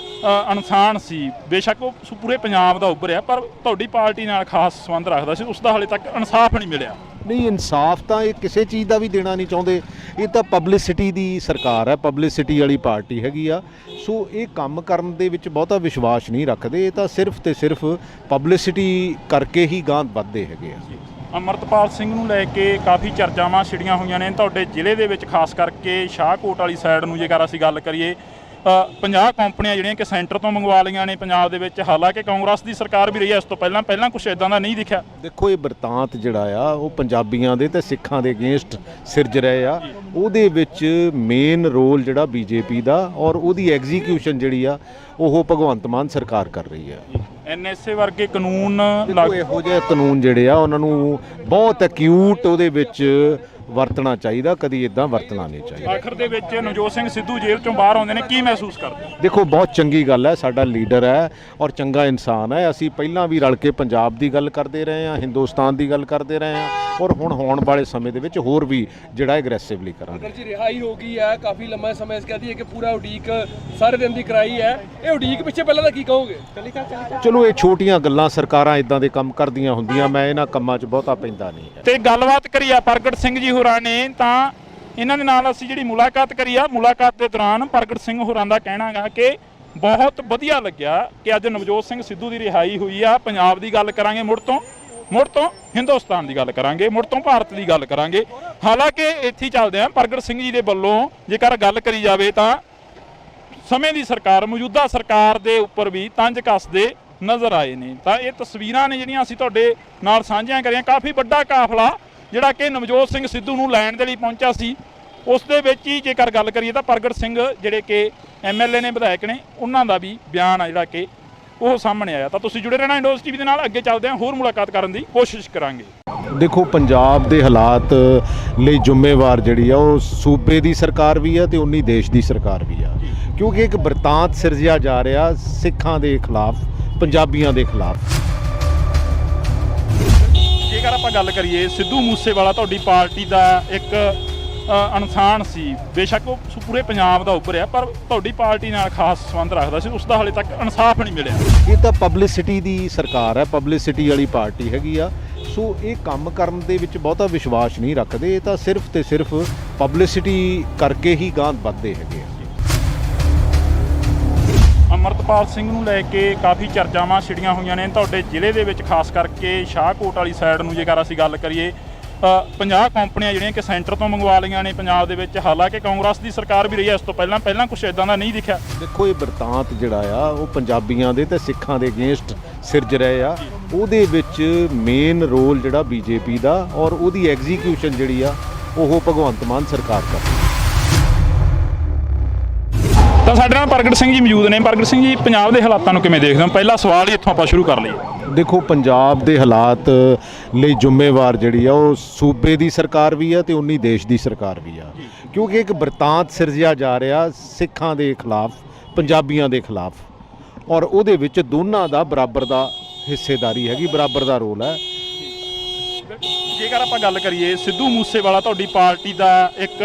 ਇਨਸਾਨ ਸੀ, ਬੇਸ਼ੱਕ ਉਹ ਪੂਰੇ ਪੰਜਾਬ ਦਾ ਉੱਭਰਿਆ, ਪਰ ਤੁਹਾਡੀ ਪਾਰਟੀ ਨਾਲ ਖਾਸ ਸੰਬੰਧ ਰੱਖਦਾ ਸੀ, ਉਸ ਦਾ ਹਾਲੇ ਤੱਕ ਇਨਸਾਫ ਨਹੀਂ ਮਿਲਿਆ। ਨਹੀਂ, ਇਨਸਾਫ ਤਾਂ ਇਹ ਕਿਸੇ ਚੀਜ਼ ਦਾ ਵੀ ਦੇਣਾ ਨਹੀਂ ਚਾਹੁੰਦੇ, ਇਹ ਤਾਂ ਪਬਲਿਸਿਟੀ ਦੀ ਸਰਕਾਰ ਹੈ, ਪਬਲਿਸਿਟੀ ਵਾਲੀ ਪਾਰਟੀ ਹੈਗੀ ਆ। ਸੋ ਇਹ ਕੰਮ ਕਰਨ ਦੇ ਵਿੱਚ ਬਹੁਤਾ ਵਿਸ਼ਵਾਸ ਨਹੀਂ ਰੱਖਦੇ, ਇਹ ਤਾਂ ਸਿਰਫ ਤੇ ਸਿਰਫ ਪਬਲਿਸਿਟੀ ਕਰਕੇ ਹੀ ਗਾਂਹ ਵੱਧਦੇ ਹੈਗੇ ਆ। ਅਮਰਤਪਾਲ ਸਿੰਘ ਨੂੰ ਲੈ ਕੇ ਕਾਫੀ ਚਰਚਾਵਾਂ ਛਿੜੀਆਂ ਹੋਈਆਂ ਨੇ ਤੁਹਾਡੇ ਜ਼ਿਲ੍ਹੇ ਦੇ ਵਿੱਚ, ਖਾਸ ਕਰਕੇ ਸ਼ਾਹਕੋਟ ਵਾਲੀ ਸਾਈਡ ਨੂੰ ਜੇਕਰ ਅਸੀਂ ਗੱਲ ਕਰੀਏ। 50 ਕੰਪਨੀਆਂ ਜਿਹੜੀਆਂ ਕਿ ਸੈਂਟਰ ਤੋਂ ਮੰਗਵਾ ਲਈਆਂ ਨੇ ਪੰਜਾਬ ਦੇ ਵਿੱਚ। ਹਾਲਾਂਕਿ ਕਾਂਗਰਸ ਦੀ ਸਰਕਾਰ ਵੀ ਰਹੀ ਹੈ ਇਸ ਤੋਂ ਪਹਿਲਾਂ ਕੁਝ ਇਦਾਂ ਦਾ ਨਹੀਂ ਦਿਖਿਆ। ਦੇਖੋ ਇਹ ਬਰਤਾਂਤ ਜਿਹੜਾ ਆ ਉਹ ਪੰਜਾਬੀਆਂ ਦੇ ਤੇ ਸਿੱਖਾਂ ਦੇ ਅਗੇਂਸਟ ਸਿਰਜ ਰਹੇ ਆ। ਉਹਦੇ ਵਿੱਚ ਮੇਨ ਰੋਲ ਜਿਹੜਾ ਬੀਜੇਪੀ ਦਾ ਔਰ ਉਹਦੀ ਐਗਜ਼ੀਕਿਊਸ਼ਨ ਜਿਹੜੀ ਆ ਉਹ ਭਗਵੰਤ ਮਾਨ ਸਰਕਾਰ ਕਰ ਰਹੀ ਹੈ। ਐਨਐਸਏ ਵਰਗੇ ਕਾਨੂੰਨ ਇਹੋ ਜਿਹੇ ਕਾਨੂੰਨ ਜਿਹੜੇ ਆ ਉਹਨਾਂ ਨੂੰ ਬਹੁਤ ਐਕਿਊਟ ਉਹਦੇ ਵਿੱਚ ਵਰਤਣਾ ਚਾਹੀਦਾ, ਕਦੀ ਇਦਾਂ ਵਰਤਣਾ ਨਹੀਂ ਚਾਹੀਦਾ। ਆਖਰ ਦੇ ਵਿੱਚ ਨਵਜੋਤ ਸਿੰਘ ਸਿੱਧੂ ਜੇਲ੍ਹ ਚੋਂ ਬਾਹਰ ਆਉਂਦੇ ਨੇ, ਕੀ ਮਹਿਸੂਸ ਕਰਦੇ? ਦੇਖੋ ਬਹੁਤ ਚੰਗੀ ਗੱਲ ਹੈ, ਸਾਡਾ ਲੀਡਰ ਹੈ ਔਰ ਚੰਗਾ ਇਨਸਾਨ ਹੈ। ਅਸੀਂ ਪਹਿਲਾਂ ਵੀ ਰਲ ਕੇ ਪੰਜਾਬ ਦੀ ਗੱਲ ਕਰਦੇ ਰਹੇ ਹਾਂ, ਹਿੰਦੁਸਤਾਨ ਦੀ ਗੱਲ ਕਰਦੇ ਰਹੇ ਹਾਂ ਔਰ ਹੁਣ ਹੋਣ ਵਾਲੇ ਸਮੇਂ ਦੇ ਵਿੱਚ ਹੋਰ ਵੀ ਜਿਹੜਾ ਐਗਰੈਸਿਵਲੀ ਕਰਾਂਗੇ। ਜੀ ਰਿਹਾਈ ਹੋ ਗਈ ਹੈ, ਕਾਫੀ ਲੰਮਾ ਸਮਾਂ ਇਸ ਕਹਦੀ ਹੈ ਕਿ ਪੂਰਾ ਉਡੀਕ ਸਾਰੇ ਦਿਨ ਦੀ ਕਰਾਈ ਹੈ। ਇਹ ਉਡੀਕ ਪਿੱਛੇ ਪਹਿਲਾਂ ਤਾਂ ਕੀ ਕਹੋਗੇ? ਚਲੋ ਇਹ ਛੋਟੀਆਂ ਗੱਲਾਂ, ਸਰਕਾਰਾਂ ਇਦਾਂ ਦੇ ਕੰਮ ਕਰਦੀਆਂ ਹੁੰਦੀਆਂ, ਮੈਂ ਇਹਨਾਂ ਕੰਮਾਂ 'ਚ ਬਹੁਤਾ ਪੈਂਦਾ ਨਹੀਂ ਹੈ। ਤੇ ਗੱਲਬਾਤ ਕਰੀ ਆ ਪ੍ਰਗਟ ਸਿੰਘ ਜੀ ਹੋਰਾਂ ਨੇ, ਤਾਂ ਇਹਨਾਂ ਦੇ ਨਾਲ ਅਸੀਂ ਜਿਹੜੀ ਮੁਲਾਕਾਤ ਕਰੀ ਆ, ਮੁਲਾਕਾਤ ਦੇ ਦੌਰਾਨ ਪ੍ਰਗਟ ਸਿੰਘ ਹੋਰਾਂ ਦਾ ਕਹਿਣਾ ਗਾ ਕਿ ਬਹੁਤ ਵਧੀਆ ਲੱਗਿਆ ਕਿ ਅੱਜ ਨਵਜੋਤ ਸਿੰਘ ਸਿੱਧੂ ਦੀ ਰਿਹਾਈ ਹੋਈ ਆ। ਪੰਜਾਬ ਦੀ ਗੱਲ ਕਰਾਂਗੇ, ਮੁੜ ਤੋਂ ਹਿੰਦੁਸਤਾਨ ਦੀ ਗੱਲ ਕਰਾਂਗੇ, ਮੁੜ ਤੋਂ ਭਾਰਤ ਦੀ ਗੱਲ ਕਰਾਂਗੇ। ਹਾਲਾਂਕਿ ਇੱਥੇ ਹੀ ਚੱਲਦੇ ਆ, ਪ੍ਰਗਟ ਸਿੰਘ ਜੀ ਦੇ ਵੱਲੋਂ ਜੇਕਰ ਗੱਲ ਕਰੀ ਜਾਵੇ ਤਾਂ ਸਮੇਂ ਦੀ ਸਰਕਾਰ, ਮੌਜੂਦਾ ਸਰਕਾਰ ਦੇ ਉੱਪਰ ਵੀ ਤੰਜ ਕੱਸਦੇ ਨਜ਼ਰ ਆਏ ਨੇ। ਤਾਂ ਇਹ ਤਸਵੀਰਾਂ ਨੇ ਜਿਹੜੀਆਂ ਅਸੀਂ ਤੁਹਾਡੇ ਨਾਲ ਸਾਂਝੀਆਂ ਕਰੀਆਂ। ਕਾਫੀ ਵੱਡਾ ਕਾਫਲਾ ਜਿਹੜਾ ਕਿ ਨਵਜੋਤ ਸਿੰਘ ਸਿੱਧੂ ਨੂੰ ਲੈਣ ਦੇ ਲਈ ਪਹੁੰਚਿਆ ਸੀ, ਉਸ ਦੇ ਵਿੱਚ ਹੀ ਜੇਕਰ ਗੱਲ ਕਰੀਏ ਤਾਂ ਪ੍ਰਗਟ ਸਿੰਘ ਜਿਹੜੇ ਕਿ MLA ਨੇ, ਵਿਧਾਇਕ ਨੇ, ਉਹਨਾਂ ਦਾ ਵੀ ਬਿਆਨ ਆ ਜਿਹੜਾ ਕਿ ਉਹ ਸਾਹਮਣੇ ਆਇਆ। ਤਾਂ ਤੁਸੀਂ ਜੁੜੇ ਰਹਿਣਾ ਇੰਡੋਜ਼ TV ਦੇ ਨਾਲ। ਅੱਗੇ ਚੱਲਦੇ ਹਾਂ, ਹੋਰ ਮੁਲਾਕਾਤ ਕਰਨ ਦੀ ਕੋਸ਼ਿਸ਼ ਕਰਾਂਗੇ। ਦੇਖੋ, ਪੰਜਾਬ ਦੇ ਹਾਲਾਤ ਲਈ ਜ਼ਿੰਮੇਵਾਰ ਜਿਹੜੀ ਆ ਉਹ ਸੂਬੇ ਦੀ ਸਰਕਾਰ ਵੀ ਆ ਤੇ ਉਨੀ ਦੇਸ਼ ਦੀ ਸਰਕਾਰ ਵੀ ਆ, ਕਿਉਂਕਿ ਇੱਕ ਬਰਤਾਂਤ ਸਿਰਜਿਆ ਜਾ ਰਿਹਾ ਸਿੱਖਾਂ ਦੇ ਖਿਲਾਫ, ਪੰਜਾਬੀਆਂ ਦੇ ਖਿਲਾਫ। ਜੇਕਰ ਆਪਾਂ ਗੱਲ ਕਰੀਏ, ਸਿੱਧੂ ਮੂਸੇਵਾਲਾ ਤੁਹਾਡੀ ਪਾਰਟੀ ਦਾ ਇੱਕ ਇਨਸਾਨ ਸੀ, ਬੇਸ਼ੱਕ ਉਹ ਪੂਰੇ ਪੰਜਾਬ ਦਾ ਉੱਭਰਿਆ, ਪਰ ਤੁਹਾਡੀ ਪਾਰਟੀ ਨਾਲ ਖਾਸ ਸੰਬੰਧ ਰੱਖਦਾ ਸੀ, ਉਸ ਦਾ ਹਾਲੇ ਤੱਕ ਇਨਸਾਫ ਨਹੀਂ ਮਿਲਿਆ। ਇਹ ਤਾਂ ਪਬਲਿਸਿਟੀ ਦੀ ਸਰਕਾਰ ਹੈ, ਪਬਲਿਸਿਟੀ ਵਾਲੀ ਪਾਰਟੀ ਹੈਗੀ ਆ। ਸੋ ਇਹ ਕੰਮ ਕਰਨ ਦੇ ਵਿੱਚ ਬਹੁਤਾ ਵਿਸ਼ਵਾਸ ਨਹੀਂ ਰੱਖਦੇ। ਇਹ ਤਾਂ ਸਿਰਫ ਤੇ ਸਿਰਫ ਪਬਲਿਸਿਟੀ ਕਰਕੇ ਹੀ ਗਾਂਹ ਵੱਧਦੇ ਹੈਗੇ ਆ। ਅਮਰਤਪਾਲ ਸਿੰਘ ਨੂੰ ਲੈ ਕੇ ਕਾਫੀ ਚਰਚਾਵਾਂ ਛਿੜੀਆਂ ਹੋਈਆਂ ਨੇ ਤੁਹਾਡੇ ਜ਼ਿਲ੍ਹੇ ਦੇ ਵਿੱਚ, ਖਾਸ ਕਰਕੇ ਸ਼ਾਹਕੋਟ ਵਾਲੀ ਸਾਈਡ ਨੂੰ ਜੇਕਰ ਅਸੀਂ ਗੱਲ ਕਰੀਏ। 50 ਕੰਪਨੀਆਂ ਜਿਹੜੀਆਂ ਕਿ ਸੈਂਟਰ ਤੋਂ ਮੰਗਵਾ ਲਈਆਂ ਨੇ ਪੰਜਾਬ ਦੇ ਵਿੱਚ, ਹਾਲਾਂਕਿ ਕਾਂਗਰਸ ਦੀ ਸਰਕਾਰ ਵੀ ਰਹੀ ਹੈ ਇਸ ਤੋਂ ਪਹਿਲਾਂ ਕੁਛ ਇਦਾਂ ਦਾ ਨਹੀਂ ਦਿਖਿਆ। ਦੇਖੋ, ਇਹ ਬਰਤਾਂਤ ਜਿਹੜਾ ਆ ਉਹ ਪੰਜਾਬੀਆਂ ਦੇ ਤੇ ਸਿੱਖਾਂ ਦੇ ਅਗੇਂਸਟ ਸਿਰਜ ਰਹੇ ਆ। ਉਹਦੇ ਵਿੱਚ ਮੇਨ ਰੋਲ ਜਿਹੜਾ BJP ਦਾ, ਔਰ ਉਹਦੀ ਐਗਜ਼ੀਕਿਊਸ਼ਨ ਜਿਹੜੀ ਆ ਉਹ ਭਗਵੰਤ ਮਾਨ ਸਰਕਾਰ ਕਰਦੀ। ਤਾਂ ਸਾਡੇ ਨਾਲ ਪ੍ਰਗਟ ਸਿੰਘ ਜੀ ਮੌਜੂਦ ਨੇ। ਪ੍ਰਗਟ ਸਿੰਘ ਜੀ, ਪੰਜਾਬ ਦੇ ਹਾਲਾਤਾਂ ਨੂੰ ਕਿਵੇਂ ਦੇਖਦੇ ਹੋ? ਪਹਿਲਾ ਸਵਾਲ ਹੀ ਇੱਥੋਂ ਆਪਾਂ ਸ਼ੁਰੂ ਕਰ ਲਈਏ। ਦੇਖੋ, ਪੰਜਾਬ ਦੇ ਹਾਲਾਤ ਲਈ ਜ਼ਿੰਮੇਵਾਰ ਜਿਹੜੀ ਆ ਉਹ ਸੂਬੇ ਦੀ ਸਰਕਾਰ ਵੀ ਆ ਤੇ ਉਨੀ ਦੇਸ਼ ਦੀ ਸਰਕਾਰ ਵੀ ਆ, ਕਿਉਂਕਿ ਇੱਕ ਬਰਤਾਂਤ ਸਿਰਜਿਆ ਜਾ ਰਿਹਾ ਸਿੱਖਾਂ ਦੇ ਖਿਲਾਫ, ਪੰਜਾਬੀਆਂ ਦੇ ਖਿਲਾਫ, ਔਰ ਉਹਦੇ ਵਿੱਚ ਦੋਨਾਂ ਦਾ ਬਰਾਬਰ ਦਾ ਹਿੱਸੇਦਾਰੀ ਹੈਗੀ, ਬਰਾਬਰ ਦਾ ਰੋਲ ਹੈ। ਜੇਕਰ ਆਪਾਂ ਗੱਲ ਕਰੀਏ, ਸਿੱਧੂ ਮੂਸੇਵਾਲਾ ਤੁਹਾਡੀ ਪਾਰਟੀ ਦਾ ਇੱਕ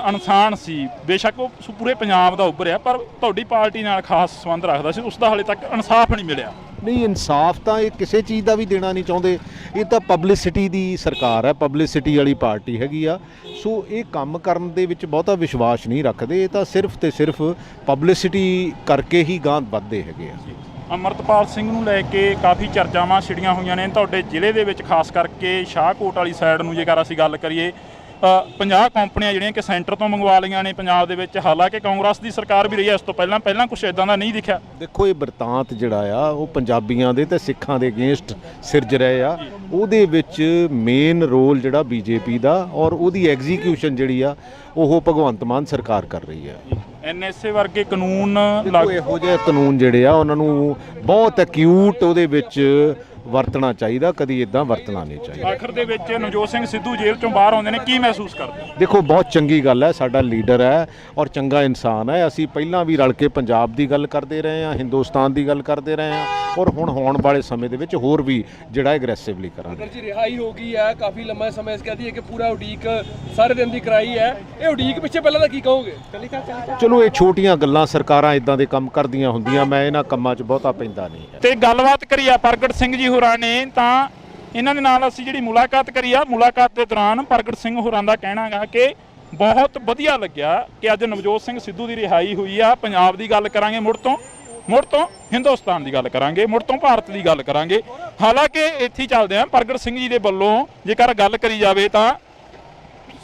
ਇਨਸਾਨ ਸੀ, ਬੇਸ਼ੱਕ ਉਹ ਪੂਰੇ ਪੰਜਾਬ ਦਾ ਉੱਭਰਿਆ, ਪਰ ਤੁਹਾਡੀ ਪਾਰਟੀ ਨਾਲ ਖਾਸ ਸੰਬੰਧ ਰੱਖਦਾ ਸੀ, ਉਸ ਦਾ ਹਾਲੇ ਤੱਕ ਇਨਸਾਫ ਨਹੀਂ ਮਿਲਿਆ। ਨਹੀਂ, ਇਨਸਾਫ ਤਾਂ ਇਹ ਕਿਸੇ ਚੀਜ਼ ਦਾ ਵੀ ਦੇਣਾ ਨਹੀਂ ਚਾਹੁੰਦੇ। ਇਹ ਤਾਂ ਪਬਲਿਸਿਟੀ ਦੀ ਸਰਕਾਰ ਹੈ, ਪਬਲਿਸਿਟੀ ਵਾਲੀ ਪਾਰਟੀ ਹੈਗੀ ਆ। ਸੋ ਇਹ ਕੰਮ ਕਰਨ ਦੇ ਵਿੱਚ ਬਹੁਤਾ ਵਿਸ਼ਵਾਸ ਨਹੀਂ ਰੱਖਦੇ। ਇਹ ਤਾਂ ਸਿਰਫ ਤੇ ਸਿਰਫ ਪਬਲਿਸਿਟੀ ਕਰਕੇ ਹੀ ਗਾਂਹ ਵੱਧਦੇ ਹੈਗੇ ਆ। ਅਮਰਤਪਾਲ ਸਿੰਘ ਨੂੰ ਲੈ ਕੇ ਕਾਫੀ ਚਰਚਾਵਾਂ ਛਿੜੀਆਂ ਹੋਈਆਂ ਨੇ ਤੁਹਾਡੇ ਜ਼ਿਲ੍ਹੇ ਦੇ ਵਿੱਚ, ਖਾਸ ਕਰਕੇ ਸ਼ਾਹਕੋਟ ਵਾਲੀ ਸਾਈਡ ਨੂੰ ਜੇਕਰ ਅਸੀਂ ਗੱਲ ਕਰੀਏ। 50 ਕੰਪਨੀਆਂ ਜਿਹੜੀਆਂ ਕਿ ਸੈਂਟਰ ਤੋਂ ਮੰਗਵਾ ਲਈਆਂ ਨੇ ਪੰਜਾਬ ਦੇ ਵਿੱਚ, ਹਾਲਾਂਕਿ ਕਾਂਗਰਸ ਦੀ ਸਰਕਾਰ ਵੀ ਰਹੀ ਹੈ ਇਸ ਤੋਂ ਪਹਿਲਾਂ ਕੁਛ ਇਦਾਂ ਦਾ ਨਹੀਂ ਦਿਖਿਆ। ਦੇਖੋ, ਇਹ ਬਰਤਾਂਤ ਜਿਹੜਾ ਆ ਉਹ ਪੰਜਾਬੀਆਂ ਦੇ ਤੇ ਸਿੱਖਾਂ ਦੇ ਅਗੇਂਸਟ ਸਿਰਜ ਰਹੇ ਆ। ਉਹਦੇ ਵਿੱਚ ਮੇਨ ਰੋਲ ਜਿਹੜਾ BJP ਦਾ, ਔਰ ਉਹਦੀ ਐਗਜ਼ੀਕਿਊਸ਼ਨ ਜਿਹੜੀ ਆ ਉਹ ਭਗਵੰਤ ਮਾਨ ਸਰਕਾਰ ਕਰ ਰਹੀ ਹੈ। NSA ਵਰਗੇ ਕਾਨੂੰਨ ਇਹੋ ਜਿਹੇ ਕਾਨੂੰਨ ਜਿਹੜੇ ਆ ਉਹਨਾਂ ਨੂੰ ਬਹੁਤ ਐਕਿਊਟ ਉਹਦੇ ਵਿੱਚ ਵਰਤਣਾ ਚਾਹੀਦਾ, ਕਦੀ ਇਦਾਂ ਵਰਤਣਾ ਨਹੀਂ ਚਾਹੀਦਾ। ਆਖਰ ਦੇ ਵਿੱਚ ਨਵਜੋਤ ਸਿੰਘ ਸਿੱਧੂ ਜੇਲ੍ਹ ਚੋਂ ਬਾਹਰ ਆਉਂਦੇ ਨੇ, ਕੀ ਮਹਿਸੂਸ ਕਰਦੇ? ਦੇਖੋ, ਬਹੁਤ ਚੰਗੀ ਗੱਲ ਹੈ, ਸਾਡਾ ਲੀਡਰ ਹੈ ਔਰ ਚੰਗਾ ਇਨਸਾਨ ਹੈ। ਅਸੀਂ ਪਹਿਲਾਂ ਵੀ ਰਲ ਕੇ ਪੰਜਾਬ ਦੀ ਗੱਲ ਕਰਦੇ ਰਹੇ ਹਾਂ, ਹਿੰਦੁਸਤਾਨ ਦੀ ਗੱਲ ਕਰਦੇ ਰਹੇ ਹਾਂ, ਔਰ ਹੁਣ ਹੋਣ ਵਾਲੇ ਸਮੇਂ ਦੇ ਵਿੱਚ ਹੋਰ ਵੀ ਜਿਹੜਾ ਐਗਰੈਸਿਵਲੀ ਕਰਾਂਗੇ। ਜੀ ਰਿਹਾਈ ਹੋ ਗਈ ਹੈ, ਕਾਫੀ ਲੰਮਾ ਸਮਾਂ ਇਸ ਕਹਦੀ ਹੈ ਕਿ ਪੂਰਾ ਉਡੀਕ ਸਾਰੇ ਦਿਨ ਦੀ ਕਰਾਈ ਹੈ। ਇਹ ਉਡੀਕ ਪਿੱਛੇ ਪਹਿਲਾਂ ਦਾ ਕੀ ਕਹੋਗੇ? ਚਲੋ, ਇਹ ਛੋਟੀਆਂ ਗੱਲਾਂ, ਸਰਕਾਰਾਂ ਇਦਾਂ ਦੇ ਕੰਮ ਕਰਦੀਆਂ ਹੁੰਦੀਆਂ, ਮੈਂ ਇਹਨਾਂ ਕੰਮਾਂ 'ਚ ਬਹੁਤਾ ਪੈਂਦਾ ਨਹੀਂ ਹੈ। ਤੇ ਗੱਲਬਾਤ ਕਰੀ ਆ ਪ੍ਰਗਟ ਸਿੰਘ ਜੀ ਹੋਰਾਂ ਨੇ, ਤਾਂ ਇਹਨਾਂ ਦੇ ਨਾਲ ਅਸੀਂ ਜਿਹੜੀ ਮੁਲਾਕਾਤ ਕਰੀ ਆ, ਮੁਲਾਕਾਤ ਦੇ ਦੌਰਾਨ ਪ੍ਰਗਟ ਸਿੰਘ ਹੋਰਾਂ ਦਾ ਕਹਿਣਾ ਗਾ ਕਿ ਬਹੁਤ ਵਧੀਆ ਲੱਗਿਆ ਕਿ ਅੱਜ ਨਵਜੋਤ ਸਿੰਘ ਸਿੱਧੂ ਦੀ ਰਿਹਾਈ ਹੋਈ ਆ। ਪੰਜਾਬ ਦੀ ਗੱਲ ਕਰਾਂਗੇ, ਮੁੜ ਤੋਂ ਹਿੰਦੁਸਤਾਨ ਦੀ ਗੱਲ ਕਰਾਂਗੇ, ਮੁੜ ਤੋਂ ਭਾਰਤ ਦੀ ਗੱਲ ਕਰਾਂਗੇ। ਹਾਲਾਂਕਿ ਇੱਥੇ ਚੱਲਦੇ ਆ, ਪ੍ਰਗਟ ਸਿੰਘ ਜੀ ਦੇ ਵੱਲੋਂ ਜੇਕਰ ਗੱਲ ਕਰੀ ਜਾਵੇ ਤਾਂ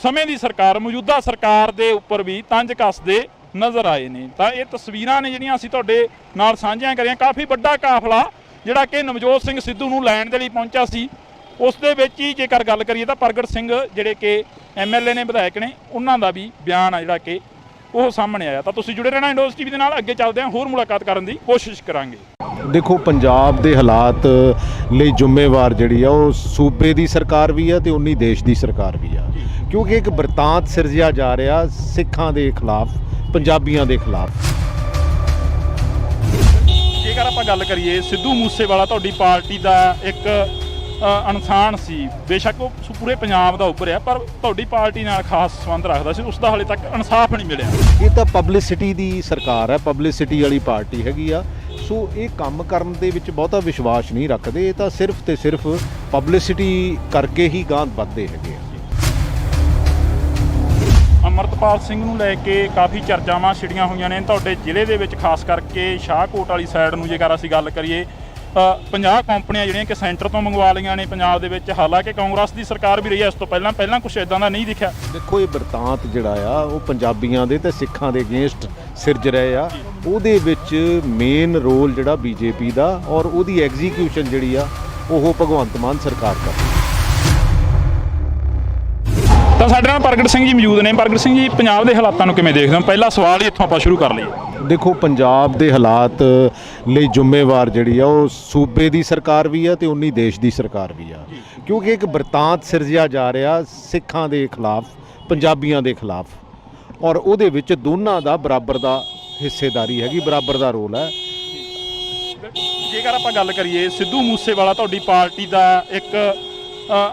ਸਮੇਂ ਦੀ ਸਰਕਾਰ, ਮੌਜੂਦਾ ਸਰਕਾਰ ਦੇ ਉੱਪਰ ਵੀ ਤੰਜ ਕੱਸਦੇ ਨਜ਼ਰ ਆਏ ਨੇ। ਤਾਂ ਇਹ ਤਸਵੀਰਾਂ ਨੇ ਜਿਹੜੀਆਂ ਅਸੀਂ ਤੁਹਾਡੇ ਨਾਲ ਸਾਂਝੀਆਂ ਕਰੀਆਂ। ਕਾਫੀ ਵੱਡਾ ਕਾਫਲਾ ਜਿਹੜਾ ਕਿ ਨਵਜੋਤ ਸਿੰਘ ਸਿੱਧੂ ਨੂੰ ਲੈਣ ਦੇ ਲਈ ਪਹੁੰਚਿਆ ਸੀ, ਉਸ ਦੇ ਵਿੱਚ ਹੀ ਜੇਕਰ ਗੱਲ ਕਰੀਏ ਤਾਂ ਪ੍ਰਗਟ ਸਿੰਘ ਜਿਹੜੇ ਕਿ MLA ਨੇ, ਵਿਧਾਇਕ ਨੇ, ਉਹਨਾਂ ਦਾ ਵੀ ਬਿਆਨ ਆ ਜਿਹੜਾ ਕਿ ਉਹ ਸਾਹਮਣੇ ਆਇਆ। ਤਾਂ ਤੁਸੀਂ ਜੁੜੇ ਰਹਿਣਾ ਇੰਡੋਜ਼ TV ਦੇ ਨਾਲ। ਅੱਗੇ ਚੱਲਦੇ ਹਾਂ, ਹੋਰ ਮੁਲਾਕਾਤ ਕਰਨ ਦੀ ਕੋਸ਼ਿਸ਼ ਕਰਾਂਗੇ। ਦੇਖੋ, ਪੰਜਾਬ ਦੇ ਹਾਲਾਤ ਲਈ ਜ਼ਿੰਮੇਵਾਰ ਜਿਹੜੀ ਆ ਉਹ ਸੂਬੇ ਦੀ ਸਰਕਾਰ ਵੀ ਆ ਤੇ ਉਨੀ ਦੇਸ਼ ਦੀ ਸਰਕਾਰ ਵੀ ਆ, ਕਿਉਂਕਿ ਇੱਕ ਬਰਤਾਂਤ ਸਿਰਜਿਆ ਜਾ ਰਿਹਾ ਸਿੱਖਾਂ ਦੇ ਖਿਲਾਫ, ਪੰਜਾਬੀਆਂ ਦੇ ਖਿਲਾਫ। ਜੇਕਰ ਆਪਾਂ ਗੱਲ ਕਰੀਏ, ਸਿੱਧੂ ਮੂਸੇਵਾਲਾ ਤੁਹਾਡੀ ਪਾਰਟੀ ਦਾ ਇੱਕ ਇਨਸਾਨ ਸੀ, ਬੇਸ਼ੱਕ ਉਹ ਪੂਰੇ ਪੰਜਾਬ ਦਾ ਉੱਭਰਿਆ, ਪਰ ਤੁਹਾਡੀ ਪਾਰਟੀ ਨਾਲ ਖਾਸ ਸੰਬੰਧ ਰੱਖਦਾ ਸੀ, ਉਸ ਦਾ ਹਾਲੇ ਤੱਕ ਇਨਸਾਫ ਨਹੀਂ ਮਿਲਿਆ। ਇਹ ਤਾਂ ਪਬਲਿਸਿਟੀ ਦੀ ਸਰਕਾਰ ਹੈ, ਪਬਲਿਸਿਟੀ ਵਾਲੀ ਪਾਰਟੀ ਹੈਗੀ ਆ। ਸੋ ਇਹ ਕੰਮ ਕਰਨ ਦੇ ਵਿੱਚ ਬਹੁਤਾ ਵਿਸ਼ਵਾਸ ਨਹੀਂ ਰੱਖਦੇ। ਇਹ ਤਾਂ ਸਿਰਫ ਤੇ ਸਿਰਫ ਪਬਲਿਸਿਟੀ ਕਰਕੇ ਹੀ ਗਾਂਹ ਵੱਧਦੇ ਹੈਗੇ ਆ। ਅਮਰਤਪਾਲ ਸਿੰਘ ਨੂੰ ਲੈ ਕੇ ਕਾਫੀ ਚਰਚਾਵਾਂ ਛਿੜੀਆਂ ਹੋਈਆਂ ਨੇ ਤੁਹਾਡੇ ਜ਼ਿਲ੍ਹੇ ਦੇ ਵਿੱਚ, ਖਾਸ ਕਰਕੇ ਸ਼ਾਹਕੋਟ ਵਾਲੀ ਸਾਈਡ ਨੂੰ ਜੇਕਰ ਅਸੀਂ ਗੱਲ ਕਰੀਏ। 50 ਕੰਪਨੀਆਂ ਜਿਹੜੀਆਂ ਕਿ ਸੈਂਟਰ ਤੋਂ ਮੰਗਵਾ ਲਈਆਂ ਨੇ ਪੰਜਾਬ ਦੇ ਵਿੱਚ। ਹਾਲਾਂਕਿ ਕਾਂਗਰਸ ਦੀ ਸਰਕਾਰ ਵੀ ਰਹੀ ਹੈ ਇਸ ਤੋਂ ਪਹਿਲਾਂ ਕੁਝ ਇਦਾਂ ਦਾ ਨਹੀਂ ਦਿਖਿਆ। ਦੇਖੋ ਇਹ ਬਿਰਤਾਂਤ ਜਿਹੜਾ ਆ ਉਹ ਪੰਜਾਬੀਆਂ ਦੇ ਤੇ ਸਿੱਖਾਂ ਦੇ ਅਗੇਂਸਟ ਸਿਰਜ ਰਹੇ ਆ। ਉਹਦੇ ਵਿੱਚ ਮੇਨ ਰੋਲ ਜਿਹੜਾ ਬੀਜੇਪੀ ਦਾ ਔਰ ਉਹਦੀ ਐਗਜ਼ੀਕਿਊਸ਼ਨ ਜਿਹੜੀ ਆ ਉਹ ਭਗਵੰਤ ਮਾਨ ਸਰਕਾਰ ਕਰਦੀ। ਤਾਂ ਸਾਡੇ ਨਾਲ ਪ੍ਰਗਟ ਸਿੰਘ ਜੀ ਮੌਜੂਦ ਨੇ। ਪ੍ਰਗਟ ਸਿੰਘ ਜੀ, ਪੰਜਾਬ ਦੇ ਹਾਲਾਤਾਂ ਨੂੰ ਕਿਵੇਂ ਦੇਖਦੇ ਹੋ? ਪਹਿਲਾ ਸਵਾਲ ਹੀ ਇੱਥੋਂ ਆਪਾਂ ਸ਼ੁਰੂ ਕਰ ਲਈਏ। ਦੇਖੋ ਪੰਜਾਬ ਦੇ ਹਾਲਾਤ ਲਈ ਜ਼ਿੰਮੇਵਾਰ ਜਿਹੜੀ ਆ ਉਹ ਸੂਬੇ ਦੀ ਸਰਕਾਰ ਵੀ ਆ ਤੇ ਉਨੀ ਦੇਸ਼ ਦੀ ਸਰਕਾਰ ਵੀ ਆ, ਕਿਉਂਕਿ ਇੱਕ ਬਿਰਤਾਂਤ ਸਿਰਜਿਆ ਜਾ ਰਿਹਾ ਸਿੱਖਾਂ ਦੇ ਖਿਲਾਫ, ਪੰਜਾਬੀਆਂ ਦੇ ਖਿਲਾਫ, ਔਰ ਉਹਦੇ ਵਿੱਚ ਦੋਨਾਂ ਦਾ ਬਰਾਬਰ ਦਾ ਹਿੱਸੇਦਾਰੀ ਹੈਗੀ, ਬਰਾਬਰ ਦਾ ਰੋਲ ਹੈ। ਜੇਕਰ ਆਪਾਂ ਗੱਲ ਕਰੀਏ, ਸਿੱਧੂ ਮੂਸੇਵਾਲਾ ਤੁਹਾਡੀ ਪਾਰਟੀ ਦਾ ਇੱਕ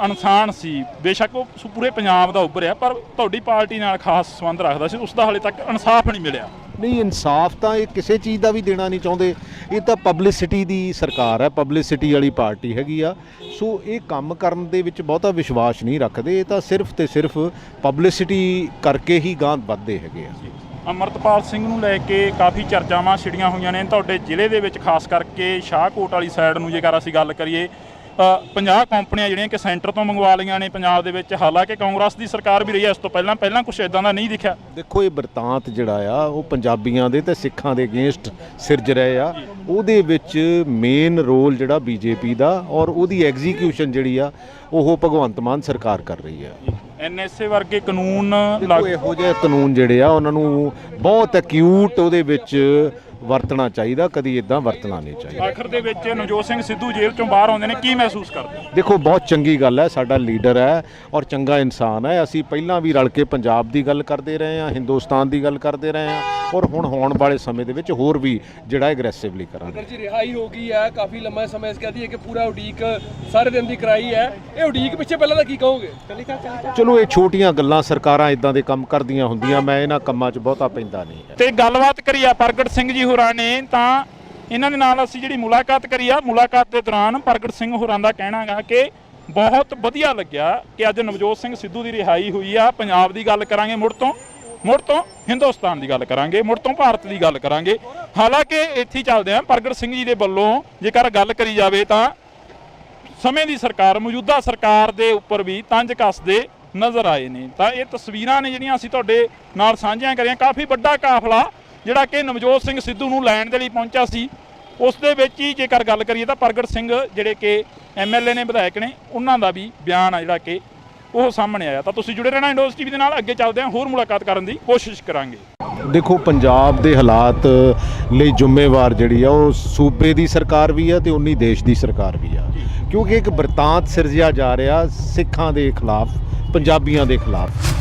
ਇਨਸਾਨ ਸੀ, ਬੇਸ਼ੱਕ ਉਹ ਪੂਰੇ ਪੰਜਾਬ ਦਾ ਉੱਭਰਿਆ, ਪਰ ਤੁਹਾਡੀ ਪਾਰਟੀ ਨਾਲ ਖਾਸ ਸੰਬੰਧ ਰੱਖਦਾ ਸੀ, ਉਸ ਦਾ ਹਾਲੇ ਤੱਕ ਇਨਸਾਫ ਨਹੀਂ ਮਿਲਿਆ। ਨਹੀਂ, ਇਨਸਾਫ ਤਾਂ ਇਹ ਕਿਸੇ ਚੀਜ਼ ਦਾ ਵੀ ਦੇਣਾ ਨਹੀਂ ਚਾਹੁੰਦੇ। ਇਹ ਤਾਂ ਪਬਲਿਸਿਟੀ ਦੀ ਸਰਕਾਰ ਹੈ, ਪਬਲਿਸਿਟੀ ਵਾਲੀ ਪਾਰਟੀ ਹੈਗੀ ਆ। ਸੋ ਇਹ ਕੰਮ ਕਰਨ ਦੇ ਵਿੱਚ ਬਹੁਤਾ ਵਿਸ਼ਵਾਸ ਨਹੀਂ ਰੱਖਦੇ। ਇਹ ਤਾਂ ਸਿਰਫ ਤੇ ਸਿਰਫ ਪਬਲਿਸਿਟੀ ਕਰਕੇ ਹੀ ਗਾਂਹ ਵੱਧਦੇ ਹੈਗੇ ਆ। ਅੰਮ੍ਰਿਤਪਾਲ ਸਿੰਘ ਨੂੰ ਲੈ ਕੇ ਕਾਫੀ ਚਰਚਾਵਾਂ ਛਿੜੀਆਂ ਹੋਈਆਂ ਨੇ ਤੁਹਾਡੇ ਜ਼ਿਲ੍ਹੇ ਦੇ ਵਿੱਚ, ਖਾਸ ਕਰਕੇ ਸ਼ਾਹਕੋਟ ਵਾਲੀ ਸਾਈਡ ਨੂੰ ਜੇਕਰ ਅਸੀਂ ਗੱਲ ਕਰੀਏ। 50 ਕੰਪਨੀਆਂ ਜਿਹੜੀਆਂ ਕਿ ਸੈਂਟਰ ਤੋਂ ਮੰਗਵਾ ਲਈਆਂ ਨੇ ਪੰਜਾਬ ਦੇ ਵਿੱਚ। ਹਾਲਾਂਕਿ ਕਾਂਗਰਸ ਦੀ ਸਰਕਾਰ ਵੀ ਰਹੀ ਹੈ ਇਸ ਤੋਂ ਪਹਿਲਾਂ ਕੁਝ ਇਦਾਂ ਦਾ ਨਹੀਂ ਦਿਖਿਆ। ਦੇਖੋ ਇਹ ਬਿਰਤਾਂਤ ਜਿਹੜਾ ਆ ਉਹ ਪੰਜਾਬੀਆਂ ਦੇ ਤੇ ਸਿੱਖਾਂ ਦੇ ਅਗੇਂਸਟ ਸਿਰਜ ਰਹੇ ਆ। ਉਹਦੇ ਵਿੱਚ ਮੇਨ ਰੋਲ ਜਿਹੜਾ ਬੀਜੇਪੀ ਦਾ ਔਰ ਉਹਦੀ ਐਗਜ਼ੀਕਿਊਸ਼ਨ ਜਿਹੜੀ ਆ ਉਹ ਭਗਵੰਤ ਮਾਨ ਸਰਕਾਰ ਕਰ ਰਹੀ ਆ। NSA ਵਰਗੇ ਕਾਨੂੰਨ ਇਹੋ ਜਿਹੇ ਕਾਨੂੰਨ ਜਿਹੜੇ ਆ ਉਹਨਾਂ ਨੂੰ ਬਹੁਤ ਐਕਿਊਟ ਉਹਦੇ ਵਿੱਚ ਵਰਤਣਾ ਚਾਹੀਦਾ, ਕਦੀ ਇਦਾਂ ਵਰਤਣਾ ਨਹੀਂ ਚਾਹੀਦਾ। ਆਖਰ ਦੇ ਵਿੱਚ ਨਵਜੋਤ ਸਿੰਘ ਸਿੱਧੂ ਜੇਲ੍ਹ ਚੋਂ ਬਾਹਰ ਆਉਂਦੇ ਨੇ, ਕੀ ਮਹਿਸੂਸ ਕਰਦੇ? ਦੇਖੋ ਬਹੁਤ ਚੰਗੀ ਗੱਲ ਹੈ, ਸਾਡਾ ਲੀਡਰ ਹੈ ਔਰ ਚੰਗਾ ਇਨਸਾਨ ਹੈ। ਅਸੀਂ ਪਹਿਲਾਂ ਵੀ ਰਲ ਕੇ ਪੰਜਾਬ ਦੀ ਗੱਲ ਕਰਦੇ ਰਹੇ ਹਾਂ, ਹਿੰਦੁਸਤਾਨ ਦੀ ਗੱਲ ਕਰਦੇ ਰਹੇ ਹਾਂ, ਔਰ ਹੁਣ ਹੋਣ ਵਾਲੇ ਸਮੇਂ ਦੇ ਵਿੱਚ ਹੋਰ ਵੀ ਜਿਹੜਾ ਐਗਰੈਸਿਵਲੀ ਕਰਾਂਗੇ। ਅਗਰ ਜੀ ਰਿਹਾਈ ਹੋ ਗਈ ਹੈ, ਕਾਫੀ ਲੰਮਾ ਸਮਾਂ ਇਸ ਕਹਦੀ ਹੈ ਕਿ ਪੂਰਾ ਉਡੀਕ ਸਾਰੇ ਦਿਨ ਦੀ ਕਰਾਈ ਹੈ, ਇਹ ਉਡੀਕ ਪਿੱਛੇ ਪਹਿਲਾਂ ਤਾਂ ਕੀ ਕਹੋਗੇ? ਚਲੋ ਇਹ ਛੋਟੀਆਂ ਗੱਲਾਂ, ਸਰਕਾਰਾਂ ਇਦਾਂ ਦੇ ਕੰਮ ਕਰਦੀਆਂ ਹੁੰਦੀਆਂ, ਮੈਂ ਇਹਨਾਂ ਕੰਮਾਂ 'ਚ ਬਹੁਤਾ ਪੈਂਦਾ ਨਹੀਂ ਹੈ। ਤੇ ਗੱਲਬਾਤ ਕਰੀ ਆ ਪ੍ਰਗਟ ਸਿੰਘ ਜੀ ਹੋਰਾਂ ਨੇ, ਤਾਂ ਇਹਨਾਂ ਦੇ ਨਾਲ ਅਸੀਂ ਜਿਹੜੀ ਮੁਲਾਕਾਤ ਕਰੀ ਆ, ਮੁਲਾਕਾਤ ਦੇ ਦੌਰਾਨ ਪ੍ਰਗਟ ਸਿੰਘ ਹੋਰਾਂ ਦਾ ਕਹਿਣਾ ਗਾ ਕਿ ਬਹੁਤ ਵਧੀਆ ਲੱਗਿਆ ਕਿ ਅੱਜ ਨਵਜੋਤ ਸਿੰਘ ਸਿੱਧੂ ਦੀ ਰਿਹਾਈ ਹੋਈ ਆ। ਪੰਜਾਬ ਦੀ ਗੱਲ ਕਰਾਂਗੇ, ਮੁੜ ਤੋਂ ਹਿੰਦੁਸਤਾਨ ਦੀ ਗੱਲ ਕਰਾਂਗੇ, ਮੁੜ ਤੋਂ ਭਾਰਤ ਦੀ ਗੱਲ ਕਰਾਂਗੇ। ਹਾਲਾਂਕਿ ਇੱਥੇ ਚੱਲਦੇ ਆ, ਪ੍ਰਗਟ ਸਿੰਘ ਜੀ ਦੇ ਵੱਲੋਂ ਜੇਕਰ ਗੱਲ ਕਰੀ ਜਾਵੇ ਤਾਂ ਸਮੇਂ ਦੀ ਸਰਕਾਰ, ਮੌਜੂਦਾ ਸਰਕਾਰ ਦੇ ਉੱਪਰ ਵੀ ਤੰਜ ਕੱਸਦੇ ਨਜ਼ਰ ਆਏ ਨੇ। ਤਾਂ ਇਹ ਤਸਵੀਰਾਂ ਨੇ ਜਿਹੜੀਆਂ ਅਸੀਂ ਤੁਹਾਡੇ ਨਾਲ ਸਾਂਝੀਆਂ ਕਰੀਆਂ। ਕਾਫੀ ਵੱਡਾ ਕਾਫਲਾ ਜਿਹੜਾ ਕਿ ਨਵਜੋਤ ਸਿੰਘ ਸਿੱਧੂ ਨੂੰ ਲੈਣ ਦੇ ਲਈ ਪਹੁੰਚਿਆ ਸੀ, ਉਸ ਦੇ ਵਿੱਚ ਹੀ ਜੇਕਰ ਗੱਲ ਕਰੀਏ ਤਾਂ ਪ੍ਰਗਟ ਸਿੰਘ ਜਿਹੜੇ ਕਿ MLA ਨੇ, ਵਿਧਾਇਕ ਨੇ, ਉਹਨਾਂ ਦਾ ਵੀ ਬਿਆਨ ਆ ਜਿਹੜਾ ਕਿ ਉਹ ਸਾਹਮਣੇ ਆਇਆ। ਤਾਂ ਤੁਸੀਂ ਜੁੜੇ ਰਹਿਣਾ ਇੰਡੋਜ਼ TV ਦੇ ਨਾਲ, ਅੱਗੇ ਚੱਲਦੇ ਹਾਂ, ਹੋਰ ਮੁਲਾਕਾਤ ਕਰਨ ਦੀ ਕੋਸ਼ਿਸ਼ ਕਰਾਂਗੇ। ਦੇਖੋ ਪੰਜਾਬ ਦੇ ਹਾਲਾਤ ਲਈ ਜ਼ਿੰਮੇਵਾਰ ਜਿਹੜੀ ਆ ਉਹ ਸੂਬੇ ਦੀ ਸਰਕਾਰ ਵੀ ਆ ਤੇ ਉਨੀ ਦੇਸ਼ ਦੀ ਸਰਕਾਰ ਵੀ ਆ, ਕਿਉਂਕਿ ਇੱਕ ਬਿਰਤਾਂਤ ਸਿਰਜਿਆ ਜਾ ਰਿਹਾ ਸਿੱਖਾਂ ਦੇ ਖਿਲਾਫ, ਪੰਜਾਬੀਆਂ ਦੇ ਖਿਲਾਫ।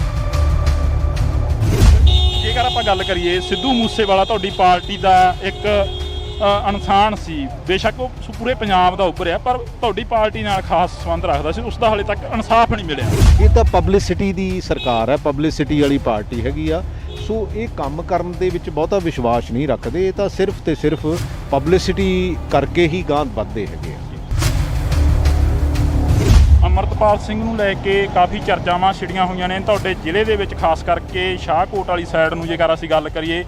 ਜੇਕਰ ਆਪਾਂ ਗੱਲ ਕਰੀਏ, ਸਿੱਧੂ ਮੂਸੇਵਾਲਾ ਤੁਹਾਡੀ ਪਾਰਟੀ ਦਾ ਇੱਕ ਇਨਸਾਨ ਸੀ, ਬੇਸ਼ੱਕ ਉਹ ਪੂਰੇ ਪੰਜਾਬ ਦਾ ਉੱਭਰਿਆ, ਪਰ ਤੁਹਾਡੀ ਪਾਰਟੀ ਨਾਲ ਖਾਸ ਸੰਬੰਧ ਰੱਖਦਾ ਸੀ, ਉਸ ਦਾ ਹਾਲੇ ਤੱਕ ਇਨਸਾਫ ਨਹੀਂ ਮਿਲਿਆ। ਇਹ ਤਾਂ ਪਬਲਿਸਿਟੀ ਦੀ ਸਰਕਾਰ ਹੈ, ਪਬਲਿਸਿਟੀ ਵਾਲੀ ਪਾਰਟੀ ਹੈਗੀ ਆ। ਸੋ ਇਹ ਕੰਮ ਕਰਨ ਦੇ ਵਿੱਚ ਬਹੁਤਾ ਵਿਸ਼ਵਾਸ ਨਹੀਂ ਰੱਖਦੇ। ਇਹ ਤਾਂ ਸਿਰਫ ਤੇ ਸਿਰਫ ਪਬਲਿਸਿਟੀ ਕਰਕੇ ਹੀ ਗਾਂਹ ਵੱਧਦੇ ਹੈਗੇ ਆ। ਅੰਮ੍ਰਿਤਪਾਲ ਸਿੰਘ ਨੂੰ ਲੈ ਕੇ ਕਾਫੀ ਚਰਚਾਵਾਂ ਛਿੜੀਆਂ ਹੋਈਆਂ ਨੇ ਤੁਹਾਡੇ ਜ਼ਿਲ੍ਹੇ ਦੇ ਵਿੱਚ, ਖਾਸ ਕਰਕੇ ਸ਼ਾਹਕੋਟ ਵਾਲੀ ਸਾਈਡ ਨੂੰ ਜੇਕਰ ਅਸੀਂ ਗੱਲ ਕਰੀਏ।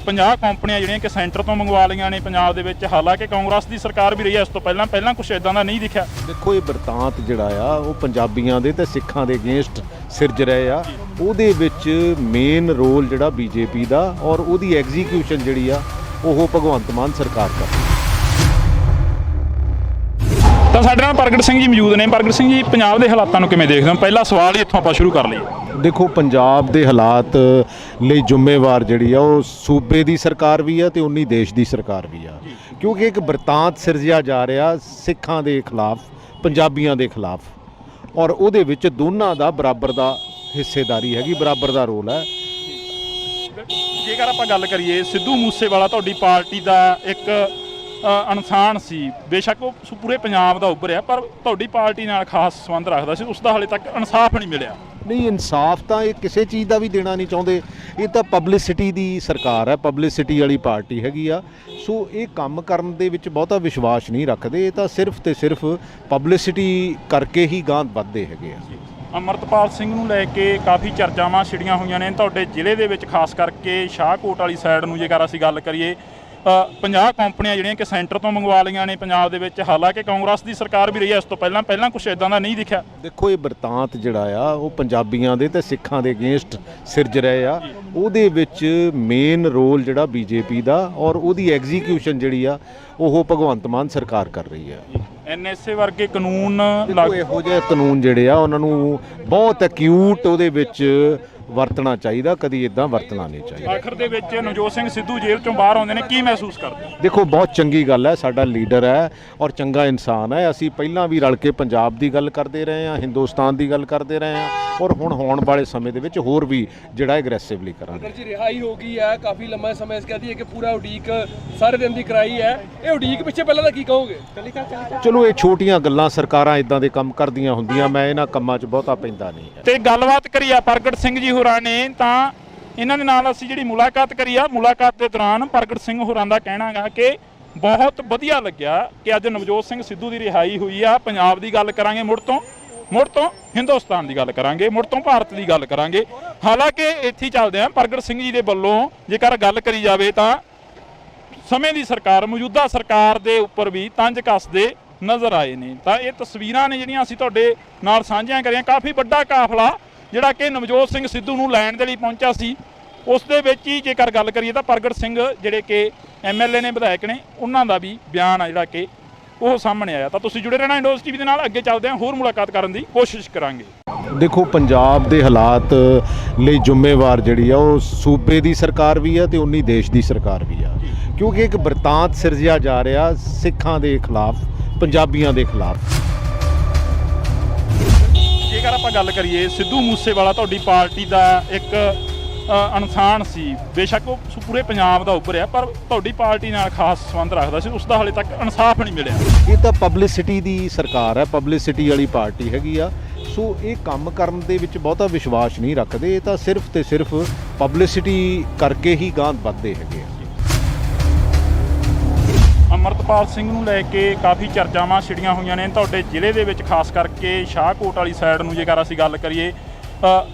50 ਕੰਪਨੀਆਂ ਜਿਹੜੀਆਂ ਕਿ ਸੈਂਟਰ ਤੋਂ ਮੰਗਵਾ ਲਈਆਂ ਨੇ ਪੰਜਾਬ ਦੇ ਵਿੱਚ। ਹਾਲਾਂਕਿ ਕਾਂਗਰਸ ਦੀ ਸਰਕਾਰ ਵੀ ਰਹੀ ਹੈ ਇਸ ਤੋਂ ਪਹਿਲਾਂ ਕੁਝ ਇਦਾਂ ਦਾ ਨਹੀਂ ਦਿਖਿਆ। ਦੇਖੋ ਇਹ ਬਿਰਤਾਂਤ ਜਿਹੜਾ ਆ ਉਹ ਪੰਜਾਬੀਆਂ ਦੇ ਤੇ ਸਿੱਖਾਂ ਦੇ ਅਗੇਂਸਟ ਸਿਰਜ ਰਹੇ ਆ। ਉਹਦੇ ਵਿੱਚ ਮੇਨ ਰੋਲ ਜਿਹੜਾ ਬੀਜੇਪੀ ਦਾ ਔਰ ਉਹਦੀ ਐਗਜ਼ੀਕਿਊਸ਼ਨ ਜਿਹੜੀ ਆ ਉਹ ਭਗਵੰਤ ਮਾਨ ਸਰਕਾਰ ਕਰਦੀ। ਤਾਂ ਸਾਡੇ ਨਾਲ ਪ੍ਰਗਟ ਸਿੰਘ ਜੀ ਮੌਜੂਦ ਨੇ। ਪ੍ਰਗਟ ਸਿੰਘ ਜੀ, ਪੰਜਾਬ ਦੇ ਹਾਲਾਤਾਂ ਨੂੰ ਕਿਵੇਂ ਦੇਖਦੇ ਹੋ? ਪਹਿਲਾ ਸਵਾਲ ਹੀ ਇੱਥੋਂ ਆਪਾਂ ਸ਼ੁਰੂ ਕਰ ਲਈਏ। ਦੇਖੋ ਪੰਜਾਬ ਦੇ ਹਾਲਾਤ ਲਈ ਜ਼ਿੰਮੇਵਾਰ ਜਿਹੜੀ ਆ ਉਹ ਸੂਬੇ ਦੀ ਸਰਕਾਰ ਵੀ ਆ ਤੇ ਉਨੀ ਦੇਸ਼ ਦੀ ਸਰਕਾਰ ਵੀ ਆ, ਕਿਉਂਕਿ ਇੱਕ ਬਿਰਤਾਂਤ ਸਿਰਜਿਆ ਜਾ ਰਿਹਾ ਸਿੱਖਾਂ ਦੇ ਖਿਲਾਫ, ਪੰਜਾਬੀਆਂ ਦੇ ਖਿਲਾਫ, ਔਰ ਉਹਦੇ ਵਿੱਚ ਦੋਨਾਂ ਦਾ ਬਰਾਬਰ ਦਾ ਹਿੱਸੇਦਾਰੀ ਹੈਗੀ, ਬਰਾਬਰ ਦਾ ਰੋਲ ਹੈ। ਜੇਕਰ ਆਪਾਂ ਗੱਲ ਕਰੀਏ, ਸਿੱਧੂ ਮੂਸੇਵਾਲਾ ਤੁਹਾਡੀ ਪਾਰਟੀ ਦਾ ਇੱਕ ਇਨਸਾਨ ਸੀ, ਬੇਸ਼ੱਕ ਉਹ ਪੂਰੇ ਪੰਜਾਬ ਦਾ ਉੱਭਰਿਆ, ਪਰ ਤੁਹਾਡੀ ਪਾਰਟੀ ਨਾਲ ਖਾਸ ਸੰਬੰਧ ਰੱਖਦਾ ਸੀ, ਉਸ ਦਾ ਹਾਲੇ ਤੱਕ ਇਨਸਾਫ ਨਹੀਂ ਮਿਲਿਆ। ਨਹੀਂ, ਇਨਸਾਫ ਤਾਂ ਇਹ ਕਿਸੇ ਚੀਜ਼ ਦਾ ਵੀ ਦੇਣਾ ਨਹੀਂ ਚਾਹੁੰਦੇ। ਇਹ ਤਾਂ ਪਬਲਿਸਿਟੀ ਦੀ ਸਰਕਾਰ ਹੈ, ਪਬਲਿਸਿਟੀ ਵਾਲੀ ਪਾਰਟੀ ਹੈਗੀ ਆ। ਸੋ ਇਹ ਕੰਮ ਕਰਨ ਦੇ ਵਿੱਚ ਬਹੁਤਾ ਵਿਸ਼ਵਾਸ ਨਹੀਂ ਰੱਖਦੇ। ਇਹ ਤਾਂ ਸਿਰਫ ਤੇ ਸਿਰਫ ਪਬਲਿਸਿਟੀ ਕਰਕੇ ਹੀ ਗਾਂਹ ਵੱਧਦੇ ਹੈਗੇ ਆ। ਅੰਮ੍ਰਿਤਪਾਲ ਸਿੰਘ ਨੂੰ ਲੈ ਕੇ ਕਾਫੀ ਚਰਚਾਵਾਂ ਛਿੜੀਆਂ ਹੋਈਆਂ ਨੇ ਤੁਹਾਡੇ ਜ਼ਿਲ੍ਹੇ ਦੇ ਵਿੱਚ, ਖਾਸ ਕਰਕੇ ਸ਼ਾਹਕੋਟ ਵਾਲੀ ਸਾਈਡ ਨੂੰ ਜੇਕਰ ਅਸੀਂ ਗੱਲ ਕਰੀਏ। 50 ਕੰਪਨੀਆਂ ਜਿਹੜੀਆਂ ਕਿ ਸੈਂਟਰ ਤੋਂ ਮੰਗਵਾ ਲਈਆਂ ਨੇ ਪੰਜਾਬ ਦੇ ਵਿੱਚ। ਹਾਲਾਂਕਿ ਕਾਂਗਰਸ ਦੀ ਸਰਕਾਰ ਵੀ ਰਹੀ ਹੈ ਇਸ ਤੋਂ ਪਹਿਲਾਂ ਕੁਝ ਇਦਾਂ ਦਾ ਨਹੀਂ ਦਿਖਿਆ। ਦੇਖੋ, ਇਹ ਬਰਤਾਂਤ ਜਿਹੜਾ ਆ ਉਹ ਪੰਜਾਬੀਆਂ ਦੇ ਤੇ ਸਿੱਖਾਂ ਦੇ ਅਗੇਂਸਟ ਸਿਰਜ ਰਹੇ ਆ। ਉਹਦੇ ਵਿੱਚ ਮੇਨ ਰੋਲ ਜਿਹੜਾ ਬੀਜੇਪੀ ਦਾ ਔਰ ਉਹਦੀ ਐਗਜ਼ੀਕਿਊਸ਼ਨ ਜਿਹੜੀ ਆ ਉਹ ਭਗਵੰਤ ਮਾਨ ਸਰਕਾਰ ਕਰ ਰਹੀ ਹੈ। ਐਨਐਸਏ ਵਰਗੇ ਕਾਨੂੰਨ ਦੇਖੋ, ਇਹੋ ਜਿਹੇ ਕਾਨੂੰਨ ਜਿਹੜੇ ਆ ਉਹਨਾਂ ਨੂੰ ਬਹੁਤ ਐਕਿਊਟ ਉਹਦੇ ਵਿੱਚ ਵਰਤਣਾ ਚਾਹੀਦਾ, ਕਦੀ ਇਦਾਂ ਵਰਤਣਾ ਨਹੀਂ ਚਾਹੀਦਾ। ਆਖਰ ਦੇ ਵਿੱਚ ਨਵਜੋਤ ਸਿੰਘ ਸਿੱਧੂ ਜੇਲ੍ਹ ਚੋਂ ਬਾਹਰ ਆਉਂਦੇ ਨੇ, ਕੀ ਮਹਿਸੂਸ ਕਰਦੇ? ਦੇਖੋ, ਬਹੁਤ ਚੰਗੀ ਗੱਲ ਹੈ, ਸਾਡਾ ਲੀਡਰ ਹੈ ਔਰ ਚੰਗਾ ਇਨਸਾਨ ਹੈ। ਅਸੀਂ ਪਹਿਲਾਂ ਵੀ ਰਲ ਕੇ ਪੰਜਾਬ ਦੀ ਗੱਲ ਕਰਦੇ ਰਹੇ ਹਾਂ, ਹਿੰਦੁਸਤਾਨ ਦੀ ਗੱਲ ਕਰਦੇ ਰਹੇ ਹਾਂ ਔਰ ਹੁਣ ਹੋਣ ਵਾਲੇ ਸਮੇਂ ਦੇ ਵਿੱਚ ਹੋਰ ਵੀ ਜਿਹੜਾ ਐਗਰੈਸਿਵਲੀ ਕਰਾਂਗੇ। ਅਗਰ ਜੀ ਰਿਹਾਈ ਹੋ ਗਈ ਹੈ, ਕਾਫੀ ਲੰਮਾ ਸਮਾਂ ਕਹਦੀ ਹੈ ਕਿ ਪੂਰਾ ਉਡੀਕ ਸਾਰੇ ਦਿਨ ਦੀ ਕਰਾਈ ਹੈ, ਇਹ ਉਡੀਕ ਪਿੱਛੇ ਪਹਿਲਾਂ ਦਾ ਕੀ ਕਹੋਗੇ? ਚਲੋ, ਇਹ ਛੋਟੀਆਂ ਗੱਲਾਂ, ਸਰਕਾਰਾਂ ਇਦਾਂ ਦੇ ਕੰਮ ਕਰਦੀਆਂ ਹੁੰਦੀਆਂ, ਮੈਂ ਇਹਨਾਂ ਕੰਮਾਂ 'ਚ ਬਹੁਤਾ ਪੈਂਦਾ ਨਹੀਂ ਹੈ। ਤੇ ਗੱਲਬਾਤ ਕਰੀ ਆ ਪ੍ਰਗਟ ਸਿੰਘ ਜੀ ਹੋਰਾਂ ਨੇ, ਤਾਂ ਇਹਨਾਂ ਦੇ ਨਾਲ ਅਸੀਂ ਜਿਹੜੀ ਮੁਲਾਕਾਤ ਕਰੀ ਆ, ਮੁਲਾਕਾਤ ਦੇ ਦੌਰਾਨ ਪ੍ਰਗਟ ਸਿੰਘ ਹੋਰਾਂ ਦਾ ਕਹਿਣਾ ਗਾ ਕਿ ਬਹੁਤ ਵਧੀਆ ਲੱਗਿਆ ਕਿ ਅੱਜ ਨਵਜੋਤ ਸਿੰਘ ਸਿੱਧੂ ਦੀ ਰਿਹਾਈ ਹੋਈ ਆ। ਪੰਜਾਬ ਦੀ ਗੱਲ ਕਰਾਂਗੇ ਮੁੜ ਤੋਂ ਹਿੰਦੁਸਤਾਨ ਦੀ ਗੱਲ ਕਰਾਂਗੇ, ਮੁੜ ਤੋਂ ਭਾਰਤ ਦੀ ਗੱਲ ਕਰਾਂਗੇ। ਹਾਲਾਂਕਿ ਇੱਥੇ ਹੀ ਚੱਲਦੇ ਆ, ਪ੍ਰਗਟ ਸਿੰਘ ਜੀ ਦੇ ਵੱਲੋਂ ਜੇਕਰ ਗੱਲ ਕਰੀ ਜਾਵੇ ਤਾਂ ਸਮੇਂ ਦੀ ਸਰਕਾਰ, ਮੌਜੂਦਾ ਸਰਕਾਰ ਦੇ ਉੱਪਰ ਵੀ ਤੰਜ ਕੱਸਦੇ ਨਜ਼ਰ ਆਏ ਨੇ। ਤਾਂ ਇਹ ਤਸਵੀਰਾਂ ਨੇ ਜਿਹੜੀਆਂ ਅਸੀਂ ਤੁਹਾਡੇ ਨਾਲ ਸਾਂਝੀਆਂ ਕਰੀਆਂ। ਕਾਫੀ ਵੱਡਾ ਕਾਫਲਾ ਜਿਹੜਾ ਕਿ ਨਵਜੋਤ ਸਿੰਘ ਸਿੱਧੂ ਨੂੰ ਲੈਣ ਦੇ ਲਈ ਪਹੁੰਚਿਆ ਸੀ, ਉਸ ਦੇ ਵਿੱਚ ਹੀ ਜੇਕਰ ਗੱਲ ਕਰੀਏ ਤਾਂ ਪ੍ਰਗਟ ਸਿੰਘ ਜਿਹੜੇ ਕਿ ਐਮਐਲਏ ਨੇ, ਵਿਧਾਇਕ ਨੇ, ਉਹਨਾਂ ਦਾ ਵੀ ਬਿਆਨ ਆ ਜਿਹੜਾ ਕਿ ਉਹ ਸਾਹਮਣੇ ਆਇਆ। ਤਾਂ ਤੁਸੀਂ ਜੁੜੇ ਰਹਿਣਾ ਇੰਡੋਜ਼ ਟੀਵੀ ਦੇ ਨਾਲ, ਅੱਗੇ ਚੱਲਦੇ ਹਾਂ, ਹੋਰ ਮੁਲਾਕਾਤ ਕਰਨ ਦੀ ਕੋਸ਼ਿਸ਼ ਕਰਾਂਗੇ। ਦੇਖੋ, ਪੰਜਾਬ ਦੇ ਹਾਲਾਤ ਲਈ ਜ਼ਿੰਮੇਵਾਰ ਜਿਹੜੀ ਆ ਉਹ ਸੂਬੇ ਦੀ ਸਰਕਾਰ ਵੀ ਆ ਤੇ ਉਨੀ ਦੇਸ਼ ਦੀ ਸਰਕਾਰ ਵੀ ਆ, ਕਿਉਂਕਿ ਇੱਕ ਬਰਤਾਂਤ ਸਿਰਜਿਆ ਜਾ ਰਿਹਾ ਸਿੱਖਾਂ ਦੇ ਖਿਲਾਫ, ਪੰਜਾਬੀਆਂ ਦੇ ਖਿਲਾਫ। ਜੇਕਰ ਆਪਾਂ ਗੱਲ ਕਰੀਏ, ਸਿੱਧੂ ਮੂਸੇਵਾਲਾ ਤੁਹਾਡੀ ਪਾਰਟੀ ਦਾ ਇੱਕ ਇਨਸਾਨ ਸੀ, ਬੇਸ਼ੱਕ ਉਹ ਪੂਰੇ ਪੰਜਾਬ ਦਾ ਉੱਭਰਿਆ, ਪਰ ਤੁਹਾਡੀ ਪਾਰਟੀ ਨਾਲ ਖਾਸ ਸੰਬੰਧ ਰੱਖਦਾ ਸੀ, ਉਸ ਦਾ ਹਾਲੇ ਤੱਕ ਇਨਸਾਫ ਨਹੀਂ ਮਿਲਿਆ। ਇਹ ਤਾਂ ਪਬਲਿਸਿਟੀ ਦੀ ਸਰਕਾਰ ਹੈ, ਪਬਲਿਸਿਟੀ ਵਾਲੀ ਪਾਰਟੀ ਹੈਗੀ ਆ। ਸੋ ਇਹ ਕੰਮ ਕਰਨ ਦੇ ਵਿੱਚ ਬਹੁਤਾ ਵਿਸ਼ਵਾਸ ਨਹੀਂ ਰੱਖਦੇ, ਇਹ ਤਾਂ ਸਿਰਫ ਤੇ ਸਿਰਫ ਪਬਲਿਸਿਟੀ ਕਰਕੇ ਹੀ ਗਾਂਹ ਵੱਧਦੇ ਹੈਗੇ ਆ। ਅਮਰਤਪਾਲ ਸਿੰਘ ਨੂੰ ਲੈ ਕੇ ਕਾਫੀ ਚਰਚਾਵਾਂ ਛਿੜੀਆਂ ਹੋਈਆਂ ਨੇ ਤੁਹਾਡੇ ਜ਼ਿਲ੍ਹੇ ਦੇ ਵਿੱਚ, ਖਾਸ ਕਰਕੇ ਸ਼ਾਹਕੋਟ ਵਾਲੀ ਸਾਈਡ ਨੂੰ ਜੇਕਰ ਅਸੀਂ ਗੱਲ ਕਰੀਏ।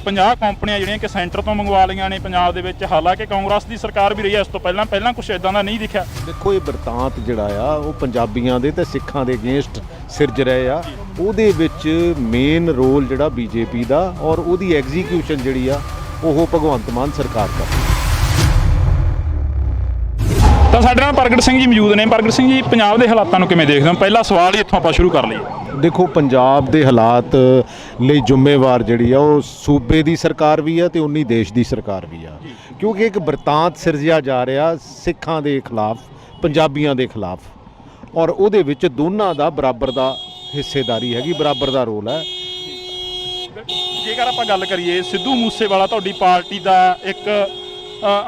50 ਕੰਪਨੀਆਂ ਜਿਹੜੀਆਂ ਕਿ ਸੈਂਟਰ ਤੋਂ ਮੰਗਵਾ ਲਈਆਂ ਨੇ ਪੰਜਾਬ ਦੇ ਵਿੱਚ। ਹਾਲਾਂਕਿ ਕਾਂਗਰਸ ਦੀ ਸਰਕਾਰ ਵੀ ਰਹੀ ਹੈ ਇਸ ਤੋਂ ਪਹਿਲਾਂ ਕੁਝ ਇਦਾਂ ਦਾ ਨਹੀਂ ਦਿਖਿਆ। ਦੇਖੋ, ਇਹ ਬਰਤਾਂਤ ਜਿਹੜਾ ਆ ਉਹ ਪੰਜਾਬੀਆਂ ਦੇ ਤੇ ਸਿੱਖਾਂ ਦੇ ਅਗੇਂਸਟ ਸਿਰਜ ਰਹੇ ਆ। ਉਹਦੇ ਵਿੱਚ ਮੇਨ ਰੋਲ ਜਿਹੜਾ ਬੀਜੇਪੀ ਦਾ ਔਰ ਉਹਦੀ ਐਗਜ਼ੀਕਿਊਸ਼ਨ ਜਿਹੜੀ ਆ ਉਹ ਭਗਵੰਤ ਮਾਨ ਸਰਕਾਰ ਕਰ ਰਹੀ ਹੈ। ਤਾਂ ਸਾਡੇ ਨਾਲ ਪ੍ਰਗਟ ਸਿੰਘ ਜੀ ਮੌਜੂਦ ਨੇ। ਪ੍ਰਗਟ ਸਿੰਘ ਜੀ, ਪੰਜਾਬ ਦੇ ਹਾਲਾਤਾਂ ਨੂੰ ਕਿਵੇਂ ਦੇਖਦੇ ਹੋ? ਪਹਿਲਾ ਸਵਾਲ ਹੀ ਇੱਥੋਂ ਆਪਾਂ ਸ਼ੁਰੂ ਕਰ ਲਈਏ। ਦੇਖੋ, ਪੰਜਾਬ ਦੇ ਹਾਲਾਤ ਲਈ ਜ਼ਿੰਮੇਵਾਰ ਜਿਹੜੀ ਆ ਉਹ ਸੂਬੇ ਦੀ ਸਰਕਾਰ ਵੀ ਆ ਤੇ ਉਨੀ ਦੇਸ਼ ਦੀ ਸਰਕਾਰ ਵੀ ਆ, ਕਿਉਂਕਿ ਇੱਕ ਬਰਤਾਂਤ ਸਿਰਜਿਆ ਜਾ ਰਿਹਾ ਸਿੱਖਾਂ ਦੇ ਖਿਲਾਫ, ਪੰਜਾਬੀਆਂ ਦੇ ਖਿਲਾਫ, ਔਰ ਉਹਦੇ ਵਿੱਚ ਦੋਨਾਂ ਦਾ ਬਰਾਬਰ ਦਾ ਹਿੱਸੇਦਾਰੀ ਹੈਗੀ, ਬਰਾਬਰ ਦਾ ਰੋਲ ਹੈ। ਜੇਕਰ ਆਪਾਂ ਗੱਲ ਕਰੀਏ, ਸਿੱਧੂ ਮੂਸੇਵਾਲਾ ਤੁਹਾਡੀ ਪਾਰਟੀ ਦਾ ਇੱਕ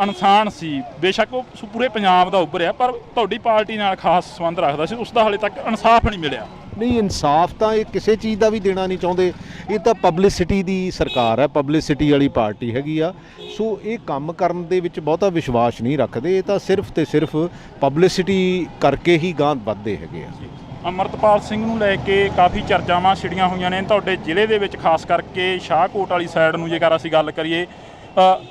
ਇਨਸਾਨ ਸੀ, ਬੇਸ਼ੱਕ ਉਹ ਪੂਰੇ ਪੰਜਾਬ ਦਾ ਉੱਭਰਿਆ, ਪਰ ਤੁਹਾਡੀ ਪਾਰਟੀ ਨਾਲ ਖਾਸ ਸੰਬੰਧ ਰੱਖਦਾ ਸੀ, ਉਸ ਦਾ ਹਾਲੇ ਤੱਕ ਇਨਸਾਫ ਨਹੀਂ ਮਿਲਿਆ। ਨਹੀਂ, ਇਨਸਾਫ ਤਾਂ ਇਹ ਕਿਸੇ ਚੀਜ਼ ਦਾ ਵੀ ਦੇਣਾ ਨਹੀਂ ਚਾਹੁੰਦੇ, ਇਹ ਤਾਂ ਪਬਲਿਸਿਟੀ ਦੀ ਸਰਕਾਰ ਹੈ, ਪਬਲਿਸਿਟੀ ਵਾਲੀ ਪਾਰਟੀ ਹੈਗੀ ਆ। ਸੋ ਇਹ ਕੰਮ ਕਰਨ ਦੇ ਵਿੱਚ ਬਹੁਤਾ ਵਿਸ਼ਵਾਸ ਨਹੀਂ ਰੱਖਦੇ, ਇਹ ਤਾਂ ਸਿਰਫ ਤੇ ਸਿਰਫ ਪਬਲਿਸਿਟੀ ਕਰਕੇ ਹੀ ਗਾਂਹ ਵੱਧਦੇ ਹੈਗੇ ਆ। ਅਮਰਤਪਾਲ ਸਿੰਘ ਨੂੰ ਲੈ ਕੇ ਕਾਫੀ ਚਰਚਾਵਾਂ ਛਿੜੀਆਂ ਹੋਈਆਂ ਨੇ ਤੁਹਾਡੇ ਜ਼ਿਲ੍ਹੇ ਦੇ ਵਿੱਚ, ਖਾਸ ਕਰਕੇ ਸ਼ਾਹਕੋਟ ਵਾਲੀ ਸਾਈਡ ਨੂੰ ਜੇਕਰ ਅਸੀਂ ਗੱਲ ਕਰੀਏ।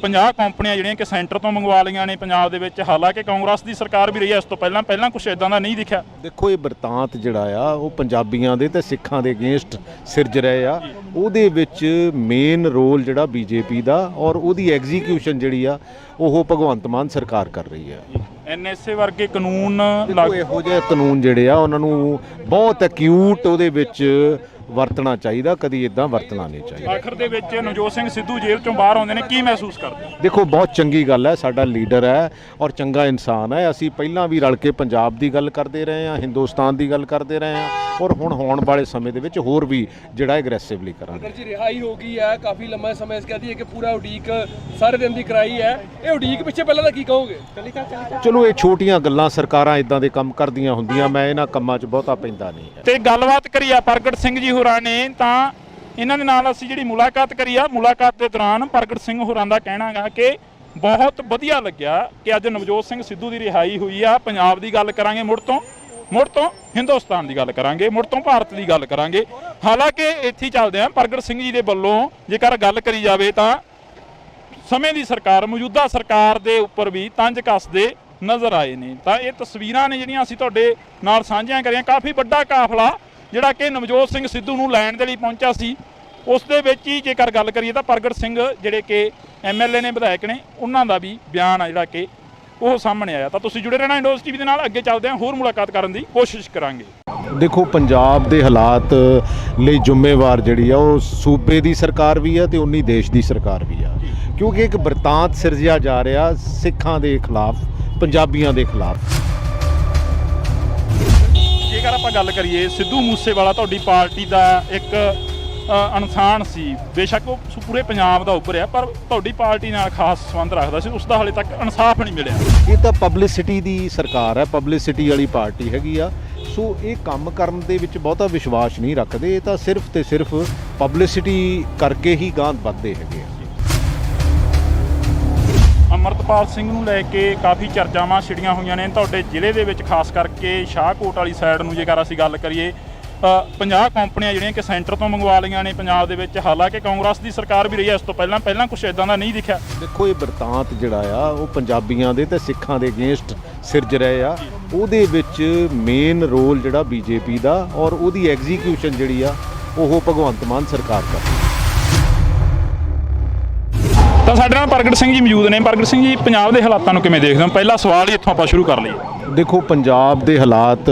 50 ਕੰਪਨੀਆਂ ਜਿਹੜੀਆਂ ਕਿ ਸੈਂਟਰ ਤੋਂ ਮੰਗਵਾ ਲਈਆਂ ਨੇ ਪੰਜਾਬ ਦੇ ਵਿੱਚ। ਹਾਲਾਂਕਿ ਕਾਂਗਰਸ ਦੀ ਸਰਕਾਰ ਵੀ ਰਹੀ ਹੈ ਇਸ ਤੋਂ ਪਹਿਲਾਂ ਕੁਝ ਇਦਾਂ ਦਾ ਨਹੀਂ ਦਿਖਿਆ। ਦੇਖੋ, ਇਹ ਬਰਤਾਂਤ ਜਿਹੜਾ ਆ ਉਹ ਪੰਜਾਬੀਆਂ ਦੇ ਤੇ ਸਿੱਖਾਂ ਦੇ ਅਗੇਂਸਟ ਸਿਰਜ ਰਹੇ ਆ। ਉਹਦੇ ਵਿੱਚ ਮੇਨ ਰੋਲ ਜਿਹੜਾ ਬੀਜੇਪੀ ਦਾ ਔਰ ਉਹਦੀ ਐਗਜ਼ੀਕਿਊਸ਼ਨ ਜਿਹੜੀ ਆ ਉਹ ਭਗਵੰਤ ਮਾਨ ਸਰਕਾਰ ਕਰ ਰਹੀ ਹੈ। ਐਨਐਸਏ ਵਰਗੇ ਕਾਨੂੰਨ ਦੇਖੋ, ਇਹੋ ਜਿਹੇ ਕਾਨੂੰਨ ਜਿਹੜੇ ਆ ਉਹਨਾਂ ਨੂੰ ਬਹੁਤ ਐਕਿਊਟ ਉਹਦੇ ਵਿੱਚ ਵਰਤਣਾ ਚਾਹੀਦਾ, ਕਦੀ ਇਦਾਂ ਵਰਤਣਾ ਨਹੀਂ ਚਾਹੀਦਾ। ਆਖਰ ਦੇ ਵਿੱਚ ਨਵਜੋਤ ਸਿੰਘ ਸਿੱਧੂ ਜੇਲ੍ਹ ਚੋਂ ਬਾਹਰ ਆਉਂਦੇ ਨੇ, ਕੀ ਮਹਿਸੂਸ ਕਰਦੇ? ਦੇਖੋ, ਬਹੁਤ ਚੰਗੀ ਗੱਲ ਹੈ, ਸਾਡਾ ਲੀਡਰ ਹੈ ਔਰ ਚੰਗਾ ਇਨਸਾਨ ਹੈ। ਅਸੀਂ ਪਹਿਲਾਂ ਵੀ ਰਲ ਕੇ ਪੰਜਾਬ ਦੀ ਗੱਲ ਕਰਦੇ ਰਹੇ ਹਾਂ, ਹਿੰਦੁਸਤਾਨ ਦੀ ਗੱਲ ਕਰਦੇ ਰਹੇ ਹਾਂ ਔਰ ਹੁਣ ਹੋਣ ਵਾਲੇ ਸਮੇਂ ਦੇ ਵਿੱਚ ਹੋਰ ਵੀ ਜਿਹੜਾ ਐਗਰੈਸਿਵਲੀ ਕਰਾਂਗੇ। ਅਗਰ ਜੀ ਰਿਹਾਈ ਹੋ ਗਈ ਹੈ, ਕਾਫੀ ਲੰਮਾ ਸਮਾਂ ਕਹਦੀ ਹੈ ਕਿ ਪੂਰਾ ਉਡੀਕ ਸਾਰੇ ਦਿਨ ਦੀ ਕਰਾਈ ਹੈ, ਇਹ ਉਡੀਕ ਪਿੱਛੇ ਪਹਿਲਾਂ ਦਾ ਕੀ ਕਹੋਗੇ? ਚਲੋ, ਇਹ ਛੋਟੀਆਂ ਗੱਲਾਂ, ਸਰਕਾਰਾਂ ਇਦਾਂ ਦੇ ਕੰਮ ਕਰਦੀਆਂ ਹੁੰਦੀਆਂ, ਮੈਂ ਇਹਨਾਂ ਕੰਮਾਂ 'ਚ ਬਹੁਤਾ ਪੈਂਦਾ ਨਹੀਂ ਹੈ। ਤੇ ਗੱਲਬਾਤ ਕਰੀ ਆ ਪ੍ਰਗਟ ਸਿੰਘ ਜੀ ਹੋਰਾਂ ਨੇ, ਤਾਂ ਇਹਨਾਂ ਦੇ ਨਾਲ ਅਸੀਂ ਜਿਹੜੀ ਮੁਲਾਕਾਤ ਕਰੀ ਆ, ਮੁਲਾਕਾਤ ਦੇ ਦੌਰਾਨ ਪ੍ਰਗਟ ਸਿੰਘ ਹੋਰਾਂ ਦਾ ਕਹਿਣਾ ਗਾ ਕਿ ਬਹੁਤ ਵਧੀਆ ਲੱਗਿਆ ਕਿ ਅੱਜ ਨਵਜੋਤ ਸਿੰਘ ਸਿੱਧੂ ਦੀ ਰਿਹਾਈ ਹੋਈ ਆ। ਪੰਜਾਬ ਦੀ ਗੱਲ ਕਰਾਂਗੇ, ਮੁੜ ਤੋਂ ਹਿੰਦੁਸਤਾਨ ਦੀ ਗੱਲ ਕਰਾਂਗੇ, ਮੁੜ ਤੋਂ ਭਾਰਤ ਦੀ ਗੱਲ ਕਰਾਂਗੇ। ਹਾਲਾਂਕਿ ਇੱਥੇ ਹੀ ਚੱਲਦੇ ਆ, ਪ੍ਰਗਟ ਸਿੰਘ ਜੀ ਦੇ ਵੱਲੋਂ ਜੇਕਰ ਗੱਲ ਕਰੀ ਜਾਵੇ ਤਾਂ ਸਮੇਂ ਦੀ ਸਰਕਾਰ, ਮੌਜੂਦਾ ਸਰਕਾਰ ਦੇ ਉੱਪਰ ਵੀ ਤੰਜ ਕੱਸਦੇ ਨਜ਼ਰ ਆਏ ਨੇ। ਤਾਂ ਇਹ ਤਸਵੀਰਾਂ ਨੇ ਜਿਹੜੀਆਂ ਅਸੀਂ ਤੁਹਾਡੇ ਨਾਲ ਸਾਂਝੀਆਂ ਕਰੀਆਂ। ਕਾਫੀ ਵੱਡਾ ਕਾਫਲਾ ਜਿਹੜਾ ਕਿ ਨਵਜੋਤ ਸਿੰਘ ਸਿੱਧੂ ਨੂੰ ਲੈਣ ਦੇ ਲਈ ਪਹੁੰਚਿਆ ਸੀ, ਉਸ ਦੇ ਵਿੱਚ ਹੀ ਜੇਕਰ ਗੱਲ ਕਰੀਏ ਤਾਂ ਪ੍ਰਗਟ ਸਿੰਘ ਜਿਹੜੇ ਕਿ MLA ਨੇ, ਵਿਧਾਇਕ ਨੇ, ਉਹਨਾਂ ਦਾ ਵੀ ਬਿਆਨ ਆ ਜਿਹੜਾ ਕਿ ਉਹ ਸਾਹਮਣੇ ਆਇਆ। ਤਾਂ ਤੁਸੀਂ ਜੁੜੇ ਰਹਿਣਾ ਇੰਡੋਜ਼ TV ਦੇ ਨਾਲ। ਅੱਗੇ ਚੱਲਦੇ ਹਾਂ, ਹੋਰ ਮੁਲਾਕਾਤ ਕਰਨ ਦੀ ਕੋਸ਼ਿਸ਼ ਕਰਾਂਗੇ। ਦੇਖੋ, ਪੰਜਾਬ ਦੇ ਹਾਲਾਤ ਲਈ ਜ਼ਿੰਮੇਵਾਰ ਜਿਹੜੀ ਆ ਉਹ ਸੂਬੇ ਦੀ ਸਰਕਾਰ ਵੀ ਆ ਤੇ ਉਨੀ ਦੇਸ਼ ਦੀ ਸਰਕਾਰ ਵੀ ਆ, ਕਿਉਂਕਿ ਇੱਕ ਬਰਤਾਂਤ ਸਿਰਜਿਆ ਜਾ ਰਿਹਾ ਸਿੱਖਾਂ ਦੇ ਖਿਲਾਫ, ਪੰਜਾਬੀਆਂ ਦੇ ਖਿਲਾਫ। ਜੇਕਰ ਆਪਾਂ ਗੱਲ ਕਰੀਏ, ਸਿੱਧੂ ਮੂਸੇਵਾਲਾ ਤੁਹਾਡੀ ਪਾਰਟੀ ਦਾ ਇੱਕ ਇਨਸਾਨ ਸੀ, ਬੇਸ਼ੱਕ ਉਹ ਪੂਰੇ ਪੰਜਾਬ ਦਾ ਉੱਭਰਿਆ, ਪਰ ਤੁਹਾਡੀ ਪਾਰਟੀ ਨਾਲ ਖਾਸ ਸੰਬੰਧ ਰੱਖਦਾ ਸੀ, ਉਸ ਦਾ ਹਾਲੇ ਤੱਕ ਇਨਸਾਫ ਨਹੀਂ ਮਿਲਿਆ। ਇਹ ਤਾਂ ਪਬਲਿਸਿਟੀ ਦੀ ਸਰਕਾਰ ਹੈ, ਪਬਲਿਸਿਟੀ ਵਾਲੀ ਪਾਰਟੀ ਹੈਗੀ ਆ। ਸੋ ਇਹ ਕੰਮ ਕਰਨ ਦੇ ਵਿੱਚ ਬਹੁਤਾ ਵਿਸ਼ਵਾਸ ਨਹੀਂ ਰੱਖਦੇ। ਇਹ ਤਾਂ ਸਿਰਫ ਤੇ ਸਿਰਫ ਪਬਲਿਸਿਟੀ ਕਰਕੇ ਹੀ ਗਾਂਹ ਵੱਧਦੇ ਹੈਗੇ ਆ। ਅਮਰਤਪਾਲ ਸਿੰਘ ਨੂੰ ਲੈ ਕੇ ਕਾਫੀ ਚਰਚਾਵਾਂ ਛਿੜੀਆਂ ਹੋਈਆਂ ਨੇ ਤੁਹਾਡੇ ਜ਼ਿਲ੍ਹੇ ਦੇ ਵਿੱਚ, ਖਾਸ ਕਰਕੇ ਸ਼ਾਹਕੋਟ ਵਾਲੀ ਸਾਈਡ ਨੂੰ ਜੇਕਰ ਅਸੀਂ ਗੱਲ ਕਰੀਏ। 50 ਕੰਪਨੀਆਂ ਜਿਹੜੀਆਂ ਕਿ ਸੈਂਟਰ ਤੋਂ ਮੰਗਵਾ ਲਈਆਂ ਨੇ ਪੰਜਾਬ ਦੇ ਵਿੱਚ, ਹਾਲਾਂਕਿ ਕਾਂਗਰਸ ਦੀ ਸਰਕਾਰ ਵੀ ਰਹੀ ਹੈ ਇਸ ਤੋਂ ਪਹਿਲਾਂ ਕੁਛ ਇਦਾਂ ਦਾ ਨਹੀਂ ਦਿਖਿਆ। ਦੇਖੋ, ਇਹ ਬਰਤਾਂਤ ਜਿਹੜਾ ਆ ਉਹ ਪੰਜਾਬੀਆਂ ਦੇ ਤੇ ਸਿੱਖਾਂ ਦੇ ਅਗੇਂਸਟ ਸਿਰਜ ਰਹੇ ਆ। ਉਹਦੇ ਵਿੱਚ ਮੇਨ ਰੋਲ ਜਿਹੜਾ BJP ਦਾ, ਔਰ ਉਹਦੀ ਐਗਜ਼ੀਕਿਊਸ਼ਨ ਜਿਹੜੀ ਆ ਉਹ ਭਗਵੰਤ ਮਾਨ ਸਰਕਾਰ ਕਰਦੀ। ਤਾਂ ਸਾਡੇ ਨਾਲ ਪ੍ਰਗਟ ਸਿੰਘ ਜੀ ਮੌਜੂਦ ਨੇ। ਪ੍ਰਗਟ ਸਿੰਘ ਜੀ, ਪੰਜਾਬ ਦੇ ਹਾਲਾਤਾਂ ਨੂੰ ਕਿਵੇਂ ਦੇਖਦੇ ਹੋ? ਪਹਿਲਾ ਸਵਾਲ ਹੀ ਇੱਥੋਂ ਆਪਾਂ ਸ਼ੁਰੂ ਕਰ ਲਈਏ। ਦੇਖੋ, ਪੰਜਾਬ ਦੇ ਹਾਲਾਤ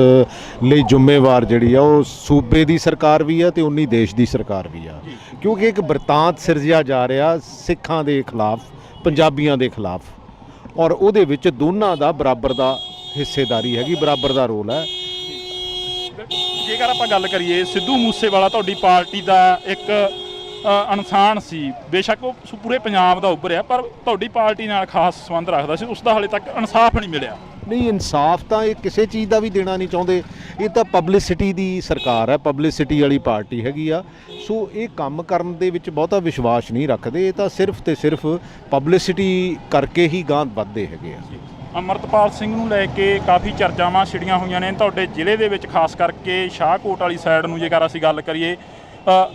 ਲਈ ਜ਼ਿੰਮੇਵਾਰ ਜਿਹੜੀ ਆ ਉਹ ਸੂਬੇ ਦੀ ਸਰਕਾਰ ਵੀ ਆ ਤੇ ਉਨੀ ਦੇਸ਼ ਦੀ ਸਰਕਾਰ ਵੀ ਆ, ਕਿਉਂਕਿ ਇੱਕ ਬਰਤਾਂਤ ਸਿਰਜਿਆ ਜਾ ਰਿਹਾ ਸਿੱਖਾਂ ਦੇ ਖਿਲਾਫ, ਪੰਜਾਬੀਆਂ ਦੇ ਖਿਲਾਫ, ਔਰ ਉਹਦੇ ਵਿੱਚ ਦੋਨਾਂ ਦਾ ਬਰਾਬਰ ਦਾ ਹਿੱਸੇਦਾਰੀ ਹੈਗੀ, ਬਰਾਬਰ ਦਾ ਰੋਲ ਹੈ। ਜੇਕਰ ਆਪਾਂ ਗੱਲ ਕਰੀਏ, ਸਿੱਧੂ ਮੂਸੇਵਾਲਾ ਤੁਹਾਡੀ ਪਾਰਟੀ ਦਾ ਇੱਕ ਇਨਸਾਨ ਸੀ, ਬੇਸ਼ੱਕ ਉਹ ਪੂਰੇ ਪੰਜਾਬ ਦਾ ਉੱਭਰਿਆ, ਪਰ ਤੁਹਾਡੀ ਪਾਰਟੀ ਨਾਲ ਖਾਸ ਸੰਬੰਧ ਰੱਖਦਾ ਸੀ, ਉਸ ਦਾ ਹਾਲੇ ਤੱਕ ਇਨਸਾਫ ਨਹੀਂ ਮਿਲਿਆ। ਨਹੀਂ, ਇਨਸਾਫ ਤਾਂ ਇਹ ਕਿਸੇ ਚੀਜ਼ ਦਾ ਵੀ ਦੇਣਾ ਨਹੀਂ ਚਾਹੁੰਦੇ। ਇਹ ਤਾਂ ਪਬਲਿਸਿਟੀ ਦੀ ਸਰਕਾਰ ਹੈ, ਪਬਲਿਸਿਟੀ ਵਾਲੀ ਪਾਰਟੀ ਹੈਗੀ ਆ। ਸੋ ਇਹ ਕੰਮ ਕਰਨ ਦੇ ਵਿੱਚ ਬਹੁਤਾ ਵਿਸ਼ਵਾਸ ਨਹੀਂ ਰੱਖਦੇ। ਇਹ ਤਾਂ ਸਿਰਫ ਤੇ ਸਿਰਫ ਪਬਲਿਸਿਟੀ ਕਰਕੇ ਹੀ ਗਾਂਹ ਵੱਧਦੇ ਹੈਗੇ ਆ। ਅਮਰਤਪਾਲ ਸਿੰਘ ਨੂੰ ਲੈ ਕੇ ਕਾਫੀ ਚਰਚਾਵਾਂ ਛਿੜੀਆਂ ਹੋਈਆਂ ਨੇ ਤੁਹਾਡੇ ਜ਼ਿਲ੍ਹੇ ਦੇ ਵਿੱਚ, ਖਾਸ ਕਰਕੇ ਸ਼ਾਹਕੋਟ ਵਾਲੀ ਸਾਈਡ ਨੂੰ ਜੇਕਰ ਅਸੀਂ ਗੱਲ ਕਰੀਏ।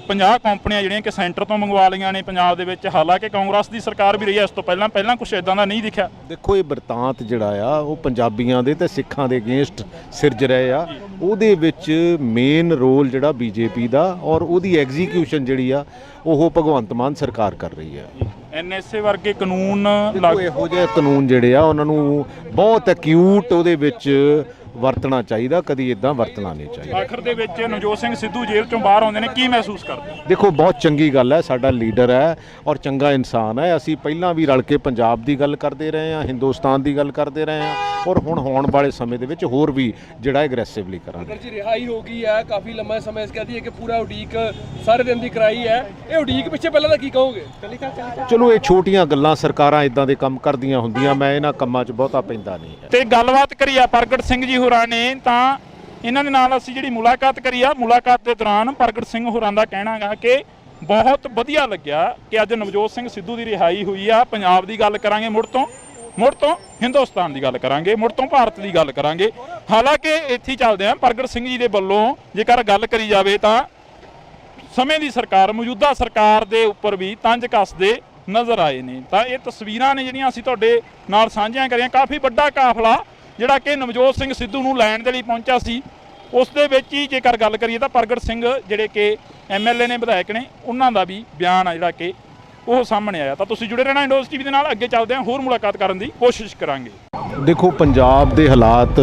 50 ਕੰਪਨੀਆਂ ਜਿਹੜੀਆਂ ਕਿ ਸੈਂਟਰ ਤੋਂ ਮੰਗਵਾ ਲਈਆਂ ਨੇ ਪੰਜਾਬ ਦੇ ਵਿੱਚ, ਹਾਲਾਂਕਿ ਕਾਂਗਰਸ ਦੀ ਸਰਕਾਰ ਵੀ ਰਹੀ ਹੈ ਇਸ ਤੋਂ ਪਹਿਲਾਂ ਕੁਛ ਇਦਾਂ ਦਾ ਨਹੀਂ ਦਿਖਿਆ। ਦੇਖੋ, ਇਹ ਬਰਤਾਂਤ ਜਿਹੜਾ ਆ ਉਹ ਪੰਜਾਬੀਆਂ ਦੇ ਤੇ ਸਿੱਖਾਂ ਦੇ ਅਗੇਂਸਟ ਸਿਰਜ ਰਹੇ ਆ। ਉਹਦੇ ਵਿੱਚ ਮੇਨ ਰੋਲ ਜਿਹੜਾ BJP ਦਾ, ਔਰ ਉਹਦੀ ਐਗਜ਼ੀਕਿਊਸ਼ਨ ਜਿਹੜੀ ਆ ਉਹ ਭਗਵੰਤ ਮਾਨ ਸਰਕਾਰ ਕਰ ਰਹੀ ਹੈ। NSA ਵਰਗੇ ਕਾਨੂੰਨ ਇਹੋ ਜਿਹੇ ਕਾਨੂੰਨ ਜਿਹੜੇ ਆ ਉਹਨਾਂ ਨੂੰ ਬਹੁਤ ਐਕਿਊਟ ਉਹਦੇ ਵਿੱਚ ਵਰਤਣਾ ਚਾਹੀਦਾ, ਕਦੀ ਇਦਾਂ ਵਰਤਣਾ ਨਹੀਂ ਚਾਹੀਦਾ। ਆਖਰ ਦੇ ਵਿੱਚ ਨਵਜੋਤ ਸਿੰਘ ਸਿੱਧੂ ਜੇਲ੍ਹ ਚੋਂ ਬਾਹਰ ਆਉਂਦੇ ਨੇ, ਕੀ ਮਹਿਸੂਸ ਕਰਦੇ? ਦੇਖੋ, ਬਹੁਤ ਚੰਗੀ ਗੱਲ ਹੈ, ਸਾਡਾ ਲੀਡਰ ਹੈ ਔਰ ਚੰਗਾ ਇਨਸਾਨ ਹੈ। ਅਸੀਂ ਪਹਿਲਾਂ ਵੀ ਰਲ ਕੇ ਪੰਜਾਬ ਦੀ ਗੱਲ ਕਰਦੇ ਰਹੇ ਹਾਂ, ਹਿੰਦੁਸਤਾਨ ਦੀ ਗੱਲ ਕਰਦੇ ਰਹੇ ਹਾਂ, ਔਰ ਹੁਣ ਹੋਣ ਵਾਲੇ ਸਮੇਂ ਦੇ ਵਿੱਚ ਹੋਰ ਵੀ ਜਿਹੜਾ ਐਗਰੈਸਿਵਲੀ ਕਰਾਂਗੇ। ਅਗਰ ਜੀ ਰਿਹਾਈ ਹੋ ਗਈ ਹੈ, ਕਾਫੀ ਲੰਮਾ ਸਮੇਂ ਇਸ ਕਹਦੀ ਹੈ ਕਿ ਪੂਰਾ ਉਡੀਕ ਸਾਰੇ ਦਿਨ ਦੀ ਕਰਾਈ ਹੈ, ਇਹ ਉਡੀਕ ਪਿੱਛੇ ਪਹਿਲਾਂ ਦਾ ਕੀ ਕਹੋਗੇ? ਚਲੋ, ਇਹ ਛੋਟੀਆਂ ਗੱਲਾਂ, ਸਰਕਾਰਾਂ ਇਦਾਂ ਦੇ ਕੰਮ ਕਰਦੀਆਂ ਹੁੰਦੀਆਂ, ਮੈਂ ਇਹਨਾਂ ਕੰਮਾਂ 'ਚ ਬਹੁਤਾ ਪੈਂਦਾ ਨਹੀਂ ਹੈ। ਤੇ ਗੱਲਬਾਤ ਕਰੀ ਆ ਪ੍ਰਗਟ ਸਿੰਘ ਜੀ ਹੋਰਾਂ ਨੇ, ਤਾਂ ਇਹਨਾਂ ਦੇ ਨਾਲ ਅਸੀਂ ਜਿਹੜੀ ਮੁਲਾਕਾਤ ਕਰੀ ਆ, ਮੁਲਾਕਾਤ ਦੇ ਦੌਰਾਨ ਪ੍ਰਗਟ ਸਿੰਘ ਹੋਰਾਂ ਦਾ ਕਹਿਣਾ ਗਾ ਕਿ ਬਹੁਤ ਵਧੀਆ ਲੱਗਿਆ ਕਿ ਅੱਜ ਨਵਜੋਤ ਸਿੰਘ ਸਿੱਧੂ ਦੀ ਰਿਹਾਈ ਹੋਈ ਆ। ਪੰਜਾਬ ਦੀ ਗੱਲ ਕਰਾਂਗੇ, ਮੁੜ ਤੋਂ ਹਿੰਦੁਸਤਾਨ ਦੀ ਗੱਲ ਕਰਾਂਗੇ, ਮੁੜ ਤੋਂ ਭਾਰਤ ਦੀ ਗੱਲ ਕਰਾਂਗੇ। ਹਾਲਾਂਕਿ ਇੱਥੇ ਚੱਲਦੇ ਆ, ਪ੍ਰਗਟ ਸਿੰਘ ਜੀ ਦੇ ਵੱਲੋਂ ਜੇਕਰ ਗੱਲ ਕਰੀ ਜਾਵੇ ਤਾਂ ਸਮੇਂ ਦੀ ਸਰਕਾਰ, ਮੌਜੂਦਾ ਸਰਕਾਰ ਦੇ ਉੱਪਰ ਵੀ ਤੰਜ ਕੱਸਦੇ ਨਜ਼ਰ ਆਏ ਨੇ। ਤਾਂ ਇਹ ਤਸਵੀਰਾਂ ਨੇ ਜਿਹੜੀਆਂ ਅਸੀਂ ਤੁਹਾਡੇ ਨਾਲ ਸਾਂਝੀਆਂ ਕਰੀਆਂ। ਕਾਫੀ ਵੱਡਾ ਕਾਫਲਾ ਜਿਹੜਾ ਕਿ ਨਵਜੋਤ ਸਿੰਘ ਸਿੱਧੂ ਨੂੰ ਲੈਣ ਦੇ ਲਈ ਪਹੁੰਚਿਆ ਸੀ, ਉਸ ਦੇ ਵਿੱਚ ਹੀ ਜੇਕਰ ਗੱਲ ਕਰੀਏ ਤਾਂ ਪ੍ਰਗਟ ਸਿੰਘ ਜਿਹੜੇ ਕਿ MLA ਨੇ, ਵਿਧਾਇਕ ਨੇ, ਉਹਨਾਂ ਦਾ ਵੀ ਬਿਆਨ ਆ ਜਿਹੜਾ ਕਿ ਉਹ ਸਾਹਮਣੇ ਆਇਆ। ਤਾਂ ਤੁਸੀਂ ਜੁੜੇ ਰਹਿਣਾ ਇੰਡੋਜ਼ TV ਦੇ ਨਾਲ। ਅੱਗੇ ਚੱਲਦੇ ਹਾਂ, ਹੋਰ ਮੁਲਾਕਾਤ ਕਰਨ ਦੀ ਕੋਸ਼ਿਸ਼ ਕਰਾਂਗੇ। ਦੇਖੋ, ਪੰਜਾਬ ਦੇ ਹਾਲਾਤ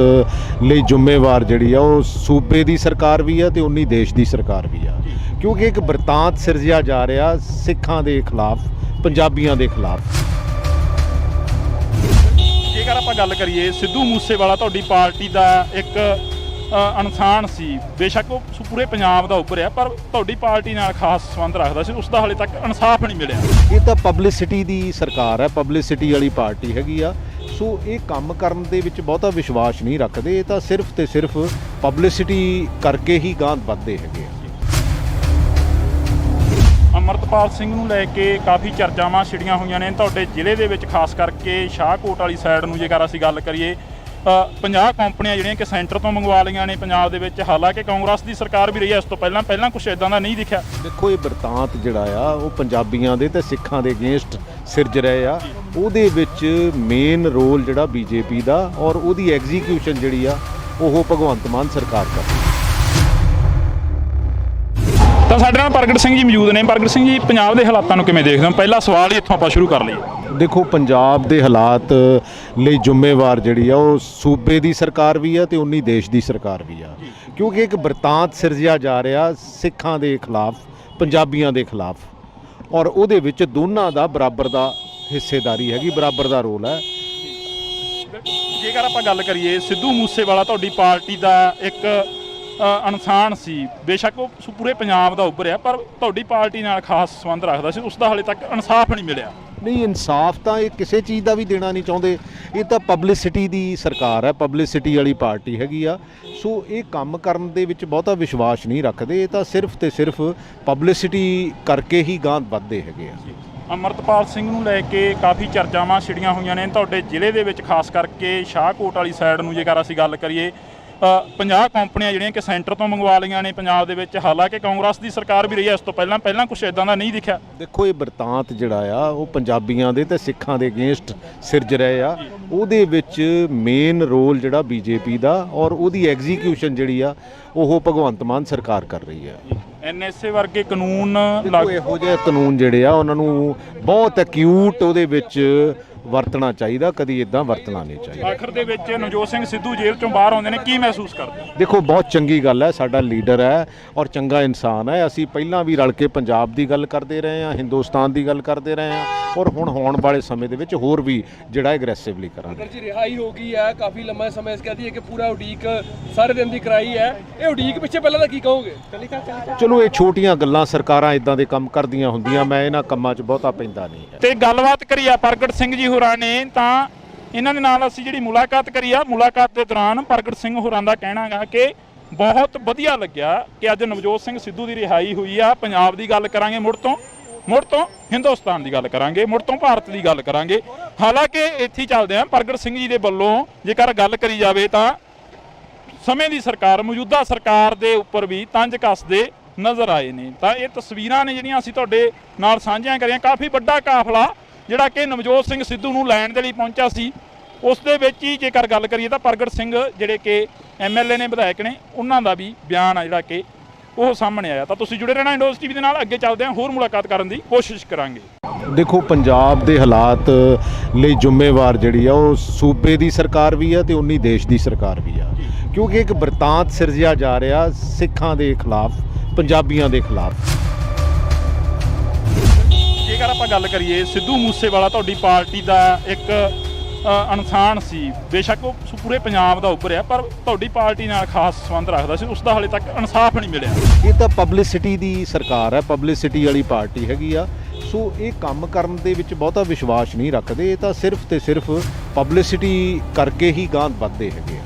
ਲਈ ਜ਼ਿੰਮੇਵਾਰ ਜਿਹੜੀ ਆ ਉਹ ਸੂਬੇ ਦੀ ਸਰਕਾਰ ਵੀ ਆ ਤੇ ਉਨੀ ਦੇਸ਼ ਦੀ ਸਰਕਾਰ ਵੀ ਆ, ਕਿਉਂਕਿ ਇੱਕ ਬਰਤਾਂਤ ਸਿਰਜਿਆ ਜਾ ਰਿਹਾ ਸਿੱਖਾਂ ਦੇ ਖਿਲਾਫ, ਪੰਜਾਬੀਆਂ ਦੇ ਖਿਲਾਫ। ਜੇਕਰ ਆਪਾਂ ਗੱਲ ਕਰੀਏ, ਸਿੱਧੂ ਮੂਸੇਵਾਲਾ ਤੁਹਾਡੀ ਪਾਰਟੀ ਦਾ ਇੱਕ ਇਨਸਾਨ ਸੀ, ਬੇਸ਼ੱਕ ਉਹ ਪੂਰੇ ਪੰਜਾਬ ਦਾ ਉੱਭਰਿਆ, ਪਰ ਤੁਹਾਡੀ ਪਾਰਟੀ ਨਾਲ ਖਾਸ ਸੰਬੰਧ ਰੱਖਦਾ ਸੀ, ਉਸ ਦਾ ਹਾਲੇ ਤੱਕ ਇਨਸਾਫ ਨਹੀਂ ਮਿਲਿਆ। ਇਹ ਤਾਂ ਪਬਲਿਸਿਟੀ ਦੀ ਸਰਕਾਰ ਹੈ, ਪਬਲਿਸਿਟੀ ਵਾਲੀ ਪਾਰਟੀ ਹੈਗੀ ਆ। ਸੋ ਇਹ ਕੰਮ ਕਰਨ ਦੇ ਵਿੱਚ ਬਹੁਤਾ ਵਿਸ਼ਵਾਸ ਨਹੀਂ ਰੱਖਦੇ। ਇਹ ਤਾਂ ਸਿਰਫ ਤੇ ਸਿਰਫ ਪਬਲਿਸਿਟੀ ਕਰਕੇ ਹੀ ਗਾਂਹ ਵੱਧਦੇ ਹੈਗੇ ਆ। ਅਮਰਤਪਾਲ ਸਿੰਘ ਨੂੰ ਲੈ ਕੇ ਕਾਫੀ ਚਰਚਾਵਾਂ ਛਿੜੀਆਂ ਹੋਈਆਂ ਨੇ ਤੁਹਾਡੇ ਜ਼ਿਲ੍ਹੇ ਦੇ ਵਿੱਚ, ਖਾਸ ਕਰਕੇ ਸ਼ਾਹਕੋਟ ਵਾਲੀ ਸਾਈਡ ਨੂੰ ਜੇਕਰ ਅਸੀਂ ਗੱਲ ਕਰੀਏ। 50 ਕੰਪਨੀਆਂ ਜਿਹੜੀਆਂ ਕਿ ਸੈਂਟਰ ਤੋਂ ਮੰਗਵਾ ਲਈਆਂ ਨੇ ਪੰਜਾਬ ਦੇ ਵਿੱਚ। ਹਾਲਾਂਕਿ ਕਾਂਗਰਸ ਦੀ ਸਰਕਾਰ ਵੀ ਰਹੀ ਹੈ ਇਸ ਤੋਂ ਪਹਿਲਾਂ ਕੁਝ ਇਦਾਂ ਦਾ ਨਹੀਂ ਦਿਖਿਆ। ਦੇਖੋ ਇਹ ਬਿਰਤਾਂਤ ਜਿਹੜਾ ਆ ਉਹ ਪੰਜਾਬੀਆਂ ਦੇ ਤੇ ਸਿੱਖਾਂ ਦੇ ਅਗੇਂਸਟ ਸਿਰਜ ਰਹੇ ਆ। ਉਹਦੇ ਵਿੱਚ ਮੇਨ ਰੋਲ ਜਿਹੜਾ ਬੀਜੇਪੀ ਦਾ ਔਰ ਉਹਦੀ ਐਗਜ਼ੀਕਿਊਸ਼ਨ ਜਿਹੜੀ ਆ ਉਹ ਭਗਵੰਤ ਮਾਨ ਸਰਕਾਰ ਕਰ ਰਹੀ ਹੈ। ਤਾਂ ਸਾਡੇ ਨਾਲ ਪ੍ਰਗਟ ਸਿੰਘ ਜੀ ਮੌਜੂਦ ਨੇ। ਪ੍ਰਗਟ ਸਿੰਘ ਜੀ, ਪੰਜਾਬ ਦੇ ਹਾਲਾਤਾਂ ਨੂੰ ਕਿਵੇਂ ਦੇਖਦੇ ਹੋ? ਪਹਿਲਾ ਸਵਾਲ ਹੀ ਇੱਥੋਂ ਆਪਾਂ ਸ਼ੁਰੂ ਕਰ ਲਈਏ। ਦੇਖੋ ਪੰਜਾਬ ਦੇ ਹਾਲਾਤ ਲਈ ਜ਼ਿੰਮੇਵਾਰ ਜਿਹੜੀ ਆ ਉਹ ਸੂਬੇ ਦੀ ਸਰਕਾਰ ਵੀ ਆ ਤੇ ਉਨੀ ਦੇਸ਼ ਦੀ ਸਰਕਾਰ ਵੀ ਆ, ਕਿਉਂਕਿ ਇੱਕ ਬਿਰਤਾਂਤ ਸਿਰਜਿਆ ਜਾ ਰਿਹਾ ਸਿੱਖਾਂ ਦੇ ਖਿਲਾਫ, ਪੰਜਾਬੀਆਂ ਦੇ ਖਿਲਾਫ, ਔਰ ਉਹਦੇ ਵਿੱਚ ਦੋਨਾਂ ਦਾ ਬਰਾਬਰ ਦਾ ਹਿੱਸੇਦਾਰੀ ਹੈਗੀ, ਬਰਾਬਰ ਦਾ ਰੋਲ ਹੈ। ਜੇਕਰ ਆਪਾਂ ਗੱਲ ਕਰੀਏ, ਸਿੱਧੂ ਮੂਸੇਵਾਲਾ ਤੁਹਾਡੀ ਪਾਰਟੀ ਦਾ ਇੱਕ ਇਨਸਾਨ ਸੀ, ਬੇਸ਼ੱਕ ਉਹ ਪੂਰੇ ਪੰਜਾਬ ਦਾ ਉੱਭਰਿਆ, ਪਰ ਤੁਹਾਡੀ ਪਾਰਟੀ ਨਾਲ ਖਾਸ ਸੰਬੰਧ ਰੱਖਦਾ ਸੀ, ਉਸ ਦਾ ਹਾਲੇ ਤੱਕ ਇਨਸਾਫ ਨਹੀਂ ਮਿਲਿਆ। ਨਹੀਂ, ਇਨਸਾਫ ਤਾਂ ਇਹ ਕਿਸੇ ਚੀਜ਼ ਦਾ ਵੀ ਦੇਣਾ ਨਹੀਂ ਚਾਹੁੰਦੇ। ਇਹ ਤਾਂ ਪਬਲਿਸਿਟੀ ਦੀ ਸਰਕਾਰ ਹੈ, ਪਬਲਿਸਿਟੀ ਵਾਲੀ ਪਾਰਟੀ ਹੈਗੀ ਆ। ਸੋ ਇਹ ਕੰਮ ਕਰਨ ਦੇ ਵਿੱਚ ਬਹੁਤਾ ਵਿਸ਼ਵਾਸ ਨਹੀਂ ਰੱਖਦੇ। ਇਹ ਤਾਂ ਸਿਰਫ ਤੇ ਸਿਰਫ ਪਬਲਿਸਿਟੀ ਕਰਕੇ ਹੀ ਗਾਂਹ ਵੱਧਦੇ ਹੈਗੇ ਆ। ਅੰਮ੍ਰਿਤਪਾਲ ਸਿੰਘ ਨੂੰ ਲੈ ਕੇ ਕਾਫੀ ਚਰਚਾਵਾਂ ਛਿੜੀਆਂ ਹੋਈਆਂ ਨੇ ਤੁਹਾਡੇ ਜ਼ਿਲ੍ਹੇ ਦੇ ਵਿੱਚ, ਖਾਸ ਕਰਕੇ ਸ਼ਾਹਕੋਟ ਵਾਲੀ ਸਾਈਡ ਨੂੰ ਜੇਕਰ ਅਸੀਂ ਗੱਲ ਕਰੀਏ। 50 ਕੰਪਨੀਆਂ ਜਿਹੜੀਆਂ ਕਿ ਸੈਂਟਰ ਤੋਂ ਮੰਗਵਾ ਲਈਆਂ ਨੇ ਪੰਜਾਬ ਦੇ ਵਿੱਚ। ਹਾਲਾਂਕਿ ਕਾਂਗਰਸ ਦੀ ਸਰਕਾਰ ਵੀ ਰਹੀ ਹੈ ਇਸ ਤੋਂ ਪਹਿਲਾਂ ਕੁਝ ਇਦਾਂ ਦਾ ਨਹੀਂ ਦਿਖਿਆ। ਦੇਖੋ ਇਹ ਬਿਰਤਾਂਤ ਜਿਹੜਾ ਆ ਉਹ ਪੰਜਾਬੀਆਂ ਦੇ ਤੇ ਸਿੱਖਾਂ ਦੇ ਅਗੇਂਸਟ ਸਿਰਜ ਰਹੇ ਆ। ਉਹਦੇ ਵਿੱਚ ਮੇਨ ਰੋਲ ਜਿਹੜਾ ਬੀਜੇਪੀ ਦਾ ਔਰ ਉਹਦੀ ਐਗਜ਼ੀਕਿਊਸ਼ਨ ਜਿਹੜੀ ਆ ਉਹ ਭਗਵੰਤ ਮਾਨ ਸਰਕਾਰ ਕਰ ਰਹੀ ਹੈ। ਐਨਐਸਏ ਵਰਗੇ ਕਾਨੂੰਨ ਇਹੋ ਜਿਹੇ ਕਾਨੂੰਨ ਜਿਹੜੇ ਆ ਉਹਨਾਂ ਨੂੰ ਬਹੁਤ ਐਕਿਊਟ ਉਹਦੇ ਵਿੱਚ ਵਰਤਣਾ ਚਾਹੀਦਾ, ਕਦੀ ਇਦਾਂ ਵਰਤਣਾ ਨਹੀਂ ਚਾਹੀਦਾ। ਆਖਰ ਦੇ ਵਿੱਚ ਨਵਜੋਤ ਸਿੰਘ ਸਿੱਧੂ ਜੇਲ੍ਹ ਚੋਂ ਬਾਹਰ ਆਉਂਦੇ ਨੇ, ਕੀ ਮਹਿਸੂਸ ਕਰਦੇ? ਦੇਖੋ ਬਹੁਤ ਚੰਗੀ ਗੱਲ ਹੈ, ਸਾਡਾ ਲੀਡਰ ਹੈ ਔਰ ਚੰਗਾ ਇਨਸਾਨ ਹੈ। ਅਸੀਂ ਪਹਿਲਾਂ ਵੀ ਰਲ ਕੇ ਪੰਜਾਬ ਦੀ ਗੱਲ ਕਰਦੇ ਰਹੇ ਹਾਂ, ਹਿੰਦੁਸਤਾਨ ਦੀ ਗੱਲ ਕਰਦੇ ਰਹੇ ਹਾਂ, ਔਰ ਹੁਣ ਹੋਣ ਵਾਲੇ ਸਮੇਂ ਦੇ ਵਿੱਚ ਹੋਰ ਵੀ ਜਿਹੜਾ ਐਗਰੈਸਿਵਲੀ ਕਰਾਂਗੇ। ਅਗਰ ਜੀ ਰਿਹਾਈ ਹੋ ਗਈ ਹੈ, ਕਾਫੀ ਲੰਮਾ ਸਮਾਂ ਇਸ ਕਹਦੀ ਹੈ ਕਿ ਪੂਰਾ ਉਡੀਕ ਸਾਰੇ ਦਿਨ ਦੀ ਕਰਾਈ ਹੈ, ਇਹ ਉਡੀਕ ਪਿੱਛੇ ਪਹਿਲਾਂ ਤਾਂ ਕੀ ਕਹੋਗੇ? ਚਲੋ ਇਹ ਛੋਟੀਆਂ ਗੱਲਾਂ, ਸਰਕਾਰਾਂ ਇਦਾਂ ਦੇ ਕੰਮ ਕਰਦੀਆਂ ਹੁੰਦੀਆਂ, ਮੈਂ ਇਹਨਾਂ ਕੰਮਾਂ 'ਚ ਬਹੁਤਾ ਪੈਂਦਾ ਨਹੀਂ ਹੈ। ਤੇ ਗੱਲਬਾਤ ਕਰੀ ਆ ਪ੍ਰਗਟ ਸਿੰਘ ਜੀ ਹੋਰਾਂ ਨੇ, ਤਾਂ ਇਹਨਾਂ ਦੇ ਨਾਲ ਅਸੀਂ ਜਿਹੜੀ ਮੁਲਾਕਾਤ ਕਰੀ ਆ, ਮੁਲਾਕਾਤ ਦੇ ਦੌਰਾਨ ਪ੍ਰਗਟ ਸਿੰਘ ਹੋਰਾਂ ਦਾ ਕਹਿਣਾ ਗਾ ਕਿ ਬਹੁਤ ਵਧੀਆ ਲੱਗਿਆ ਕਿ ਅੱਜ ਨਵਜੋਤ ਸਿੰਘ ਸਿੱਧੂ ਦੀ ਰਿਹਾਈ ਹੋਈ ਆ। ਪੰਜਾਬ ਦੀ ਗੱਲ ਕਰਾਂਗੇ, ਮੁੜ ਤੋਂ ਹਿੰਦੁਸਤਾਨ ਦੀ ਗੱਲ ਕਰਾਂਗੇ, ਮੁੜ ਤੋਂ ਭਾਰਤ ਦੀ ਗੱਲ ਕਰਾਂਗੇ। ਹਾਲਾਂਕਿ ਇੱਥੇ ਹੀ ਚੱਲਦੇ ਆ। ਪ੍ਰਗਟ ਸਿੰਘ ਜੀ ਦੇ ਵੱਲੋਂ ਜੇਕਰ ਗੱਲ ਕਰੀ ਜਾਵੇ ਤਾਂ ਸਮੇਂ ਦੀ ਸਰਕਾਰ, ਮੌਜੂਦਾ ਸਰਕਾਰ ਦੇ ਉੱਪਰ ਵੀ ਤੰਜ ਕੱਸਦੇ ਨਜ਼ਰ ਆਏ ਨੇ। ਤਾਂ ਇਹ ਤਸਵੀਰਾਂ ਨੇ ਜਿਹੜੀਆਂ ਅਸੀਂ ਤੁਹਾਡੇ ਨਾਲ ਸਾਂਝੀਆਂ ਕਰੀਆਂ। ਕਾਫੀ ਵੱਡਾ ਕਾਫਲਾ ਜਿਹੜਾ ਕਿ ਨਵਜੋਤ ਸਿੰਘ ਸਿੱਧੂ ਨੂੰ ਲੈਣ ਦੇ ਲਈ ਪਹੁੰਚਿਆ ਸੀ, ਉਸ ਦੇ ਵਿੱਚ ਹੀ ਜੇਕਰ ਗੱਲ ਕਰੀਏ ਤਾਂ ਪ੍ਰਗਟ ਸਿੰਘ ਜਿਹੜੇ ਕਿ ਐਮਐਲਏ ਨੇ, ਵਿਧਾਇਕ ਨੇ, ਉਹਨਾਂ ਦਾ ਵੀ ਬਿਆਨ ਆ ਜਿਹੜਾ ਕਿ ਉਹ ਸਾਹਮਣੇ ਆਇਆ। ਤਾਂ ਤੁਸੀਂ ਜੁੜੇ ਰਹਿਣਾ ਇੰਡੋਜ਼ ਟੀਵੀ ਦੇ ਨਾਲ। ਅੱਗੇ ਚੱਲਦੇ ਹਾਂ, ਹੋਰ ਮੁਲਾਕਾਤ ਕਰਨ ਦੀ ਕੋਸ਼ਿਸ਼ ਕਰਾਂਗੇ। ਦੇਖੋ ਪੰਜਾਬ ਦੇ ਹਾਲਾਤ ਲਈ ਜ਼ਿੰਮੇਵਾਰ ਜਿਹੜੀ ਆ ਉਹ ਸੂਬੇ ਦੀ ਸਰਕਾਰ ਵੀ ਆ ਤੇ ਉਨੀ ਦੇਸ਼ ਦੀ ਸਰਕਾਰ ਵੀ ਆ, ਕਿਉਂਕਿ ਇੱਕ ਬਿਰਤਾਂਤ ਸਿਰਜਿਆ ਜਾ ਰਿਹਾ ਸਿੱਖਾਂ ਦੇ ਖਿਲਾਫ, ਪੰਜਾਬੀਆਂ ਦੇ ਖਿਲਾਫ। ਜੇਕਰ ਆਪਾਂ ਗੱਲ ਕਰੀਏ, ਸਿੱਧੂ ਮੂਸੇਵਾਲਾ ਤੁਹਾਡੀ ਪਾਰਟੀ ਦਾ ਇੱਕ ਇਨਸਾਨ ਸੀ, ਬੇਸ਼ੱਕ ਉਹ ਪੂਰੇ ਪੰਜਾਬ ਦਾ ਉੱਭਰਿਆ, ਪਰ ਤੁਹਾਡੀ ਪਾਰਟੀ ਨਾਲ ਖਾਸ ਸੰਬੰਧ ਰੱਖਦਾ ਸੀ, ਉਸ ਦਾ ਹਾਲੇ ਤੱਕ ਇਨਸਾਫ ਨਹੀਂ ਮਿਲਿਆ। ਇਹ ਤਾਂ ਪਬਲਿਸਿਟੀ ਦੀ ਸਰਕਾਰ ਹੈ, ਪਬਲਿਸਿਟੀ ਵਾਲੀ ਪਾਰਟੀ ਹੈਗੀ ਆ। ਸੋ ਇਹ ਕੰਮ ਕਰਨ ਦੇ ਵਿੱਚ ਬਹੁਤਾ ਵਿਸ਼ਵਾਸ ਨਹੀਂ ਰੱਖਦੇ। ਇਹ ਤਾਂ ਸਿਰਫ ਤੇ ਸਿਰਫ ਪਬਲਿਸਿਟੀ ਕਰਕੇ ਹੀ ਗਾਂਹ ਵੱਧਦੇ ਹੈਗੇ ਆ।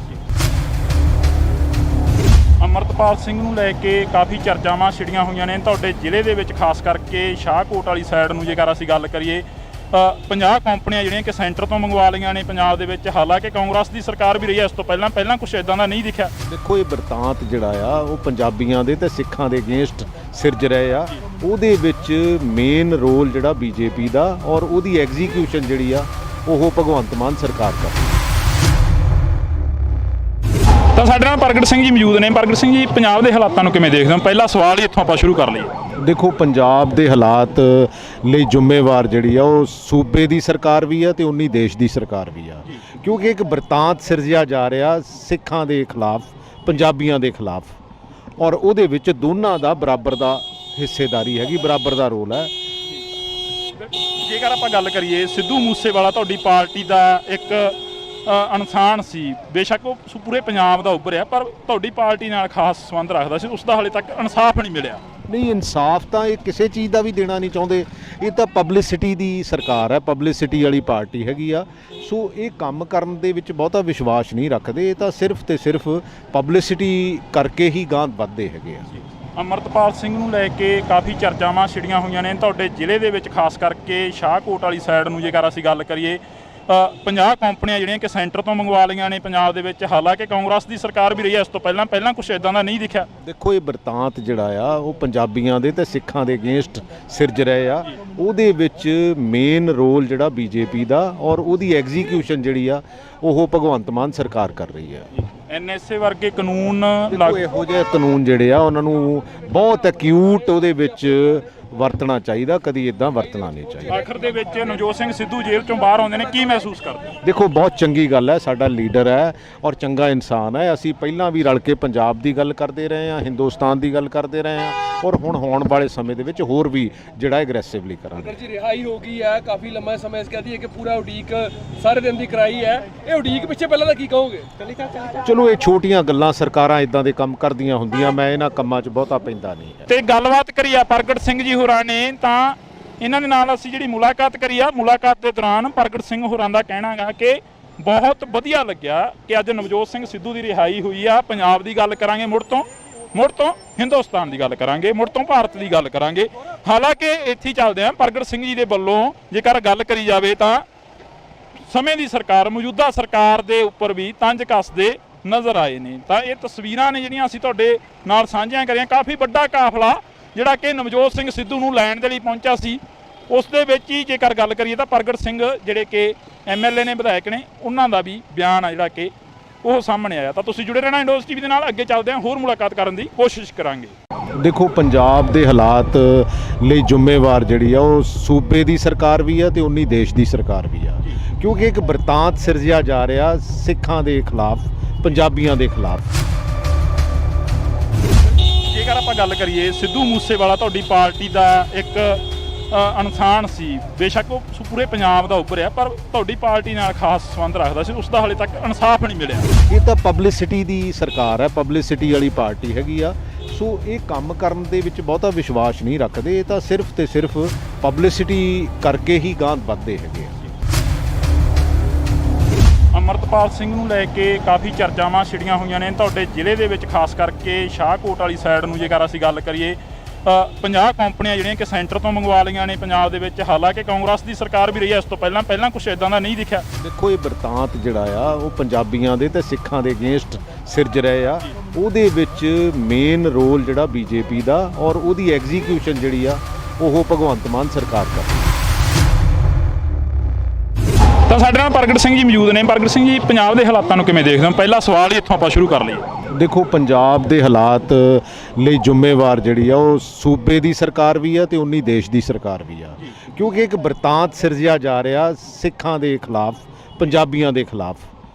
ਅੰਮ੍ਰਿਤਪਾਲ ਸਿੰਘ ਨੂੰ ਲੈ ਕੇ ਕਾਫੀ ਚਰਚਾਵਾਂ ਛਿੜੀਆਂ ਹੋਈਆਂ ਨੇ ਤੁਹਾਡੇ ਜ਼ਿਲ੍ਹੇ ਦੇ ਵਿੱਚ, ਖਾਸ ਕਰਕੇ ਸ਼ਾਹਕੋਟ ਵਾਲੀ ਸਾਈਡ ਨੂੰ ਜੇਕਰ ਅਸੀਂ ਗੱਲ ਕਰੀਏ। 50 ਕੰਪਨੀਆਂ ਜਿਹੜੀਆਂ ਕਿ ਸੈਂਟਰ ਤੋਂ ਮੰਗਵਾ ਲਈਆਂ ਨੇ ਪੰਜਾਬ ਦੇ ਵਿੱਚ। ਹਾਲਾਂਕਿ ਕਾਂਗਰਸ ਦੀ ਸਰਕਾਰ ਵੀ ਰਹੀ ਹੈ ਇਸ ਤੋਂ ਪਹਿਲਾਂ ਕੁਝ ਇਦਾਂ ਦਾ ਨਹੀਂ ਦਿਖਿਆ। ਦੇਖੋ ਇਹ ਬਿਰਤਾਂਤ ਜਿਹੜਾ ਆ ਉਹ ਪੰਜਾਬੀਆਂ ਦੇ ਤੇ ਸਿੱਖਾਂ ਦੇ ਅਗੇਂਸਟ ਸਿਰਜ ਰਹੇ ਆ। ਉਹਦੇ ਵਿੱਚ ਮੇਨ ਰੋਲ ਜਿਹੜਾ ਬੀਜੇਪੀ ਦਾ ਔਰ ਉਹਦੀ ਐਗਜ਼ੀਕਿਊਸ਼ਨ ਜਿਹੜੀ ਆ ਉਹ ਭਗਵੰਤ ਮਾਨ ਸਰਕਾਰ ਕਰ ਰਹੀ ਹੈ। ਤਾਂ ਸਾਡੇ ਨਾਲ ਪ੍ਰਗਟ ਸਿੰਘ ਜੀ ਮੌਜੂਦ ਨੇ। ਪ੍ਰਗਟ ਸਿੰਘ ਜੀ, ਪੰਜਾਬ ਦੇ ਹਾਲਾਤਾਂ ਨੂੰ ਕਿਵੇਂ ਦੇਖਦੇ ਹੋ? ਪਹਿਲਾ ਸਵਾਲ ਹੀ ਇੱਥੋਂ ਆਪਾਂ ਸ਼ੁਰੂ ਕਰ ਲਈਏ। ਦੇਖੋ ਪੰਜਾਬ ਦੇ ਹਾਲਾਤ ਲਈ ਜ਼ਿੰਮੇਵਾਰ ਜਿਹੜੀ ਆ ਉਹ ਸੂਬੇ ਦੀ ਸਰਕਾਰ ਵੀ ਆ ਤੇ ਉਨੀ ਦੇਸ਼ ਦੀ ਸਰਕਾਰ ਵੀ ਆ, ਕਿਉਂਕਿ ਇੱਕ ਬਿਰਤਾਂਤ ਸਿਰਜਿਆ ਜਾ ਰਿਹਾ ਸਿੱਖਾਂ ਦੇ ਖਿਲਾਫ, ਪੰਜਾਬੀਆਂ ਦੇ ਖਿਲਾਫ, ਔਰ ਉਹਦੇ ਵਿੱਚ ਦੋਨਾਂ ਦਾ ਬਰਾਬਰ ਦਾ ਹਿੱਸੇਦਾਰੀ ਹੈਗੀ, ਬਰਾਬਰ ਦਾ ਰੋਲ ਹੈ। ਜੇਕਰ ਆਪਾਂ ਗੱਲ ਕਰੀਏ, ਸਿੱਧੂ ਮੂਸੇਵਾਲਾ ਤੁਹਾਡੀ ਪਾਰਟੀ ਦਾ ਇੱਕ ਇਨਸਾਨ ਸੀ, ਬੇਸ਼ੱਕ ਉਹ ਪੂਰੇ ਪੰਜਾਬ ਦਾ ਉੱਭਰਿਆ, ਪਰ ਤੁਹਾਡੀ ਪਾਰਟੀ ਨਾਲ ਖਾਸ ਸੰਬੰਧ ਰੱਖਦਾ ਸੀ, ਉਸ ਦਾ ਹਾਲੇ ਤੱਕ ਇਨਸਾਫ ਨਹੀਂ ਮਿਲਿਆ। ਨਹੀਂ, ਇਨਸਾਫ ਤਾਂ ਇਹ ਕਿਸੇ ਚੀਜ਼ ਦਾ ਵੀ ਦੇਣਾ ਨਹੀਂ ਚਾਹੁੰਦੇ। ਇਹ ਤਾਂ ਪਬਲਿਸਿਟੀ ਦੀ ਸਰਕਾਰ ਹੈ, ਪਬਲਿਸਿਟੀ ਵਾਲੀ ਪਾਰਟੀ ਹੈਗੀ ਆ। ਸੋ ਇਹ ਕੰਮ ਕਰਨ ਦੇ ਵਿੱਚ ਬਹੁਤਾ ਵਿਸ਼ਵਾਸ ਨਹੀਂ ਰੱਖਦੇ। ਇਹ ਤਾਂ ਸਿਰਫ ਤੇ ਸਿਰਫ ਪਬਲਿਸਿਟੀ ਕਰਕੇ ਹੀ ਗਾਂਹ ਵੱਧਦੇ ਹੈਗੇ ਆ। ਅੰਮ੍ਰਿਤਪਾਲ ਸਿੰਘ ਨੂੰ ਲੈ ਕੇ ਕਾਫੀ ਚਰਚਾਵਾਂ ਛਿੜੀਆਂ ਹੋਈਆਂ ਨੇ ਤੁਹਾਡੇ ਜ਼ਿਲ੍ਹੇ ਦੇ ਵਿੱਚ, ਖਾਸ ਕਰਕੇ ਸ਼ਾਹਕੋਟ ਵਾਲੀ ਸਾਈਡ ਨੂੰ ਜੇਕਰ ਅਸੀਂ ਗੱਲ ਕਰੀਏ। 50 ਕੰਪਨੀਆਂ ਜਿਹੜੀਆਂ ਕਿ ਸੈਂਟਰ ਤੋਂ ਮੰਗਵਾ ਲਈਆਂ ਨੇ ਪੰਜਾਬ ਦੇ ਵਿੱਚ। ਹਾਲਾਂਕਿ ਕਾਂਗਰਸ ਦੀ ਸਰਕਾਰ ਵੀ ਰਹੀ ਹੈ ਇਸ ਤੋਂ ਪਹਿਲਾਂ ਕੁਝ ਇਦਾਂ ਦਾ ਨਹੀਂ ਦਿਖਿਆ। ਦੇਖੋ ਇਹ ਬਰਤਾਂਤ ਜਿਹੜਾ ਆ ਉਹ ਪੰਜਾਬੀਆਂ ਦੇ ਤੇ ਸਿੱਖਾਂ ਦੇ ਅਗੇਂਸਟ ਸਿਰਜ ਰਹੇ ਆ। ਉਹਦੇ ਵਿੱਚ ਮੇਨ ਰੋਲ ਜਿਹੜਾ ਬੀਜੇਪੀ ਦਾ ਔਰ ਉਹਦੀ ਐਗਜ਼ੀਕਿਊਸ਼ਨ ਜਿਹੜੀ ਆ ਉਹ ਭਗਵੰਤ ਮਾਨ ਸਰਕਾਰ ਕਰ ਰਹੀ ਆ। ਐਨਐਸਏ ਵਰਗੇ ਕਾਨੂੰਨ ਦੇਖੋ ਇਹੋ ਜਿਹੇ ਕਾਨੂੰਨ ਜਿਹੜੇ ਆ ਉਹਨਾਂ ਨੂੰ ਬਹੁਤ ਐਕਿਊਟ ਉਹਦੇ ਵਿੱਚ ਵਰਤਣਾ ਚਾਹੀਦਾ, ਕਦੀ ਇਦਾਂ ਵਰਤਣਾ ਨਹੀਂ ਚਾਹੀਦਾ। ਆਖਰ ਦੇ ਵਿੱਚ ਨਵਜੋਤ ਸਿੰਘ ਸਿੱਧੂ ਜੇਲ੍ਹ ਚੋਂ ਬਾਹਰ ਆਉਂਦੇ ਨੇ, ਕੀ ਮਹਿਸੂਸ ਕਰਦੇ? ਦੇਖੋ ਬਹੁਤ ਚੰਗੀ ਗੱਲ ਹੈ, ਸਾਡਾ ਲੀਡਰ ਹੈ ਔਰ ਚੰਗਾ ਇਨਸਾਨ ਹੈ। ਅਸੀਂ ਪਹਿਲਾਂ ਵੀ ਰਲ ਕੇ ਪੰਜਾਬ ਦੀ ਗੱਲ ਕਰਦੇ ਰਹੇ ਹਾਂ, ਹਿੰਦੁਸਤਾਨ ਦੀ ਗੱਲ ਕਰਦੇ ਰਹੇ ਹਾਂ ਔਰ ਹੁਣ ਹੋਣ ਵਾਲੇ ਸਮੇਂ ਦੇ ਵਿੱਚ ਹੋਰ ਵੀ ਜਿਹੜਾ ਐਗਰੈਸਿਵਲੀ ਕਰਾਂਗੇ। ਜੀ ਰਿਹਾਈ ਹੋ ਗਈ ਹੈ, ਕਾਫੀ ਲੰਮਾ ਸਮਾਂ ਇਸ ਕਹਦੀ ਹੈ ਕਿ ਪੂਰਾ ਉਡੀਕ ਸਾਰੇ ਦਿਨ ਦੀ ਕਰਾਈ ਹੈ। ਇਹ ਉਡੀਕ ਪਿੱਛੇ ਪਹਿਲਾਂ ਦਾ ਕੀ ਕਹੋਗੇ? ਚਲੋ ਇਹ ਛੋਟੀਆਂ ਗੱਲਾਂ, ਸਰਕਾਰਾਂ ਇਦਾਂ ਦੇ ਕੰਮ ਕਰਦੀਆਂ ਹੁੰਦੀਆਂ, ਮੈਂ ਇਹਨਾਂ ਕੰਮਾਂ 'ਚ ਬਹੁਤਾ ਪੈਂਦਾ ਨਹੀਂ ਹੈ। ਤੇ ਗੱਲਬਾਤ ਕਰੀ ਆ ਪ੍ਰਗਟ ਸਿੰਘ ਜੀ ਹੋਰਾਂ ਨੇ, ਤਾਂ ਇਹਨਾਂ ਦੇ ਨਾਲ ਅਸੀਂ ਜਿਹੜੀ ਮੁਲਾਕਾਤ ਕਰੀ ਆ, ਮੁਲਾਕਾਤ ਦੇ ਦੌਰਾਨ ਪ੍ਰਗਟ ਸਿੰਘ ਹੋਰਾਂ ਦਾ ਕਹਿਣਾ ਗਾ ਕਿ ਬਹੁਤ ਵਧੀਆ ਲੱਗਿਆ ਕਿ ਅੱਜ ਨਵਜੋਤ ਸਿੰਘ ਸਿੱਧੂ ਦੀ ਰਿਹਾਈ ਹੋਈ ਆ। ਪੰਜਾਬ ਦੀ ਗੱਲ ਕਰਾਂਗੇ ਮੁੜ ਤੋਂ ਹਿੰਦੁਸਤਾਨ ਦੀ ਗੱਲ ਕਰਾਂਗੇ, ਮੁੜ ਤੋਂ ਭਾਰਤ ਦੀ ਗੱਲ ਕਰਾਂਗੇ। ਹਾਲਾਂਕਿ ਇੱਥੇ ਚੱਲਦੇ ਆ ਪ੍ਰਗਟ ਸਿੰਘ ਜੀ ਦੇ ਵੱਲੋਂ ਜੇਕਰ ਗੱਲ ਕਰੀ ਜਾਵੇ ਤਾਂ ਸਮੇਂ ਦੀ ਸਰਕਾਰ, ਮੌਜੂਦਾ ਸਰਕਾਰ ਦੇ ਉੱਪਰ ਵੀ ਤੰਜ ਕੱਸਦੇ ਨਜ਼ਰ ਆਏ ਨੇ। ਤਾਂ ਇਹ ਤਸਵੀਰਾਂ ਨੇ ਜਿਹੜੀਆਂ ਅਸੀਂ ਤੁਹਾਡੇ ਨਾਲ ਸਾਂਝੀਆਂ ਕਰੀਆਂ। ਕਾਫੀ ਵੱਡਾ ਕਾਫਲਾ ਜਿਹੜਾ ਕਿ ਨਵਜੋਤ ਸਿੰਘ ਸਿੱਧੂ ਨੂੰ ਲੈਣ ਦੇ ਲਈ ਪਹੁੰਚਿਆ ਸੀ, ਉਸ ਦੇ ਵਿੱਚ ਹੀ ਜੇਕਰ ਗੱਲ ਕਰੀਏ ਤਾਂ ਪ੍ਰਗਟ ਸਿੰਘ ਜਿਹੜੇ ਕਿ ਐਮਐਲਏ ਨੇ, ਵਿਧਾਇਕ ਨੇ, ਉਹਨਾਂ ਦਾ ਵੀ ਬਿਆਨ ਆ ਜਿਹੜਾ ਕਿ ਉਹ ਸਾਹਮਣੇ ਆਇਆ। ਤਾਂ ਤੁਸੀਂ ਜੁੜੇ ਰਹਿਣਾ ਇੰਡੋਜ਼ ਟੀਵੀ ਦੇ ਨਾਲ, ਅੱਗੇ ਚੱਲਦੇ ਹਾਂ, ਹੋਰ ਮੁਲਾਕਾਤ ਕਰਨ ਦੀ ਕੋਸ਼ਿਸ਼ ਕਰਾਂਗੇ। ਦੇਖੋ ਪੰਜਾਬ ਦੇ ਹਾਲਾਤ ਲਈ ਜ਼ਿੰਮੇਵਾਰ ਜਿਹੜੀ ਆ ਉਹ ਸੂਬੇ ਦੀ ਸਰਕਾਰ ਵੀ ਆ ਤੇ ਉਨੀ ਦੇਸ਼ ਦੀ ਸਰਕਾਰ ਵੀ ਆ, ਕਿਉਂਕਿ ਇੱਕ ਬਰਤਾਂਤ ਸਿਰਜਿਆ ਜਾ ਰਿਹਾ ਸਿੱਖਾਂ ਦੇ ਖਿਲਾਫ, ਪੰਜਾਬੀਆਂ ਦੇ ਖਿਲਾਫ। ਜੇਕਰ ਆਪਾਂ ਗੱਲ ਕਰੀਏ, ਸਿੱਧੂ ਮੂਸੇਵਾਲਾ ਤੁਹਾਡੀ ਪਾਰਟੀ ਦਾ ਇੱਕ ਇਨਸਾਨ ਸੀ, ਬੇਸ਼ੱਕ ਉਹ ਪੂਰੇ ਪੰਜਾਬ ਦਾ ਉੱਭਰਿਆ, ਪਰ ਤੁਹਾਡੀ ਪਾਰਟੀ ਨਾਲ ਖਾਸ ਸੰਬੰਧ ਰੱਖਦਾ ਸੀ, ਉਸ ਦਾ ਹਾਲੇ ਤੱਕ ਇਨਸਾਫ ਨਹੀਂ ਮਿਲਿਆ। ਇਹ ਤਾਂ ਪਬਲਿਸਿਟੀ ਦੀ ਸਰਕਾਰ ਹੈ, ਪਬਲਿਸਿਟੀ ਵਾਲੀ ਪਾਰਟੀ ਹੈਗੀ ਆ। ਸੋ ਇਹ ਕੰਮ ਕਰਨ ਦੇ ਵਿੱਚ ਬਹੁਤਾ ਵਿਸ਼ਵਾਸ ਨਹੀਂ ਰੱਖਦੇ, ਇਹ ਤਾਂ ਸਿਰਫ ਤੇ ਸਿਰਫ ਪਬਲਿਸਿਟੀ ਕਰਕੇ ਹੀ ਗਾਂਹ ਵੱਧਦੇ ਹੈਗੇ ਆ। ਅਮਰਤਪਾਲ ਸਿੰਘ ਨੂੰ ਲੈ ਕੇ ਕਾਫੀ ਚਰਚਾਵਾਂ ਛਿੜੀਆਂ ਹੋਈਆਂ ਨੇ ਤੁਹਾਡੇ ਜ਼ਿਲ੍ਹੇ ਦੇ ਵਿੱਚ, ਖਾਸ ਕਰਕੇ ਸ਼ਾਹਕੋਟ ਵਾਲੀ ਸਾਈਡ ਨੂੰ ਜੇਕਰ ਅਸੀਂ ਗੱਲ ਕਰੀਏ। 50 ਕੰਪਨੀਆਂ ਜਿਹੜੀਆਂ ਕਿ ਸੈਂਟਰ ਤੋਂ ਮੰਗਵਾ ਲਈਆਂ ਨੇ ਪੰਜਾਬ ਦੇ ਵਿੱਚ। ਹਾਲਾਂਕਿ ਕਾਂਗਰਸ ਦੀ ਸਰਕਾਰ ਵੀ ਰਹੀ ਹੈ ਇਸ ਤੋਂ ਪਹਿਲਾਂ ਕੁਝ ਇਦਾਂ ਦਾ ਨਹੀਂ ਦਿਖਿਆ। ਦੇਖੋ ਇਹ ਬਰਤਾਂਤ ਜਿਹੜਾ ਆ ਉਹ ਪੰਜਾਬੀਆਂ ਦੇ ਤੇ ਸਿੱਖਾਂ ਦੇ ਅਗੇਂਸਟ ਸਿਰਜ ਰਹੇ ਆ। ਉਹਦੇ ਵਿੱਚ ਮੇਨ ਰੋਲ ਜਿਹੜਾ ਬੀਜੇਪੀ ਦਾ ਔਰ ਉਹਦੀ ਐਗਜ਼ੀਕਿਊਸ਼ਨ ਜਿਹੜੀ ਆ ਉਹ ਭਗਵੰਤ ਮਾਨ ਸਰਕਾਰ ਕਰ ਰਹੀ ਹੈ। ਤਾਂ ਸਾਡੇ ਨਾਲ ਪ੍ਰਗਟ ਸਿੰਘ ਜੀ ਮੌਜੂਦ ਨੇ। ਪ੍ਰਗਟ ਸਿੰਘ ਜੀ, ਪੰਜਾਬ ਦੇ ਹਾਲਾਤਾਂ ਨੂੰ ਕਿਵੇਂ ਦੇਖਦੇ ਹੋ? ਪਹਿਲਾ ਸਵਾਲ ਹੀ ਇੱਥੋਂ ਆਪਾਂ ਸ਼ੁਰੂ ਕਰ ਲਈਏ। ਦੇਖੋ ਪੰਜਾਬ ਦੇ ਹਾਲਾਤ ਲਈ ਜ਼ਿੰਮੇਵਾਰ ਜਿਹੜੀ ਆ ਉਹ ਸੂਬੇ ਦੀ ਸਰਕਾਰ ਵੀ ਆ ਤੇ ਉਨੀ ਦੇਸ਼ ਦੀ ਸਰਕਾਰ ਵੀ ਆ, ਕਿਉਂਕਿ ਇੱਕ ਬਰਤਾਂਤ ਸਿਰਜਿਆ ਜਾ ਰਿਹਾ ਸਿੱਖਾਂ ਦੇ ਖਿਲਾਫ, ਪੰਜਾਬੀਆਂ ਦੇ ਖਿਲਾਫ,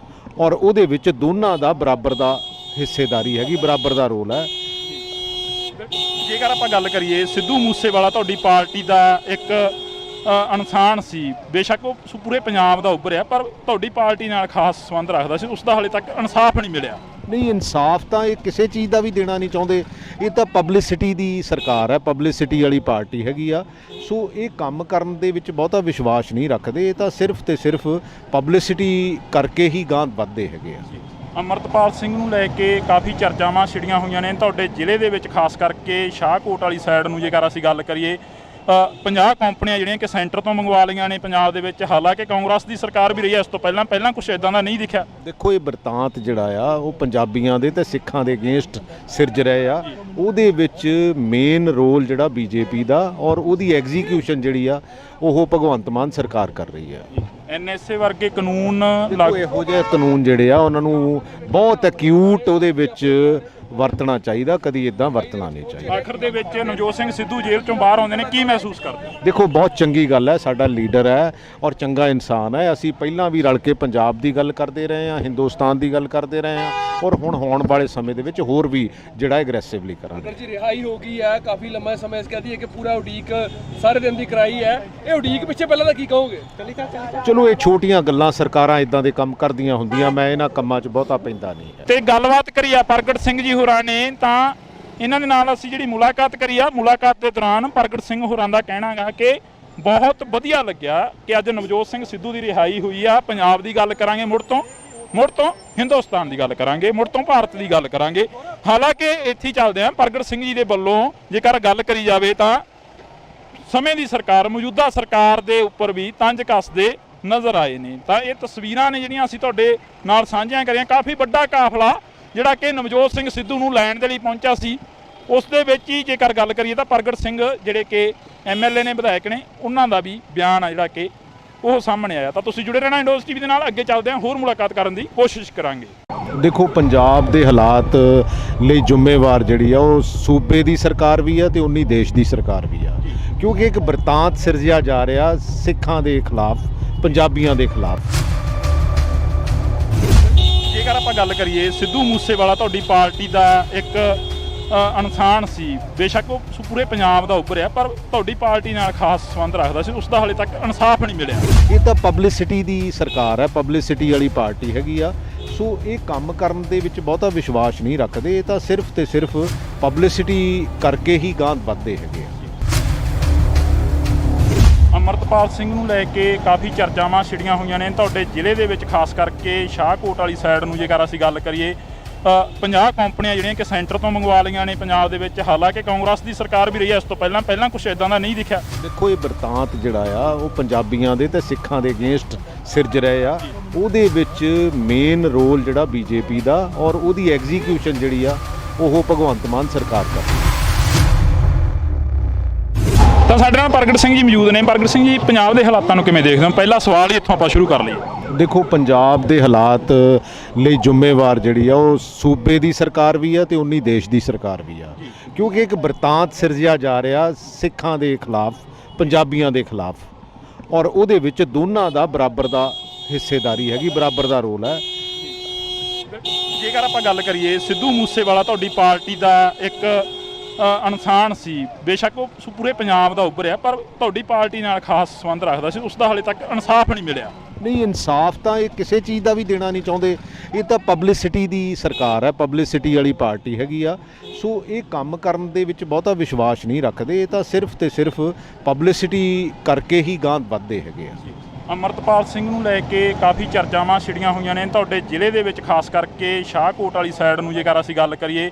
ਔਰ ਉਹਦੇ ਵਿੱਚ ਦੋਨਾਂ ਦਾ ਬਰਾਬਰ ਦਾ ਹਿੱਸੇਦਾਰੀ ਹੈਗੀ, ਬਰਾਬਰ ਦਾ ਰੋਲ ਹੈ। ਜੇਕਰ ਆਪਾਂ ਗੱਲ ਕਰੀਏ, ਸਿੱਧੂ ਮੂਸੇਵਾਲਾ ਤੁਹਾਡੀ ਪਾਰਟੀ ਦਾ ਇੱਕ ਇਨਸਾਨ ਸੀ, ਬੇਸ਼ੱਕ ਉਹ ਪੂਰੇ ਪੰਜਾਬ ਦਾ ਉੱਭਰਿਆ, ਪਰ ਤੁਹਾਡੀ ਪਾਰਟੀ ਨਾਲ ਖਾਸ ਸੰਬੰਧ ਰੱਖਦਾ ਸੀ, ਉਸ ਦਾ ਹਾਲੇ ਤੱਕ ਇਨਸਾਫ ਨਹੀਂ ਮਿਲਿਆ। ਨਹੀਂ, ਇਨਸਾਫ ਤਾਂ ਇਹ ਕਿਸੇ ਚੀਜ਼ ਦਾ ਵੀ ਦੇਣਾ ਨਹੀਂ ਚਾਹੁੰਦੇ। ਇਹ ਤਾਂ ਪਬਲਿਸਿਟੀ ਦੀ ਸਰਕਾਰ ਹੈ, ਪਬਲਿਸਿਟੀ ਵਾਲੀ ਪਾਰਟੀ ਹੈਗੀ ਆ। ਸੋ ਇਹ ਕੰਮ ਕਰਨ ਦੇ ਵਿੱਚ ਬਹੁਤਾ ਵਿਸ਼ਵਾਸ ਨਹੀਂ ਰੱਖਦੇ, ਇਹ ਤਾਂ ਸਿਰਫ ਤੇ ਸਿਰਫ ਪਬਲਿਸਿਟੀ ਕਰਕੇ ਹੀ ਗਾਂਹ ਵੱਧਦੇ ਹੈਗੇ ਆ। ਅਮਰਤਪਾਲ ਸਿੰਘ ਨੂੰ ਲੈ ਕੇ ਕਾਫੀ ਚਰਚਾਵਾਂ ਛਿੜੀਆਂ ਹੋਈਆਂ ਨੇ ਤੁਹਾਡੇ ਜ਼ਿਲ੍ਹੇ ਦੇ ਵਿੱਚ, ਖਾਸ ਕਰਕੇ ਸ਼ਾਹਕੋਟ ਵਾਲੀ ਸਾਈਡ ਨੂੰ ਜੇਕਰ ਅਸੀਂ ਗੱਲ ਕਰੀਏ। 50 ਕੰਪਨੀਆਂ ਜਿਹੜੀਆਂ ਕਿ ਸੈਂਟਰ ਤੋਂ ਮੰਗਵਾ ਲਈਆਂ ਨੇ ਪੰਜਾਬ ਦੇ ਵਿੱਚ। ਹਾਲਾਂਕਿ ਕਾਂਗਰਸ ਦੀ ਸਰਕਾਰ ਵੀ ਰਹੀ ਹੈ ਇਸ ਤੋਂ ਪਹਿਲਾਂ ਕੁਝ ਇਦਾਂ ਦਾ ਨਹੀਂ ਦਿਖਿਆ। ਦੇਖੋ ਇਹ ਬਰਤਾਂਤ ਜਿਹੜਾ ਆ ਉਹ ਪੰਜਾਬੀਆਂ ਦੇ ਤੇ ਸਿੱਖਾਂ ਦੇ ਅਗੇਂਸਟ ਸਿਰਜ ਰਹੇ ਆ। ਉਹਦੇ ਵਿੱਚ ਮੇਨ ਰੋਲ ਜਿਹੜਾ ਬੀਜੇਪੀ ਦਾ ਔਰ ਉਹਦੀ ਐਗਜ਼ੀਕਿਊਸ਼ਨ ਜਿਹੜੀ ਆ ਉਹ ਭਗਵੰਤ ਮਾਨ ਸਰਕਾਰ ਕਰ ਰਹੀ ਹੈ। ਐਨਐਸਏ ਵਰਗੇ ਕਾਨੂੰਨ ਇਹੋ ਜਿਹੇ ਕਾਨੂੰਨ ਜਿਹੜੇ ਆ ਉਹਨਾਂ ਨੂੰ ਬਹੁਤ ਐਕਿਊਟ ਉਹਦੇ ਵਿੱਚ ਵਰਤਣਾ ਚਾਹੀਦਾ, ਕਦੀ ਇਦਾਂ ਵਰਤਣਾ ਨਹੀਂ ਚਾਹੀਦਾ। ਆਖਰ ਦੇ ਵਿੱਚ ਨਵਜੋਤ ਸਿੰਘ ਸਿੱਧੂ ਜੇਲ੍ਹ ਚੋਂ ਬਾਹਰ ਆਉਂਦੇ ਨੇ, ਕੀ ਮਹਿਸੂਸ ਕਰਦੇ? ਦੇਖੋ ਬਹੁਤ ਚੰਗੀ ਗੱਲ ਹੈ, ਸਾਡਾ ਲੀਡਰ ਹੈ ਔਰ ਚੰਗਾ ਇਨਸਾਨ ਹੈ। ਅਸੀਂ ਪਹਿਲਾਂ ਵੀ ਰਲ ਕੇ ਪੰਜਾਬ ਦੀ ਗੱਲ ਕਰਦੇ ਰਹੇ ਹਾਂ, ਹਿੰਦੁਸਤਾਨ ਦੀ ਗੱਲ ਕਰਦੇ ਰਹੇ ਹਾਂ ਔਰ ਹੁਣ ਹੋਣ ਵਾਲੇ ਸਮੇਂ ਦੇ ਵਿੱਚ ਹੋਰ ਵੀ ਜਿਹੜਾ ਐਗਰੈਸਿਵਲੀ ਕਰਾਂਗੇ। ਜੀ ਰਿਹਾਈ ਹੋ ਗਈ ਹੈ, ਕਾਫੀ ਲੰਮਾ ਸਮਾਂ ਇਸ ਕਹਦੀ ਹੈ ਕਿ ਪੂਰਾ ਉਡੀਕ ਸਾਰੇ ਦਿਨ ਦੀ ਕਰਾਈ ਹੈ। ਇਹ ਉਡੀਕ ਪਿੱਛੇ ਪਹਿਲਾਂ ਦਾ ਕੀ ਕਹੋਗੇ? ਚਲੋ ਇਹ ਛੋਟੀਆਂ ਗੱਲਾਂ, ਸਰਕਾਰਾਂ ਇਦਾਂ ਦੇ ਕੰਮ ਕਰਦੀਆਂ ਹੁੰਦੀਆਂ, ਮੈਂ ਇਹਨਾਂ ਕੰਮਾਂ 'ਚ ਬਹੁਤਾ ਪੈਂਦਾ ਨਹੀਂ ਹੈ। ਤੇ ਗੱਲਬਾਤ ਕਰੀ ਆ ਪ੍ਰਗਟ ਸਿੰਘ ਜੀ ਹੋਰਾਂ ਨੇ, ਤਾਂ ਇਹਨਾਂ ਦੇ ਨਾਲ ਅਸੀਂ ਜਿਹੜੀ ਮੁਲਾਕਾਤ ਕਰੀ ਆ, ਮੁਲਾਕਾਤ ਦੇ ਦੌਰਾਨ ਪ੍ਰਗਟ ਸਿੰਘ ਹੋਰਾਂ ਦਾ ਕਹਿਣਾ ਗਾ ਕਿ ਬਹੁਤ ਵਧੀਆ ਲੱਗਿਆ ਕਿ ਅੱਜ ਨਵਜੋਤ ਸਿੰਘ ਸਿੱਧੂ ਦੀ ਰਿਹਾਈ ਹੋਈ ਆ। ਪੰਜਾਬ ਦੀ ਗੱਲ ਕਰਾਂਗੇ, ਮੁੜ ਤੋਂ ਹਿੰਦੁਸਤਾਨ ਦੀ ਗੱਲ ਕਰਾਂਗੇ, ਮੁੜ ਤੋਂ ਭਾਰਤ ਦੀ ਗੱਲ ਕਰਾਂਗੇ। ਹਾਲਾਂਕਿ ਇੱਥੇ ਚੱਲਦੇ ਆ ਪ੍ਰਗਟ ਸਿੰਘ ਜੀ ਦੇ ਵੱਲੋਂ ਜੇਕਰ ਗੱਲ ਕਰੀ ਜਾਵੇ ਤਾਂ ਸਮੇਂ ਦੀ ਸਰਕਾਰ, ਮੌਜੂਦਾ ਸਰਕਾਰ ਦੇ ਉੱਪਰ ਵੀ ਤੰਜ ਕੱਸਦੇ ਨਜ਼ਰ ਆਏ ਨੇ। ਤਾਂ ਇਹ ਤਸਵੀਰਾਂ ਨੇ ਜਿਹੜੀਆਂ ਅਸੀਂ ਤੁਹਾਡੇ ਨਾਲ ਸਾਂਝੀਆਂ ਕਰੀਆਂ। ਕਾਫੀ ਵੱਡਾ ਕਾਫਲਾ ਜਿਹੜਾ ਕਿ ਨਵਜੋਤ ਸਿੰਘ ਸਿੱਧੂ ਨੂੰ ਲੈਣ ਦੇ ਲਈ ਪਹੁੰਚਿਆ ਸੀ, ਉਸ ਦੇ ਵਿੱਚ ਹੀ ਜੇਕਰ ਗੱਲ ਕਰੀਏ ਤਾਂ ਪ੍ਰਗਟ ਸਿੰਘ ਜਿਹੜੇ ਕਿ MLA ਨੇ, ਵਿਧਾਇਕ ਨੇ, ਉਹਨਾਂ ਦਾ ਵੀ ਬਿਆਨ ਆ ਜਿਹੜਾ ਕਿ ਉਹ ਸਾਹਮਣੇ ਆਇਆ। ਤਾਂ ਤੁਸੀਂ ਜੁੜੇ ਰਹਿਣਾ ਇੰਡੋਜ਼ ਟੀਵੀ ਦੇ ਨਾਲ, ਅੱਗੇ ਚੱਲਦੇ ਹਾਂ, ਹੋਰ ਮੁਲਾਕਾਤ ਕਰਨ ਦੀ ਕੋਸ਼ਿਸ਼ ਕਰਾਂਗੇ। ਦੇਖੋ, ਪੰਜਾਬ ਦੇ ਹਾਲਾਤ ਲਈ ਜ਼ਿੰਮੇਵਾਰ ਜਿਹੜੀ ਆ ਉਹ ਸੂਬੇ ਦੀ ਸਰਕਾਰ ਵੀ ਆ ਤੇ ਉਨੀ ਦੇਸ਼ ਦੀ ਸਰਕਾਰ ਵੀ ਆ, ਕਿਉਂਕਿ ਇੱਕ ਬਰਤਾਂਤ ਸਿਰਜਿਆ ਜਾ ਰਿਹਾ ਸਿੱਖਾਂ ਦੇ ਖਿਲਾਫ, ਪੰਜਾਬੀਆਂ ਦੇ ਖਿਲਾਫ। ਜੇਕਰ ਆਪਾਂ ਗੱਲ ਕਰੀਏ, ਸਿੱਧੂ ਮੂਸੇਵਾਲਾ ਤੁਹਾਡੀ ਪਾਰਟੀ ਦਾ ਇੱਕ ਇਨਸਾਨ ਸੀ, ਬੇਸ਼ੱਕ ਉਹ ਪੂਰੇ ਪੰਜਾਬ ਦਾ ਉੱਭਰਿਆ, ਪਰ ਤੁਹਾਡੀ ਪਾਰਟੀ ਨਾਲ ਖਾਸ ਸੰਬੰਧ ਰੱਖਦਾ ਸੀ, ਉਸ ਦਾ ਹਾਲੇ ਤੱਕ ਇਨਸਾਫ ਨਹੀਂ ਮਿਲਿਆ। ਇਹ ਤਾਂ ਪਬਲਿਸਿਟੀ ਦੀ ਸਰਕਾਰ ਹੈ, ਪਬਲਿਸਿਟੀ ਵਾਲੀ ਪਾਰਟੀ ਹੈਗੀ ਆ। ਸੋ ਇਹ ਕੰਮ ਕਰਨ ਦੇ ਵਿੱਚ ਬਹੁਤਾ ਵਿਸ਼ਵਾਸ ਨਹੀਂ ਰੱਖਦੇ। ਇਹ ਤਾਂ ਸਿਰਫ ਤੇ ਸਿਰਫ ਪਬਲਿਸਿਟੀ ਕਰਕੇ ਹੀ ਗਾਂਹ ਵੱਧਦੇ ਹੈਗੇ ਆ। ਅਮਰਤਪਾਲ ਸਿੰਘ ਨੂੰ ਲੈ ਕੇ ਕਾਫੀ ਚਰਚਾਵਾਂ ਛਿੜੀਆਂ ਹੋਈਆਂ ਨੇ ਤੁਹਾਡੇ ਜ਼ਿਲ੍ਹੇ ਦੇ ਵਿੱਚ, ਖਾਸ ਕਰਕੇ ਸ਼ਾਹਕੋਟ ਵਾਲੀ ਸਾਈਡ ਨੂੰ ਜੇਕਰ ਅਸੀਂ ਗੱਲ ਕਰੀਏ, 50 ਕੰਪਨੀਆਂ ਜਿਹੜੀਆਂ ਕਿ ਸੈਂਟਰ ਤੋਂ ਮੰਗਵਾ ਲਈਆਂ ਨੇ ਪੰਜਾਬ ਦੇ ਵਿੱਚ। ਹਾਲਾਂਕਿ ਕਾਂਗਰਸ ਦੀ ਸਰਕਾਰ ਵੀ ਰਹੀ ਹੈ ਇਸ ਤੋਂ ਪਹਿਲਾਂ ਕੁਝ ਇਦਾਂ ਦਾ ਨਹੀਂ ਦਿਖਿਆ। ਦੇਖੋ, ਇਹ ਬਰਤਾਂਤ ਜਿਹੜਾ ਆ ਉਹ ਪੰਜਾਬੀਆਂ ਦੇ ਤੇ ਸਿੱਖਾਂ ਦੇ ਅਗੇਂਸਟ ਸਿਰਜ ਰਹੇ ਆ। ਉਹਦੇ ਵਿੱਚ ਮੇਨ ਰੋਲ ਜਿਹੜਾ BJP ਦਾ, ਔਰ ਉਹਦੀ ਐਗਜ਼ੀਕਿਊਸ਼ਨ ਜਿਹੜੀ ਆ ਉਹ ਭਗਵੰਤ ਮਾਨ ਸਰਕਾਰ ਦਾ। ਤਾਂ ਸਾਡੇ ਨਾਲ ਪ੍ਰਗਟ ਸਿੰਘ ਜੀ ਮੌਜੂਦ ਨੇ। ਪ੍ਰਗਟ ਸਿੰਘ ਜੀ, ਪੰਜਾਬ ਦੇ ਹਾਲਾਤਾਂ ਨੂੰ ਕਿਵੇਂ ਦੇਖਦੇ ਹੋ? ਪਹਿਲਾ ਸਵਾਲ ਹੀ ਇੱਥੋਂ ਆਪਾਂ ਸ਼ੁਰੂ ਕਰ ਲਈਏ। ਦੇਖੋ, ਪੰਜਾਬ ਦੇ ਹਾਲਾਤ ਲਈ ਜ਼ਿੰਮੇਵਾਰ ਜਿਹੜੀ ਆ ਉਹ ਸੂਬੇ ਦੀ ਸਰਕਾਰ ਵੀ ਆ ਤੇ ਉਨੀ ਦੇਸ਼ ਦੀ ਸਰਕਾਰ ਵੀ ਆ, ਕਿਉਂਕਿ ਇੱਕ ਬਰਤਾਂਤ ਸਿਰਜਿਆ ਜਾ ਰਿਹਾ ਸਿੱਖਾਂ ਦੇ ਖਿਲਾਫ, ਪੰਜਾਬੀਆਂ ਦੇ ਖਿਲਾਫ, ਔਰ ਉਹਦੇ ਵਿੱਚ ਦੋਨਾਂ ਦਾ ਬਰਾਬਰ ਦਾ ਹਿੱਸੇਦਾਰੀ ਹੈਗੀ, ਬਰਾਬਰ ਦਾ ਰੋਲ ਹੈ। ਜੇਕਰ ਆਪਾਂ ਗੱਲ ਕਰੀਏ, ਸਿੱਧੂ ਮੂਸੇਵਾਲਾ ਤੁਹਾਡੀ ਪਾਰਟੀ ਦਾ ਇੱਕ ਇਨਸਾਨ ਸੀ, ਬੇਸ਼ੱਕ ਉਹ ਪੂਰੇ ਪੰਜਾਬ ਦਾ ਉੱਭਰਿਆ, ਪਰ ਤੁਹਾਡੀ ਪਾਰਟੀ ਨਾਲ ਖਾਸ ਸੰਬੰਧ ਰੱਖਦਾ ਸੀ, ਉਸ ਦਾ ਹਾਲੇ ਤੱਕ ਇਨਸਾਫ ਨਹੀਂ ਮਿਲਿਆ। ਨਹੀਂ, ਇਨਸਾਫ ਤਾਂ ਇਹ ਕਿਸੇ ਚੀਜ਼ ਦਾ ਵੀ ਦੇਣਾ ਨਹੀਂ ਚਾਹੁੰਦੇ। ਇਹ ਤਾਂ ਪਬਲਿਸਿਟੀ ਦੀ ਸਰਕਾਰ ਹੈ, ਪਬਲਿਸਿਟੀ ਵਾਲੀ ਪਾਰਟੀ ਹੈਗੀ ਆ। ਸੋ ਇਹ ਕੰਮ ਕਰਨ ਦੇ ਵਿੱਚ ਬਹੁਤਾ ਵਿਸ਼ਵਾਸ ਨਹੀਂ ਰੱਖਦੇ। ਇਹ ਤਾਂ ਸਿਰਫ ਤੇ ਸਿਰਫ ਪਬਲਿਸਿਟੀ ਕਰਕੇ ਹੀ ਗਾਂਹ ਵੱਧਦੇ ਹੈਗੇ ਆ। ਅਮਰਤਪਾਲ ਸਿੰਘ ਨੂੰ ਲੈ ਕੇ ਕਾਫੀ ਚਰਚਾਵਾਂ ਛਿੜੀਆਂ ਹੋਈਆਂ ਨੇ ਤੁਹਾਡੇ ਜ਼ਿਲ੍ਹੇ ਦੇ ਵਿੱਚ, ਖਾਸ ਕਰਕੇ ਸ਼ਾਹਕੋਟ ਵਾਲੀ ਸਾਈਡ ਨੂੰ ਜੇਕਰ ਅਸੀਂ ਗੱਲ ਕਰੀਏ,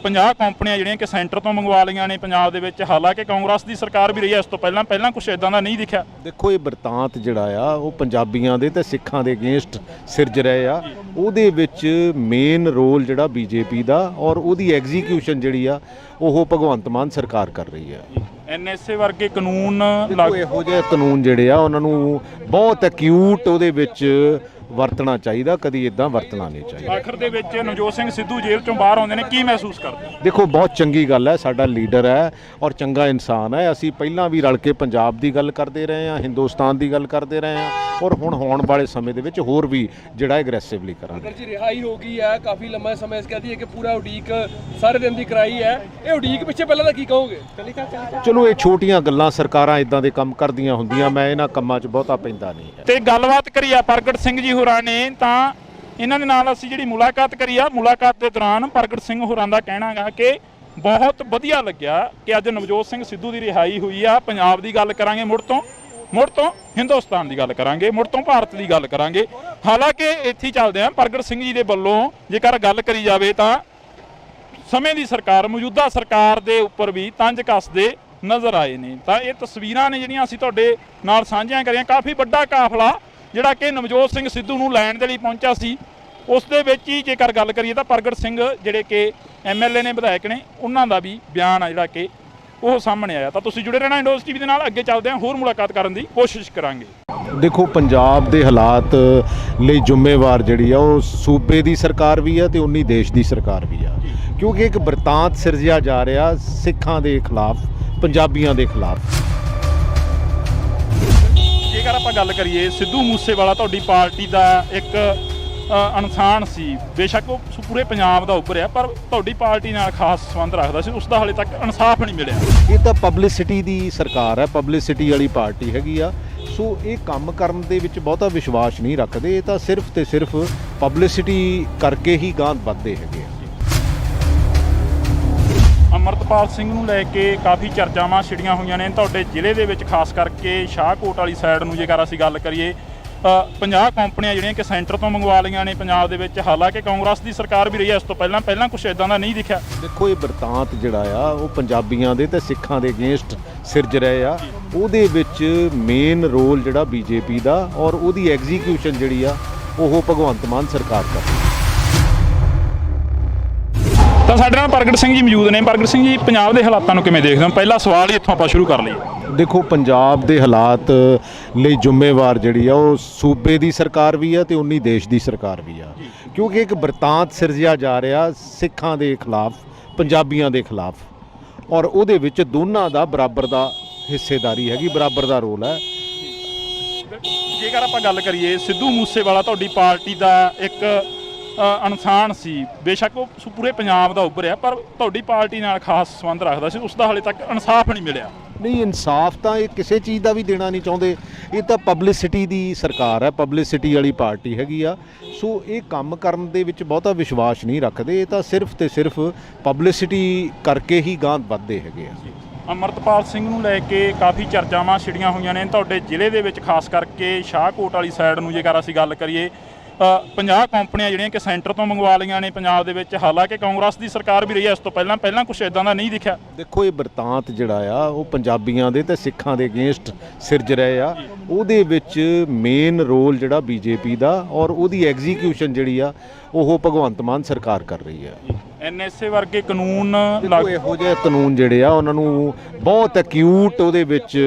50 ਕੰਪਨੀਆਂ ਜਿਹੜੀਆਂ ਕਿ ਸੈਂਟਰ ਤੋਂ ਮੰਗਵਾ ਲਈਆਂ ਨੇ ਪੰਜਾਬ ਦੇ ਵਿੱਚ। ਹਾਲਾਂਕਿ ਕਾਂਗਰਸ ਦੀ ਸਰਕਾਰ ਵੀ ਰਹੀ ਹੈ ਇਸ ਤੋਂ ਪਹਿਲਾਂ ਕੁਝ ਇਦਾਂ ਦਾ ਨਹੀਂ ਦਿਖਿਆ। ਦੇਖੋ, ਇਹ ਬਰਤਾਂਤ ਜਿਹੜਾ ਆ ਉਹ ਪੰਜਾਬੀਆਂ ਦੇ ਤੇ ਸਿੱਖਾਂ ਦੇ ਅਗੇਂਸਟ ਸਿਰਜ ਰਹੇ ਆ। ਉਹਦੇ ਵਿੱਚ ਮੇਨ ਰੋਲ ਜਿਹੜਾ BJP ਦਾ, ਔਰ ਉਹਦੀ ਐਗਜ਼ੀਕਿਊਸ਼ਨ ਜਿਹੜੀ ਆ ਉਹ ਭਗਵੰਤ ਮਾਨ ਸਰਕਾਰ ਕਰ ਰਹੀ ਹੈ। NSA ਵਰਗੇ ਕਾਨੂੰਨ ਇਹੋ ਜਿਹੇ ਕਾਨੂੰਨ ਜਿਹੜੇ ਆ ਉਹਨਾਂ ਨੂੰ ਬਹੁਤ ਐਕਿਊਟ ਉਹਦੇ ਵਿੱਚ ਵਰਤਣਾ ਚਾਹੀਦਾ, ਕਦੀ ਇਦਾਂ ਵਰਤਣਾ ਨਹੀਂ ਚਾਹੀਦਾ। ਆਖਰ ਦੇ ਵਿੱਚ ਨਵਜੋਤ ਸਿੰਘ ਸਿੱਧੂ ਜੇਲ੍ਹ ਚੋਂ ਬਾਹਰ ਆਉਂਦੇ ਨੇ, ਕੀ ਮਹਿਸੂਸ ਕਰਦੇ? ਦੇਖੋ, ਬਹੁਤ ਚੰਗੀ ਗੱਲ ਹੈ, ਸਾਡਾ ਲੀਡਰ ਹੈ ਔਰ ਚੰਗਾ ਇਨਸਾਨ ਹੈ। ਅਸੀਂ ਪਹਿਲਾਂ ਵੀ ਰਲ ਕੇ ਪੰਜਾਬ ਦੀ ਗੱਲ ਕਰਦੇ ਰਹੇ ਹਾਂ, ਹਿੰਦੁਸਤਾਨ ਦੀ ਗੱਲ ਕਰਦੇ ਰਹੇ ਹਾਂ, ਔਰ ਹੁਣ ਹੋਣ ਵਾਲੇ ਸਮੇਂ ਦੇ ਵਿੱਚ ਹੋਰ ਵੀ ਜਿਹੜਾ ਐਗਰੈਸਿਵਲੀ ਕਰਾਂਗੇ। ਅਗਰ ਜੀ ਰਿਹਾਈ ਹੋ ਗਈ ਹੈ, ਕਾਫੀ ਲੰਮਾ ਸਮਾਂ ਇਸ ਕਹਦੀ ਹੈ ਕਿ ਪੂਰਾ ਉਡੀਕ ਸਾਰੇ ਦਿਨ ਦੀ ਕਰਾਈ ਹੈ, ਇਹ ਉਡੀਕ ਪਿੱਛੇ ਪਹਿਲਾਂ ਦਾ ਕੀ ਕਹੋਗੇ? ਚਲੋ, ਇਹ ਛੋਟੀਆਂ ਗੱਲਾਂ, ਸਰਕਾਰਾਂ ਇਦਾਂ ਦੇ ਕੰਮ ਕਰਦੀਆਂ ਹੁੰਦੀਆਂ, ਮੈਂ ਇਹਨਾਂ ਕੰਮਾਂ 'ਚ ਬਹੁਤਾ ਪੈਂਦਾ ਨਹੀਂ ਹੈ। ਤੇ ਗੱਲਬਾਤ ਕਰੀ ਆ ਪ੍ਰਗਟ ਸਿੰਘ ਜੀ ਹੋਰਾਂ ਨੇ, ਤਾਂ ਇਹਨਾਂ ਦੇ ਨਾਲ ਅਸੀਂ ਜਿਹੜੀ ਮੁਲਾਕਾਤ ਕਰੀ ਆ, ਮੁਲਾਕਾਤ ਦੇ ਦੌਰਾਨ ਪ੍ਰਗਟ ਸਿੰਘ ਹੋਰਾਂ ਦਾ ਕਹਿਣਾ ਗਾ ਕਿ ਬਹੁਤ ਵਧੀਆ ਲੱਗਿਆ ਕਿ ਅੱਜ ਨਵਜੋਤ ਸਿੰਘ ਸਿੱਧੂ ਦੀ ਰਿਹਾਈ ਹੋਈ ਆ। ਪੰਜਾਬ ਦੀ ਗੱਲ ਕਰਾਂਗੇ, ਮੁੜ ਤੋਂ ਹਿੰਦੁਸਤਾਨ ਦੀ ਗੱਲ ਕਰਾਂਗੇ, ਮੁੜ ਤੋਂ ਭਾਰਤ ਦੀ ਗੱਲ ਕਰਾਂਗੇ। ਹਾਲਾਂਕਿ ਇੱਥੇ ਹੀ ਚੱਲਦੇ ਆ। ਪ੍ਰਗਟ ਸਿੰਘ ਜੀ ਦੇ ਵੱਲੋਂ ਜੇਕਰ ਗੱਲ ਕਰੀ ਜਾਵੇ ਤਾਂ ਸਮੇਂ ਦੀ ਸਰਕਾਰ, ਮੌਜੂਦਾ ਸਰਕਾਰ ਦੇ ਉੱਪਰ ਵੀ ਤੰਜ ਕੱਸਦੇ ਨਜ਼ਰ ਆਏ ਨੇ। ਤਾਂ ਇਹ ਤਸਵੀਰਾਂ ਨੇ ਜਿਹੜੀਆਂ ਅਸੀਂ ਤੁਹਾਡੇ ਨਾਲ ਸਾਂਝੀਆਂ ਕਰੀਆਂ। ਕਾਫੀ ਵੱਡਾ ਕਾਫਲਾ ਜਿਹੜਾ ਕਿ ਨਵਜੋਤ ਸਿੰਘ ਸਿੱਧੂ ਨੂੰ ਲੈਣ ਦੇ ਲਈ ਪਹੁੰਚਿਆ ਸੀ, ਉਸ ਦੇ ਵਿੱਚ ਹੀ ਜੇਕਰ ਗੱਲ ਕਰੀਏ ਤਾਂ ਪ੍ਰਗਟ ਸਿੰਘ ਜਿਹੜੇ ਕਿ MLA ਨੇ, ਵਿਧਾਇਕ ਨੇ, ਉਹਨਾਂ ਦਾ ਵੀ ਬਿਆਨ ਆ ਜਿਹੜਾ ਕਿ ਉਹ ਸਾਹਮਣੇ ਆਇਆ। ਤਾਂ ਤੁਸੀਂ ਜੁੜੇ ਰਹਿਣਾ ਇੰਡੋਜ਼ ਟੀਵੀ ਦੇ ਨਾਲ, ਅੱਗੇ ਚੱਲਦੇ ਹਾਂ, ਹੋਰ ਮੁਲਾਕਾਤ ਕਰਨ ਦੀ ਕੋਸ਼ਿਸ਼ ਕਰਾਂਗੇ। ਦੇਖੋ, ਪੰਜਾਬ ਦੇ ਹਾਲਾਤ ਲਈ ਜ਼ਿੰਮੇਵਾਰ ਜਿਹੜੀ ਆ ਉਹ ਸੂਬੇ ਦੀ ਸਰਕਾਰ ਵੀ ਆ ਤੇ ਉਨੀ ਦੇਸ਼ ਦੀ ਸਰਕਾਰ ਵੀ ਆ, ਕਿਉਂਕਿ ਇੱਕ ਬਰਤਾਂਤ ਸਿਰਜਿਆ ਜਾ ਰਿਹਾ ਸਿੱਖਾਂ ਦੇ ਖਿਲਾਫ, ਪੰਜਾਬੀਆਂ ਦੇ ਖਿਲਾਫ। ਜੇਕਰ ਆਪਾਂ ਗੱਲ ਕਰੀਏ, ਸਿੱਧੂ ਮੂਸੇਵਾਲਾ ਤੁਹਾਡੀ ਪਾਰਟੀ ਦਾ ਇੱਕ ਇਨਸਾਨ ਸੀ, ਬੇਸ਼ੱਕ ਉਹ ਪੂਰੇ ਪੰਜਾਬ ਦਾ ਉੱਭਰਿਆ, ਪਰ ਤੁਹਾਡੀ ਪਾਰਟੀ ਨਾਲ ਖਾਸ ਸੰਬੰਧ ਰੱਖਦਾ ਸੀ, ਉਸ ਦਾ ਹਾਲੇ ਤੱਕ ਇਨਸਾਫ ਨਹੀਂ ਮਿਲਿਆ। ਇਹ ਤਾਂ ਪਬਲਿਸਿਟੀ ਦੀ ਸਰਕਾਰ ਹੈ, ਪਬਲਿਸਿਟੀ ਵਾਲੀ ਪਾਰਟੀ ਹੈਗੀ ਆ। ਸੋ ਇਹ ਕੰਮ ਕਰਨ ਦੇ ਵਿੱਚ ਬਹੁਤਾ ਵਿਸ਼ਵਾਸ ਨਹੀਂ ਰੱਖਦੇ। ਇਹ ਤਾਂ ਸਿਰਫ ਤੇ ਸਿਰਫ ਪਬਲਿਸਿਟੀ ਕਰਕੇ ਹੀ ਗਾਂਹ ਵੱਧਦੇ ਹੈਗੇ ਆ। ਅਮਰਤਪਾਲ ਸਿੰਘ ਨੂੰ ਲੈ ਕੇ ਕਾਫੀ ਚਰਚਾਵਾਂ ਛਿੜੀਆਂ ਹੋਈਆਂ ਨੇ ਤੁਹਾਡੇ ਜ਼ਿਲ੍ਹੇ ਦੇ ਵਿੱਚ, ਖਾਸ ਕਰਕੇ ਸ਼ਾਹਕੋਟ ਵਾਲੀ ਸਾਈਡ ਨੂੰ ਜੇਕਰ ਅਸੀਂ ਗੱਲ ਕਰੀਏ, 50 ਕੰਪਨੀਆਂ ਜਿਹੜੀਆਂ ਕਿ ਸੈਂਟਰ ਤੋਂ ਮੰਗਵਾ ਲਈਆਂ ਨੇ ਪੰਜਾਬ ਦੇ ਵਿੱਚ। ਹਾਲਾਂਕਿ ਕਾਂਗਰਸ ਦੀ ਸਰਕਾਰ ਵੀ ਰਹੀ ਹੈ ਇਸ ਤੋਂ ਪਹਿਲਾਂ ਕੁਝ ਇਦਾਂ ਦਾ ਨਹੀਂ ਦਿਖਿਆ। ਦੇਖੋ, ਇਹ ਬਰਤਾਂਤ ਜਿਹੜਾ ਆ ਉਹ ਪੰਜਾਬੀਆਂ ਦੇ ਤੇ ਸਿੱਖਾਂ ਦੇ ਅਗੇਂਸਟ ਸਿਰਜ ਰਹੇ ਆ ਉਹਦੇ ਵਿੱਚ ਮੇਨ ਰੋਲ ਜਿਹੜਾ ਬੀਜੇਪੀ ਦਾ ਔਰ ਉਹਦੀ ਐਗਜ਼ੀਕਿਊਸ਼ਨ ਜਿਹੜੀ ਆ ਉਹ ਭਗਵੰਤ ਮਾਨ ਸਰਕਾਰ ਕਰ ਰਹੀ ਹੈ। ਤਾਂ ਸਾਡੇ ਨਾਲ ਪ੍ਰਗਟ ਸਿੰਘ ਜੀ ਮੌਜੂਦ ਨੇ। ਪ੍ਰਗਟ ਸਿੰਘ ਜੀ, ਪੰਜਾਬ ਦੇ ਹਾਲਾਤਾਂ ਨੂੰ ਕਿਵੇਂ ਦੇਖਦੇ ਹੋ? ਪਹਿਲਾ ਸਵਾਲ ਹੀ ਇੱਥੋਂ ਆਪਾਂ ਸ਼ੁਰੂ ਕਰ ਲਈਏ। ਦੇਖੋ, ਪੰਜਾਬ ਦੇ ਹਾਲਾਤ ਲਈ ਜ਼ਿੰਮੇਵਾਰ ਜਿਹੜੀ ਆ ਉਹ ਸੂਬੇ ਦੀ ਸਰਕਾਰ ਵੀ ਆ ਤੇ ਉਨੀ ਦੇਸ਼ ਦੀ ਸਰਕਾਰ ਵੀ ਆ, ਕਿਉਂਕਿ ਇੱਕ ਬਰਤਾਂਤ ਸਿਰਜਿਆ ਜਾ ਰਿਹਾ ਸਿੱਖਾਂ ਦੇ ਖਿਲਾਫ, ਪੰਜਾਬੀਆਂ ਦੇ ਖਿਲਾਫ, ਔਰ ਉਹਦੇ ਵਿੱਚ ਦੋਨਾਂ ਦਾ ਬਰਾਬਰ ਦਾ ਹਿੱਸੇਦਾਰੀ ਹੈਗੀ, ਬਰਾਬਰ ਦਾ ਰੋਲ ਹੈ। ਜੇਕਰ ਆਪਾਂ ਗੱਲ ਕਰੀਏ, ਸਿੱਧੂ ਮੂਸੇਵਾਲਾ ਤੁਹਾਡੀ ਪਾਰਟੀ ਦਾ ਇੱਕ ਇਨਸਾਨ ਸੀ, ਬੇਸ਼ੱਕ ਉਹ ਪੂਰੇ ਪੰਜਾਬ ਦਾ ਉੱਭਰਿਆ, ਪਰ ਤੁਹਾਡੀ ਪਾਰਟੀ ਨਾਲ ਖਾਸ ਸੰਬੰਧ ਰੱਖਦਾ ਸੀ, ਉਸ ਦਾ ਹਾਲੇ ਤੱਕ ਇਨਸਾਫ ਨਹੀਂ ਮਿਲਿਆ। ਨਹੀਂ, ਇਨਸਾਫ ਤਾਂ ਇਹ ਕਿਸੇ ਚੀਜ਼ ਦਾ ਵੀ ਦੇਣਾ ਨਹੀਂ ਚਾਹੁੰਦੇ। ਇਹ ਤਾਂ ਪਬਲਿਸਿਟੀ ਦੀ ਸਰਕਾਰ ਹੈ, ਪਬਲਿਸਿਟੀ ਵਾਲੀ ਪਾਰਟੀ ਹੈਗੀ ਆ। ਸੋ ਇਹ ਕੰਮ ਕਰਨ ਦੇ ਵਿੱਚ ਬਹੁਤਾ ਵਿਸ਼ਵਾਸ ਨਹੀਂ ਰੱਖਦੇ। ਇਹ ਤਾਂ ਸਿਰਫ ਤੇ ਸਿਰਫ ਪਬਲਿਸਿਟੀ ਕਰਕੇ ਹੀ ਗਾਂਹ ਵੱਧਦੇ ਹੈਗੇ ਆ। ਅੰਮ੍ਰਿਤਪਾਲ ਸਿੰਘ ਨੂੰ ਲੈ ਕੇ ਕਾਫੀ ਚਰਚਾਵਾਂ ਛਿੜੀਆਂ ਹੋਈਆਂ ਨੇ ਤੁਹਾਡੇ ਜ਼ਿਲ੍ਹੇ ਦੇ ਵਿੱਚ, ਖਾਸ ਕਰਕੇ ਸ਼ਾਹਕੋਟ ਵਾਲੀ ਸਾਈਡ ਨੂੰ ਜੇਕਰ ਅਸੀਂ ਗੱਲ ਕਰੀਏ, 50 ਕੰਪਨੀਆਂ ਜਿਹੜੀਆਂ ਕਿ ਸੈਂਟਰ ਤੋਂ ਮੰਗਵਾ ਲਈਆਂ ਨੇ ਪੰਜਾਬ ਦੇ ਵਿੱਚ। ਹਾਲਾਂਕਿ ਕਾਂਗਰਸ ਦੀ ਸਰਕਾਰ ਵੀ ਰਹੀ ਹੈ ਇਸ ਤੋਂ ਪਹਿਲਾਂ ਕੁਝ ਇਦਾਂ ਦਾ ਨਹੀਂ ਦਿਖਿਆ। ਦੇਖੋ, ਇਹ ਬਰਤਾਂਤ ਜਿਹੜਾ ਆ ਉਹ ਪੰਜਾਬੀਆਂ ਦੇ ਤੇ ਸਿੱਖਾਂ ਦੇ ਅਗੇਂਸਟ ਸਿਰਜ ਰਹੇ ਆ। ਉਹਦੇ ਵਿੱਚ ਮੇਨ ਰੋਲ ਜਿਹੜਾ ਬੀਜੇਪੀ ਦਾ ਔਰ ਉਹਦੀ ਐਗਜ਼ੀਕਿਊਸ਼ਨ ਜਿਹੜੀ ਆ ਉਹ ਭਗਵੰਤ ਮਾਨ ਸਰਕਾਰ ਕਰ ਰਹੀ ਹੈ। ਐਨਐਸਏ ਵਰਗੇ ਕਾਨੂੰਨ ਇਹੋ ਜਿਹੇ ਕਾਨੂੰਨ ਜਿਹੜੇ ਆ ਉਹਨਾਂ ਨੂੰ ਬਹੁਤ ਐਕਿਊਟ ਉਹਦੇ ਵਿੱਚ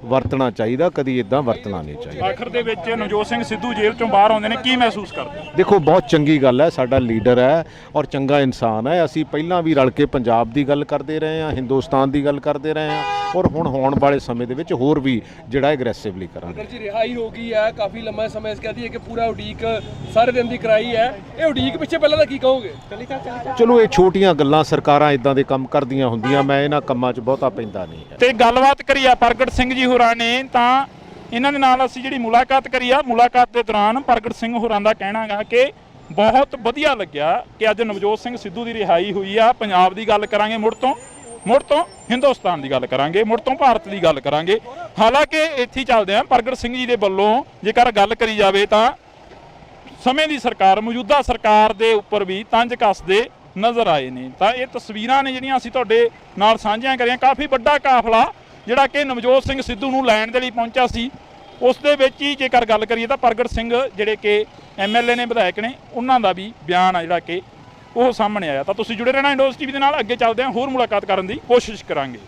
ਵਰਤਣਾ ਚਾਹੀਦਾ, ਕਦੀ ਇਦਾਂ ਵਰਤਣਾ ਨਹੀਂ ਚਾਹੀਦਾ। ਆਖਰ ਦੇ ਵਿੱਚ ਨਵਜੋਤ ਸਿੰਘ ਸਿੱਧੂ ਜੇਲ੍ਹ ਚੋਂ ਬਾਹਰ ਆਉਂਦੇ ਨੇ, ਕੀ ਮਹਿਸੂਸ ਕਰਦੇ? ਦੇਖੋ, ਬਹੁਤ ਚੰਗੀ ਗੱਲ ਹੈ, ਸਾਡਾ ਲੀਡਰ ਹੈ ਔਰ ਚੰਗਾ ਇਨਸਾਨ ਹੈ। ਅਸੀਂ ਪਹਿਲਾਂ ਵੀ ਰਲ ਕੇ ਪੰਜਾਬ ਦੀ ਗੱਲ ਕਰਦੇ ਰਹੇ ਹਾਂ, ਹਿੰਦੁਸਤਾਨ ਦੀ ਗੱਲ ਕਰਦੇ ਰਹੇ ਹਾਂ, ਔਰ ਹੁਣ ਹੋਣ ਵਾਲੇ ਸਮੇਂ ਦੇ ਵਿੱਚ ਹੋਰ ਵੀ ਜਿਹੜਾ ਐਗਰੈਸਿਵਲੀ ਕਰਾਂਗੇ। ਜੀ ਰਿਹਾਈ ਹੋ ਗਈ ਹੈ, ਕਾਫੀ ਲੰਮਾ ਸਮੇਂ ਕਹਦੀ ਹੈ ਕਿ ਪੂਰਾ ਉਡੀਕ ਸਾਰੇ ਦਿਨ ਦੀ ਕਰਾਈ ਹੈ। ਇਹ ਉਡੀਕ ਪਿੱਛੇ ਪਹਿਲਾਂ ਤਾਂ ਕੀ ਕਹੋਗੇ? ਚਲੋ, ਇਹ ਛੋਟੀਆਂ ਗੱਲਾਂ, ਸਰਕਾਰਾਂ ਇਦਾਂ ਦੇ ਕੰਮ ਕਰਦੀਆਂ ਹੁੰਦੀਆਂ, ਮੈਂ ਇਹਨਾਂ ਕੰਮਾਂ 'ਚ ਬਹੁਤਾ ਪੈਂਦਾ ਨਹੀਂ ਹੈ। ਤੇ ਗੱਲਬਾਤ ਕਰੀ ਆ ਪ੍ਰਗਟ ਸਿੰਘ ਜੀ ਹੋਰਾਂ ਨੇ, ਤਾਂ ਇਹਨਾਂ ਦੇ ਨਾਲ ਅਸੀਂ ਜਿਹੜੀ ਮੁਲਾਕਾਤ ਕਰੀ ਆ, ਮੁਲਾਕਾਤ ਦੇ ਦੌਰਾਨ ਪ੍ਰਗਟ ਸਿੰਘ ਹੋਰਾਂ ਦਾ ਕਹਿਣਾ ਗਾ ਕਿ ਬਹੁਤ ਵਧੀਆ ਲੱਗਿਆ ਕਿ ਅੱਜ ਨਵਜੋਤ ਸਿੰਘ ਸਿੱਧੂ ਦੀ ਰਿਹਾਈ ਹੋਈ ਆ। ਪੰਜਾਬ ਦੀ ਗੱਲ ਕਰਾਂਗੇ, ਮੁੜ ਤੋਂ ਹਿੰਦੁਸਤਾਨ ਦੀ ਗੱਲ ਕਰਾਂਗੇ, ਮੁੜ ਤੋਂ ਭਾਰਤ ਦੀ ਗੱਲ ਕਰਾਂਗੇ। ਹਾਲਾਂਕਿ ਇੱਥੇ ਹੀ ਚੱਲਦੇ ਆ। ਪ੍ਰਗਟ ਸਿੰਘ ਜੀ ਦੇ ਵੱਲੋਂ ਜੇਕਰ ਗੱਲ ਕਰੀ ਜਾਵੇ ਤਾਂ ਸਮੇਂ ਦੀ ਸਰਕਾਰ, ਮੌਜੂਦਾ ਸਰਕਾਰ ਦੇ ਉੱਪਰ ਵੀ ਤੰਜ ਕੱਸਦੇ ਨਜ਼ਰ ਆਏ ਨੇ। ਤਾਂ ਇਹ ਤਸਵੀਰਾਂ ਨੇ ਜਿਹੜੀਆਂ ਅਸੀਂ ਤੁਹਾਡੇ ਨਾਲ ਸਾਂਝੀਆਂ ਕਰੀਆਂ। ਕਾਫੀ ਵੱਡਾ ਕਾਫਲਾ ਜਿਹੜਾ ਕਿ ਨਵਜੋਤ ਸਿੰਘ ਸਿੱਧੂ ਨੂੰ ਲੈਣ ਦੇ ਲਈ ਪਹੁੰਚਿਆ ਸੀ, ਉਸ ਦੇ ਵਿੱਚ ਹੀ ਜੇਕਰ ਗੱਲ ਕਰੀਏ ਤਾਂ ਪ੍ਰਗਟ ਸਿੰਘ ਜਿਹੜੇ ਕਿ ਐਮਐਲਏ ਨੇ, ਵਿਧਾਇਕ ਨੇ, ਉਹਨਾਂ ਦਾ ਵੀ ਬਿਆਨ ਆ ਜਿਹੜਾ ਕਿ ਉਹ ਸਾਹਮਣੇ ਆਇਆ। ਤਾਂ ਤੁਸੀਂ ਜੁੜੇ ਰਹਿਣਾ ਇੰਡੋਜ਼ ਟੀਵੀ ਦੇ ਨਾਲ, ਅੱਗੇ ਚੱਲਦੇ ਹਾਂ, ਹੋਰ ਮੁਲਾਕਾਤ ਕਰਨ ਦੀ ਕੋਸ਼ਿਸ਼ ਕਰਾਂਗੇ।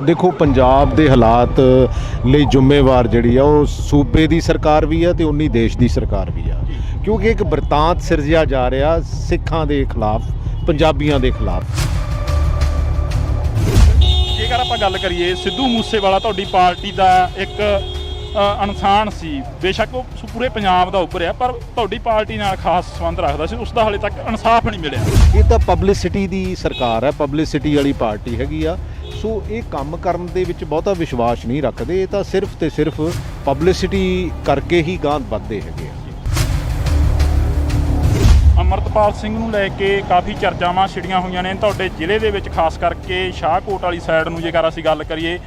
ਦੇਖੋ, ਪੰਜਾਬ ਦੇ ਹਾਲਾਤ ਲਈ ਜ਼ਿੰਮੇਵਾਰ ਜਿਹੜੀ ਆ ਉਹ ਸੂਬੇ ਦੀ ਸਰਕਾਰ ਵੀ ਆ ਤੇ ਉਨੀ ਦੇਸ਼ ਦੀ ਸਰਕਾਰ ਵੀ ਆ, ਕਿਉਂਕਿ ਇੱਕ ਬਰਤਾਂਤ ਸਿਰਜਿਆ ਜਾ ਰਿਹਾ ਸਿੱਖਾਂ ਦੇ ਖਿਲਾਫ, ਪੰਜਾਬੀਆਂ ਦੇ ਖਿਲਾਫ। ਜੇਕਰ ਆਪਾਂ ਗੱਲ ਕਰੀਏ, ਸਿੱਧੂ ਮੂਸੇਵਾਲਾ ਤੁਹਾਡੀ ਪਾਰਟੀ ਦਾ ਇੱਕ ਇਨਸਾਨ ਸੀ, ਬੇਸ਼ੱਕ ਉਹ ਪੂਰੇ ਪੰਜਾਬ ਦਾ ਉੱਭਰਿਆ, ਪਰ ਤੁਹਾਡੀ ਪਾਰਟੀ ਨਾਲ ਖਾਸ ਸੰਬੰਧ ਰੱਖਦਾ ਸੀ, ਉਸ ਦਾ ਹਾਲੇ ਤੱਕ ਇਨਸਾਫ ਨਹੀਂ ਮਿਲਿਆ। ਇਹ ਤਾਂ ਪਬਲਿਸਿਟੀ ਦੀ ਸਰਕਾਰ ਹੈ, ਪਬਲਿਸਿਟੀ ਵਾਲੀ ਪਾਰਟੀ ਹੈਗੀ ਆ। ਸੋ ਇਹ ਕੰਮ ਕਰਨ ਦੇ ਵਿੱਚ ਬਹੁਤਾ ਵਿਸ਼ਵਾਸ ਨਹੀਂ ਰੱਖਦੇ। ਇਹ ਤਾਂ ਸਿਰਫ ਤੇ ਸਿਰਫ ਪਬਲਿਸਿਟੀ ਕਰਕੇ ਹੀ ਗਾਂਹ ਵੱਧਦੇ ਹੈਗੇ ਆ। ਅੰਮ੍ਰਿਤਪਾਲ ਸਿੰਘ ਨੂੰ ਲੈ ਕੇ ਕਾਫੀ ਚਰਚਾਵਾਂ ਛਿੜੀਆਂ ਹੋਈਆਂ ਨੇ ਤੁਹਾਡੇ ਜ਼ਿਲ੍ਹੇ ਦੇ ਵਿੱਚ, ਖਾਸ ਕਰਕੇ ਸ਼ਾਹਕੋਟ ਵਾਲੀ ਸਾਈਡ ਨੂੰ ਜੇਕਰ ਅਸੀਂ ਗੱਲ ਕਰੀਏ,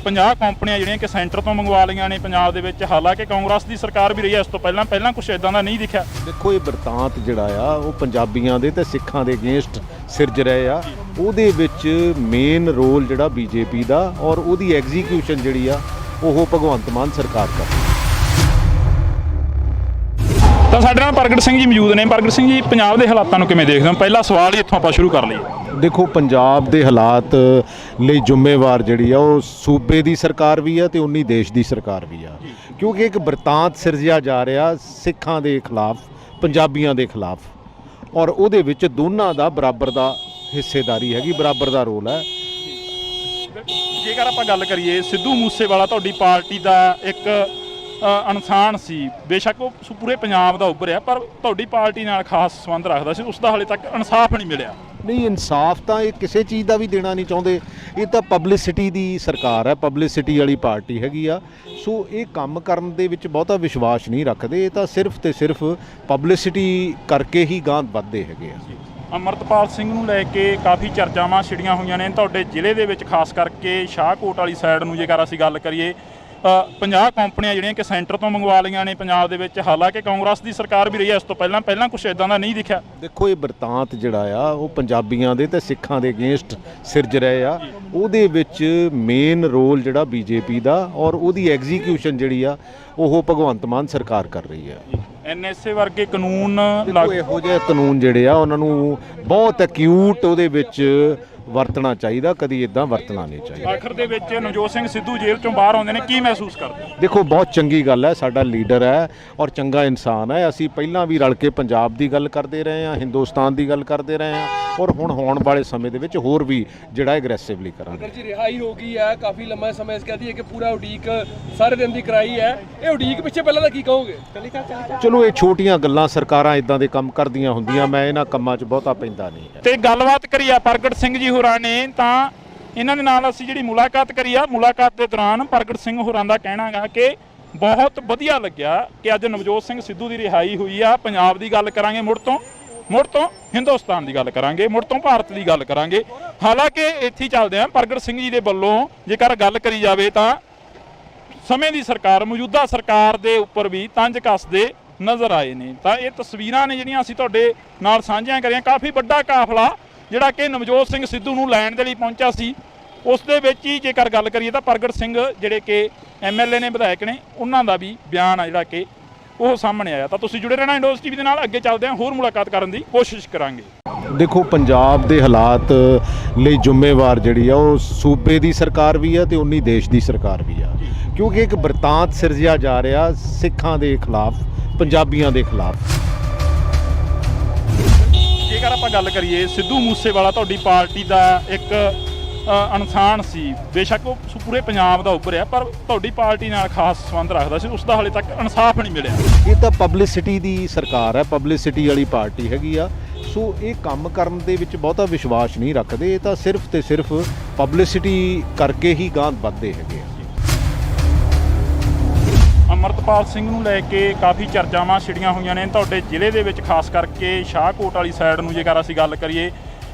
50 ਕੰਪਨੀਆਂ ਜਿਹੜੀਆਂ ਕਿ ਸੈਂਟਰ ਤੋਂ ਮੰਗਵਾ ਲਈਆਂ ਨੇ ਪੰਜਾਬ ਦੇ ਵਿੱਚ। ਹਾਲਾਂਕਿ ਕਾਂਗਰਸ ਦੀ ਸਰਕਾਰ ਵੀ ਰਹੀ ਹੈ ਇਸ ਤੋਂ ਪਹਿਲਾਂ ਕੁਝ ਇਦਾਂ ਦਾ ਨਹੀਂ ਦਿਖਿਆ। ਦੇਖੋ, ਇਹ ਬਰਤਾਂਤ ਜਿਹੜਾ ਆ ਉਹ ਪੰਜਾਬੀਆਂ ਦੇ ਤੇ ਸਿੱਖਾਂ ਦੇ ਅਗੇਂਸਟ ਸਿਰਜ ਰਹੇ ਆ। ਉਹਦੇ ਵਿੱਚ ਮੇਨ ਰੋਲ ਜਿਹੜਾ ਬੀਜੇਪੀ ਦਾ ਔਰ ਉਹਦੀ ਐਗਜ਼ੀਕਿਊਸ਼ਨ ਜਿਹੜੀ ਆ ਉਹ ਭਗਵੰਤ ਮਾਨ ਸਰਕਾਰ ਕਰ ਰਹੀ ਹੈ। ਤਾਂ ਸਾਡੇ ਨਾਲ ਪ੍ਰਗਟ ਸਿੰਘ ਜੀ ਮੌਜੂਦ ਨੇ। ਪ੍ਰਗਟ ਸਿੰਘ ਜੀ, ਪੰਜਾਬ ਦੇ ਹਾਲਾਤਾਂ ਨੂੰ ਕਿਵੇਂ ਦੇਖਦੇ ਹੋ? ਪਹਿਲਾ ਸਵਾਲ ਹੀ ਇੱਥੋਂ ਆਪਾਂ ਸ਼ੁਰੂ ਕਰ ਲਈਏ। ਦੇਖੋ, ਪੰਜਾਬ ਦੇ ਹਾਲਾਤ ਲਈ ਜ਼ਿੰਮੇਵਾਰ ਜਿਹੜੀ ਆ ਉਹ ਸੂਬੇ ਦੀ ਸਰਕਾਰ ਵੀ ਆ ਤੇ ਉਨੀ ਦੇਸ਼ ਦੀ ਸਰਕਾਰ ਵੀ ਆ, ਕਿਉਂਕਿ ਇੱਕ ਬਰਤਾਂਤ ਸਿਰਜਿਆ ਜਾ ਰਿਹਾ ਸਿੱਖਾਂ ਦੇ ਖਿਲਾਫ, ਪੰਜਾਬੀਆਂ ਦੇ ਖਿਲਾਫ, ਔਰ ਉਹਦੇ ਵਿੱਚ ਦੋਨਾਂ ਦਾ ਬਰਾਬਰ ਦਾ ਹਿੱਸੇਦਾਰੀ ਹੈਗੀ, ਬਰਾਬਰ ਦਾ ਰੋਲ ਹੈ। ਜੇਕਰ ਆਪਾਂ ਗੱਲ ਕਰੀਏ, ਸਿੱਧੂ ਮੂਸੇਵਾਲਾ ਤੁਹਾਡੀ ਪਾਰਟੀ ਦਾ ਇੱਕ ਇਨਸਾਨ ਸੀ, ਬੇਸ਼ੱਕ ਉਹ ਪੂਰੇ ਪੰਜਾਬ ਦਾ ਉੱਭਰਿਆ, ਪਰ ਤੁਹਾਡੀ ਪਾਰਟੀ ਨਾਲ ਖਾਸ ਸੰਬੰਧ ਰੱਖਦਾ ਸੀ, ਉਸ ਦਾ ਹਾਲੇ ਤੱਕ ਇਨਸਾਫ ਨਹੀਂ ਮਿਲਿਆ। ਨਹੀਂ, ਇਨਸਾਫ ਤਾਂ ਇਹ ਕਿਸੇ ਚੀਜ਼ ਦਾ ਵੀ ਦੇਣਾ ਨਹੀਂ ਚਾਹੁੰਦੇ। ਇਹ ਤਾਂ ਪਬਲਿਸਿਟੀ ਦੀ ਸਰਕਾਰ ਹੈ, ਪਬਲਿਸਿਟੀ ਵਾਲੀ ਪਾਰਟੀ ਹੈਗੀ ਆ। ਸੋ ਇਹ ਕੰਮ ਕਰਨ ਦੇ ਵਿੱਚ ਬਹੁਤਾ ਵਿਸ਼ਵਾਸ ਨਹੀਂ ਰੱਖਦੇ। ਇਹ ਤਾਂ ਸਿਰਫ ਤੇ ਸਿਰਫ ਪਬਲਿਸਿਟੀ ਕਰਕੇ ਹੀ ਗਾਂਹ ਵੱਧਦੇ ਹੈਗੇ ਆ। ਅੰਮ੍ਰਿਤਪਾਲ ਸਿੰਘ ਨੂੰ ਲੈ ਕੇ ਕਾਫੀ ਚਰਚਾਵਾਂ ਛਿੜੀਆਂ ਹੋਈਆਂ ਨੇ ਤੁਹਾਡੇ ਜ਼ਿਲ੍ਹੇ ਦੇ ਵਿੱਚ, ਖਾਸ ਕਰਕੇ ਸ਼ਾਹਕੋਟ ਵਾਲੀ ਸਾਈਡ ਨੂੰ ਜੇਕਰ ਅਸੀਂ ਗੱਲ ਕਰੀਏ, 50 ਕੰਪਨੀਆਂ ਜਿਹੜੀਆਂ ਕਿ ਸੈਂਟਰ ਤੋਂ ਮੰਗਵਾ ਲਈਆਂ ਨੇ ਪੰਜਾਬ ਦੇ ਵਿੱਚ। ਹਾਲਾਂਕਿ ਕਾਂਗਰਸ ਦੀ ਸਰਕਾਰ ਵੀ ਰਹੀ ਹੈ ਇਸ ਤੋਂ ਪਹਿਲਾਂ ਕੁਝ ਇਦਾਂ ਦਾ ਨਹੀਂ ਦਿਖਿਆ। ਦੇਖੋ ਇਹ ਬਰਤਾਂਤ ਜਿਹੜਾ ਆ ਉਹ ਪੰਜਾਬੀਆਂ ਦੇ ਤੇ ਸਿੱਖਾਂ ਦੇ ਅਗੇਂਸਟ ਸਿਰਜ ਰਹੇ ਆ। ਉਹਦੇ ਵਿੱਚ ਮੇਨ ਰੋਲ ਜਿਹੜਾ ਬੀਜੇਪੀ ਦਾ ਔਰ ਉਹਦੀ ਐਗਜ਼ੀਕਿਊਸ਼ਨ ਜਿਹੜੀ ਆ ਉਹ ਭਗਵੰਤ ਮਾਨ ਸਰਕਾਰ ਕਰ ਰਹੀ ਹੈ। ਐਨਐਸਏ ਵਰਗੇ ਕਾਨੂੰਨ ਦੇਖੋ ਇਹੋ ਜਿਹੇ ਕਾਨੂੰਨ ਜਿਹੜੇ ਆ ਉਹਨਾਂ ਨੂੰ ਬਹੁਤ ਅਕਿਊਟ ਉਹਦੇ ਵਿੱਚ ਵਰਤਣਾ ਚਾਹੀਦਾ, ਕਦੀ ਇਦਾਂ ਵਰਤਣਾ ਨਹੀਂ ਚਾਹੀਦਾ। ਆਖਰ ਦੇ ਵਿੱਚ ਨਵਜੋਤ ਸਿੰਘ ਸਿੱਧੂ ਜੇਲ੍ਹ ਚੋਂ ਬਾਹਰ ਆਉਂਦੇ ਨੇ, ਕੀ ਮਹਿਸੂਸ ਕਰਦੇ? ਦੇਖੋ ਬਹੁਤ ਚੰਗੀ ਗੱਲ ਹੈ, ਸਾਡਾ ਲੀਡਰ ਹੈ ਔਰ ਚੰਗਾ ਇਨਸਾਨ ਹੈ। ਅਸੀਂ ਪਹਿਲਾਂ ਵੀ ਰਲ ਕੇ ਪੰਜਾਬ ਦੀ ਗੱਲ ਕਰਦੇ ਰਹੇ ਹਾਂ, ਹਿੰਦੁਸਤਾਨ ਦੀ ਗੱਲ ਕਰਦੇ ਰਹੇ ਹਾਂ ਔਰ ਹੁਣ ਹੋਣ ਵਾਲੇ ਸਮੇਂ ਦੇ ਵਿੱਚ ਹੋਰ ਵੀ ਜਿਹੜਾ ਐਗਰੈਸਿਵਲੀ ਕਰਾਂਗੇ। ਜੀ ਰਿਹਾਈ ਹੋ ਗਈ ਹੈ, ਕਾਫੀ ਲੰਮਾ ਸਮਾਂ ਇਸ ਕਹਦੀ ਹੈ ਕਿ ਪੂਰਾ ਉਡੀਕ ਸਾਰੇ ਦਿਨ ਦੀ ਕਰਾਈ ਹੈ। ਇਹ ਉਡੀਕ ਪਿੱਛੇ ਪਹਿਲਾਂ ਦਾ ਕੀ ਕਹੋਗੇ? ਚਲੋ ਇਹ ਛੋਟੀਆਂ ਗੱਲਾਂ, ਸਰਕਾਰਾਂ ਇਦਾਂ ਦੇ ਕੰਮ ਕਰਦੀਆਂ ਹੁੰਦੀਆਂ, ਮੈਂ ਇਹਨਾਂ ਕੰਮਾਂ 'ਚ ਬਹੁਤਾ ਪੈਂਦਾ ਨਹੀਂ ਹੈ। ਤੇ ਗੱਲਬਾਤ ਕਰੀ ਆ ਪ੍ਰਗਟ ਸਿੰਘ ਜੀ ਹੋਰਾਂ ਨੇ, ਤਾਂ ਇਹਨਾਂ ਦੇ ਨਾਲ ਅਸੀਂ ਜਿਹੜੀ ਮੁਲਾਕਾਤ ਕਰੀ ਆ, ਮੁਲਾਕਾਤ ਦੇ ਦੌਰਾਨ ਪ੍ਰਗਟ ਸਿੰਘ ਹੋਰਾਂ ਦਾ ਕਹਿਣਾ ਗਾ ਕਿ ਬਹੁਤ ਵਧੀਆ ਲੱਗਿਆ ਕਿ ਅੱਜ ਨਵਜੋਤ ਸਿੰਘ ਸਿੱਧੂ ਦੀ ਰਿਹਾਈ ਹੋਈ ਆ। ਪੰਜਾਬ ਦੀ ਗੱਲ ਕਰਾਂਗੇ ਮੁੜ ਤੋਂ ਹਿੰਦੁਸਤਾਨ ਦੀ ਗੱਲ ਕਰਾਂਗੇ, ਮੁੜ ਤੋਂ ਭਾਰਤ ਦੀ ਗੱਲ ਕਰਾਂਗੇ। ਹਾਲਾਂਕਿ ਇੱਥੇ ਚੱਲਦੇ ਆ ਪ੍ਰਗਟ ਸਿੰਘ ਜੀ ਦੇ ਵੱਲੋਂ ਜੇਕਰ ਗੱਲ ਕਰੀ ਜਾਵੇ ਤਾਂ ਸਮੇਂ ਦੀ ਸਰਕਾਰ, ਮੌਜੂਦਾ ਸਰਕਾਰ ਦੇ ਉੱਪਰ ਵੀ ਤੰਜ ਕੱਸਦੇ ਨਜ਼ਰ ਆਏ ਨੇ। ਤਾਂ ਇਹ ਤਸਵੀਰਾਂ ਨੇ ਜਿਹੜੀਆਂ ਅਸੀਂ ਤੁਹਾਡੇ ਨਾਲ ਸਾਂਝੀਆਂ ਕਰੀਆਂ। ਕਾਫੀ ਵੱਡਾ ਕਾਫਲਾ ਜਿਹੜਾ ਕਿ ਨਵਜੋਤ ਸਿੰਘ ਸਿੱਧੂ ਨੂੰ ਲੈਣ ਦੇ ਲਈ ਪਹੁੰਚਿਆ ਸੀ, ਉਸ ਦੇ ਵਿੱਚ ਹੀ ਜੇਕਰ ਗੱਲ ਕਰੀਏ ਤਾਂ ਪ੍ਰਗਟ ਸਿੰਘ ਜਿਹੜੇ ਕਿ ਐਮਐਲਏ ਨੇ, ਵਿਧਾਇਕ ਨੇ, ਉਹਨਾਂ ਦਾ ਵੀ ਬਿਆਨ ਆ ਜਿਹੜਾ ਕਿ ਉਹ ਸਾਹਮਣੇ ਆਇਆ। ਤਾਂ ਤੁਸੀਂ ਜੁੜੇ ਰਹਿਣਾ ਇੰਡੋਜ਼ ਟੀਵੀ ਦੇ ਨਾਲ, ਅੱਗੇ ਚੱਲਦੇ ਹਾਂ, ਹੋਰ ਮੁਲਾਕਾਤ ਕਰਨ ਦੀ ਕੋਸ਼ਿਸ਼ ਕਰਾਂਗੇ। ਦੇਖੋ ਪੰਜਾਬ ਦੇ ਹਾਲਾਤ ਲਈ ਜ਼ਿੰਮੇਵਾਰ ਜਿਹੜੀ ਆ ਉਹ ਸੂਬੇ ਦੀ ਸਰਕਾਰ ਵੀ ਆ ਤੇ ਉਨੀ ਦੇਸ਼ ਦੀ ਸਰਕਾਰ ਵੀ ਆ, ਕਿਉਂਕਿ ਇੱਕ ਬਰਤਾਂਤ ਸਿਰਜਿਆ ਜਾ ਰਿਹਾ ਸਿੱਖਾਂ ਦੇ ਖਿਲਾਫ, ਪੰਜਾਬੀਆਂ ਦੇ ਖਿਲਾਫ। ਜੇਕਰ ਆਪਾਂ ਗੱਲ ਕਰੀਏ, ਸਿੱਧੂ ਮੂਸੇਵਾਲਾ ਤੁਹਾਡੀ ਪਾਰਟੀ ਦਾ ਇੱਕ ਇਨਸਾਨ ਸੀ, ਬੇਸ਼ੱਕ ਉਹ ਪੂਰੇ ਪੰਜਾਬ ਦਾ ਉੱਭਰਿਆ, ਪਰ ਤੁਹਾਡੀ ਪਾਰਟੀ ਨਾਲ ਖਾਸ ਸੰਬੰਧ ਰੱਖਦਾ ਸੀ, ਉਸ ਦਾ ਹਾਲੇ ਤੱਕ ਇਨਸਾਫ ਨਹੀਂ ਮਿਲਿਆ। ਇਹ ਤਾਂ ਪਬਲਿਸਿਟੀ ਦੀ ਸਰਕਾਰ ਹੈ, ਪਬਲਿਸਿਟੀ ਵਾਲੀ ਪਾਰਟੀ ਹੈਗੀ ਆ। ਸੋ ਇਹ ਕੰਮ ਕਰਨ ਦੇ ਵਿੱਚ ਬਹੁਤਾ ਵਿਸ਼ਵਾਸ ਨਹੀਂ ਰੱਖਦੇ, ਇਹ ਤਾਂ ਸਿਰਫ ਤੇ ਸਿਰਫ ਪਬਲਿਸਿਟੀ ਕਰਕੇ ਹੀ ਗਾਂਹ ਵੱਧਦੇ ਹੈਗੇ ਆ। ਅਮਰਤਪਾਲ ਸਿੰਘ ਨੂੰ ਲੈ ਕੇ ਕਾਫੀ ਚਰਚਾਵਾਂ ਛਿੜੀਆਂ ਹੋਈਆਂ ਨੇ ਤੁਹਾਡੇ ਜ਼ਿਲ੍ਹੇ ਦੇ ਵਿੱਚ, ਖਾਸ ਕਰਕੇ ਸ਼ਾਹਕੋਟ ਵਾਲੀ ਸਾਈਡ ਨੂੰ ਜੇਕਰ ਅਸੀਂ ਗੱਲ ਕਰੀਏ।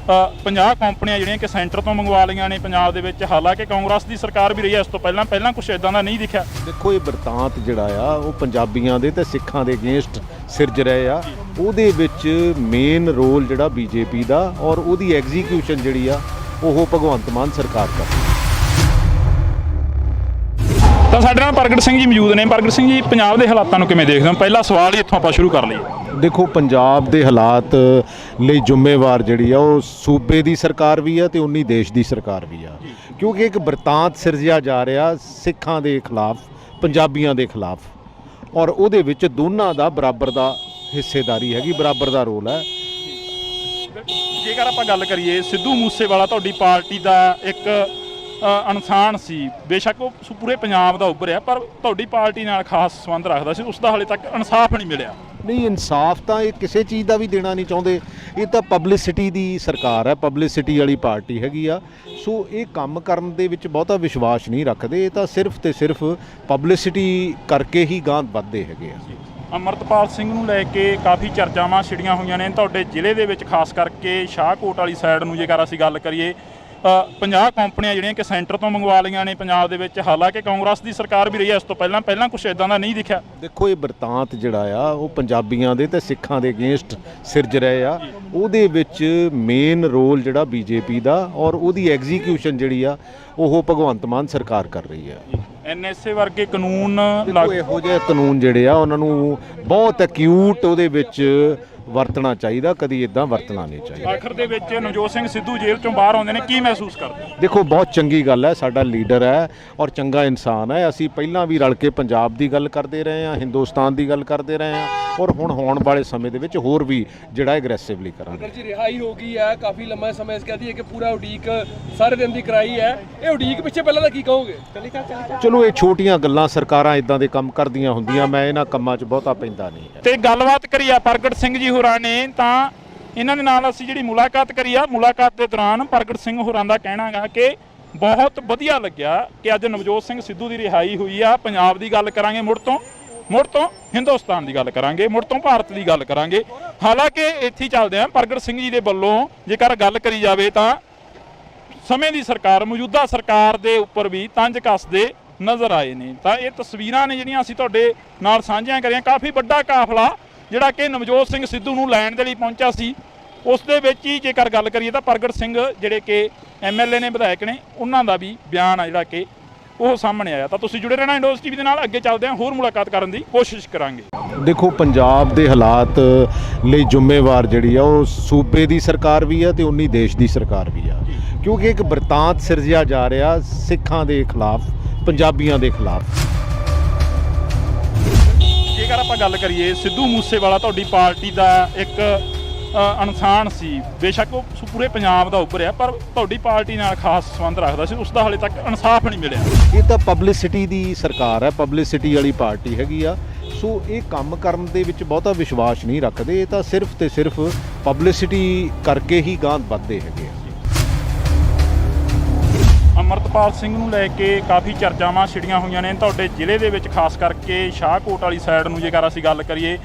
50 ਕੰਪਨੀਆਂ ਜਿਹੜੀਆਂ ਕਿ ਸੈਂਟਰ ਤੋਂ ਮੰਗਵਾ ਲਈਆਂ ਨੇ ਪੰਜਾਬ ਦੇ ਵਿੱਚ। ਹਾਲਾਂਕਿ ਕਾਂਗਰਸ ਦੀ ਸਰਕਾਰ ਵੀ ਰਹੀ ਹੈ ਇਸ ਤੋਂ ਪਹਿਲਾਂ ਕੁਝ ਇਦਾਂ ਦਾ ਨਹੀਂ ਦਿਖਿਆ। ਦੇਖੋ ਇਹ ਬਰਤਾਂਤ ਜਿਹੜਾ ਆ ਉਹ ਪੰਜਾਬੀਆਂ ਦੇ ਤੇ ਸਿੱਖਾਂ ਦੇ ਅਗੇਂਸਟ ਸਿਰਜ ਰਹੇ ਆ। ਉਹਦੇ ਵਿੱਚ ਮੇਨ ਰੋਲ ਜਿਹੜਾ ਬੀਜੇਪੀ ਦਾ ਔਰ ਉਹਦੀ ਐਗਜ਼ੀਕਿਊਸ਼ਨ ਜਿਹੜੀ ਆ ਉਹ ਭਗਵੰਤ ਮਾਨ ਸਰਕਾਰ ਕਰ ਰਹੀ ਹੈ। ਤਾਂ ਸਾਡੇ ਨਾਲ ਪ੍ਰਗਟ ਸਿੰਘ ਜੀ ਮੌਜੂਦ ਨੇ। ਪ੍ਰਗਟ ਸਿੰਘ ਜੀ, ਪੰਜਾਬ ਦੇ ਹਾਲਾਤਾਂ ਨੂੰ ਕਿਵੇਂ ਦੇਖਦੇ ਹੋ? ਪਹਿਲਾ ਸਵਾਲ ਹੀ ਇੱਥੋਂ ਆਪਾਂ ਸ਼ੁਰੂ ਕਰ ਲਈਏ। ਦੇਖੋ ਪੰਜਾਬ ਦੇ ਹਾਲਾਤ ਲਈ ਜ਼ਿੰਮੇਵਾਰ ਜਿਹੜੀ ਆ ਉਹ ਸੂਬੇ ਦੀ ਸਰਕਾਰ ਵੀ ਆ ਤੇ ਉਨੀ ਦੇਸ਼ ਦੀ ਸਰਕਾਰ ਵੀ ਆ, ਕਿਉਂਕਿ ਇੱਕ ਬਰਤਾਂਤ ਸਿਰਜਿਆ ਜਾ ਰਿਹਾ ਸਿੱਖਾਂ ਦੇ ਖਿਲਾਫ, ਪੰਜਾਬੀਆਂ ਦੇ ਖਿਲਾਫ, ਔਰ ਉਹਦੇ ਵਿੱਚ ਦੋਨਾਂ ਦਾ ਬਰਾਬਰ ਦਾ ਹਿੱਸੇਦਾਰੀ ਹੈਗੀ, ਬਰਾਬਰ ਦਾ ਰੋਲ ਹੈ। ਜੇਕਰ ਆਪਾਂ ਗੱਲ ਕਰੀਏ, ਸਿੱਧੂ ਮੂਸੇਵਾਲਾ ਤੁਹਾਡੀ ਪਾਰਟੀ ਦਾ ਇੱਕ ਇਨਸਾਨ ਸੀ, ਬੇਸ਼ੱਕ ਉਹ ਪੂਰੇ ਪੰਜਾਬ ਦਾ ਉੱਭਰਿਆ, ਪਰ ਤੁਹਾਡੀ ਪਾਰਟੀ ਨਾਲ ਖਾਸ ਸੰਬੰਧ ਰੱਖਦਾ ਸੀ, ਉਸ ਦਾ ਹਾਲੇ ਤੱਕ ਇਨਸਾਫ ਨਹੀਂ ਮਿਲਿਆ। ਨਹੀਂ, ਇਨਸਾਫ ਤਾਂ ਇਹ ਕਿਸੇ ਚੀਜ਼ ਦਾ ਵੀ ਦੇਣਾ ਨਹੀਂ ਚਾਹੁੰਦੇ। ਇਹ ਤਾਂ ਪਬਲਿਸਿਟੀ ਦੀ ਸਰਕਾਰ ਹੈ, ਪਬਲਿਸਿਟੀ ਵਾਲੀ ਪਾਰਟੀ ਹੈਗੀ ਆ। ਸੋ ਇਹ ਕੰਮ ਕਰਨ ਦੇ ਵਿੱਚ ਬਹੁਤਾ ਵਿਸ਼ਵਾਸ ਨਹੀਂ ਰੱਖਦੇ, ਇਹ ਤਾਂ ਸਿਰਫ ਤੇ ਸਿਰਫ ਪਬਲਿਸਿਟੀ ਕਰਕੇ ਹੀ ਗਾਂਹ ਵੱਧਦੇ ਹੈਗੇ ਆ। ਅਮਰਤਪਾਲ ਸਿੰਘ ਨੂੰ ਲੈ ਕੇ ਕਾਫੀ ਚਰਚਾਵਾਂ ਛਿੜੀਆਂ ਹੋਈਆਂ ਨੇ ਤੁਹਾਡੇ ਜ਼ਿਲ੍ਹੇ ਦੇ ਵਿੱਚ, ਖਾਸ ਕਰਕੇ ਸ਼ਾਹਕੋਟ ਵਾਲੀ ਸਾਈਡ ਨੂੰ ਜੇਕਰ ਅਸੀਂ ਗੱਲ ਕਰੀਏ। 50 ਕੰਪਨੀਆਂ ਜਿਹੜੀਆਂ ਕਿ ਸੈਂਟਰ ਤੋਂ ਮੰਗਵਾ ਲਈਆਂ ਨੇ ਪੰਜਾਬ ਦੇ ਵਿੱਚ। ਹਾਲਾਂਕਿ ਕਾਂਗਰਸ ਦੀ ਸਰਕਾਰ ਵੀ ਰਹੀ ਹੈ ਇਸ ਤੋਂ ਪਹਿਲਾਂ ਕੁਝ ਇਦਾਂ ਦਾ ਨਹੀਂ ਦਿਖਿਆ। ਦੇਖੋ ਇਹ ਬਰਤਾਂਤ ਜਿਹੜਾ ਆ ਉਹ ਪੰਜਾਬੀਆਂ ਦੇ ਤੇ ਸਿੱਖਾਂ ਦੇ ਅਗੇਂਸਟ ਸਿਰਜ ਰਹੇ ਆ। ਉਹਦੇ ਵਿੱਚ ਮੇਨ ਰੋਲ ਜਿਹੜਾ ਬੀਜੇਪੀ ਦਾ ਔਰ ਉਹਦੀ ਐਗਜ਼ੀਕਿਊਸ਼ਨ ਜਿਹੜੀ ਆ ਉਹ ਭਗਵੰਤ ਮਾਨ ਸਰਕਾਰ ਕਰ ਰਹੀ ਹੈ। ਐਨਐਸਏ ਵਰਗੇ ਕਾਨੂੰਨ ਇਹੋ ਜਿਹੇ ਕਾਨੂੰਨ ਜਿਹੜੇ ਆ ਉਹਨਾਂ ਨੂੰ ਬਹੁਤ ਅਕਿਊਟ ਉਹਦੇ ਵਿੱਚ ਵਰਤਣਾ ਚਾਹੀਦਾ, ਕਦੀ ਇਦਾਂ ਵਰਤਣਾ ਨਹੀਂ ਚਾਹੀਦਾ। ਆਖਰ ਦੇ ਵਿੱਚ ਨਵਜੋਤ ਸਿੰਘ ਸਿੱਧੂ ਜੇਲ੍ਹ ਚੋਂ ਬਾਹਰ ਆਉਂਦੇ ਨੇ, ਕੀ ਮਹਿਸੂਸ ਕਰਦੇ? ਦੇਖੋ ਬਹੁਤ ਚੰਗੀ ਗੱਲ ਹੈ, ਸਾਡਾ ਲੀਡਰ ਹੈ ਔਰ ਚੰਗਾ ਇਨਸਾਨ ਹੈ। ਅਸੀਂ ਪਹਿਲਾਂ ਵੀ ਰਲ ਕੇ ਪੰਜਾਬ ਦੀ ਗੱਲ ਕਰਦੇ ਰਹੇ ਹਾਂ, ਹਿੰਦੁਸਤਾਨ ਦੀ ਗੱਲ ਕਰਦੇ ਰਹੇ ਹਾਂ ਔਰ ਹੁਣ ਹੋਣ ਵਾਲੇ ਸਮੇਂ ਦੇ ਵਿੱਚ ਹੋਰ ਵੀ ਜਿਹੜਾ ਐਗਰੈਸਿਵਲੀ ਕਰਾਂਗੇ। ਜੀ ਰਿਹਾਈ ਹੋ ਗਈ ਹੈ, ਕਾਫੀ ਲੰਮਾ ਸਮਾਂ ਇਸ ਕਹਦੀ ਹੈ ਕਿ ਪੂਰਾ ਉਡੀਕ ਸਾਰੇ ਦਿਨ ਦੀ ਕਰਾਈ ਹੈ। ਇਹ ਉਡੀਕ ਪਿੱਛੇ ਪਹਿਲਾਂ ਦਾ ਕੀ ਕਹੋਗੇ? ਚਲੋ ਇਹ ਛੋਟੀਆਂ ਗੱਲਾਂ, ਸਰਕਾਰਾਂ ਇਦਾਂ ਦੇ ਕੰਮ ਕਰਦੀਆਂ ਹੁੰਦੀਆਂ, ਮੈਂ ਇਹਨਾਂ ਕੰਮਾਂ 'ਚ ਬਹੁਤਾ ਪੈਂਦਾ ਨਹੀਂ ਹੈ। ਤੇ ਗੱਲਬਾਤ ਕਰੀ ਆ ਪ੍ਰਗਟ ਸਿੰਘ ਜੀ ਹੋਰਾਂ ਨੇ, ਤਾਂ ਇਹਨਾਂ ਦੇ ਨਾਲ ਅਸੀਂ ਜਿਹੜੀ ਮੁਲਾਕਾਤ ਕਰੀ ਆ, ਮੁਲਾਕਾਤ ਦੇ ਦੌਰਾਨ ਪ੍ਰਗਟ ਸਿੰਘ ਹੋਰਾਂ ਦਾ ਕਹਿਣਾ ਗਾ ਕਿ ਬਹੁਤ ਵਧੀਆ ਲੱਗਿਆ ਕਿ ਅੱਜ ਨਵਜੋਤ ਸਿੰਘ ਸਿੱਧੂ ਦੀ ਰਿਹਾਈ ਹੋਈ ਆ। ਪੰਜਾਬ ਦੀ ਗੱਲ ਕਰਾਂਗੇ, ਮੁੜ ਤੋਂ ਹਿੰਦੁਸਤਾਨ ਦੀ ਗੱਲ ਕਰਾਂਗੇ, ਮੁੜ ਤੋਂ ਭਾਰਤ ਦੀ ਗੱਲ ਕਰਾਂਗੇ। ਹਾਲਾਂਕਿ ਇੱਥੇ ਚੱਲਦੇ ਆ ਪ੍ਰਗਟ ਸਿੰਘ ਜੀ ਦੇ ਵੱਲੋਂ ਜੇਕਰ ਗੱਲ ਕਰੀ ਜਾਵੇ ਤਾਂ ਸਮੇਂ ਦੀ ਸਰਕਾਰ, ਮੌਜੂਦਾ ਸਰਕਾਰ ਦੇ ਉੱਪਰ ਵੀ ਤੰਜ ਕੱਸਦੇ ਨਜ਼ਰ ਆਏ ਨੇ। ਤਾਂ ਇਹ ਤਸਵੀਰਾਂ ਨੇ ਜਿਹੜੀਆਂ ਅਸੀਂ ਤੁਹਾਡੇ ਨਾਲ ਸਾਂਝੀਆਂ ਕਰੀਆਂ। ਕਾਫੀ ਵੱਡਾ ਕਾਫਲਾ ਜਿਹੜਾ ਕਿ ਨਵਜੋਤ ਸਿੰਘ ਸਿੱਧੂ ਨੂੰ ਲੈਣ ਦੇ ਲਈ ਪਹੁੰਚਿਆ ਸੀ, ਉਸ ਦੇ ਵਿੱਚ ਹੀ ਜੇਕਰ ਗੱਲ ਕਰੀਏ ਤਾਂ ਪ੍ਰਗਟ ਸਿੰਘ ਜਿਹੜੇ ਕਿ ਐਮਐਲਏ ਨੇ, ਵਿਧਾਇਕ ਨੇ, ਉਹਨਾਂ ਦਾ ਵੀ ਬਿਆਨ ਆ ਜਿਹੜਾ ਕਿ ਉਹ ਸਾਹਮਣੇ ਆਇਆ। ਤਾਂ ਤੁਸੀਂ ਜੁੜੇ ਰਹਿਣਾ ਇੰਡੋਜ਼ ਟੀਵੀ ਦੇ ਨਾਲ। ਅੱਗੇ ਚੱਲਦੇ ਹਾਂ, ਹੋਰ ਮੁਲਾਕਾਤ ਕਰਨ ਦੀ ਕੋਸ਼ਿਸ਼ ਕਰਾਂਗੇ। ਦੇਖੋ, ਪੰਜਾਬ ਦੇ ਹਾਲਾਤ ਲਈ ਜ਼ਿੰਮੇਵਾਰ ਜਿਹੜੀ ਆ ਉਹ ਸੂਬੇ ਦੀ ਸਰਕਾਰ ਵੀ ਆ ਤੇ ਉਨੀ ਦੇਸ਼ ਦੀ ਸਰਕਾਰ ਵੀ ਆ, ਕਿਉਂਕਿ ਇੱਕ ਬਰਤਾਂਤ ਸਿਰਜਿਆ ਜਾ ਰਿਹਾ ਸਿੱਖਾਂ ਦੇ ਖਿਲਾਫ, ਪੰਜਾਬੀਆਂ ਦੇ ਖਿਲਾਫ। ਜੇਕਰ ਆਪਾਂ ਗੱਲ ਕਰੀਏ, ਸਿੱਧੂ ਮੂਸੇਵਾਲਾ ਤੁਹਾਡੀ ਪਾਰਟੀ ਦਾ ਇੱਕ ਇਨਸਾਨ ਸੀ, ਬੇਸ਼ੱਕ ਉਹ ਪੂਰੇ ਪੰਜਾਬ ਦਾ ਉੱਭਰਿਆ, ਪਰ ਤੁਹਾਡੀ ਪਾਰਟੀ ਨਾਲ ਖਾਸ ਸੰਬੰਧ ਰੱਖਦਾ ਸੀ, ਉਸ ਦਾ ਹਾਲੇ ਤੱਕ ਇਨਸਾਫ ਨਹੀਂ ਮਿਲਿਆ। ਇਹ ਤਾਂ ਪਬਲਿਸਿਟੀ ਦੀ ਸਰਕਾਰ ਹੈ, ਪਬਲਿਸਿਟੀ ਵਾਲੀ ਪਾਰਟੀ ਹੈਗੀ ਆ। ਸੋ ਇਹ ਕੰਮ ਕਰਨ ਦੇ ਵਿੱਚ ਬਹੁਤਾ ਵਿਸ਼ਵਾਸ ਨਹੀਂ ਰੱਖਦੇ। ਇਹ ਤਾਂ ਸਿਰਫ ਤੇ ਸਿਰਫ ਪਬਲਿਸਿਟੀ ਕਰਕੇ ਹੀ ਗਾਂਹ ਵੱਧਦੇ ਹੈਗੇ ਆ। ਅਮਰਤਪਾਲ ਸਿੰਘ ਨੂੰ ਲੈ ਕੇ ਕਾਫੀ ਚਰਚਾਵਾਂ ਛਿੜੀਆਂ ਹੋਈਆਂ ਨੇ ਤੁਹਾਡੇ ਜ਼ਿਲ੍ਹੇ ਦੇ ਵਿੱਚ, ਖਾਸ ਕਰਕੇ ਸ਼ਾਹਕੋਟ ਵਾਲੀ ਸਾਈਡ ਨੂੰ ਜੇਕਰ ਅਸੀਂ ਗੱਲ ਕਰੀਏ,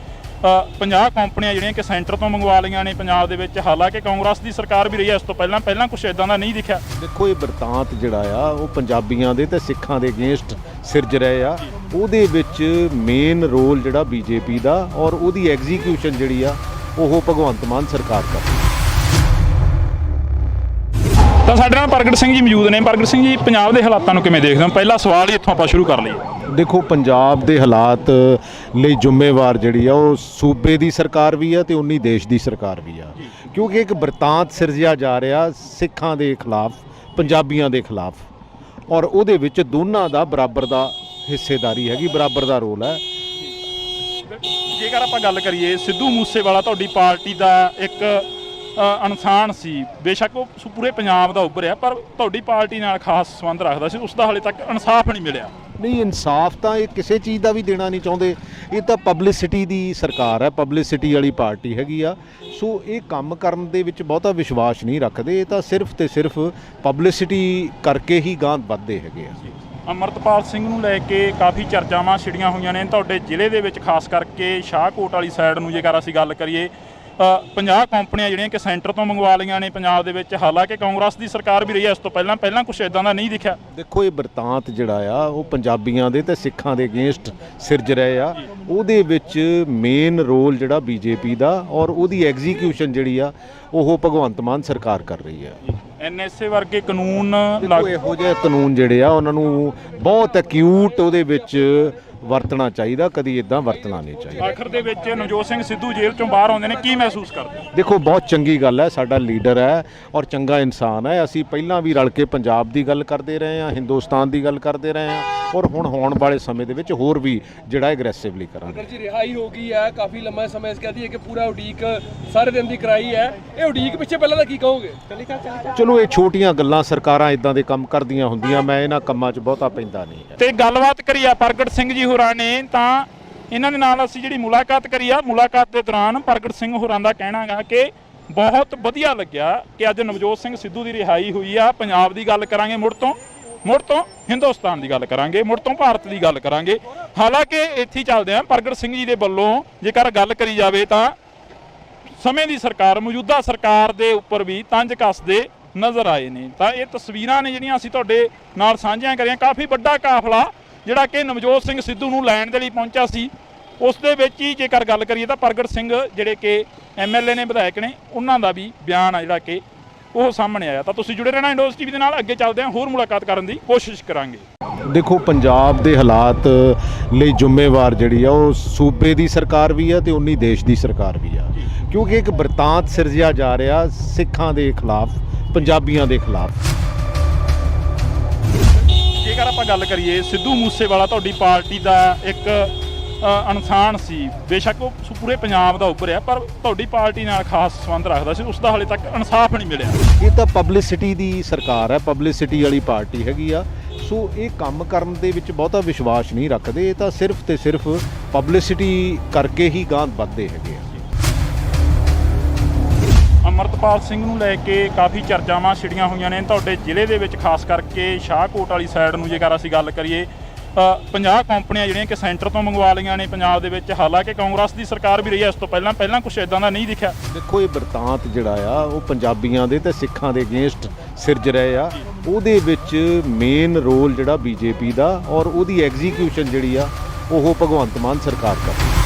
50 ਕੰਪਨੀਆਂ ਜਿਹੜੀਆਂ ਕਿ ਸੈਂਟਰ ਤੋਂ ਮੰਗਵਾ ਲਈਆਂ ਨੇ ਪੰਜਾਬ ਦੇ ਵਿੱਚ। ਹਾਲਾਂਕਿ ਕਾਂਗਰਸ ਦੀ ਸਰਕਾਰ ਵੀ ਰਹੀ ਹੈ ਇਸ ਤੋਂ ਪਹਿਲਾਂ ਕੁਝ ਇਦਾਂ ਦਾ ਨਹੀਂ ਦਿਖਿਆ। ਦੇਖੋ, ਇਹ ਬਰਤਾਂਤ ਜਿਹੜਾ ਆ ਉਹ ਪੰਜਾਬੀਆਂ ਦੇ ਤੇ ਸਿੱਖਾਂ ਦੇ ਅਗੇਂਸਟ ਸਿਰਜ ਰਹੇ ਆ। ਉਹਦੇ ਵਿੱਚ ਮੇਨ ਰੋਲ ਜਿਹੜਾ ਬੀਜੇਪੀ ਦਾ, ਔਰ ਉਹਦੀ ਐਗਜ਼ੀਕਿਊਸ਼ਨ ਜਿਹੜੀ ਆ ਉਹ ਭਗਵੰਤ ਮਾਨ ਸਰਕਾਰ ਕਰਦੀ। ਤਾਂ ਸਾਡੇ ਨਾਲ ਪ੍ਰਗਟ ਸਿੰਘ ਜੀ ਮੌਜੂਦ ਨੇ। ਪ੍ਰਗਟ ਸਿੰਘ ਜੀ, ਪੰਜਾਬ ਦੇ ਹਾਲਾਤਾਂ ਨੂੰ ਕਿਵੇਂ ਦੇਖਦੇ ਹੋ? ਪਹਿਲਾ ਸਵਾਲ ਹੀ ਇੱਥੋਂ ਆਪਾਂ ਸ਼ੁਰੂ ਕਰ ਲਈਏ। ਦੇਖੋ, ਪੰਜਾਬ ਦੇ ਹਾਲਾਤ ਲਈ ਜ਼ਿੰਮੇਵਾਰ ਜਿਹੜੀ ਆ ਉਹ ਸੂਬੇ ਦੀ ਸਰਕਾਰ ਵੀ ਆ ਤੇ ਉਨੀ ਦੇਸ਼ ਦੀ ਸਰਕਾਰ ਵੀ ਆ, ਕਿਉਂਕਿ ਇੱਕ ਬਰਤਾਂਤ ਸਿਰਜਿਆ ਜਾ ਰਿਹਾ ਸਿੱਖਾਂ ਦੇ ਖਿਲਾਫ, ਪੰਜਾਬੀਆਂ ਦੇ ਖਿਲਾਫ, ਔਰ ਉਹਦੇ ਵਿੱਚ ਦੋਨਾਂ ਦਾ ਬਰਾਬਰ ਦਾ ਹਿੱਸੇਦਾਰੀ ਹੈਗੀ, ਬਰਾਬਰ ਦਾ ਰੋਲ ਹੈ। ਜੇਕਰ ਆਪਾਂ ਗੱਲ ਕਰੀਏ, ਸਿੱਧੂ ਮੂਸੇਵਾਲਾ ਤੁਹਾਡੀ ਪਾਰਟੀ ਦਾ ਇੱਕ ਇਨਸਾਨ ਸੀ, ਬੇਸ਼ੱਕ ਉਹ ਪੂਰੇ ਪੰਜਾਬ ਦਾ ਉੱਭਰਿਆ, ਪਰ ਤੁਹਾਡੀ ਪਾਰਟੀ ਨਾਲ ਖਾਸ ਸੰਬੰਧ ਰੱਖਦਾ ਸੀ, ਉਸ ਦਾ ਹਾਲੇ ਤੱਕ ਇਨਸਾਫ ਨਹੀਂ ਮਿਲਿਆ। ਨਹੀਂ, ਇਨਸਾਫ ਤਾਂ ਇਹ ਕਿਸੇ ਚੀਜ਼ ਦਾ ਵੀ ਦੇਣਾ ਨਹੀਂ ਚਾਹੁੰਦੇ। ਇਹ ਤਾਂ ਪਬਲਿਸਿਟੀ ਦੀ ਸਰਕਾਰ ਹੈ, ਪਬਲਿਸਿਟੀ ਵਾਲੀ ਪਾਰਟੀ ਹੈਗੀ ਆ। ਸੋ ਇਹ ਕੰਮ ਕਰਨ ਦੇ ਵਿੱਚ ਬਹੁਤਾ ਵਿਸ਼ਵਾਸ ਨਹੀਂ ਰੱਖਦੇ। ਇਹ ਤਾਂ ਸਿਰਫ ਤੇ ਸਿਰਫ ਪਬਲਿਸਿਟੀ ਕਰਕੇ ਹੀ ਗਾਂਹ ਵੱਧਦੇ ਹੈਗੇ ਆ। ਅਮਰਤਪਾਲ ਸਿੰਘ ਨੂੰ ਲੈ ਕੇ ਕਾਫੀ ਚਰਚਾਵਾਂ ਛਿੜੀਆਂ ਹੋਈਆਂ ਨੇ ਤੁਹਾਡੇ ਜ਼ਿਲ੍ਹੇ ਦੇ ਵਿੱਚ, ਖਾਸ ਕਰਕੇ ਸ਼ਾਹਕੋਟ ਵਾਲੀ ਸਾਈਡ ਨੂੰ ਜੇਕਰ ਅਸੀਂ ਗੱਲ ਕਰੀਏ, 50 ਕੰਪਨੀਆਂ ਜਿਹੜੀਆਂ ਕਿ ਸੈਂਟਰ ਤੋਂ ਮੰਗਵਾ ਲਈਆਂ ਨੇ ਪੰਜਾਬ ਦੇ ਵਿੱਚ। ਹਾਲਾਂਕਿ ਕਾਂਗਰਸ ਦੀ ਸਰਕਾਰ ਵੀ ਰਹੀ ਹੈ ਇਸ ਤੋਂ ਪਹਿਲਾਂ ਕੁਝ ਇਦਾਂ ਦਾ ਨਹੀਂ ਦਿਖਿਆ। ਦੇਖੋ, ਇਹ ਬਰਤਾਂਤ ਜਿਹੜਾ ਆ ਉਹ ਪੰਜਾਬੀਆਂ ਦੇ ਤੇ ਸਿੱਖਾਂ ਦੇ ਅਗੇਂਸਟ ਸਿਰਜ ਰਹੇ ਆ। ਉਹਦੇ ਵਿੱਚ ਮੇਨ ਰੋਲ ਜਿਹੜਾ ਬੀਜੇਪੀ ਦਾ, ਔਰ ਉਹਦੀ ਐਗਜ਼ੀਕਿਊਸ਼ਨ ਜਿਹੜੀ ਆ ਉਹ ਭਗਵੰਤ ਮਾਨ ਸਰਕਾਰ ਕਰ ਰਹੀ ਹੈ। ਐਨਐਸਏ ਵਰਗੇ ਕਾਨੂੰਨ ਇਹੋ ਜਿਹੇ ਕਾਨੂੰਨ ਜਿਹੜੇ ਆ ਉਹਨਾਂ ਨੂੰ ਬਹੁਤ ਐਕਿਊਟ ਉਹਦੇ ਵਿੱਚ ਵਰਤਣਾ ਚਾਹੀਦਾ, ਕਦੀ ਇਦਾਂ ਵਰਤਣਾ ਨਹੀਂ ਚਾਹੀਦਾ। ਆਖਰ ਦੇ ਵਿੱਚ ਨਵਜੋਤ ਸਿੰਘ ਸਿੱਧੂ ਜੇਲ੍ਹ ਚੋਂ ਬਾਹਰ ਆਉਂਦੇ ਨੇ, ਕੀ ਮਹਿਸੂਸ ਕਰਦੇ? ਦੇਖੋ, ਬਹੁਤ ਚੰਗੀ ਗੱਲ ਹੈ, ਸਾਡਾ ਲੀਡਰ ਹੈ ਔਰ ਚੰਗਾ ਇਨਸਾਨ ਹੈ। ਅਸੀਂ ਪਹਿਲਾਂ ਵੀ ਰਲ ਕੇ ਪੰਜਾਬ ਦੀ ਗੱਲ ਕਰਦੇ ਰਹੇ ਹਾਂ, ਹਿੰਦੁਸਤਾਨ ਦੀ ਗੱਲ ਕਰਦੇ ਰਹੇ ਹਾਂ, ਔਰ ਹੁਣ ਹੋਣ ਵਾਲੇ ਸਮੇਂ ਦੇ ਵਿੱਚ ਹੋਰ ਵੀ ਜਿਹੜਾ ਐਗਰੈਸਿਵਲੀ ਕਰਾਂਗੇ। ਅਗਰ ਜੀ ਰਿਹਾਈ ਹੋ ਗਈ ਹੈ, ਕਾਫੀ ਲੰਮਾ ਸਮਾਂ ਇਸ ਕਹਦੀ ਹੈ ਕਿ ਪੂਰਾ ਉਡੀਕ ਸਾਰੇ ਦਿਨ ਦੀ ਕਰਾਈ ਹੈ, ਇਹ ਉਡੀਕ ਪਿੱਛੇ ਪਹਿਲਾਂ ਦਾ ਕੀ ਕਹੋਗੇ? ਚਲੋ, ਇਹ ਛੋਟੀਆਂ ਗੱਲਾਂ, ਸਰਕਾਰਾਂ ਇਦਾਂ ਦੇ ਕੰਮ ਕਰਦੀਆਂ ਹੁੰਦੀਆਂ, ਮੈਂ ਇਹਨਾਂ ਕੰਮਾਂ 'ਚ ਬਹੁਤਾ ਪੈਂਦਾ ਨਹੀਂ। ਤੇ ਗੱਲਬਾਤ ਕਰੀ ਆ ਪ੍ਰਗਟ ਸਿੰਘ ਜੀ ਹੋਰਾਂ ਨੇ, ਤਾਂ ਇਹਨਾਂ ਦੇ ਨਾਲ ਅਸੀਂ ਜਿਹੜੀ ਮੁਲਾਕਾਤ ਕਰੀ ਆ, ਮੁਲਾਕਾਤ ਦੇ ਦੌਰਾਨ ਪ੍ਰਗਟ ਸਿੰਘ ਹੋਰਾਂ ਦਾ ਕਹਿਣਾ ਗਾ ਕਿ ਬਹੁਤ ਵਧੀਆ ਲੱਗਿਆ ਕਿ ਅੱਜ ਨਵਜੋਤ ਸਿੰਘ ਸਿੱਧੂ ਦੀ ਰਿਹਾਈ ਹੋਈ ਆ। ਪੰਜਾਬ ਦੀ ਗੱਲ ਕਰਾਂਗੇ, ਮੁੜ ਤੋਂ ਹਿੰਦੁਸਤਾਨ ਦੀ ਗੱਲ ਕਰਾਂਗੇ, ਮੁੜ ਤੋਂ ਭਾਰਤ ਦੀ ਗੱਲ ਕਰਾਂਗੇ। ਹਾਲਾਂਕਿ ਇੱਥੇ ਹੀ ਚੱਲਦੇ ਆ। ਪ੍ਰਗਟ ਸਿੰਘ ਜੀ ਦੇ ਵੱਲੋਂ ਜੇਕਰ ਗੱਲ ਕਰੀ ਜਾਵੇ ਤਾਂ ਸਮੇਂ ਦੀ ਸਰਕਾਰ, ਮੌਜੂਦਾ ਸਰਕਾਰ ਦੇ ਉੱਪਰ ਵੀ ਤੰਜ ਕੱਸਦੇ ਨਜ਼ਰ ਆਏ ਨੇ। ਤਾਂ ਇਹ ਤਸਵੀਰਾਂ ਨੇ ਜਿਹੜੀਆਂ ਅਸੀਂ ਤੁਹਾਡੇ ਨਾਲ ਸਾਂਝੀਆਂ ਕਰੀਆਂ। ਕਾਫੀ ਵੱਡਾ ਕਾਫਲਾ ਜਿਹੜਾ ਕਿ ਨਵਜੋਤ ਸਿੰਘ ਸਿੱਧੂ ਨੂੰ ਲੈਣ ਦੇ ਲਈ ਪਹੁੰਚਿਆ ਸੀ, ਉਸ ਦੇ ਵਿੱਚ ਹੀ ਜੇਕਰ ਗੱਲ ਕਰੀਏ ਤਾਂ ਪ੍ਰਗਟ ਸਿੰਘ ਜਿਹੜੇ ਕਿ ਐਮਐਲਏ ਨੇ, ਵਿਧਾਇਕ ਨੇ, ਉਹਨਾਂ ਦਾ ਵੀ ਬਿਆਨ ਆ ਜਿਹੜਾ ਕਿ ਉਹ ਸਾਹਮਣੇ ਆਇਆ। ਤਾਂ ਤੁਸੀਂ ਜੁੜੇ ਰਹਿਣਾ ਇੰਡੋਜ਼ ਟੀਵੀ ਦੇ ਨਾਲ। ਅੱਗੇ ਚੱਲਦੇ ਹਾਂ, ਹੋਰ ਮੁਲਾਕਾਤ ਕਰਨ ਦੀ ਕੋਸ਼ਿਸ਼ ਕਰਾਂਗੇ। ਦੇਖੋ, ਪੰਜਾਬ ਦੇ ਹਾਲਾਤ ਲਈ ਜ਼ਿੰਮੇਵਾਰ ਜਿਹੜੀ ਆ ਉਹ ਸੂਬੇ ਦੀ ਸਰਕਾਰ ਵੀ ਆ ਤੇ ਉਨੀ ਦੇਸ਼ ਦੀ ਸਰਕਾਰ ਵੀ ਆ, ਕਿਉਂਕਿ ਇੱਕ ਬਰਤਾਂਤ ਸਿਰਜਿਆ ਜਾ ਰਿਹਾ ਸਿੱਖਾਂ ਦੇ ਖਿਲਾਫ, ਪੰਜਾਬੀਆਂ ਦੇ ਖਿਲਾਫ। ਜੇਕਰ ਆਪਾਂ ਗੱਲ ਕਰੀਏ, ਸਿੱਧੂ ਮੂਸੇਵਾਲਾ ਤੁਹਾਡੀ ਪਾਰਟੀ ਦਾ ਇੱਕ ਇਨਸਾਨ ਸੀ, ਬੇਸ਼ੱਕ ਉਹ ਪੂਰੇ ਪੰਜਾਬ ਦਾ ਉੱਭਰਿਆ, ਪਰ ਤੁਹਾਡੀ ਪਾਰਟੀ ਨਾਲ ਖਾਸ ਸੰਬੰਧ ਰੱਖਦਾ ਸੀ, ਉਸ ਦਾ ਹਾਲੇ ਤੱਕ ਇਨਸਾਫ ਨਹੀਂ ਮਿਲਿਆ। ਇਹ ਤਾਂ ਪਬਲਿਸਿਟੀ ਦੀ ਸਰਕਾਰ ਹੈ, ਪਬਲਿਸਿਟੀ ਵਾਲੀ ਪਾਰਟੀ ਹੈਗੀ ਆ। ਸੋ ਇਹ ਕੰਮ ਕਰਨ ਦੇ ਵਿੱਚ ਬਹੁਤਾ ਵਿਸ਼ਵਾਸ ਨਹੀਂ ਰੱਖਦੇ। ਇਹ ਤਾਂ ਸਿਰਫ ਤੇ ਸਿਰਫ ਪਬਲਿਸਿਟੀ ਕਰਕੇ ਹੀ ਗਾਂਹ ਵੱਧਦੇ ਹੈਗੇ ਆ। ਅਮਰਤਪਾਲ ਸਿੰਘ ਨੂੰ ਲੈ ਕੇ ਕਾਫੀ ਚਰਚਾਵਾਂ ਛਿੜੀਆਂ ਹੋਈਆਂ ਨੇ ਤੁਹਾਡੇ ਜ਼ਿਲ੍ਹੇ ਦੇ ਵਿੱਚ, ਖਾਸ ਕਰਕੇ ਸ਼ਾਹਕੋਟ ਵਾਲੀ ਸਾਈਡ ਨੂੰ ਜੇਕਰ ਅਸੀਂ ਗੱਲ ਕਰੀਏ, 50 ਕੰਪਨੀਆਂ ਜਿਹੜੀਆਂ ਕਿ ਸੈਂਟਰ ਤੋਂ ਮੰਗਵਾ ਲਈਆਂ ਨੇ ਪੰਜਾਬ ਦੇ ਵਿੱਚ। ਹਾਲਾਂਕਿ ਕਾਂਗਰਸ ਦੀ ਸਰਕਾਰ ਵੀ ਰਹੀ ਹੈ ਇਸ ਤੋਂ ਪਹਿਲਾਂ ਕੁਝ ਇਦਾਂ ਦਾ ਨਹੀਂ ਦਿਖਿਆ। ਦੇਖੋ, ਇਹ ਬਰਤਾਂਤ ਜਿਹੜਾ ਆ ਉਹ ਪੰਜਾਬੀਆਂ ਦੇ ਤੇ ਸਿੱਖਾਂ ਦੇ ਅਗੇਂਸਟ ਸਿਰਜ ਰਹੇ ਆ ਉਹਦੇ ਵਿੱਚ ਮੇਨ ਰੋਲ ਜਿਹੜਾ ਬੀਜੇਪੀ ਦਾ ਔਰ ਉਹਦੀ ਐਗਜ਼ੀਕਿਊਸ਼ਨ ਜਿਹੜੀ ਆ ਉਹ ਭਗਵੰਤ ਮਾਨ ਸਰਕਾਰ ਕਰ ਰਹੀ ਹੈ।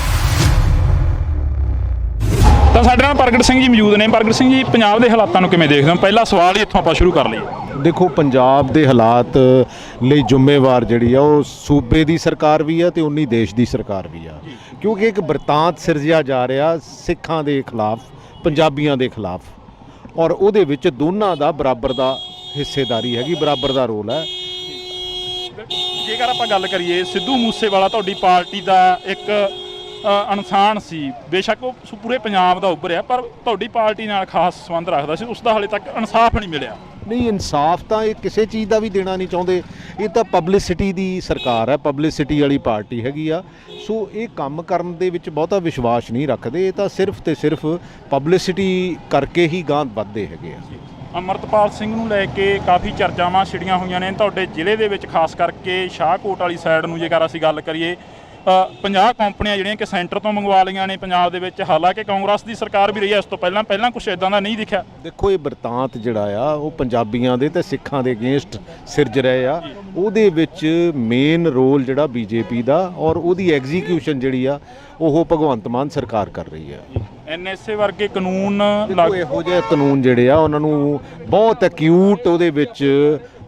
ਤਾਂ ਸਾਡੇ ਨਾਲ ਪ੍ਰਗਟ ਸਿੰਘ ਜੀ ਮੌਜੂਦ ਨੇ। ਪ੍ਰਗਟ ਸਿੰਘ ਜੀ, ਪੰਜਾਬ ਦੇ ਹਾਲਾਤਾਂ ਨੂੰ ਕਿਵੇਂ ਦੇਖਦੇ ਹੋ? ਪਹਿਲਾ ਸਵਾਲ ਹੀ ਇੱਥੋਂ ਆਪਾਂ ਸ਼ੁਰੂ ਕਰ ਲਈਏ। ਦੇਖੋ, ਪੰਜਾਬ ਦੇ ਹਾਲਾਤ ਲਈ ਜ਼ਿੰਮੇਵਾਰ ਜਿਹੜੀ ਆ ਉਹ ਸੂਬੇ ਦੀ ਸਰਕਾਰ ਵੀ ਆ ਤੇ ਉਨੀ ਦੇਸ਼ ਦੀ ਸਰਕਾਰ ਵੀ ਆ, ਕਿਉਂਕਿ ਇੱਕ ਬਰਤਾਂਤ ਸਿਰਜਿਆ ਜਾ ਰਿਹਾ ਸਿੱਖਾਂ ਦੇ ਖਿਲਾਫ, ਪੰਜਾਬੀਆਂ ਦੇ ਖਿਲਾਫ, ਔਰ ਉਹਦੇ ਵਿੱਚ ਦੋਨਾਂ ਦਾ ਬਰਾਬਰ ਦਾ ਹਿੱਸੇਦਾਰੀ ਹੈਗੀ, ਬਰਾਬਰ ਦਾ ਰੋਲ ਹੈ। ਜੇਕਰ ਆਪਾਂ ਗੱਲ ਕਰੀਏ, ਸਿੱਧੂ ਮੂਸੇਵਾਲਾ ਤੁਹਾਡੀ ਪਾਰਟੀ ਦਾ ਇੱਕ ਇਨਸਾਨ ਸੀ, ਬੇਸ਼ੱਕ ਉਹ ਪੂਰੇ ਪੰਜਾਬ ਦਾ ਉੱਭਰਿਆ, ਪਰ ਤੁਹਾਡੀ ਪਾਰਟੀ ਨਾਲ ਖਾਸ ਸੰਬੰਧ ਰੱਖਦਾ ਸੀ, ਉਸ ਦਾ ਹਾਲੇ ਤੱਕ ਇਨਸਾਫ ਨਹੀਂ ਮਿਲਿਆ। ਨਹੀਂ, ਇਨਸਾਫ ਤਾਂ ਇਹ ਕਿਸੇ ਚੀਜ਼ ਦਾ ਵੀ ਦੇਣਾ ਨਹੀਂ ਚਾਹੁੰਦੇ। ਇਹ ਤਾਂ ਪਬਲਿਸਿਟੀ ਦੀ ਸਰਕਾਰ ਹੈ, ਪਬਲਿਸਿਟੀ ਵਾਲੀ ਪਾਰਟੀ ਹੈਗੀ ਆ। ਸੋ ਇਹ ਕੰਮ ਕਰਨ ਦੇ ਵਿੱਚ ਬਹੁਤਾ ਵਿਸ਼ਵਾਸ ਨਹੀਂ ਰੱਖਦੇ। ਇਹ ਤਾਂ ਸਿਰਫ ਤੇ ਸਿਰਫ ਪਬਲਿਸਿਟੀ ਕਰਕੇ ਹੀ ਗਾਂਹ ਵੱਧਦੇ ਹੈਗੇ ਆ। ਅੰਮ੍ਰਿਤਪਾਲ ਸਿੰਘ ਨੂੰ ਲੈ ਕੇ ਕਾਫੀ ਚਰਚਾਵਾਂ ਛਿੜੀਆਂ ਹੋਈਆਂ ਨੇ ਤੁਹਾਡੇ ਜ਼ਿਲ੍ਹੇ ਦੇ ਵਿੱਚ, ਖਾਸ ਕਰਕੇ ਸ਼ਾਹਕੋਟ ਵਾਲੀ ਸਾਈਡ ਨੂੰ ਜੇਕਰ ਅਸੀਂ ਗੱਲ ਕਰੀਏ। 50 ਕੰਪਨੀਆਂ ਜਿਹੜੀਆਂ ਕਿ ਸੈਂਟਰ ਤੋਂ ਮੰਗਵਾ ਲਈਆਂ ਨੇ ਪੰਜਾਬ ਦੇ ਵਿੱਚ, ਹਾਲਾਂਕਿ ਕਾਂਗਰਸ ਦੀ ਸਰਕਾਰ ਵੀ ਰਹੀ ਹੈ ਇਸ ਤੋਂ ਪਹਿਲਾਂ ਕੁਝ ਇਦਾਂ ਦਾ ਨਹੀਂ ਦਿਖਿਆ। ਦੇਖੋ, ਇਹ ਬਰਤਾਂਤ ਜਿਹੜਾ ਆ ਉਹ ਪੰਜਾਬੀਆਂ ਦੇ ਤੇ ਸਿੱਖਾਂ ਦੇ ਅਗੇਂਸਟ ਸਿਰਜ ਰਹੇ ਆ। ਉਹਦੇ ਵਿੱਚ ਮੇਨ ਰੋਲ ਜਿਹੜਾ ਬੀਜੇਪੀ ਦਾ ਔਰ ਉਹਦੀ ਐਗਜ਼ੀਕਿਊਸ਼ਨ ਜਿਹੜੀ ਆ ਉਹ ਭਗਵੰਤ ਮਾਨ ਸਰਕਾਰ ਕਰ ਰਹੀ ਹੈ। ਐਨਐਸਏ ਵਰਗੇ ਕਾਨੂੰਨ ਇਹੋ ਜਿਹੇ ਕਾਨੂੰਨ ਜਿਹੜੇ ਆ ਉਹਨਾਂ ਨੂੰ ਬਹੁਤ ਐਕਿਊਟ ਉਹਦੇ ਵਿੱਚ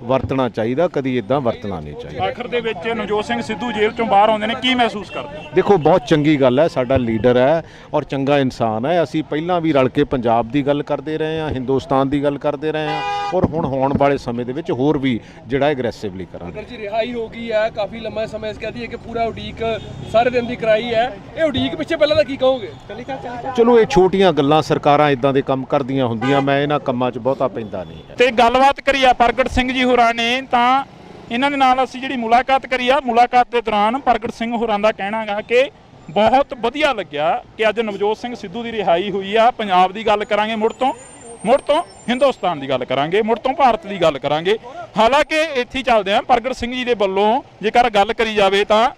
ਵਰਤਣਾ ਚਾਹੀਦਾ, ਕਦੀ ਇਦਾਂ ਵਰਤਣਾ ਨਹੀਂ ਚਾਹੀਦਾ। ਆਖਰ ਦੇ ਵਿੱਚ ਨਵਜੋਤ ਸਿੰਘ ਸਿੱਧੂ ਜੇਲ੍ਹ ਚੋਂ ਬਾਹਰ ਆਉਂਦੇ ਨੇ, ਕੀ ਮਹਿਸੂਸ ਕਰਦੇ? ਦੇਖੋ, ਬਹੁਤ ਚੰਗੀ ਗੱਲ ਹੈ, ਸਾਡਾ ਲੀਡਰ ਹੈ ਔਰ ਚੰਗਾ ਇਨਸਾਨ ਹੈ। ਅਸੀਂ ਪਹਿਲਾਂ ਵੀ ਰਲ ਕੇ ਪੰਜਾਬ ਦੀ ਗੱਲ ਕਰਦੇ ਰਹੇ ਹਾਂ, ਹਿੰਦੁਸਤਾਨ ਦੀ ਗੱਲ ਕਰਦੇ ਰਹੇ ਹਾਂ, ਔਰ ਹੁਣ ਹੋਣ ਵਾਲੇ ਸਮੇਂ ਦੇ ਵਿੱਚ ਹੋਰ ਵੀ ਜਿਹੜਾ ਐਗਰੈਸਿਵਲੀ ਕਰਾਂਗੇ। ਜੀ ਰਿਹਾਈ ਹੋ ਗਈ ਹੈ, ਕਾਫੀ ਲੰਮਾ ਸਮੇਂ ਕਹਦੀ ਹੈ ਕਿ ਪੂਰਾ ਉਡੀਕ ਸਾਰੇ ਦਿਨ ਦੀ ਕਰਾਈ ਹੈ। ਇਹ ਉਡੀਕ ਪਿੱਛੇ ਪਹਿਲਾਂ ਤਾਂ ਕੀ ਕਹੋਗੇ? ਚਲੋ, ਇਹ ਛੋਟੀਆਂ ਗੱਲਾਂ, ਸਰਕਾਰਾਂ ਇਦਾਂ ਦੇ ਕੰਮ ਕਰਦੀਆਂ ਹੁੰਦੀਆਂ, ਮੈਂ ਇਹਨਾਂ ਕੰਮਾਂ 'ਚ ਬਹੁਤਾ ਪੈਂਦਾ ਨਹੀਂ ਹੈ। ਤੇ ਗੱਲਬਾਤ ਕਰੀ ਆ ਪ੍ਰਗਟ ਸਿੰਘ ਜੀ ਹੋਰਾਂ ਨੇ, ਤਾਂ ਇਹਨਾਂ ਦੇ ਨਾਲ ਅਸੀਂ ਜਿਹੜੀ ਮੁਲਾਕਾਤ ਕਰੀ ਆ, ਮੁਲਾਕਾਤ ਦੇ ਦੌਰਾਨ ਪ੍ਰਗਟ ਸਿੰਘ ਹੋਰਾਂ ਦਾ ਕਹਿਣਾ ਗਾ ਕਿ ਬਹੁਤ ਵਧੀਆ ਲੱਗਿਆ ਕਿ ਅੱਜ ਨਵਜੋਤ ਸਿੰਘ ਸਿੱਧੂ ਦੀ ਰਿਹਾਈ ਹੋਈ ਆ। ਪੰਜਾਬ ਦੀ ਗੱਲ ਕਰਾਂਗੇ, ਮੁੜ ਤੋਂ ਹਿੰਦੁਸਤਾਨ ਦੀ ਗੱਲ ਕਰਾਂਗੇ, ਮੁੜ ਤੋਂ ਭਾਰਤ ਦੀ ਗੱਲ ਕਰਾਂਗੇ। ਹਾਲਾਂਕਿ ਇੱਥੇ ਹੀ ਚੱਲਦੇ ਆ। ਪ੍ਰਗਟ ਸਿੰਘ ਜੀ ਦੇ ਵੱਲੋਂ ਜੇਕਰ ਗੱਲ ਕਰੀ ਜਾਵੇ ਤਾਂ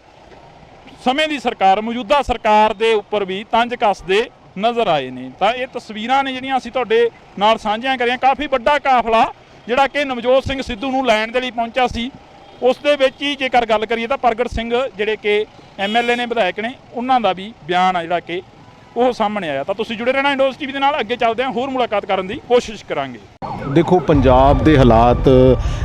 ਸਮੇਂ ਦੀ ਸਰਕਾਰ, ਮੌਜੂਦਾ ਸਰਕਾਰ ਦੇ ਉੱਪਰ ਵੀ ਤੰਜ ਕੱਸਦੇ ਨਜ਼ਰ ਆਏ ਨੇ। ਤਾਂ ਇਹ ਤਸਵੀਰਾਂ ਨੇ ਜਿਹੜੀਆਂ ਅਸੀਂ ਤੁਹਾਡੇ ਨਾਲ ਸਾਂਝੀਆਂ ਕਰੀਆਂ। ਕਾਫੀ ਵੱਡਾ ਕਾਫਲਾ ਜਿਹੜਾ ਕਿ ਨਵਜੋਤ ਸਿੰਘ ਸਿੱਧੂ ਨੂੰ ਲੈਣ ਦੇ ਲਈ ਪਹੁੰਚਿਆ ਸੀ, ਉਸ ਦੇ ਵਿੱਚ ਹੀ ਜੇਕਰ ਗੱਲ ਕਰੀਏ ਤਾਂ ਪ੍ਰਗਟ ਸਿੰਘ ਜਿਹੜੇ ਕਿ ਐਮਐਲਏ ਨੇ, ਵਿਧਾਇਕ ਨੇ, ਉਹਨਾਂ ਦਾ ਵੀ ਬਿਆਨ ਆ ਜਿਹੜਾ ਕਿ ਉਹ ਸਾਹਮਣੇ ਆਇਆ। ਤਾਂ ਤੁਸੀਂ ਜੁੜੇ ਰਹਿਣਾ ਇੰਡੋਜ਼ ਟੀਵੀ ਦੇ ਨਾਲ। ਅੱਗੇ ਚੱਲਦੇ ਹਾਂ, ਹੋਰ ਮੁਲਾਕਾਤ ਕਰਨ ਦੀ ਕੋਸ਼ਿਸ਼ ਕਰਾਂਗੇ। ਦੇਖੋ, ਪੰਜਾਬ ਦੇ ਹਾਲਾਤ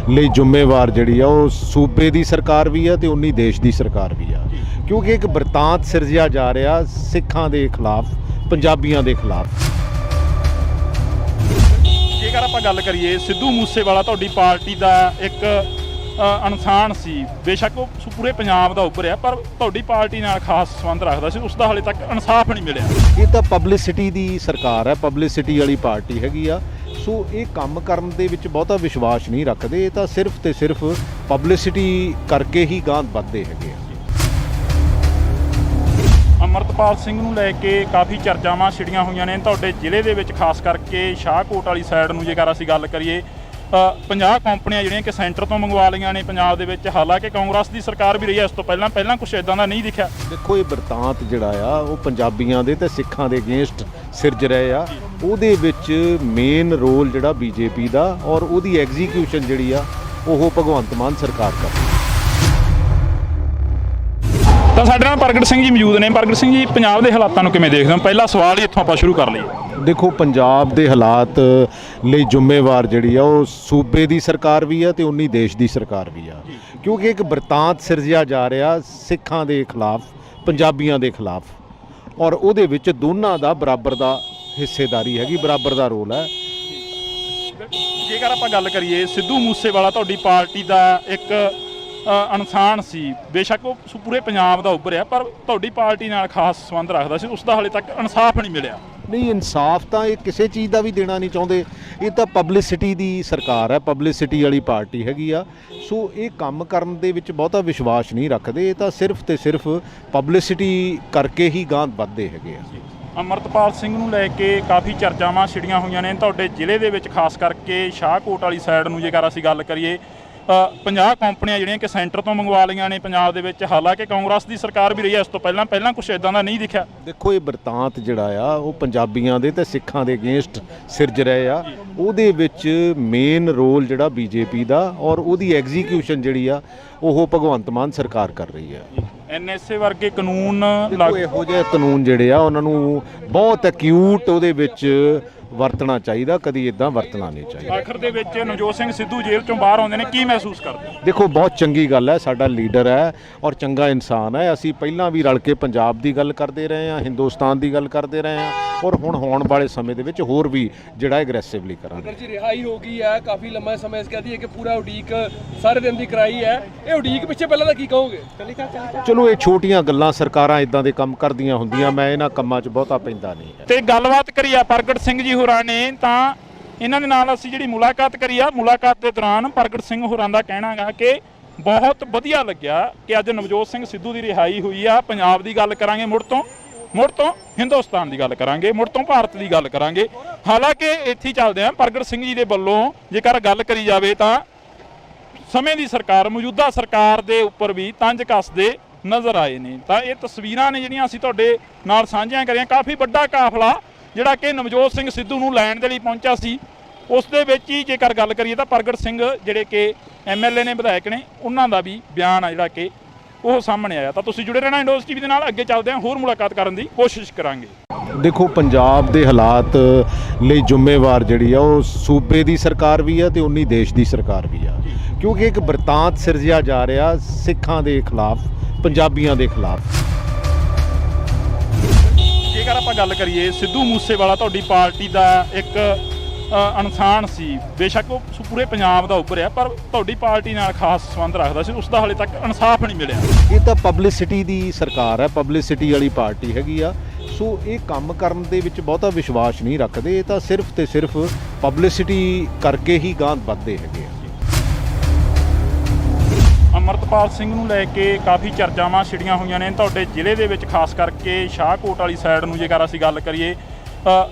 ਲਈ ਜ਼ਿੰਮੇਵਾਰ ਜਿਹੜੀ ਆ ਉਹ ਸੂਬੇ ਦੀ ਸਰਕਾਰ ਵੀ ਆ ਤੇ ਉਨੀ ਦੇਸ਼ ਦੀ ਸਰਕਾਰ ਵੀ ਆ, ਕਿਉਂਕਿ ਇੱਕ ਬਰਤਾਂਤ ਸਿਰਜਿਆ ਜਾ ਰਿਹਾ ਸਿੱਖਾਂ ਦੇ ਖਿਲਾਫ, ਪੰਜਾਬੀਆਂ ਦੇ ਖਿਲਾਫ। ਜੇਕਰ ਆਪਾਂ ਗੱਲ ਕਰੀਏ, ਸਿੱਧੂ ਮੂਸੇਵਾਲਾ ਤੁਹਾਡੀ ਪਾਰਟੀ ਦਾ ਇੱਕ ਇਨਸਾਨ ਸੀ, ਬੇਸ਼ੱਕ ਉਹ ਪੂਰੇ ਪੰਜਾਬ ਦਾ ਉੱਭਰਿਆ, ਪਰ ਤੁਹਾਡੀ ਪਾਰਟੀ ਨਾਲ ਖਾਸ ਸੰਬੰਧ ਰੱਖਦਾ ਸੀ, ਉਸ ਦਾ ਹਾਲੇ ਤੱਕ ਇਨਸਾਫ ਨਹੀਂ ਮਿਲਿਆ। ਇਹ ਤਾਂ ਪਬਲਿਸਿਟੀ ਦੀ ਸਰਕਾਰ ਹੈ, ਪਬਲਿਸਿਟੀ ਵਾਲੀ ਪਾਰਟੀ ਹੈਗੀ ਆ। ਸੋ ਇਹ ਕੰਮ ਕਰਨ ਦੇ ਵਿੱਚ ਬਹੁਤਾ ਵਿਸ਼ਵਾਸ ਨਹੀਂ ਰੱਖਦੇ। ਇਹ ਤਾਂ ਸਿਰਫ ਤੇ ਸਿਰਫ ਪਬਲਿਸਿਟੀ ਕਰਕੇ ਹੀ ਗਾਂਹ ਵੱਧਦੇ ਹੈਗੇ ਆ। ਅੰਮ੍ਰਿਤਪਾਲ ਸਿੰਘ ਨੂੰ ਲੈ ਕੇ ਕਾਫੀ ਚਰਚਾਵਾਂ ਛਿੜੀਆਂ ਹੋਈਆਂ ਨੇ ਤੁਹਾਡੇ ਜ਼ਿਲ੍ਹੇ ਦੇ ਵਿੱਚ, ਖਾਸ ਕਰਕੇ ਸ਼ਾਹਕੋਟ ਵਾਲੀ ਸਾਈਡ ਨੂੰ ਜੇਕਰ ਅਸੀਂ ਗੱਲ ਕਰੀਏ। 50 ਕੰਪਨੀਆਂ ਜਿਹੜੀਆਂ ਕਿ ਸੈਂਟਰ ਤੋਂ ਮੰਗਵਾ ਲਈਆਂ ਨੇ ਪੰਜਾਬ ਦੇ ਵਿੱਚ, ਹਾਲਾਂਕਿ ਕਾਂਗਰਸ ਦੀ ਸਰਕਾਰ ਵੀ ਰਹੀ ਹੈ ਇਸ ਤੋਂ ਪਹਿਲਾਂ ਕੁਝ ਇਦਾਂ ਦਾ ਨਹੀਂ ਦਿਖਿਆ। ਦੇਖੋ, ਇਹ ਬਰਤਾਂਤ ਜਿਹੜਾ ਆ ਉਹ ਪੰਜਾਬੀਆਂ ਦੇ ਤੇ ਸਿੱਖਾਂ ਦੇ ਅਗੇਂਸਟ ਸਿਰਜ ਰਹੇ ਆ। ਉਹਦੇ ਵਿੱਚ ਮੇਨ ਰੋਲ ਜਿਹੜਾ ਬੀਜੇਪੀ ਦਾ ਔਰ ਉਹਦੀ ਐਗਜ਼ੀਕਿਊਸ਼ਨ ਜਿਹੜੀ ਆ ਉਹ ਭਗਵੰਤ ਮਾਨ ਸਰਕਾਰ ਕਰ ਰਹੀ ਹੈ। ਤਾਂ ਸਾਡੇ ਨਾਲ ਪ੍ਰਗਟ ਸਿੰਘ ਜੀ ਮੌਜੂਦ ਨੇ। ਪ੍ਰਗਟ ਸਿੰਘ ਜੀ, ਪੰਜਾਬ ਦੇ ਹਾਲਾਤਾਂ ਨੂੰ ਕਿਵੇਂ ਦੇਖਦੇ ਹੋ? ਪਹਿਲਾ ਸਵਾਲ ਹੀ ਇੱਥੋਂ ਆਪਾਂ ਸ਼ੁਰੂ ਕਰ ਲਈਏ। ਦੇਖੋ, ਪੰਜਾਬ ਦੇ ਹਾਲਾਤ ਲਈ ਜ਼ਿੰਮੇਵਾਰ ਜਿਹੜੀ ਆ ਉਹ ਸੂਬੇ ਦੀ ਸਰਕਾਰ ਵੀ ਆ ਤੇ ਉਨੀ ਦੇਸ਼ ਦੀ ਸਰਕਾਰ ਵੀ ਆ, ਕਿਉਂਕਿ ਇੱਕ ਬਰਤਾਂਤ ਸਿਰਜਿਆ ਜਾ ਰਿਹਾ ਸਿੱਖਾਂ ਦੇ ਖਿਲਾਫ, ਪੰਜਾਬੀਆਂ ਦੇ ਖਿਲਾਫ, ਔਰ ਉਹਦੇ ਵਿੱਚ ਦੋਨਾਂ ਦਾ ਬਰਾਬਰ ਦਾ ਹਿੱਸੇਦਾਰੀ ਹੈਗੀ, ਬਰਾਬਰ ਦਾ ਰੋਲ ਹੈ। ਜੇਕਰ ਆਪਾਂ ਗੱਲ ਕਰੀਏ, ਸਿੱਧੂ ਮੂਸੇਵਾਲਾ ਤੁਹਾਡੀ ਪਾਰਟੀ ਦਾ ਇੱਕ ਇਨਸਾਨ ਸੀ, ਬੇਸ਼ੱਕ ਉਹ ਪੂਰੇ ਪੰਜਾਬ ਦਾ ਉੱਭਰਿਆ, ਪਰ ਤੁਹਾਡੀ ਪਾਰਟੀ ਨਾਲ ਖਾਸ ਸੰਬੰਧ ਰੱਖਦਾ ਸੀ, ਉਸ ਦਾ ਹਾਲੇ ਤੱਕ ਇਨਸਾਫ ਨਹੀਂ ਮਿਲਿਆ। ਨਹੀਂ, ਇਨਸਾਫ ਤਾਂ ਇਹ ਕਿਸੇ ਚੀਜ਼ ਦਾ ਵੀ ਦੇਣਾ ਨਹੀਂ ਚਾਹੁੰਦੇ। ਇਹ ਤਾਂ ਪਬਲਿਸਿਟੀ ਦੀ ਸਰਕਾਰ ਹੈ, ਪਬਲਿਸਿਟੀ ਵਾਲੀ ਪਾਰਟੀ ਹੈਗੀ ਆ। ਸੋ ਇਹ ਕੰਮ ਕਰਨ ਦੇ ਵਿੱਚ ਬਹੁਤਾ ਵਿਸ਼ਵਾਸ ਨਹੀਂ ਰੱਖਦੇ। ਇਹ ਤਾਂ ਸਿਰਫ ਤੇ ਸਿਰਫ ਪਬਲਿਸਿਟੀ ਕਰਕੇ ਹੀ ਗਾਂਹ ਵੱਧਦੇ ਹੈਗੇ ਆ। ਅੰਮ੍ਰਿਤਪਾਲ ਸਿੰਘ ਨੂੰ ਲੈ ਕੇ ਕਾਫੀ ਚਰਚਾਵਾਂ ਛਿੜੀਆਂ ਹੋਈਆਂ ਨੇ ਤੁਹਾਡੇ ਜ਼ਿਲ੍ਹੇ ਦੇ ਵਿੱਚ, ਖਾਸ ਕਰਕੇ ਸ਼ਾਹਕੋਟ ਵਾਲੀ ਸਾਈਡ ਨੂੰ ਜੇਕਰ ਅਸੀਂ ਗੱਲ ਕਰੀਏ। 50 ਕੰਪਨੀਆਂ ਜਿਹੜੀਆਂ ਕਿ ਸੈਂਟਰ ਤੋਂ ਮੰਗਵਾ ਲਈਆਂ ਨੇ ਪੰਜਾਬ ਦੇ ਵਿੱਚ। ਹਾਲਾਂਕਿ ਕਾਂਗਰਸ ਦੀ ਸਰਕਾਰ ਵੀ ਰਹੀ ਹੈ ਇਸ ਤੋਂ ਪਹਿਲਾਂ ਕੁਝ ਇਦਾਂ ਦਾ ਨਹੀਂ ਦਿਖਿਆ। ਦੇਖੋ ਇਹ ਬਰਤਾਂਤ ਜਿਹੜਾ ਆ ਉਹ ਪੰਜਾਬੀਆਂ ਦੇ ਤੇ ਸਿੱਖਾਂ ਦੇ ਅਗੇਂਸਟ ਸਿਰਜ ਰਹੇ ਆ। ਉਹਦੇ ਵਿੱਚ ਮੇਨ ਰੋਲ ਜਿਹੜਾ ਬੀਜੇਪੀ ਦਾ ਔਰ ਉਹਦੀ ਐਗਜ਼ੀਕਿਊਸ਼ਨ ਜਿਹੜੀ ਆ ਉਹ ਭਗਵੰਤ ਮਾਨ ਸਰਕਾਰ ਕਰ ਰਹੀ ਹੈ। ਐਨਐਸਏ ਵਰਗੇ ਕਾਨੂੰਨ ਦੇਖੋ ਇਹੋ ਜਿਹੇ ਕਾਨੂੰਨ ਜਿਹੜੇ ਆ ਉਹਨਾਂ ਨੂੰ ਬਹੁਤ ਐਕਿਊਟ ਉਹਦੇ ਵਿੱਚ ਵਰਤਣਾ ਚਾਹੀਦਾ, ਕਦੀ ਇਦਾਂ ਵਰਤਣਾ ਨਹੀਂ ਚਾਹੀਦਾ। ਆਖਰ ਦੇ ਵਿੱਚ ਨਵਜੋਤ ਸਿੰਘ ਸਿੱਧੂ ਜੇਲ੍ਹ ਚੋਂ ਬਾਹਰ ਆਉਂਦੇ ਨੇ, ਕੀ ਮਹਿਸੂਸ ਕਰਦੇ? ਦੇਖੋ ਬਹੁਤ ਚੰਗੀ ਗੱਲ ਹੈ, ਸਾਡਾ ਲੀਡਰ ਹੈ ਔਰ ਚੰਗਾ ਇਨਸਾਨ ਹੈ। ਅਸੀਂ ਪਹਿਲਾਂ ਵੀ ਰਲ ਕੇ ਪੰਜਾਬ ਦੀ ਗੱਲ ਕਰਦੇ ਰਹੇ ਹਾਂ, ਹਿੰਦੁਸਤਾਨ ਦੀ ਗੱਲ ਕਰਦੇ ਰਹੇ ਹਾਂ ਔਰ ਹੁਣ ਹੋਣ ਵਾਲੇ ਸਮੇਂ ਦੇ ਵਿੱਚ ਹੋਰ ਵੀ ਜਿਹੜਾ ਐਗਰੈਸਿਵਲੀ ਕਰਾਂਗੇ। ਜੀ ਰਿਹਾਈ ਹੋ ਗਈ ਹੈ, ਕਾਫੀ ਲੰਮਾ ਸਮਾਂ ਇਸ ਕਹਦੀ ਹੈ ਕਿ ਪੂਰਾ ਉਡੀਕ ਸਾਰੇ ਦਿਨ ਦੀ ਕਰਾਈ ਹੈ। ਇਹ ਉਡੀਕ ਪਿੱਛੇ ਪਹਿਲਾਂ ਦਾ ਕੀ ਕਹੋਗੇ? ਚਲੋ ਇਹ ਛੋਟੀਆਂ ਗੱਲਾਂ, ਸਰਕਾਰਾਂ ਇਦਾਂ ਦੇ ਕੰਮ ਕਰਦੀਆਂ ਹੁੰਦੀਆਂ, ਮੈਂ ਇਹਨਾਂ ਕੰਮਾਂ 'ਚ ਬਹੁਤਾ ਪੈਂਦਾ ਨਹੀਂ ਹੈ। ਤੇ ਗੱਲਬਾਤ ਕਰੀ ਆ ਪ੍ਰਗਟ ਸਿੰਘ ਜੀ ਹੋਰਾਂ ਨੇ, ਤਾਂ ਇਹਨਾਂ ਦੇ ਨਾਲ ਅਸੀਂ ਜਿਹੜੀ ਮੁਲਾਕਾਤ ਕਰੀ ਆ, ਮੁਲਾਕਾਤ ਦੇ ਦੌਰਾਨ ਪ੍ਰਗਟ ਸਿੰਘ ਹੋਰਾਂ ਦਾ ਕਹਿਣਾ ਗਾ ਕਿ ਬਹੁਤ ਵਧੀਆ ਲੱਗਿਆ ਕਿ ਅੱਜ ਨਵਜੋਤ ਸਿੰਘ ਸਿੱਧੂ ਦੀ ਰਿਹਾਈ ਹੋਈ ਆ। ਪੰਜਾਬ ਦੀ ਗੱਲ ਕਰਾਂਗੇ ਮੁੜ ਤੋਂ ਹਿੰਦੁਸਤਾਨ ਦੀ ਗੱਲ ਕਰਾਂਗੇ, ਮੁੜ ਤੋਂ ਭਾਰਤ ਦੀ ਗੱਲ ਕਰਾਂਗੇ। ਹਾਲਾਂਕਿ ਇੱਥੇ ਚੱਲਦੇ ਆ ਪ੍ਰਗਟ ਸਿੰਘ ਜੀ ਦੇ ਵੱਲੋਂ ਜੇਕਰ ਗੱਲ ਕਰੀ ਜਾਵੇ ਤਾਂ ਸਮੇਂ ਦੀ ਸਰਕਾਰ, ਮੌਜੂਦਾ ਸਰਕਾਰ ਦੇ ਉੱਪਰ ਵੀ ਤੰਜ ਕੱਸਦੇ ਨਜ਼ਰ ਆਏ ਨੇ। ਤਾਂ ਇਹ ਤਸਵੀਰਾਂ ਨੇ ਜਿਹੜੀਆਂ ਅਸੀਂ ਤੁਹਾਡੇ ਨਾਲ ਸਾਂਝੀਆਂ ਕਰੀਆਂ। ਕਾਫੀ ਵੱਡਾ ਕਾਫਲਾ ਜਿਹੜਾ ਕਿ ਨਵਜੋਤ ਸਿੰਘ ਸਿੱਧੂ ਨੂੰ ਲੈਣ ਦੇ ਲਈ ਪਹੁੰਚਿਆ ਸੀ, ਉਸ ਦੇ ਵਿੱਚ ਹੀ ਜੇਕਰ ਗੱਲ ਕਰੀਏ ਤਾਂ ਪ੍ਰਗਟ ਸਿੰਘ ਜਿਹੜੇ ਕਿ ਐਮਐਲਏ ਨੇ, ਵਿਧਾਇਕ ਨੇ, ਉਹਨਾਂ ਦਾ ਵੀ ਬਿਆਨ ਆ ਜਿਹੜਾ ਕਿ ਉਹ ਸਾਹਮਣੇ ਆਇਆ। ਤਾਂ ਤੁਸੀਂ ਜੁੜੇ ਰਹਿਣਾ ਇੰਡੋਜ਼ ਟੀਵੀ ਦੇ ਨਾਲ, ਅੱਗੇ ਚੱਲਦੇ ਹਾਂ, ਹੋਰ ਮੁਲਾਕਾਤ ਕਰਨ ਦੀ ਕੋਸ਼ਿਸ਼ ਕਰਾਂਗੇ। ਦੇਖੋ ਪੰਜਾਬ ਦੇ ਹਾਲਾਤ ਲਈ ਜ਼ਿੰਮੇਵਾਰ ਜਿਹੜੀ ਆ ਉਹ ਸੂਬੇ ਦੀ ਸਰਕਾਰ ਵੀ ਆ ਤੇ ਉਨੀ ਦੇਸ਼ ਦੀ ਸਰਕਾਰ ਵੀ ਆ, ਕਿਉਂਕਿ ਇੱਕ ਬਰਤਾਂਤ ਸਿਰਜਿਆ ਜਾ ਰਿਹਾ ਸਿੱਖਾਂ ਦੇ ਖਿਲਾਫ, ਪੰਜਾਬੀਆਂ ਦੇ ਖਿਲਾਫ। ਜੇਕਰ ਆਪਾਂ ਗੱਲ ਕਰੀਏ, ਸਿੱਧੂ ਮੂਸੇਵਾਲਾ ਤੁਹਾਡੀ ਪਾਰਟੀ ਦਾ ਇੱਕ ਇਨਸਾਨ ਸੀ, ਬੇਸ਼ੱਕ ਉਹ ਪੂਰੇ ਪੰਜਾਬ ਦਾ ਉੱਭਰਿਆ, ਪਰ ਤੁਹਾਡੀ ਪਾਰਟੀ ਨਾਲ ਖਾਸ ਸੰਬੰਧ ਰੱਖਦਾ ਸੀ, ਉਸ ਦਾ ਹਾਲੇ ਤੱਕ ਇਨਸਾਫ ਨਹੀਂ ਮਿਲਿਆ। ਇਹ ਤਾਂ ਪਬਲਿਸਿਟੀ ਦੀ ਸਰਕਾਰ ਹੈ, ਪਬਲਿਸਿਟੀ ਵਾਲੀ ਪਾਰਟੀ ਹੈਗੀ ਆ। ਸੋ ਇਹ ਕੰਮ ਕਰਨ ਦੇ ਵਿੱਚ ਬਹੁਤਾ ਵਿਸ਼ਵਾਸ ਨਹੀਂ ਰੱਖਦੇ। ਇਹ ਤਾਂ ਸਿਰਫ ਤੇ ਸਿਰਫ ਪਬਲਿਸਿਟੀ ਕਰਕੇ ਹੀ ਗਾਂਹ ਵੱਧਦੇ ਹੈਗੇ ਆ। ਅਮਰਤਪਾਲ ਸਿੰਘ ਨੂੰ ਲੈ ਕੇ ਕਾਫੀ ਚਰਚਾਵਾਂ ਛਿੜੀਆਂ ਹੋਈਆਂ ਨੇ ਤੁਹਾਡੇ ਜ਼ਿਲ੍ਹੇ ਦੇ ਵਿੱਚ, ਖਾਸ ਕਰਕੇ ਸ਼ਾਹਕੋਟ ਵਾਲੀ ਸਾਈਡ ਨੂੰ ਜੇਕਰ ਅਸੀਂ ਗੱਲ ਕਰੀਏ।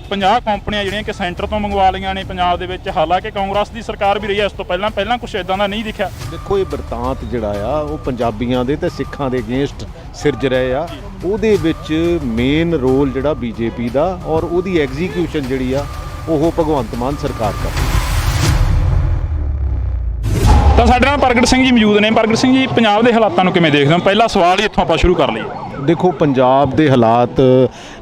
50 ਕੰਪਨੀਆਂ ਜਿਹੜੀਆਂ ਕਿ ਸੈਂਟਰ ਤੋਂ ਮੰਗਵਾ ਲਈਆਂ ਨੇ ਪੰਜਾਬ ਦੇ ਵਿੱਚ। ਹਾਲਾਂਕਿ ਕਾਂਗਰਸ ਦੀ ਸਰਕਾਰ ਵੀ ਰਹੀ ਹੈ ਇਸ ਤੋਂ ਪਹਿਲਾਂ ਕੁਝ ਇਦਾਂ ਦਾ ਨਹੀਂ ਦਿਖਿਆ। ਦੇਖੋ ਇਹ ਬਰਤਾਂਤ ਜਿਹੜਾ ਆ ਉਹ ਪੰਜਾਬੀਆਂ ਦੇ ਤੇ ਸਿੱਖਾਂ ਦੇ ਅਗੇਂਸਟ ਸਿਰਜ ਰਹੇ ਆ। ਉਹਦੇ ਵਿੱਚ ਮੇਨ ਰੋਲ ਜਿਹੜਾ ਬੀਜੇਪੀ ਦਾ ਔਰ ਉਹਦੀ ਐਗਜ਼ੀਕਿਊਸ਼ਨ ਜਿਹੜੀ ਆ ਉਹ ਭਗਵੰਤ ਮਾਨ ਸਰਕਾਰ ਕਰ ਰਹੀ ਹੈ। ਤਾਂ ਸਾਡੇ ਨਾਲ ਪ੍ਰਗਟ ਸਿੰਘ ਜੀ ਮੌਜੂਦ ਨੇ। ਪ੍ਰਗਟ ਸਿੰਘ ਜੀ, ਪੰਜਾਬ ਦੇ ਹਾਲਾਤਾਂ ਨੂੰ ਕਿਵੇਂ ਦੇਖਦੇ ਹੋ? ਪਹਿਲਾ ਸਵਾਲ ਹੀ ਇੱਥੋਂ ਆਪਾਂ ਸ਼ੁਰੂ ਕਰ ਲਈਏ। ਦੇਖੋ ਪੰਜਾਬ ਦੇ ਹਾਲਾਤ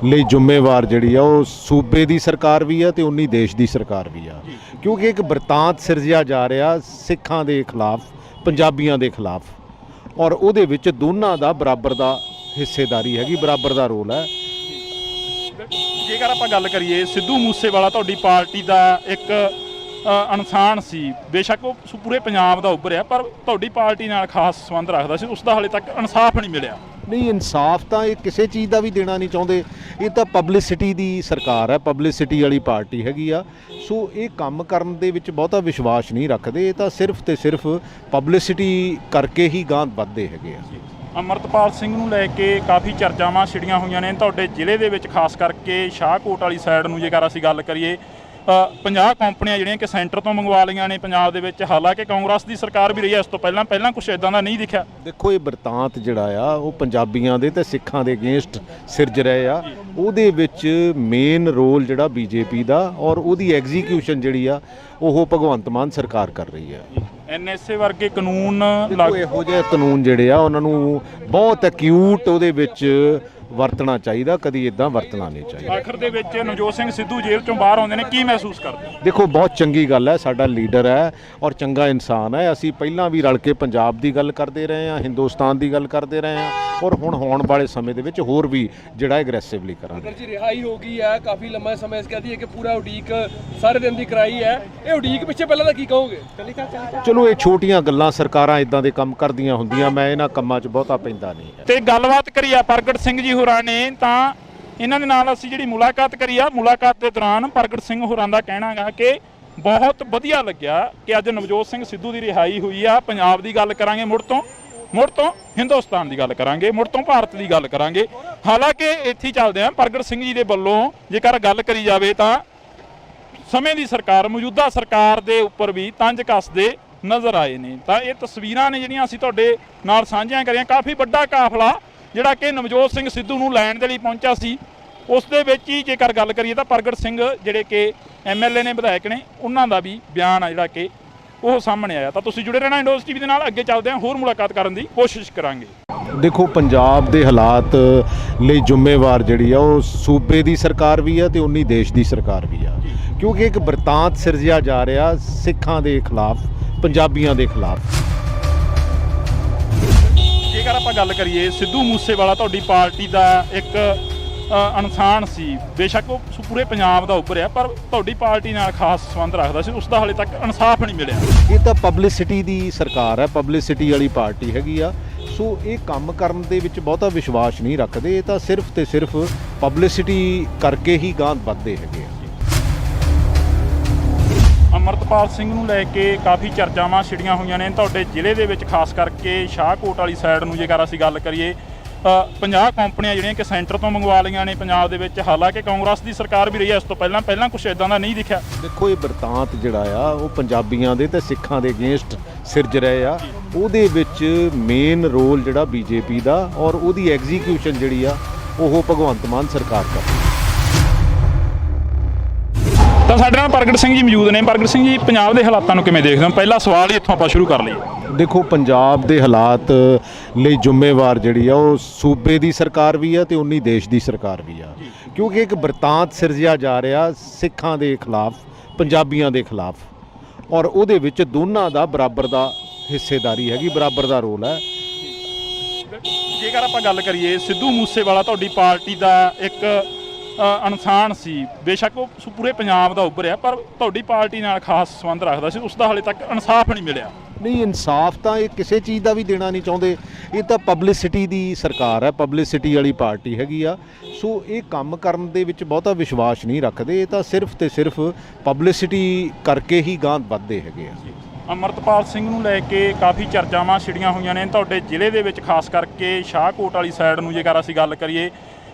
ਲਈ ਜ਼ਿੰਮੇਵਾਰ ਜਿਹੜੀ ਆ ਉਹ ਸੂਬੇ ਦੀ ਸਰਕਾਰ ਵੀ ਆ ਤੇ ਉਨੀ ਦੇਸ਼ ਦੀ ਸਰਕਾਰ ਵੀ ਆ, ਕਿਉਂਕਿ ਇੱਕ ਬਰਤਾਂਤ ਸਿਰਜਿਆ ਜਾ ਰਿਹਾ ਸਿੱਖਾਂ ਦੇ ਖਿਲਾਫ, ਪੰਜਾਬੀਆਂ ਦੇ ਖਿਲਾਫ, ਔਰ ਉਹਦੇ ਵਿੱਚ ਦੋਨਾਂ ਦਾ ਬਰਾਬਰ ਦਾ ਹਿੱਸੇਦਾਰੀ ਹੈਗੀ, ਬਰਾਬਰ ਦਾ ਰੋਲ ਹੈ। ਜੇਕਰ ਆਪਾਂ ਗੱਲ ਕਰੀਏ, ਸਿੱਧੂ ਮੂਸੇਵਾਲਾ ਤੁਹਾਡੀ ਪਾਰਟੀ ਦਾ ਇੱਕ ਇਨਸਾਨ ਸੀ, ਬੇਸ਼ੱਕ ਉਹ ਪੂਰੇ ਪੰਜਾਬ ਦਾ ਉੱਭਰਿਆ, ਪਰ ਤੁਹਾਡੀ ਪਾਰਟੀ ਨਾਲ ਖਾਸ ਸੰਬੰਧ ਰੱਖਦਾ ਸੀ, ਉਸ ਦਾ ਹਾਲੇ ਤੱਕ ਇਨਸਾਫ ਨਹੀਂ ਮਿਲਿਆ। ਨਹੀਂ, ਇਨਸਾਫ ਤਾਂ ਇਹ ਕਿਸੇ ਚੀਜ਼ ਦਾ ਵੀ ਦੇਣਾ ਨਹੀਂ ਚਾਹੁੰਦੇ। ਇਹ ਤਾਂ ਪਬਲਿਸਿਟੀ ਦੀ ਸਰਕਾਰ ਹੈ, ਪਬਲਿਸਿਟੀ ਵਾਲੀ ਪਾਰਟੀ ਹੈਗੀ ਆ। ਸੋ ਇਹ ਕੰਮ ਕਰਨ ਦੇ ਵਿੱਚ ਬਹੁਤਾ ਵਿਸ਼ਵਾਸ ਨਹੀਂ ਰੱਖਦੇ। ਇਹ ਤਾਂ ਸਿਰਫ ਤੇ ਸਿਰਫ ਪਬਲਿਸਿਟੀ ਕਰਕੇ ਹੀ ਗਾਂਹ ਵੱਧਦੇ ਹੈਗੇ ਆ। ਅਮਰਤਪਾਲ ਸਿੰਘ ਨੂੰ ਲੈ ਕੇ ਕਾਫੀ ਚਰਚਾਵਾਂ ਛਿੜੀਆਂ ਹੋਈਆਂ ਨੇ ਤੁਹਾਡੇ ਜ਼ਿਲ੍ਹੇ ਦੇ ਵਿੱਚ, ਖਾਸ ਕਰਕੇ ਸ਼ਾਹਕੋਟ ਵਾਲੀ ਸਾਈਡ ਨੂੰ ਜੇਕਰ ਅਸੀਂ ਗੱਲ ਕਰੀਏ। 50 ਕੰਪਨੀਆਂ ਜਿਹੜੀਆਂ ਕਿ ਸੈਂਟਰ ਤੋਂ ਮੰਗਵਾ ਲਈਆਂ ਨੇ ਪੰਜਾਬ ਦੇ ਵਿੱਚ। ਹਾਲਾਂਕਿ ਕਾਂਗਰਸ ਦੀ ਸਰਕਾਰ ਵੀ ਰਹੀ ਹੈ ਇਸ ਤੋਂ ਪਹਿਲਾਂ ਕੁਝ ਇਦਾਂ ਦਾ ਨਹੀਂ ਦਿਖਿਆ। ਦੇਖੋ ਇਹ ਬਰਤਾਂਤ ਜਿਹੜਾ ਆ ਉਹ ਪੰਜਾਬੀਆਂ ਦੇ ਤੇ ਸਿੱਖਾਂ ਦੇ ਅਗੇਂਸਟ ਸਿਰਜ ਰਹੇ ਆ। ਉਹਦੇ ਵਿੱਚ ਮੇਨ ਰੋਲ ਜਿਹੜਾ ਬੀਜੇਪੀ ਦਾ ਔਰ ਉਹਦੀ ਐਗਜ਼ੀਕਿਊਸ਼ਨ ਜਿਹੜੀ ਆ ਉਹ ਭਗਵੰਤ ਮਾਨ ਸਰਕਾਰ ਕਰ ਰਹੀ ਹੈ। ਐਨਐਸਏ ਵਰਗੇ ਕਾਨੂੰਨ ਦੇਖੋ ਇਹੋ ਜਿਹੇ ਕਾਨੂੰਨ ਜਿਹੜੇ ਆ ਉਹਨਾਂ ਨੂੰ ਬਹੁਤ ਐਕਿਊਟ ਉਹਦੇ ਵਿੱਚ ਵਰਤਣਾ ਚਾਹੀਦਾ, ਕਦੀ ਇਦਾਂ ਵਰਤਣਾ ਨਹੀਂ ਚਾਹੀਦਾ। ਆਖਰ ਦੇ ਵਿੱਚ ਨਵਜੋਤ ਸਿੰਘ ਸਿੱਧੂ ਜੇਲ੍ਹ ਚੋਂ ਬਾਹਰ ਆਉਂਦੇ ਨੇ, ਕੀ ਮਹਿਸੂਸ ਕਰਦੇ? ਦੇਖੋ ਬਹੁਤ ਚੰਗੀ ਗੱਲ ਹੈ, ਸਾਡਾ ਲੀਡਰ ਹੈ ਔਰ ਚੰਗਾ ਇਨਸਾਨ ਹੈ। ਅਸੀਂ ਪਹਿਲਾਂ ਵੀ ਰਲ ਕੇ ਪੰਜਾਬ ਦੀ ਗੱਲ ਕਰਦੇ ਰਹੇ ਹਾਂ, ਹਿੰਦੁਸਤਾਨ ਦੀ ਗੱਲ ਕਰਦੇ ਰਹੇ ਹਾਂ ਔਰ ਹੁਣ ਹੋਣ ਵਾਲੇ ਸਮੇਂ ਦੇ ਵਿੱਚ ਹੋਰ ਵੀ ਜਿਹੜਾ ਐਗਰੈਸਿਵਲੀ ਕਰਾਂਗੇ। ਜੀ ਰਿਹਾਈ ਹੋ ਗਈ ਹੈ, ਕਾਫੀ ਲੰਮਾ ਸਮਾਂ ਇਸ ਕਹਦੀ ਹੈ ਕਿ ਪੂਰਾ ਉਡੀਕ ਸਾਰੇ ਦਿਨ ਦੀ ਕਰਾਈ ਹੈ। ਇਹ ਉਡੀਕ ਪਿੱਛੇ ਪਹਿਲਾਂ ਦਾ ਕੀ ਕਹੋਗੇ? ਚਲੋ ਇਹ ਛੋਟੀਆਂ ਗੱਲਾਂ, ਸਰਕਾਰਾਂ ਇਦਾਂ ਦੇ ਕੰਮ ਕਰਦੀਆਂ ਹੁੰਦੀਆਂ, ਮੈਂ ਇਹਨਾਂ ਕੰਮਾਂ 'ਚ ਬਹੁਤਾ ਪੈਂਦਾ ਨਹੀਂ ਹੈ। ਤੇ ਗੱਲਬਾਤ ਕਰੀ ਆ ਪ੍ਰਗਟ ਸਿੰਘ ਜੀ ਹੋਰਾਂ ਨੇ, ਤਾਂ ਇਹਨਾਂ ਦੇ ਨਾਲ ਅਸੀਂ ਜਿਹੜੀ ਮੁਲਾਕਾਤ ਕਰੀ ਆ, ਮੁਲਾਕਾਤ ਦੇ ਦੌਰਾਨ ਪ੍ਰਗਟ ਸਿੰਘ ਹੋਰਾਂ ਦਾ ਕਹਿਣਾ ਗਾ ਕਿ ਬਹੁਤ ਵਧੀਆ ਲੱਗਿਆ ਕਿ ਅੱਜ ਨਵਜੋਤ ਸਿੰਘ ਸਿੱਧੂ ਦੀ ਰਿਹਾਈ ਹੋਈ ਆ। ਪੰਜਾਬ ਦੀ ਗੱਲ ਕਰਾਂਗੇ, ਮੁੜ ਤੋਂ ਹਿੰਦੁਸਤਾਨ ਦੀ ਗੱਲ ਕਰਾਂਗੇ, ਮੁੜ ਤੋਂ ਭਾਰਤ ਦੀ ਗੱਲ ਕਰਾਂਗੇ। ਹਾਲਾਂਕਿ ਇੱਥੇ ਚੱਲਦੇ ਆ ਪ੍ਰਗਟ ਸਿੰਘ ਜੀ ਦੇ ਵੱਲੋਂ ਜੇਕਰ ਗੱਲ ਕਰੀ ਜਾਵੇ ਤਾਂ ਸਮੇਂ ਦੀ ਸਰਕਾਰ, ਮੌਜੂਦਾ ਸਰਕਾਰ ਦੇ ਉੱਪਰ ਵੀ ਤੰਜ ਕੱਸਦੇ ਨਜ਼ਰ ਆਏ ਨੇ। ਤਾਂ ਇਹ ਤਸਵੀਰਾਂ ਨੇ ਜਿਹੜੀਆਂ ਅਸੀਂ ਤੁਹਾਡੇ ਨਾਲ ਸਾਂਝੀਆਂ ਕਰੀਆਂ। ਕਾਫੀ ਵੱਡਾ ਕਾਫਲਾ ਜਿਹੜਾ ਕਿ ਨਵਜੋਤ ਸਿੰਘ ਸਿੱਧੂ ਨੂੰ ਲੈਣ ਦੇ ਲਈ ਪਹੁੰਚਿਆ ਸੀ, ਉਸ ਦੇ ਵਿੱਚ ਹੀ ਜੇਕਰ ਗੱਲ ਕਰੀਏ ਤਾਂ ਪ੍ਰਗਟ ਸਿੰਘ ਜਿਹੜੇ ਕਿ MLA ਨੇ, ਵਿਧਾਇਕ ਨੇ, ਉਹਨਾਂ ਦਾ ਵੀ ਬਿਆਨ ਆ ਜਿਹੜਾ ਕਿ ਉਹ ਸਾਹਮਣੇ ਆਇਆ। ਤਾਂ ਤੁਸੀਂ ਜੁੜੇ ਰਹਿਣਾ ਇੰਡੋਜ਼ TV ਦੇ ਨਾਲ। ਅੱਗੇ ਚੱਲਦੇ ਹਾਂ, ਹੋਰ ਮੁਲਾਕਾਤ ਕਰਨ ਦੀ ਕੋਸ਼ਿਸ਼ ਕਰਾਂਗੇ। ਦੇਖੋ, ਪੰਜਾਬ ਦੇ ਹਾਲਾਤ ਲਈ ਜ਼ਿੰਮੇਵਾਰ ਜਿਹੜੀ ਆ ਉਹ ਸੂਬੇ ਦੀ ਸਰਕਾਰ ਵੀ ਆ ਤੇ ਉਨੀ ਦੇਸ਼ ਦੀ ਸਰਕਾਰ ਵੀ ਆ, ਕਿਉਂਕਿ ਇੱਕ ਬਰਤਾਂਤ ਸਿਰਜਿਆ ਜਾ ਰਿਹਾ ਸਿੱਖਾਂ ਦੇ ਖਿਲਾਫ, ਪੰਜਾਬੀਆਂ ਦੇ ਖਿਲਾਫ। ਜੇਕਰ ਆਪਾਂ ਗੱਲ ਕਰੀਏ, ਸਿੱਧੂ ਮੂਸੇਵਾਲਾ ਤੁਹਾਡੀ ਪਾਰਟੀ ਦਾ ਇੱਕ ਇਨਸਾਨ ਸੀ, ਬੇਸ਼ੱਕ ਉਹ ਪੂਰੇ ਪੰਜਾਬ ਦਾ ਉੱਭਰਿਆ, ਪਰ ਤੁਹਾਡੀ ਪਾਰਟੀ ਨਾਲ ਖਾਸ ਸੰਬੰਧ ਰੱਖਦਾ ਸੀ, ਉਸ ਦਾ ਹਾਲੇ ਤੱਕ ਇਨਸਾਫ ਨਹੀਂ ਮਿਲਿਆ। ਇਹ ਤਾਂ ਪਬਲਿਸਿਟੀ ਦੀ ਸਰਕਾਰ ਹੈ, ਪਬਲਿਸਿਟੀ ਵਾਲੀ ਪਾਰਟੀ ਹੈਗੀ ਆ। ਸੋ ਇਹ ਕੰਮ ਕਰਨ ਦੇ ਵਿੱਚ ਬਹੁਤਾ ਵਿਸ਼ਵਾਸ ਨਹੀਂ ਰੱਖਦੇ। ਇਹ ਤਾਂ ਸਿਰਫ ਤੇ ਸਿਰਫ ਪਬਲਿਸਿਟੀ ਕਰਕੇ ਹੀ ਗਾਂਹ ਵੱਧਦੇ ਹੈਗੇ ਆ। ਅਮਰਤਪਾਲ ਸਿੰਘ ਨੂੰ ਲੈ ਕੇ ਕਾਫੀ ਚਰਚਾਵਾਂ ਛਿੜੀਆਂ ਹੋਈਆਂ ਨੇ ਤੁਹਾਡੇ ਜ਼ਿਲ੍ਹੇ ਦੇ ਵਿੱਚ, ਖਾਸ ਕਰਕੇ ਸ਼ਾਹਕੋਟ ਵਾਲੀ ਸਾਈਡ ਨੂੰ ਜੇਕਰ ਅਸੀਂ ਗੱਲ ਕਰੀਏ। 50 ਕੰਪਨੀਆਂ ਜਿਹੜੀਆਂ ਕਿ ਸੈਂਟਰ ਤੋਂ ਮੰਗਵਾ ਲਈਆਂ ਨੇ ਪੰਜਾਬ ਦੇ ਵਿੱਚ, ਹਾਲਾਂਕਿ ਕਾਂਗਰਸ ਦੀ ਸਰਕਾਰ ਵੀ ਰਹੀ ਹੈ ਇਸ ਤੋਂ ਪਹਿਲਾਂ ਕੁਝ ਇਦਾਂ ਦਾ ਨਹੀਂ ਦਿਖਿਆ। ਦੇਖੋ, ਇਹ ਬਰਤਾਂਤ ਜਿਹੜਾ ਆ ਉਹ ਪੰਜਾਬੀਆਂ ਦੇ ਤੇ ਸਿੱਖਾਂ ਦੇ ਅਗੇਂਸਟ ਸਿਰਜ ਰਹੇ ਆ। ਉਹਦੇ ਵਿੱਚ ਮੇਨ ਰੋਲ ਜਿਹੜਾ BJP ਦਾ, ਔਰ ਉਹਦੀ ਐਗਜ਼ੀਕਿਊਸ਼ਨ ਜਿਹੜੀ ਆ ਉਹ ਭਗਵੰਤ ਮਾਨ ਸਰਕਾਰ ਕਰਦੀ। ਤਾਂ ਸਾਡੇ ਨਾਲ ਪ੍ਰਗਟ ਸਿੰਘ ਜੀ ਮੌਜੂਦ ਨੇ। ਪ੍ਰਗਟ ਸਿੰਘ ਜੀ, ਪੰਜਾਬ ਦੇ ਹਾਲਾਤਾਂ ਨੂੰ ਕਿਵੇਂ ਦੇਖਦੇ ਹੋ? ਪਹਿਲਾ ਸਵਾਲ ਹੀ ਇੱਥੋਂ ਆਪਾਂ ਸ਼ੁਰੂ ਕਰ ਲਈਏ। ਦੇਖੋ, ਪੰਜਾਬ ਦੇ ਹਾਲਾਤ ਲਈ ਜ਼ਿੰਮੇਵਾਰ ਜਿਹੜੀ ਆ ਉਹ ਸੂਬੇ ਦੀ ਸਰਕਾਰ ਵੀ ਆ ਤੇ ਉਨੀ ਦੇਸ਼ ਦੀ ਸਰਕਾਰ ਵੀ ਆ, ਕਿਉਂਕਿ ਇੱਕ ਬਰਤਾਂਤ ਸਿਰਜਿਆ ਜਾ ਰਿਹਾ ਸਿੱਖਾਂ ਦੇ ਖਿਲਾਫ, ਪੰਜਾਬੀਆਂ ਦੇ ਖਿਲਾਫ, ਔਰ ਉਹਦੇ ਵਿੱਚ ਦੋਨਾਂ ਦਾ ਬਰਾਬਰ ਦਾ ਹਿੱਸੇਦਾਰੀ ਹੈਗੀ, ਬਰਾਬਰ ਦਾ ਰੋਲ ਹੈ। ਜੇਕਰ ਆਪਾਂ ਗੱਲ ਕਰੀਏ, ਸਿੱਧੂ ਮੂਸੇਵਾਲਾ ਤੁਹਾਡੀ ਪਾਰਟੀ ਦਾ ਇੱਕ ਇਨਸਾਨ ਸੀ, ਬੇਸ਼ੱਕ ਉਹ ਪੂਰੇ ਪੰਜਾਬ ਦਾ ਉੱਭਰਿਆ, ਪਰ ਤੁਹਾਡੀ ਪਾਰਟੀ ਨਾਲ ਖਾਸ ਸੰਬੰਧ ਰੱਖਦਾ ਸੀ, ਉਸ ਦਾ ਹਾਲੇ ਤੱਕ ਇਨਸਾਫ ਨਹੀਂ ਮਿਲਿਆ। ਨਹੀਂ, ਇਨਸਾਫ ਤਾਂ ਇਹ ਕਿਸੇ ਚੀਜ਼ ਦਾ ਵੀ ਦੇਣਾ ਨਹੀਂ ਚਾਹੁੰਦੇ। ਇਹ ਤਾਂ ਪਬਲਿਸਿਟੀ ਦੀ ਸਰਕਾਰ ਹੈ, ਪਬਲਿਸਿਟੀ ਵਾਲੀ ਪਾਰਟੀ ਹੈਗੀ ਆ। ਸੋ ਇਹ ਕੰਮ ਕਰਨ ਦੇ ਵਿੱਚ ਬਹੁਤਾ ਵਿਸ਼ਵਾਸ ਨਹੀਂ ਰੱਖਦੇ। ਇਹ ਤਾਂ ਸਿਰਫ ਤੇ ਸਿਰਫ ਪਬਲਿਸਿਟੀ ਕਰਕੇ ਹੀ ਗਾਂਹ ਵੱਧਦੇ ਹੈਗੇ ਆ। ਅਮਰਤਪਾਲ ਸਿੰਘ ਨੂੰ ਲੈ ਕੇ ਕਾਫੀ ਚਰਚਾਵਾਂ ਛਿੜੀਆਂ ਹੋਈਆਂ ਨੇ ਤੁਹਾਡੇ ਜ਼ਿਲ੍ਹੇ ਦੇ ਵਿੱਚ, ਖਾਸ ਕਰਕੇ ਸ਼ਾਹਕੋਟ ਵਾਲੀ ਸਾਈਡ ਨੂੰ ਜੇਕਰ ਅਸੀਂ ਗੱਲ ਕਰੀਏ।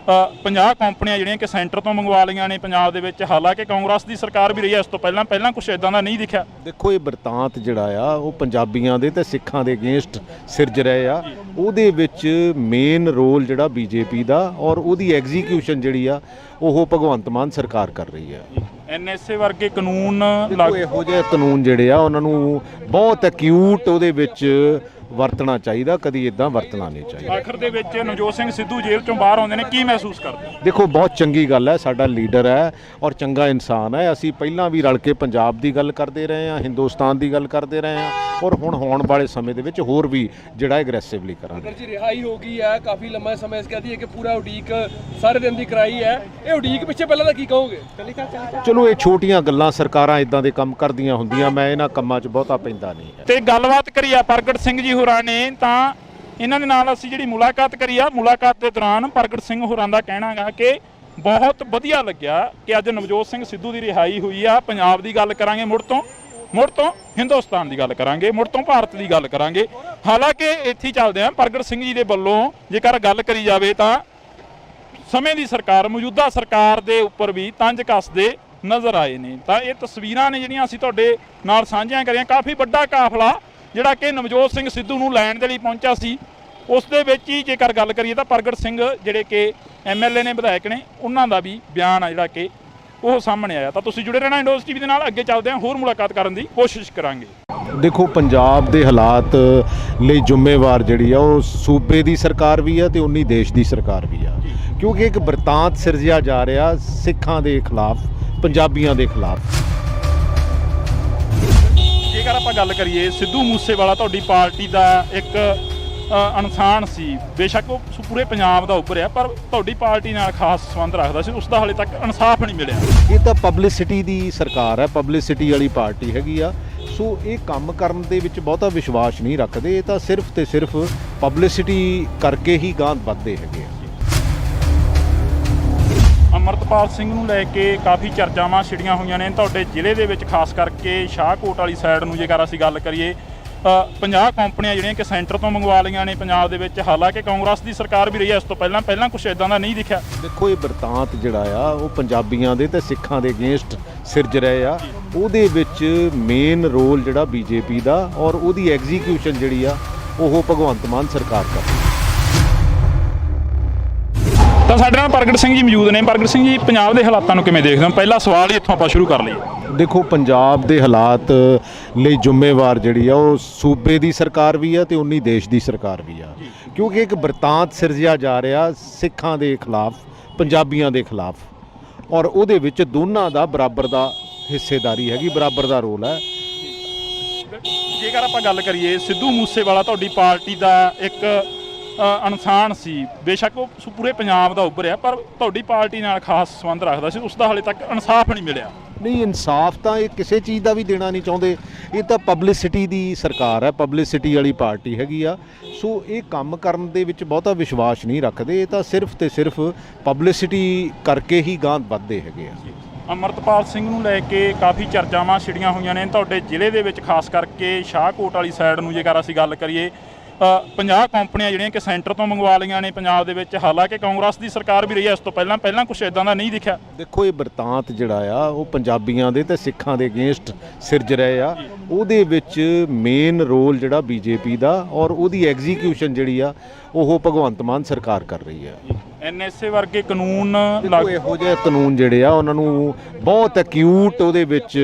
50 ਕੰਪਨੀਆਂ ਜਿਹੜੀਆਂ ਕਿ ਸੈਂਟਰ ਤੋਂ ਮੰਗਵਾ ਲਈਆਂ ਨੇ ਪੰਜਾਬ ਦੇ ਵਿੱਚ, ਹਾਲਾਂਕਿ ਕਾਂਗਰਸ ਦੀ ਸਰਕਾਰ ਵੀ ਰਹੀ ਹੈ ਇਸ ਤੋਂ ਪਹਿਲਾਂ ਕੁਝ ਇਦਾਂ ਦਾ ਨਹੀਂ ਦਿਖਿਆ। ਦੇਖੋ, ਇਹ ਬਰਤਾਂਤ ਜਿਹੜਾ ਆ ਉਹ ਪੰਜਾਬੀਆਂ ਦੇ ਤੇ ਸਿੱਖਾਂ ਦੇ ਅਗੇਂਸਟ ਸਿਰਜ ਰਹੇ ਆ। ਉਹਦੇ ਵਿੱਚ ਮੇਨ ਰੋਲ ਜਿਹੜਾ BJP ਦਾ, ਔਰ ਉਹਦੀ ਐਗਜ਼ੀਕਿਊਸ਼ਨ ਜਿਹੜੀ ਆ ਉਹ ਭਗਵੰਤ ਮਾਨ ਸਰਕਾਰ ਕਰ ਰਹੀ ਹੈ। NSA ਵਰਗੇ ਕਾਨੂੰਨ ਇਹੋ ਜਿਹੇ ਕਾਨੂੰਨ ਜਿਹੜੇ ਆ ਉਹਨਾਂ ਨੂੰ ਬਹੁਤ ਐਕਿਊਟ ਉਹਦੇ ਵਿੱਚ ਵਰਤਣਾ ਚਾਹੀਦਾ, ਕਦੀ ਇਦਾਂ ਵਰਤਣਾ ਨਹੀਂ ਚਾਹੀਦਾ। ਆਖਰ ਦੇ ਵਿੱਚ ਨਵਜੋਤ ਸਿੰਘ ਸਿੱਧੂ ਜੇਲ੍ਹ ਚੋਂ ਬਾਹਰ ਆਉਂਦੇ ਨੇ, ਕੀ ਮਹਿਸੂਸ ਕਰਦੇ? ਦੇਖੋ, ਬਹੁਤ ਚੰਗੀ ਗੱਲ ਹੈ, ਸਾਡਾ ਲੀਡਰ ਹੈ ਔਰ ਚੰਗਾ ਇਨਸਾਨ ਹੈ। ਅਸੀਂ ਪਹਿਲਾਂ ਵੀ ਰਲ ਕੇ ਪੰਜਾਬ ਦੀ ਗੱਲ ਕਰਦੇ ਰਹੇ ਹਾਂ, ਹਿੰਦੁਸਤਾਨ ਦੀ ਗੱਲ ਕਰਦੇ ਰਹੇ ਹਾਂ, ਔਰ ਹੁਣ ਹੋਣ ਵਾਲੇ ਸਮੇਂ ਦੇ ਵਿੱਚ ਹੋਰ ਵੀ ਜਿਹੜਾ ਐਗਰੈਸਿਵਲੀ ਕਰਾਂਗੇ। ਜੀ ਰਿਹਾਈ ਹੋ ਗਈ ਹੈ, ਕਾਫੀ ਲੰਮਾ ਸਮਾਂ ਕਹਦੀ ਹੈ ਕਿ ਪੂਰਾ ਉਡੀਕ ਸਾਰੇ ਦਿਨ ਦੀ ਕਰਾਈ ਹੈ। ਇਹ ਉਡੀਕ ਪਿੱਛੇ ਪਹਿਲਾਂ ਦਾ ਕੀ ਕਹੋਗੇ? ਚਲੋ, ਇਹ ਛੋਟੀਆਂ ਗੱਲਾਂ, ਸਰਕਾਰਾਂ ਇਦਾਂ ਦੇ ਕੰਮ ਕਰਦੀਆਂ ਹੁੰਦੀਆਂ, ਮੈਂ ਇਹਨਾਂ ਕੰਮਾਂ 'ਚ ਬਹੁਤਾ ਪੈਂਦਾ ਨਹੀਂ ਹੈ। ਤੇ ਗੱਲਬਾਤ ਕਰੀ ਆ ਪ੍ਰਗਟ ਸਿੰਘ ਜੀ ਹੋਰਾਂ ਨੇ, ਤਾਂ ਇਹਨਾਂ ਦੇ ਨਾਲ ਅਸੀਂ ਜਿਹੜੀ ਮੁਲਾਕਾਤ ਕਰੀ ਆ, ਮੁਲਾਕਾਤ ਦੇ ਦੌਰਾਨ ਪ੍ਰਗਟ ਸਿੰਘ ਹੋਰਾਂ ਦਾ ਕਹਿਣਾ ਗਾ ਕਿ ਬਹੁਤ ਵਧੀਆ ਲੱਗਿਆ ਕਿ ਅੱਜ ਨਵਜੋਤ ਸਿੰਘ ਸਿੱਧੂ ਦੀ ਰਿਹਾਈ ਹੋਈ ਆ। ਪੰਜਾਬ ਦੀ ਗੱਲ ਕਰਾਂਗੇ, ਮੁੜ ਤੋਂ ਹਿੰਦੁਸਤਾਨ ਦੀ ਗੱਲ ਕਰਾਂਗੇ, ਮੁੜ ਤੋਂ ਭਾਰਤ ਦੀ ਗੱਲ ਕਰਾਂਗੇ। ਹਾਲਾਂਕਿ ਇੱਥੇ ਹੀ ਚੱਲਦੇ ਆ। ਪ੍ਰਗਟ ਸਿੰਘ ਜੀ ਦੇ ਵੱਲੋਂ ਜੇਕਰ ਗੱਲ ਕਰੀ ਜਾਵੇ ਤਾਂ ਸਮੇਂ ਦੀ ਸਰਕਾਰ, ਮੌਜੂਦਾ ਸਰਕਾਰ ਦੇ ਉੱਪਰ ਵੀ ਤੰਜ ਕੱਸਦੇ ਨਜ਼ਰ ਆਏ ਨੇ। ਤਾਂ ਇਹ ਤਸਵੀਰਾਂ ਨੇ ਜਿਹੜੀਆਂ ਅਸੀਂ ਤੁਹਾਡੇ ਨਾਲ ਸਾਂਝੀਆਂ ਕਰੀਆਂ। ਕਾਫੀ ਵੱਡਾ ਕਾਫਲਾ ਜਿਹੜਾ ਕਿ ਨਵਜੋਤ ਸਿੰਘ ਸਿੱਧੂ ਨੂੰ ਲੈਣ ਦੇ ਲਈ ਪਹੁੰਚਿਆ ਸੀ, ਉਸ ਦੇ ਵਿੱਚ ਹੀ ਜੇਕਰ ਗੱਲ ਕਰੀਏ ਤਾਂ ਪ੍ਰਗਟ ਸਿੰਘ ਜਿਹੜੇ ਕਿ MLA ਨੇ, ਵਿਧਾਇਕ ਨੇ, ਉਹਨਾਂ ਦਾ ਵੀ ਬਿਆਨ ਆ ਜਿਹੜਾ ਕਿ ਉਹ ਸਾਹਮਣੇ ਆਇਆ। ਤਾਂ ਤੁਸੀਂ ਜੁੜੇ ਰਹਿਣਾ ਇੰਡੋਜ਼ TV ਦੇ ਨਾਲ। ਅੱਗੇ ਚੱਲਦੇ ਹਾਂ, ਹੋਰ ਮੁਲਾਕਾਤ ਕਰਨ ਦੀ ਕੋਸ਼ਿਸ਼ ਕਰਾਂਗੇ। ਦੇਖੋ, ਪੰਜਾਬ ਦੇ ਹਾਲਾਤ ਲਈ ਜ਼ਿੰਮੇਵਾਰ ਜਿਹੜੀ ਆ ਉਹ ਸੂਬੇ ਦੀ ਸਰਕਾਰ ਵੀ ਆ ਤੇ ਉਨੀ ਦੇਸ਼ ਦੀ ਸਰਕਾਰ ਵੀ ਆ, ਕਿਉਂਕਿ ਇੱਕ ਬਰਤਾਂਤ ਸਿਰਜਿਆ ਜਾ ਰਿਹਾ ਸਿੱਖਾਂ ਦੇ ਖਿਲਾਫ, ਪੰਜਾਬੀਆਂ ਦੇ ਖਿਲਾਫ। ਜੇਕਰ ਆਪਾਂ ਗੱਲ ਕਰੀਏ, ਸਿੱਧੂ ਮੂਸੇਵਾਲਾ ਤੁਹਾਡੀ ਪਾਰਟੀ ਦਾ ਇੱਕ ਇਨਸਾਨ ਸੀ, ਬੇਸ਼ੱਕ ਉਹ ਪੂਰੇ ਪੰਜਾਬ ਦਾ ਉੱਭਰਿਆ, ਪਰ ਤੁਹਾਡੀ ਪਾਰਟੀ ਨਾਲ ਖਾਸ ਸੰਬੰਧ ਰੱਖਦਾ ਸੀ, ਉਸ ਦਾ ਹਾਲੇ ਤੱਕ ਇਨਸਾਫ ਨਹੀਂ ਮਿਲਿਆ। ਇਹ ਤਾਂ ਪਬਲਿਸਿਟੀ ਦੀ ਸਰਕਾਰ ਹੈ, ਪਬਲਿਸਿਟੀ ਵਾਲੀ ਪਾਰਟੀ ਹੈਗੀ ਆ। ਸੋ ਇਹ ਕੰਮ ਕਰਨ ਦੇ ਵਿੱਚ ਬਹੁਤਾ ਵਿਸ਼ਵਾਸ ਨਹੀਂ ਰੱਖਦੇ। ਇਹ ਤਾਂ ਸਿਰਫ ਤੇ ਸਿਰਫ ਪਬਲਿਸਿਟੀ ਕਰਕੇ ਹੀ ਗਾਂਹ ਵੱਧਦੇ ਹੈਗੇ ਆ। ਅਮਰਤਪਾਲ ਸਿੰਘ ਨੂੰ ਲੈ ਕੇ ਕਾਫੀ ਚਰਚਾਵਾਂ ਛਿੜੀਆਂ ਹੋਈਆਂ ਨੇ ਤੁਹਾਡੇ ਜ਼ਿਲ੍ਹੇ ਦੇ ਵਿੱਚ, ਖਾਸ ਕਰਕੇ ਸ਼ਾਹਕੋਟ ਵਾਲੀ ਸਾਈਡ ਨੂੰ ਜੇਕਰ ਅਸੀਂ ਗੱਲ ਕਰੀਏ। 50 ਕੰਪਨੀਆਂ ਜਿਹੜੀਆਂ ਕਿ ਸੈਂਟਰ ਤੋਂ ਮੰਗਵਾ ਲਈਆਂ ਨੇ ਪੰਜਾਬ ਦੇ ਵਿੱਚ, ਹਾਲਾਂਕਿ ਕਾਂਗਰਸ ਦੀ ਸਰਕਾਰ ਵੀ ਰਹੀ ਹੈ ਇਸ ਤੋਂ ਪਹਿਲਾਂ ਕੁਝ ਇਦਾਂ ਦਾ ਨਹੀਂ ਦਿਖਿਆ। ਦੇਖੋ, ਇਹ ਬਰਤਾਂਤ ਜਿਹੜਾ ਆ ਉਹ ਪੰਜਾਬੀਆਂ ਦੇ ਤੇ ਸਿੱਖਾਂ ਦੇ ਅਗੇਂਸਟ ਸਿਰਜ ਰਹੇ ਆ ਉਹਦੇ ਵਿੱਚ ਮੇਨ ਰੋਲ ਜਿਹੜਾ ਬੀਜੇਪੀ ਦਾ ਔਰ ਉਹਦੀ ਐਗਜ਼ੀਕਿਊਸ਼ਨ ਜਿਹੜੀ ਆ ਉਹ ਭਗਵੰਤ ਮਾਨ ਸਰਕਾਰ ਕਰ ਰਹੀ ਹੈ। ਤਾਂ ਸਾਡੇ ਨਾਲ ਪ੍ਰਗਟ ਸਿੰਘ ਜੀ ਮੌਜੂਦ ਨੇ। ਪ੍ਰਗਟ ਸਿੰਘ ਜੀ, ਪੰਜਾਬ ਦੇ ਹਾਲਾਤਾਂ ਨੂੰ ਕਿਵੇਂ ਦੇਖਦੇ ਹੋ? ਪਹਿਲਾ ਸਵਾਲ ਹੀ ਇੱਥੋਂ ਆਪਾਂ ਸ਼ੁਰੂ ਕਰ ਲਈਏ। ਦੇਖੋ, ਪੰਜਾਬ ਦੇ ਹਾਲਾਤ ਲਈ ਜ਼ਿੰਮੇਵਾਰ ਜਿਹੜੀ ਆ ਉਹ ਸੂਬੇ ਦੀ ਸਰਕਾਰ ਵੀ ਆ ਤੇ ਉਨੀ ਦੇਸ਼ ਦੀ ਸਰਕਾਰ ਵੀ ਆ, ਕਿਉਂਕਿ ਇੱਕ ਬਰਤਾਂਤ ਸਿਰਜਿਆ ਜਾ ਰਿਹਾ ਸਿੱਖਾਂ ਦੇ ਖਿਲਾਫ, ਪੰਜਾਬੀਆਂ ਦੇ ਖਿਲਾਫ, ਔਰ ਉਹਦੇ ਵਿੱਚ ਦੋਨਾਂ ਦਾ ਬਰਾਬਰ ਦਾ ਹਿੱਸੇਦਾਰੀ ਹੈਗੀ, ਬਰਾਬਰ ਦਾ ਰੋਲ ਹੈ। ਜੇਕਰ ਆਪਾਂ ਗੱਲ ਕਰੀਏ, ਸਿੱਧੂ ਮੂਸੇਵਾਲਾ ਤੁਹਾਡੀ ਪਾਰਟੀ ਦਾ ਇੱਕ ਇਨਸਾਨ ਸੀ, ਬੇਸ਼ੱਕ ਉਹ ਪੂਰੇ ਪੰਜਾਬ ਦਾ ਉੱਭਰਿਆ, ਪਰ ਤੁਹਾਡੀ ਪਾਰਟੀ ਨਾਲ ਖਾਸ ਸੰਬੰਧ ਰੱਖਦਾ ਸੀ, ਉਸ ਦਾ ਹਾਲੇ ਤੱਕ ਇਨਸਾਫ ਨਹੀਂ ਮਿਲਿਆ। ਨਹੀਂ, ਇਨਸਾਫ ਤਾਂ ਇਹ ਕਿਸੇ ਚੀਜ਼ ਦਾ ਵੀ ਦੇਣਾ ਨਹੀਂ ਚਾਹੁੰਦੇ। ਇਹ ਤਾਂ ਪਬਲਿਸਿਟੀ ਦੀ ਸਰਕਾਰ ਹੈ, ਪਬਲਿਸਿਟੀ ਵਾਲੀ ਪਾਰਟੀ ਹੈਗੀ ਆ। ਸੋ ਇਹ ਕੰਮ ਕਰਨ ਦੇ ਵਿੱਚ ਬਹੁਤਾ ਵਿਸ਼ਵਾਸ ਨਹੀਂ ਰੱਖਦੇ। ਇਹ ਤਾਂ ਸਿਰਫ ਤੇ ਸਿਰਫ ਪਬਲਿਸਿਟੀ ਕਰਕੇ ਹੀ ਗਾਂਹ ਵੱਧਦੇ ਹੈਗੇ ਆ। ਅੰਮ੍ਰਿਤਪਾਲ ਸਿੰਘ ਨੂੰ ਲੈ ਕੇ ਕਾਫੀ ਚਰਚਾਵਾਂ ਛਿੜੀਆਂ ਹੋਈਆਂ ਨੇ ਤੁਹਾਡੇ ਜ਼ਿਲ੍ਹੇ ਦੇ ਵਿੱਚ, ਖਾਸ ਕਰਕੇ ਸ਼ਾਹਕੋਟ ਵਾਲੀ ਸਾਈਡ ਨੂੰ ਜੇਕਰ ਅਸੀਂ ਗੱਲ ਕਰੀਏ, 50 ਕੰਪਨੀਆਂ ਜਿਹੜੀਆਂ ਕਿ ਸੈਂਟਰ ਤੋਂ ਮੰਗਵਾ ਲਈਆਂ ਨੇ ਪੰਜਾਬ ਦੇ ਵਿੱਚ। ਹਾਲਾਂਕਿ ਕਾਂਗਰਸ ਦੀ ਸਰਕਾਰ ਵੀ ਰਹੀ ਹੈ ਇਸ ਤੋਂ ਪਹਿਲਾਂ ਕੁਝ ਇਦਾਂ ਦਾ ਨਹੀਂ ਦਿਖਿਆ। ਦੇਖੋ, ਇਹ ਬਰਤਾਂਤ ਜਿਹੜਾ ਆ ਉਹ ਪੰਜਾਬੀਆਂ ਦੇ ਤੇ ਸਿੱਖਾਂ ਦੇ ਅਗੇਂਸਟ ਸਿਰਜ ਰਹੇ ਆ। ਉਹਦੇ ਵਿੱਚ ਮੇਨ ਰੋਲ ਜਿਹੜਾ ਬੀਜੇਪੀ ਦਾ ਔਰ ਉਹਦੀ ਐਗਜ਼ੀਕਿਊਸ਼ਨ ਜਿਹੜੀ ਆ ਉਹ ਭਗਵੰਤ ਮਾਨ ਸਰਕਾਰ ਕਰ ਰਹੀ ਹੈ। ਐਨਐਸਏ ਵਰਗੇ ਕਾਨੂੰਨ ਇਹੋ ਜਿਹੇ ਕਾਨੂੰਨ ਜਿਹੜੇ ਆ ਉਹਨਾਂ ਨੂੰ ਬਹੁਤ ਐਕਿਊਟ ਉਹਦੇ ਵਿੱਚ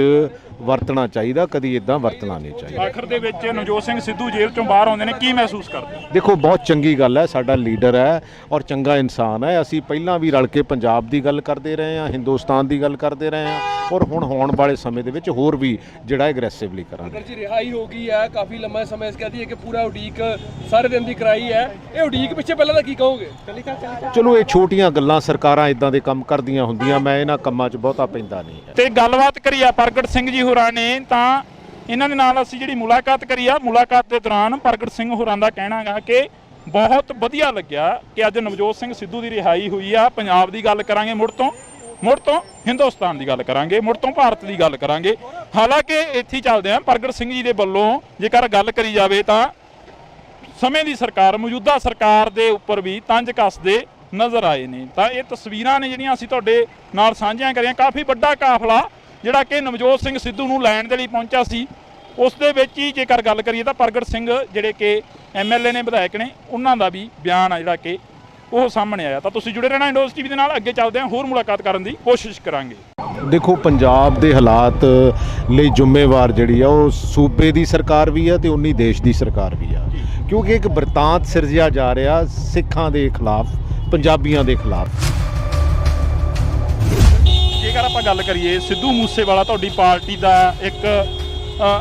ਵਰਤਣਾ ਚਾਹੀਦਾ, ਕਦੀ ਇਦਾਂ ਵਰਤਣਾ ਨਹੀਂ ਚਾਹੀਦਾ। ਆਖਰ ਦੇ ਵਿੱਚ ਨਵਜੋਤ ਸਿੰਘ ਸਿੱਧੂ ਜੇਲ੍ਹ ਚੋਂ ਬਾਹਰ ਆਉਂਦੇ ਨੇ, ਕੀ ਮਹਿਸੂਸ ਕਰਦੇ? ਦੇਖੋ, ਬਹੁਤ ਚੰਗੀ ਗੱਲ ਹੈ, ਸਾਡਾ ਲੀਡਰ ਹੈ ਔਰ ਚੰਗਾ ਇਨਸਾਨ ਹੈ। ਅਸੀਂ ਪਹਿਲਾਂ ਵੀ ਰਲ ਕੇ ਪੰਜਾਬ ਦੀ ਗੱਲ ਕਰਦੇ ਰਹੇ ਹਾਂ, ਹਿੰਦੁਸਤਾਨ ਦੀ ਗੱਲ ਕਰਦੇ ਰਹੇ ਹਾਂ, ਔਰ ਹੁਣ ਆਉਣ ਵਾਲੇ ਸਮੇਂ ਦੇ ਵਿੱਚ ਹੋਰ ਵੀ ਜਿਹੜਾ ਐਗਰੈਸਿਵਲੀ ਕਰਾਂਗੇ। ਜੀ ਰਿਹਾਈ ਹੋ ਗਈ ਹੈ, ਕਾਫੀ ਲੰਮਾ ਸਮਾਂ ਇਸ ਕਹਦੀ ਹੈ ਕਿ ਪੂਰਾ ਉਡੀਕ ਸਾਰੇ ਦਿਨ ਦੀ ਕਰਾਈ ਹੈ। ਇਹ ਉਡੀਕ ਪਿੱਛੇ ਪਹਿਲਾਂ ਦਾ ਕੀ ਕਹੋਗੇ? ਚਲੋ, ਇਹ ਛੋਟੀਆਂ ਗੱਲਾਂ, ਸਰਕਾਰਾਂ ਇਦਾਂ ਦੇ ਕੰਮ ਕਰਦੀਆਂ ਹੁੰਦੀਆਂ, ਮੈਂ ਇਹਨਾਂ ਕੰਮਾਂ 'ਚ ਬਹੁਤਾ ਪੈਂਦਾ ਨਹੀਂ ਹੈ। ਤੇ ਗੱਲਬਾਤ ਕਰੀ ਆ ਪ੍ਰਗਟ ਸਿੰਘ ਜੀ ਹੋਰਾਂ ਨੇ, ਤਾਂ ਇਹਨਾਂ ਦੇ ਨਾਲ ਅਸੀਂ ਜਿਹੜੀ ਮੁਲਾਕਾਤ ਕਰੀ ਆ, ਮੁਲਾਕਾਤ ਦੇ ਦੌਰਾਨ ਪ੍ਰਗਟ ਸਿੰਘ ਹੋਰਾਂ ਦਾ ਕਹਿਣਾ ਗਾ ਕਿ ਬਹੁਤ ਵਧੀਆ ਲੱਗਿਆ ਕਿ ਅੱਜ ਨਵਜੋਤ ਸਿੰਘ ਸਿੱਧੂ ਦੀ ਰਿਹਾਈ ਹੋਈ ਆ। ਪੰਜਾਬ ਦੀ ਗੱਲ ਕਰਾਂਗੇ, ਮੁੜ ਤੋਂ ਹਿੰਦੁਸਤਾਨ ਦੀ ਗੱਲ ਕਰਾਂਗੇ, ਮੁੜ ਤੋਂ ਭਾਰਤ ਦੀ ਗੱਲ ਕਰਾਂਗੇ। ਹਾਲਾਂਕਿ ਇੱਥੇ ਚੱਲਦੇ ਆ, ਪ੍ਰਗਟ ਸਿੰਘ ਜੀ ਦੇ ਵੱਲੋਂ ਜੇਕਰ ਗੱਲ ਕਰੀ ਜਾਵੇ ਤਾਂ ਸਮੇਂ ਦੀ ਸਰਕਾਰ, ਮੌਜੂਦਾ ਸਰਕਾਰ ਦੇ ਉੱਪਰ ਵੀ ਤੰਜ ਕੱਸਦੇ ਨਜ਼ਰ ਆਏ ਨੇ। ਤਾਂ ਇਹ ਤਸਵੀਰਾਂ ਨੇ ਜਿਹੜੀਆਂ ਅਸੀਂ ਤੁਹਾਡੇ ਨਾਲ ਸਾਂਝੀਆਂ ਕਰੀਆਂ। ਕਾਫੀ ਵੱਡਾ ਕਾਫਲਾ ਜਿਹੜਾ ਕਿ ਨਵਜੋਤ ਸਿੰਘ ਸਿੱਧੂ ਨੂੰ ਲੈਣ ਦੇ ਲਈ ਪਹੁੰਚਿਆ ਸੀ, ਉਸ ਦੇ ਵਿੱਚ ਹੀ ਜੇਕਰ ਗੱਲ ਕਰੀਏ ਤਾਂ ਪ੍ਰਗਟ ਸਿੰਘ ਜਿਹੜੇ ਕਿ ਐਮਐਲਏ ਨੇ, ਵਿਧਾਇਕ ਨੇ, ਉਹਨਾਂ ਦਾ ਵੀ ਬਿਆਨ ਆ ਜਿਹੜਾ ਕਿ ਉਹ ਸਾਹਮਣੇ ਆਇਆ। ਤਾਂ ਤੁਸੀਂ ਜੁੜੇ ਰਹਿਣਾ ਇੰਡੋਜ਼ ਟੀਵੀ ਦੇ ਨਾਲ, ਅੱਗੇ ਚੱਲਦੇ ਹਾਂ, ਹੋਰ ਮੁਲਾਕਾਤ ਕਰਨ ਦੀ ਕੋਸ਼ਿਸ਼ ਕਰਾਂਗੇ। ਦੇਖੋ, ਪੰਜਾਬ ਦੇ ਹਾਲਾਤ ਲਈ ਜ਼ਿੰਮੇਵਾਰ ਜਿਹੜੀ ਆ ਉਹ ਸੂਬੇ ਦੀ ਸਰਕਾਰ ਵੀ ਆ ਤੇ ਉਨੀ ਦੇਸ਼ ਦੀ ਸਰਕਾਰ ਵੀ ਆ, ਕਿਉਂਕਿ ਇੱਕ ਬਰਤਾਂਤ ਸਿਰਜਿਆ ਜਾ ਰਿਹਾ ਸਿੱਖਾਂ ਦੇ ਖਿਲਾਫ, ਪੰਜਾਬੀਆਂ ਦੇ ਖਿਲਾਫ। ਜੇਕਰ ਆਪਾਂ ਗੱਲ ਕਰੀਏ, ਸਿੱਧੂ ਮੂਸੇਵਾਲਾ ਤੁਹਾਡੀ ਪਾਰਟੀ ਦਾ ਇੱਕ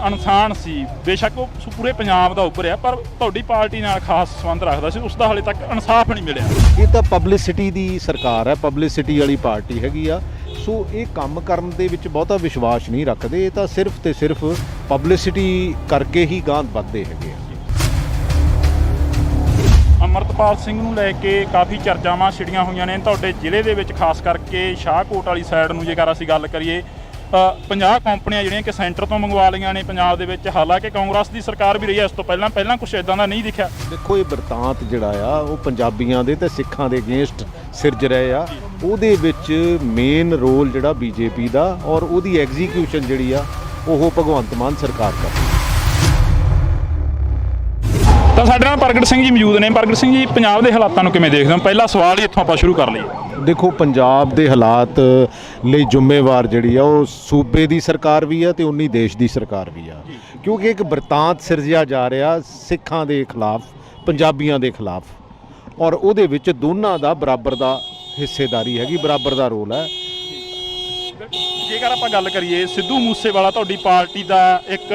ਇਨਸਾਨ ਸੀ, ਬੇਸ਼ੱਕ ਉਹ ਪੂਰੇ ਪੰਜਾਬ ਦਾ ਉੱਭਰਿਆ, ਪਰ ਤੁਹਾਡੀ ਪਾਰਟੀ ਨਾਲ ਖਾਸ ਸੰਬੰਧ ਰੱਖਦਾ ਸੀ, ਉਸ ਦਾ ਹਾਲੇ ਤੱਕ ਇਨਸਾਫ ਨਹੀਂ ਮਿਲਿਆ। ਇਹ ਤਾਂ ਪਬਲਿਸਿਟੀ ਦੀ ਸਰਕਾਰ ਹੈ, ਪਬਲਿਸਿਟੀ ਵਾਲੀ ਪਾਰਟੀ ਹੈਗੀ ਆ। ਸੋ ਇਹ ਕੰਮ ਕਰਨ ਦੇ ਵਿੱਚ ਬਹੁਤਾ ਵਿਸ਼ਵਾਸ ਨਹੀਂ ਰੱਖਦੇ। ਇਹ ਤਾਂ ਸਿਰਫ ਤੇ ਸਿਰਫ ਪਬਲਿਸਿਟੀ ਕਰਕੇ ਹੀ ਗਾਂਹ ਵੱਧਦੇ ਹੈਗੇ ਆ। ਅੰਮ੍ਰਿਤਪਾਲ ਸਿੰਘ ਨੂੰ ਲੈ ਕੇ ਕਾਫੀ ਚਰਚਾਵਾਂ ਛਿੜੀਆਂ ਹੋਈਆਂ ਨੇ ਤੁਹਾਡੇ ਜ਼ਿਲ੍ਹੇ ਦੇ ਵਿੱਚ, ਖਾਸ ਕਰਕੇ ਸ਼ਾਹਕੋਟ ਵਾਲੀ ਸਾਈਡ ਨੂੰ ਜੇਕਰ ਅਸੀਂ ਗੱਲ ਕਰੀਏ, 50 ਕੰਪਨੀਆਂ ਜਿਹੜੀਆਂ ਕਿ ਸੈਂਟਰ ਤੋਂ ਮੰਗਵਾ ਲਈਆਂ ਨੇ ਪੰਜਾਬ ਦੇ ਵਿੱਚ। ਹਾਲਾਂਕਿ ਕਾਂਗਰਸ ਦੀ ਸਰਕਾਰ ਵੀ ਰਹੀ ਹੈ ਇਸ ਤੋਂ ਪਹਿਲਾਂ ਕੁਝ ਇਦਾਂ ਦਾ ਨਹੀਂ ਦਿਖਿਆ। ਦੇਖੋ, ਇਹ ਬਰਤਾਂਤ ਜਿਹੜਾ ਆ ਉਹ ਪੰਜਾਬੀਆਂ ਦੇ ਤੇ ਸਿੱਖਾਂ ਦੇ ਅਗੇਂਸਟ ਸਿਰਜ ਰਹੇ ਆ। ਉਹਦੇ ਵਿੱਚ ਮੇਨ ਰੋਲ ਜਿਹੜਾ ਬੀਜੇਪੀ ਦਾ ਔਰ ਉਹਦੀ ਐਗਜ਼ੀਕਿਊਸ਼ਨ ਜਿਹੜੀ ਆ ਉਹ ਭਗਵੰਤ ਮਾਨ ਸਰਕਾਰ ਕਰ ਰਹੀ ਹੈ। ਤਾਂ ਸਾਡੇ ਨਾਲ ਪ੍ਰਗਟ ਸਿੰਘ ਜੀ ਮੌਜੂਦ ਨੇ। ਪ੍ਰਗਟ ਸਿੰਘ ਜੀ, ਪੰਜਾਬ ਦੇ ਹਾਲਾਤਾਂ ਨੂੰ ਕਿਵੇਂ ਦੇਖਦੇ ਹੋ? ਪਹਿਲਾ ਸਵਾਲ ਹੀ ਇੱਥੋਂ ਆਪਾਂ ਸ਼ੁਰੂ ਕਰ ਲਈਏ। ਦੇਖੋ, ਪੰਜਾਬ ਦੇ ਹਾਲਾਤ ਲਈ ਜ਼ਿੰਮੇਵਾਰ ਜਿਹੜੀ ਆ ਉਹ ਸੂਬੇ ਦੀ ਸਰਕਾਰ ਵੀ ਆ ਤੇ ਉਨੀ ਦੇਸ਼ ਦੀ ਸਰਕਾਰ ਵੀ ਆ, ਕਿਉਂਕਿ ਇੱਕ ਬਰਤਾਂਤ ਸਿਰਜਿਆ ਜਾ ਰਿਹਾ ਸਿੱਖਾਂ ਦੇ ਖਿਲਾਫ, ਪੰਜਾਬੀਆਂ ਦੇ ਖਿਲਾਫ, ਔਰ ਉਹਦੇ ਵਿੱਚ ਦੋਨਾਂ ਦਾ ਬਰਾਬਰ ਦਾ ਹਿੱਸੇਦਾਰੀ ਹੈਗੀ, ਬਰਾਬਰ ਦਾ ਰੋਲ ਹੈ। ਜੇਕਰ ਆਪਾਂ ਗੱਲ ਕਰੀਏ, ਸਿੱਧੂ ਮੂਸੇਵਾਲਾ ਤੁਹਾਡੀ ਪਾਰਟੀ ਦਾ ਇੱਕ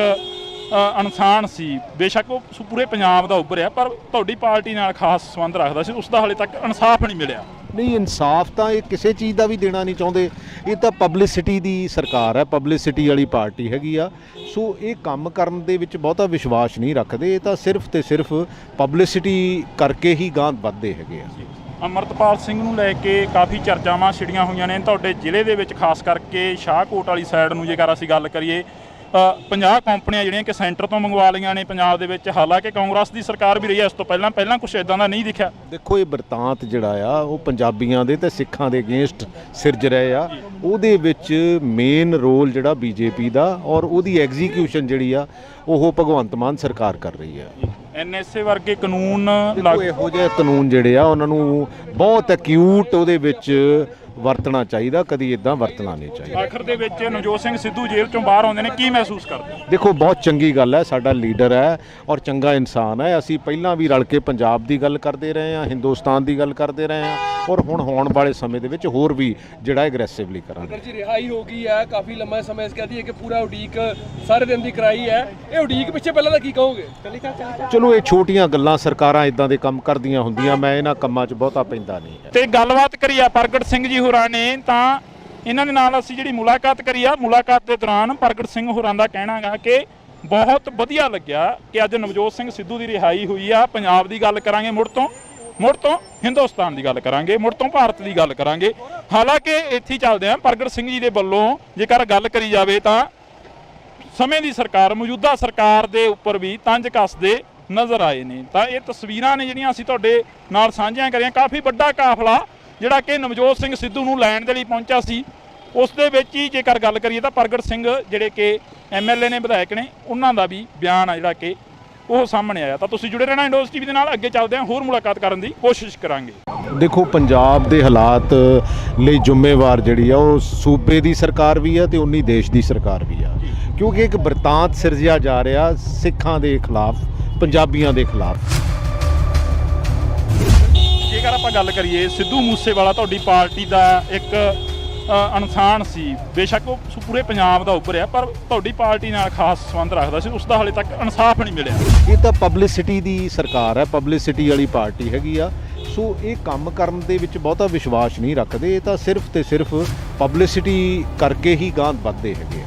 ਇਨਸਾਨ ਸੀ, ਬੇਸ਼ੱਕ ਉਹ ਪੂਰੇ ਪੰਜਾਬ ਦਾ ਉੱਭਰਿਆ, ਪਰ ਤੁਹਾਡੀ ਪਾਰਟੀ ਨਾਲ ਖਾਸ ਸੰਬੰਧ ਰੱਖਦਾ ਸੀ, ਉਸ ਦਾ ਹਾਲੇ ਤੱਕ ਇਨਸਾਫ ਨਹੀਂ ਮਿਲਿਆ। ਨਹੀਂ, ਇਨਸਾਫ ਤਾਂ ਇਹ ਕਿਸੇ ਚੀਜ਼ ਦਾ ਵੀ ਦੇਣਾ ਨਹੀਂ ਚਾਹੁੰਦੇ। ਇਹ ਤਾਂ ਪਬਲਿਸਿਟੀ ਦੀ ਸਰਕਾਰ ਹੈ, ਪਬਲਿਸਿਟੀ ਵਾਲੀ ਪਾਰਟੀ ਹੈਗੀ ਆ। ਸੋ ਇਹ ਕੰਮ ਕਰਨ ਦੇ ਵਿੱਚ ਬਹੁਤਾ ਵਿਸ਼ਵਾਸ ਨਹੀਂ ਰੱਖਦੇ। ਇਹ ਤਾਂ ਸਿਰਫ ਤੇ ਸਿਰਫ ਪਬਲਿਸਿਟੀ ਕਰਕੇ ਹੀ ਗਾਂਹ ਵੱਧਦੇ ਹੈਗੇ ਆ। ਅੰਮ੍ਰਿਤਪਾਲ ਸਿੰਘ ਨੂੰ ਲੈ ਕੇ ਕਾਫੀ ਚਰਚਾਵਾਂ ਛਿੜੀਆਂ ਹੋਈਆਂ ਨੇ ਤੁਹਾਡੇ ਜ਼ਿਲ੍ਹੇ ਦੇ ਵਿੱਚ, ਖਾਸ ਕਰਕੇ ਸ਼ਾਹਕੋਟ ਵਾਲੀ ਸਾਈਡ ਨੂੰ ਜੇਕਰ ਅਸੀਂ ਗੱਲ ਕਰੀਏ, 50 ਕੰਪਨੀਆਂ ਜਿਹੜੀਆਂ ਕਿ ਸੈਂਟਰ ਤੋਂ ਮੰਗਵਾ ਲਈਆਂ ਨੇ ਪੰਜਾਬ ਦੇ ਵਿੱਚ। ਹਾਲਾਂਕਿ ਕਾਂਗਰਸ ਦੀ ਸਰਕਾਰ ਵੀ ਰਹੀ ਹੈ ਇਸ ਤੋਂ ਪਹਿਲਾਂ ਕੁਝ ਇਦਾਂ ਦਾ ਨਹੀਂ ਦਿਖਿਆ। ਦੇਖੋ ਇਹ ਬਰਤਾਂਤ ਜਿਹੜਾ ਆ ਉਹ ਪੰਜਾਬੀਆਂ ਦੇ ਤੇ ਸਿੱਖਾਂ ਦੇ ਅਗੇਂਸਟ ਸਿਰਜ ਰਹੇ ਆ। ਉਹਦੇ ਵਿੱਚ ਮੇਨ ਰੋਲ ਜਿਹੜਾ ਬੀਜੇਪੀ ਦਾ ਔਰ ਉਹਦੀ ਐਗਜ਼ੀਕਿਊਸ਼ਨ ਜਿਹੜੀ ਆ ਉਹ ਭਗਵੰਤ ਮਾਨ ਸਰਕਾਰ ਕਰ ਰਹੀ ਆ। ਐਨਐਸਏ ਵਰਗੇ ਕਾਨੂੰਨ ਦੇਖੋ ਇਹੋ ਜਿਹੇ ਕਾਨੂੰਨ ਜਿਹੜੇ ਆ ਉਹਨਾਂ ਨੂੰ ਬਹੁਤ ਐਕਿਊਟ ਉਹਦੇ ਵਿੱਚ ਵਰਤਣਾ ਚਾਹੀਦਾ, ਕਦੀ ਇਦਾਂ ਵਰਤਣਾ ਨਹੀਂ ਚਾਹੀਦਾ। ਆਖਰ ਦੇ ਵਿੱਚ ਨਵਜੋਤ ਸਿੰਘ ਸਿੱਧੂ ਜੇਲ੍ਹ ਚੋਂ ਬਾਹਰ ਆਉਂਦੇ ਨੇ, ਕੀ ਮਹਿਸੂਸ ਕਰਦੇ? ਦੇਖੋ ਬਹੁਤ ਚੰਗੀ ਗੱਲ ਹੈ, ਸਾਡਾ ਲੀਡਰ ਹੈ ਔਰ ਚੰਗਾ ਇਨਸਾਨ ਹੈ। ਅਸੀਂ ਪਹਿਲਾਂ ਵੀ ਰਲ ਕੇ ਪੰਜਾਬ ਦੀ ਗੱਲ ਕਰਦੇ ਰਹੇ ਹਾਂ, ਹਿੰਦੁਸਤਾਨ ਦੀ ਗੱਲ ਕਰਦੇ ਰਹੇ ਹਾਂ ਔਰ ਹੁਣ ਹੋਣ ਵਾਲੇ ਸਮੇਂ ਦੇ ਵਿੱਚ ਹੋਰ ਵੀ ਜਿਹੜਾ ਐਗਰੈਸਿਵਲੀ ਕਰਾਂਗੇ। ਜੀ ਰਿਹਾਈ ਹੋ ਗਈ ਹੈ, ਕਾਫੀ ਲੰਮਾ ਸਮੇਂ ਇਸ ਕਹਦੀ ਹੈ ਕਿ ਪੂਰਾ ਉਡੀਕ ਸਾਰੇ ਦਿਨ ਦੀ ਕਰਾਈ ਹੈ। ਇਹ ਉਡੀਕ ਪਿੱਛੇ ਪਹਿਲਾਂ ਦਾ ਕੀ ਕਹੋਗੇ? ਚਲੋ ਇਹ ਛੋਟੀਆਂ ਗੱਲਾਂ, ਸਰਕਾਰਾਂ ਇਦਾਂ ਦੇ ਕੰਮ ਕਰਦੀਆਂ ਹੁੰਦੀਆਂ, ਮੈਂ ਇਹਨਾਂ ਕੰਮਾਂ 'ਚ ਬਹੁਤਾ ਪੈਂਦਾ ਨਹੀਂ ਹੈ। ਤੇ ਗੱਲਬਾਤ ਕਰੀ ਆ ਪ੍ਰਗਟ ਸਿੰਘ ਜੀ ਹੋਰਾਂ ਨੇ, ਤਾਂ ਇਹਨਾਂ ਦੇ ਨਾਲ ਅਸੀਂ ਜਿਹੜੀ ਮੁਲਾਕਾਤ ਕਰੀ ਆ, ਮੁਲਾਕਾਤ ਦੇ ਦੌਰਾਨ ਪ੍ਰਗਟ ਸਿੰਘ ਹੋਰਾਂ ਦਾ ਕਹਿਣਾ ਗਾ ਕਿ ਬਹੁਤ ਵਧੀਆ ਲੱਗਿਆ ਕਿ ਅੱਜ ਨਵਜੋਤ ਸਿੰਘ ਸਿੱਧੂ ਦੀ ਰਿਹਾਈ ਹੋਈ ਆ। ਪੰਜਾਬ ਦੀ ਗੱਲ ਕਰਾਂਗੇ ਮੁੜ ਤੋਂ ਹਿੰਦੁਸਤਾਨ ਦੀ ਗੱਲ ਕਰਾਂਗੇ, ਮੁੜ ਤੋਂ ਭਾਰਤ ਦੀ ਗੱਲ ਕਰਾਂਗੇ। ਹਾਲਾਂਕਿ ਇੱਥੇ ਚੱਲਦੇ ਆ ਪ੍ਰਗਟ ਸਿੰਘ ਜੀ ਦੇ ਵੱਲੋਂ ਜੇਕਰ ਗੱਲ ਕਰੀ ਜਾਵੇ ਤਾਂ ਸਮੇਂ ਦੀ ਸਰਕਾਰ, ਮੌਜੂਦਾ ਸਰਕਾਰ ਦੇ ਉੱਪਰ ਵੀ ਤੰਜ ਕੱਸਦੇ ਨਜ਼ਰ ਆਏ ਨੇ। ਤਾਂ ਇਹ ਤਸਵੀਰਾਂ ਨੇ ਜਿਹੜੀਆਂ ਅਸੀਂ ਤੁਹਾਡੇ ਨਾਲ ਸਾਂਝੀਆਂ ਕਰੀਆਂ। ਕਾਫੀ ਵੱਡਾ ਕਾਫਲਾ ਜਿਹੜਾ ਕਿ ਨਵਜੋਤ ਸਿੰਘ ਸਿੱਧੂ ਨੂੰ ਲੈਣ ਦੇ ਲਈ ਪਹੁੰਚਿਆ ਸੀ, ਉਸ ਦੇ ਵਿੱਚ ਹੀ ਜੇਕਰ ਗੱਲ ਕਰੀਏ ਤਾਂ ਪ੍ਰਗਟ ਸਿੰਘ ਜਿਹੜੇ ਕਿ ਐਮਐਲਏ ਨੇ, ਵਿਧਾਇਕ ਨੇ, ਉਹਨਾਂ ਦਾ ਵੀ ਬਿਆਨ ਆ ਜਿਹੜਾ ਕਿ ਉਹ ਸਾਹਮਣੇ ਆਇਆ। ਤਾਂ ਤੁਸੀਂ ਜੁੜੇ ਰਹਿਣਾ ਇੰਡੋਜ਼ ਟੀਵੀ ਦੇ ਨਾਲ, ਅੱਗੇ ਚੱਲਦੇ ਹਾਂ, ਹੋਰ ਮੁਲਾਕਾਤ ਕਰਨ ਦੀ ਕੋਸ਼ਿਸ਼ ਕਰਾਂਗੇ। ਦੇਖੋ ਪੰਜਾਬ ਦੇ ਹਾਲਾਤ ਲਈ ਜ਼ਿੰਮੇਵਾਰ ਜਿਹੜੀ ਆ ਉਹ ਸੂਬੇ ਦੀ ਸਰਕਾਰ ਵੀ ਆ ਤੇ ਉਨੀ ਦੇਸ਼ ਦੀ ਸਰਕਾਰ ਵੀ ਆ, ਕਿਉਂਕਿ ਇੱਕ ਬਰਤਾਂਤ ਸਿਰਜਿਆ ਜਾ ਰਿਹਾ ਸਿੱਖਾਂ ਦੇ ਖਿਲਾਫ, ਪੰਜਾਬੀਆਂ ਦੇ ਖਿਲਾਫ। ਜੇਕਰ ਆਪਾਂ ਗੱਲ ਕਰੀਏ, ਸਿੱਧੂ ਮੂਸੇਵਾਲਾ ਤੁਹਾਡੀ ਪਾਰਟੀ ਦਾ ਇੱਕ ਇਨਸਾਨ ਸੀ, ਬੇਸ਼ੱਕ ਉਹ ਪੂਰੇ ਪੰਜਾਬ ਦਾ ਉੱਭਰਿਆ, ਪਰ ਤੁਹਾਡੀ ਪਾਰਟੀ ਨਾਲ ਖਾਸ ਸੰਬੰਧ ਰੱਖਦਾ ਸੀ, ਉਸ ਦਾ ਹਾਲੇ ਤੱਕ ਇਨਸਾਫ ਨਹੀਂ ਮਿਲਿਆ। ਇਹ ਤਾਂ ਪਬਲਿਸਿਟੀ ਦੀ ਸਰਕਾਰ ਹੈ, ਪਬਲਿਸਿਟੀ ਵਾਲੀ ਪਾਰਟੀ ਹੈਗੀ ਆ। ਸੋ ਇਹ ਕੰਮ ਕਰਨ ਦੇ ਵਿੱਚ ਬਹੁਤਾ ਵਿਸ਼ਵਾਸ ਨਹੀਂ ਰੱਖਦੇ, ਇਹ ਤਾਂ ਸਿਰਫ ਤੇ ਸਿਰਫ ਪਬਲਿਸਿਟੀ ਕਰਕੇ ਹੀ ਗਾਂਹ ਵੱਧਦੇ ਹੈਗੇ ਆ।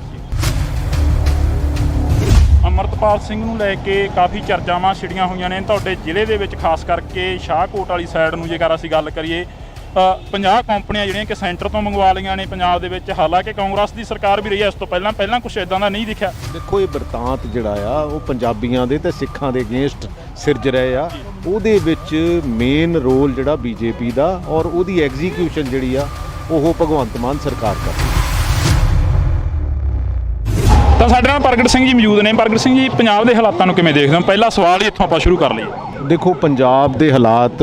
ਅਮਰਤਪਾਲ ਸਿੰਘ ਨੂੰ ਲੈ ਕੇ ਕਾਫੀ ਚਰਚਾਵਾਂ ਛਿੜੀਆਂ ਹੋਈਆਂ ਨੇ ਤੁਹਾਡੇ ਜ਼ਿਲ੍ਹੇ ਦੇ ਵਿੱਚ, ਖਾਸ ਕਰਕੇ ਸ਼ਾਹਕੋਟ ਵਾਲੀ ਸਾਈਡ ਨੂੰ ਜੇਕਰ ਅਸੀਂ ਗੱਲ ਕਰੀਏ। 50 ਕੰਪਨੀਆਂ ਜਿਹੜੀਆਂ ਕਿ ਸੈਂਟਰ ਤੋਂ ਮੰਗਵਾ ਲਈਆਂ ਨੇ ਪੰਜਾਬ ਦੇ ਵਿੱਚ। ਹਾਲਾਂਕਿ ਕਾਂਗਰਸ ਦੀ ਸਰਕਾਰ ਵੀ ਰਹੀ ਹੈ ਇਸ ਤੋਂ ਪਹਿਲਾਂ ਕੁਝ ਇਦਾਂ ਦਾ ਨਹੀਂ ਦਿਖਿਆ। ਦੇਖੋ ਇਹ ਬਰਤਾਂਤ ਜਿਹੜਾ ਆ ਉਹ ਪੰਜਾਬੀਆਂ ਦੇ ਤੇ ਸਿੱਖਾਂ ਦੇ ਅਗੇਂਸਟ ਸਿਰਜ ਰਹੇ ਆ। ਉਹਦੇ ਵਿੱਚ ਮੇਨ ਰੋਲ ਜਿਹੜਾ ਬੀਜੇਪੀ ਦਾ ਔਰ ਉਹਦੀ ਐਗਜ਼ੀਕਿਊਸ਼ਨ ਜਿਹੜੀ ਆ ਉਹ ਭਗਵੰਤ ਮਾਨ ਸਰਕਾਰ ਕਰ ਰਹੀ ਹੈ। ਤਾਂ ਸਾਡੇ ਨਾਲ ਪ੍ਰਗਟ ਸਿੰਘ ਜੀ ਮੌਜੂਦ ਨੇ। ਪ੍ਰਗਟ ਸਿੰਘ ਜੀ, ਪੰਜਾਬ ਦੇ ਹਾਲਾਤਾਂ ਨੂੰ ਕਿਵੇਂ ਦੇਖਦੇ ਹੋ? ਪਹਿਲਾ ਸਵਾਲ ਹੀ ਇੱਥੋਂ ਆਪਾਂ ਸ਼ੁਰੂ ਕਰ ਲਈਏ। ਦੇਖੋ ਪੰਜਾਬ ਦੇ ਹਾਲਾਤ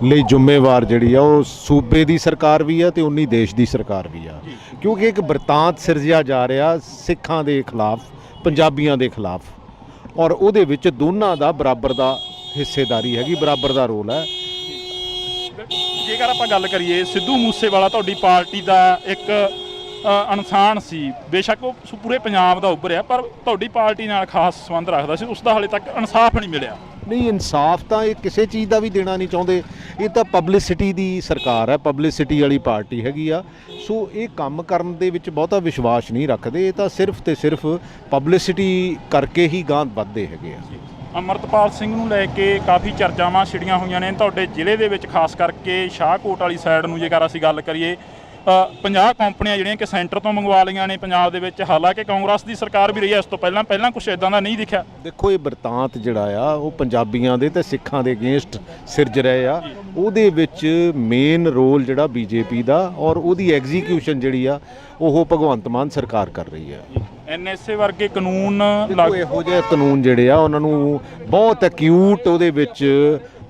ਲਈ ਜ਼ਿੰਮੇਵਾਰ ਜਿਹੜੀ ਆ ਉਹ ਸੂਬੇ ਦੀ ਸਰਕਾਰ ਵੀ ਆ ਤੇ ਉਨੀ ਦੇਸ਼ ਦੀ ਸਰਕਾਰ ਵੀ ਆ, ਕਿਉਂਕਿ ਇੱਕ ਬਰਤਾਂਤ ਸਿਰਜਿਆ ਜਾ ਰਿਹਾ ਸਿੱਖਾਂ ਦੇ ਖਿਲਾਫ, ਪੰਜਾਬੀਆਂ ਦੇ ਖਿਲਾਫ, ਔਰ ਉਹਦੇ ਵਿੱਚ ਦੋਨਾਂ ਦਾ ਬਰਾਬਰ ਦਾ ਹਿੱਸੇਦਾਰੀ ਹੈਗੀ, ਬਰਾਬਰ ਦਾ ਰੋਲ ਹੈ। ਜੇਕਰ ਆਪਾਂ ਗੱਲ ਕਰੀਏ, ਸਿੱਧੂ ਮੂਸੇਵਾਲਾ ਤੁਹਾਡੀ ਪਾਰਟੀ ਦਾ ਇੱਕ ਇਨਸਾਨ ਸੀ, ਬੇਸ਼ੱਕ ਉਹ ਪੂਰੇ ਪੰਜਾਬ ਦਾ ਉੱਭਰਿਆ, ਪਰ ਤੁਹਾਡੀ ਪਾਰਟੀ ਨਾਲ ਖਾਸ ਸੰਬੰਧ ਰੱਖਦਾ ਸੀ, ਉਸ ਦਾ ਹਾਲੇ ਤੱਕ ਇਨਸਾਫ ਨਹੀਂ ਮਿਲਿਆ। ਨਹੀਂ, ਇਨਸਾਫ ਤਾਂ ਇਹ ਕਿਸੇ ਚੀਜ਼ ਦਾ ਵੀ ਦੇਣਾ ਨਹੀਂ ਚਾਹੁੰਦੇ। ਇਹ ਤਾਂ ਪਬਲਿਸਿਟੀ ਦੀ ਸਰਕਾਰ ਹੈ, ਪਬਲਿਸਿਟੀ ਵਾਲੀ ਪਾਰਟੀ ਹੈਗੀ ਆ। ਸੋ ਇਹ ਕੰਮ ਕਰਨ ਦੇ ਵਿੱਚ ਬਹੁਤਾ ਵਿਸ਼ਵਾਸ ਨਹੀਂ ਰੱਖਦੇ, ਇਹ ਤਾਂ ਸਿਰਫ ਤੇ ਸਿਰਫ ਪਬਲਿਸਿਟੀ ਕਰਕੇ ਹੀ ਗਾਂਹ ਵੱਧਦੇ ਹੈਗੇ ਆ। ਅਮਰਤਪਾਲ ਸਿੰਘ ਨੂੰ ਲੈ ਕੇ ਕਾਫੀ ਚਰਚਾਵਾਂ ਛਿੜੀਆਂ ਹੋਈਆਂ ਨੇ ਤੁਹਾਡੇ ਜ਼ਿਲ੍ਹੇ ਦੇ ਵਿੱਚ, ਖਾਸ ਕਰਕੇ ਸ਼ਾਹਕੋਟ ਵਾਲੀ ਸਾਈਡ ਨੂੰ ਜੇਕਰ ਅਸੀਂ ਗੱਲ ਕਰੀਏ। 50 ਕੰਪਨੀਆਂ ਜਿਹੜੀਆਂ ਕਿ ਸੈਂਟਰ ਤੋਂ ਮੰਗਵਾ ਲਈਆਂ ਨੇ ਪੰਜਾਬ ਦੇ ਵਿੱਚ। ਹਾਲਾਂਕਿ ਕਾਂਗਰਸ ਦੀ ਸਰਕਾਰ ਵੀ ਰਹੀ ਹੈ ਇਸ ਤੋਂ ਪਹਿਲਾਂ ਕੁਝ ਇਦਾਂ ਦਾ ਨਹੀਂ ਦਿਖਿਆ। ਦੇਖੋ ਇਹ ਬਰਤਾਂਤ ਜਿਹੜਾ ਆ ਉਹ ਪੰਜਾਬੀਆਂ ਦੇ ਤੇ ਸਿੱਖਾਂ ਦੇ ਅਗੇਂਸਟ ਸਿਰਜ ਰਹੇ ਆ। ਉਹਦੇ ਵਿੱਚ ਮੇਨ ਰੋਲ ਜਿਹੜਾ ਬੀਜੇਪੀ ਦਾ ਔਰ ਉਹਦੀ ਐਗਜ਼ੀਕਿਊਸ਼ਨ ਜਿਹੜੀ ਆ ਉਹ ਭਗਵੰਤ ਮਾਨ ਸਰਕਾਰ ਕਰ ਰਹੀ ਹੈ। ਐਨਐਸਏ ਵਰਗੇ ਕਾਨੂੰਨ ਇਹੋ ਜਿਹੇ ਕਾਨੂੰਨ ਜਿਹੜੇ ਆ ਉਹਨਾਂ ਨੂੰ ਬਹੁਤ ਐਕਿਊਟ ਉਹਦੇ ਵਿੱਚ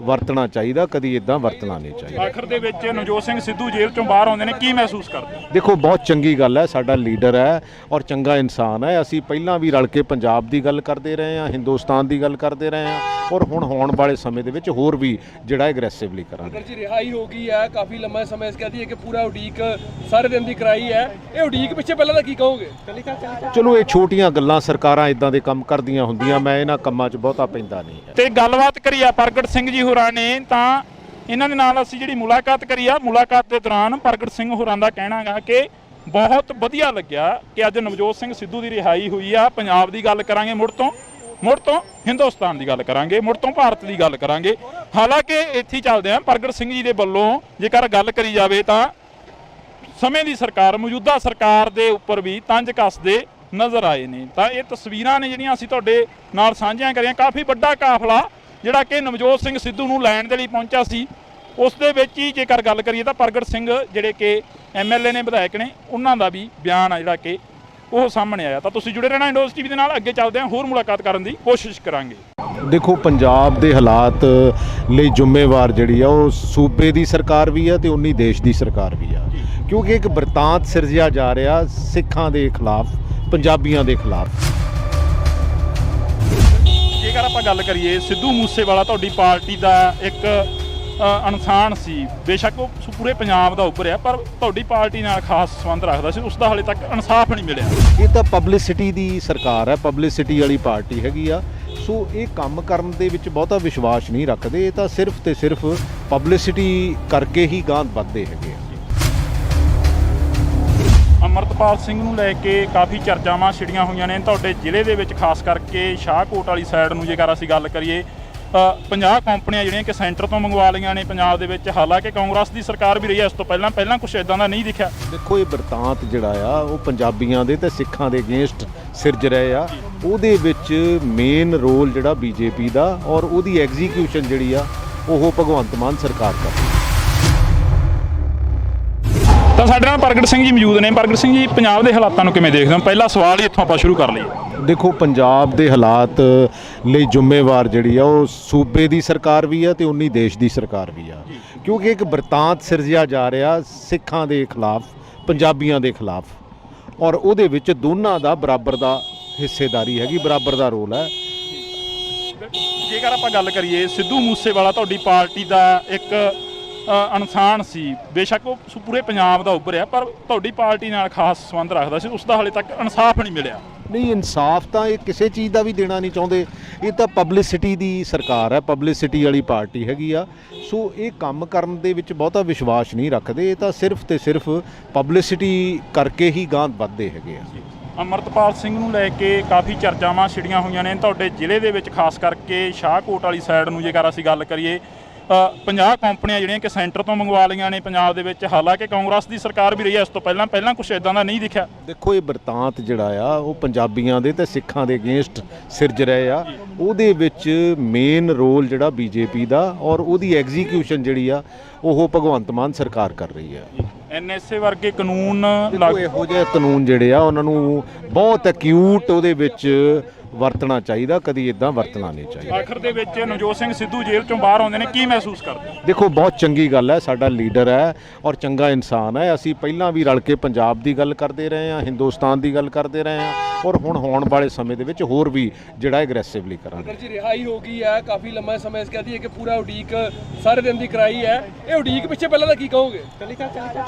ਵਰਤਣਾ ਚਾਹੀਦਾ, ਕਦੀ ਇਦਾਂ ਵਰਤਣਾ ਨਹੀਂ ਚਾਹੀਦਾ। ਆਖਰ ਦੇ ਵਿੱਚ ਨਵਜੋਤ ਸਿੰਘ ਸਿੱਧੂ ਜੇਲ੍ਹ ਚੋਂ ਬਾਹਰ ਆਉਂਦੇ ਨੇ, ਕੀ ਮਹਿਸੂਸ ਕਰਦੇ? ਦੇਖੋ ਬਹੁਤ ਚੰਗੀ ਗੱਲ ਹੈ, ਸਾਡਾ ਲੀਡਰ ਹੈ ਔਰ ਚੰਗਾ ਇਨਸਾਨ ਹੈ। ਅਸੀਂ ਪਹਿਲਾਂ ਵੀ ਰਲ ਕੇ ਪੰਜਾਬ ਦੀ ਗੱਲ ਕਰਦੇ ਰਹੇ ਹਾਂ, ਹਿੰਦੁਸਤਾਨ ਦੀ ਗੱਲ ਕਰਦੇ ਰਹੇ ਹਾਂ ਔਰ ਹੁਣ ਹੋਣ ਵਾਲੇ ਸਮੇਂ ਦੇ ਵਿੱਚ ਹੋਰ ਵੀ ਜਿਹੜਾ ਐਗਰੈਸਿਵਲੀ ਕਰਾਂਗੇ। ਜੀ ਰਿਹਾਈ ਹੋ ਗਈ ਹੈ, ਕਾਫੀ ਲੰਮਾ ਸਮੇਂ ਇਸ ਕਹਦੀ ਹੈ ਕਿ ਪੂਰਾ ਉਡੀਕ ਸਾਰੇ ਦਿਨ ਦੀ ਕਰਾਈ ਹੈ। ਇਹ ਉਡੀਕ ਪਿੱਛੇ ਪਹਿਲਾਂ ਦਾ ਕੀ ਕਹੋਗੇ? ਚਲੋ ਇਹ ਛੋਟੀਆਂ ਗੱਲਾਂ, ਸਰਕਾਰਾਂ ਇਦਾਂ ਦੇ ਕੰਮ ਕਰਦੀਆਂ ਹੁੰਦੀਆਂ, ਮੈਂ ਇਹਨਾਂ ਕੰਮਾਂ 'ਚ ਬਹੁਤਾ ਪੈਂਦਾ ਨਹੀਂ ਹੈ। ਤੇ ਗੱਲਬਾਤ ਕਰੀ ਆ ਪ੍ਰਗਟ ਸਿੰਘ ਜੀ ਹੋਰਾਂ ਨੇ, ਤਾਂ ਇਹਨਾਂ ਦੇ ਨਾਲ ਅਸੀਂ ਜਿਹੜੀ ਮੁਲਾਕਾਤ ਕਰੀ ਆ, ਮੁਲਾਕਾਤ ਦੇ ਦੌਰਾਨ ਪ੍ਰਗਟ ਸਿੰਘ ਹੋਰਾਂ ਦਾ ਕਹਿਣਾ ਗਾ ਕਿ ਬਹੁਤ ਵਧੀਆ ਲੱਗਿਆ ਕਿ ਅੱਜ ਨਵਜੋਤ ਸਿੰਘ ਸਿੱਧੂ ਦੀ ਰਿਹਾਈ ਹੋਈ ਆ। ਪੰਜਾਬ ਦੀ ਗੱਲ ਕਰਾਂਗੇ, ਮੁੜ ਤੋਂ ਹਿੰਦੁਸਤਾਨ ਦੀ ਗੱਲ ਕਰਾਂਗੇ, ਮੁੜ ਤੋਂ ਭਾਰਤ ਦੀ ਗੱਲ ਕਰਾਂਗੇ। ਹਾਲਾਂਕਿ ਇੱਥੇ ਚੱਲਦੇ ਆ ਪ੍ਰਗਟ ਸਿੰਘ ਜੀ ਦੇ ਵੱਲੋਂ ਜੇਕਰ ਗੱਲ ਕਰੀ ਜਾਵੇ ਤਾਂ ਸਮੇਂ ਦੀ ਸਰਕਾਰ, ਮੌਜੂਦਾ ਸਰਕਾਰ ਦੇ ਉੱਪਰ ਵੀ ਤੰਜ ਕੱਸਦੇ ਨਜ਼ਰ ਆਏ ਨੇ। ਤਾਂ ਇਹ ਤਸਵੀਰਾਂ ਨੇ ਜਿਹੜੀਆਂ ਅਸੀਂ ਤੁਹਾਡੇ ਨਾਲ ਸਾਂਝੀਆਂ ਕਰੀਆਂ। ਕਾਫੀ ਵੱਡਾ ਕਾਫਲਾ ਜਿਹੜਾ ਕਿ ਨਵਜੋਤ ਸਿੰਘ ਸਿੱਧੂ ਨੂੰ ਲੈਣ ਦੇ ਲਈ ਪਹੁੰਚਿਆ ਸੀ, ਉਸ ਦੇ ਵਿੱਚ ਹੀ ਜੇਕਰ ਗੱਲ ਕਰੀਏ ਤਾਂ ਪ੍ਰਗਟ ਸਿੰਘ ਜਿਹੜੇ ਕਿ MLA ਨੇ, ਵਿਧਾਇਕ ਨੇ, ਉਹਨਾਂ ਦਾ ਵੀ ਬਿਆਨ ਆ ਜਿਹੜਾ ਕਿ ਉਹ ਸਾਹਮਣੇ ਆਇਆ। ਤਾਂ ਤੁਸੀਂ ਜੁੜੇ ਰਹਿਣਾ ਇੰਡੋਜ਼ TV ਦੇ ਨਾਲ। ਅੱਗੇ ਚੱਲਦੇ ਹਾਂ, ਹੋਰ ਮੁਲਾਕਾਤ ਕਰਨ ਦੀ ਕੋਸ਼ਿਸ਼ ਕਰਾਂਗੇ। ਦੇਖੋ, ਪੰਜਾਬ ਦੇ ਹਾਲਾਤ ਲਈ ਜ਼ਿੰਮੇਵਾਰ ਜਿਹੜੀ ਆ ਉਹ ਸੂਬੇ ਦੀ ਸਰਕਾਰ ਵੀ ਆ ਤੇ ਉਨੀ ਦੇਸ਼ ਦੀ ਸਰਕਾਰ ਵੀ ਆ, ਕਿਉਂਕਿ ਇੱਕ ਬਰਤਾਂਤ ਸਿਰਜਿਆ ਜਾ ਰਿਹਾ ਸਿੱਖਾਂ ਦੇ ਖਿਲਾਫ, ਪੰਜਾਬੀਆਂ ਦੇ ਖਿਲਾਫ। ਜੇਕਰ ਆਪਾਂ ਗੱਲ ਕਰੀਏ, ਸਿੱਧੂ ਮੂਸੇਵਾਲਾ ਤੁਹਾਡੀ ਪਾਰਟੀ ਦਾ ਇੱਕ ਇਨਸਾਨ ਸੀ, ਬੇਸ਼ੱਕ ਉਹ ਪੂਰੇ ਪੰਜਾਬ ਦਾ ਉੱਭਰਿਆ, ਪਰ ਤੁਹਾਡੀ ਪਾਰਟੀ ਨਾਲ ਖਾਸ ਸੰਬੰਧ ਰੱਖਦਾ ਸੀ, ਉਸ ਦਾ ਹਾਲੇ ਤੱਕ ਇਨਸਾਫ ਨਹੀਂ ਮਿਲਿਆ। ਇਹ ਤਾਂ ਪਬਲਿਸਿਟੀ ਦੀ ਸਰਕਾਰ ਹੈ, ਪਬਲਿਸਿਟੀ ਵਾਲੀ ਪਾਰਟੀ ਹੈਗੀ ਆ। ਸੋ ਇਹ ਕੰਮ ਕਰਨ ਦੇ ਵਿੱਚ ਬਹੁਤਾ ਵਿਸ਼ਵਾਸ ਨਹੀਂ ਰੱਖਦੇ। ਇਹ ਤਾਂ ਸਿਰਫ ਤੇ ਸਿਰਫ ਪਬਲਿਸਿਟੀ ਕਰਕੇ ਹੀ ਗਾਂਹ ਵੱਧਦੇ ਹੈਗੇ ਆ। ਅਮਰਤਪਾਲ ਸਿੰਘ ਨੂੰ ਲੈ ਕੇ ਕਾਫੀ ਚਰਚਾਵਾਂ ਛਿੜੀਆਂ ਹੋਈਆਂ ਨੇ ਤੁਹਾਡੇ ਜ਼ਿਲ੍ਹੇ ਦੇ ਵਿੱਚ, ਖਾਸ ਕਰਕੇ ਸ਼ਾਹਕੋਟ ਵਾਲੀ ਸਾਈਡ ਨੂੰ ਜੇਕਰ ਅਸੀਂ ਗੱਲ ਕਰੀਏ। 50 ਕੰਪਨੀਆਂ ਜਿਹੜੀਆਂ ਕਿ ਸੈਂਟਰ ਤੋਂ ਮੰਗਵਾ ਲਈਆਂ ਨੇ ਪੰਜਾਬ ਦੇ ਵਿੱਚ, ਹਾਲਾਂਕਿ ਕਾਂਗਰਸ ਦੀ ਸਰਕਾਰ ਵੀ ਰਹੀ ਹੈ ਇਸ ਤੋਂ ਪਹਿਲਾਂ ਕੁਛ ਇਦਾਂ ਦਾ ਨਹੀਂ ਦਿਖਿਆ। ਦੇਖੋ, ਇਹ ਬਰਤਾਂਤ ਜਿਹੜਾ ਆ ਉਹ ਪੰਜਾਬੀਆਂ ਦੇ ਤੇ ਸਿੱਖਾਂ ਦੇ ਅਗੇਂਸਟ ਸਿਰਜ ਰਹੇ ਆ। ਉਹਦੇ ਵਿੱਚ ਮੇਨ ਰੋਲ ਜਿਹੜਾ BJP ਦਾ, ਔਰ ਉਹਦੀ ਐਗਜ਼ੀਕਿਊਸ਼ਨ ਜਿਹੜੀ ਆ ਉਹ ਭਗਵੰਤ ਮਾਨ ਸਰਕਾਰ ਕਰਦੀ। ਤਾਂ ਸਾਡੇ ਨਾਲ ਪ੍ਰਗਟ ਸਿੰਘ ਜੀ ਮੌਜੂਦ ਨੇ। ਪ੍ਰਗਟ ਸਿੰਘ ਜੀ, ਪੰਜਾਬ ਦੇ ਹਾਲਾਤਾਂ ਨੂੰ ਕਿਵੇਂ ਦੇਖਦੇ ਹੋ? ਪਹਿਲਾ ਸਵਾਲ ਹੀ ਇੱਥੋਂ ਆਪਾਂ ਸ਼ੁਰੂ ਕਰ ਲਈਏ। ਦੇਖੋ, ਪੰਜਾਬ ਦੇ ਹਾਲਾਤ ਲਈ ਜ਼ਿੰਮੇਵਾਰ ਜਿਹੜੀ ਆ ਉਹ ਸੂਬੇ ਦੀ ਸਰਕਾਰ ਵੀ ਆ ਤੇ ਉਨੀ ਦੇਸ਼ ਦੀ ਸਰਕਾਰ ਵੀ ਆ, ਕਿਉਂਕਿ ਇੱਕ ਬਰਤਾਂਤ ਸਿਰਜਿਆ ਜਾ ਰਿਹਾ ਸਿੱਖਾਂ ਦੇ ਖਿਲਾਫ, ਪੰਜਾਬੀਆਂ ਦੇ ਖਿਲਾਫ, ਔਰ ਉਹਦੇ ਵਿੱਚ ਦੋਨਾਂ ਦਾ ਬਰਾਬਰ ਦਾ ਹਿੱਸੇਦਾਰੀ ਹੈਗੀ, ਬਰਾਬਰ ਦਾ ਰੋਲ ਹੈ। ਜੇਕਰ ਆਪਾਂ ਗੱਲ ਕਰੀਏ, ਸਿੱਧੂ ਮੂਸੇਵਾਲਾ ਤੁਹਾਡੀ ਪਾਰਟੀ ਦਾ ਇੱਕ ਇਨਸਾਨ ਸੀ, ਬੇਸ਼ੱਕ ਉਹ ਪੂਰੇ ਪੰਜਾਬ ਦਾ ਉੱਭਰਿਆ, ਪਰ ਤੁਹਾਡੀ ਪਾਰਟੀ ਨਾਲ ਖਾਸ ਸੰਬੰਧ ਰੱਖਦਾ ਸੀ, ਉਸ ਦਾ ਹਾਲੇ ਤੱਕ ਇਨਸਾਫ ਨਹੀਂ ਮਿਲਿਆ। ਨਹੀਂ, ਇਨਸਾਫ ਤਾਂ ਇਹ ਕਿਸੇ ਚੀਜ਼ ਦਾ ਵੀ ਦੇਣਾ ਨਹੀਂ ਚਾਹੁੰਦੇ। ਇਹ ਤਾਂ ਪਬਲਿਸਿਟੀ ਦੀ ਸਰਕਾਰ ਹੈ, ਪਬਲਿਸਿਟੀ ਵਾਲੀ ਪਾਰਟੀ ਹੈਗੀ ਆ। ਸੋ ਇਹ ਕੰਮ ਕਰਨ ਦੇ ਵਿੱਚ ਬਹੁਤਾ ਵਿਸ਼ਵਾਸ ਨਹੀਂ ਰੱਖਦੇ। ਇਹ ਤਾਂ ਸਿਰਫ ਤੇ ਸਿਰਫ ਪਬਲਿਸਿਟੀ ਕਰਕੇ ਹੀ ਗਾਂਹ ਵੱਧਦੇ ਹੈਗੇ ਆ। ਅਮਰਤਪਾਲ ਸਿੰਘ ਨੂੰ ਲੈ ਕੇ ਕਾਫੀ ਚਰਚਾਵਾਂ ਛਿੜੀਆਂ ਹੋਈਆਂ ਨੇ ਤੁਹਾਡੇ ਜ਼ਿਲ੍ਹੇ ਦੇ ਵਿੱਚ, ਖਾਸ ਕਰਕੇ ਸ਼ਾਹਕੋਟ ਵਾਲੀ ਸਾਈਡ ਨੂੰ ਜੇਕਰ ਅਸੀਂ ਗੱਲ ਕਰੀਏ। 50 ਕੰਪਨੀਆਂ ਜਿਹੜੀਆਂ ਕਿ ਸੈਂਟਰ ਤੋਂ ਮੰਗਵਾ ਲਈਆਂ ਨੇ ਪੰਜਾਬ ਦੇ ਵਿੱਚ, ਹਾਲਾਂਕਿ ਕਾਂਗਰਸ ਦੀ ਸਰਕਾਰ ਵੀ ਰਹੀ ਹੈ ਇਸ ਤੋਂ ਪਹਿਲਾਂ ਕੁਛ ਇਦਾਂ ਦਾ ਨਹੀਂ ਦਿਖਿਆ। ਦੇਖੋ, ਇਹ ਬਰਤਾਂਤ ਜਿਹੜਾ ਆ ਉਹ ਪੰਜਾਬੀਆਂ ਦੇ ਤੇ ਸਿੱਖਾਂ ਦੇ ਅਗੇਂਸਟ ਸਿਰਜ ਰਹੇ ਆ। ਉਹਦੇ ਵਿੱਚ ਮੇਨ ਰੋਲ ਜਿਹੜਾ BJP ਦਾ, ਔਰ ਉਹਦੀ ਐਗਜ਼ੀਕਿਊਸ਼ਨ ਜਿਹੜੀ ਆ ਉਹ ਭਗਵੰਤ ਮਾਨ ਸਰਕਾਰ ਕਰ ਰਹੀ ਹੈ। NSA ਵਰਗੇ ਕਾਨੂੰਨ ਇਹੋ ਜਿਹੇ ਕਾਨੂੰਨ ਜਿਹੜੇ ਆ ਉਹਨਾਂ ਨੂੰ ਬਹੁਤ ਐਕਿਊਟ ਉਹਦੇ ਵਿੱਚ ਵਰਤਣਾ ਚਾਹੀਦਾ, ਕਦੀ ਇਦਾਂ ਵਰਤਣਾ ਨਹੀਂ ਚਾਹੀਦਾ। ਆਖਰ ਦੇ ਵਿੱਚ ਨਵਜੋਤ ਸਿੰਘ ਸਿੱਧੂ ਜੇਲ੍ਹ ਚੋਂ ਬਾਹਰ ਆਉਂਦੇ ਨੇ, ਕੀ ਮਹਿਸੂਸ ਕਰਦੇ? ਦੇਖੋ, ਬਹੁਤ ਚੰਗੀ ਗੱਲ ਹੈ, ਸਾਡਾ ਲੀਡਰ ਹੈ ਔਰ ਚੰਗਾ ਇਨਸਾਨ ਹੈ। ਅਸੀਂ ਪਹਿਲਾਂ ਵੀ ਰਲ ਕੇ ਪੰਜਾਬ ਦੀ ਗੱਲ ਕਰਦੇ ਰਹੇ ਹਾਂ, ਹਿੰਦੁਸਤਾਨ ਦੀ ਗੱਲ ਕਰਦੇ ਰਹੇ ਹਾਂ, ਔਰ ਹੁਣ ਹੋਣ ਵਾਲੇ ਸਮੇਂ ਦੇ ਵਿੱਚ ਹੋਰ ਵੀ ਜਿਹੜਾ ਐਗਰੈਸਿਵਲੀ ਕਰਾਂਗੇ। ਜੀ, ਰਿਹਾਈ ਹੋ ਗਈ ਹੈ, ਕਾਫੀ ਲੰਮਾ ਸਮਾਂ ਇਸ ਕਹਦੀ ਹੈ ਕਿ ਪੂਰਾ ਉਡੀਕ ਸਾਰੇ ਦਿਨ ਦੀ ਕਰਾਈ ਹੈ। ਇਹ ਉਡੀਕ ਪਿੱਛੇ ਪਹਿਲਾਂ ਦਾ ਕੀ ਕਹੋਗੇ?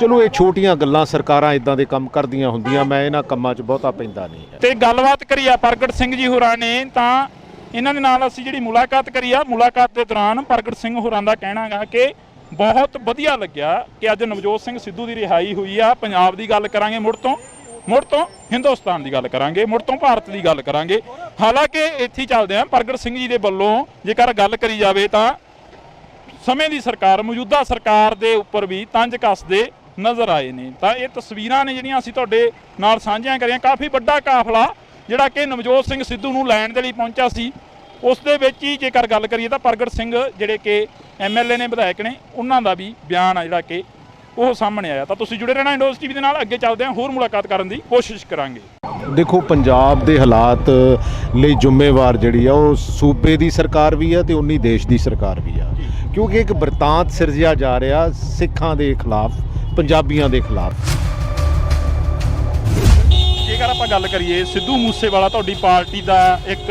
ਚਲੋ, ਇਹ ਛੋਟੀਆਂ ਗੱਲਾਂ, ਸਰਕਾਰਾਂ ਇਦਾਂ ਦੇ ਕੰਮ ਕਰਦੀਆਂ ਹੁੰਦੀਆਂ, ਮੈਂ ਇਹਨਾਂ ਕੰਮਾਂ 'ਚ ਬਹੁਤਾ ਪੈਂਦਾ ਨਹੀਂ ਹੈ। ਤੇ ਗੱਲਬਾਤ ਕਰੀ ਆ ਪ੍ਰਗਟ ਸਿੰਘ ਜੀ ਹੋਰਾਂ ਨੇ, ਤਾਂ ਇਹਨਾਂ ਦੇ ਨਾਲ ਅਸੀਂ ਜਿਹੜੀ ਮੁਲਾਕਾਤ ਕਰੀ ਆ, ਮੁਲਾਕਾਤ ਦੇ ਦੌਰਾਨ ਪ੍ਰਗਟ ਸਿੰਘ ਹੋਰਾਂ ਦਾ ਕਹਿਣਾ ਗਾ ਕਿ ਬਹੁਤ ਵਧੀਆ ਲੱਗਿਆ ਕਿ ਅੱਜ ਨਵਜੋਤ ਸਿੰਘ ਸਿੱਧੂ ਦੀ ਰਿਹਾਈ ਹੋਈ ਆ। ਪੰਜਾਬ ਦੀ ਗੱਲ ਕਰਾਂਗੇ, ਮੁੜ ਤੋਂ ਹਿੰਦੁਸਤਾਨ ਦੀ ਗੱਲ ਕਰਾਂਗੇ, ਮੁੜ ਤੋਂ ਭਾਰਤ ਦੀ ਗੱਲ ਕਰਾਂਗੇ। ਹਾਲਾਂਕਿ ਇੱਥੇ ਚੱਲਦੇ ਆ, ਪ੍ਰਗਟ ਸਿੰਘ ਜੀ ਦੇ ਵੱਲੋਂ ਜੇਕਰ ਗੱਲ ਕਰੀ ਜਾਵੇ ਤਾਂ ਸਮੇਂ ਦੀ ਸਰਕਾਰ, ਮੌਜੂਦਾ ਸਰਕਾਰ ਦੇ ਉੱਪਰ ਵੀ ਤੰਜ ਕੱਸਦੇ ਨਜ਼ਰ ਆਏ ਨੇ। ਤਾਂ ਇਹ ਤਸਵੀਰਾਂ ਨੇ ਜਿਹੜੀਆਂ ਅਸੀਂ ਤੁਹਾਡੇ ਨਾਲ ਸਾਂਝੀਆਂ ਕਰੀਆਂ। ਕਾਫੀ ਵੱਡਾ ਕਾਫਲਾ ਜਿਹੜਾ ਕਿ ਨਵਜੋਤ ਸਿੰਘ ਸਿੱਧੂ ਨੂੰ ਲੈਣ ਦੇ ਲਈ ਪਹੁੰਚਿਆ ਸੀ, ਉਸ ਦੇ ਵਿੱਚ ਹੀ ਜੇਕਰ ਗੱਲ ਕਰੀਏ ਤਾਂ ਪ੍ਰਗਟ ਸਿੰਘ ਜਿਹੜੇ ਕਿ MLA ਨੇ, ਵਿਧਾਇਕ ਨੇ, ਉਹਨਾਂ ਦਾ ਵੀ ਬਿਆਨ ਆ ਜਿਹੜਾ ਕਿ ਉਹ ਸਾਹਮਣੇ ਆਇਆ। ਤਾਂ ਤੁਸੀਂ ਜੁੜੇ ਰਹਿਣਾ ਇੰਡੋਜ਼ TV ਦੇ ਨਾਲ। ਅੱਗੇ ਚੱਲਦੇ ਹਾਂ, ਹੋਰ ਮੁਲਾਕਾਤ ਕਰਨ ਦੀ ਕੋਸ਼ਿਸ਼ ਕਰਾਂਗੇ। ਦੇਖੋ, ਪੰਜਾਬ ਦੇ ਹਾਲਾਤ ਲਈ ਜ਼ਿੰਮੇਵਾਰ ਜਿਹੜੀ ਆ ਉਹ ਸੂਬੇ ਦੀ ਸਰਕਾਰ ਵੀ ਆ ਤੇ ਉਨੀ ਦੇਸ਼ ਦੀ ਸਰਕਾਰ ਵੀ ਆ, ਕਿਉਂਕਿ ਇੱਕ ਬਰਤਾਂਤ ਸਿਰਜਿਆ ਜਾ ਰਿਹਾ ਸਿੱਖਾਂ ਦੇ ਖਿਲਾਫ, ਪੰਜਾਬੀਆਂ ਦੇ ਖਿਲਾਫ। ਜੇਕਰ ਆਪਾਂ ਗੱਲ ਕਰੀਏ, ਸਿੱਧੂ ਮੂਸੇਵਾਲਾ ਤੁਹਾਡੀ ਪਾਰਟੀ ਦਾ ਇੱਕ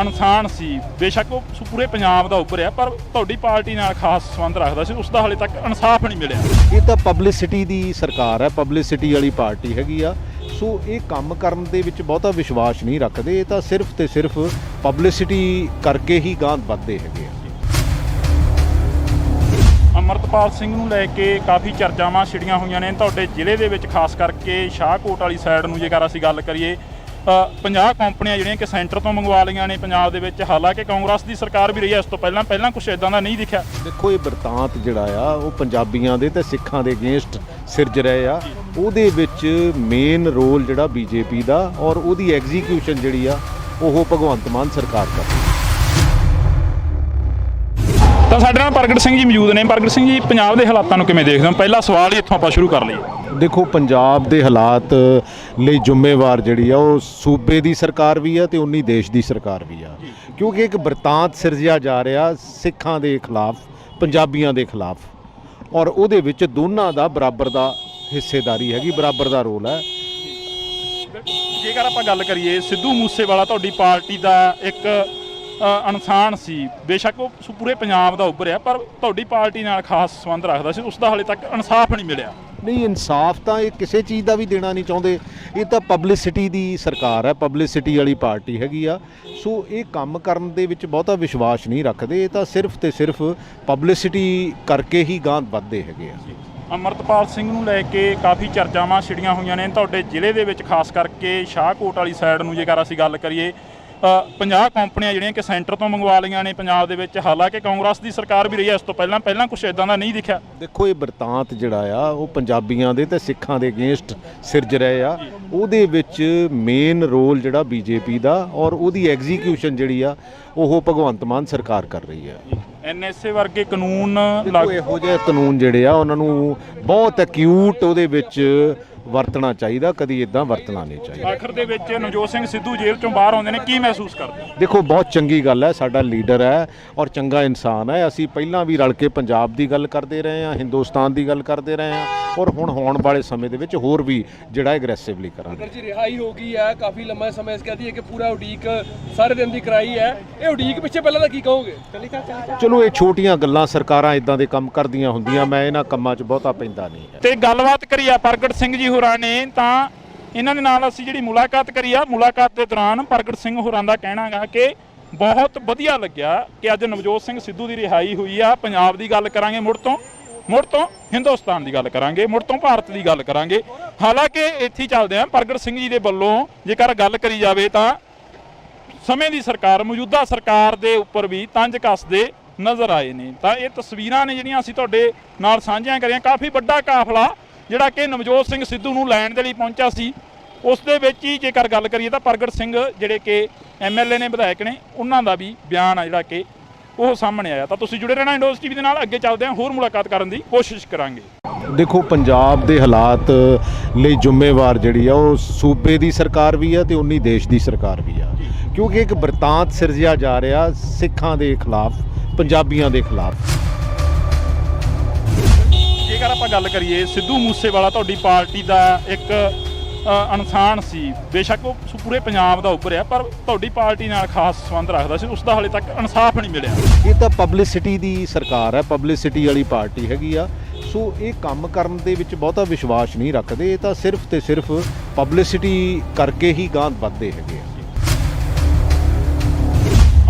ਇਨਸਾਨ ਸੀ, ਬੇਸ਼ੱਕ ਉਹ ਪੂਰੇ ਪੰਜਾਬ ਦਾ ਉੱਭਰਿਆ, ਪਰ ਤੁਹਾਡੀ ਪਾਰਟੀ ਨਾਲ ਖਾਸ ਸੰਬੰਧ ਰੱਖਦਾ ਸੀ, ਉਸ ਦਾ ਹਾਲੇ ਤੱਕ ਇਨਸਾਫ ਨਹੀਂ ਮਿਲਿਆ। ਇਹ ਤਾਂ ਪਬਲਿਸਿਟੀ ਦੀ ਸਰਕਾਰ ਹੈ, ਪਬਲਿਸਿਟੀ ਵਾਲੀ ਪਾਰਟੀ ਹੈਗੀ ਆ। ਸੋ ਇਹ ਕੰਮ ਕਰਨ ਦੇ ਵਿੱਚ ਬਹੁਤਾ ਵਿਸ਼ਵਾਸ ਨਹੀਂ ਰੱਖਦੇ। ਇਹ ਤਾਂ ਸਿਰਫ ਤੇ ਸਿਰਫ ਪਬਲਿਸਿਟੀ ਕਰਕੇ ਹੀ ਗਾਂਹ ਵੱਧਦੇ ਹੈਗੇ ਆ। ਅਮਰਤਪਾਲ ਸਿੰਘ ਨੂੰ ਲੈ ਕੇ ਕਾਫੀ ਚਰਚਾਵਾਂ ਛਿੜੀਆਂ ਹੋਈਆਂ ਨੇ ਤੁਹਾਡੇ ਜ਼ਿਲ੍ਹੇ ਦੇ ਵਿੱਚ, ਖਾਸ ਕਰਕੇ ਸ਼ਾਹਕੋਟ ਵਾਲੀ ਸਾਈਡ ਨੂੰ ਜੇਕਰ ਅਸੀਂ ਗੱਲ ਕਰੀਏ। 50 ਕੰਪਨੀਆਂ ਜਿਹੜੀਆਂ ਕਿ ਸੈਂਟਰ ਤੋਂ ਮੰਗਵਾ ਲਈਆਂ ਨੇ ਪੰਜਾਬ ਦੇ ਵਿੱਚ। ਹਾਲਾਂਕਿ ਕਾਂਗਰਸ ਦੀ ਸਰਕਾਰ ਵੀ ਰਹੀ ਹੈ ਇਸ ਤੋਂ ਪਹਿਲਾਂ ਕੁਝ ਇਦਾਂ ਦਾ ਨਹੀਂ ਦਿਖਿਆ। ਦੇਖੋ ਇਹ ਬਰਤਾਂਤ ਜਿਹੜਾ ਆ ਉਹ ਪੰਜਾਬੀਆਂ ਦੇ ਤੇ ਸਿੱਖਾਂ ਦੇ ਅਗੇਂਸਟ ਸਿਰਜ ਰਹੇ ਆ। ਉਹਦੇ ਵਿੱਚ ਮੇਨ ਰੋਲ ਜਿਹੜਾ ਬੀਜੇਪੀ ਦਾ ਔਰ ਉਹਦੀ ਐਗਜ਼ੀਕਿਊਸ਼ਨ ਜਿਹੜੀ ਆ ਉਹ ਭਗਵੰਤ ਮਾਨ ਸਰਕਾਰ ਕਰਦੀ। ਤਾਂ ਸਾਡੇ ਨਾਲ ਪ੍ਰਗਟ ਸਿੰਘ ਜੀ ਮੌਜੂਦ ਨੇ। ਪ੍ਰਗਟ ਸਿੰਘ ਜੀ, ਪੰਜਾਬ ਦੇ ਹਾਲਾਤਾਂ ਨੂੰ ਕਿਵੇਂ ਦੇਖਦੇ ਹੋ? ਪਹਿਲਾ ਸਵਾਲ ਹੀ ਇੱਥੋਂ ਆਪਾਂ ਸ਼ੁਰੂ ਕਰ ਲਈਏ। ਦੇਖੋ ਪੰਜਾਬ ਦੇ ਹਾਲਾਤ ਲਈ ਜ਼ਿੰਮੇਵਾਰ ਜਿਹੜੀ ਆ ਉਹ ਸੂਬੇ ਦੀ ਸਰਕਾਰ ਵੀ ਆ ਤੇ ਉਨੀ ਦੇਸ਼ ਦੀ ਸਰਕਾਰ ਵੀ ਆ, ਕਿਉਂਕਿ ਇੱਕ ਬਰਤਾਂਤ ਸਿਰਜਿਆ ਜਾ ਰਿਹਾ ਸਿੱਖਾਂ ਦੇ ਖਿਲਾਫ, ਪੰਜਾਬੀਆਂ ਦੇ ਖਿਲਾਫ, ਔਰ ਉਹਦੇ ਵਿੱਚ ਦੋਨਾਂ ਦਾ ਬਰਾਬਰ ਦਾ ਹਿੱਸੇਦਾਰੀ ਹੈਗੀ, ਬਰਾਬਰ ਦਾ ਰੋਲ ਹੈ। ਜੇਕਰ ਆਪਾਂ ਗੱਲ ਕਰੀਏ, ਸਿੱਧੂ ਮੂਸੇਵਾਲਾ ਤੁਹਾਡੀ ਪਾਰਟੀ ਦਾ ਇੱਕ ਇਨਸਾਨ ਸੀ, ਬੇਸ਼ੱਕ ਉਹ ਪੂਰੇ ਪੰਜਾਬ ਦਾ ਉੱਭਰਿਆ, ਪਰ ਤੁਹਾਡੀ ਪਾਰਟੀ ਨਾਲ ਖਾਸ ਸੰਬੰਧ ਰੱਖਦਾ ਸੀ, ਉਸ ਦਾ ਹਾਲੇ ਤੱਕ ਇਨਸਾਫ ਨਹੀਂ ਮਿਲਿਆ। ਨਹੀਂ, ਇਨਸਾਫ ਤਾਂ ਇਹ ਕਿਸੇ ਚੀਜ਼ ਦਾ ਵੀ ਦੇਣਾ ਨਹੀਂ ਚਾਹੁੰਦੇ। ਇਹ ਤਾਂ ਪਬਲਿਸਿਟੀ ਦੀ ਸਰਕਾਰ ਹੈ, ਪਬਲਿਸਿਟੀ ਵਾਲੀ ਪਾਰਟੀ ਹੈਗੀ ਆ। ਸੋ ਇਹ ਕੰਮ ਕਰਨ ਦੇ ਵਿੱਚ ਬਹੁਤਾ ਵਿਸ਼ਵਾਸ ਨਹੀਂ ਰੱਖਦੇ। ਇਹ ਤਾਂ ਸਿਰਫ ਤੇ ਸਿਰਫ ਪਬਲਿਸਿਟੀ ਕਰਕੇ ਹੀ ਗਾਂਹ ਵੱਧਦੇ ਹੈਗੇ ਆ। ਅਮਰਤਪਾਲ ਸਿੰਘ ਨੂੰ ਲੈ ਕੇ ਕਾਫੀ ਚਰਚਾਵਾਂ ਛਿੜੀਆਂ ਹੋਈਆਂ ਨੇ ਤੁਹਾਡੇ ਜ਼ਿਲ੍ਹੇ ਦੇ ਵਿੱਚ, ਖਾਸ ਕਰਕੇ ਸ਼ਾਹਕੋਟ ਵਾਲੀ ਸਾਈਡ ਨੂੰ ਜੇਕਰ ਅਸੀਂ ਗੱਲ ਕਰੀਏ। 50 ਕੰਪਨੀਆਂ ਜਿਹੜੀਆਂ ਕਿ ਸੈਂਟਰ ਤੋਂ ਮੰਗਵਾ ਲਈਆਂ ਨੇ ਪੰਜਾਬ ਦੇ ਵਿੱਚ। ਹਾਲਾਂਕਿ ਕਾਂਗਰਸ ਦੀ ਸਰਕਾਰ ਵੀ ਰਹੀ ਹੈ ਇਸ ਤੋਂ ਪਹਿਲਾਂ ਕੁਝ ਇਦਾਂ ਦਾ ਨਹੀਂ ਦਿਖਿਆ। ਦੇਖੋ ਇਹ ਬਰਤਾਂਤ ਜਿਹੜਾ ਆ ਉਹ ਪੰਜਾਬੀਆਂ ਦੇ ਤੇ ਸਿੱਖਾਂ ਦੇ ਅਗੇਂਸਟ ਸਿਰਜ ਰਹੇ ਆ। ਉਹਦੇ ਵਿੱਚ ਮੇਨ ਰੋਲ ਜਿਹੜਾ ਬੀਜੇਪੀ ਦਾ ਔਰ ਉਹਦੀ ਐਗਜ਼ੀਕਿਊਸ਼ਨ ਜਿਹੜੀ ਆ ਉਹ ਭਗਵੰਤ ਮਾਨ ਸਰਕਾਰ ਕਰ ਰਹੀ ਹੈ। ਐਨਐਸਏ ਵਰਗੇ ਕਾਨੂੰਨ ਇਹੋ ਜਿਹੇ ਕਾਨੂੰਨ ਜਿਹੜੇ ਆ ਉਹਨਾਂ ਨੂੰ ਬਹੁਤ ਐਕਿਊਟ ਉਹਦੇ ਵਿੱਚ ਵਰਤਣਾ ਚਾਹੀਦਾ, ਕਦੀ ਇਦਾਂ ਵਰਤਣਾ ਨਹੀਂ ਚਾਹੀਦਾ। ਆਖਰ ਦੇ ਵਿੱਚ ਨਵਜੋਤ ਸਿੰਘ ਸਿੱਧੂ ਜੇਲ੍ਹ ਚੋਂ ਬਾਹਰ ਆਉਂਦੇ ਨੇ, ਕੀ ਮਹਿਸੂਸ ਕਰਦੇ? ਦੇਖੋ ਬਹੁਤ ਚੰਗੀ ਗੱਲ ਹੈ, ਸਾਡਾ ਲੀਡਰ ਹੈ ਔਰ ਚੰਗਾ ਇਨਸਾਨ ਹੈ। ਅਸੀਂ ਪਹਿਲਾਂ ਵੀ ਰਲ ਕੇ ਪੰਜਾਬ ਦੀ ਗੱਲ ਕਰਦੇ ਰਹੇ ਹਾਂ, ਹਿੰਦੁਸਤਾਨ ਦੀ ਗੱਲ ਕਰਦੇ ਰਹੇ ਹਾਂ, ਔਰ ਹੁਣ ਹੋਣ ਵਾਲੇ ਸਮੇਂ ਦੇ ਵਿੱਚ ਹੋਰ ਵੀ ਜਿਹੜਾ ਐਗਰੈਸਿਵਲੀ ਕਰਾਂਗੇ। ਅਗਰ ਜੀ ਰਿਹਾਈ ਹੋ ਗਈ ਹੈ, ਕਾਫੀ ਲੰਮਾ ਸਮਾਂ ਇਸ ਕਹਦੀ ਹੈ ਕਿ ਪੂਰਾ ਉਡੀਕ ਸਾਰੇ ਦਿਨ ਦੀ ਕਰਾਈ ਹੈ, ਇਹ ਉਡੀਕ ਪਿੱਛੇ ਪਹਿਲਾਂ ਦਾ ਕੀ ਕਹੋਗੇ? ਚਲੋ ਇਹ ਛੋਟੀਆਂ ਗੱਲਾਂ, ਸਰਕਾਰਾਂ ਇਦਾਂ ਦੇ ਕੰਮ ਕਰਦੀਆਂ ਹੁੰਦੀਆਂ, ਮੈਂ ਇਹਨਾਂ ਕੰਮਾਂ 'ਚ ਬਹੁਤਾ ਪੈਂਦਾ ਨਹੀਂ। ਤੇ ਗੱਲਬਾਤ ਕਰੀ ਆ ਪ੍ਰਗਟ ਸਿੰਘ ਜੀ ਹੋਰਾਂ ਨੇ, ਤਾਂ ਇਹਨਾਂ ਦੇ ਨਾਲ ਅਸੀਂ ਜਿਹੜੀ ਮੁਲਾਕਾਤ ਕਰੀ ਆ, ਮੁਲਾਕਾਤ ਦੇ ਦੌਰਾਨ ਪ੍ਰਗਟ ਸਿੰਘ ਹੋਰਾਂ ਦਾ ਕਹਿਣਾ ਗਾ ਕਿ ਬਹੁਤ ਵਧੀਆ ਲੱਗਿਆ ਕਿ ਅੱਜ ਨਵਜੋਤ ਸਿੰਘ ਸਿੱਧੂ ਦੀ ਰਿਹਾਈ ਹੋਈ ਆ। ਪੰਜਾਬ ਦੀ ਗੱਲ ਕਰਾਂਗੇ, ਮੁੜ ਤੋਂ ਹਿੰਦੁਸਤਾਨ ਦੀ ਗੱਲ ਕਰਾਂਗੇ, ਮੁੜ ਤੋਂ ਭਾਰਤ ਦੀ ਗੱਲ ਕਰਾਂਗੇ। ਹਾਲਾਂਕਿ ਇੱਥੇ ਹੀ ਚੱਲਦੇ ਆ। ਪ੍ਰਗਟ ਸਿੰਘ ਜੀ ਦੇ ਵੱਲੋਂ ਜੇਕਰ ਗੱਲ ਕਰੀ ਜਾਵੇ ਤਾਂ ਸਮੇਂ ਦੀ ਸਰਕਾਰ, ਮੌਜੂਦਾ ਸਰਕਾਰ ਦੇ ਉੱਪਰ ਵੀ ਤੰਜ ਕੱਸਦੇ ਨਜ਼ਰ ਆਏ ਨੇ। ਤਾਂ ਇਹ ਤਸਵੀਰਾਂ ਨੇ ਜਿਹੜੀਆਂ ਅਸੀਂ ਤੁਹਾਡੇ ਨਾਲ ਸਾਂਝੀਆਂ ਕਰੀਆਂ। ਕਾਫੀ ਵੱਡਾ ਕਾਫਲਾ ਜਿਹੜਾ ਕਿ ਨਵਜੋਤ ਸਿੰਘ ਸਿੱਧੂ ਨੂੰ ਲੈਣ ਦੇ ਲਈ ਪਹੁੰਚਿਆ ਸੀ, ਉਸ ਦੇ ਵਿੱਚ ਹੀ ਜੇਕਰ ਗੱਲ ਕਰੀਏ ਤਾਂ ਪ੍ਰਗਟ ਸਿੰਘ ਜਿਹੜੇ ਕਿ ਐਮਐਲਏ ਨੇ, ਵਿਧਾਇਕ ਨੇ, ਉਹਨਾਂ ਦਾ ਵੀ ਬਿਆਨ ਆ ਜਿਹੜਾ ਕਿ ਉਹ ਸਾਹਮਣੇ ਆਇਆ। ਤਾਂ ਤੁਸੀਂ ਜੁੜੇ ਰਹਿਣਾ ਇੰਡੋਜ਼ ਟੀਵੀ ਦੇ ਨਾਲ। ਅੱਗੇ ਚੱਲਦੇ ਹਾਂ, ਹੋਰ ਮੁਲਾਕਾਤ ਕਰਨ ਦੀ ਕੋਸ਼ਿਸ਼ ਕਰਾਂਗੇ। ਦੇਖੋ ਪੰਜਾਬ ਦੇ ਹਾਲਾਤ ਲਈ ਜ਼ਿੰਮੇਵਾਰ ਜਿਹੜੀ ਆ ਉਹ ਸੂਬੇ ਦੀ ਸਰਕਾਰ ਵੀ ਆ ਤੇ ਉਨੀ ਦੇਸ਼ ਦੀ ਸਰਕਾਰ ਵੀ ਆ, ਕਿਉਂਕਿ ਇੱਕ ਬਰਤਾਂਤ ਸਿਰਜਿਆ ਜਾ ਰਿਹਾ ਸਿੱਖਾਂ ਦੇ ਖਿਲਾਫ, ਪੰਜਾਬੀਆਂ ਦੇ ਖਿਲਾਫ। ਜੇਕਰ ਆਪਾਂ ਗੱਲ ਕਰੀਏ, ਸਿੱਧੂ ਮੂਸੇਵਾਲਾ ਤੁਹਾਡੀ ਪਾਰਟੀ ਦਾ ਇੱਕ ਇਨਸਾਨ ਸੀ, ਬੇਸ਼ੱਕ ਉਹ ਪੂਰੇ ਪੰਜਾਬ ਦਾ ਉੱਭਰਿਆ, ਪਰ ਤੁਹਾਡੀ ਪਾਰਟੀ ਨਾਲ ਖਾਸ ਸੰਬੰਧ ਰੱਖਦਾ ਸੀ, ਉਸ ਦਾ ਹਾਲੇ ਤੱਕ ਇਨਸਾਫ ਨਹੀਂ ਮਿਲਿਆ। ਇਹ ਤਾਂ ਪਬਲਿਸਿਟੀ ਦੀ ਸਰਕਾਰ ਹੈ, ਪਬਲਿਸਿਟੀ ਵਾਲੀ ਪਾਰਟੀ ਹੈਗੀ ਆ। ਸੋ ਇਹ ਕੰਮ ਕਰਨ ਦੇ ਵਿੱਚ ਬਹੁਤਾ ਵਿਸ਼ਵਾਸ ਨਹੀਂ ਰੱਖਦੇ। ਇਹ ਤਾਂ ਸਿਰਫ ਤੇ ਸਿਰਫ ਪਬਲਿਸਿਟੀ ਕਰਕੇ ਹੀ ਗਾਂਹ ਵੱਧਦੇ ਹੈਗੇ ਆ।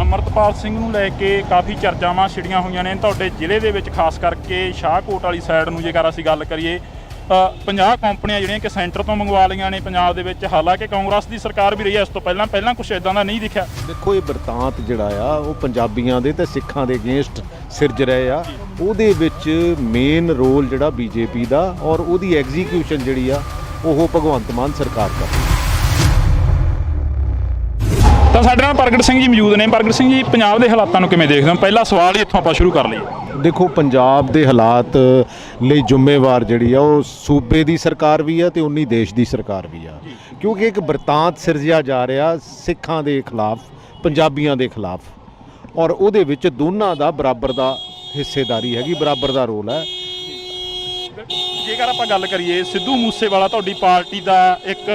ਅਮਰਤਪਾਲ ਸਿੰਘ ਨੂੰ ਲੈ ਕੇ ਕਾਫੀ ਚਰਚਾਵਾਂ ਛਿੜੀਆਂ ਹੋਈਆਂ ਨੇ ਤੁਹਾਡੇ ਜ਼ਿਲ੍ਹੇ ਦੇ ਵਿੱਚ, ਖਾਸ ਕਰਕੇ ਸ਼ਾਹਕੋਟ ਵਾਲੀ ਸਾਈਡ ਨੂੰ ਜੇਕਰ ਅਸੀਂ ਗੱਲ ਕਰੀਏ। 50 ਕੰਪਨੀਆਂ ਜਿਹੜੀਆਂ ਕਿ ਸੈਂਟਰ ਤੋਂ ਮੰਗਵਾ ਲਈਆਂ ਨੇ ਪੰਜਾਬ ਦੇ ਵਿੱਚ। ਹਾਲਾਂਕਿ ਕਾਂਗਰਸ ਦੀ ਸਰਕਾਰ ਵੀ ਰਹੀ ਹੈ ਇਸ ਤੋਂ ਪਹਿਲਾਂ ਕੁਝ ਇਦਾਂ ਦਾ ਨਹੀਂ ਦਿਖਿਆ। ਦੇਖੋ ਇਹ ਬਰਤਾਂਤ ਜਿਹੜਾ ਆ ਉਹ ਪੰਜਾਬੀਆਂ ਦੇ ਤੇ ਸਿੱਖਾਂ ਦੇ ਅਗੇਂਸਟ ਸਿਰਜ ਰਹੇ ਆ। ਉਹਦੇ ਵਿੱਚ ਮੇਨ ਰੋਲ ਜਿਹੜਾ ਬੀਜੇਪੀ ਦਾ ਔਰ ਉਹਦੀ ਐਗਜ਼ੀਕਿਊਸ਼ਨ ਜਿਹੜੀ ਆ ਉਹ ਭਗਵੰਤ ਮਾਨ ਸਰਕਾਰ ਕਰਦੀ। ਤਾਂ ਸਾਡੇ ਨਾਲ ਪ੍ਰਗਟ ਸਿੰਘ ਜੀ ਮੌਜੂਦ ਨੇ। ਪ੍ਰਗਟ ਸਿੰਘ ਜੀ, ਪੰਜਾਬ ਦੇ ਹਾਲਾਤਾਂ ਨੂੰ ਕਿਵੇਂ ਦੇਖਦੇ ਹੋ? ਪਹਿਲਾ ਸਵਾਲ ਹੀ ਇੱਥੋਂ ਆਪਾਂ ਸ਼ੁਰੂ ਕਰ ਲਈਏ। ਦੇਖੋ ਪੰਜਾਬ ਦੇ ਹਾਲਾਤ ਲਈ ਜ਼ਿੰਮੇਵਾਰ ਜਿਹੜੀ ਆ ਉਹ ਸੂਬੇ ਦੀ ਸਰਕਾਰ ਵੀ ਆ ਤੇ ਉਨੀ ਦੇਸ਼ ਦੀ ਸਰਕਾਰ ਵੀ ਆ, ਕਿਉਂਕਿ ਇੱਕ ਬਰਤਾਂਤ ਸਿਰਜਿਆ ਜਾ ਰਿਹਾ ਸਿੱਖਾਂ ਦੇ ਖਿਲਾਫ, ਪੰਜਾਬੀਆਂ ਦੇ ਖਿਲਾਫ, ਔਰ ਉਹਦੇ ਵਿੱਚ ਦੋਨਾਂ ਦਾ ਬਰਾਬਰ ਦਾ ਹਿੱਸੇਦਾਰੀ ਹੈਗੀ, ਬਰਾਬਰ ਦਾ ਰੋਲ ਹੈ। ਜੇਕਰ ਆਪਾਂ ਗੱਲ ਕਰੀਏ, ਸਿੱਧੂ ਮੂਸੇਵਾਲਾ ਤੁਹਾਡੀ ਪਾਰਟੀ ਦਾ ਇੱਕ